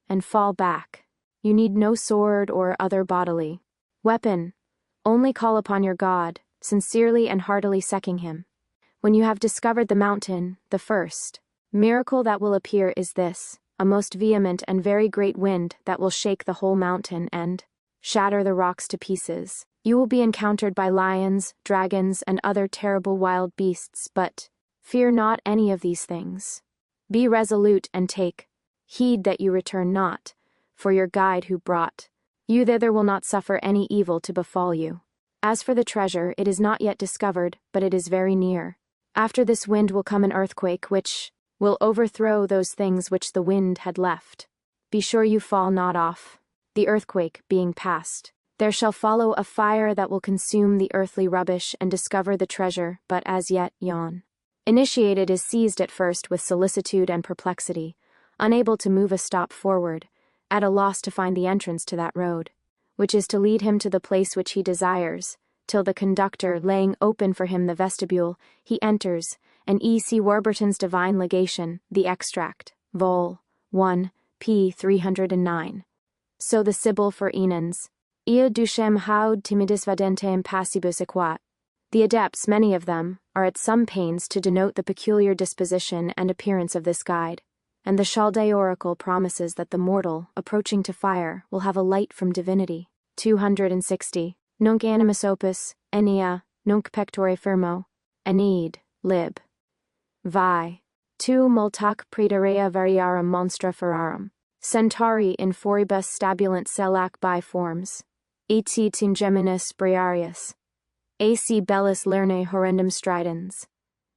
and fall back. You need no sword or other bodily weapon. Only call upon your God, sincerely and heartily seeking him. When you have discovered the mountain, the first miracle that will appear is this: a most vehement and very great wind that will shake the whole mountain and shatter the rocks to pieces. You will be encountered by lions, dragons, and other terrible wild beasts, but fear not any of these things. Be resolute and take heed that you return not, for your guide who brought you thither will not suffer any evil to befall you. As for the treasure, it is not yet discovered, but it is very near. After this wind will come an earthquake, which will overthrow those things which the wind had left. Be sure you fall not off. The earthquake being past, there shall follow a fire that will consume the earthly rubbish and discover the treasure, but as yet, initiated is seized at first with solicitude and perplexity, unable to move a stop forward, at a loss to find the entrance to that road, which is to lead him to the place which he desires, till the conductor, laying open for him the vestibule, he enters, and E.C. Warburton's Divine Legation, the extract, Vol. 1, p. 309. So the Sibyl for Enans, Ea ducem haud timidis vadentem passibus equat. The adepts, many of them, are at some pains to denote the peculiar disposition and appearance of this guide, and the Chaldee oracle promises that the mortal, approaching to fire, will have a light from divinity. 260. Nunc animus opus, enia, nunc pectore firmo, Aeneid, lib. Vi. 2 multac praedorea variarum monstra ferarum. Centauri in foribus stabulant cellac biforms. Et tingeminus briarius. AC bellis lerne horrendum stridens.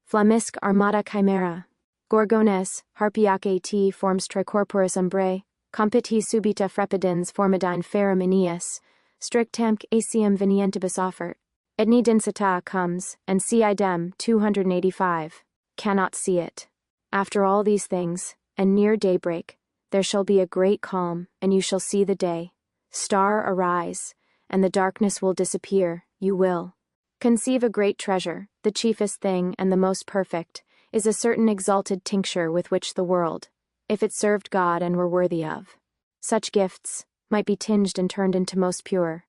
Flamisc armata chimera. Gorgones, harpiac at forms tricorporus umbrae, compiti subita frepidens formidine ferum Aeneas, strictamque acium venientibus offert. Etni densita comes, and see idem 285. Cannot see it. After all these things, and near daybreak, there shall be a great calm, and you shall see the day. Star arise, and the darkness will disappear, you will conceive a great treasure. The chiefest thing, and the most perfect, is a certain exalted tincture with which the world, if it served God and were worthy of such gifts, might be tinged and turned into most pure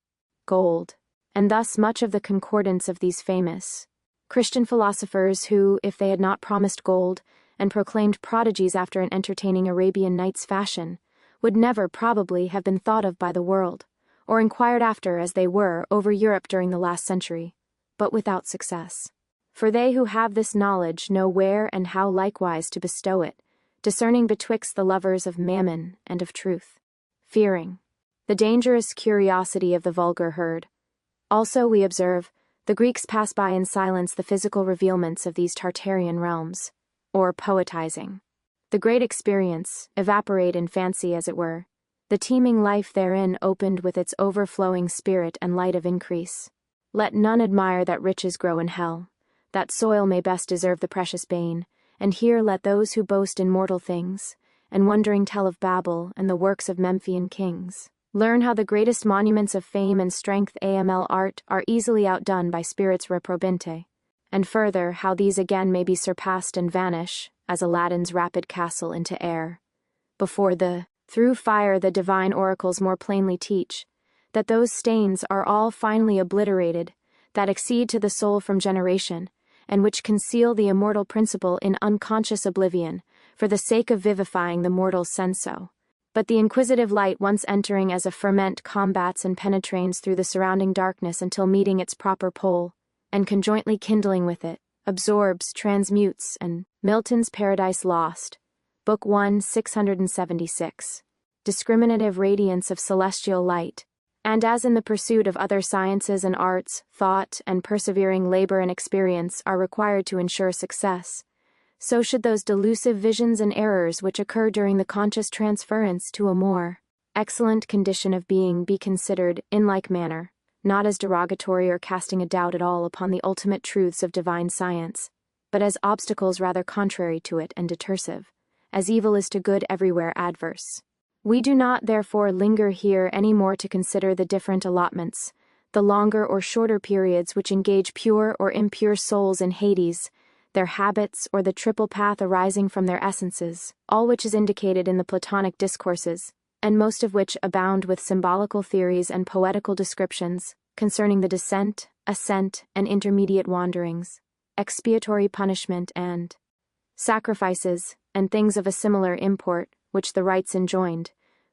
gold. And thus much of the concordance of these famous Christian philosophers who, if they had not promised gold, and proclaimed prodigies after an entertaining Arabian Nights fashion, would never probably have been thought of by the world, or inquired after as they were over Europe during the last century, but without success. For they who have this knowledge know where and how likewise to bestow it, discerning betwixt the lovers of mammon and of truth, fearing the dangerous curiosity of the vulgar herd. Also, we observe, the Greeks pass by in silence the physical revealments of these Tartarian realms, or poetizing the great experience, evaporate in fancy as it were, the teeming life therein opened with its overflowing spirit and light of increase. Let none admire that riches grow in hell, that soil may best deserve the precious bane, and here let those who boast in mortal things, and wondering tell of Babel and the works of Memphian kings, learn how the greatest monuments of fame and strength AML art are easily outdone by spirits reprobinte, and further how these again may be surpassed and vanish, as Aladdin's rapid castle into air. Before through fire the divine oracles more plainly teach, that those stains are all finally obliterated, that exceed to the soul from generation, and which conceal the immortal principle in unconscious oblivion, for the sake of vivifying the mortal senso. But the inquisitive light, once entering as a ferment, combats and penetrates through the surrounding darkness until meeting its proper pole, and conjointly kindling with it, absorbs, transmutes, and Milton's Paradise Lost, Book 1, 676. Discriminative radiance of celestial light. And as in the pursuit of other sciences and arts, thought and persevering labor and experience are required to ensure success, so should those delusive visions and errors which occur during the conscious transference to a more excellent condition of being be considered in like manner, not as derogatory or casting a doubt at all upon the ultimate truths of divine science, but as obstacles rather contrary to it and detersive, as evil is to good everywhere adverse. We do not therefore linger here any more to consider the different allotments, the longer or shorter periods which engage pure or impure souls in Hades, their habits or the triple path arising from their essences, all which is indicated in the Platonic discourses, and most of which abound with symbolical theories and poetical descriptions concerning the descent, ascent, and intermediate wanderings, expiatory punishment and sacrifices, and things of a similar import, which the rites enjoined,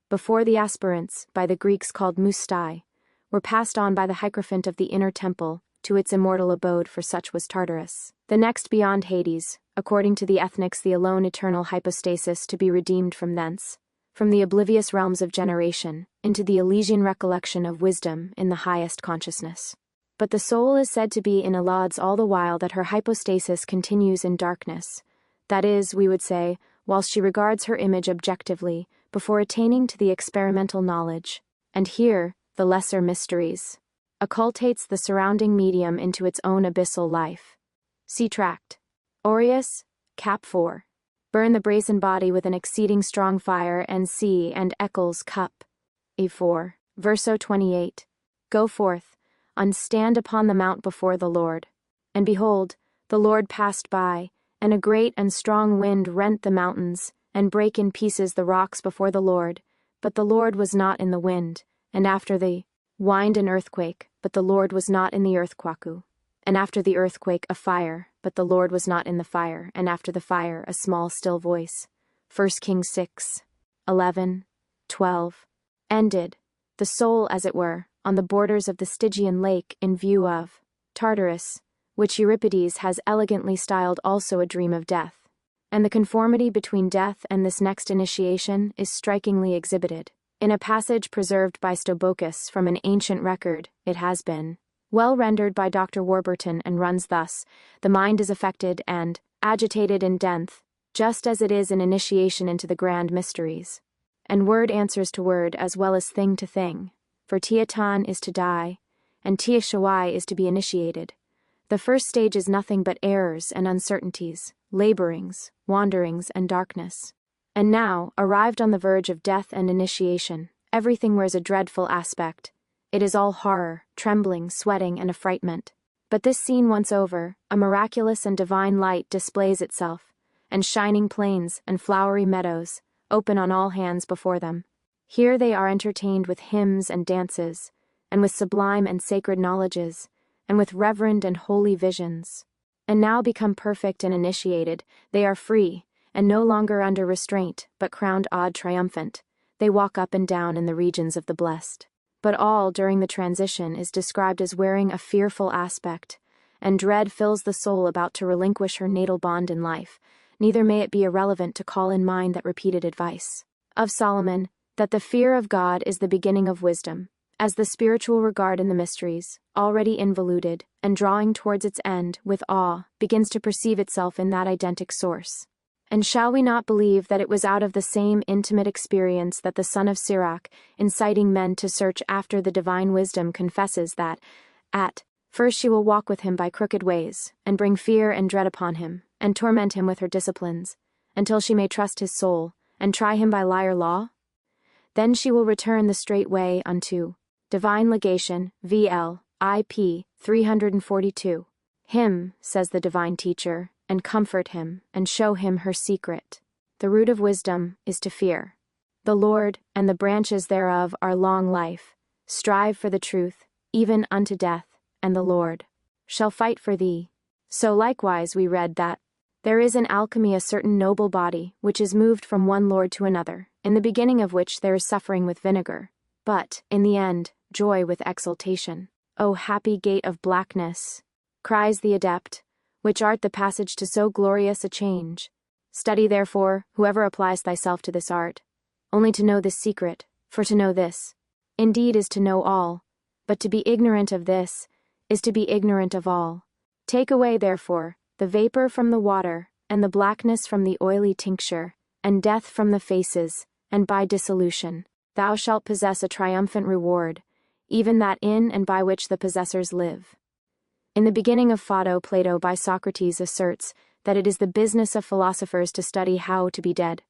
before the aspirants, by the Greeks called mustai, were passed on by the hierophant of the inner temple to its immortal abode, for such was Tartarus. The next beyond Hades, according to the ethnics, the alone eternal hypostasis to be redeemed from thence, from the oblivious realms of generation, into the Elysian recollection of wisdom in the highest consciousness. But the soul is said to be in Alades all the while that her hypostasis continues in darkness, that is, we would say, whilst she regards her image objectively, before attaining to the experimental knowledge, and here, the lesser mysteries, occultates the surrounding medium into its own abyssal life. See Tract. Aureus, Cap 4. Burn the brazen body with an exceeding strong fire, and see, and Eccles cup. E4. Verso 28. Go forth, and stand upon the mount before the Lord. And behold, the Lord passed by, and a great and strong wind rent the mountains, and brake in pieces the rocks before the Lord, but the Lord was not in the wind, and after the wind an earthquake, but the Lord was not in the earthquake, and after the earthquake a fire, but the Lord was not in the fire, and after the fire a small still voice. 1 Kings 6, 11, 12. Ended, the soul as it were, on the borders of the Stygian lake in view of Tartarus, which Euripides has elegantly styled also a dream of death. And the conformity between death and this next initiation is strikingly exhibited. In a passage preserved by Stobocus from an ancient record, it has been well rendered by Dr. Warburton and runs thus: the mind is affected and agitated in death, just as it is in initiation into the grand mysteries. And word answers to word as well as thing to thing, for Tiatan is to die, and Tiashawai is to be initiated. The first stage is nothing but errors and uncertainties, laborings, wanderings, and darkness. And now, arrived on the verge of death and initiation, everything wears a dreadful aspect. It is all horror, trembling, sweating, and affrightment. But this scene once over, a miraculous and divine light displays itself, and shining plains and flowery meadows open on all hands before them. Here they are entertained with hymns and dances, and with sublime and sacred knowledges, and with reverend and holy visions. And now become perfect and initiated, they are free, and no longer under restraint, but crowned odd triumphant, they walk up and down in the regions of the blessed. But all, during the transition, is described as wearing a fearful aspect, and dread fills the soul about to relinquish her natal bond in life. Neither may it be irrelevant to call in mind that repeated advice of Solomon, that the fear of God is the beginning of wisdom, as the spiritual regard in the mysteries, already involuted, and drawing towards its end with awe, begins to perceive itself in that identic source. And shall we not believe that it was out of the same intimate experience that the son of Sirach, inciting men to search after the divine wisdom, confesses that, at first she will walk with him by crooked ways, and bring fear and dread upon him, and torment him with her disciplines, until she may trust his soul, and try him by liar law? Then she will return the straight way unto Divine Legation, VL, IP, 342. Him, says the divine teacher, and comfort him, and show him her secret. The root of wisdom is to fear the Lord, and the branches thereof are long life. Strive for the truth, even unto death, and the Lord shall fight for thee. So likewise we read that There is in alchemy a certain noble body, which is moved from one lord to another, in the beginning of which there is suffering with vinegar, but, in the end, joy with exultation. O happy gate of blackness! Cries the adept, which art the passage to so glorious a change. Study therefore, whoever applies thyself to this art, only to know this secret, for to know this, indeed, is to know all, but to be ignorant of this, is to be ignorant of all. Take away, therefore, the vapor from the water, and the blackness from the oily tincture, and death from the faces, and by dissolution, thou shalt possess a triumphant reward, even that in and by which the possessors live. In the beginning of Phaedo, Plato by Socrates asserts that it is the business of philosophers to study how to be dead.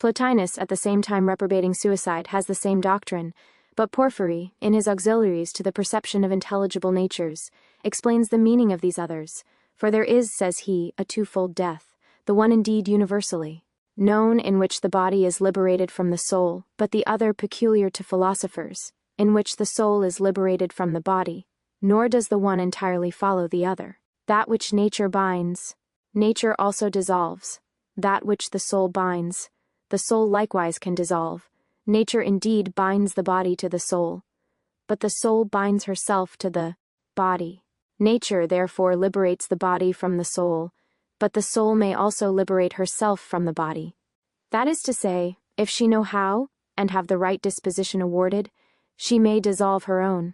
Plotinus, at the same time reprobating suicide, has the same doctrine, but Porphyry, in his auxiliaries to the perception of intelligible natures, explains the meaning of these others. For there is, says he, a twofold death, the one indeed universally known, in which the body is liberated from the soul, but the other peculiar to philosophers, in which the soul is liberated from the body, nor does the one entirely follow the other. That which nature binds, nature also dissolves. That which the soul binds, the soul likewise can dissolve. Nature indeed binds the body to the soul, but the soul binds herself to the body. Nature therefore liberates the body from the soul, but the soul may also liberate herself from the body. That is to say, if she know how, and have the right disposition awarded, she may dissolve her own.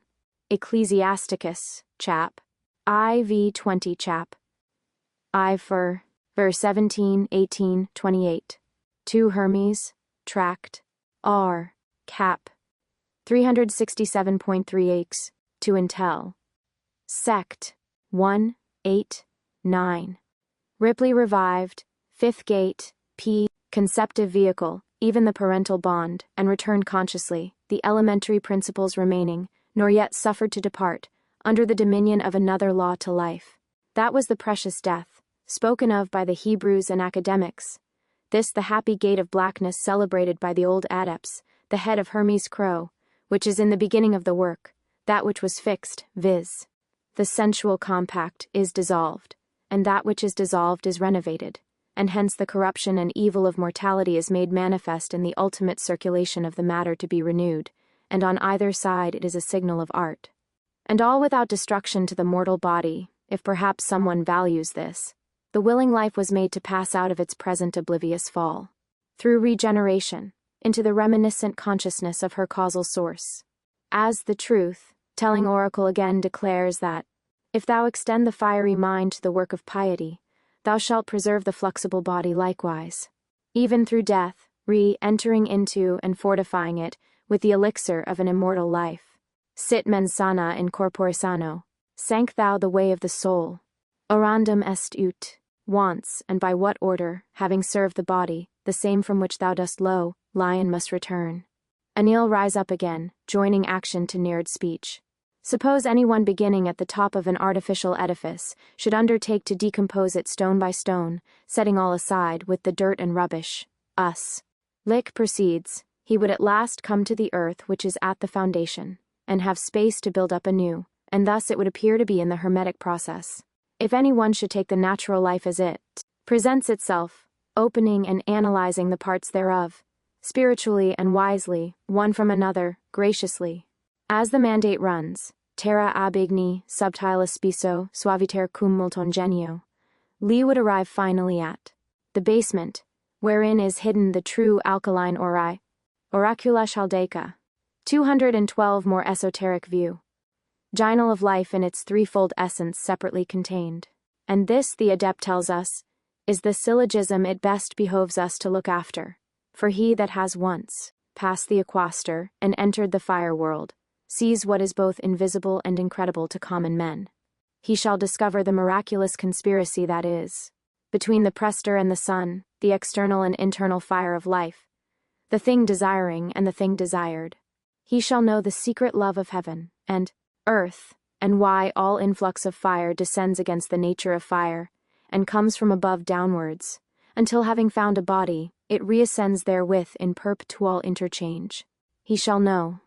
Ecclesiasticus, chap. IV 20 chap. I for, verse 17, 18, 28. 2 Hermes, tract. R. cap. 367.3x, to Intel. Sect. 1, 8, 9. Ripley revived, fifth gate, p. conceptive vehicle, even the parental bond, and returned consciously, the elementary principles remaining, nor yet suffered to depart, under the dominion of another law to life. That was the precious death, spoken of by the Hebrews and academics. This the happy gate of blackness celebrated by the old adepts, the head of Hermes' crow, which is in the beginning of the work, that which was fixed, viz. The sensual compact, is dissolved, and that which is dissolved is renovated, and hence the corruption and evil of mortality is made manifest in the ultimate circulation of the matter to be renewed, and on either side it is a signal of art. And all without destruction to the mortal body, if perhaps someone values this. The willing life was made to pass out of its present oblivious fall, through regeneration, into the reminiscent consciousness of her causal source. As the truth, telling oracle again declares that, if thou extend the fiery mind to the work of piety, thou shalt preserve the flexible body likewise, even through death, re-entering into and fortifying it with the elixir of an immortal life. Sit mens sana in corpore sano, sank thou the way of the soul. Orandum est ut. Wants, and by what order, having served the body, the same from which thou dost low, lion must return. Anil rise up again, joining action to neared speech. Suppose anyone beginning at the top of an artificial edifice should undertake to decompose it stone by stone, setting all aside with the dirt and rubbish. Us. Lick proceeds, he would at last come to the earth which is at the foundation, and have space to build up anew, and thus it would appear to be in the Hermetic process. If anyone should take the natural life as it presents itself, opening and analyzing the parts thereof, spiritually and wisely, one from another, graciously. As the mandate runs, terra ab igni, subtile spiso, suaviter cum multon genio, Lee would arrive finally at the basement, wherein is hidden the true alkaline ori, oracula chaldaica. 212 more esoteric view. Ginal of life in its threefold essence separately contained. And this, the adept tells us, is the syllogism it best behoves us to look after. For he that has once passed the equaster and entered the fire world, sees what is both invisible and incredible to common men. He shall discover the miraculous conspiracy that is, between the prester and the sun, the external and internal fire of life, the thing desiring and the thing desired. He shall know the secret love of heaven, and earth, and why all influx of fire descends against the nature of fire, and comes from above downwards, until having found a body, it reascends therewith in perpetual interchange. He shall know,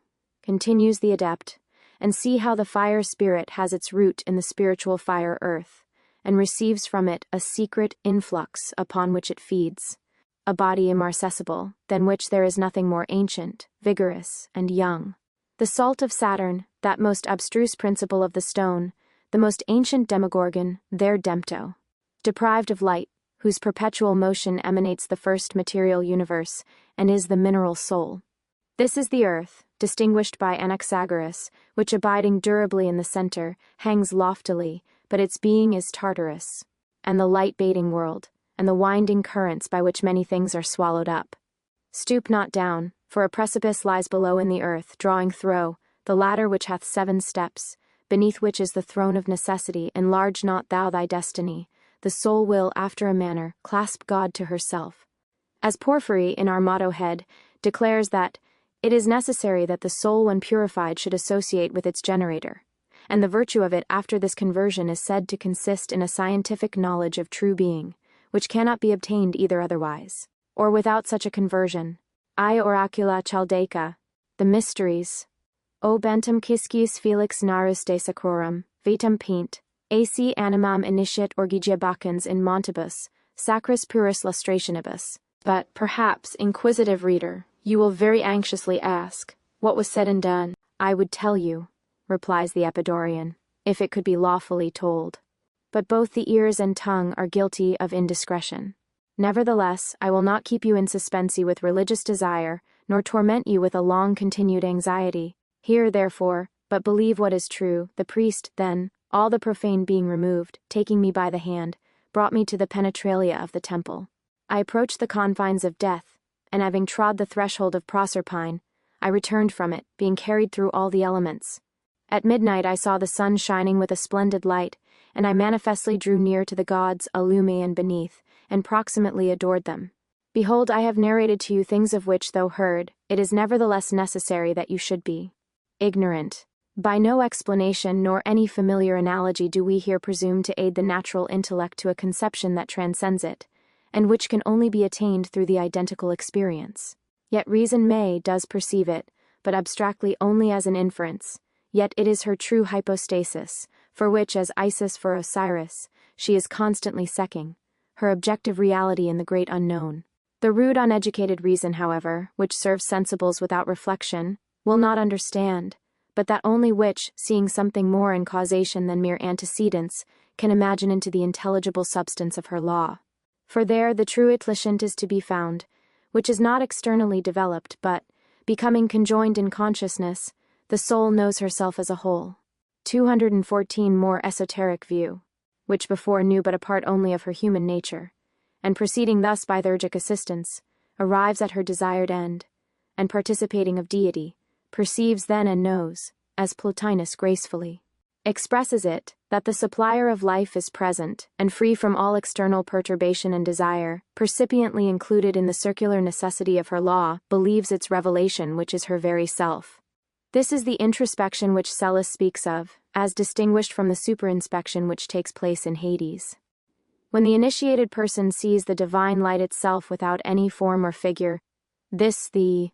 continues the adept, and see how the fire spirit has its root in the spiritual fire earth, and receives from it a secret influx upon which it feeds, a body immarcessible, than which there is nothing more ancient, vigorous, and young. The salt of Saturn, that most abstruse principle of the stone, the most ancient demogorgon, there Dempto, deprived of light, whose perpetual motion emanates the first material universe, and is the mineral soul. This is the earth, distinguished by Anaxagoras, which abiding durably in the center, hangs loftily, but its being is Tartarus, and the light-baiting world, and the winding currents by which many things are swallowed up. Stoop not down, for a precipice lies below in the earth, drawing through, the ladder which hath 7 steps, beneath which is the throne of necessity. Enlarge not thou thy destiny, the soul will, after a manner, clasp God to herself. As Porphyry, in our motto head, declares that it is necessary that the soul when purified should associate with its generator, and the virtue of it after this conversion is said to consist in a scientific knowledge of true being, which cannot be obtained either otherwise, or without such a conversion. I oracula chaldaica, the mysteries. O bentum quisquis felix narus de sacrorum, vetum pint, ac animam initiat orgigia bacchans in montibus, sacris puris lustrationibus. But, perhaps, inquisitive reader, you will very anxiously ask, what was said and done? I would tell you, replies the Epidaurian, if it could be lawfully told. But both the ears and tongue are guilty of indiscretion. Nevertheless, I will not keep you in suspense with religious desire, nor torment you with a long-continued anxiety. Hear, therefore, but believe what is true. The priest, then, all the profane being removed, taking me by the hand, brought me to the penetralia of the temple. I approached the confines of death, and having trod the threshold of Proserpine, I returned from it, being carried through all the elements. At midnight I saw the sun shining with a splendid light, and I manifestly drew near to the gods Alume and beneath, and proximately adored them. Behold, I have narrated to you things of which, though heard, it is nevertheless necessary that you should be ignorant. By no explanation nor any familiar analogy do we here presume to aid the natural intellect to a conception that transcends it, and which can only be attained through the identical experience. Yet reason does perceive it, but abstractly only as an inference, yet it is her true hypostasis, for which, as Isis for Osiris, she is constantly seeking, her objective reality in the great unknown. The rude uneducated reason, however, which serves sensibles without reflection, will not understand, but that only which, seeing something more in causation than mere antecedents, can imagine into the intelligible substance of her law. For there the true efficient is to be found, which is not externally developed, but, becoming conjoined in consciousness, the soul knows herself as a whole. 214 more esoteric view, which before knew but a part only of her human nature, and proceeding thus by theurgic assistance, arrives at her desired end, and participating of deity, perceives then and knows, as Plotinus gracefully expresses it, that the supplier of life is present, and free from all external perturbation and desire, percipiently included in the circular necessity of her law, believes its revelation which is her very self. This is the introspection which Psellus speaks of, as distinguished from the superinspection which takes place in Hades. When the initiated person sees the divine light itself without any form or figure, this the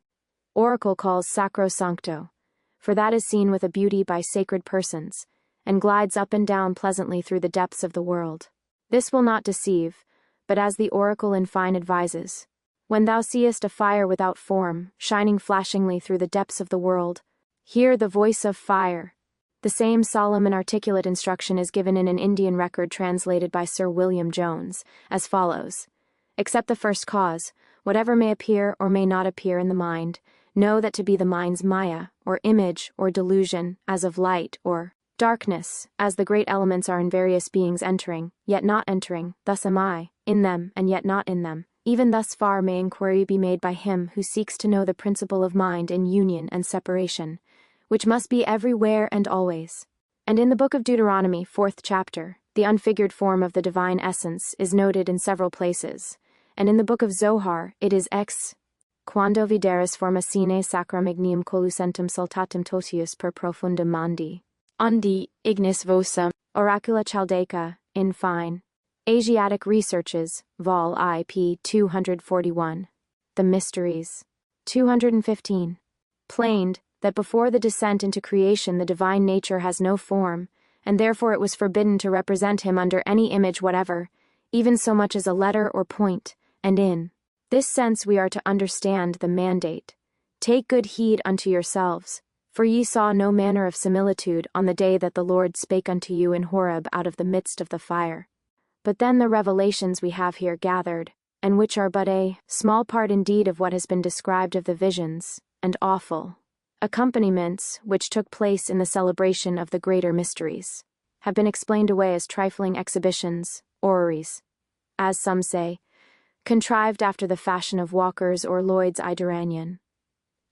oracle calls sacrosancto, for that is seen with a beauty by sacred persons, and glides up and down pleasantly through the depths of the world. This will not deceive, but as the oracle in fine advises, when thou seest a fire without form, shining flashingly through the depths of the world, hear the voice of fire. The same solemn and articulate instruction is given in an Indian record translated by Sir William Jones, as follows: Except the first cause, whatever may appear or may not appear in the mind, know that to be the mind's maya, or image, or delusion, as of light, or darkness, as the great elements are in various beings entering, yet not entering, thus am I, in them, and yet not in them. Even thus far may inquiry be made by him who seeks to know the principle of mind in union and separation, which must be everywhere and always. And in the book of Deuteronomy, 4th chapter, the unfigured form of the divine essence is noted in several places, and in the book of Zohar it is ex quando videris forma sine sacram ignium colucentum saltatum totius per profundum mandi. Undi, ignis vocem, oracula chaldaica, in fine. Asiatic Researches, Vol. I. p. 241. The Mysteries. 215. Plained, that before the descent into creation the divine nature has no form, and therefore it was forbidden to represent him under any image whatever, even so much as a letter or point, and in this sense we are to understand the mandate. Take good heed unto yourselves, for ye saw no manner of similitude on the day that the Lord spake unto you in Horeb out of the midst of the fire. But then the revelations we have here gathered, and which are but a small part indeed of what has been described of the visions, and awful accompaniments which took place in the celebration of the greater mysteries, have been explained away as trifling exhibitions, orreries, as some say, contrived after the fashion of Walker's or Lloyd's Ideranian.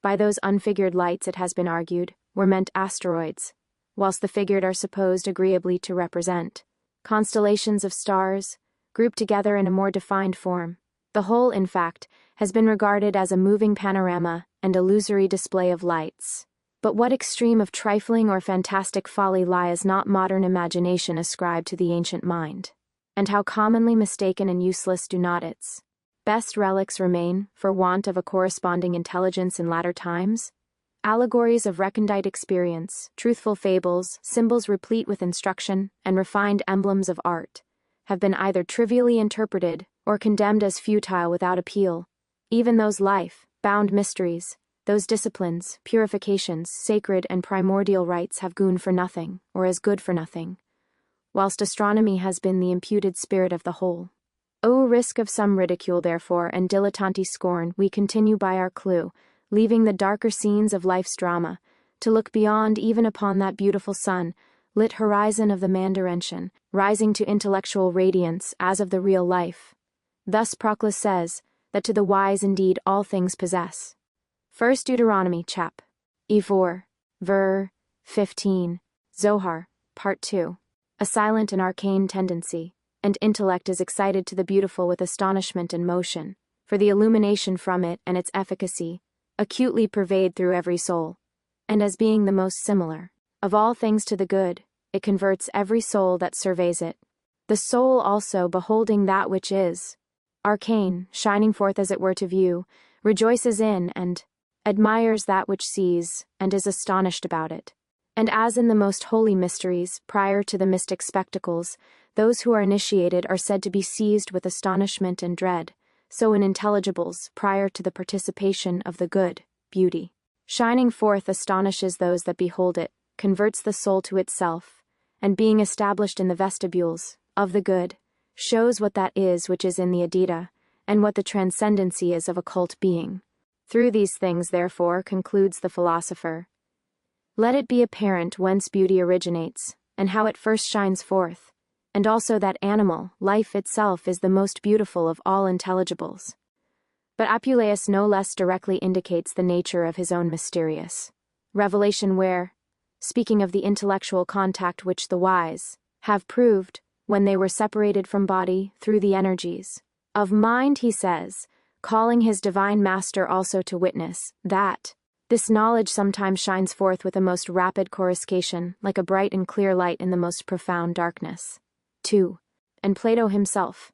By those unfigured lights, it has been argued, were meant asteroids, whilst the figured are supposed agreeably to represent constellations of stars, grouped together in a more defined form. The whole, in fact, has been regarded as a moving panorama and illusory display of lights. But what extreme of trifling or fantastic folly lies not modern imagination ascribed to the ancient mind? And how commonly mistaken and useless do not its best relics remain, for want of a corresponding intelligence in latter times? Allegories of recondite experience, truthful fables, symbols replete with instruction, and refined emblems of art, have been either trivially interpreted, or condemned as futile without appeal. Even those life-bound mysteries, those disciplines, purifications, sacred and primordial rites have gone for nothing, or as good for nothing, whilst astronomy has been the imputed spirit of the whole. O risk of some ridicule, therefore, and dilettante scorn, we continue by our clue, leaving the darker scenes of life's drama, to look beyond even upon that beautiful sun, lit horizon of the Mandarention, rising to intellectual radiance as of the real life. Thus Proclus says, that to the wise indeed all things possess. 1 Deuteronomy chap. E4, ver. 15, Zohar, part 2. A silent and arcane tendency, and intellect is excited to the beautiful with astonishment and motion, for the illumination from it and its efficacy acutely pervade through every soul, and as being the most similar of all things to the good, it converts every soul that surveys it. The soul also, beholding that which is arcane, shining forth as it were to view, rejoices in and admires that which sees, and is astonished about it. And as in the most holy mysteries, prior to the mystic spectacles, those who are initiated are said to be seized with astonishment and dread, so in intelligibles, prior to the participation of the good, beauty, shining forth astonishes those that behold it, converts the soul to itself, and being established in the vestibules of the good, shows what that is which is in the Adita, and what the transcendency is of occult being. Through these things, therefore, concludes the philosopher, let it be apparent whence beauty originates, and how it first shines forth, and also that animal, life itself, is the most beautiful of all intelligibles. But Apuleius no less directly indicates the nature of his own mysterious revelation where, speaking of the intellectual contact which the wise have proved when they were separated from body through the energies of mind, he says, calling his divine master also to witness, that this knowledge sometimes shines forth with a most rapid coruscation, like a bright and clear light in the most profound darkness. 2. And Plato himself,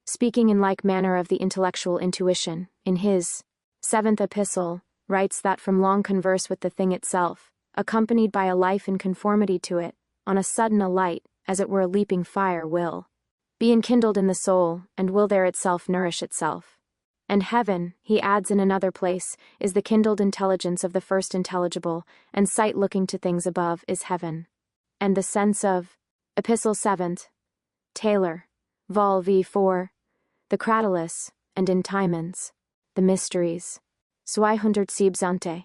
speaking in like manner of the intellectual intuition, in his 7th epistle, writes that from long converse with the thing itself, accompanied by a life in conformity to it, on a sudden a light, as it were a leaping fire, will be enkindled in the soul, and will there itself nourish itself. And heaven, he adds in another place, is the kindled intelligence of the first intelligible, and sight looking to things above is heaven. And the sense of Epistle 7th, Taylor, Vol. V4, the Cratylus, and in Timons, the Mysteries, 207.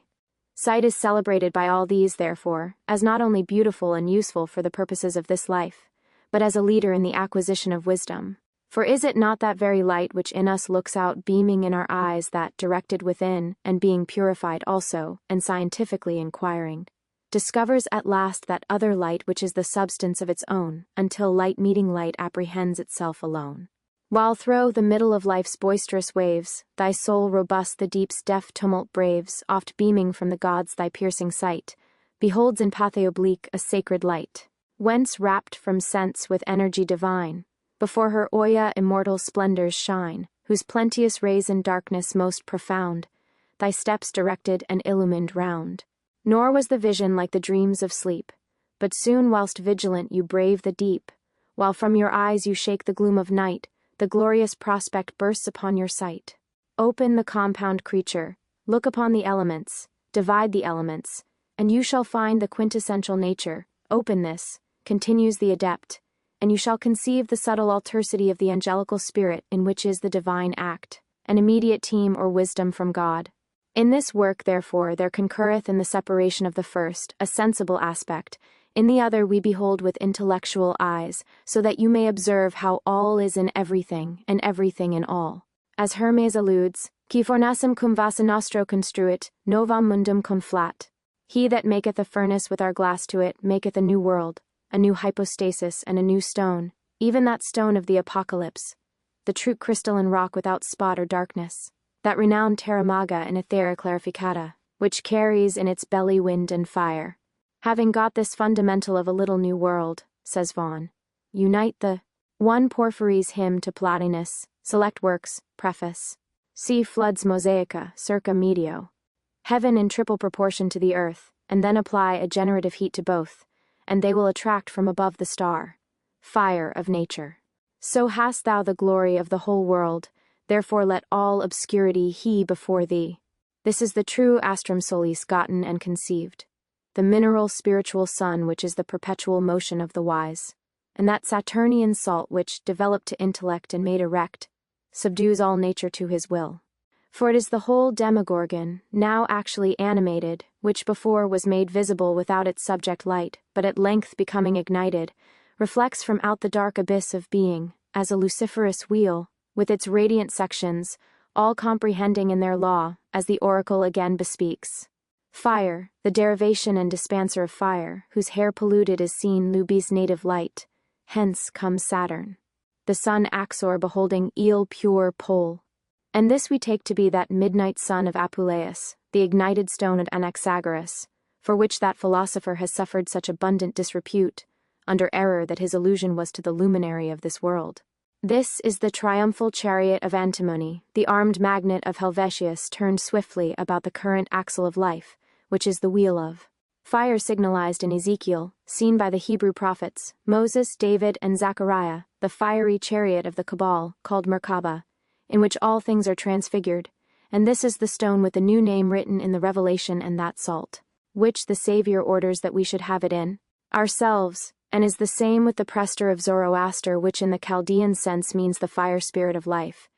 Sight is celebrated by all these, therefore, as not only beautiful and useful for the purposes of this life, but as a leader in the acquisition of wisdom. For is it not that very light which in us looks out beaming in our eyes that, directed within, and being purified also, and scientifically inquiring, discovers at last that other light which is the substance of its own, until light meeting light apprehends itself alone? While through the middle of life's boisterous waves, thy soul robust the deep's deaf tumult braves, oft beaming from the gods thy piercing sight, beholds in pathé oblique a sacred light, whence rapt from sense with energy divine, before her Oya immortal splendors shine, whose plenteous rays in darkness most profound, thy steps directed and illumined round. Nor was the vision like the dreams of sleep, But soon whilst vigilant you brave the deep, while from your eyes you shake the gloom of night, the glorious prospect bursts upon your sight. Open the compound creature, look upon the elements, divide the elements, and you shall find the quintessential nature. Open this, continues the adept, and you shall conceive the subtle alterity of the angelical spirit in which is the divine act, an immediate team or wisdom from God. In this work, therefore, there concurreth in the separation of the first a sensible aspect, in the other we behold with intellectual eyes, so that you may observe how all is in everything, and everything in all. As Hermes alludes, Qui fornasem cum vasa nostro construit, novam mundum cum flat. He that maketh a furnace with our glass to it, maketh a new world, a new hypostasis, and a new stone, even that stone of the Apocalypse, the true crystalline rock without spot or darkness, that renowned terra maga and ethera clarificata, which carries in its belly wind and fire. Having got this fundamental of a little new world, says Vaughan, unite the 1 Porphyry's hymn to Plotinus, select works, preface. See Flood's Mosaica, circa medio. Heaven in triple proportion to the earth, and then apply a generative heat to both, and they will attract from above the star, fire of nature. So hast thou the glory of the whole world, therefore let all obscurity he before thee. This is the true astrum solis gotten and conceived, the mineral spiritual sun which is the perpetual motion of the wise, and that Saturnian salt which, developed to intellect and made erect, subdues all nature to his will. For it is the whole demogorgon, now actually animated, which before was made visible without its subject light, but at length becoming ignited, reflects from out the dark abyss of being, as a luciferous wheel, with its radiant sections, all comprehending in their law, as the oracle again bespeaks. Fire, the derivation and dispenser of fire, whose hair polluted is seen Luby's native light, hence comes Saturn. The sun Axor beholding eel pure pole. And this we take to be that midnight sun of Apuleius, the ignited stone of Anaxagoras, for which that philosopher has suffered such abundant disrepute, under error that his allusion was to the luminary of this world. This is the triumphal chariot of antimony, the armed magnet of Helvetius turned swiftly about the current axle of life, which is the wheel of fire signalized in Ezekiel, seen by the Hebrew prophets, Moses, David, and Zechariah, the fiery chariot of the Cabal, called Merkabah, in which all things are transfigured, and this is the stone with the new name written in the Revelation and that salt, which the Saviour orders that we should have it in ourselves, and is the same with the prester of Zoroaster, which in the Chaldean sense means the fire spirit of life,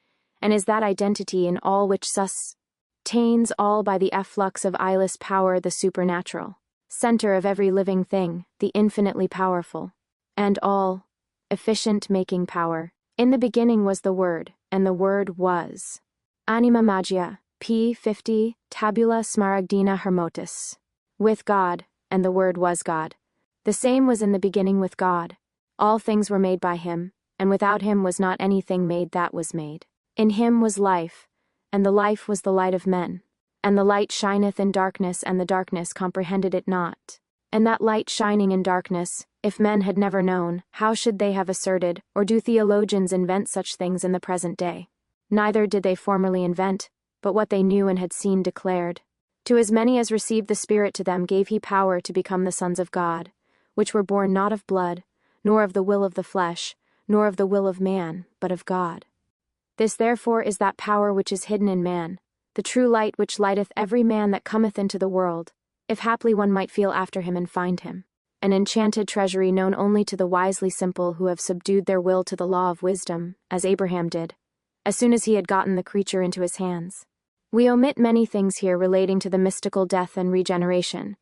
and is that identity in all which sustains all by the efflux of eyeless power the supernatural, center of every living thing, the infinitely powerful, and all efficient making power. In the beginning was the Word, and the Word was. Anima Magia, p. 50, Tabula Smaragdina Hermotis. With God, and the Word was God. The same was in the beginning with God. All things were made by him, and without him was not anything made that was made. In him was life, and the life was the light of men. And the light shineth in darkness, and the darkness comprehended it not. And that light shining in darkness, if men had never known, how should they have asserted, or do theologians invent such things in the present day? Neither did they formerly invent, but what they knew and had seen declared. To as many as received the Spirit to them gave he power to become the sons of God, which were born not of blood, nor of the will of the flesh, nor of the will of man, but of God. This therefore is that power which is hidden in man, the true light which lighteth every man that cometh into the world, if haply one might feel after him and find him. An enchanted treasury known only to the wisely simple who have subdued their will to the law of wisdom, as Abraham did, as soon as he had gotten the creature into his hands. We omit many things here relating to the mystical death and regeneration,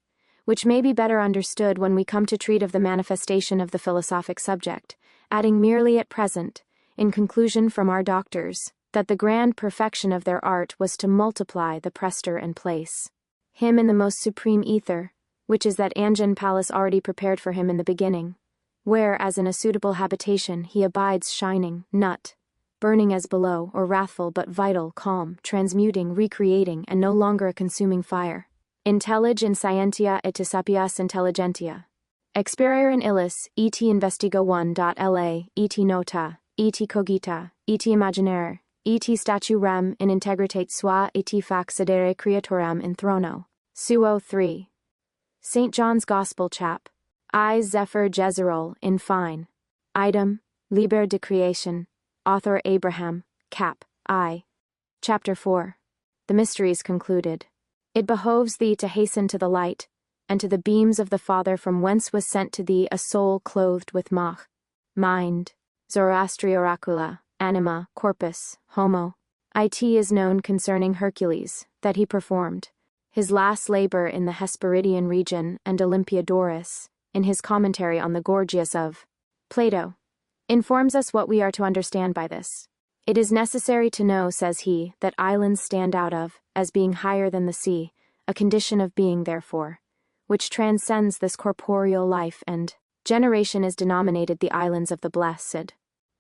which may be better understood when we come to treat of the manifestation of the philosophic subject, adding merely at present, in conclusion from our doctors, that the grand perfection of their art was to multiply the prester and place him in the most supreme ether, which is that Anjan palace already prepared for him in the beginning, where, as in a suitable habitation, he abides shining, not burning as below, or wrathful but vital, calm, transmuting, recreating, and no longer a consuming fire. Intellige in scientia et sapias intelligentia. Experire in illis, et investigo 1.la, et nota, et cogita, et imaginare, et statu rem in integritate sua et fac sedere creatorem in throno. Suo 3. St. John's Gospel chap. I. Zephyr Jezerel, in fine. Item, Liber de Creation. Author Abraham, Cap. I. Chapter 4. The Mysteries concluded. It behoves thee to hasten to the light, and to the beams of the Father from whence was sent to thee a soul clothed with mach, mind, Zoroastri oracula, anima, corpus, homo. It is known concerning Hercules, that he performed his last labor in the Hesperidian region, and Olympiodorus, in his commentary on the Gorgias of Plato, informs us what we are to understand by this. It is necessary to know, says he, that islands stand out of, as being higher than the sea, a condition of being therefore, which transcends this corporeal life, and generation is denominated the islands of the blessed.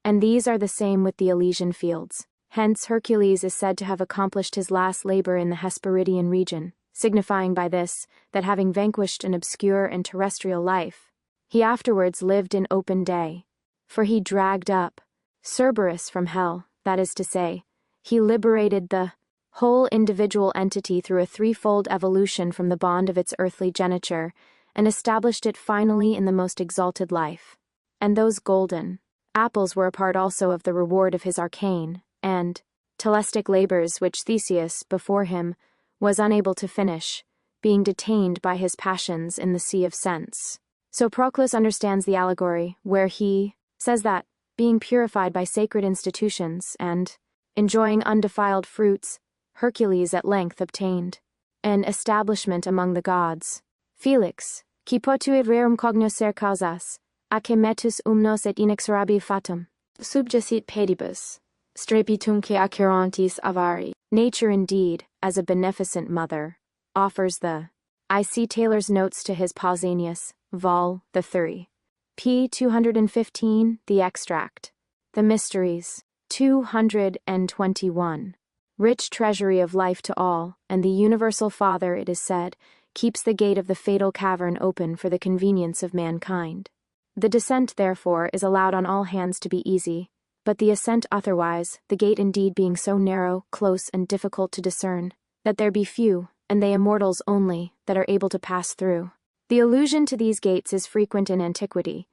And these are the same with the Elysian fields. Hence Hercules is said to have accomplished his last labor in the Hesperidian region, signifying by this, that having vanquished an obscure and terrestrial life, he afterwards lived in open day. For he dragged up Cerberus from hell, that is to say, he liberated the whole individual entity through a threefold evolution from the bond of its earthly geniture, and established it finally in the most exalted life. And those golden apples were a part also of the reward of his arcane and telestic labors, which Theseus, before him, was unable to finish, being detained by his passions in the sea of sense. So Proclus understands the allegory, where he says that, being purified by sacred institutions, and enjoying undefiled fruits, Hercules at length obtained an establishment among the gods. Felix, qui potuit rerum cognoscer causas, ace metus umnos et inexorabi fatum, subjacit pedibus, strepitumque accurantis avari. Nature indeed, as a beneficent mother, offers the I. C. Taylor's notes to his Pausanias, Vol. the 3. p. 215, the extract. The Mysteries, 221. Rich treasury of life to all, and the universal Father, it is said, keeps the gate of the fatal cavern open for the convenience of mankind. The descent, therefore, is allowed on all hands to be easy, but the ascent otherwise, the gate indeed being so narrow, close, and difficult to discern, that there be few, and they immortals only, that are able to pass through. The allusion to these gates is frequent in antiquity,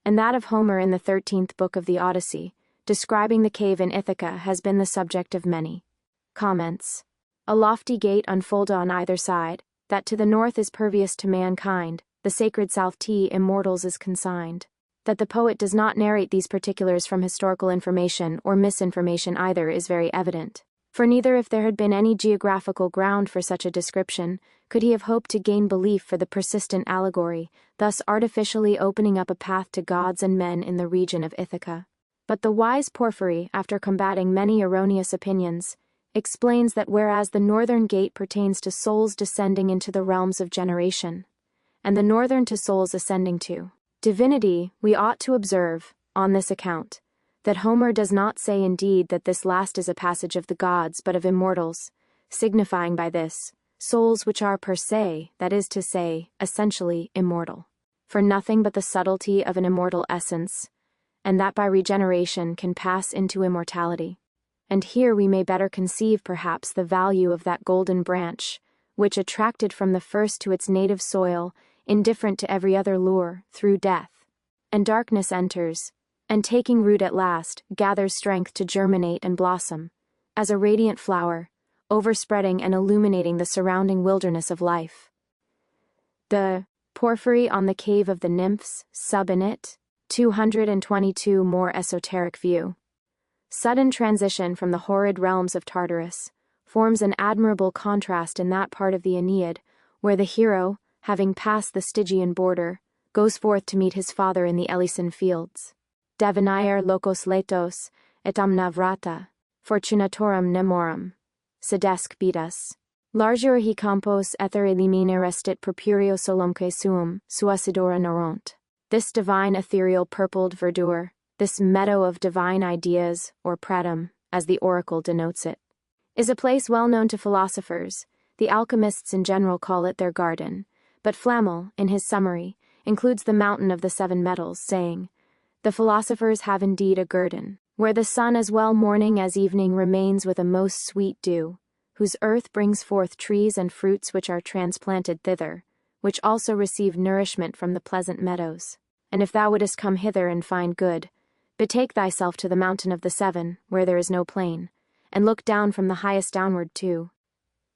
and that of Homer in the 13th book of the Odyssey, describing the cave in Ithaca, has been the subject of many comments. A lofty gate unfolded on either side, that to the north is pervious to mankind, the sacred South T immortals is consigned. That the poet does not narrate these particulars from historical information or misinformation either is very evident. For neither, if there had been any geographical ground for such a description, could he have hoped to gain belief for the persistent allegory, thus artificially opening up a path to gods and men in the region of Ithaca. But the wise Porphyry, after combating many erroneous opinions, explains that whereas the northern gate pertains to souls descending into the realms of generation, and the northern to souls ascending to divinity, we ought to observe, on this account, that Homer does not say indeed that this last is a passage of the gods but of immortals, signifying by this, souls which are per se, that is to say, essentially immortal. For nothing but the subtlety of an immortal essence, and that by regeneration can pass into immortality. And here we may better conceive perhaps the value of that golden branch, which attracted from the first to its native soil, indifferent to every other lure, through death and darkness enters, and taking root at last, gathers strength to germinate and blossom, as a radiant flower, overspreading and illuminating the surrounding wilderness of life. The Porphyry on the Cave of the Nymphs, sub in it, 222 more esoteric view. Sudden transition from the horrid realms of Tartarus, forms an admirable contrast in that part of the Aeneid, where the hero, having passed the Stygian border, goes forth to meet his father in the Elysian fields. Devenire locos letos, et amnavrata, fortunatorum nemorum, sedesc bidas. Largeur he campos ether elimine restit purpureo solumque suum, suacidora noront. This divine ethereal purpled verdure, this meadow of divine ideas, or pratum, as the oracle denotes it, is a place well known to philosophers. The alchemists in general call it their garden, but Flamel, in his summary, includes the mountain of the 7 metals, saying, "The philosophers have indeed a guerdon, where the sun as well morning as evening remains with a most sweet dew, whose earth brings forth trees and fruits which are transplanted thither, which also receive nourishment from the pleasant meadows. And if thou wouldest come hither and find good, betake thyself to the mountain of the seven, where there is no plain, and look down from the highest downward too.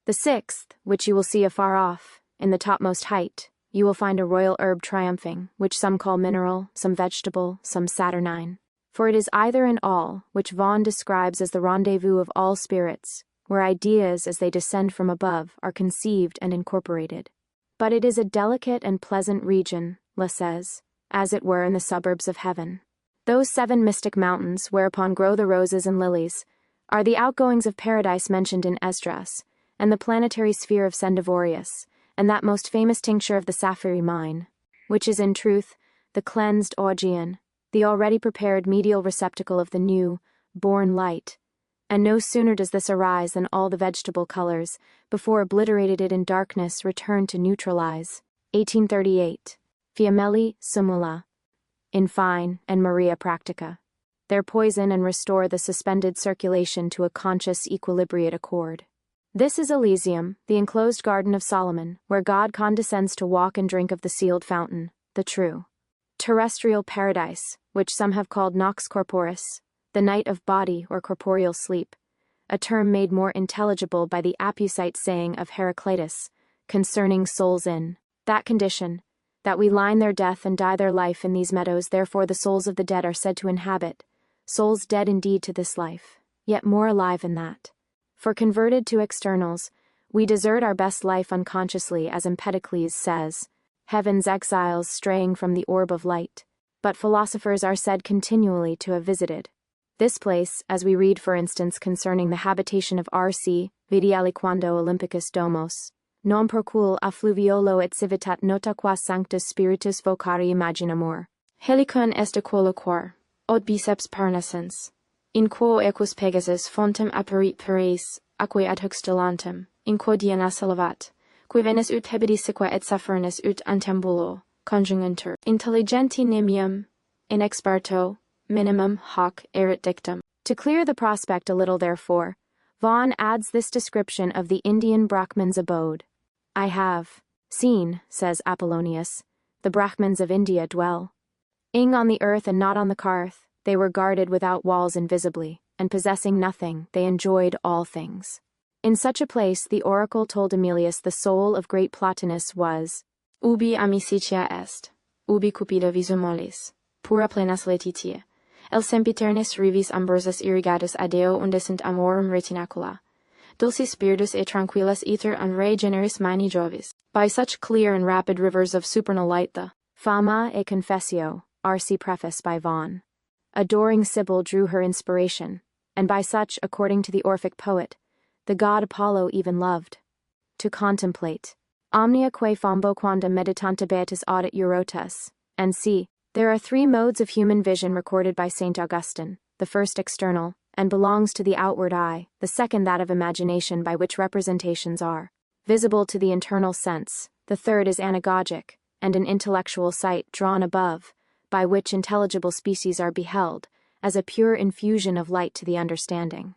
The sixth, which you will see afar off, in the topmost height, you will find a royal herb triumphing, which some call mineral, some vegetable, some saturnine. For it is either and all, which Vaughan describes as the rendezvous of all spirits, where ideas as they descend from above are conceived and incorporated. But it is a delicate and pleasant region, La says, as it were in the suburbs of heaven. Those seven mystic mountains, whereupon grow the roses and lilies, are the outgoings of paradise mentioned in Esdras, and the planetary sphere of Cendivorius, and that most famous tincture of the sapphire mine, which is in truth the cleansed Augean, the already prepared medial receptacle of the new, born light. And no sooner does this arise than all the vegetable colors, before obliterated in darkness, return to neutralize. 1838. Fiamelli Sumula. In fine, and Maria Practica. Their poison and restore the suspended circulation to a conscious equilibriate accord. This is Elysium, the enclosed garden of Solomon, where God condescends to walk and drink of the sealed fountain, the true terrestrial paradise, which some have called nox corporis, the night of body or corporeal sleep, a term made more intelligible by the Apusite saying of Heraclitus, concerning souls in that condition, that we line their death and die their life in these meadows. Therefore the souls of the dead are said to inhabit, souls dead indeed to this life, yet more alive in that. For converted to externals, we desert our best life unconsciously, as Empedocles says, heaven's exiles straying from the orb of light. But philosophers are said continually to have visited this place, as we read for instance concerning the habitation of R.C. vidi aliquando Olympicus domos, non procul affluviolo et civitat nota qua sanctus spiritus vocari imaginamur. Helicon est quoloquar, od biceps parnascens, in quo equus Pegasus fontem apparit Paris, aquae ad hoc stellantem, in quo Diana salavat, qui Venus ut hebidi sequa et Sapphirnus ut antembulo, conjunguntur, intelligenti nimium, in exparto, minimum hoc erit dictum. To clear the prospect a little therefore, Vaughan adds this description of the Indian Brahman's abode. I have seen, says Apollonius, the Brahmans of India dwell. Ing on the earth and not on the karth, they were guarded without walls invisibly, and possessing nothing, they enjoyed all things. In such a place the oracle told Emilius the soul of great Plotinus was, ubi amicitia est, ubi cupida visum mollis, pura plenas laetitia. El sempiternis rivis ambrosas irrigatus adeo undescent amorum retinacula. Dulcis spiritus et tranquillas ether an re generis mani jovis. By such clear and rapid rivers of supernal light the Fama e Confessio, R.C. Preface by Vaughan. Adoring Sibyl drew her inspiration, and by such, according to the Orphic poet, the god Apollo even loved to contemplate. Omnia quae fambo quandam meditanta beatus audit Eurotas, and see, there are three modes of human vision recorded by St. Augustine, the first external, and belongs to the outward eye, the second that of imagination, by which representations are visible to the internal sense, the third is anagogic, and an intellectual sight drawn above, by which intelligible species are beheld, as a pure infusion of light to the understanding.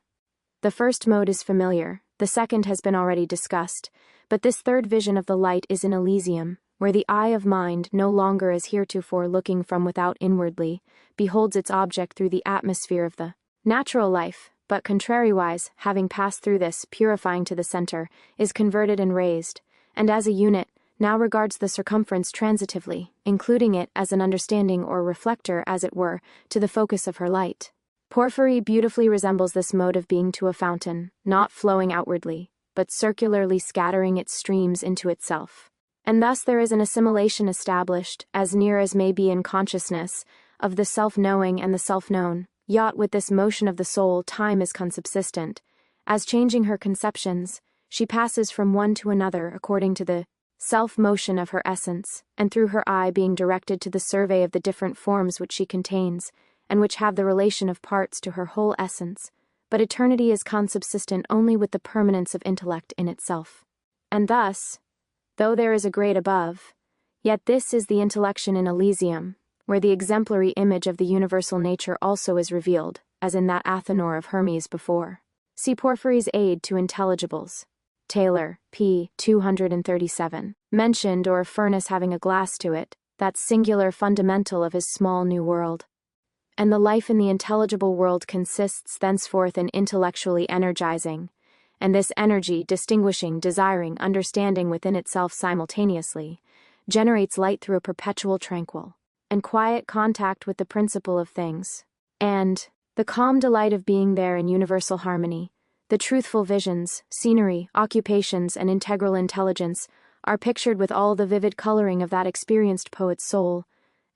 The first mode is familiar, the second has been already discussed, but this third vision of the light is in Elysium, where the eye of mind, no longer as heretofore looking from without inwardly, beholds its object through the atmosphere of the natural life, but contrariwise, having passed through this, purifying to the center, is converted and raised, and as a unit, now regards the circumference transitively, including it as an understanding or reflector, as it were, to the focus of her light. Porphyry beautifully resembles this mode of being to a fountain, not flowing outwardly, but circularly scattering its streams into itself. And thus there is an assimilation established, as near as may be in consciousness, of the self-knowing and the self-known. Yet with this motion of the soul time is consubsistent, as changing her conceptions, she passes from one to another according to the self-motion of her essence, and through her eye being directed to the survey of the different forms which she contains, and which have the relation of parts to her whole essence. But eternity is consubsistent only with the permanence of intellect in itself. And thus, though there is a grade above, yet this is the intellection in Elysium, where the exemplary image of the universal nature also is revealed, as in that Athenor of Hermes before. See Porphyry's Aid to Intelligibles. Taylor, p. 237, mentioned or a furnace having a glass to it, that singular fundamental of his small new world. And the life in the intelligible world consists thenceforth in intellectually energizing, and this energy, distinguishing, desiring, understanding within itself simultaneously, generates light through a perpetual tranquil and quiet contact with the principle of things, and the calm delight of being there in universal harmony. The truthful visions, scenery, occupations, and integral intelligence are pictured with all the vivid coloring of that experienced poet's soul,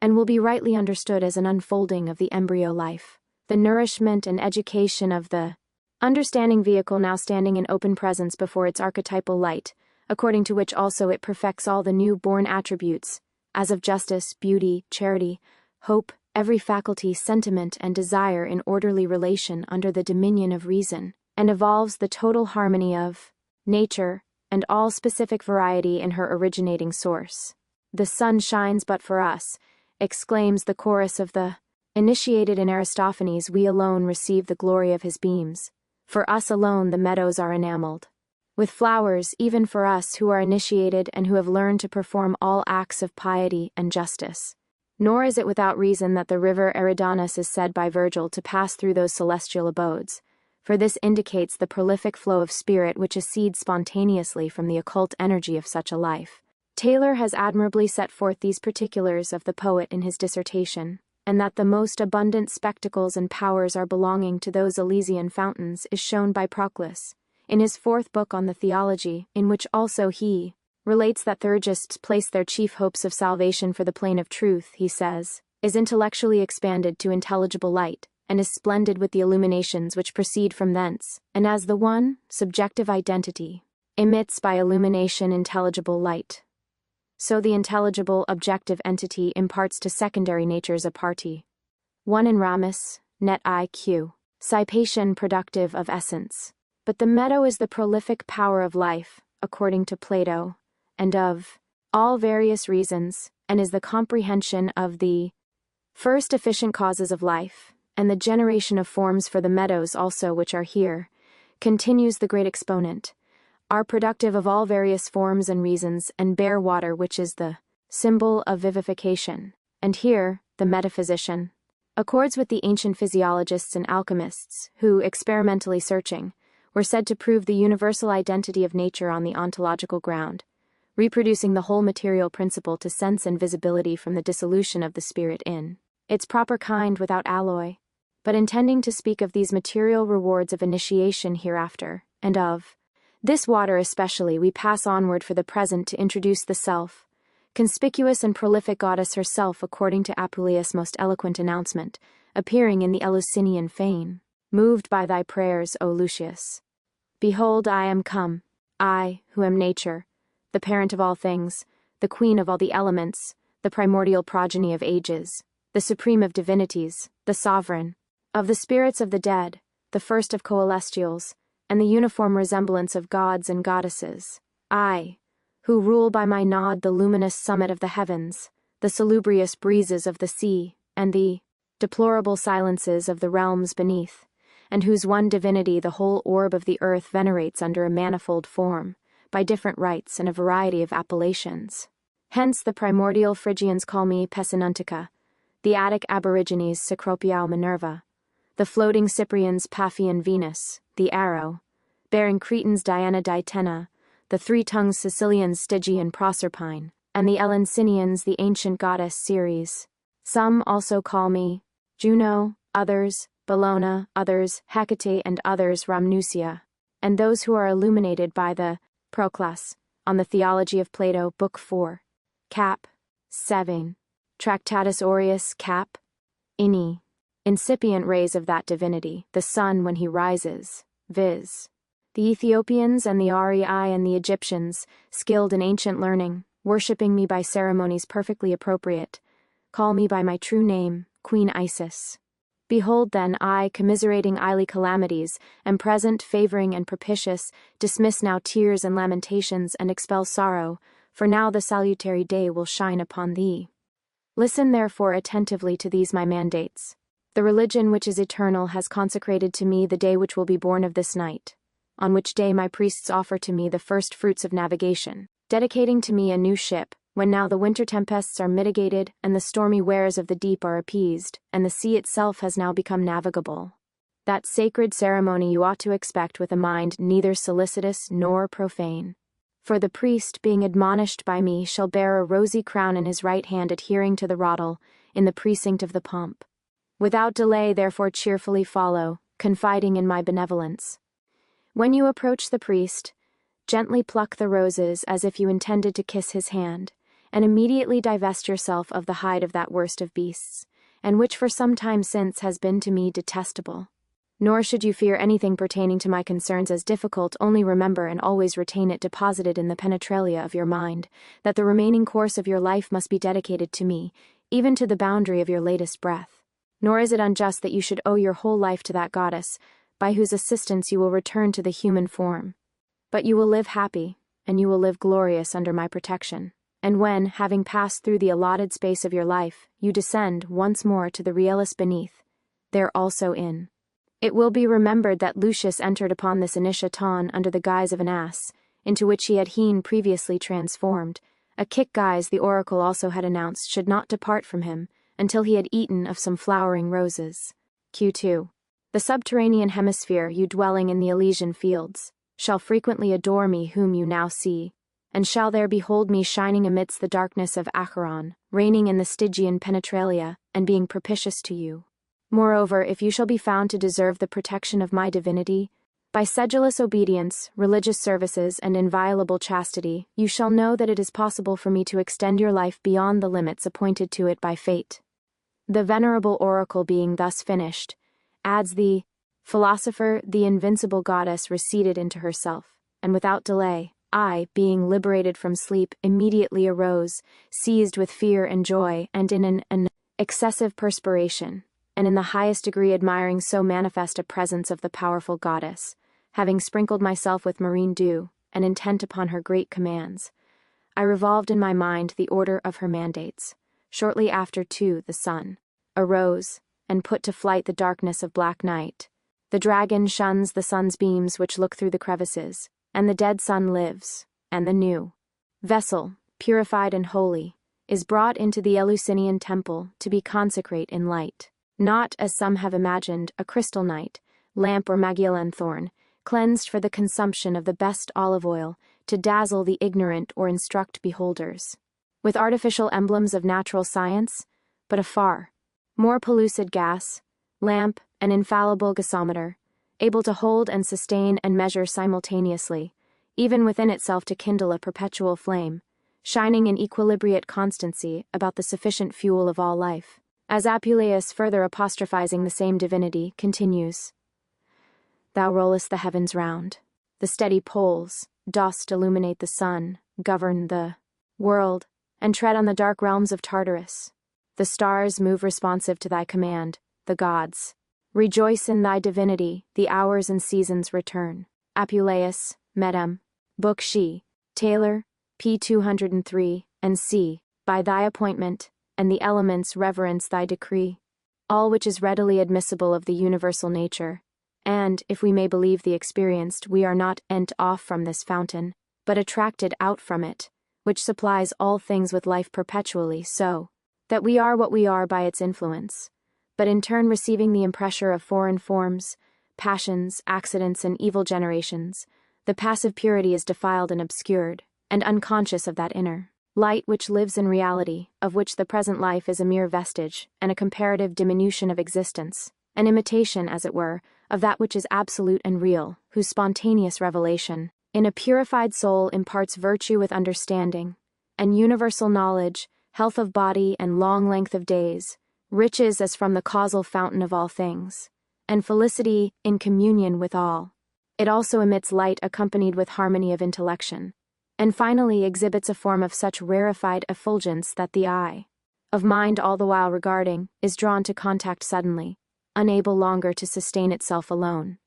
and will be rightly understood as an unfolding of the embryo life, the nourishment and education of the understanding vehicle now standing in open presence before its archetypal light, according to which also it perfects all the new-born attributes, as of justice, beauty, charity, hope, every faculty, sentiment, and desire in orderly relation under the dominion of reason, and evolves the total harmony of nature and all specific variety in her originating source. The sun shines but for us, exclaims the chorus of the initiated in Aristophanes. We alone receive the glory of his beams. For us alone the meadows are enameled with flowers, even for us who are initiated and who have learned to perform all acts of piety and justice. Nor is it without reason that the river Eridanus is said by Virgil to pass through those celestial abodes, for this indicates the prolific flow of spirit which accedes spontaneously from the occult energy of such a life. Taylor has admirably set forth these particulars of the poet in his dissertation, and that the most abundant spectacles and powers are belonging to those Elysian fountains is shown by Proclus, in his fourth book on the theology, in which also he relates that theurgists place their chief hopes of salvation for the plane of truth, he says, is intellectually expanded to intelligible light, and is splendid with the illuminations which proceed from thence, and as the one, subjective identity, emits by illumination intelligible light, so the intelligible, objective entity imparts to secondary natures a party. 1 in Ramus, net IQ, Scipation productive of essence. But the meadow is the prolific power of life, according to Plato, and of all various reasons, and is the comprehension of the first efficient causes of life, and the generation of forms for the meadows also which are here, continues the great exponent, are productive of all various forms and reasons, and bear water which is the symbol of vivification. And here, the metaphysician accords with the ancient physiologists and alchemists, who, experimentally searching, were said to prove the universal identity of nature on the ontological ground, reproducing the whole material principle to sense and visibility from the dissolution of the spirit in its proper kind without alloy, but intending to speak of these material rewards of initiation hereafter, and of this water especially we pass onward for the present to introduce the self, conspicuous and prolific goddess herself according to Apuleius' most eloquent announcement, appearing in the Eleusinian fane. Moved by thy prayers, O Lucius. Behold, I am come, I, who am nature, the parent of all things, the queen of all the elements, the primordial progeny of ages, the supreme of divinities, the sovereign of the spirits of the dead, the first of coelestials, and the uniform resemblance of gods and goddesses. I, who rule by my nod the luminous summit of the heavens, the salubrious breezes of the sea, and the deplorable silences of the realms beneath, and whose one divinity the whole orb of the earth venerates under a manifold form, by different rites and a variety of appellations. Hence the primordial Phrygians call me Pessinuntica, the Attic aborigines Cecropiau Minerva, the floating Cyprians Paphian Venus, the arrow, bearing Cretans Diana Ditena, the three-tongued Sicilians Stygian Proserpine, and the Elencinians the ancient goddess Ceres. Some also call me Juno, others Bellona, others Hecate, and others Rhamnusia, and those who are illuminated by the Proclus, on the Theology of Plato, Book 4, Cap. 7, Tractatus Aureus, Cap. Ini, incipient rays of that divinity, the sun when he rises, viz. The Ethiopians and the Arii and the Egyptians, skilled in ancient learning, worshipping me by ceremonies perfectly appropriate, call me by my true name, Queen Isis. Behold then, I, commiserating early calamities, am present, favoring and propitious, dismiss now tears and lamentations, and expel sorrow, for now the salutary day will shine upon thee. Listen therefore attentively to these my mandates. The religion which is eternal has consecrated to me the day which will be born of this night. on which day my priests offer to me the first fruits of navigation, dedicating to me a new ship, when now the winter tempests are mitigated and the stormy wares of the deep are appeased, and the sea itself has now become navigable. That sacred ceremony you ought to expect with a mind neither solicitous nor profane. For the priest, being admonished by me, shall bear a rosy crown in his right hand adhering to the rottle, in the precinct of the pomp. Without delay therefore cheerfully follow, confiding in my benevolence. When you approach the priest, gently pluck the roses as if you intended to kiss his hand, and immediately divest yourself of the hide of that worst of beasts, and which for some time since has been to me detestable. Nor should you fear anything pertaining to my concerns as difficult, only remember and always retain it deposited in the penetralia of your mind, that the remaining course of your life must be dedicated to me, even to the boundary of your latest breath. Nor is it unjust that you should owe your whole life to that goddess, by whose assistance you will return to the human form. But you will live happy, and you will live glorious under my protection. And when, having passed through the allotted space of your life, you descend once more to the realis beneath, there also in. It will be remembered that Lucius entered upon this initiaton under the guise of an ass, into which he had been previously transformed, a kick guise the oracle also had announced should not depart from him, until he had eaten of some flowering roses. Q2. The subterranean hemisphere, you dwelling in the Elysian fields, shall frequently adore me whom you now see, and shall there behold me shining amidst the darkness of Acheron, reigning in the Stygian penetralia, and being propitious to you. Moreover, if you shall be found to deserve the protection of my divinity, by sedulous obedience, religious services, and inviolable chastity, you shall know that it is possible for me to extend your life beyond the limits appointed to it by fate. The venerable oracle being thus finished, adds the philosopher, the invincible goddess receded into herself, and without delay, I, being liberated from sleep, immediately arose, seized with fear and joy, and in an excessive perspiration, and in the highest degree admiring so manifest a presence of the powerful goddess, having sprinkled myself with marine dew, and intent upon her great commands, I revolved in my mind the order of her mandates. Shortly after, too, the sun arose, and put to flight the darkness of black night. The dragon shuns the sun's beams which look through the crevices, and the dead sun lives, and the new vessel, purified and holy, is brought into the Eleusinian temple to be consecrate in light. Not, as some have imagined, a crystal night, lamp or Magellan thorn, cleansed for the consumption of the best olive oil, to dazzle the ignorant or instruct beholders, with artificial emblems of natural science, but a far more pellucid gas, lamp, an infallible gasometer, able to hold and sustain and measure simultaneously, even within itself to kindle a perpetual flame, shining in equilibriate constancy about the sufficient fuel of all life. As Apuleius, further apostrophizing the same divinity, continues, Thou rollest the heavens round. The steady poles dost illuminate the sun, govern the world, and tread on the dark realms of Tartarus. The stars move responsive to thy command, the gods rejoice in thy divinity, the hours and seasons return. Apuleius, Medem, Book She, Taylor, p. 203, and c. By thy appointment, and the elements reverence thy decree. All which is readily admissible of the universal nature, and, if we may believe the experienced, we are not ent off from this fountain, but attracted out from it, which supplies all things with life perpetually, so that we are what we are by its influence, but in turn receiving the impressure of foreign forms, passions, accidents, and evil generations, the passive purity is defiled and obscured, and unconscious of that inner light which lives in reality, of which the present life is a mere vestige, and a comparative diminution of existence, an imitation, as it were, of that which is absolute and real, whose spontaneous revelation, in a purified soul, imparts virtue with understanding, and universal knowledge, health of body and long length of days, riches as from the causal fountain of all things, and felicity in communion with all. It also emits light accompanied with harmony of intellection, and finally exhibits a form of such rarefied effulgence that the eye of mind, all the while regarding, is drawn to contact suddenly, unable longer to sustain itself alone.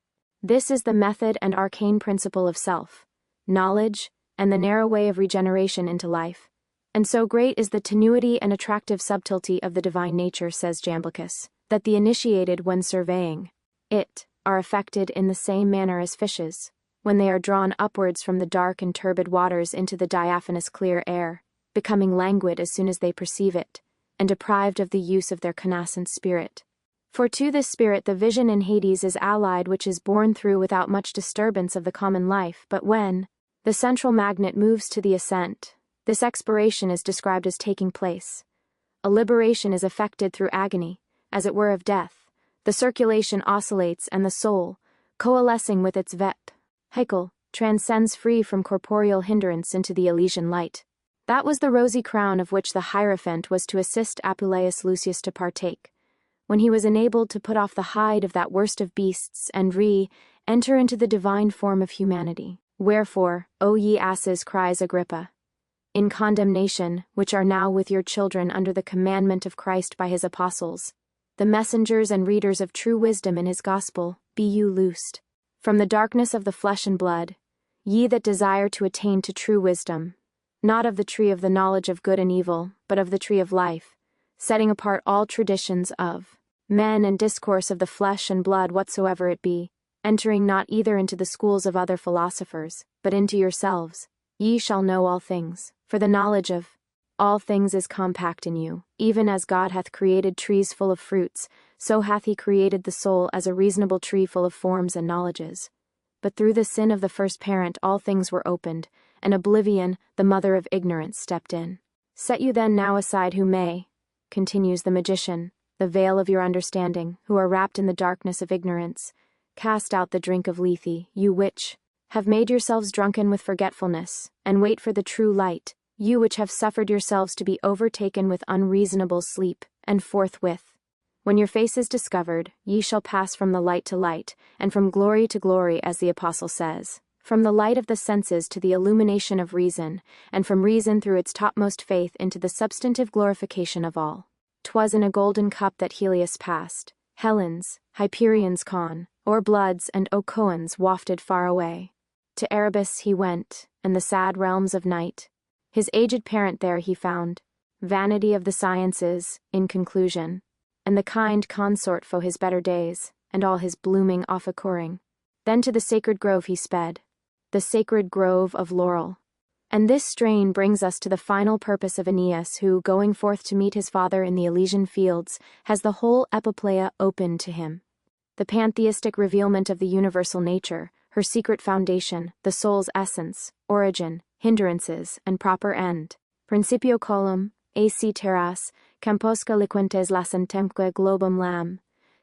This is the method and arcane principle of self, knowledge, and the narrow way of regeneration into life. And so great is the tenuity and attractive subtlety of the divine nature, says Jamblichus, that the initiated, when surveying it, are affected in the same manner as fishes, when they are drawn upwards from the dark and turbid waters into the diaphanous clear air, becoming languid as soon as they perceive it, and deprived of the use of their connascent spirit. For to this spirit the vision in Hades is allied, which is borne through without much disturbance of the common life, but when the central magnet moves to the ascent, this expiration is described as taking place. A liberation is effected through agony, as it were of death. The circulation oscillates, and the soul, coalescing with its vehicle, transcends free from corporeal hindrance into the Elysian light. That was the rosy crown of which the Hierophant was to assist Apuleius Lucius to partake, when he was enabled to put off the hide of that worst of beasts and enter into the divine form of humanity. Wherefore, O ye asses, cries Agrippa, in condemnation, which are now with your children under the commandment of Christ by his apostles, the messengers and readers of true wisdom in his gospel, be you loosed from the darkness of the flesh and blood, ye that desire to attain to true wisdom, not of the tree of the knowledge of good and evil, but of the tree of life, setting apart all traditions of men and discourse of the flesh and blood whatsoever it be, entering not either into the schools of other philosophers, but into yourselves. Ye shall know all things, for the knowledge of all things is compact in you. Even as God hath created trees full of fruits, so hath he created the soul as a reasonable tree full of forms and knowledges. But through the sin of the first parent all things were opened, and oblivion, the mother of ignorance, stepped in. Set you then now aside who may, continues the magician, the veil of your understanding, who are wrapped in the darkness of ignorance, cast out the drink of lethe, you which have made yourselves drunken with forgetfulness, and wait for the true light, you which have suffered yourselves to be overtaken with unreasonable sleep, and forthwith, when your face is discovered, ye shall pass from the light to light, and from glory to glory, as the apostle says, from the light of the senses to the illumination of reason, and from reason through its topmost faith into the substantive glorification of all. 'Twas in a golden cup that Helios passed, Helens, Hyperions con, or Bloods and Ocoans wafted far away. To Erebus he went, and the sad realms of night. His aged parent there he found, vanity of the sciences, in conclusion, and the kind consort for his better days, and all his blooming off-occurring. Then to the sacred grove he sped, the sacred grove of laurel. And this strain brings us to the final purpose of Aeneas, who, going forth to meet his father in the Elysian fields, has the whole epopleia open to him. The pantheistic revealment of the universal nature, her secret foundation, the soul's essence, origin, hindrances, and proper end. Principio colum, ac terras, camposca liquentes lacentemque globum lam,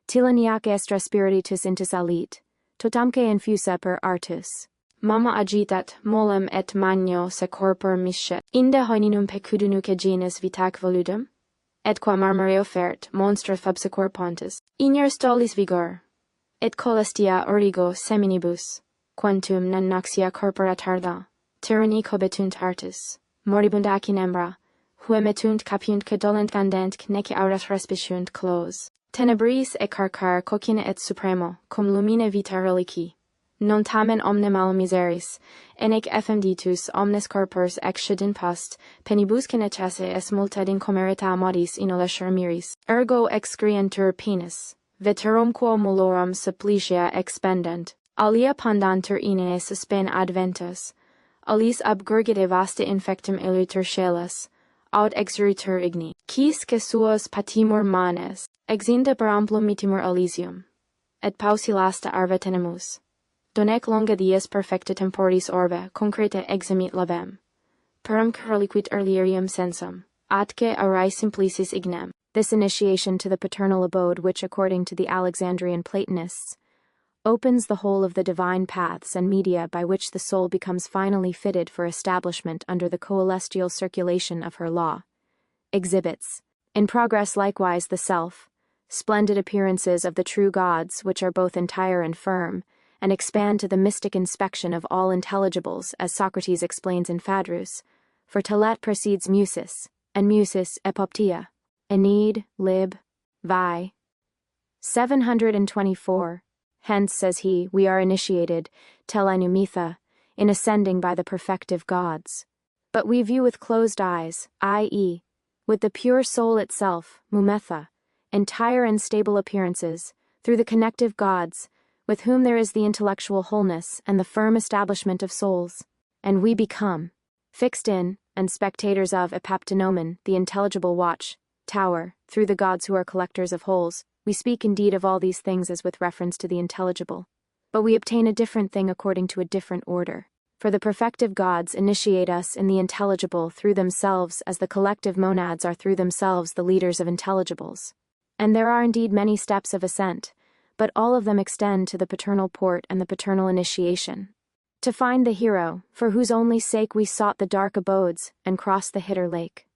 tilaniac estra spiritus intus alit, totamque infusa per artus. Mama agitat molem et magno se corpor misce, inde hoininum pecudinuque genus vitac voludum, et qua marmoreo fert monstra fabsecor pontis, iner stolis vigor, et colestia origo seminibus, quantum non noxia corpora tarda, tyranni cobetunt artis, moribunda cinembra, hue metunt capiuntque dolent vandent nece auras respicunt close, tenebris et carcar cocine et supremo, cum lumine vita relici. Non tamen omne mal miseris, enec effenditus omnes corpors excidin past, penibusque necesse es multa incomerita modis inolescer miris. Ergo excreantur penis, veterum quo mulorum supplicia expendent, alia pandantur inae suspen adventus, alis abgurgite vaste infectum illuter scelas, aut exuritur igni. Quisque suos patimur manes, exinde per amplum mitimur Elysium, et pausilasta arve tenemus. Donec longa dies perfecta temporis orbe, concreta eximit lavem. Perum curliquit erlirium sensum, atque aurae simplicis ignem. This initiation to the paternal abode which, according to the Alexandrian Platonists, opens the whole of the divine paths and media by which the soul becomes finally fitted for establishment under the coelestial circulation of her law, exhibits, in progress likewise the self, splendid appearances of the true gods which are both entire and firm, and expand to the mystic inspection of all intelligibles, as Socrates explains in Phaedrus, for telet precedes musis, and musis epoptia. Aeneid, lib. vi. 724. Hence, says he, we are initiated, telenumitha, in ascending by the perfective gods. But we view with closed eyes, i.e., with the pure soul itself, mumetha, entire and stable appearances, through the connective gods, with whom there is the intellectual wholeness and the firm establishment of souls. And we become fixed in, and spectators of epaptonomen, the intelligible watch, tower, through the gods who are collectors of wholes. We speak indeed of all these things as with reference to the intelligible, but we obtain a different thing according to a different order. For the perfective gods initiate us in the intelligible through themselves, as the collective monads are through themselves the leaders of intelligibles. And there are indeed many steps of ascent, but all of them extend to the paternal port and the paternal initiation. To find the hero, for whose only sake we sought the dark abodes, and crossed the hitter lake.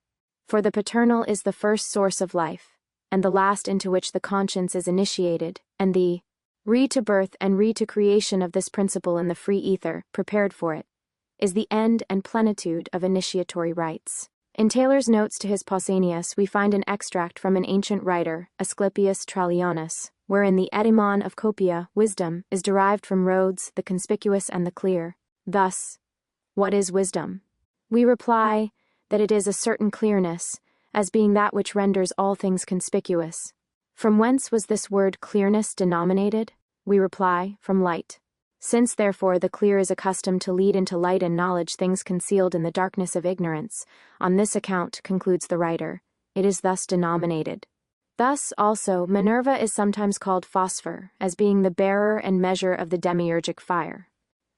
For the paternal is the first source of life, and the last into which the conscience is initiated, and the re-to-birth and re-to-creation of this principle in the free ether, prepared for it, is the end and plenitude of initiatory rites. In Taylor's notes to his Pausanias we find an extract from an ancient writer, Asclepius Trallianus, wherein the etymon of copia, wisdom, is derived from Rhodes, the conspicuous and the clear. Thus, what is wisdom? We reply that it is a certain clearness, as being that which renders all things conspicuous. From whence was this word clearness denominated? We reply, from light. Since therefore the clear is accustomed to lead into light and knowledge things concealed in the darkness of ignorance, on this account, concludes the writer, it is thus denominated. Thus, also, Minerva is sometimes called phosphor, as being the bearer and measure of the demiurgic fire.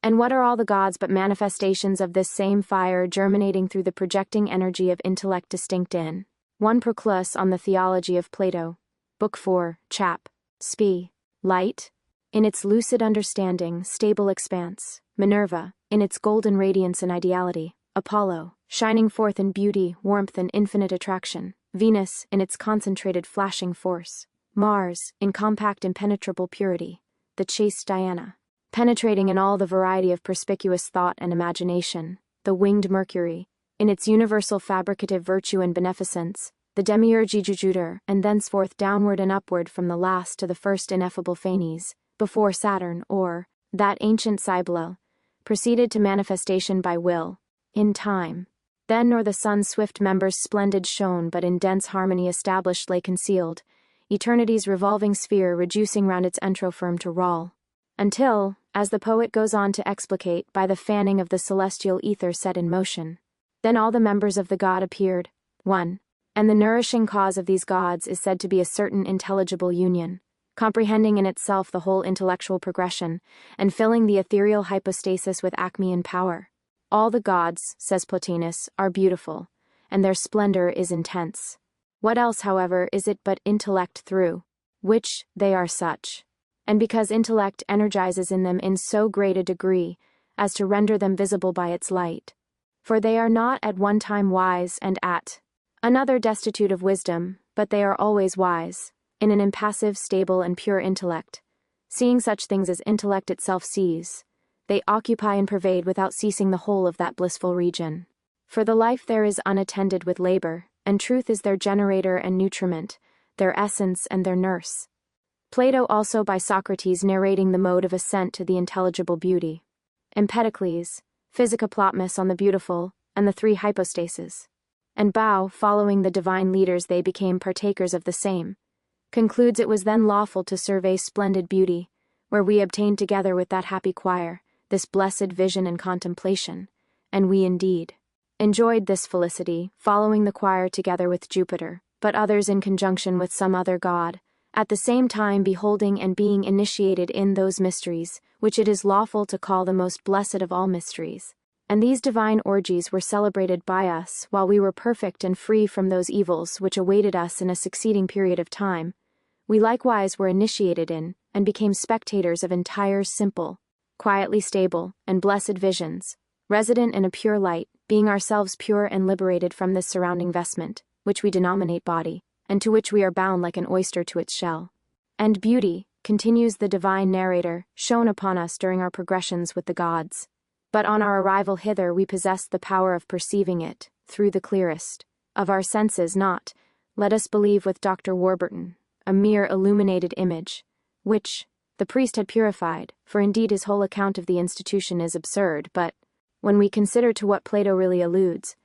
And what are all the gods but manifestations of this same fire germinating through the projecting energy of intellect distinct in 1 Proclus on the Theology of Plato, Book 4, Chap. Sp. Light, in its lucid understanding, stable expanse; Minerva, in its golden radiance and ideality; Apollo, shining forth in beauty, warmth, and infinite attraction; Venus, in its concentrated flashing force; Mars, in compact impenetrable purity; the chaste Diana, penetrating in all the variety of perspicuous thought and imagination; the winged Mercury, in its universal fabricative virtue and beneficence; the demiurge Jupiter, and thenceforth downward and upward from the last to the first ineffable Phanes, before Saturn, or that ancient Cybele, proceeded to manifestation by will, in time. Then nor the sun's swift members splendid shone, but in dense harmony established lay concealed, eternity's revolving sphere reducing round its entropherm to roll. Until, as the poet goes on to explicate, by the fanning of the celestial ether set in motion, then all the members of the god appeared, one. And the nourishing cause of these gods is said to be a certain intelligible union, comprehending in itself the whole intellectual progression, and filling the ethereal hypostasis with acme and power. All the gods, says Plotinus, are beautiful, and their splendor is intense. What else, however, is it but intellect through which they are such? And because intellect energizes in them in so great a degree as to render them visible by its light. For they are not at one time wise and at another destitute of wisdom, but they are always wise, in an impassive, stable, and pure intellect. Seeing such things as intellect itself sees, they occupy and pervade without ceasing the whole of that blissful region. For the life there is unattended with labor, and truth is their generator and nutriment, their essence and their nurse. Plato also by Socrates narrating the mode of ascent to the intelligible beauty. Empedocles, Physicoplotmus on the beautiful, and the three hypostases. And Bao, following the divine leaders they became partakers of the same, concludes it was then lawful to survey splendid beauty, where we obtained together with that happy choir, this blessed vision and contemplation, and we indeed enjoyed this felicity, following the choir together with Jupiter, but others in conjunction with some other god, at the same time beholding and being initiated in those mysteries, which it is lawful to call the most blessed of all mysteries. And these divine orgies were celebrated by us while we were perfect and free from those evils which awaited us in a succeeding period of time. We likewise were initiated in, and became spectators of entire, simple, quietly stable, and blessed visions, resident in a pure light, being ourselves pure and liberated from this surrounding vestment, which we denominate body, and to which we are bound like an oyster to its shell. And beauty, continues the divine narrator, shone upon us during our progressions with the gods. But on our arrival hither we possessed the power of perceiving it, through the clearest of our senses, not, let us believe with Dr. Warburton, a mere illuminated image, which the priest had purified, for indeed his whole account of the institution is absurd, but, when we consider to what Plato really alludes,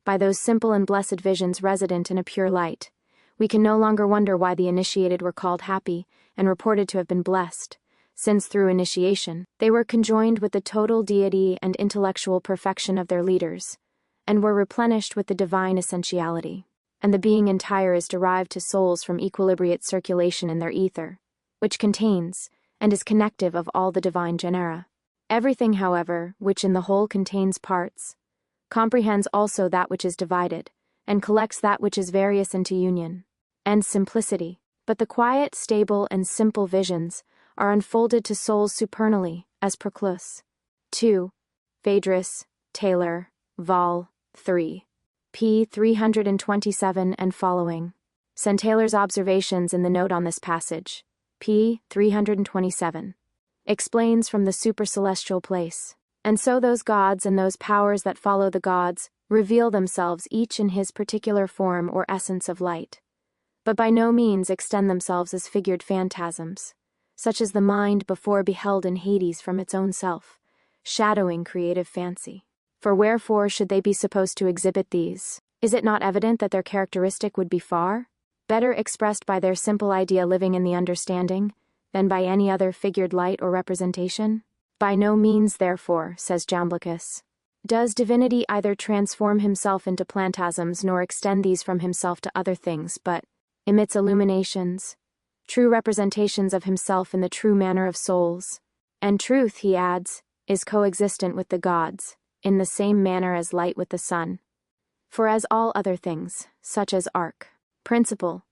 by those simple and blessed visions resident in a pure light, we can no longer wonder why the initiated were called happy, and reported to have been blessed, since through initiation, they were conjoined with the total deity and intellectual perfection of their leaders, and were replenished with the divine essentiality. And the being entire is derived to souls from equilibriate circulation in their ether, which contains, and is connective of all the divine genera. Everything, however, which in the whole contains parts, comprehends also that which is divided, and collects that which is various into union and simplicity. But the quiet, stable, and simple visions are unfolded to souls supernally, as Proclus. 2. Phaedrus, Taylor, Vol. 3. p. 327 and following. St. Taylor's observations in the note on this passage, p. 327, explains from the supercelestial place. And so those gods and those powers that follow the gods reveal themselves each in his particular form or essence of light, but by no means extend themselves as figured phantasms, such as the mind before beheld in Hades from its own self, shadowing creative fancy. For wherefore should they be supposed to exhibit these? Is it not evident that their characteristic would be far better expressed by their simple idea living in the understanding, than by any other figured light or representation? By no means, therefore, says Jamblichus, does divinity either transform himself into plantasms nor extend these from himself to other things, but emits illuminations, true representations of himself in the true manner of souls. And truth, he adds, is coexistent with the gods, in the same manner as light with the sun. For as all other things, such as arc, principle,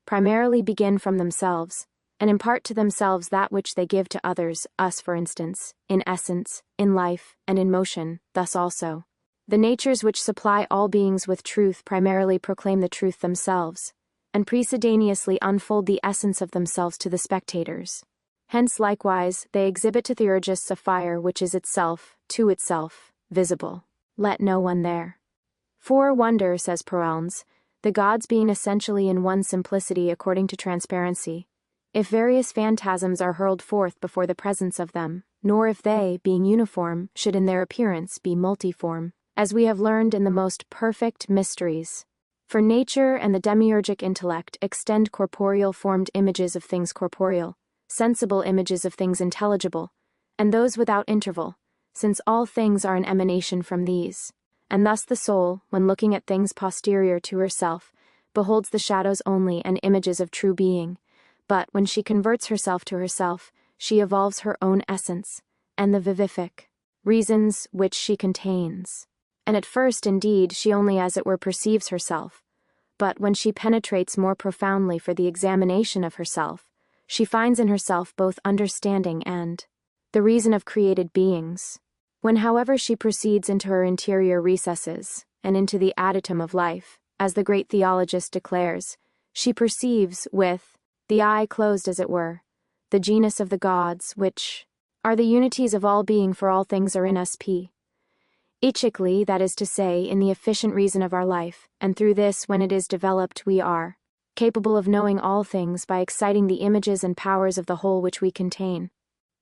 primarily begin from themselves, and impart to themselves that which they give to others, us for instance, in essence, in life, and in motion, thus also, the natures which supply all beings with truth primarily proclaim the truth themselves, and precedenteously unfold the essence of themselves to the spectators. Hence likewise they exhibit to theurgists a fire which is itself, to itself, visible. Let no one there. For wonder, says Parelnes, the gods being essentially in one simplicity according to transparency, if various phantasms are hurled forth before the presence of them, nor if they, being uniform, should in their appearance be multiform, as we have learned in the most perfect mysteries. For nature and the demiurgic intellect extend corporeal formed images of things corporeal, sensible images of things intelligible, and those without interval, since all things are an emanation from these. And thus the soul, when looking at things posterior to herself, beholds the shadows only and images of true being, but when she converts herself to herself, she evolves her own essence, and the vivific reasons which she contains. And at first, indeed, she only as it were perceives herself, but when she penetrates more profoundly for the examination of herself, she finds in herself both understanding and the reason of created beings. When, however, she proceeds into her interior recesses, and into the adytum of life, as the great theologist declares, she perceives, with the eye closed as it were, the genus of the gods, which are the unities of all being, for all things are in us Ichically, that is to say, in the efficient reason of our life, and through this, when it is developed, we are capable of knowing all things by exciting the images and powers of the whole which we contain.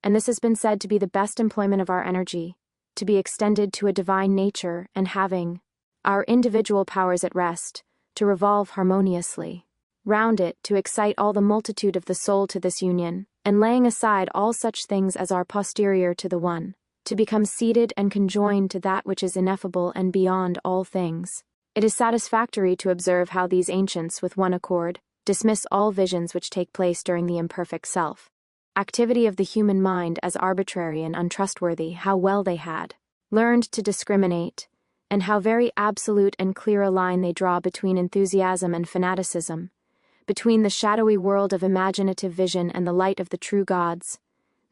And this has been said to be the best employment of our energy, to be extended to a divine nature, and having our individual powers at rest, to revolve harmoniously round it, to excite all the multitude of the soul to this union, and laying aside all such things as are posterior to the one, to become seated and conjoined to that which is ineffable and beyond all things. It is satisfactory to observe how these ancients, with one accord, dismiss all visions which take place during the imperfect self activity of the human mind as arbitrary and untrustworthy, how well they had learned to discriminate, and how very absolute and clear a line they draw between enthusiasm and fanaticism, between the shadowy world of imaginative vision and the light of the true gods.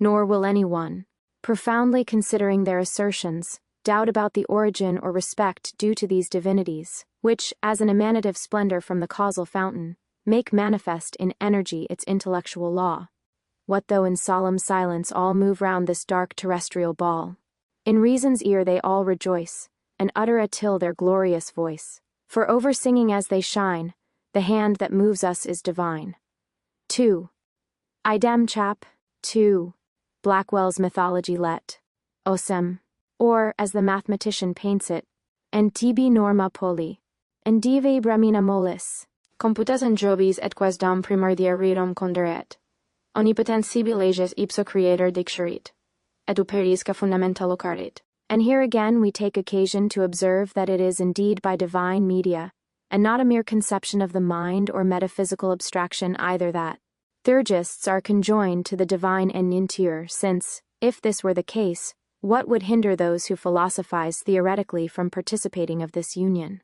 Nor will anyone, profoundly considering their assertions, doubt about the origin or respect due to these divinities, which, as an emanative splendor from the causal fountain, make manifest in energy its intellectual law. What though in solemn silence all move round this dark terrestrial ball? In reason's ear they all rejoice, and utter a till their glorious voice. For over-singing as they shine, the hand that moves us is divine. 2. Idem chap. 2. Blackwell's mythology let osem, or, as the mathematician paints it, en tibi norma poli, en dive bramina molis, computas en jobis et quas dam primordia rerum conderet. Omnipotensibi leges ipso creator dixerit, eduperisca fundamenta locarit. And here again we take occasion to observe that it is indeed by divine media, and not a mere conception of the mind or metaphysical abstraction either, that theurgists are conjoined to the divine en interior, since, if this were the case, what would hinder those who philosophize theoretically from participating of this union?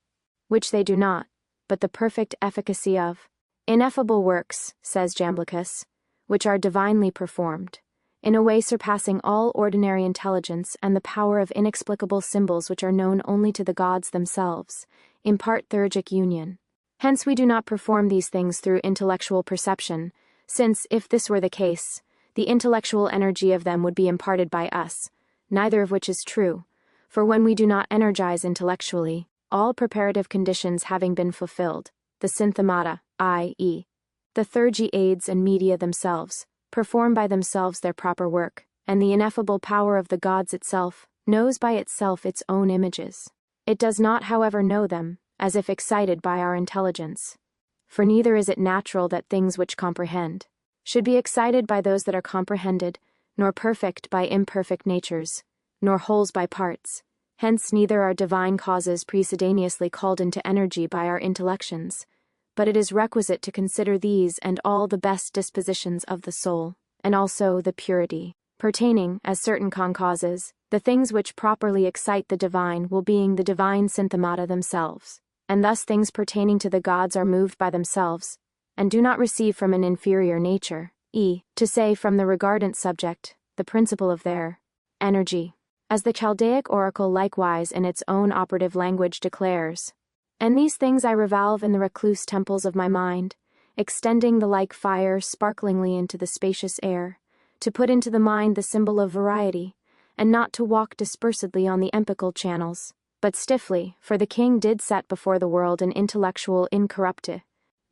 Which they do not, but the perfect efficacy of ineffable works, says Jamblichus, which are divinely performed, in a way surpassing all ordinary intelligence, and the power of inexplicable symbols which are known only to the gods themselves, impart theurgic union. Hence we do not perform these things through intellectual perception, since, if this were the case, the intellectual energy of them would be imparted by us, neither of which is true, for when we do not energize intellectually, all preparative conditions having been fulfilled, the synthemata, i.e., the theurgy aids and media themselves, perform by themselves their proper work, and the ineffable power of the gods itself knows by itself its own images. It does not, however, know them, as if excited by our intelligence. For neither is it natural that things which comprehend should be excited by those that are comprehended, nor perfect by imperfect natures, nor wholes by parts. Hence neither are divine causes precedenteously called into energy by our intellections, but it is requisite to consider these and all the best dispositions of the soul, and also the purity, pertaining, as certain concauses, the things which properly excite the divine will being the divine synthemata themselves, and thus things pertaining to the gods are moved by themselves, and do not receive from an inferior nature, to say from the regardant subject, the principle of their energy, as the Chaldaic oracle likewise in its own operative language declares. And these things I revolve in the recluse temples of my mind, extending the like fire sparklingly into the spacious air, to put into the mind the symbol of variety, and not to walk dispersedly on the empical channels, but stiffly, for the king did set before the world an intellectual incorrupti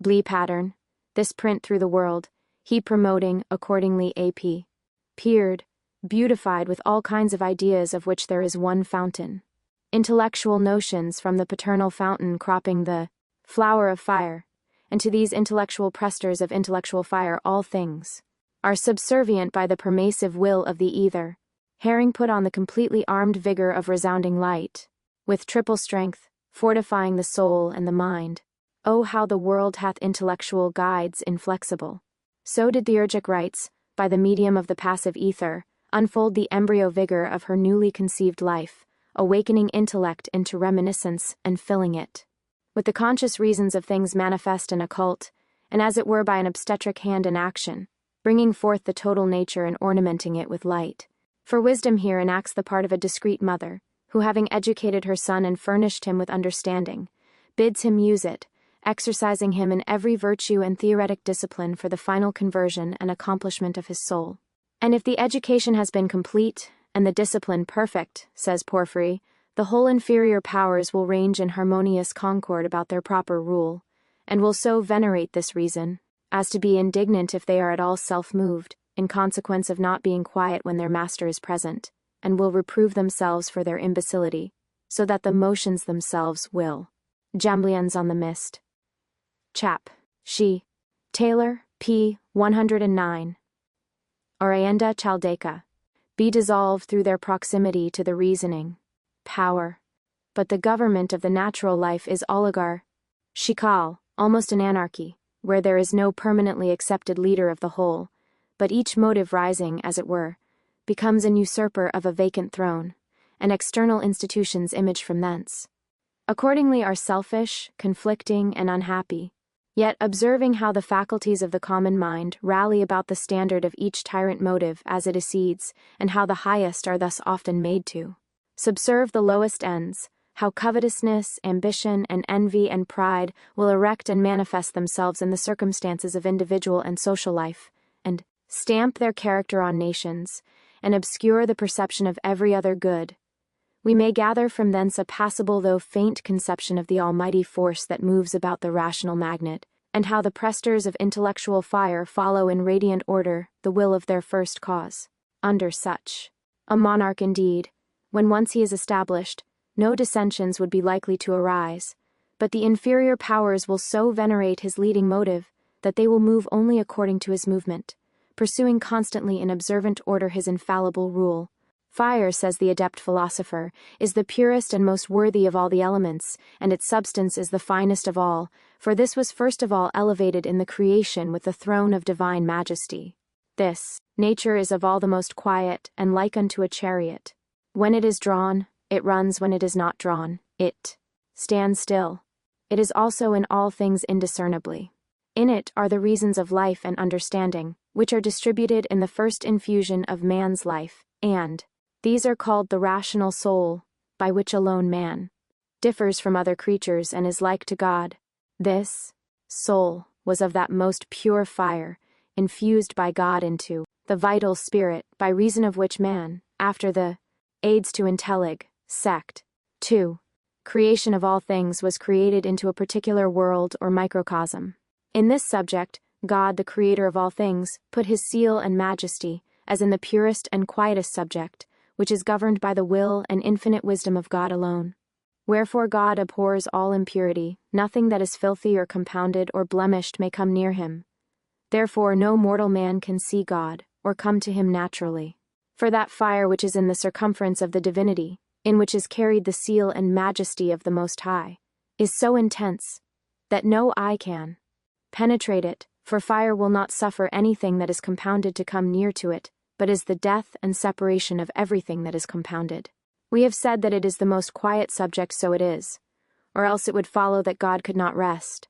blee pattern, this print through the world, he promoting, accordingly appeared, beautified with all kinds of ideas of which there is one fountain. Intellectual notions from the paternal fountain cropping the flower of fire, and to these intellectual prestors of intellectual fire all things are subservient by the pervasive will of the ether, herring put on the completely armed vigor of resounding light, with triple strength, fortifying the soul and the mind. Oh, how the world hath intellectual guides inflexible! So did theurgic rites, by the medium of the passive ether, unfold the embryo vigor of her newly conceived life, awakening intellect into reminiscence and filling it with the conscious reasons of things manifest and occult, and as it were by an obstetric hand in action, bringing forth the total nature and ornamenting it with light. For wisdom here enacts the part of a discreet mother, who having educated her son and furnished him with understanding, bids him use it, exercising him in every virtue and theoretic discipline for the final conversion and accomplishment of his soul. And if the education has been complete, and the discipline perfect, says Porphyry, the whole inferior powers will range in harmonious concord about their proper rule, and will so venerate this reason, as to be indignant if they are at all self-moved, in consequence of not being quiet when their master is present, and will reprove themselves for their imbecility, so that the motions themselves will. Jamblions on the Mist. Chap. She. Taylor, p. 109. Orienda Chaldaica. Be dissolved through their proximity to the reasoning power. But the government of the natural life is oligarchical, almost an anarchy, where there is no permanently accepted leader of the whole, but each motive rising, as it were, becomes an usurper of a vacant throne, and external institutions image from thence. Accordingly are selfish, conflicting, and unhappy, yet observing how the faculties of the common mind rally about the standard of each tyrant motive as it accedes, and how the highest are thus often made to subserve the lowest ends, how covetousness, ambition, and envy and pride will erect and manifest themselves in the circumstances of individual and social life, and stamp their character on nations, and obscure the perception of every other good. We may gather from thence a passable though faint conception of the almighty force that moves about the rational magnet, and how the prestors of intellectual fire follow in radiant order the will of their first cause. Under such a monarch indeed, when once he is established, no dissensions would be likely to arise, but the inferior powers will so venerate his leading motive that they will move only according to his movement, pursuing constantly in observant order his infallible rule. Fire, says the adept philosopher, is the purest and most worthy of all the elements, and its substance is the finest of all, for this was first of all elevated in the creation with the throne of divine majesty. This nature is of all the most quiet, and like unto a chariot. When it is drawn, it runs; when it is not drawn, it stands still. It is also in all things indiscernibly. In it are the reasons of life and understanding, which are distributed in the first infusion of man's life, and these are called the rational soul, by which alone man differs from other creatures and is like to God. This soul was of that most pure fire, infused by God into the vital spirit, by reason of which man, after the aids to intellig, sect, 2. Creation of all things, was created into a particular world or microcosm. In this subject, God, the creator of all things, put his seal and majesty, as in the purest and quietest subject, which is governed by the will and infinite wisdom of God alone. Wherefore God abhors all impurity; nothing that is filthy or compounded or blemished may come near him. Therefore no mortal man can see God, or come to him naturally. For that fire which is in the circumference of the divinity, in which is carried the seal and majesty of the Most High, is so intense that no eye can penetrate it, for fire will not suffer anything that is compounded to come near to it, but is the death and separation of everything that is compounded. We have said that it is the most quiet subject, so it is, or else it would follow that God could not rest,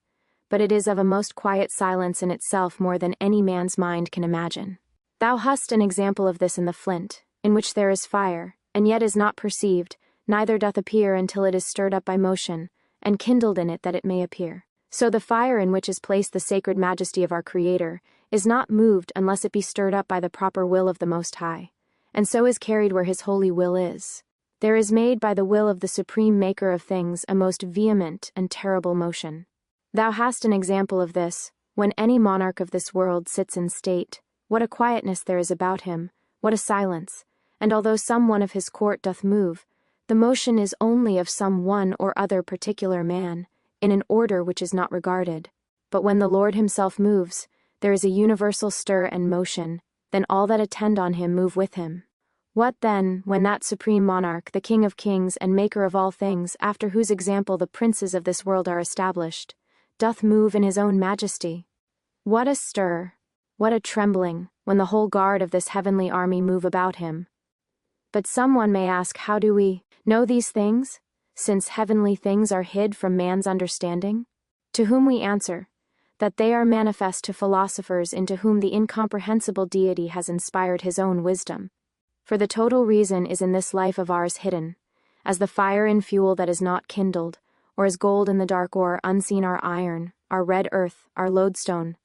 but it is of a most quiet silence in itself, more than any man's mind can imagine. Thou hast an example of this in the flint, in which there is fire, and yet is not perceived, neither doth appear until it is stirred up by motion, and kindled in it that it may appear. So the fire in which is placed the sacred majesty of our Creator is not moved unless it be stirred up by the proper will of the Most High, and so is carried where his holy will is. There is made by the will of the supreme Maker of things a most vehement and terrible motion. Thou hast an example of this, when any monarch of this world sits in state, what a quietness there is about him, what a silence, and although some one of his court doth move, the motion is only of some one or other particular man, in an order which is not regarded. But when the Lord himself moves, there is a universal stir and motion, then all that attend on him move with him. What then, when that supreme monarch, the King of kings and Maker of all things, after whose example the princes of this world are established, doth move in his own majesty? What a stir, what a trembling, when the whole guard of this heavenly army move about him! But someone may ask, how do we know these things, since heavenly things are hid from man's understanding? To whom we answer, that they are manifest to philosophers into whom the incomprehensible deity has inspired his own wisdom. For the total reason is in this life of ours hidden, as the fire in fuel that is not kindled, or as gold in the dark ore unseen our iron, our red earth, our lodestone,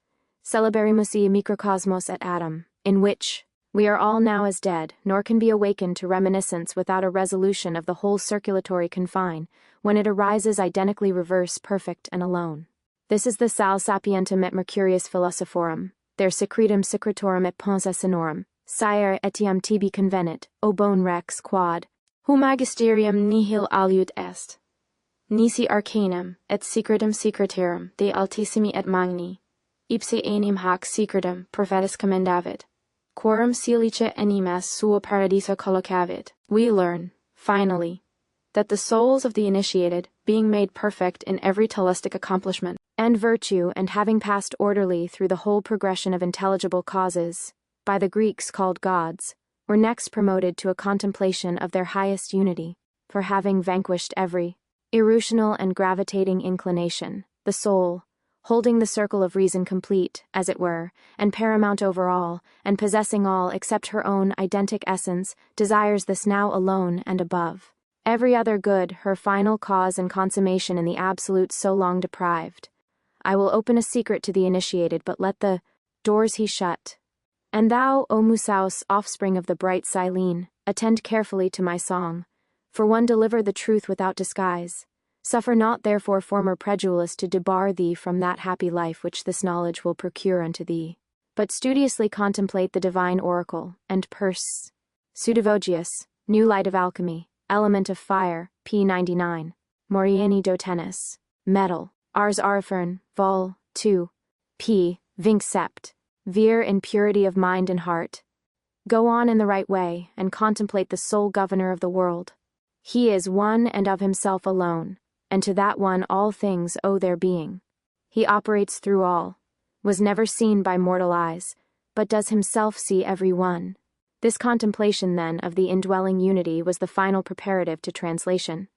celeberimus e microcosmos et atom, in which we are all now as dead, nor can be awakened to reminiscence without a resolution of the whole circulatory confine, when it arises identically reverse, perfect, and alone. This is the sal sapientum et mercurius philosophorum, their secretum secretorum et pons essenorum, sire etiam tibi convenit, o bone rex quod, hu magisterium nihil aliud est. Nisi arcanum, et secretum secretarum, de altissimi et magni, ipse enim hac secretum prophetis commendavit. Quorum silice animas sua paradisa collocavit. We learn, finally, that the souls of the initiated, being made perfect in every telustic accomplishment and virtue, and having passed orderly through the whole progression of intelligible causes, by the Greeks called gods, were next promoted to a contemplation of their highest unity, for having vanquished every irrational and gravitating inclination, the soul, holding the circle of reason complete, as it were, and paramount over all, and possessing all except her own identic essence, desires this now alone and above every other good, her final cause and consummation in the absolute so long deprived. I will open a secret to the initiated, but let the doors he shut. And thou, O Musaus, offspring of the bright Silene, attend carefully to my song, for one deliver the truth without disguise. Suffer not therefore former prejudice to debar thee from that happy life which this knowledge will procure unto thee, but studiously contemplate the divine oracle, and purse. Pseudovogius, New Light of Alchemy, Element of Fire, p. 99. Moriani Dotenis, Metal, Ars Arifern, Vol. 2, p. Vinc Sept. veer in purity of mind and heart. Go on in the right way, and contemplate the sole governor of the world. He is one and of himself alone, and to that one all things owe their being. He operates through all, was never seen by mortal eyes, but does himself see every one. This contemplation, then, of the indwelling unity was the final preparative to translation.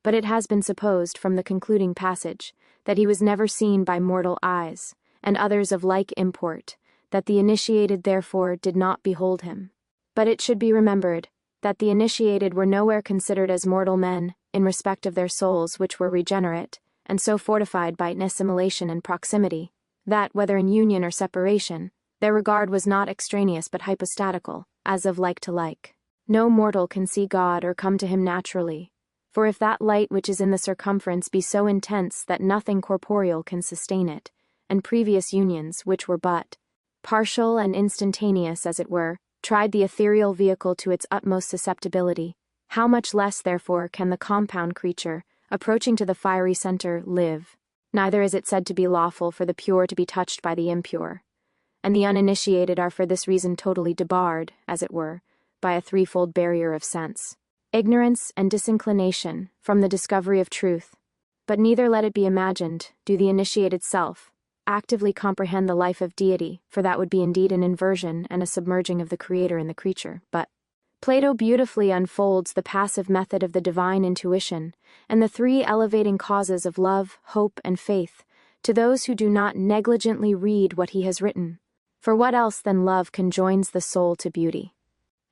But it has been supposed, from the concluding passage, that he was never seen by mortal eyes, and others of like import, that the initiated therefore did not behold him. But it should be remembered that the initiated were nowhere considered as mortal men, in respect of their souls which were regenerate, and so fortified by assimilation and proximity, that, whether in union or separation, their regard was not extraneous but hypostatical, as of like to like. No mortal can see God or come to him naturally, for if that light which is in the circumference be so intense that nothing corporeal can sustain it, and previous unions, which were but partial and instantaneous as it were, tried the ethereal vehicle to its utmost susceptibility, how much less, therefore, can the compound creature, approaching to the fiery center, live? Neither is it said to be lawful for the pure to be touched by the impure, and the uninitiated are for this reason totally debarred, as it were, by a threefold barrier of sense: ignorance and disinclination from the discovery of truth. But neither, let it be imagined, do the initiated self actively comprehend the life of deity, for that would be indeed an inversion and a submerging of the creator in the creature. But Plato beautifully unfolds the passive method of the divine intuition, and the three elevating causes of love, hope, and faith, to those who do not negligently read what he has written. For what else than love conjoins the soul to beauty?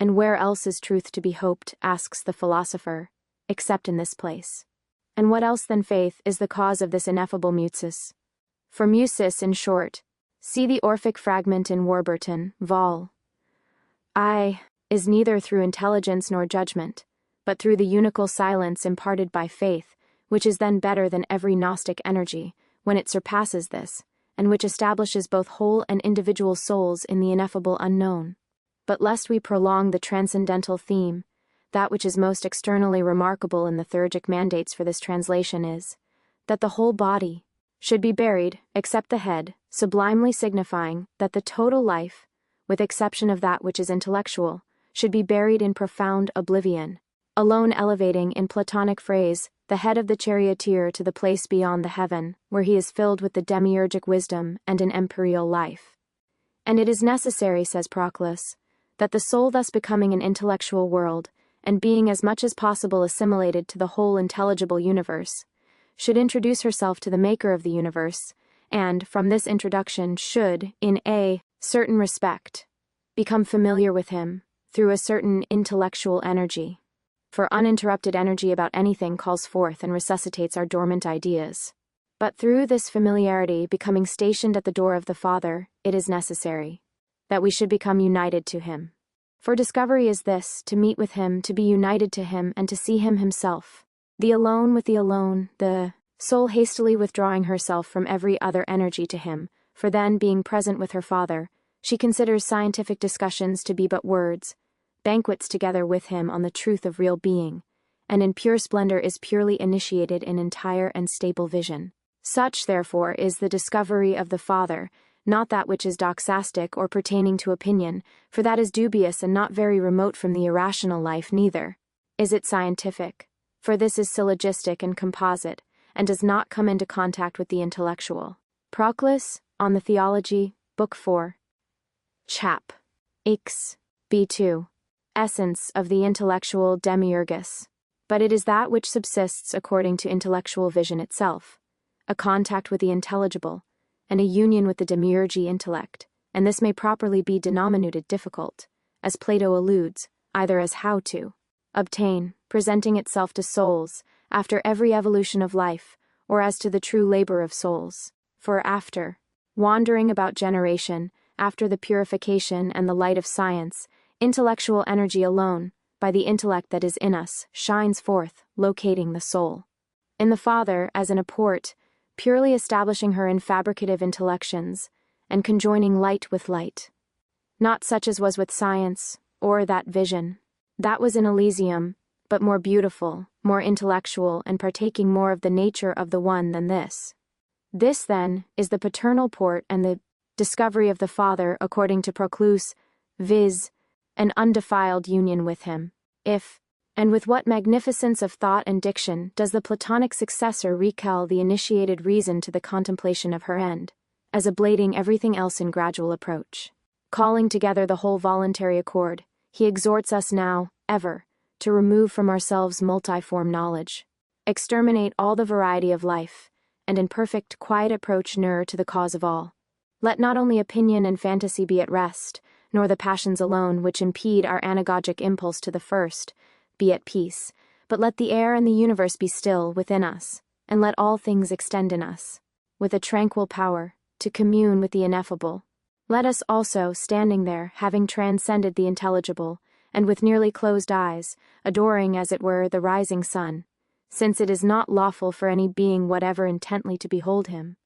And where else is truth to be hoped, asks the philosopher, except in this place? And what else than faith is the cause of this ineffable musis? For musis, in short, see the Orphic fragment in Warburton, Vol. I, is neither through intelligence nor judgment, but through the unical silence imparted by faith, which is then better than every Gnostic energy, when it surpasses this, and which establishes both whole and individual souls in the ineffable unknown. But lest we prolong the transcendental theme, that which is most externally remarkable in the theurgic mandates for this translation is, that the whole body should be buried, except the head, sublimely signifying that the total life, with exception of that which is intellectual, should be buried in profound oblivion, alone elevating, in Platonic phrase, the head of the charioteer to the place beyond the heaven, where he is filled with the demiurgic wisdom and an empyreal life. And it is necessary, says Proclus, that the soul, thus becoming an intellectual world, and being as much as possible assimilated to the whole intelligible universe, should introduce herself to the maker of the universe, and, from this introduction, should, in a certain respect, become familiar with him, through a certain intellectual energy. For uninterrupted energy about anything calls forth and resuscitates our dormant ideas. But through this familiarity, becoming stationed at the door of the Father, it is necessary that we should become united to him. For discovery is this, to meet with him, to be united to him, and to see him himself. The alone with the alone, the soul hastily withdrawing herself from every other energy to him, for then, being present with her Father, she considers scientific discussions to be but words, banquets together with him on the truth of real being, and in pure splendor is purely initiated in entire and stable vision. Such, therefore, is the discovery of the Father, not that which is doxastic or pertaining to opinion, for that is dubious and not very remote from the irrational life, neither is it scientific, for this is syllogistic and composite, and does not come into contact with the intellectual. Proclus, on the Theology, Book 4. Chap. X. B2. Essence of the intellectual demiurgus. But it is that which subsists according to intellectual vision itself, a contact with the intelligible, and a union with the demiurgy intellect, and this may properly be denominated difficult, as Plato alludes, either as how to obtain, presenting itself to souls, after every evolution of life, or as to the true labor of souls. For after wandering about generation, after the purification and the light of science, intellectual energy alone, by the intellect that is in us, shines forth, locating the soul in the Father as in a port, purely establishing her in fabricative intellections, and conjoining light with light. Not such as was with science, or that vision. That was in Elysium, but more beautiful, more intellectual, and partaking more of the nature of the one than this. This, then, is the paternal port and the discovery of the Father according to Proclus, viz., an undefiled union with him. If, and with what magnificence of thought and diction does the Platonic successor recall the initiated reason to the contemplation of her end, as ablating everything else in gradual approach. Calling together the whole voluntary accord, he exhorts us now, ever, to remove from ourselves multiform knowledge, exterminate all the variety of life, and in perfect quiet approach nearer to the cause of all. Let not only opinion and fantasy be at rest, nor the passions alone which impede our anagogic impulse to the first, be at peace, but let the air and the universe be still within us, and let all things extend in us, with a tranquil power, to commune with the ineffable. Let us also, standing there, having transcended the intelligible, and with nearly closed eyes, adoring as it were the rising sun, since it is not lawful for any being whatever intently to behold him,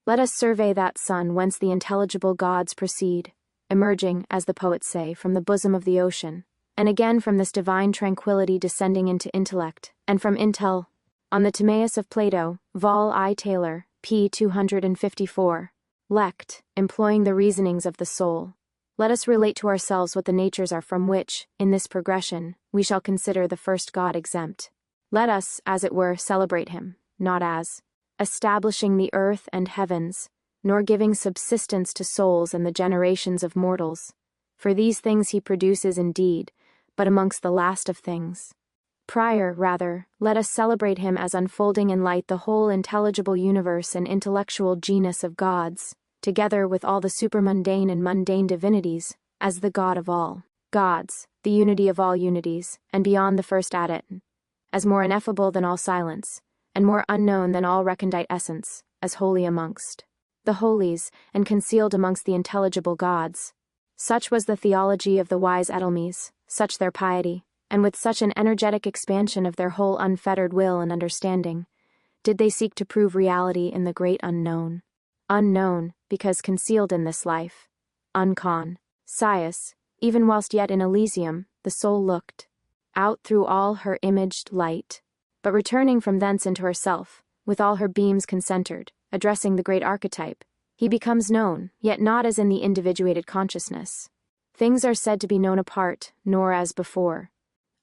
let us survey that sun whence the intelligible gods proceed, emerging, as the poets say, from the bosom of the ocean, and again from this divine tranquility descending into intellect, and from intel. On the Timaeus of Plato, Vol. I. Taylor, p. 254. Lect, employing the reasonings of the soul. Let us relate to ourselves what the natures are from which, in this progression, we shall consider the first God exempt. Let us, as it were, celebrate him, not as establishing the earth and heavens, nor giving subsistence to souls and the generations of mortals. For these things he produces indeed, but amongst the last of things. Prior, rather, let us celebrate him as unfolding in light the whole intelligible universe and intellectual genus of gods, together with all the supermundane and mundane divinities, as the God of all gods, the unity of all unities, and beyond the first adet, as more ineffable than all silence, and more unknown than all recondite essence, as holy amongst the holies, and concealed amongst the intelligible gods. Such was the theology of the wise Edelmes, such their piety, and with such an energetic expansion of their whole unfettered will and understanding, did they seek to prove reality in the great unknown. Unknown, because concealed in this life. Uncon. Scius, even whilst yet in Elysium, the soul looked out through all her imaged light, but returning from thence into herself, with all her beams concentred, addressing the great archetype, he becomes known, yet not as in the individuated consciousness. Things are said to be known apart, nor as before,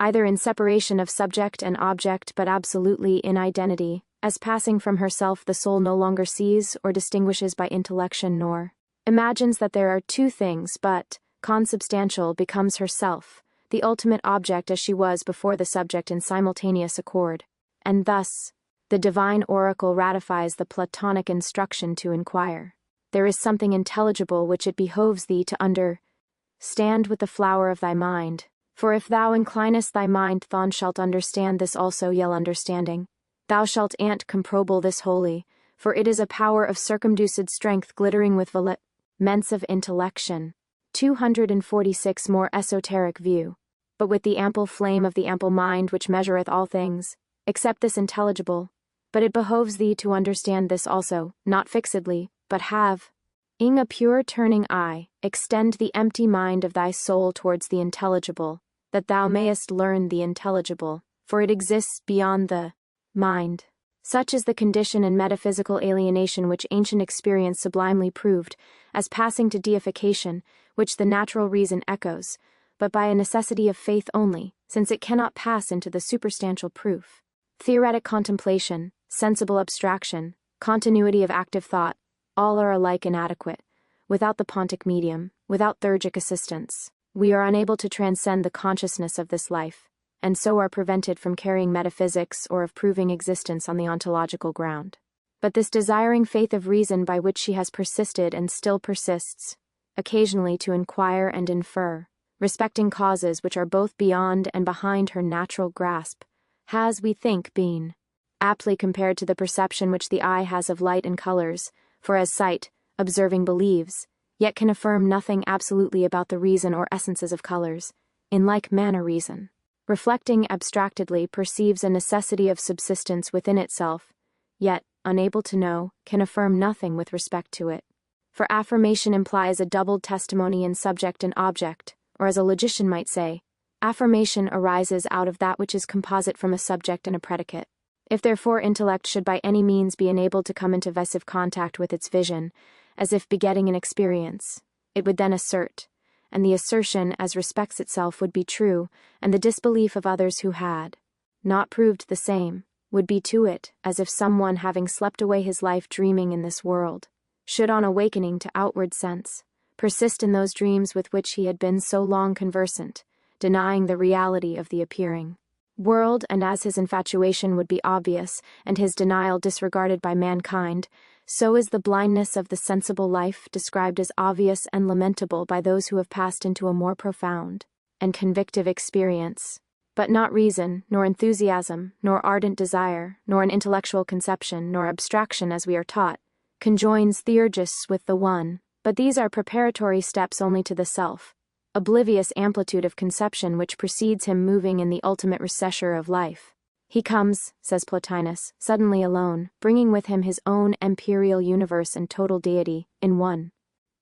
either in separation of subject and object but absolutely in identity, as passing from herself the soul no longer sees or distinguishes by intellection nor imagines that there are two things but, consubstantial becomes herself, the ultimate object as she was before the subject in simultaneous accord, and thus, the divine oracle ratifies the Platonic instruction to inquire. There is something intelligible which it behoves thee to understand with the flower of thy mind, for if thou inclinest thy mind thou shalt understand this also yell understanding. Thou shalt comprobable this wholly, for it is a power of circumduced strength glittering with vehemence of intellection. 246 More esoteric view. But with the ample flame of the ample mind which measureth all things, except this intelligible, but it behoves thee to understand this also, not fixedly, but having a pure turning eye, extend the empty mind of thy soul towards the intelligible, that thou mayest learn the intelligible, for it exists beyond the mind. Such is the condition and metaphysical alienation which ancient experience sublimely proved, as passing to deification, which the natural reason echoes, but by a necessity of faith only, since it cannot pass into the superstantial proof. Theoretic contemplation, sensible abstraction, continuity of active thought, all are alike inadequate. Without the pontic medium, without theurgic assistance, we are unable to transcend the consciousness of this life, and so are prevented from carrying metaphysics or of proving existence on the ontological ground. But this desiring faith of reason by which she has persisted and still persists, occasionally to inquire and infer, respecting causes which are both beyond and behind her natural grasp, has, we think, been aptly compared to the perception which the eye has of light and colors, for as sight, observing believes, yet can affirm nothing absolutely about the reason or essences of colors, in like manner reason, reflecting abstractedly, perceives a necessity of subsistence within itself, yet, unable to know, can affirm nothing with respect to it. For affirmation implies a doubled testimony in subject and object, or as a logician might say, affirmation arises out of that which is composite from a subject and a predicate. If therefore intellect should by any means be enabled to come into visive contact with its vision, as if begetting an experience. It would then assert, and the assertion as respects itself would be true, and the disbelief of others who had not proved the same would be to it as if someone having slept away his life dreaming in this world should on awakening to outward sense persist in those dreams with which he had been so long conversant, denying the reality of the appearing world, and as his infatuation would be obvious and his denial disregarded by mankind, so is the blindness of the sensible life described as obvious and lamentable by those who have passed into a more profound and convictive experience. But not reason, nor enthusiasm, nor ardent desire, nor an intellectual conception, nor abstraction as we are taught, conjoins Theurgists with the one, but these are preparatory steps only to the self, oblivious amplitude of conception which precedes him moving in the ultimate recessure of life. He comes, says Plotinus, suddenly alone, bringing with him his own imperial universe and total deity, in one.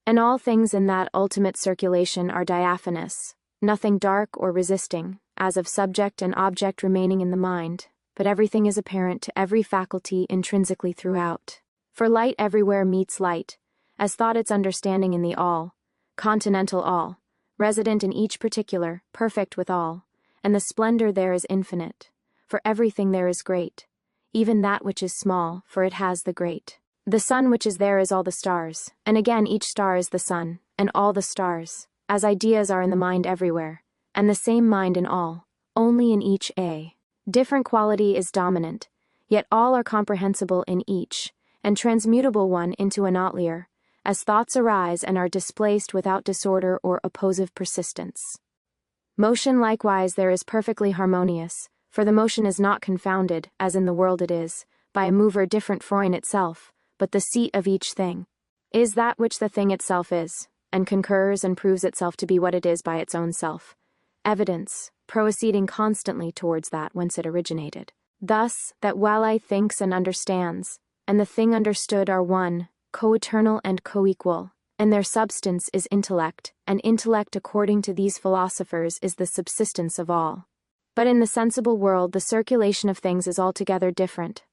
And all things in that ultimate circulation are diaphanous, nothing dark or resisting, as of subject and object remaining in the mind, but everything is apparent to every faculty intrinsically throughout. For light everywhere meets light, as thought its understanding in the all, continental all, resident in each particular, perfect with all, and the splendor there is infinite, for everything there is great, even that which is small, for it has the great. The sun which is there is all the stars, and again each star is the sun, and all the stars, as ideas are in the mind everywhere, and the same mind in all, only in each a different quality is dominant, yet all are comprehensible in each, and transmutable one into an outlier, as thoughts arise and are displaced without disorder or opposive persistence. Motion likewise there is perfectly harmonious, for the motion is not confounded, as in the world it is, by a mover different from itself, but the seat of each thing is that which the thing itself is, and concurs and proves itself to be what it is by its own self. Evidence, proceeding constantly towards that whence it originated. Thus, that while I thinks and understands, and the thing understood are one, co-eternal and co-equal, and their substance is intellect, and intellect according to these philosophers is the subsistence of all. But in the sensible world the circulation of things is altogether different,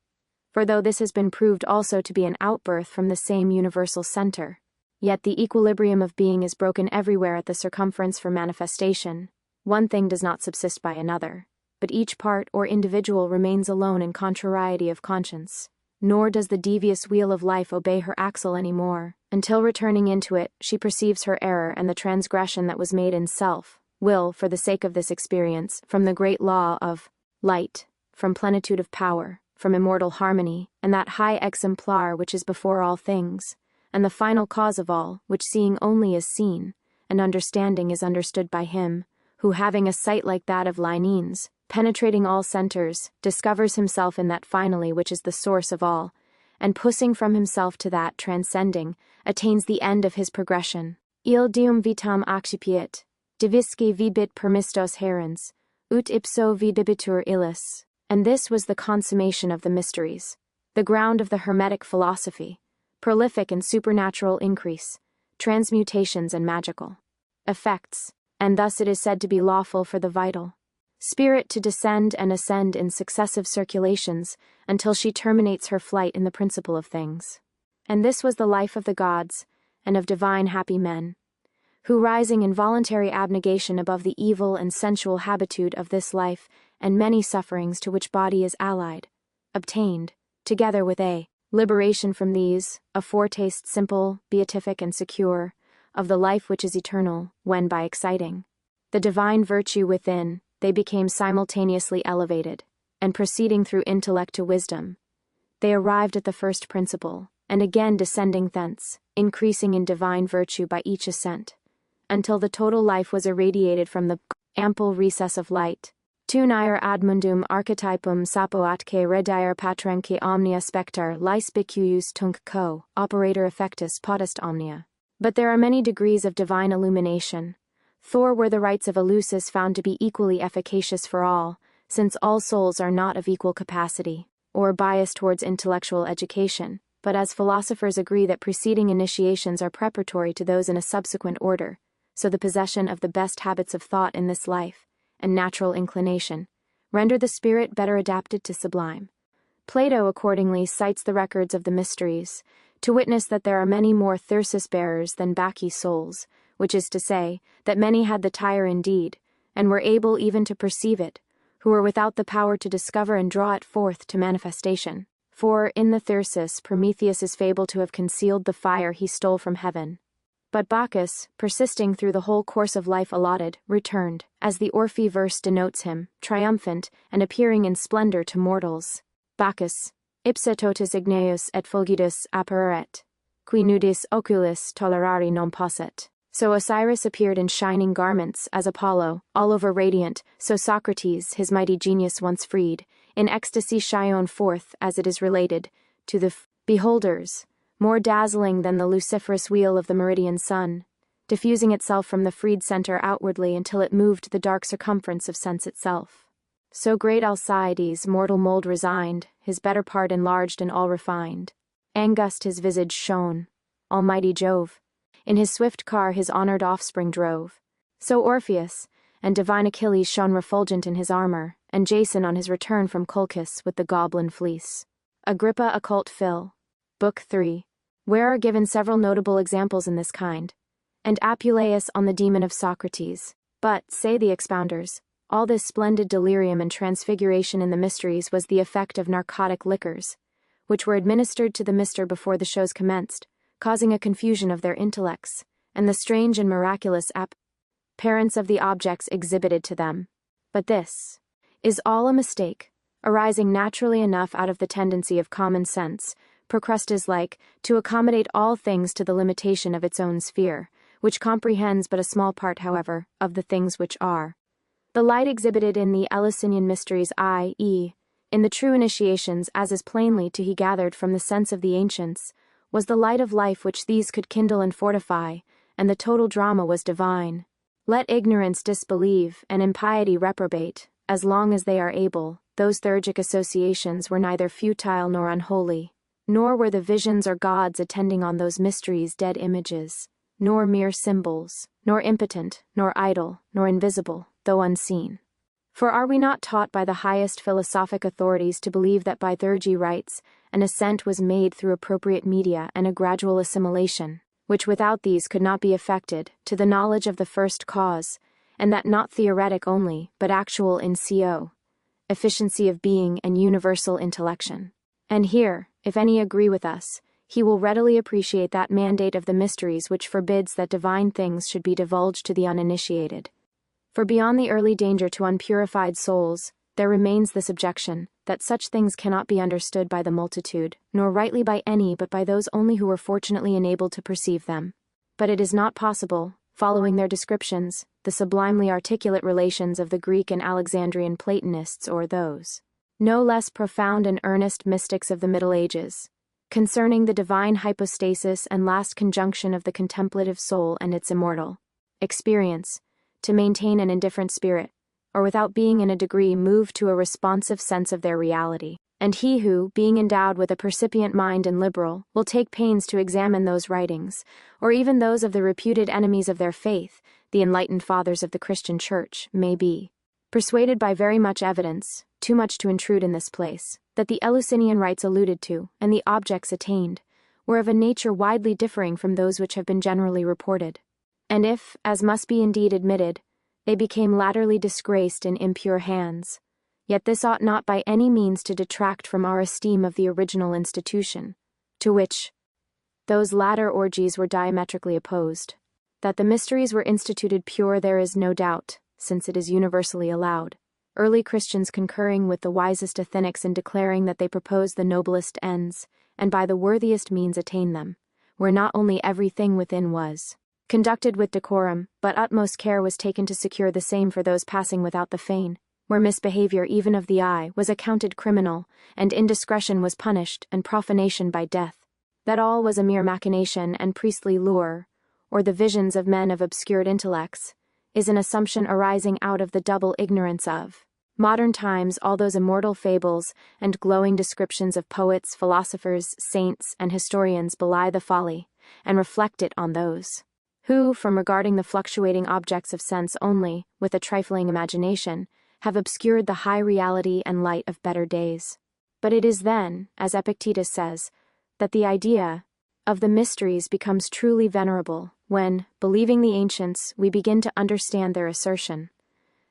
for though this has been proved also to be an outbirth from the same universal center, yet the equilibrium of being is broken everywhere at the circumference for manifestation. One thing does not subsist by another, but each part or individual remains alone in contrariety of conscience. Nor does the devious wheel of life obey her axle any more, until returning into it, she perceives her error and the transgression that was made in self, will, for the sake of this experience, from the great law of light, from plenitude of power, from immortal harmony, and that high exemplar which is before all things, and the final cause of all, which seeing only is seen, and understanding is understood by him, who having a sight like that of Linnean's, penetrating all centers, discovers himself in that finally which is the source of all, and pushing from himself to that transcending, attains the end of his progression. Il deum vitam accipiet, divisci vibit permistos herens, ut ipso vidibitur illis. And this was the consummation of the mysteries, the ground of the Hermetic philosophy, prolific in supernatural increase, transmutations and magical effects, and thus it is said to be lawful for the vital spirit to descend and ascend in successive circulations until she terminates her flight in the principle of things. And this was the life of the gods, and of divine happy men, who rising in voluntary abnegation above the evil and sensual habitude of this life, and many sufferings to which body is allied, obtained, together with a liberation from these, a foretaste simple, beatific and secure, of the life which is eternal, when by exciting the divine virtue within, they became simultaneously elevated, and proceeding through intellect to wisdom, they arrived at the first principle, and again descending thence, increasing in divine virtue by each ascent, until the total life was irradiated from the ample recess of light. Tunire ad mundum archetypum sapoatque redire patrenque omnia spectar lispicuius tunc co, operator effectus potest omnia. But there are many degrees of divine illumination. Thor were the rites of Eleusis found to be equally efficacious for all, since all souls are not of equal capacity, or bias towards intellectual education, but as philosophers agree that preceding initiations are preparatory to those in a subsequent order, so the possession of the best habits of thought in this life, and natural inclination, render the spirit better adapted to sublime. Plato accordingly cites the records of the mysteries, to witness that there are many more thyrsus-bearers than Bacchae souls, which is to say, that many had the tire indeed, and were able even to perceive it, who were without the power to discover and draw it forth to manifestation. For, in the thyrsus, Prometheus is fabled to have concealed the fire he stole from heaven. But Bacchus, persisting through the whole course of life allotted, returned, as the Orphi verse denotes him, triumphant, and appearing in splendor to mortals. Bacchus, ipsa totus igneus et fulgidus appareret, qui nudis oculis tolerari non posset. So Osiris appeared in shining garments, as Apollo, all over radiant, so Socrates, his mighty genius once freed, in ecstasy shone forth, as it is related, to the beholders, more dazzling than the luciferous wheel of the meridian sun, diffusing itself from the freed center outwardly until it moved the dark circumference of sense itself. So great Alcides, mortal mold resigned, his better part enlarged and all refined. Angust his visage shone, almighty Jove, in his swift car his honored offspring drove. So Orpheus, and divine Achilles shone refulgent in his armor, and Jason on his return from Colchis with the goblin fleece. Agrippa Occult Phil. Book 3. Where are given several notable examples in this kind. And Apuleius on the demon of Socrates. But, say the expounders, all this splendid delirium and transfiguration in the mysteries was the effect of narcotic liquors, which were administered to the mister before the shows commenced, causing a confusion of their intellects, and the strange and miraculous appearance of the objects exhibited to them. But this is all a mistake, arising naturally enough out of the tendency of common sense, Procrustes like, to accommodate all things to the limitation of its own sphere, which comprehends but a small part, however, of the things which are. The light exhibited in the Eleusinian mysteries, i.e., in the true initiations, as is plainly to he gathered from the sense of the ancients, was the light of life which these could kindle and fortify, and the total drama was divine. Let ignorance disbelieve, and impiety reprobate, as long as they are able, those theurgic associations were neither futile nor unholy, nor were the visions or gods attending on those mysteries dead images, nor mere symbols, nor impotent, nor idle, nor invisible, though unseen. For are we not taught by the highest philosophic authorities to believe that by theurgy rites, an ascent was made through appropriate media and a gradual assimilation, which without these could not be effected, to the knowledge of the first cause, and that not theoretic only, but actual in co. efficiency of being and universal intellection. And here, if any agree with us, he will readily appreciate that mandate of the mysteries which forbids that divine things should be divulged to the uninitiated. For beyond the early danger to unpurified souls, there remains this objection, that such things cannot be understood by the multitude, nor rightly by any but by those only who were fortunately enabled to perceive them. But it is not possible, following their descriptions, the sublimely articulate relations of the Greek and Alexandrian Platonists or those no less profound and earnest mystics of the Middle Ages, concerning the divine hypostasis and last conjunction of the contemplative soul and its immortal experience, to maintain an indifferent spirit, or without being in a degree moved to a responsive sense of their reality. And he who, being endowed with a percipient mind and liberal, will take pains to examine those writings, or even those of the reputed enemies of their faith, the enlightened fathers of the Christian Church, may be persuaded by very much evidence, too much to intrude in this place, that the Eleusinian rites alluded to, and the objects attained, were of a nature widely differing from those which have been generally reported. And if, as must be indeed admitted, they became latterly disgraced in impure hands, yet this ought not by any means to detract from our esteem of the original institution, to which those latter orgies were diametrically opposed. That the mysteries were instituted pure there is no doubt, since it is universally allowed, early Christians concurring with the wisest Athenics in declaring that they proposed the noblest ends, and by the worthiest means attain them, where not only everything within was conducted with decorum, but utmost care was taken to secure the same for those passing without the fane, where misbehavior even of the eye was accounted criminal, and indiscretion was punished, and profanation by death. That all was a mere machination and priestly lure, or the visions of men of obscured intellects, is an assumption arising out of the double ignorance of modern times. All those immortal fables and glowing descriptions of poets, philosophers, saints, and historians belie the folly, and reflect it on those who, from regarding the fluctuating objects of sense only, with a trifling imagination, have obscured the high reality and light of better days. But it is then, as Epictetus says, that the idea, of the mysteries becomes truly venerable when, believing the ancients, we begin to understand their assertion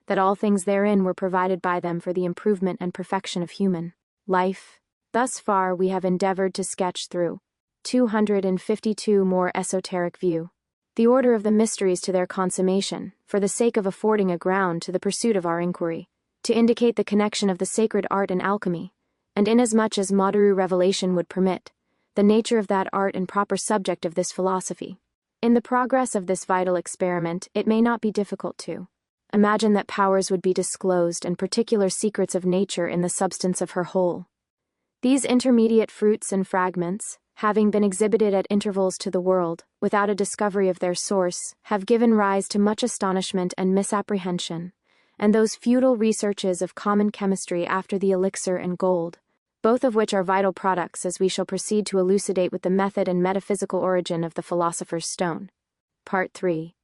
that all things therein were provided by them for the improvement and perfection of human life. Thus far we have endeavored to sketch through 252 more esoteric view the order of the mysteries to their consummation, for the sake of affording a ground to the pursuit of our inquiry, to indicate the connection of the sacred art and alchemy, and inasmuch as Maduru revelation would permit, the nature of that art and proper subject of this philosophy. In the progress of this vital experiment, it may not be difficult to imagine that powers would be disclosed and particular secrets of nature in the substance of her whole. These intermediate fruits and fragments, having been exhibited at intervals to the world, without a discovery of their source, have given rise to much astonishment and misapprehension, and those futile researches of common chemistry after the elixir and gold, both of which are vital products as we shall proceed to elucidate with the method and metaphysical origin of the philosopher's stone. Part 3.